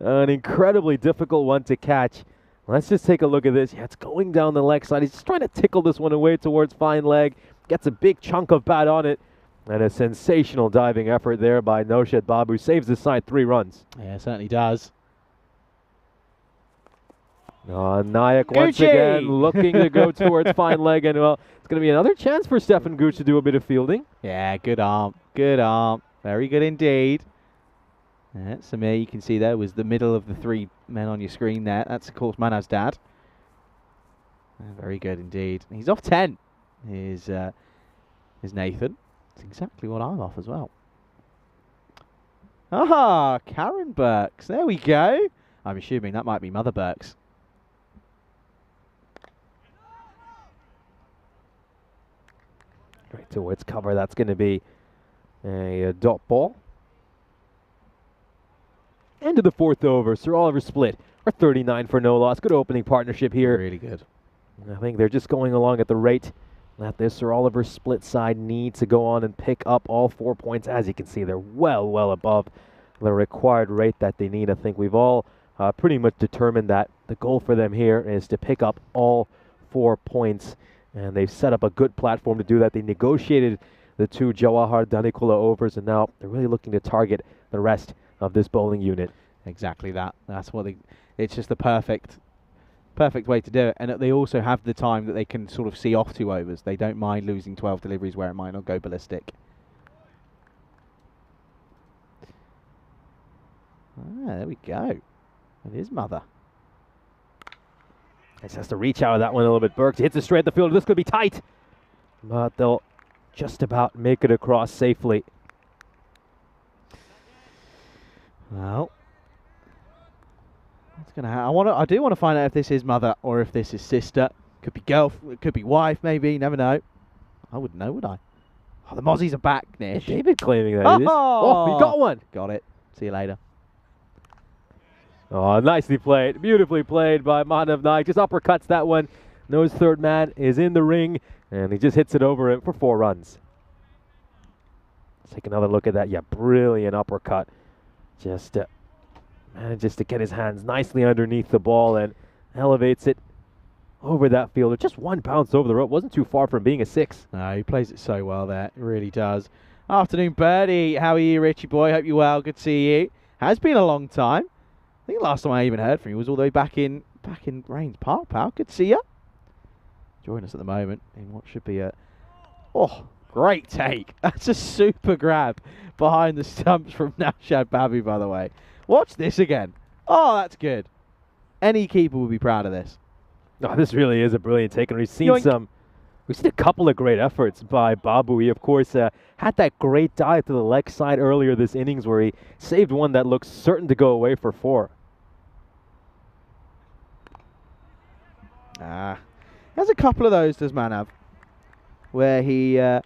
an incredibly difficult one to catch. Let's just take a look at this. Yeah, it's going down the leg side. He's just trying to tickle this one away towards fine leg. Gets a big chunk of bat on it. And a sensational diving effort there by Noshed Babu. Saves the side 3 runs. Yeah, it certainly does. Nayak once Gucci! again looking to go towards fine leg, and well, it's going to be another chance for Stefan Gooch to do a bit of fielding. Yeah, good arm. Good arm. Very good indeed. Samir, you can see there was the middle of the three men on your screen there. That's, of course, Manav's dad. Very good indeed. He's off 10, is Nathan. It's exactly what I'm off as well. Ah, Karen Burks. There we go. I'm assuming that might be Mother Burks. Right towards cover. That's going to be a dot ball. End of the fourth over. Sir Oliver split. Or 39 for no loss. Good opening partnership here. Really good. I think they're just going along at the rate that this Sir Oliver split side needs to go on and pick up all 4 points. As you can see, they're well above the required rate that they need. I think we've all pretty much determined that the goal for them here is to pick up all 4 points. And they've set up a good platform to do that. They negotiated the 2 Jawahar Danikula overs, and now they're really looking to target the rest of this bowling unit. Exactly that. That's what it's just the perfect way to do it. And they also have the time that they can sort of see off 2 overs. They don't mind losing 12 deliveries where it might not go ballistic. Ah, there we go. It is Mother. Just has to reach out of that one a little bit. Burks hits it straight at the field. This could be tight, but they'll just about make it across safely. Well, what's gonna happen? I do want to find out if this is Mother or if this is sister. Could be it could be wife, maybe. Never know. I wouldn't know, would I? Oh, the Mozzies are back, Nish. David claiming that it is. Oh, he got one. Got it. See you later. Oh, nicely played. Beautifully played by Manav Naik. Just uppercuts that one. Knows third man is in the ring, and he just hits it over it for 4 runs. Let's take another look at that. Yeah, brilliant uppercut. Just manages to get his hands nicely underneath the ball and elevates it over that fielder. Just 1 bounce over the rope. Wasn't too far from being a 6. No, he plays it so well there. It really does. Afternoon, Birdie. How are you, Richie boy? Hope you're well. Good to see you. Has been a long time. I think the last time I even heard from you was all the way back in Rains Park, pal. Good to see you. Join us at the moment in what should be a... Oh, great take. That's a super grab behind the stumps from Naushad Babu, by the way. Watch this again. Oh, that's good. Any keeper would be proud of this. Oh, this really is a brilliant take, and we've seen Yoink. We've seen a couple of great efforts by Babu. He, of course, had that great dive to the leg side earlier this innings where he saved one that looks certain to go away for 4. There's a couple of those, does Manav, where he, well,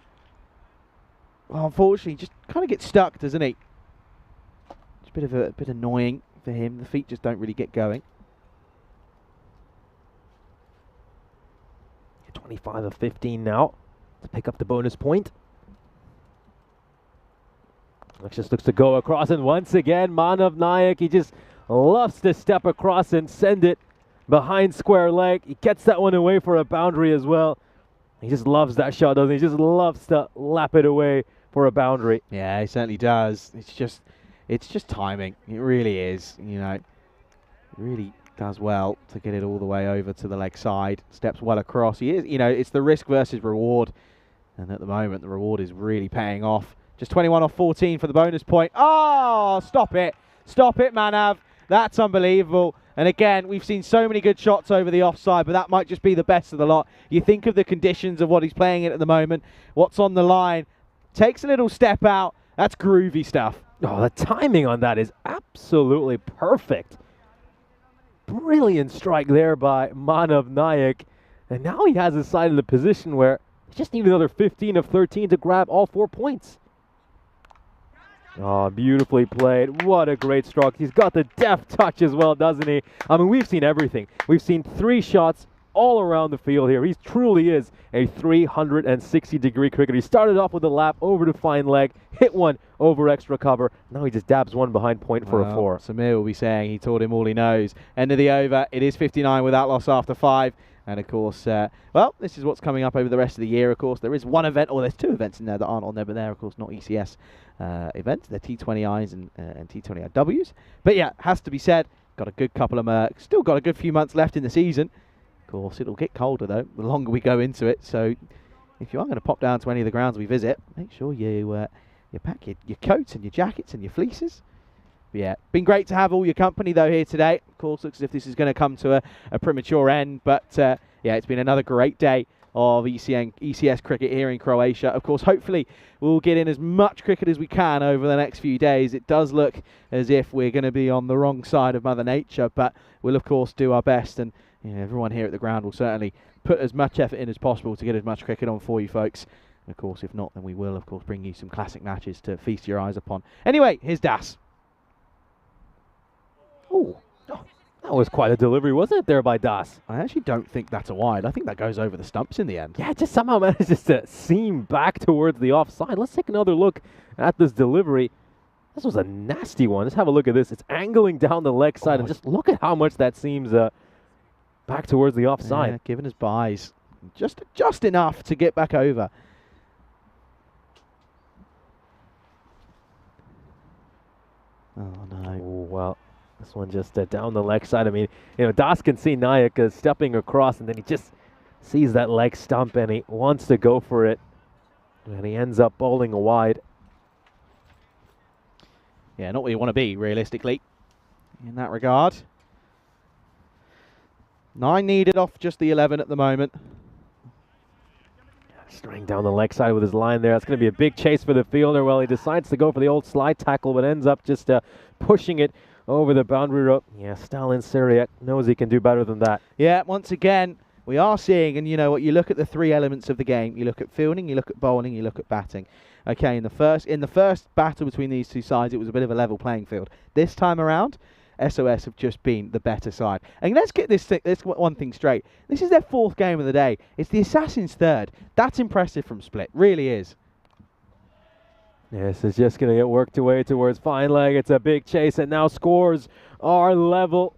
unfortunately, just kind of gets stuck, doesn't he? It's a bit annoying for him. The feet just don't really get going. 25 of 15 now to pick up the bonus point. Just looks to go across, and once again, Manav Naik, he just loves to step across and send it behind square leg. He gets that one away for a boundary as well. He just loves that shot, doesn't he? He just loves to lap it away for a boundary. Yeah, he certainly does. It's just timing. It really is. You know, it really does well to get it all the way over to the leg side. Steps well across. He is. You know, it's the risk versus reward, and at the moment, the reward is really paying off. Just 21 off 14 for the bonus point. Oh, stop it, Manav. That's unbelievable. And again, we've seen so many good shots over the offside, but that might just be the best of the lot. You think of the conditions of what he's playing in at the moment, what's on the line, takes a little step out. That's groovy stuff. Oh, the timing on that is absolutely perfect. Brilliant strike there by Manav Naik. And now he has his side in the position where he just needs another 15 of 13 to grab all 4 points. Oh, beautifully played. What a great stroke. He's got the deft touch as well, doesn't he? I mean, we've seen everything. We've seen 3 shots all around the field here. He truly is a 360-degree cricketer. He started off with a lap over to fine leg, hit one over extra cover. Now he just dabs one behind point for a 4. Samir will be saying he taught him all he knows. End of the over. It is 59 without loss after 5. And of course, well, this is what's coming up over the rest of the year, of course. There is one event, or there's 2 events in there that aren't on there, but they're, of course, not ECS events. They're T20Is and T20IWs. But yeah, has to be said, got a good couple of still got a good few months left in the season. Of course, it'll get colder though the longer we go into it. So if you are going to pop down to any of the grounds we visit, make sure you pack your coats and your jackets and your fleeces. But yeah, been great to have all your company though here today. Of course, looks as if this is going to come to a premature end, but yeah, it's been another great day of ECS cricket here in Croatia. Of course, hopefully we'll get in as much cricket as we can over the next few days. It does look as if we're going to be on the wrong side of Mother Nature, but we'll of course do our best, and everyone here at the ground will certainly put as much effort in as possible to get as much cricket on for you folks. And of course, if not, then we will of course bring you some classic matches to feast your eyes upon. Anyway, here's Das. Oh, that was quite a delivery, wasn't it, there by Das? I actually don't think that's a wide. I think that goes over the stumps in the end. Yeah, it just somehow manages to seam back towards the offside. Let's take another look at this delivery. This was a nasty one. Let's have a look at this. It's angling down the leg side, and just look at how much that seems back towards the offside. Yeah, giving us buys. Just enough to get back over. Oh, no. Oh, well. This one just down the leg side. I mean, Das can see Nayak stepping across, and then he just sees that leg stump, and he wants to go for it. And he ends up bowling a wide. Yeah, not where you want to be, realistically, in that regard. 9 needed off just the 11 at the moment. Straying down the leg side with his line there. That's going to be a big chase for the fielder. Well, he decides to go for the old slide tackle, but ends up just pushing it over the boundary rope. Yeah, Stalin Syriac knows he can do better than that. Yeah, once again, we are seeing, and you know what, you look at the 3 elements of the game. You look at fielding, you look at bowling, you look at batting. Okay, in the first battle between these two sides, it was a bit of a level playing field. This time around, SOS have just been the better side. And let's get this one thing straight. This is their 4th game of the day. It's the Assassins' 3rd. That's impressive from Split, really is. This is just going to get worked away towards fine leg. It's a big chase, and now scores are level.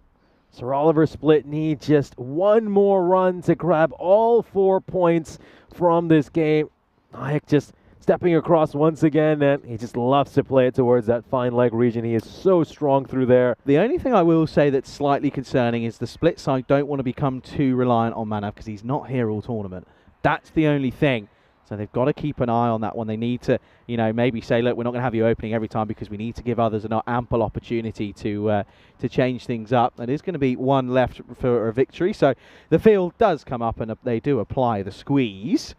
Sir Oliver Split need just one more run to grab all 4 points from this game. Nayak just stepping across once again, and he just loves to play it towards that fine leg region. He is so strong through there. The only thing I will say that's slightly concerning is the Split side don't want to become too reliant on Manav because he's not here all tournament. That's the only thing. So they've got to keep an eye on that one. They need to, maybe say, look, we're not going to have you opening every time because we need to give others an ample opportunity to change things up. There is going to be one left for a victory. So the field does come up and they do apply the squeeze.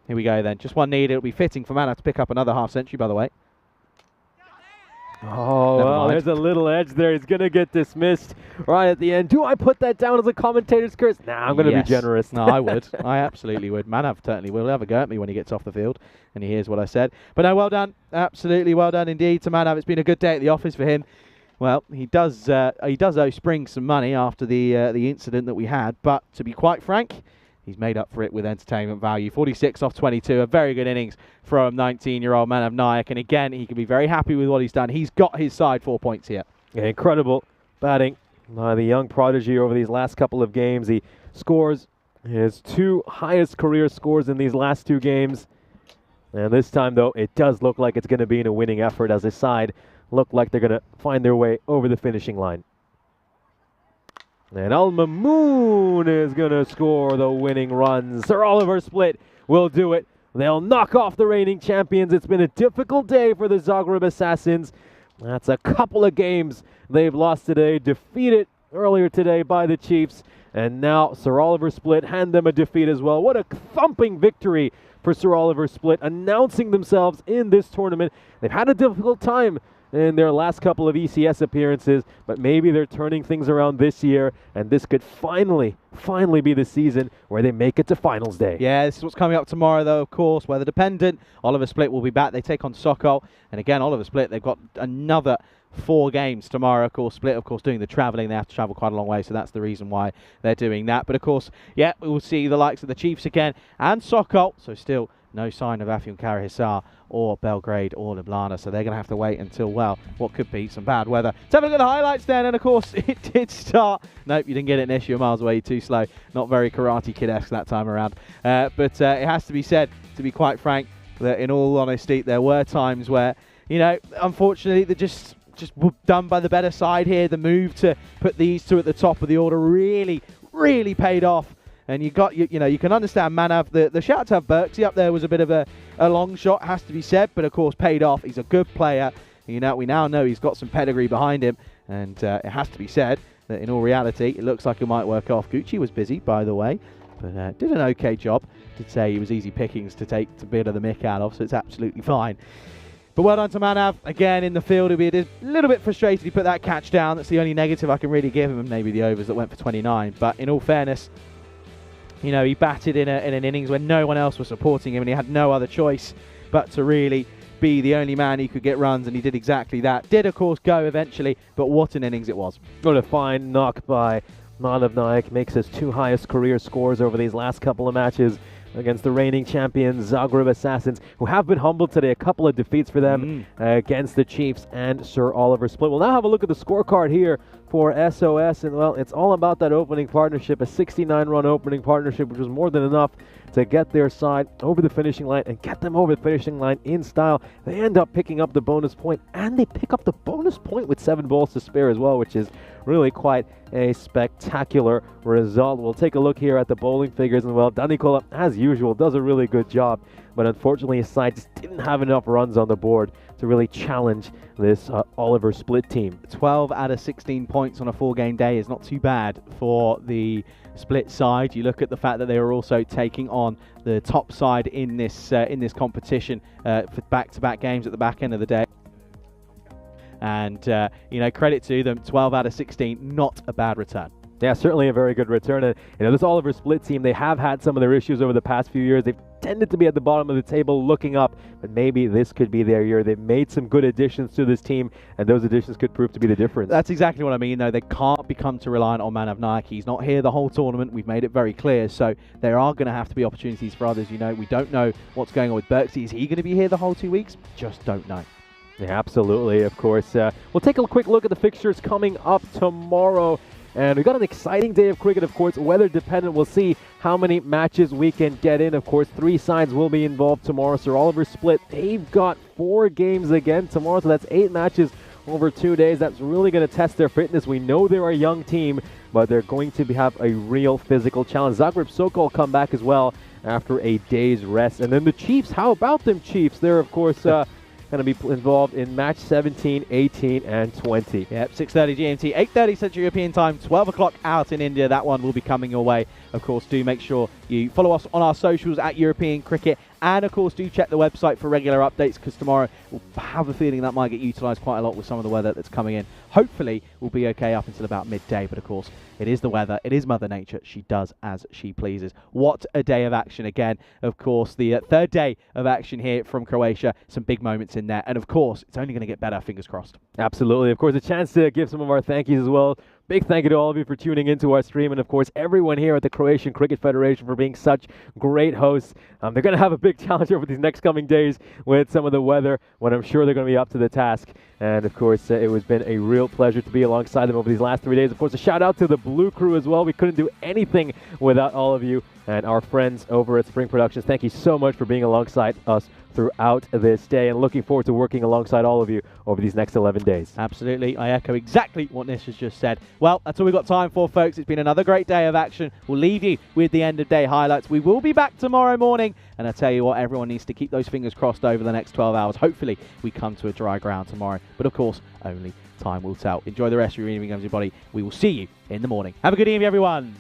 Here we go then. Just one needed. It'll be fitting for Manav to pick up another half century, by the way. Oh, well, there's a little edge there. He's going to get dismissed right at the end. Do I put that down as a commentator's curse? Nah, I'm going to be generous. No, I would. I absolutely would. Manav certainly will have a go at me when he gets off the field and he hears what I said. But no, well done. Absolutely well done indeed to Manav. It's been a good day at the office for him. Well, he does owe Spring some money after the incident that we had. But to be quite frank, he's made up for it with entertainment value. 46 off 22, a very good innings from 19-year-old Manav Nayak. And again, he can be very happy with what he's done. He's got his side 4 points here. Yeah, incredible batting by the young prodigy over these last couple of games. He scores his 2 highest career scores in these last 2 games. And this time, though, it does look like it's going to be in a winning effort as his side look like they're going to find their way over the finishing line. And Al Mamoon is going to score the winning runs. Sir Oliver Split will do it. They'll knock off the reigning champions. It's been a difficult day for the Zagreb Assassins. That's a couple of games they've lost today. Defeated earlier today by the Chiefs. And now Sir Oliver Split hand them a defeat as well. What a thumping victory for Sir Oliver Split, announcing themselves in this tournament. They've had a difficult time in their last couple of ECS appearances, but maybe they're turning things around this year, and this could finally be the season where they make it to finals day. Yeah, this is what's coming up tomorrow, though, of course. Weather dependent. Oliver Split will be back. They take on Sokol, and again, Oliver Split, they've got another 4 games tomorrow. Of course, Split, of course, doing the travelling. They have to travel quite a long way, so that's the reason why they're doing that. But, of course, yeah, we will see the likes of the Chiefs again and Sokol, so still no sign of Afyon Karahisar or Belgrade or Ljubljana, so they're going to have to wait until, well, what could be some bad weather. Let's have a look at the highlights then, and of course, it did start. Nope, you didn't get it, Nish. You're miles away, too slow. Not very Karate Kid-esque that time around. But it has to be said, to be quite frank, that in all honesty, there were times where, unfortunately, just done by the better side here. The move to put these two at the top of the order really, really paid off. And you can understand Manav. The shout to have Berksy up there was a bit of a long shot, has to be said, but of course paid off. He's a good player. We now know he's got some pedigree behind him, and it has to be said that in all reality, it looks like it might work off. Gucci was busy, by the way, but did an okay job. Did say he was easy pickings to take a bit of the mick out of, so it's absolutely fine. But well done to Manav. Again, in the field, he'll be a little bit frustrated he put that catch down. That's the only negative I can really give him, maybe the overs that went for 29. But in all fairness, he batted in an innings when no one else was supporting him, and he had no other choice but to really be the only man he could get runs, and he did exactly that. Did, of course, go eventually, but what an innings it was. What a fine knock by Manav Naik. Makes his 2 highest career scores over these last couple of matches against the reigning champions, Zagreb Assassins, who have been humbled today. A couple of defeats for them against the Chiefs and Sir Oliver Split. We'll now have a look at the scorecard here for SOS, and well, it's all about that opening partnership, a 69-run opening partnership, which was more than enough to get their side over the finishing line and get them over the finishing line in style. They end up picking up the bonus point, and they pick up the bonus point with 7 balls to spare as well, which is really quite a spectacular result. We'll take a look here at the bowling figures, and well, Danikola, as usual, does a really good job, but unfortunately his side just didn't have enough runs on the board to really challenge this Oliver Split team. 12 out of 16 points on a 4-game day is not too bad for the Split side. You look at the fact that they were also taking on the top side in this competition for back-to-back games at the back end of the day. And credit to them, 12 out of 16, not a bad return. Yeah, certainly a very good return. And this Oliver Split team, they have had some of their issues over the past few years. They've tended to be at the bottom of the table looking up, but maybe this could be their year. They've made some good additions to this team, and those additions could prove to be the difference. That's exactly what I mean, though. They can't become too reliant on Manav Naik. He's not here the whole tournament. We've made it very clear. So there are going to have to be opportunities for others. We don't know what's going on with Berksy. Is he going to be here the whole 2 weeks? Just don't know. Yeah, absolutely, of course. We'll take a quick look at the fixtures coming up tomorrow. And we've got an exciting day of cricket, of course, weather dependent. We'll see how many matches we can get in. Of course, 3 sides will be involved tomorrow. Sir Oliver Split, they've got 4 games again tomorrow, so that's 8 matches over 2 days. That's really going to test their fitness. We know they're a young team, but they're going to have a real physical challenge. Zagreb Sokol come back as well after a day's rest. And then the Chiefs, how about them Chiefs? They're, of course, going to be involved in match 17, 18, and 20. Yep, 6:30 GMT, 8:30 Central European Time, 12 o'clock out in India. That one will be coming your way. Of course, do make sure you follow us on our socials at European Cricket. And, of course, do check the website for regular updates, because tomorrow we'll have a feeling that might get utilised quite a lot with some of the weather that's coming in. Hopefully, we'll be okay up until about midday. But, of course, it is the weather. It is Mother Nature. She does as she pleases. What a day of action again. Of course, the third day of action here from Croatia. Some big moments in there. And, of course, it's only going to get better. Fingers crossed. Absolutely. Of course, a chance to give some of our thank yous as well. Big thank you to all of you for tuning into our stream, and of course everyone here at the Croatian Cricket Federation for being such great hosts. They're going to have a big challenge over these next coming days with some of the weather, when I'm sure they're going to be up to the task. And of course it has been a real pleasure to be alongside them over these last 3 days. Of course, a shout out to the Blue Crew as well. We couldn't do anything without all of you and our friends over at Spring Productions. Thank you so much for being alongside us throughout this day, and looking forward to working alongside all of you over these next 11 days. Absolutely. I echo exactly what Nish has just said. Well, that's all we've got time for, folks. It's been another great day of action. We'll leave you with the end of day highlights. We will be back tomorrow morning, and I tell you what, everyone needs to keep those fingers crossed over the next 12 hours. Hopefully we come to a dry ground tomorrow, but of course only time will tell. Enjoy the rest of your evening, everybody. We will see you in the morning. Have a good evening, everyone.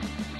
Bye.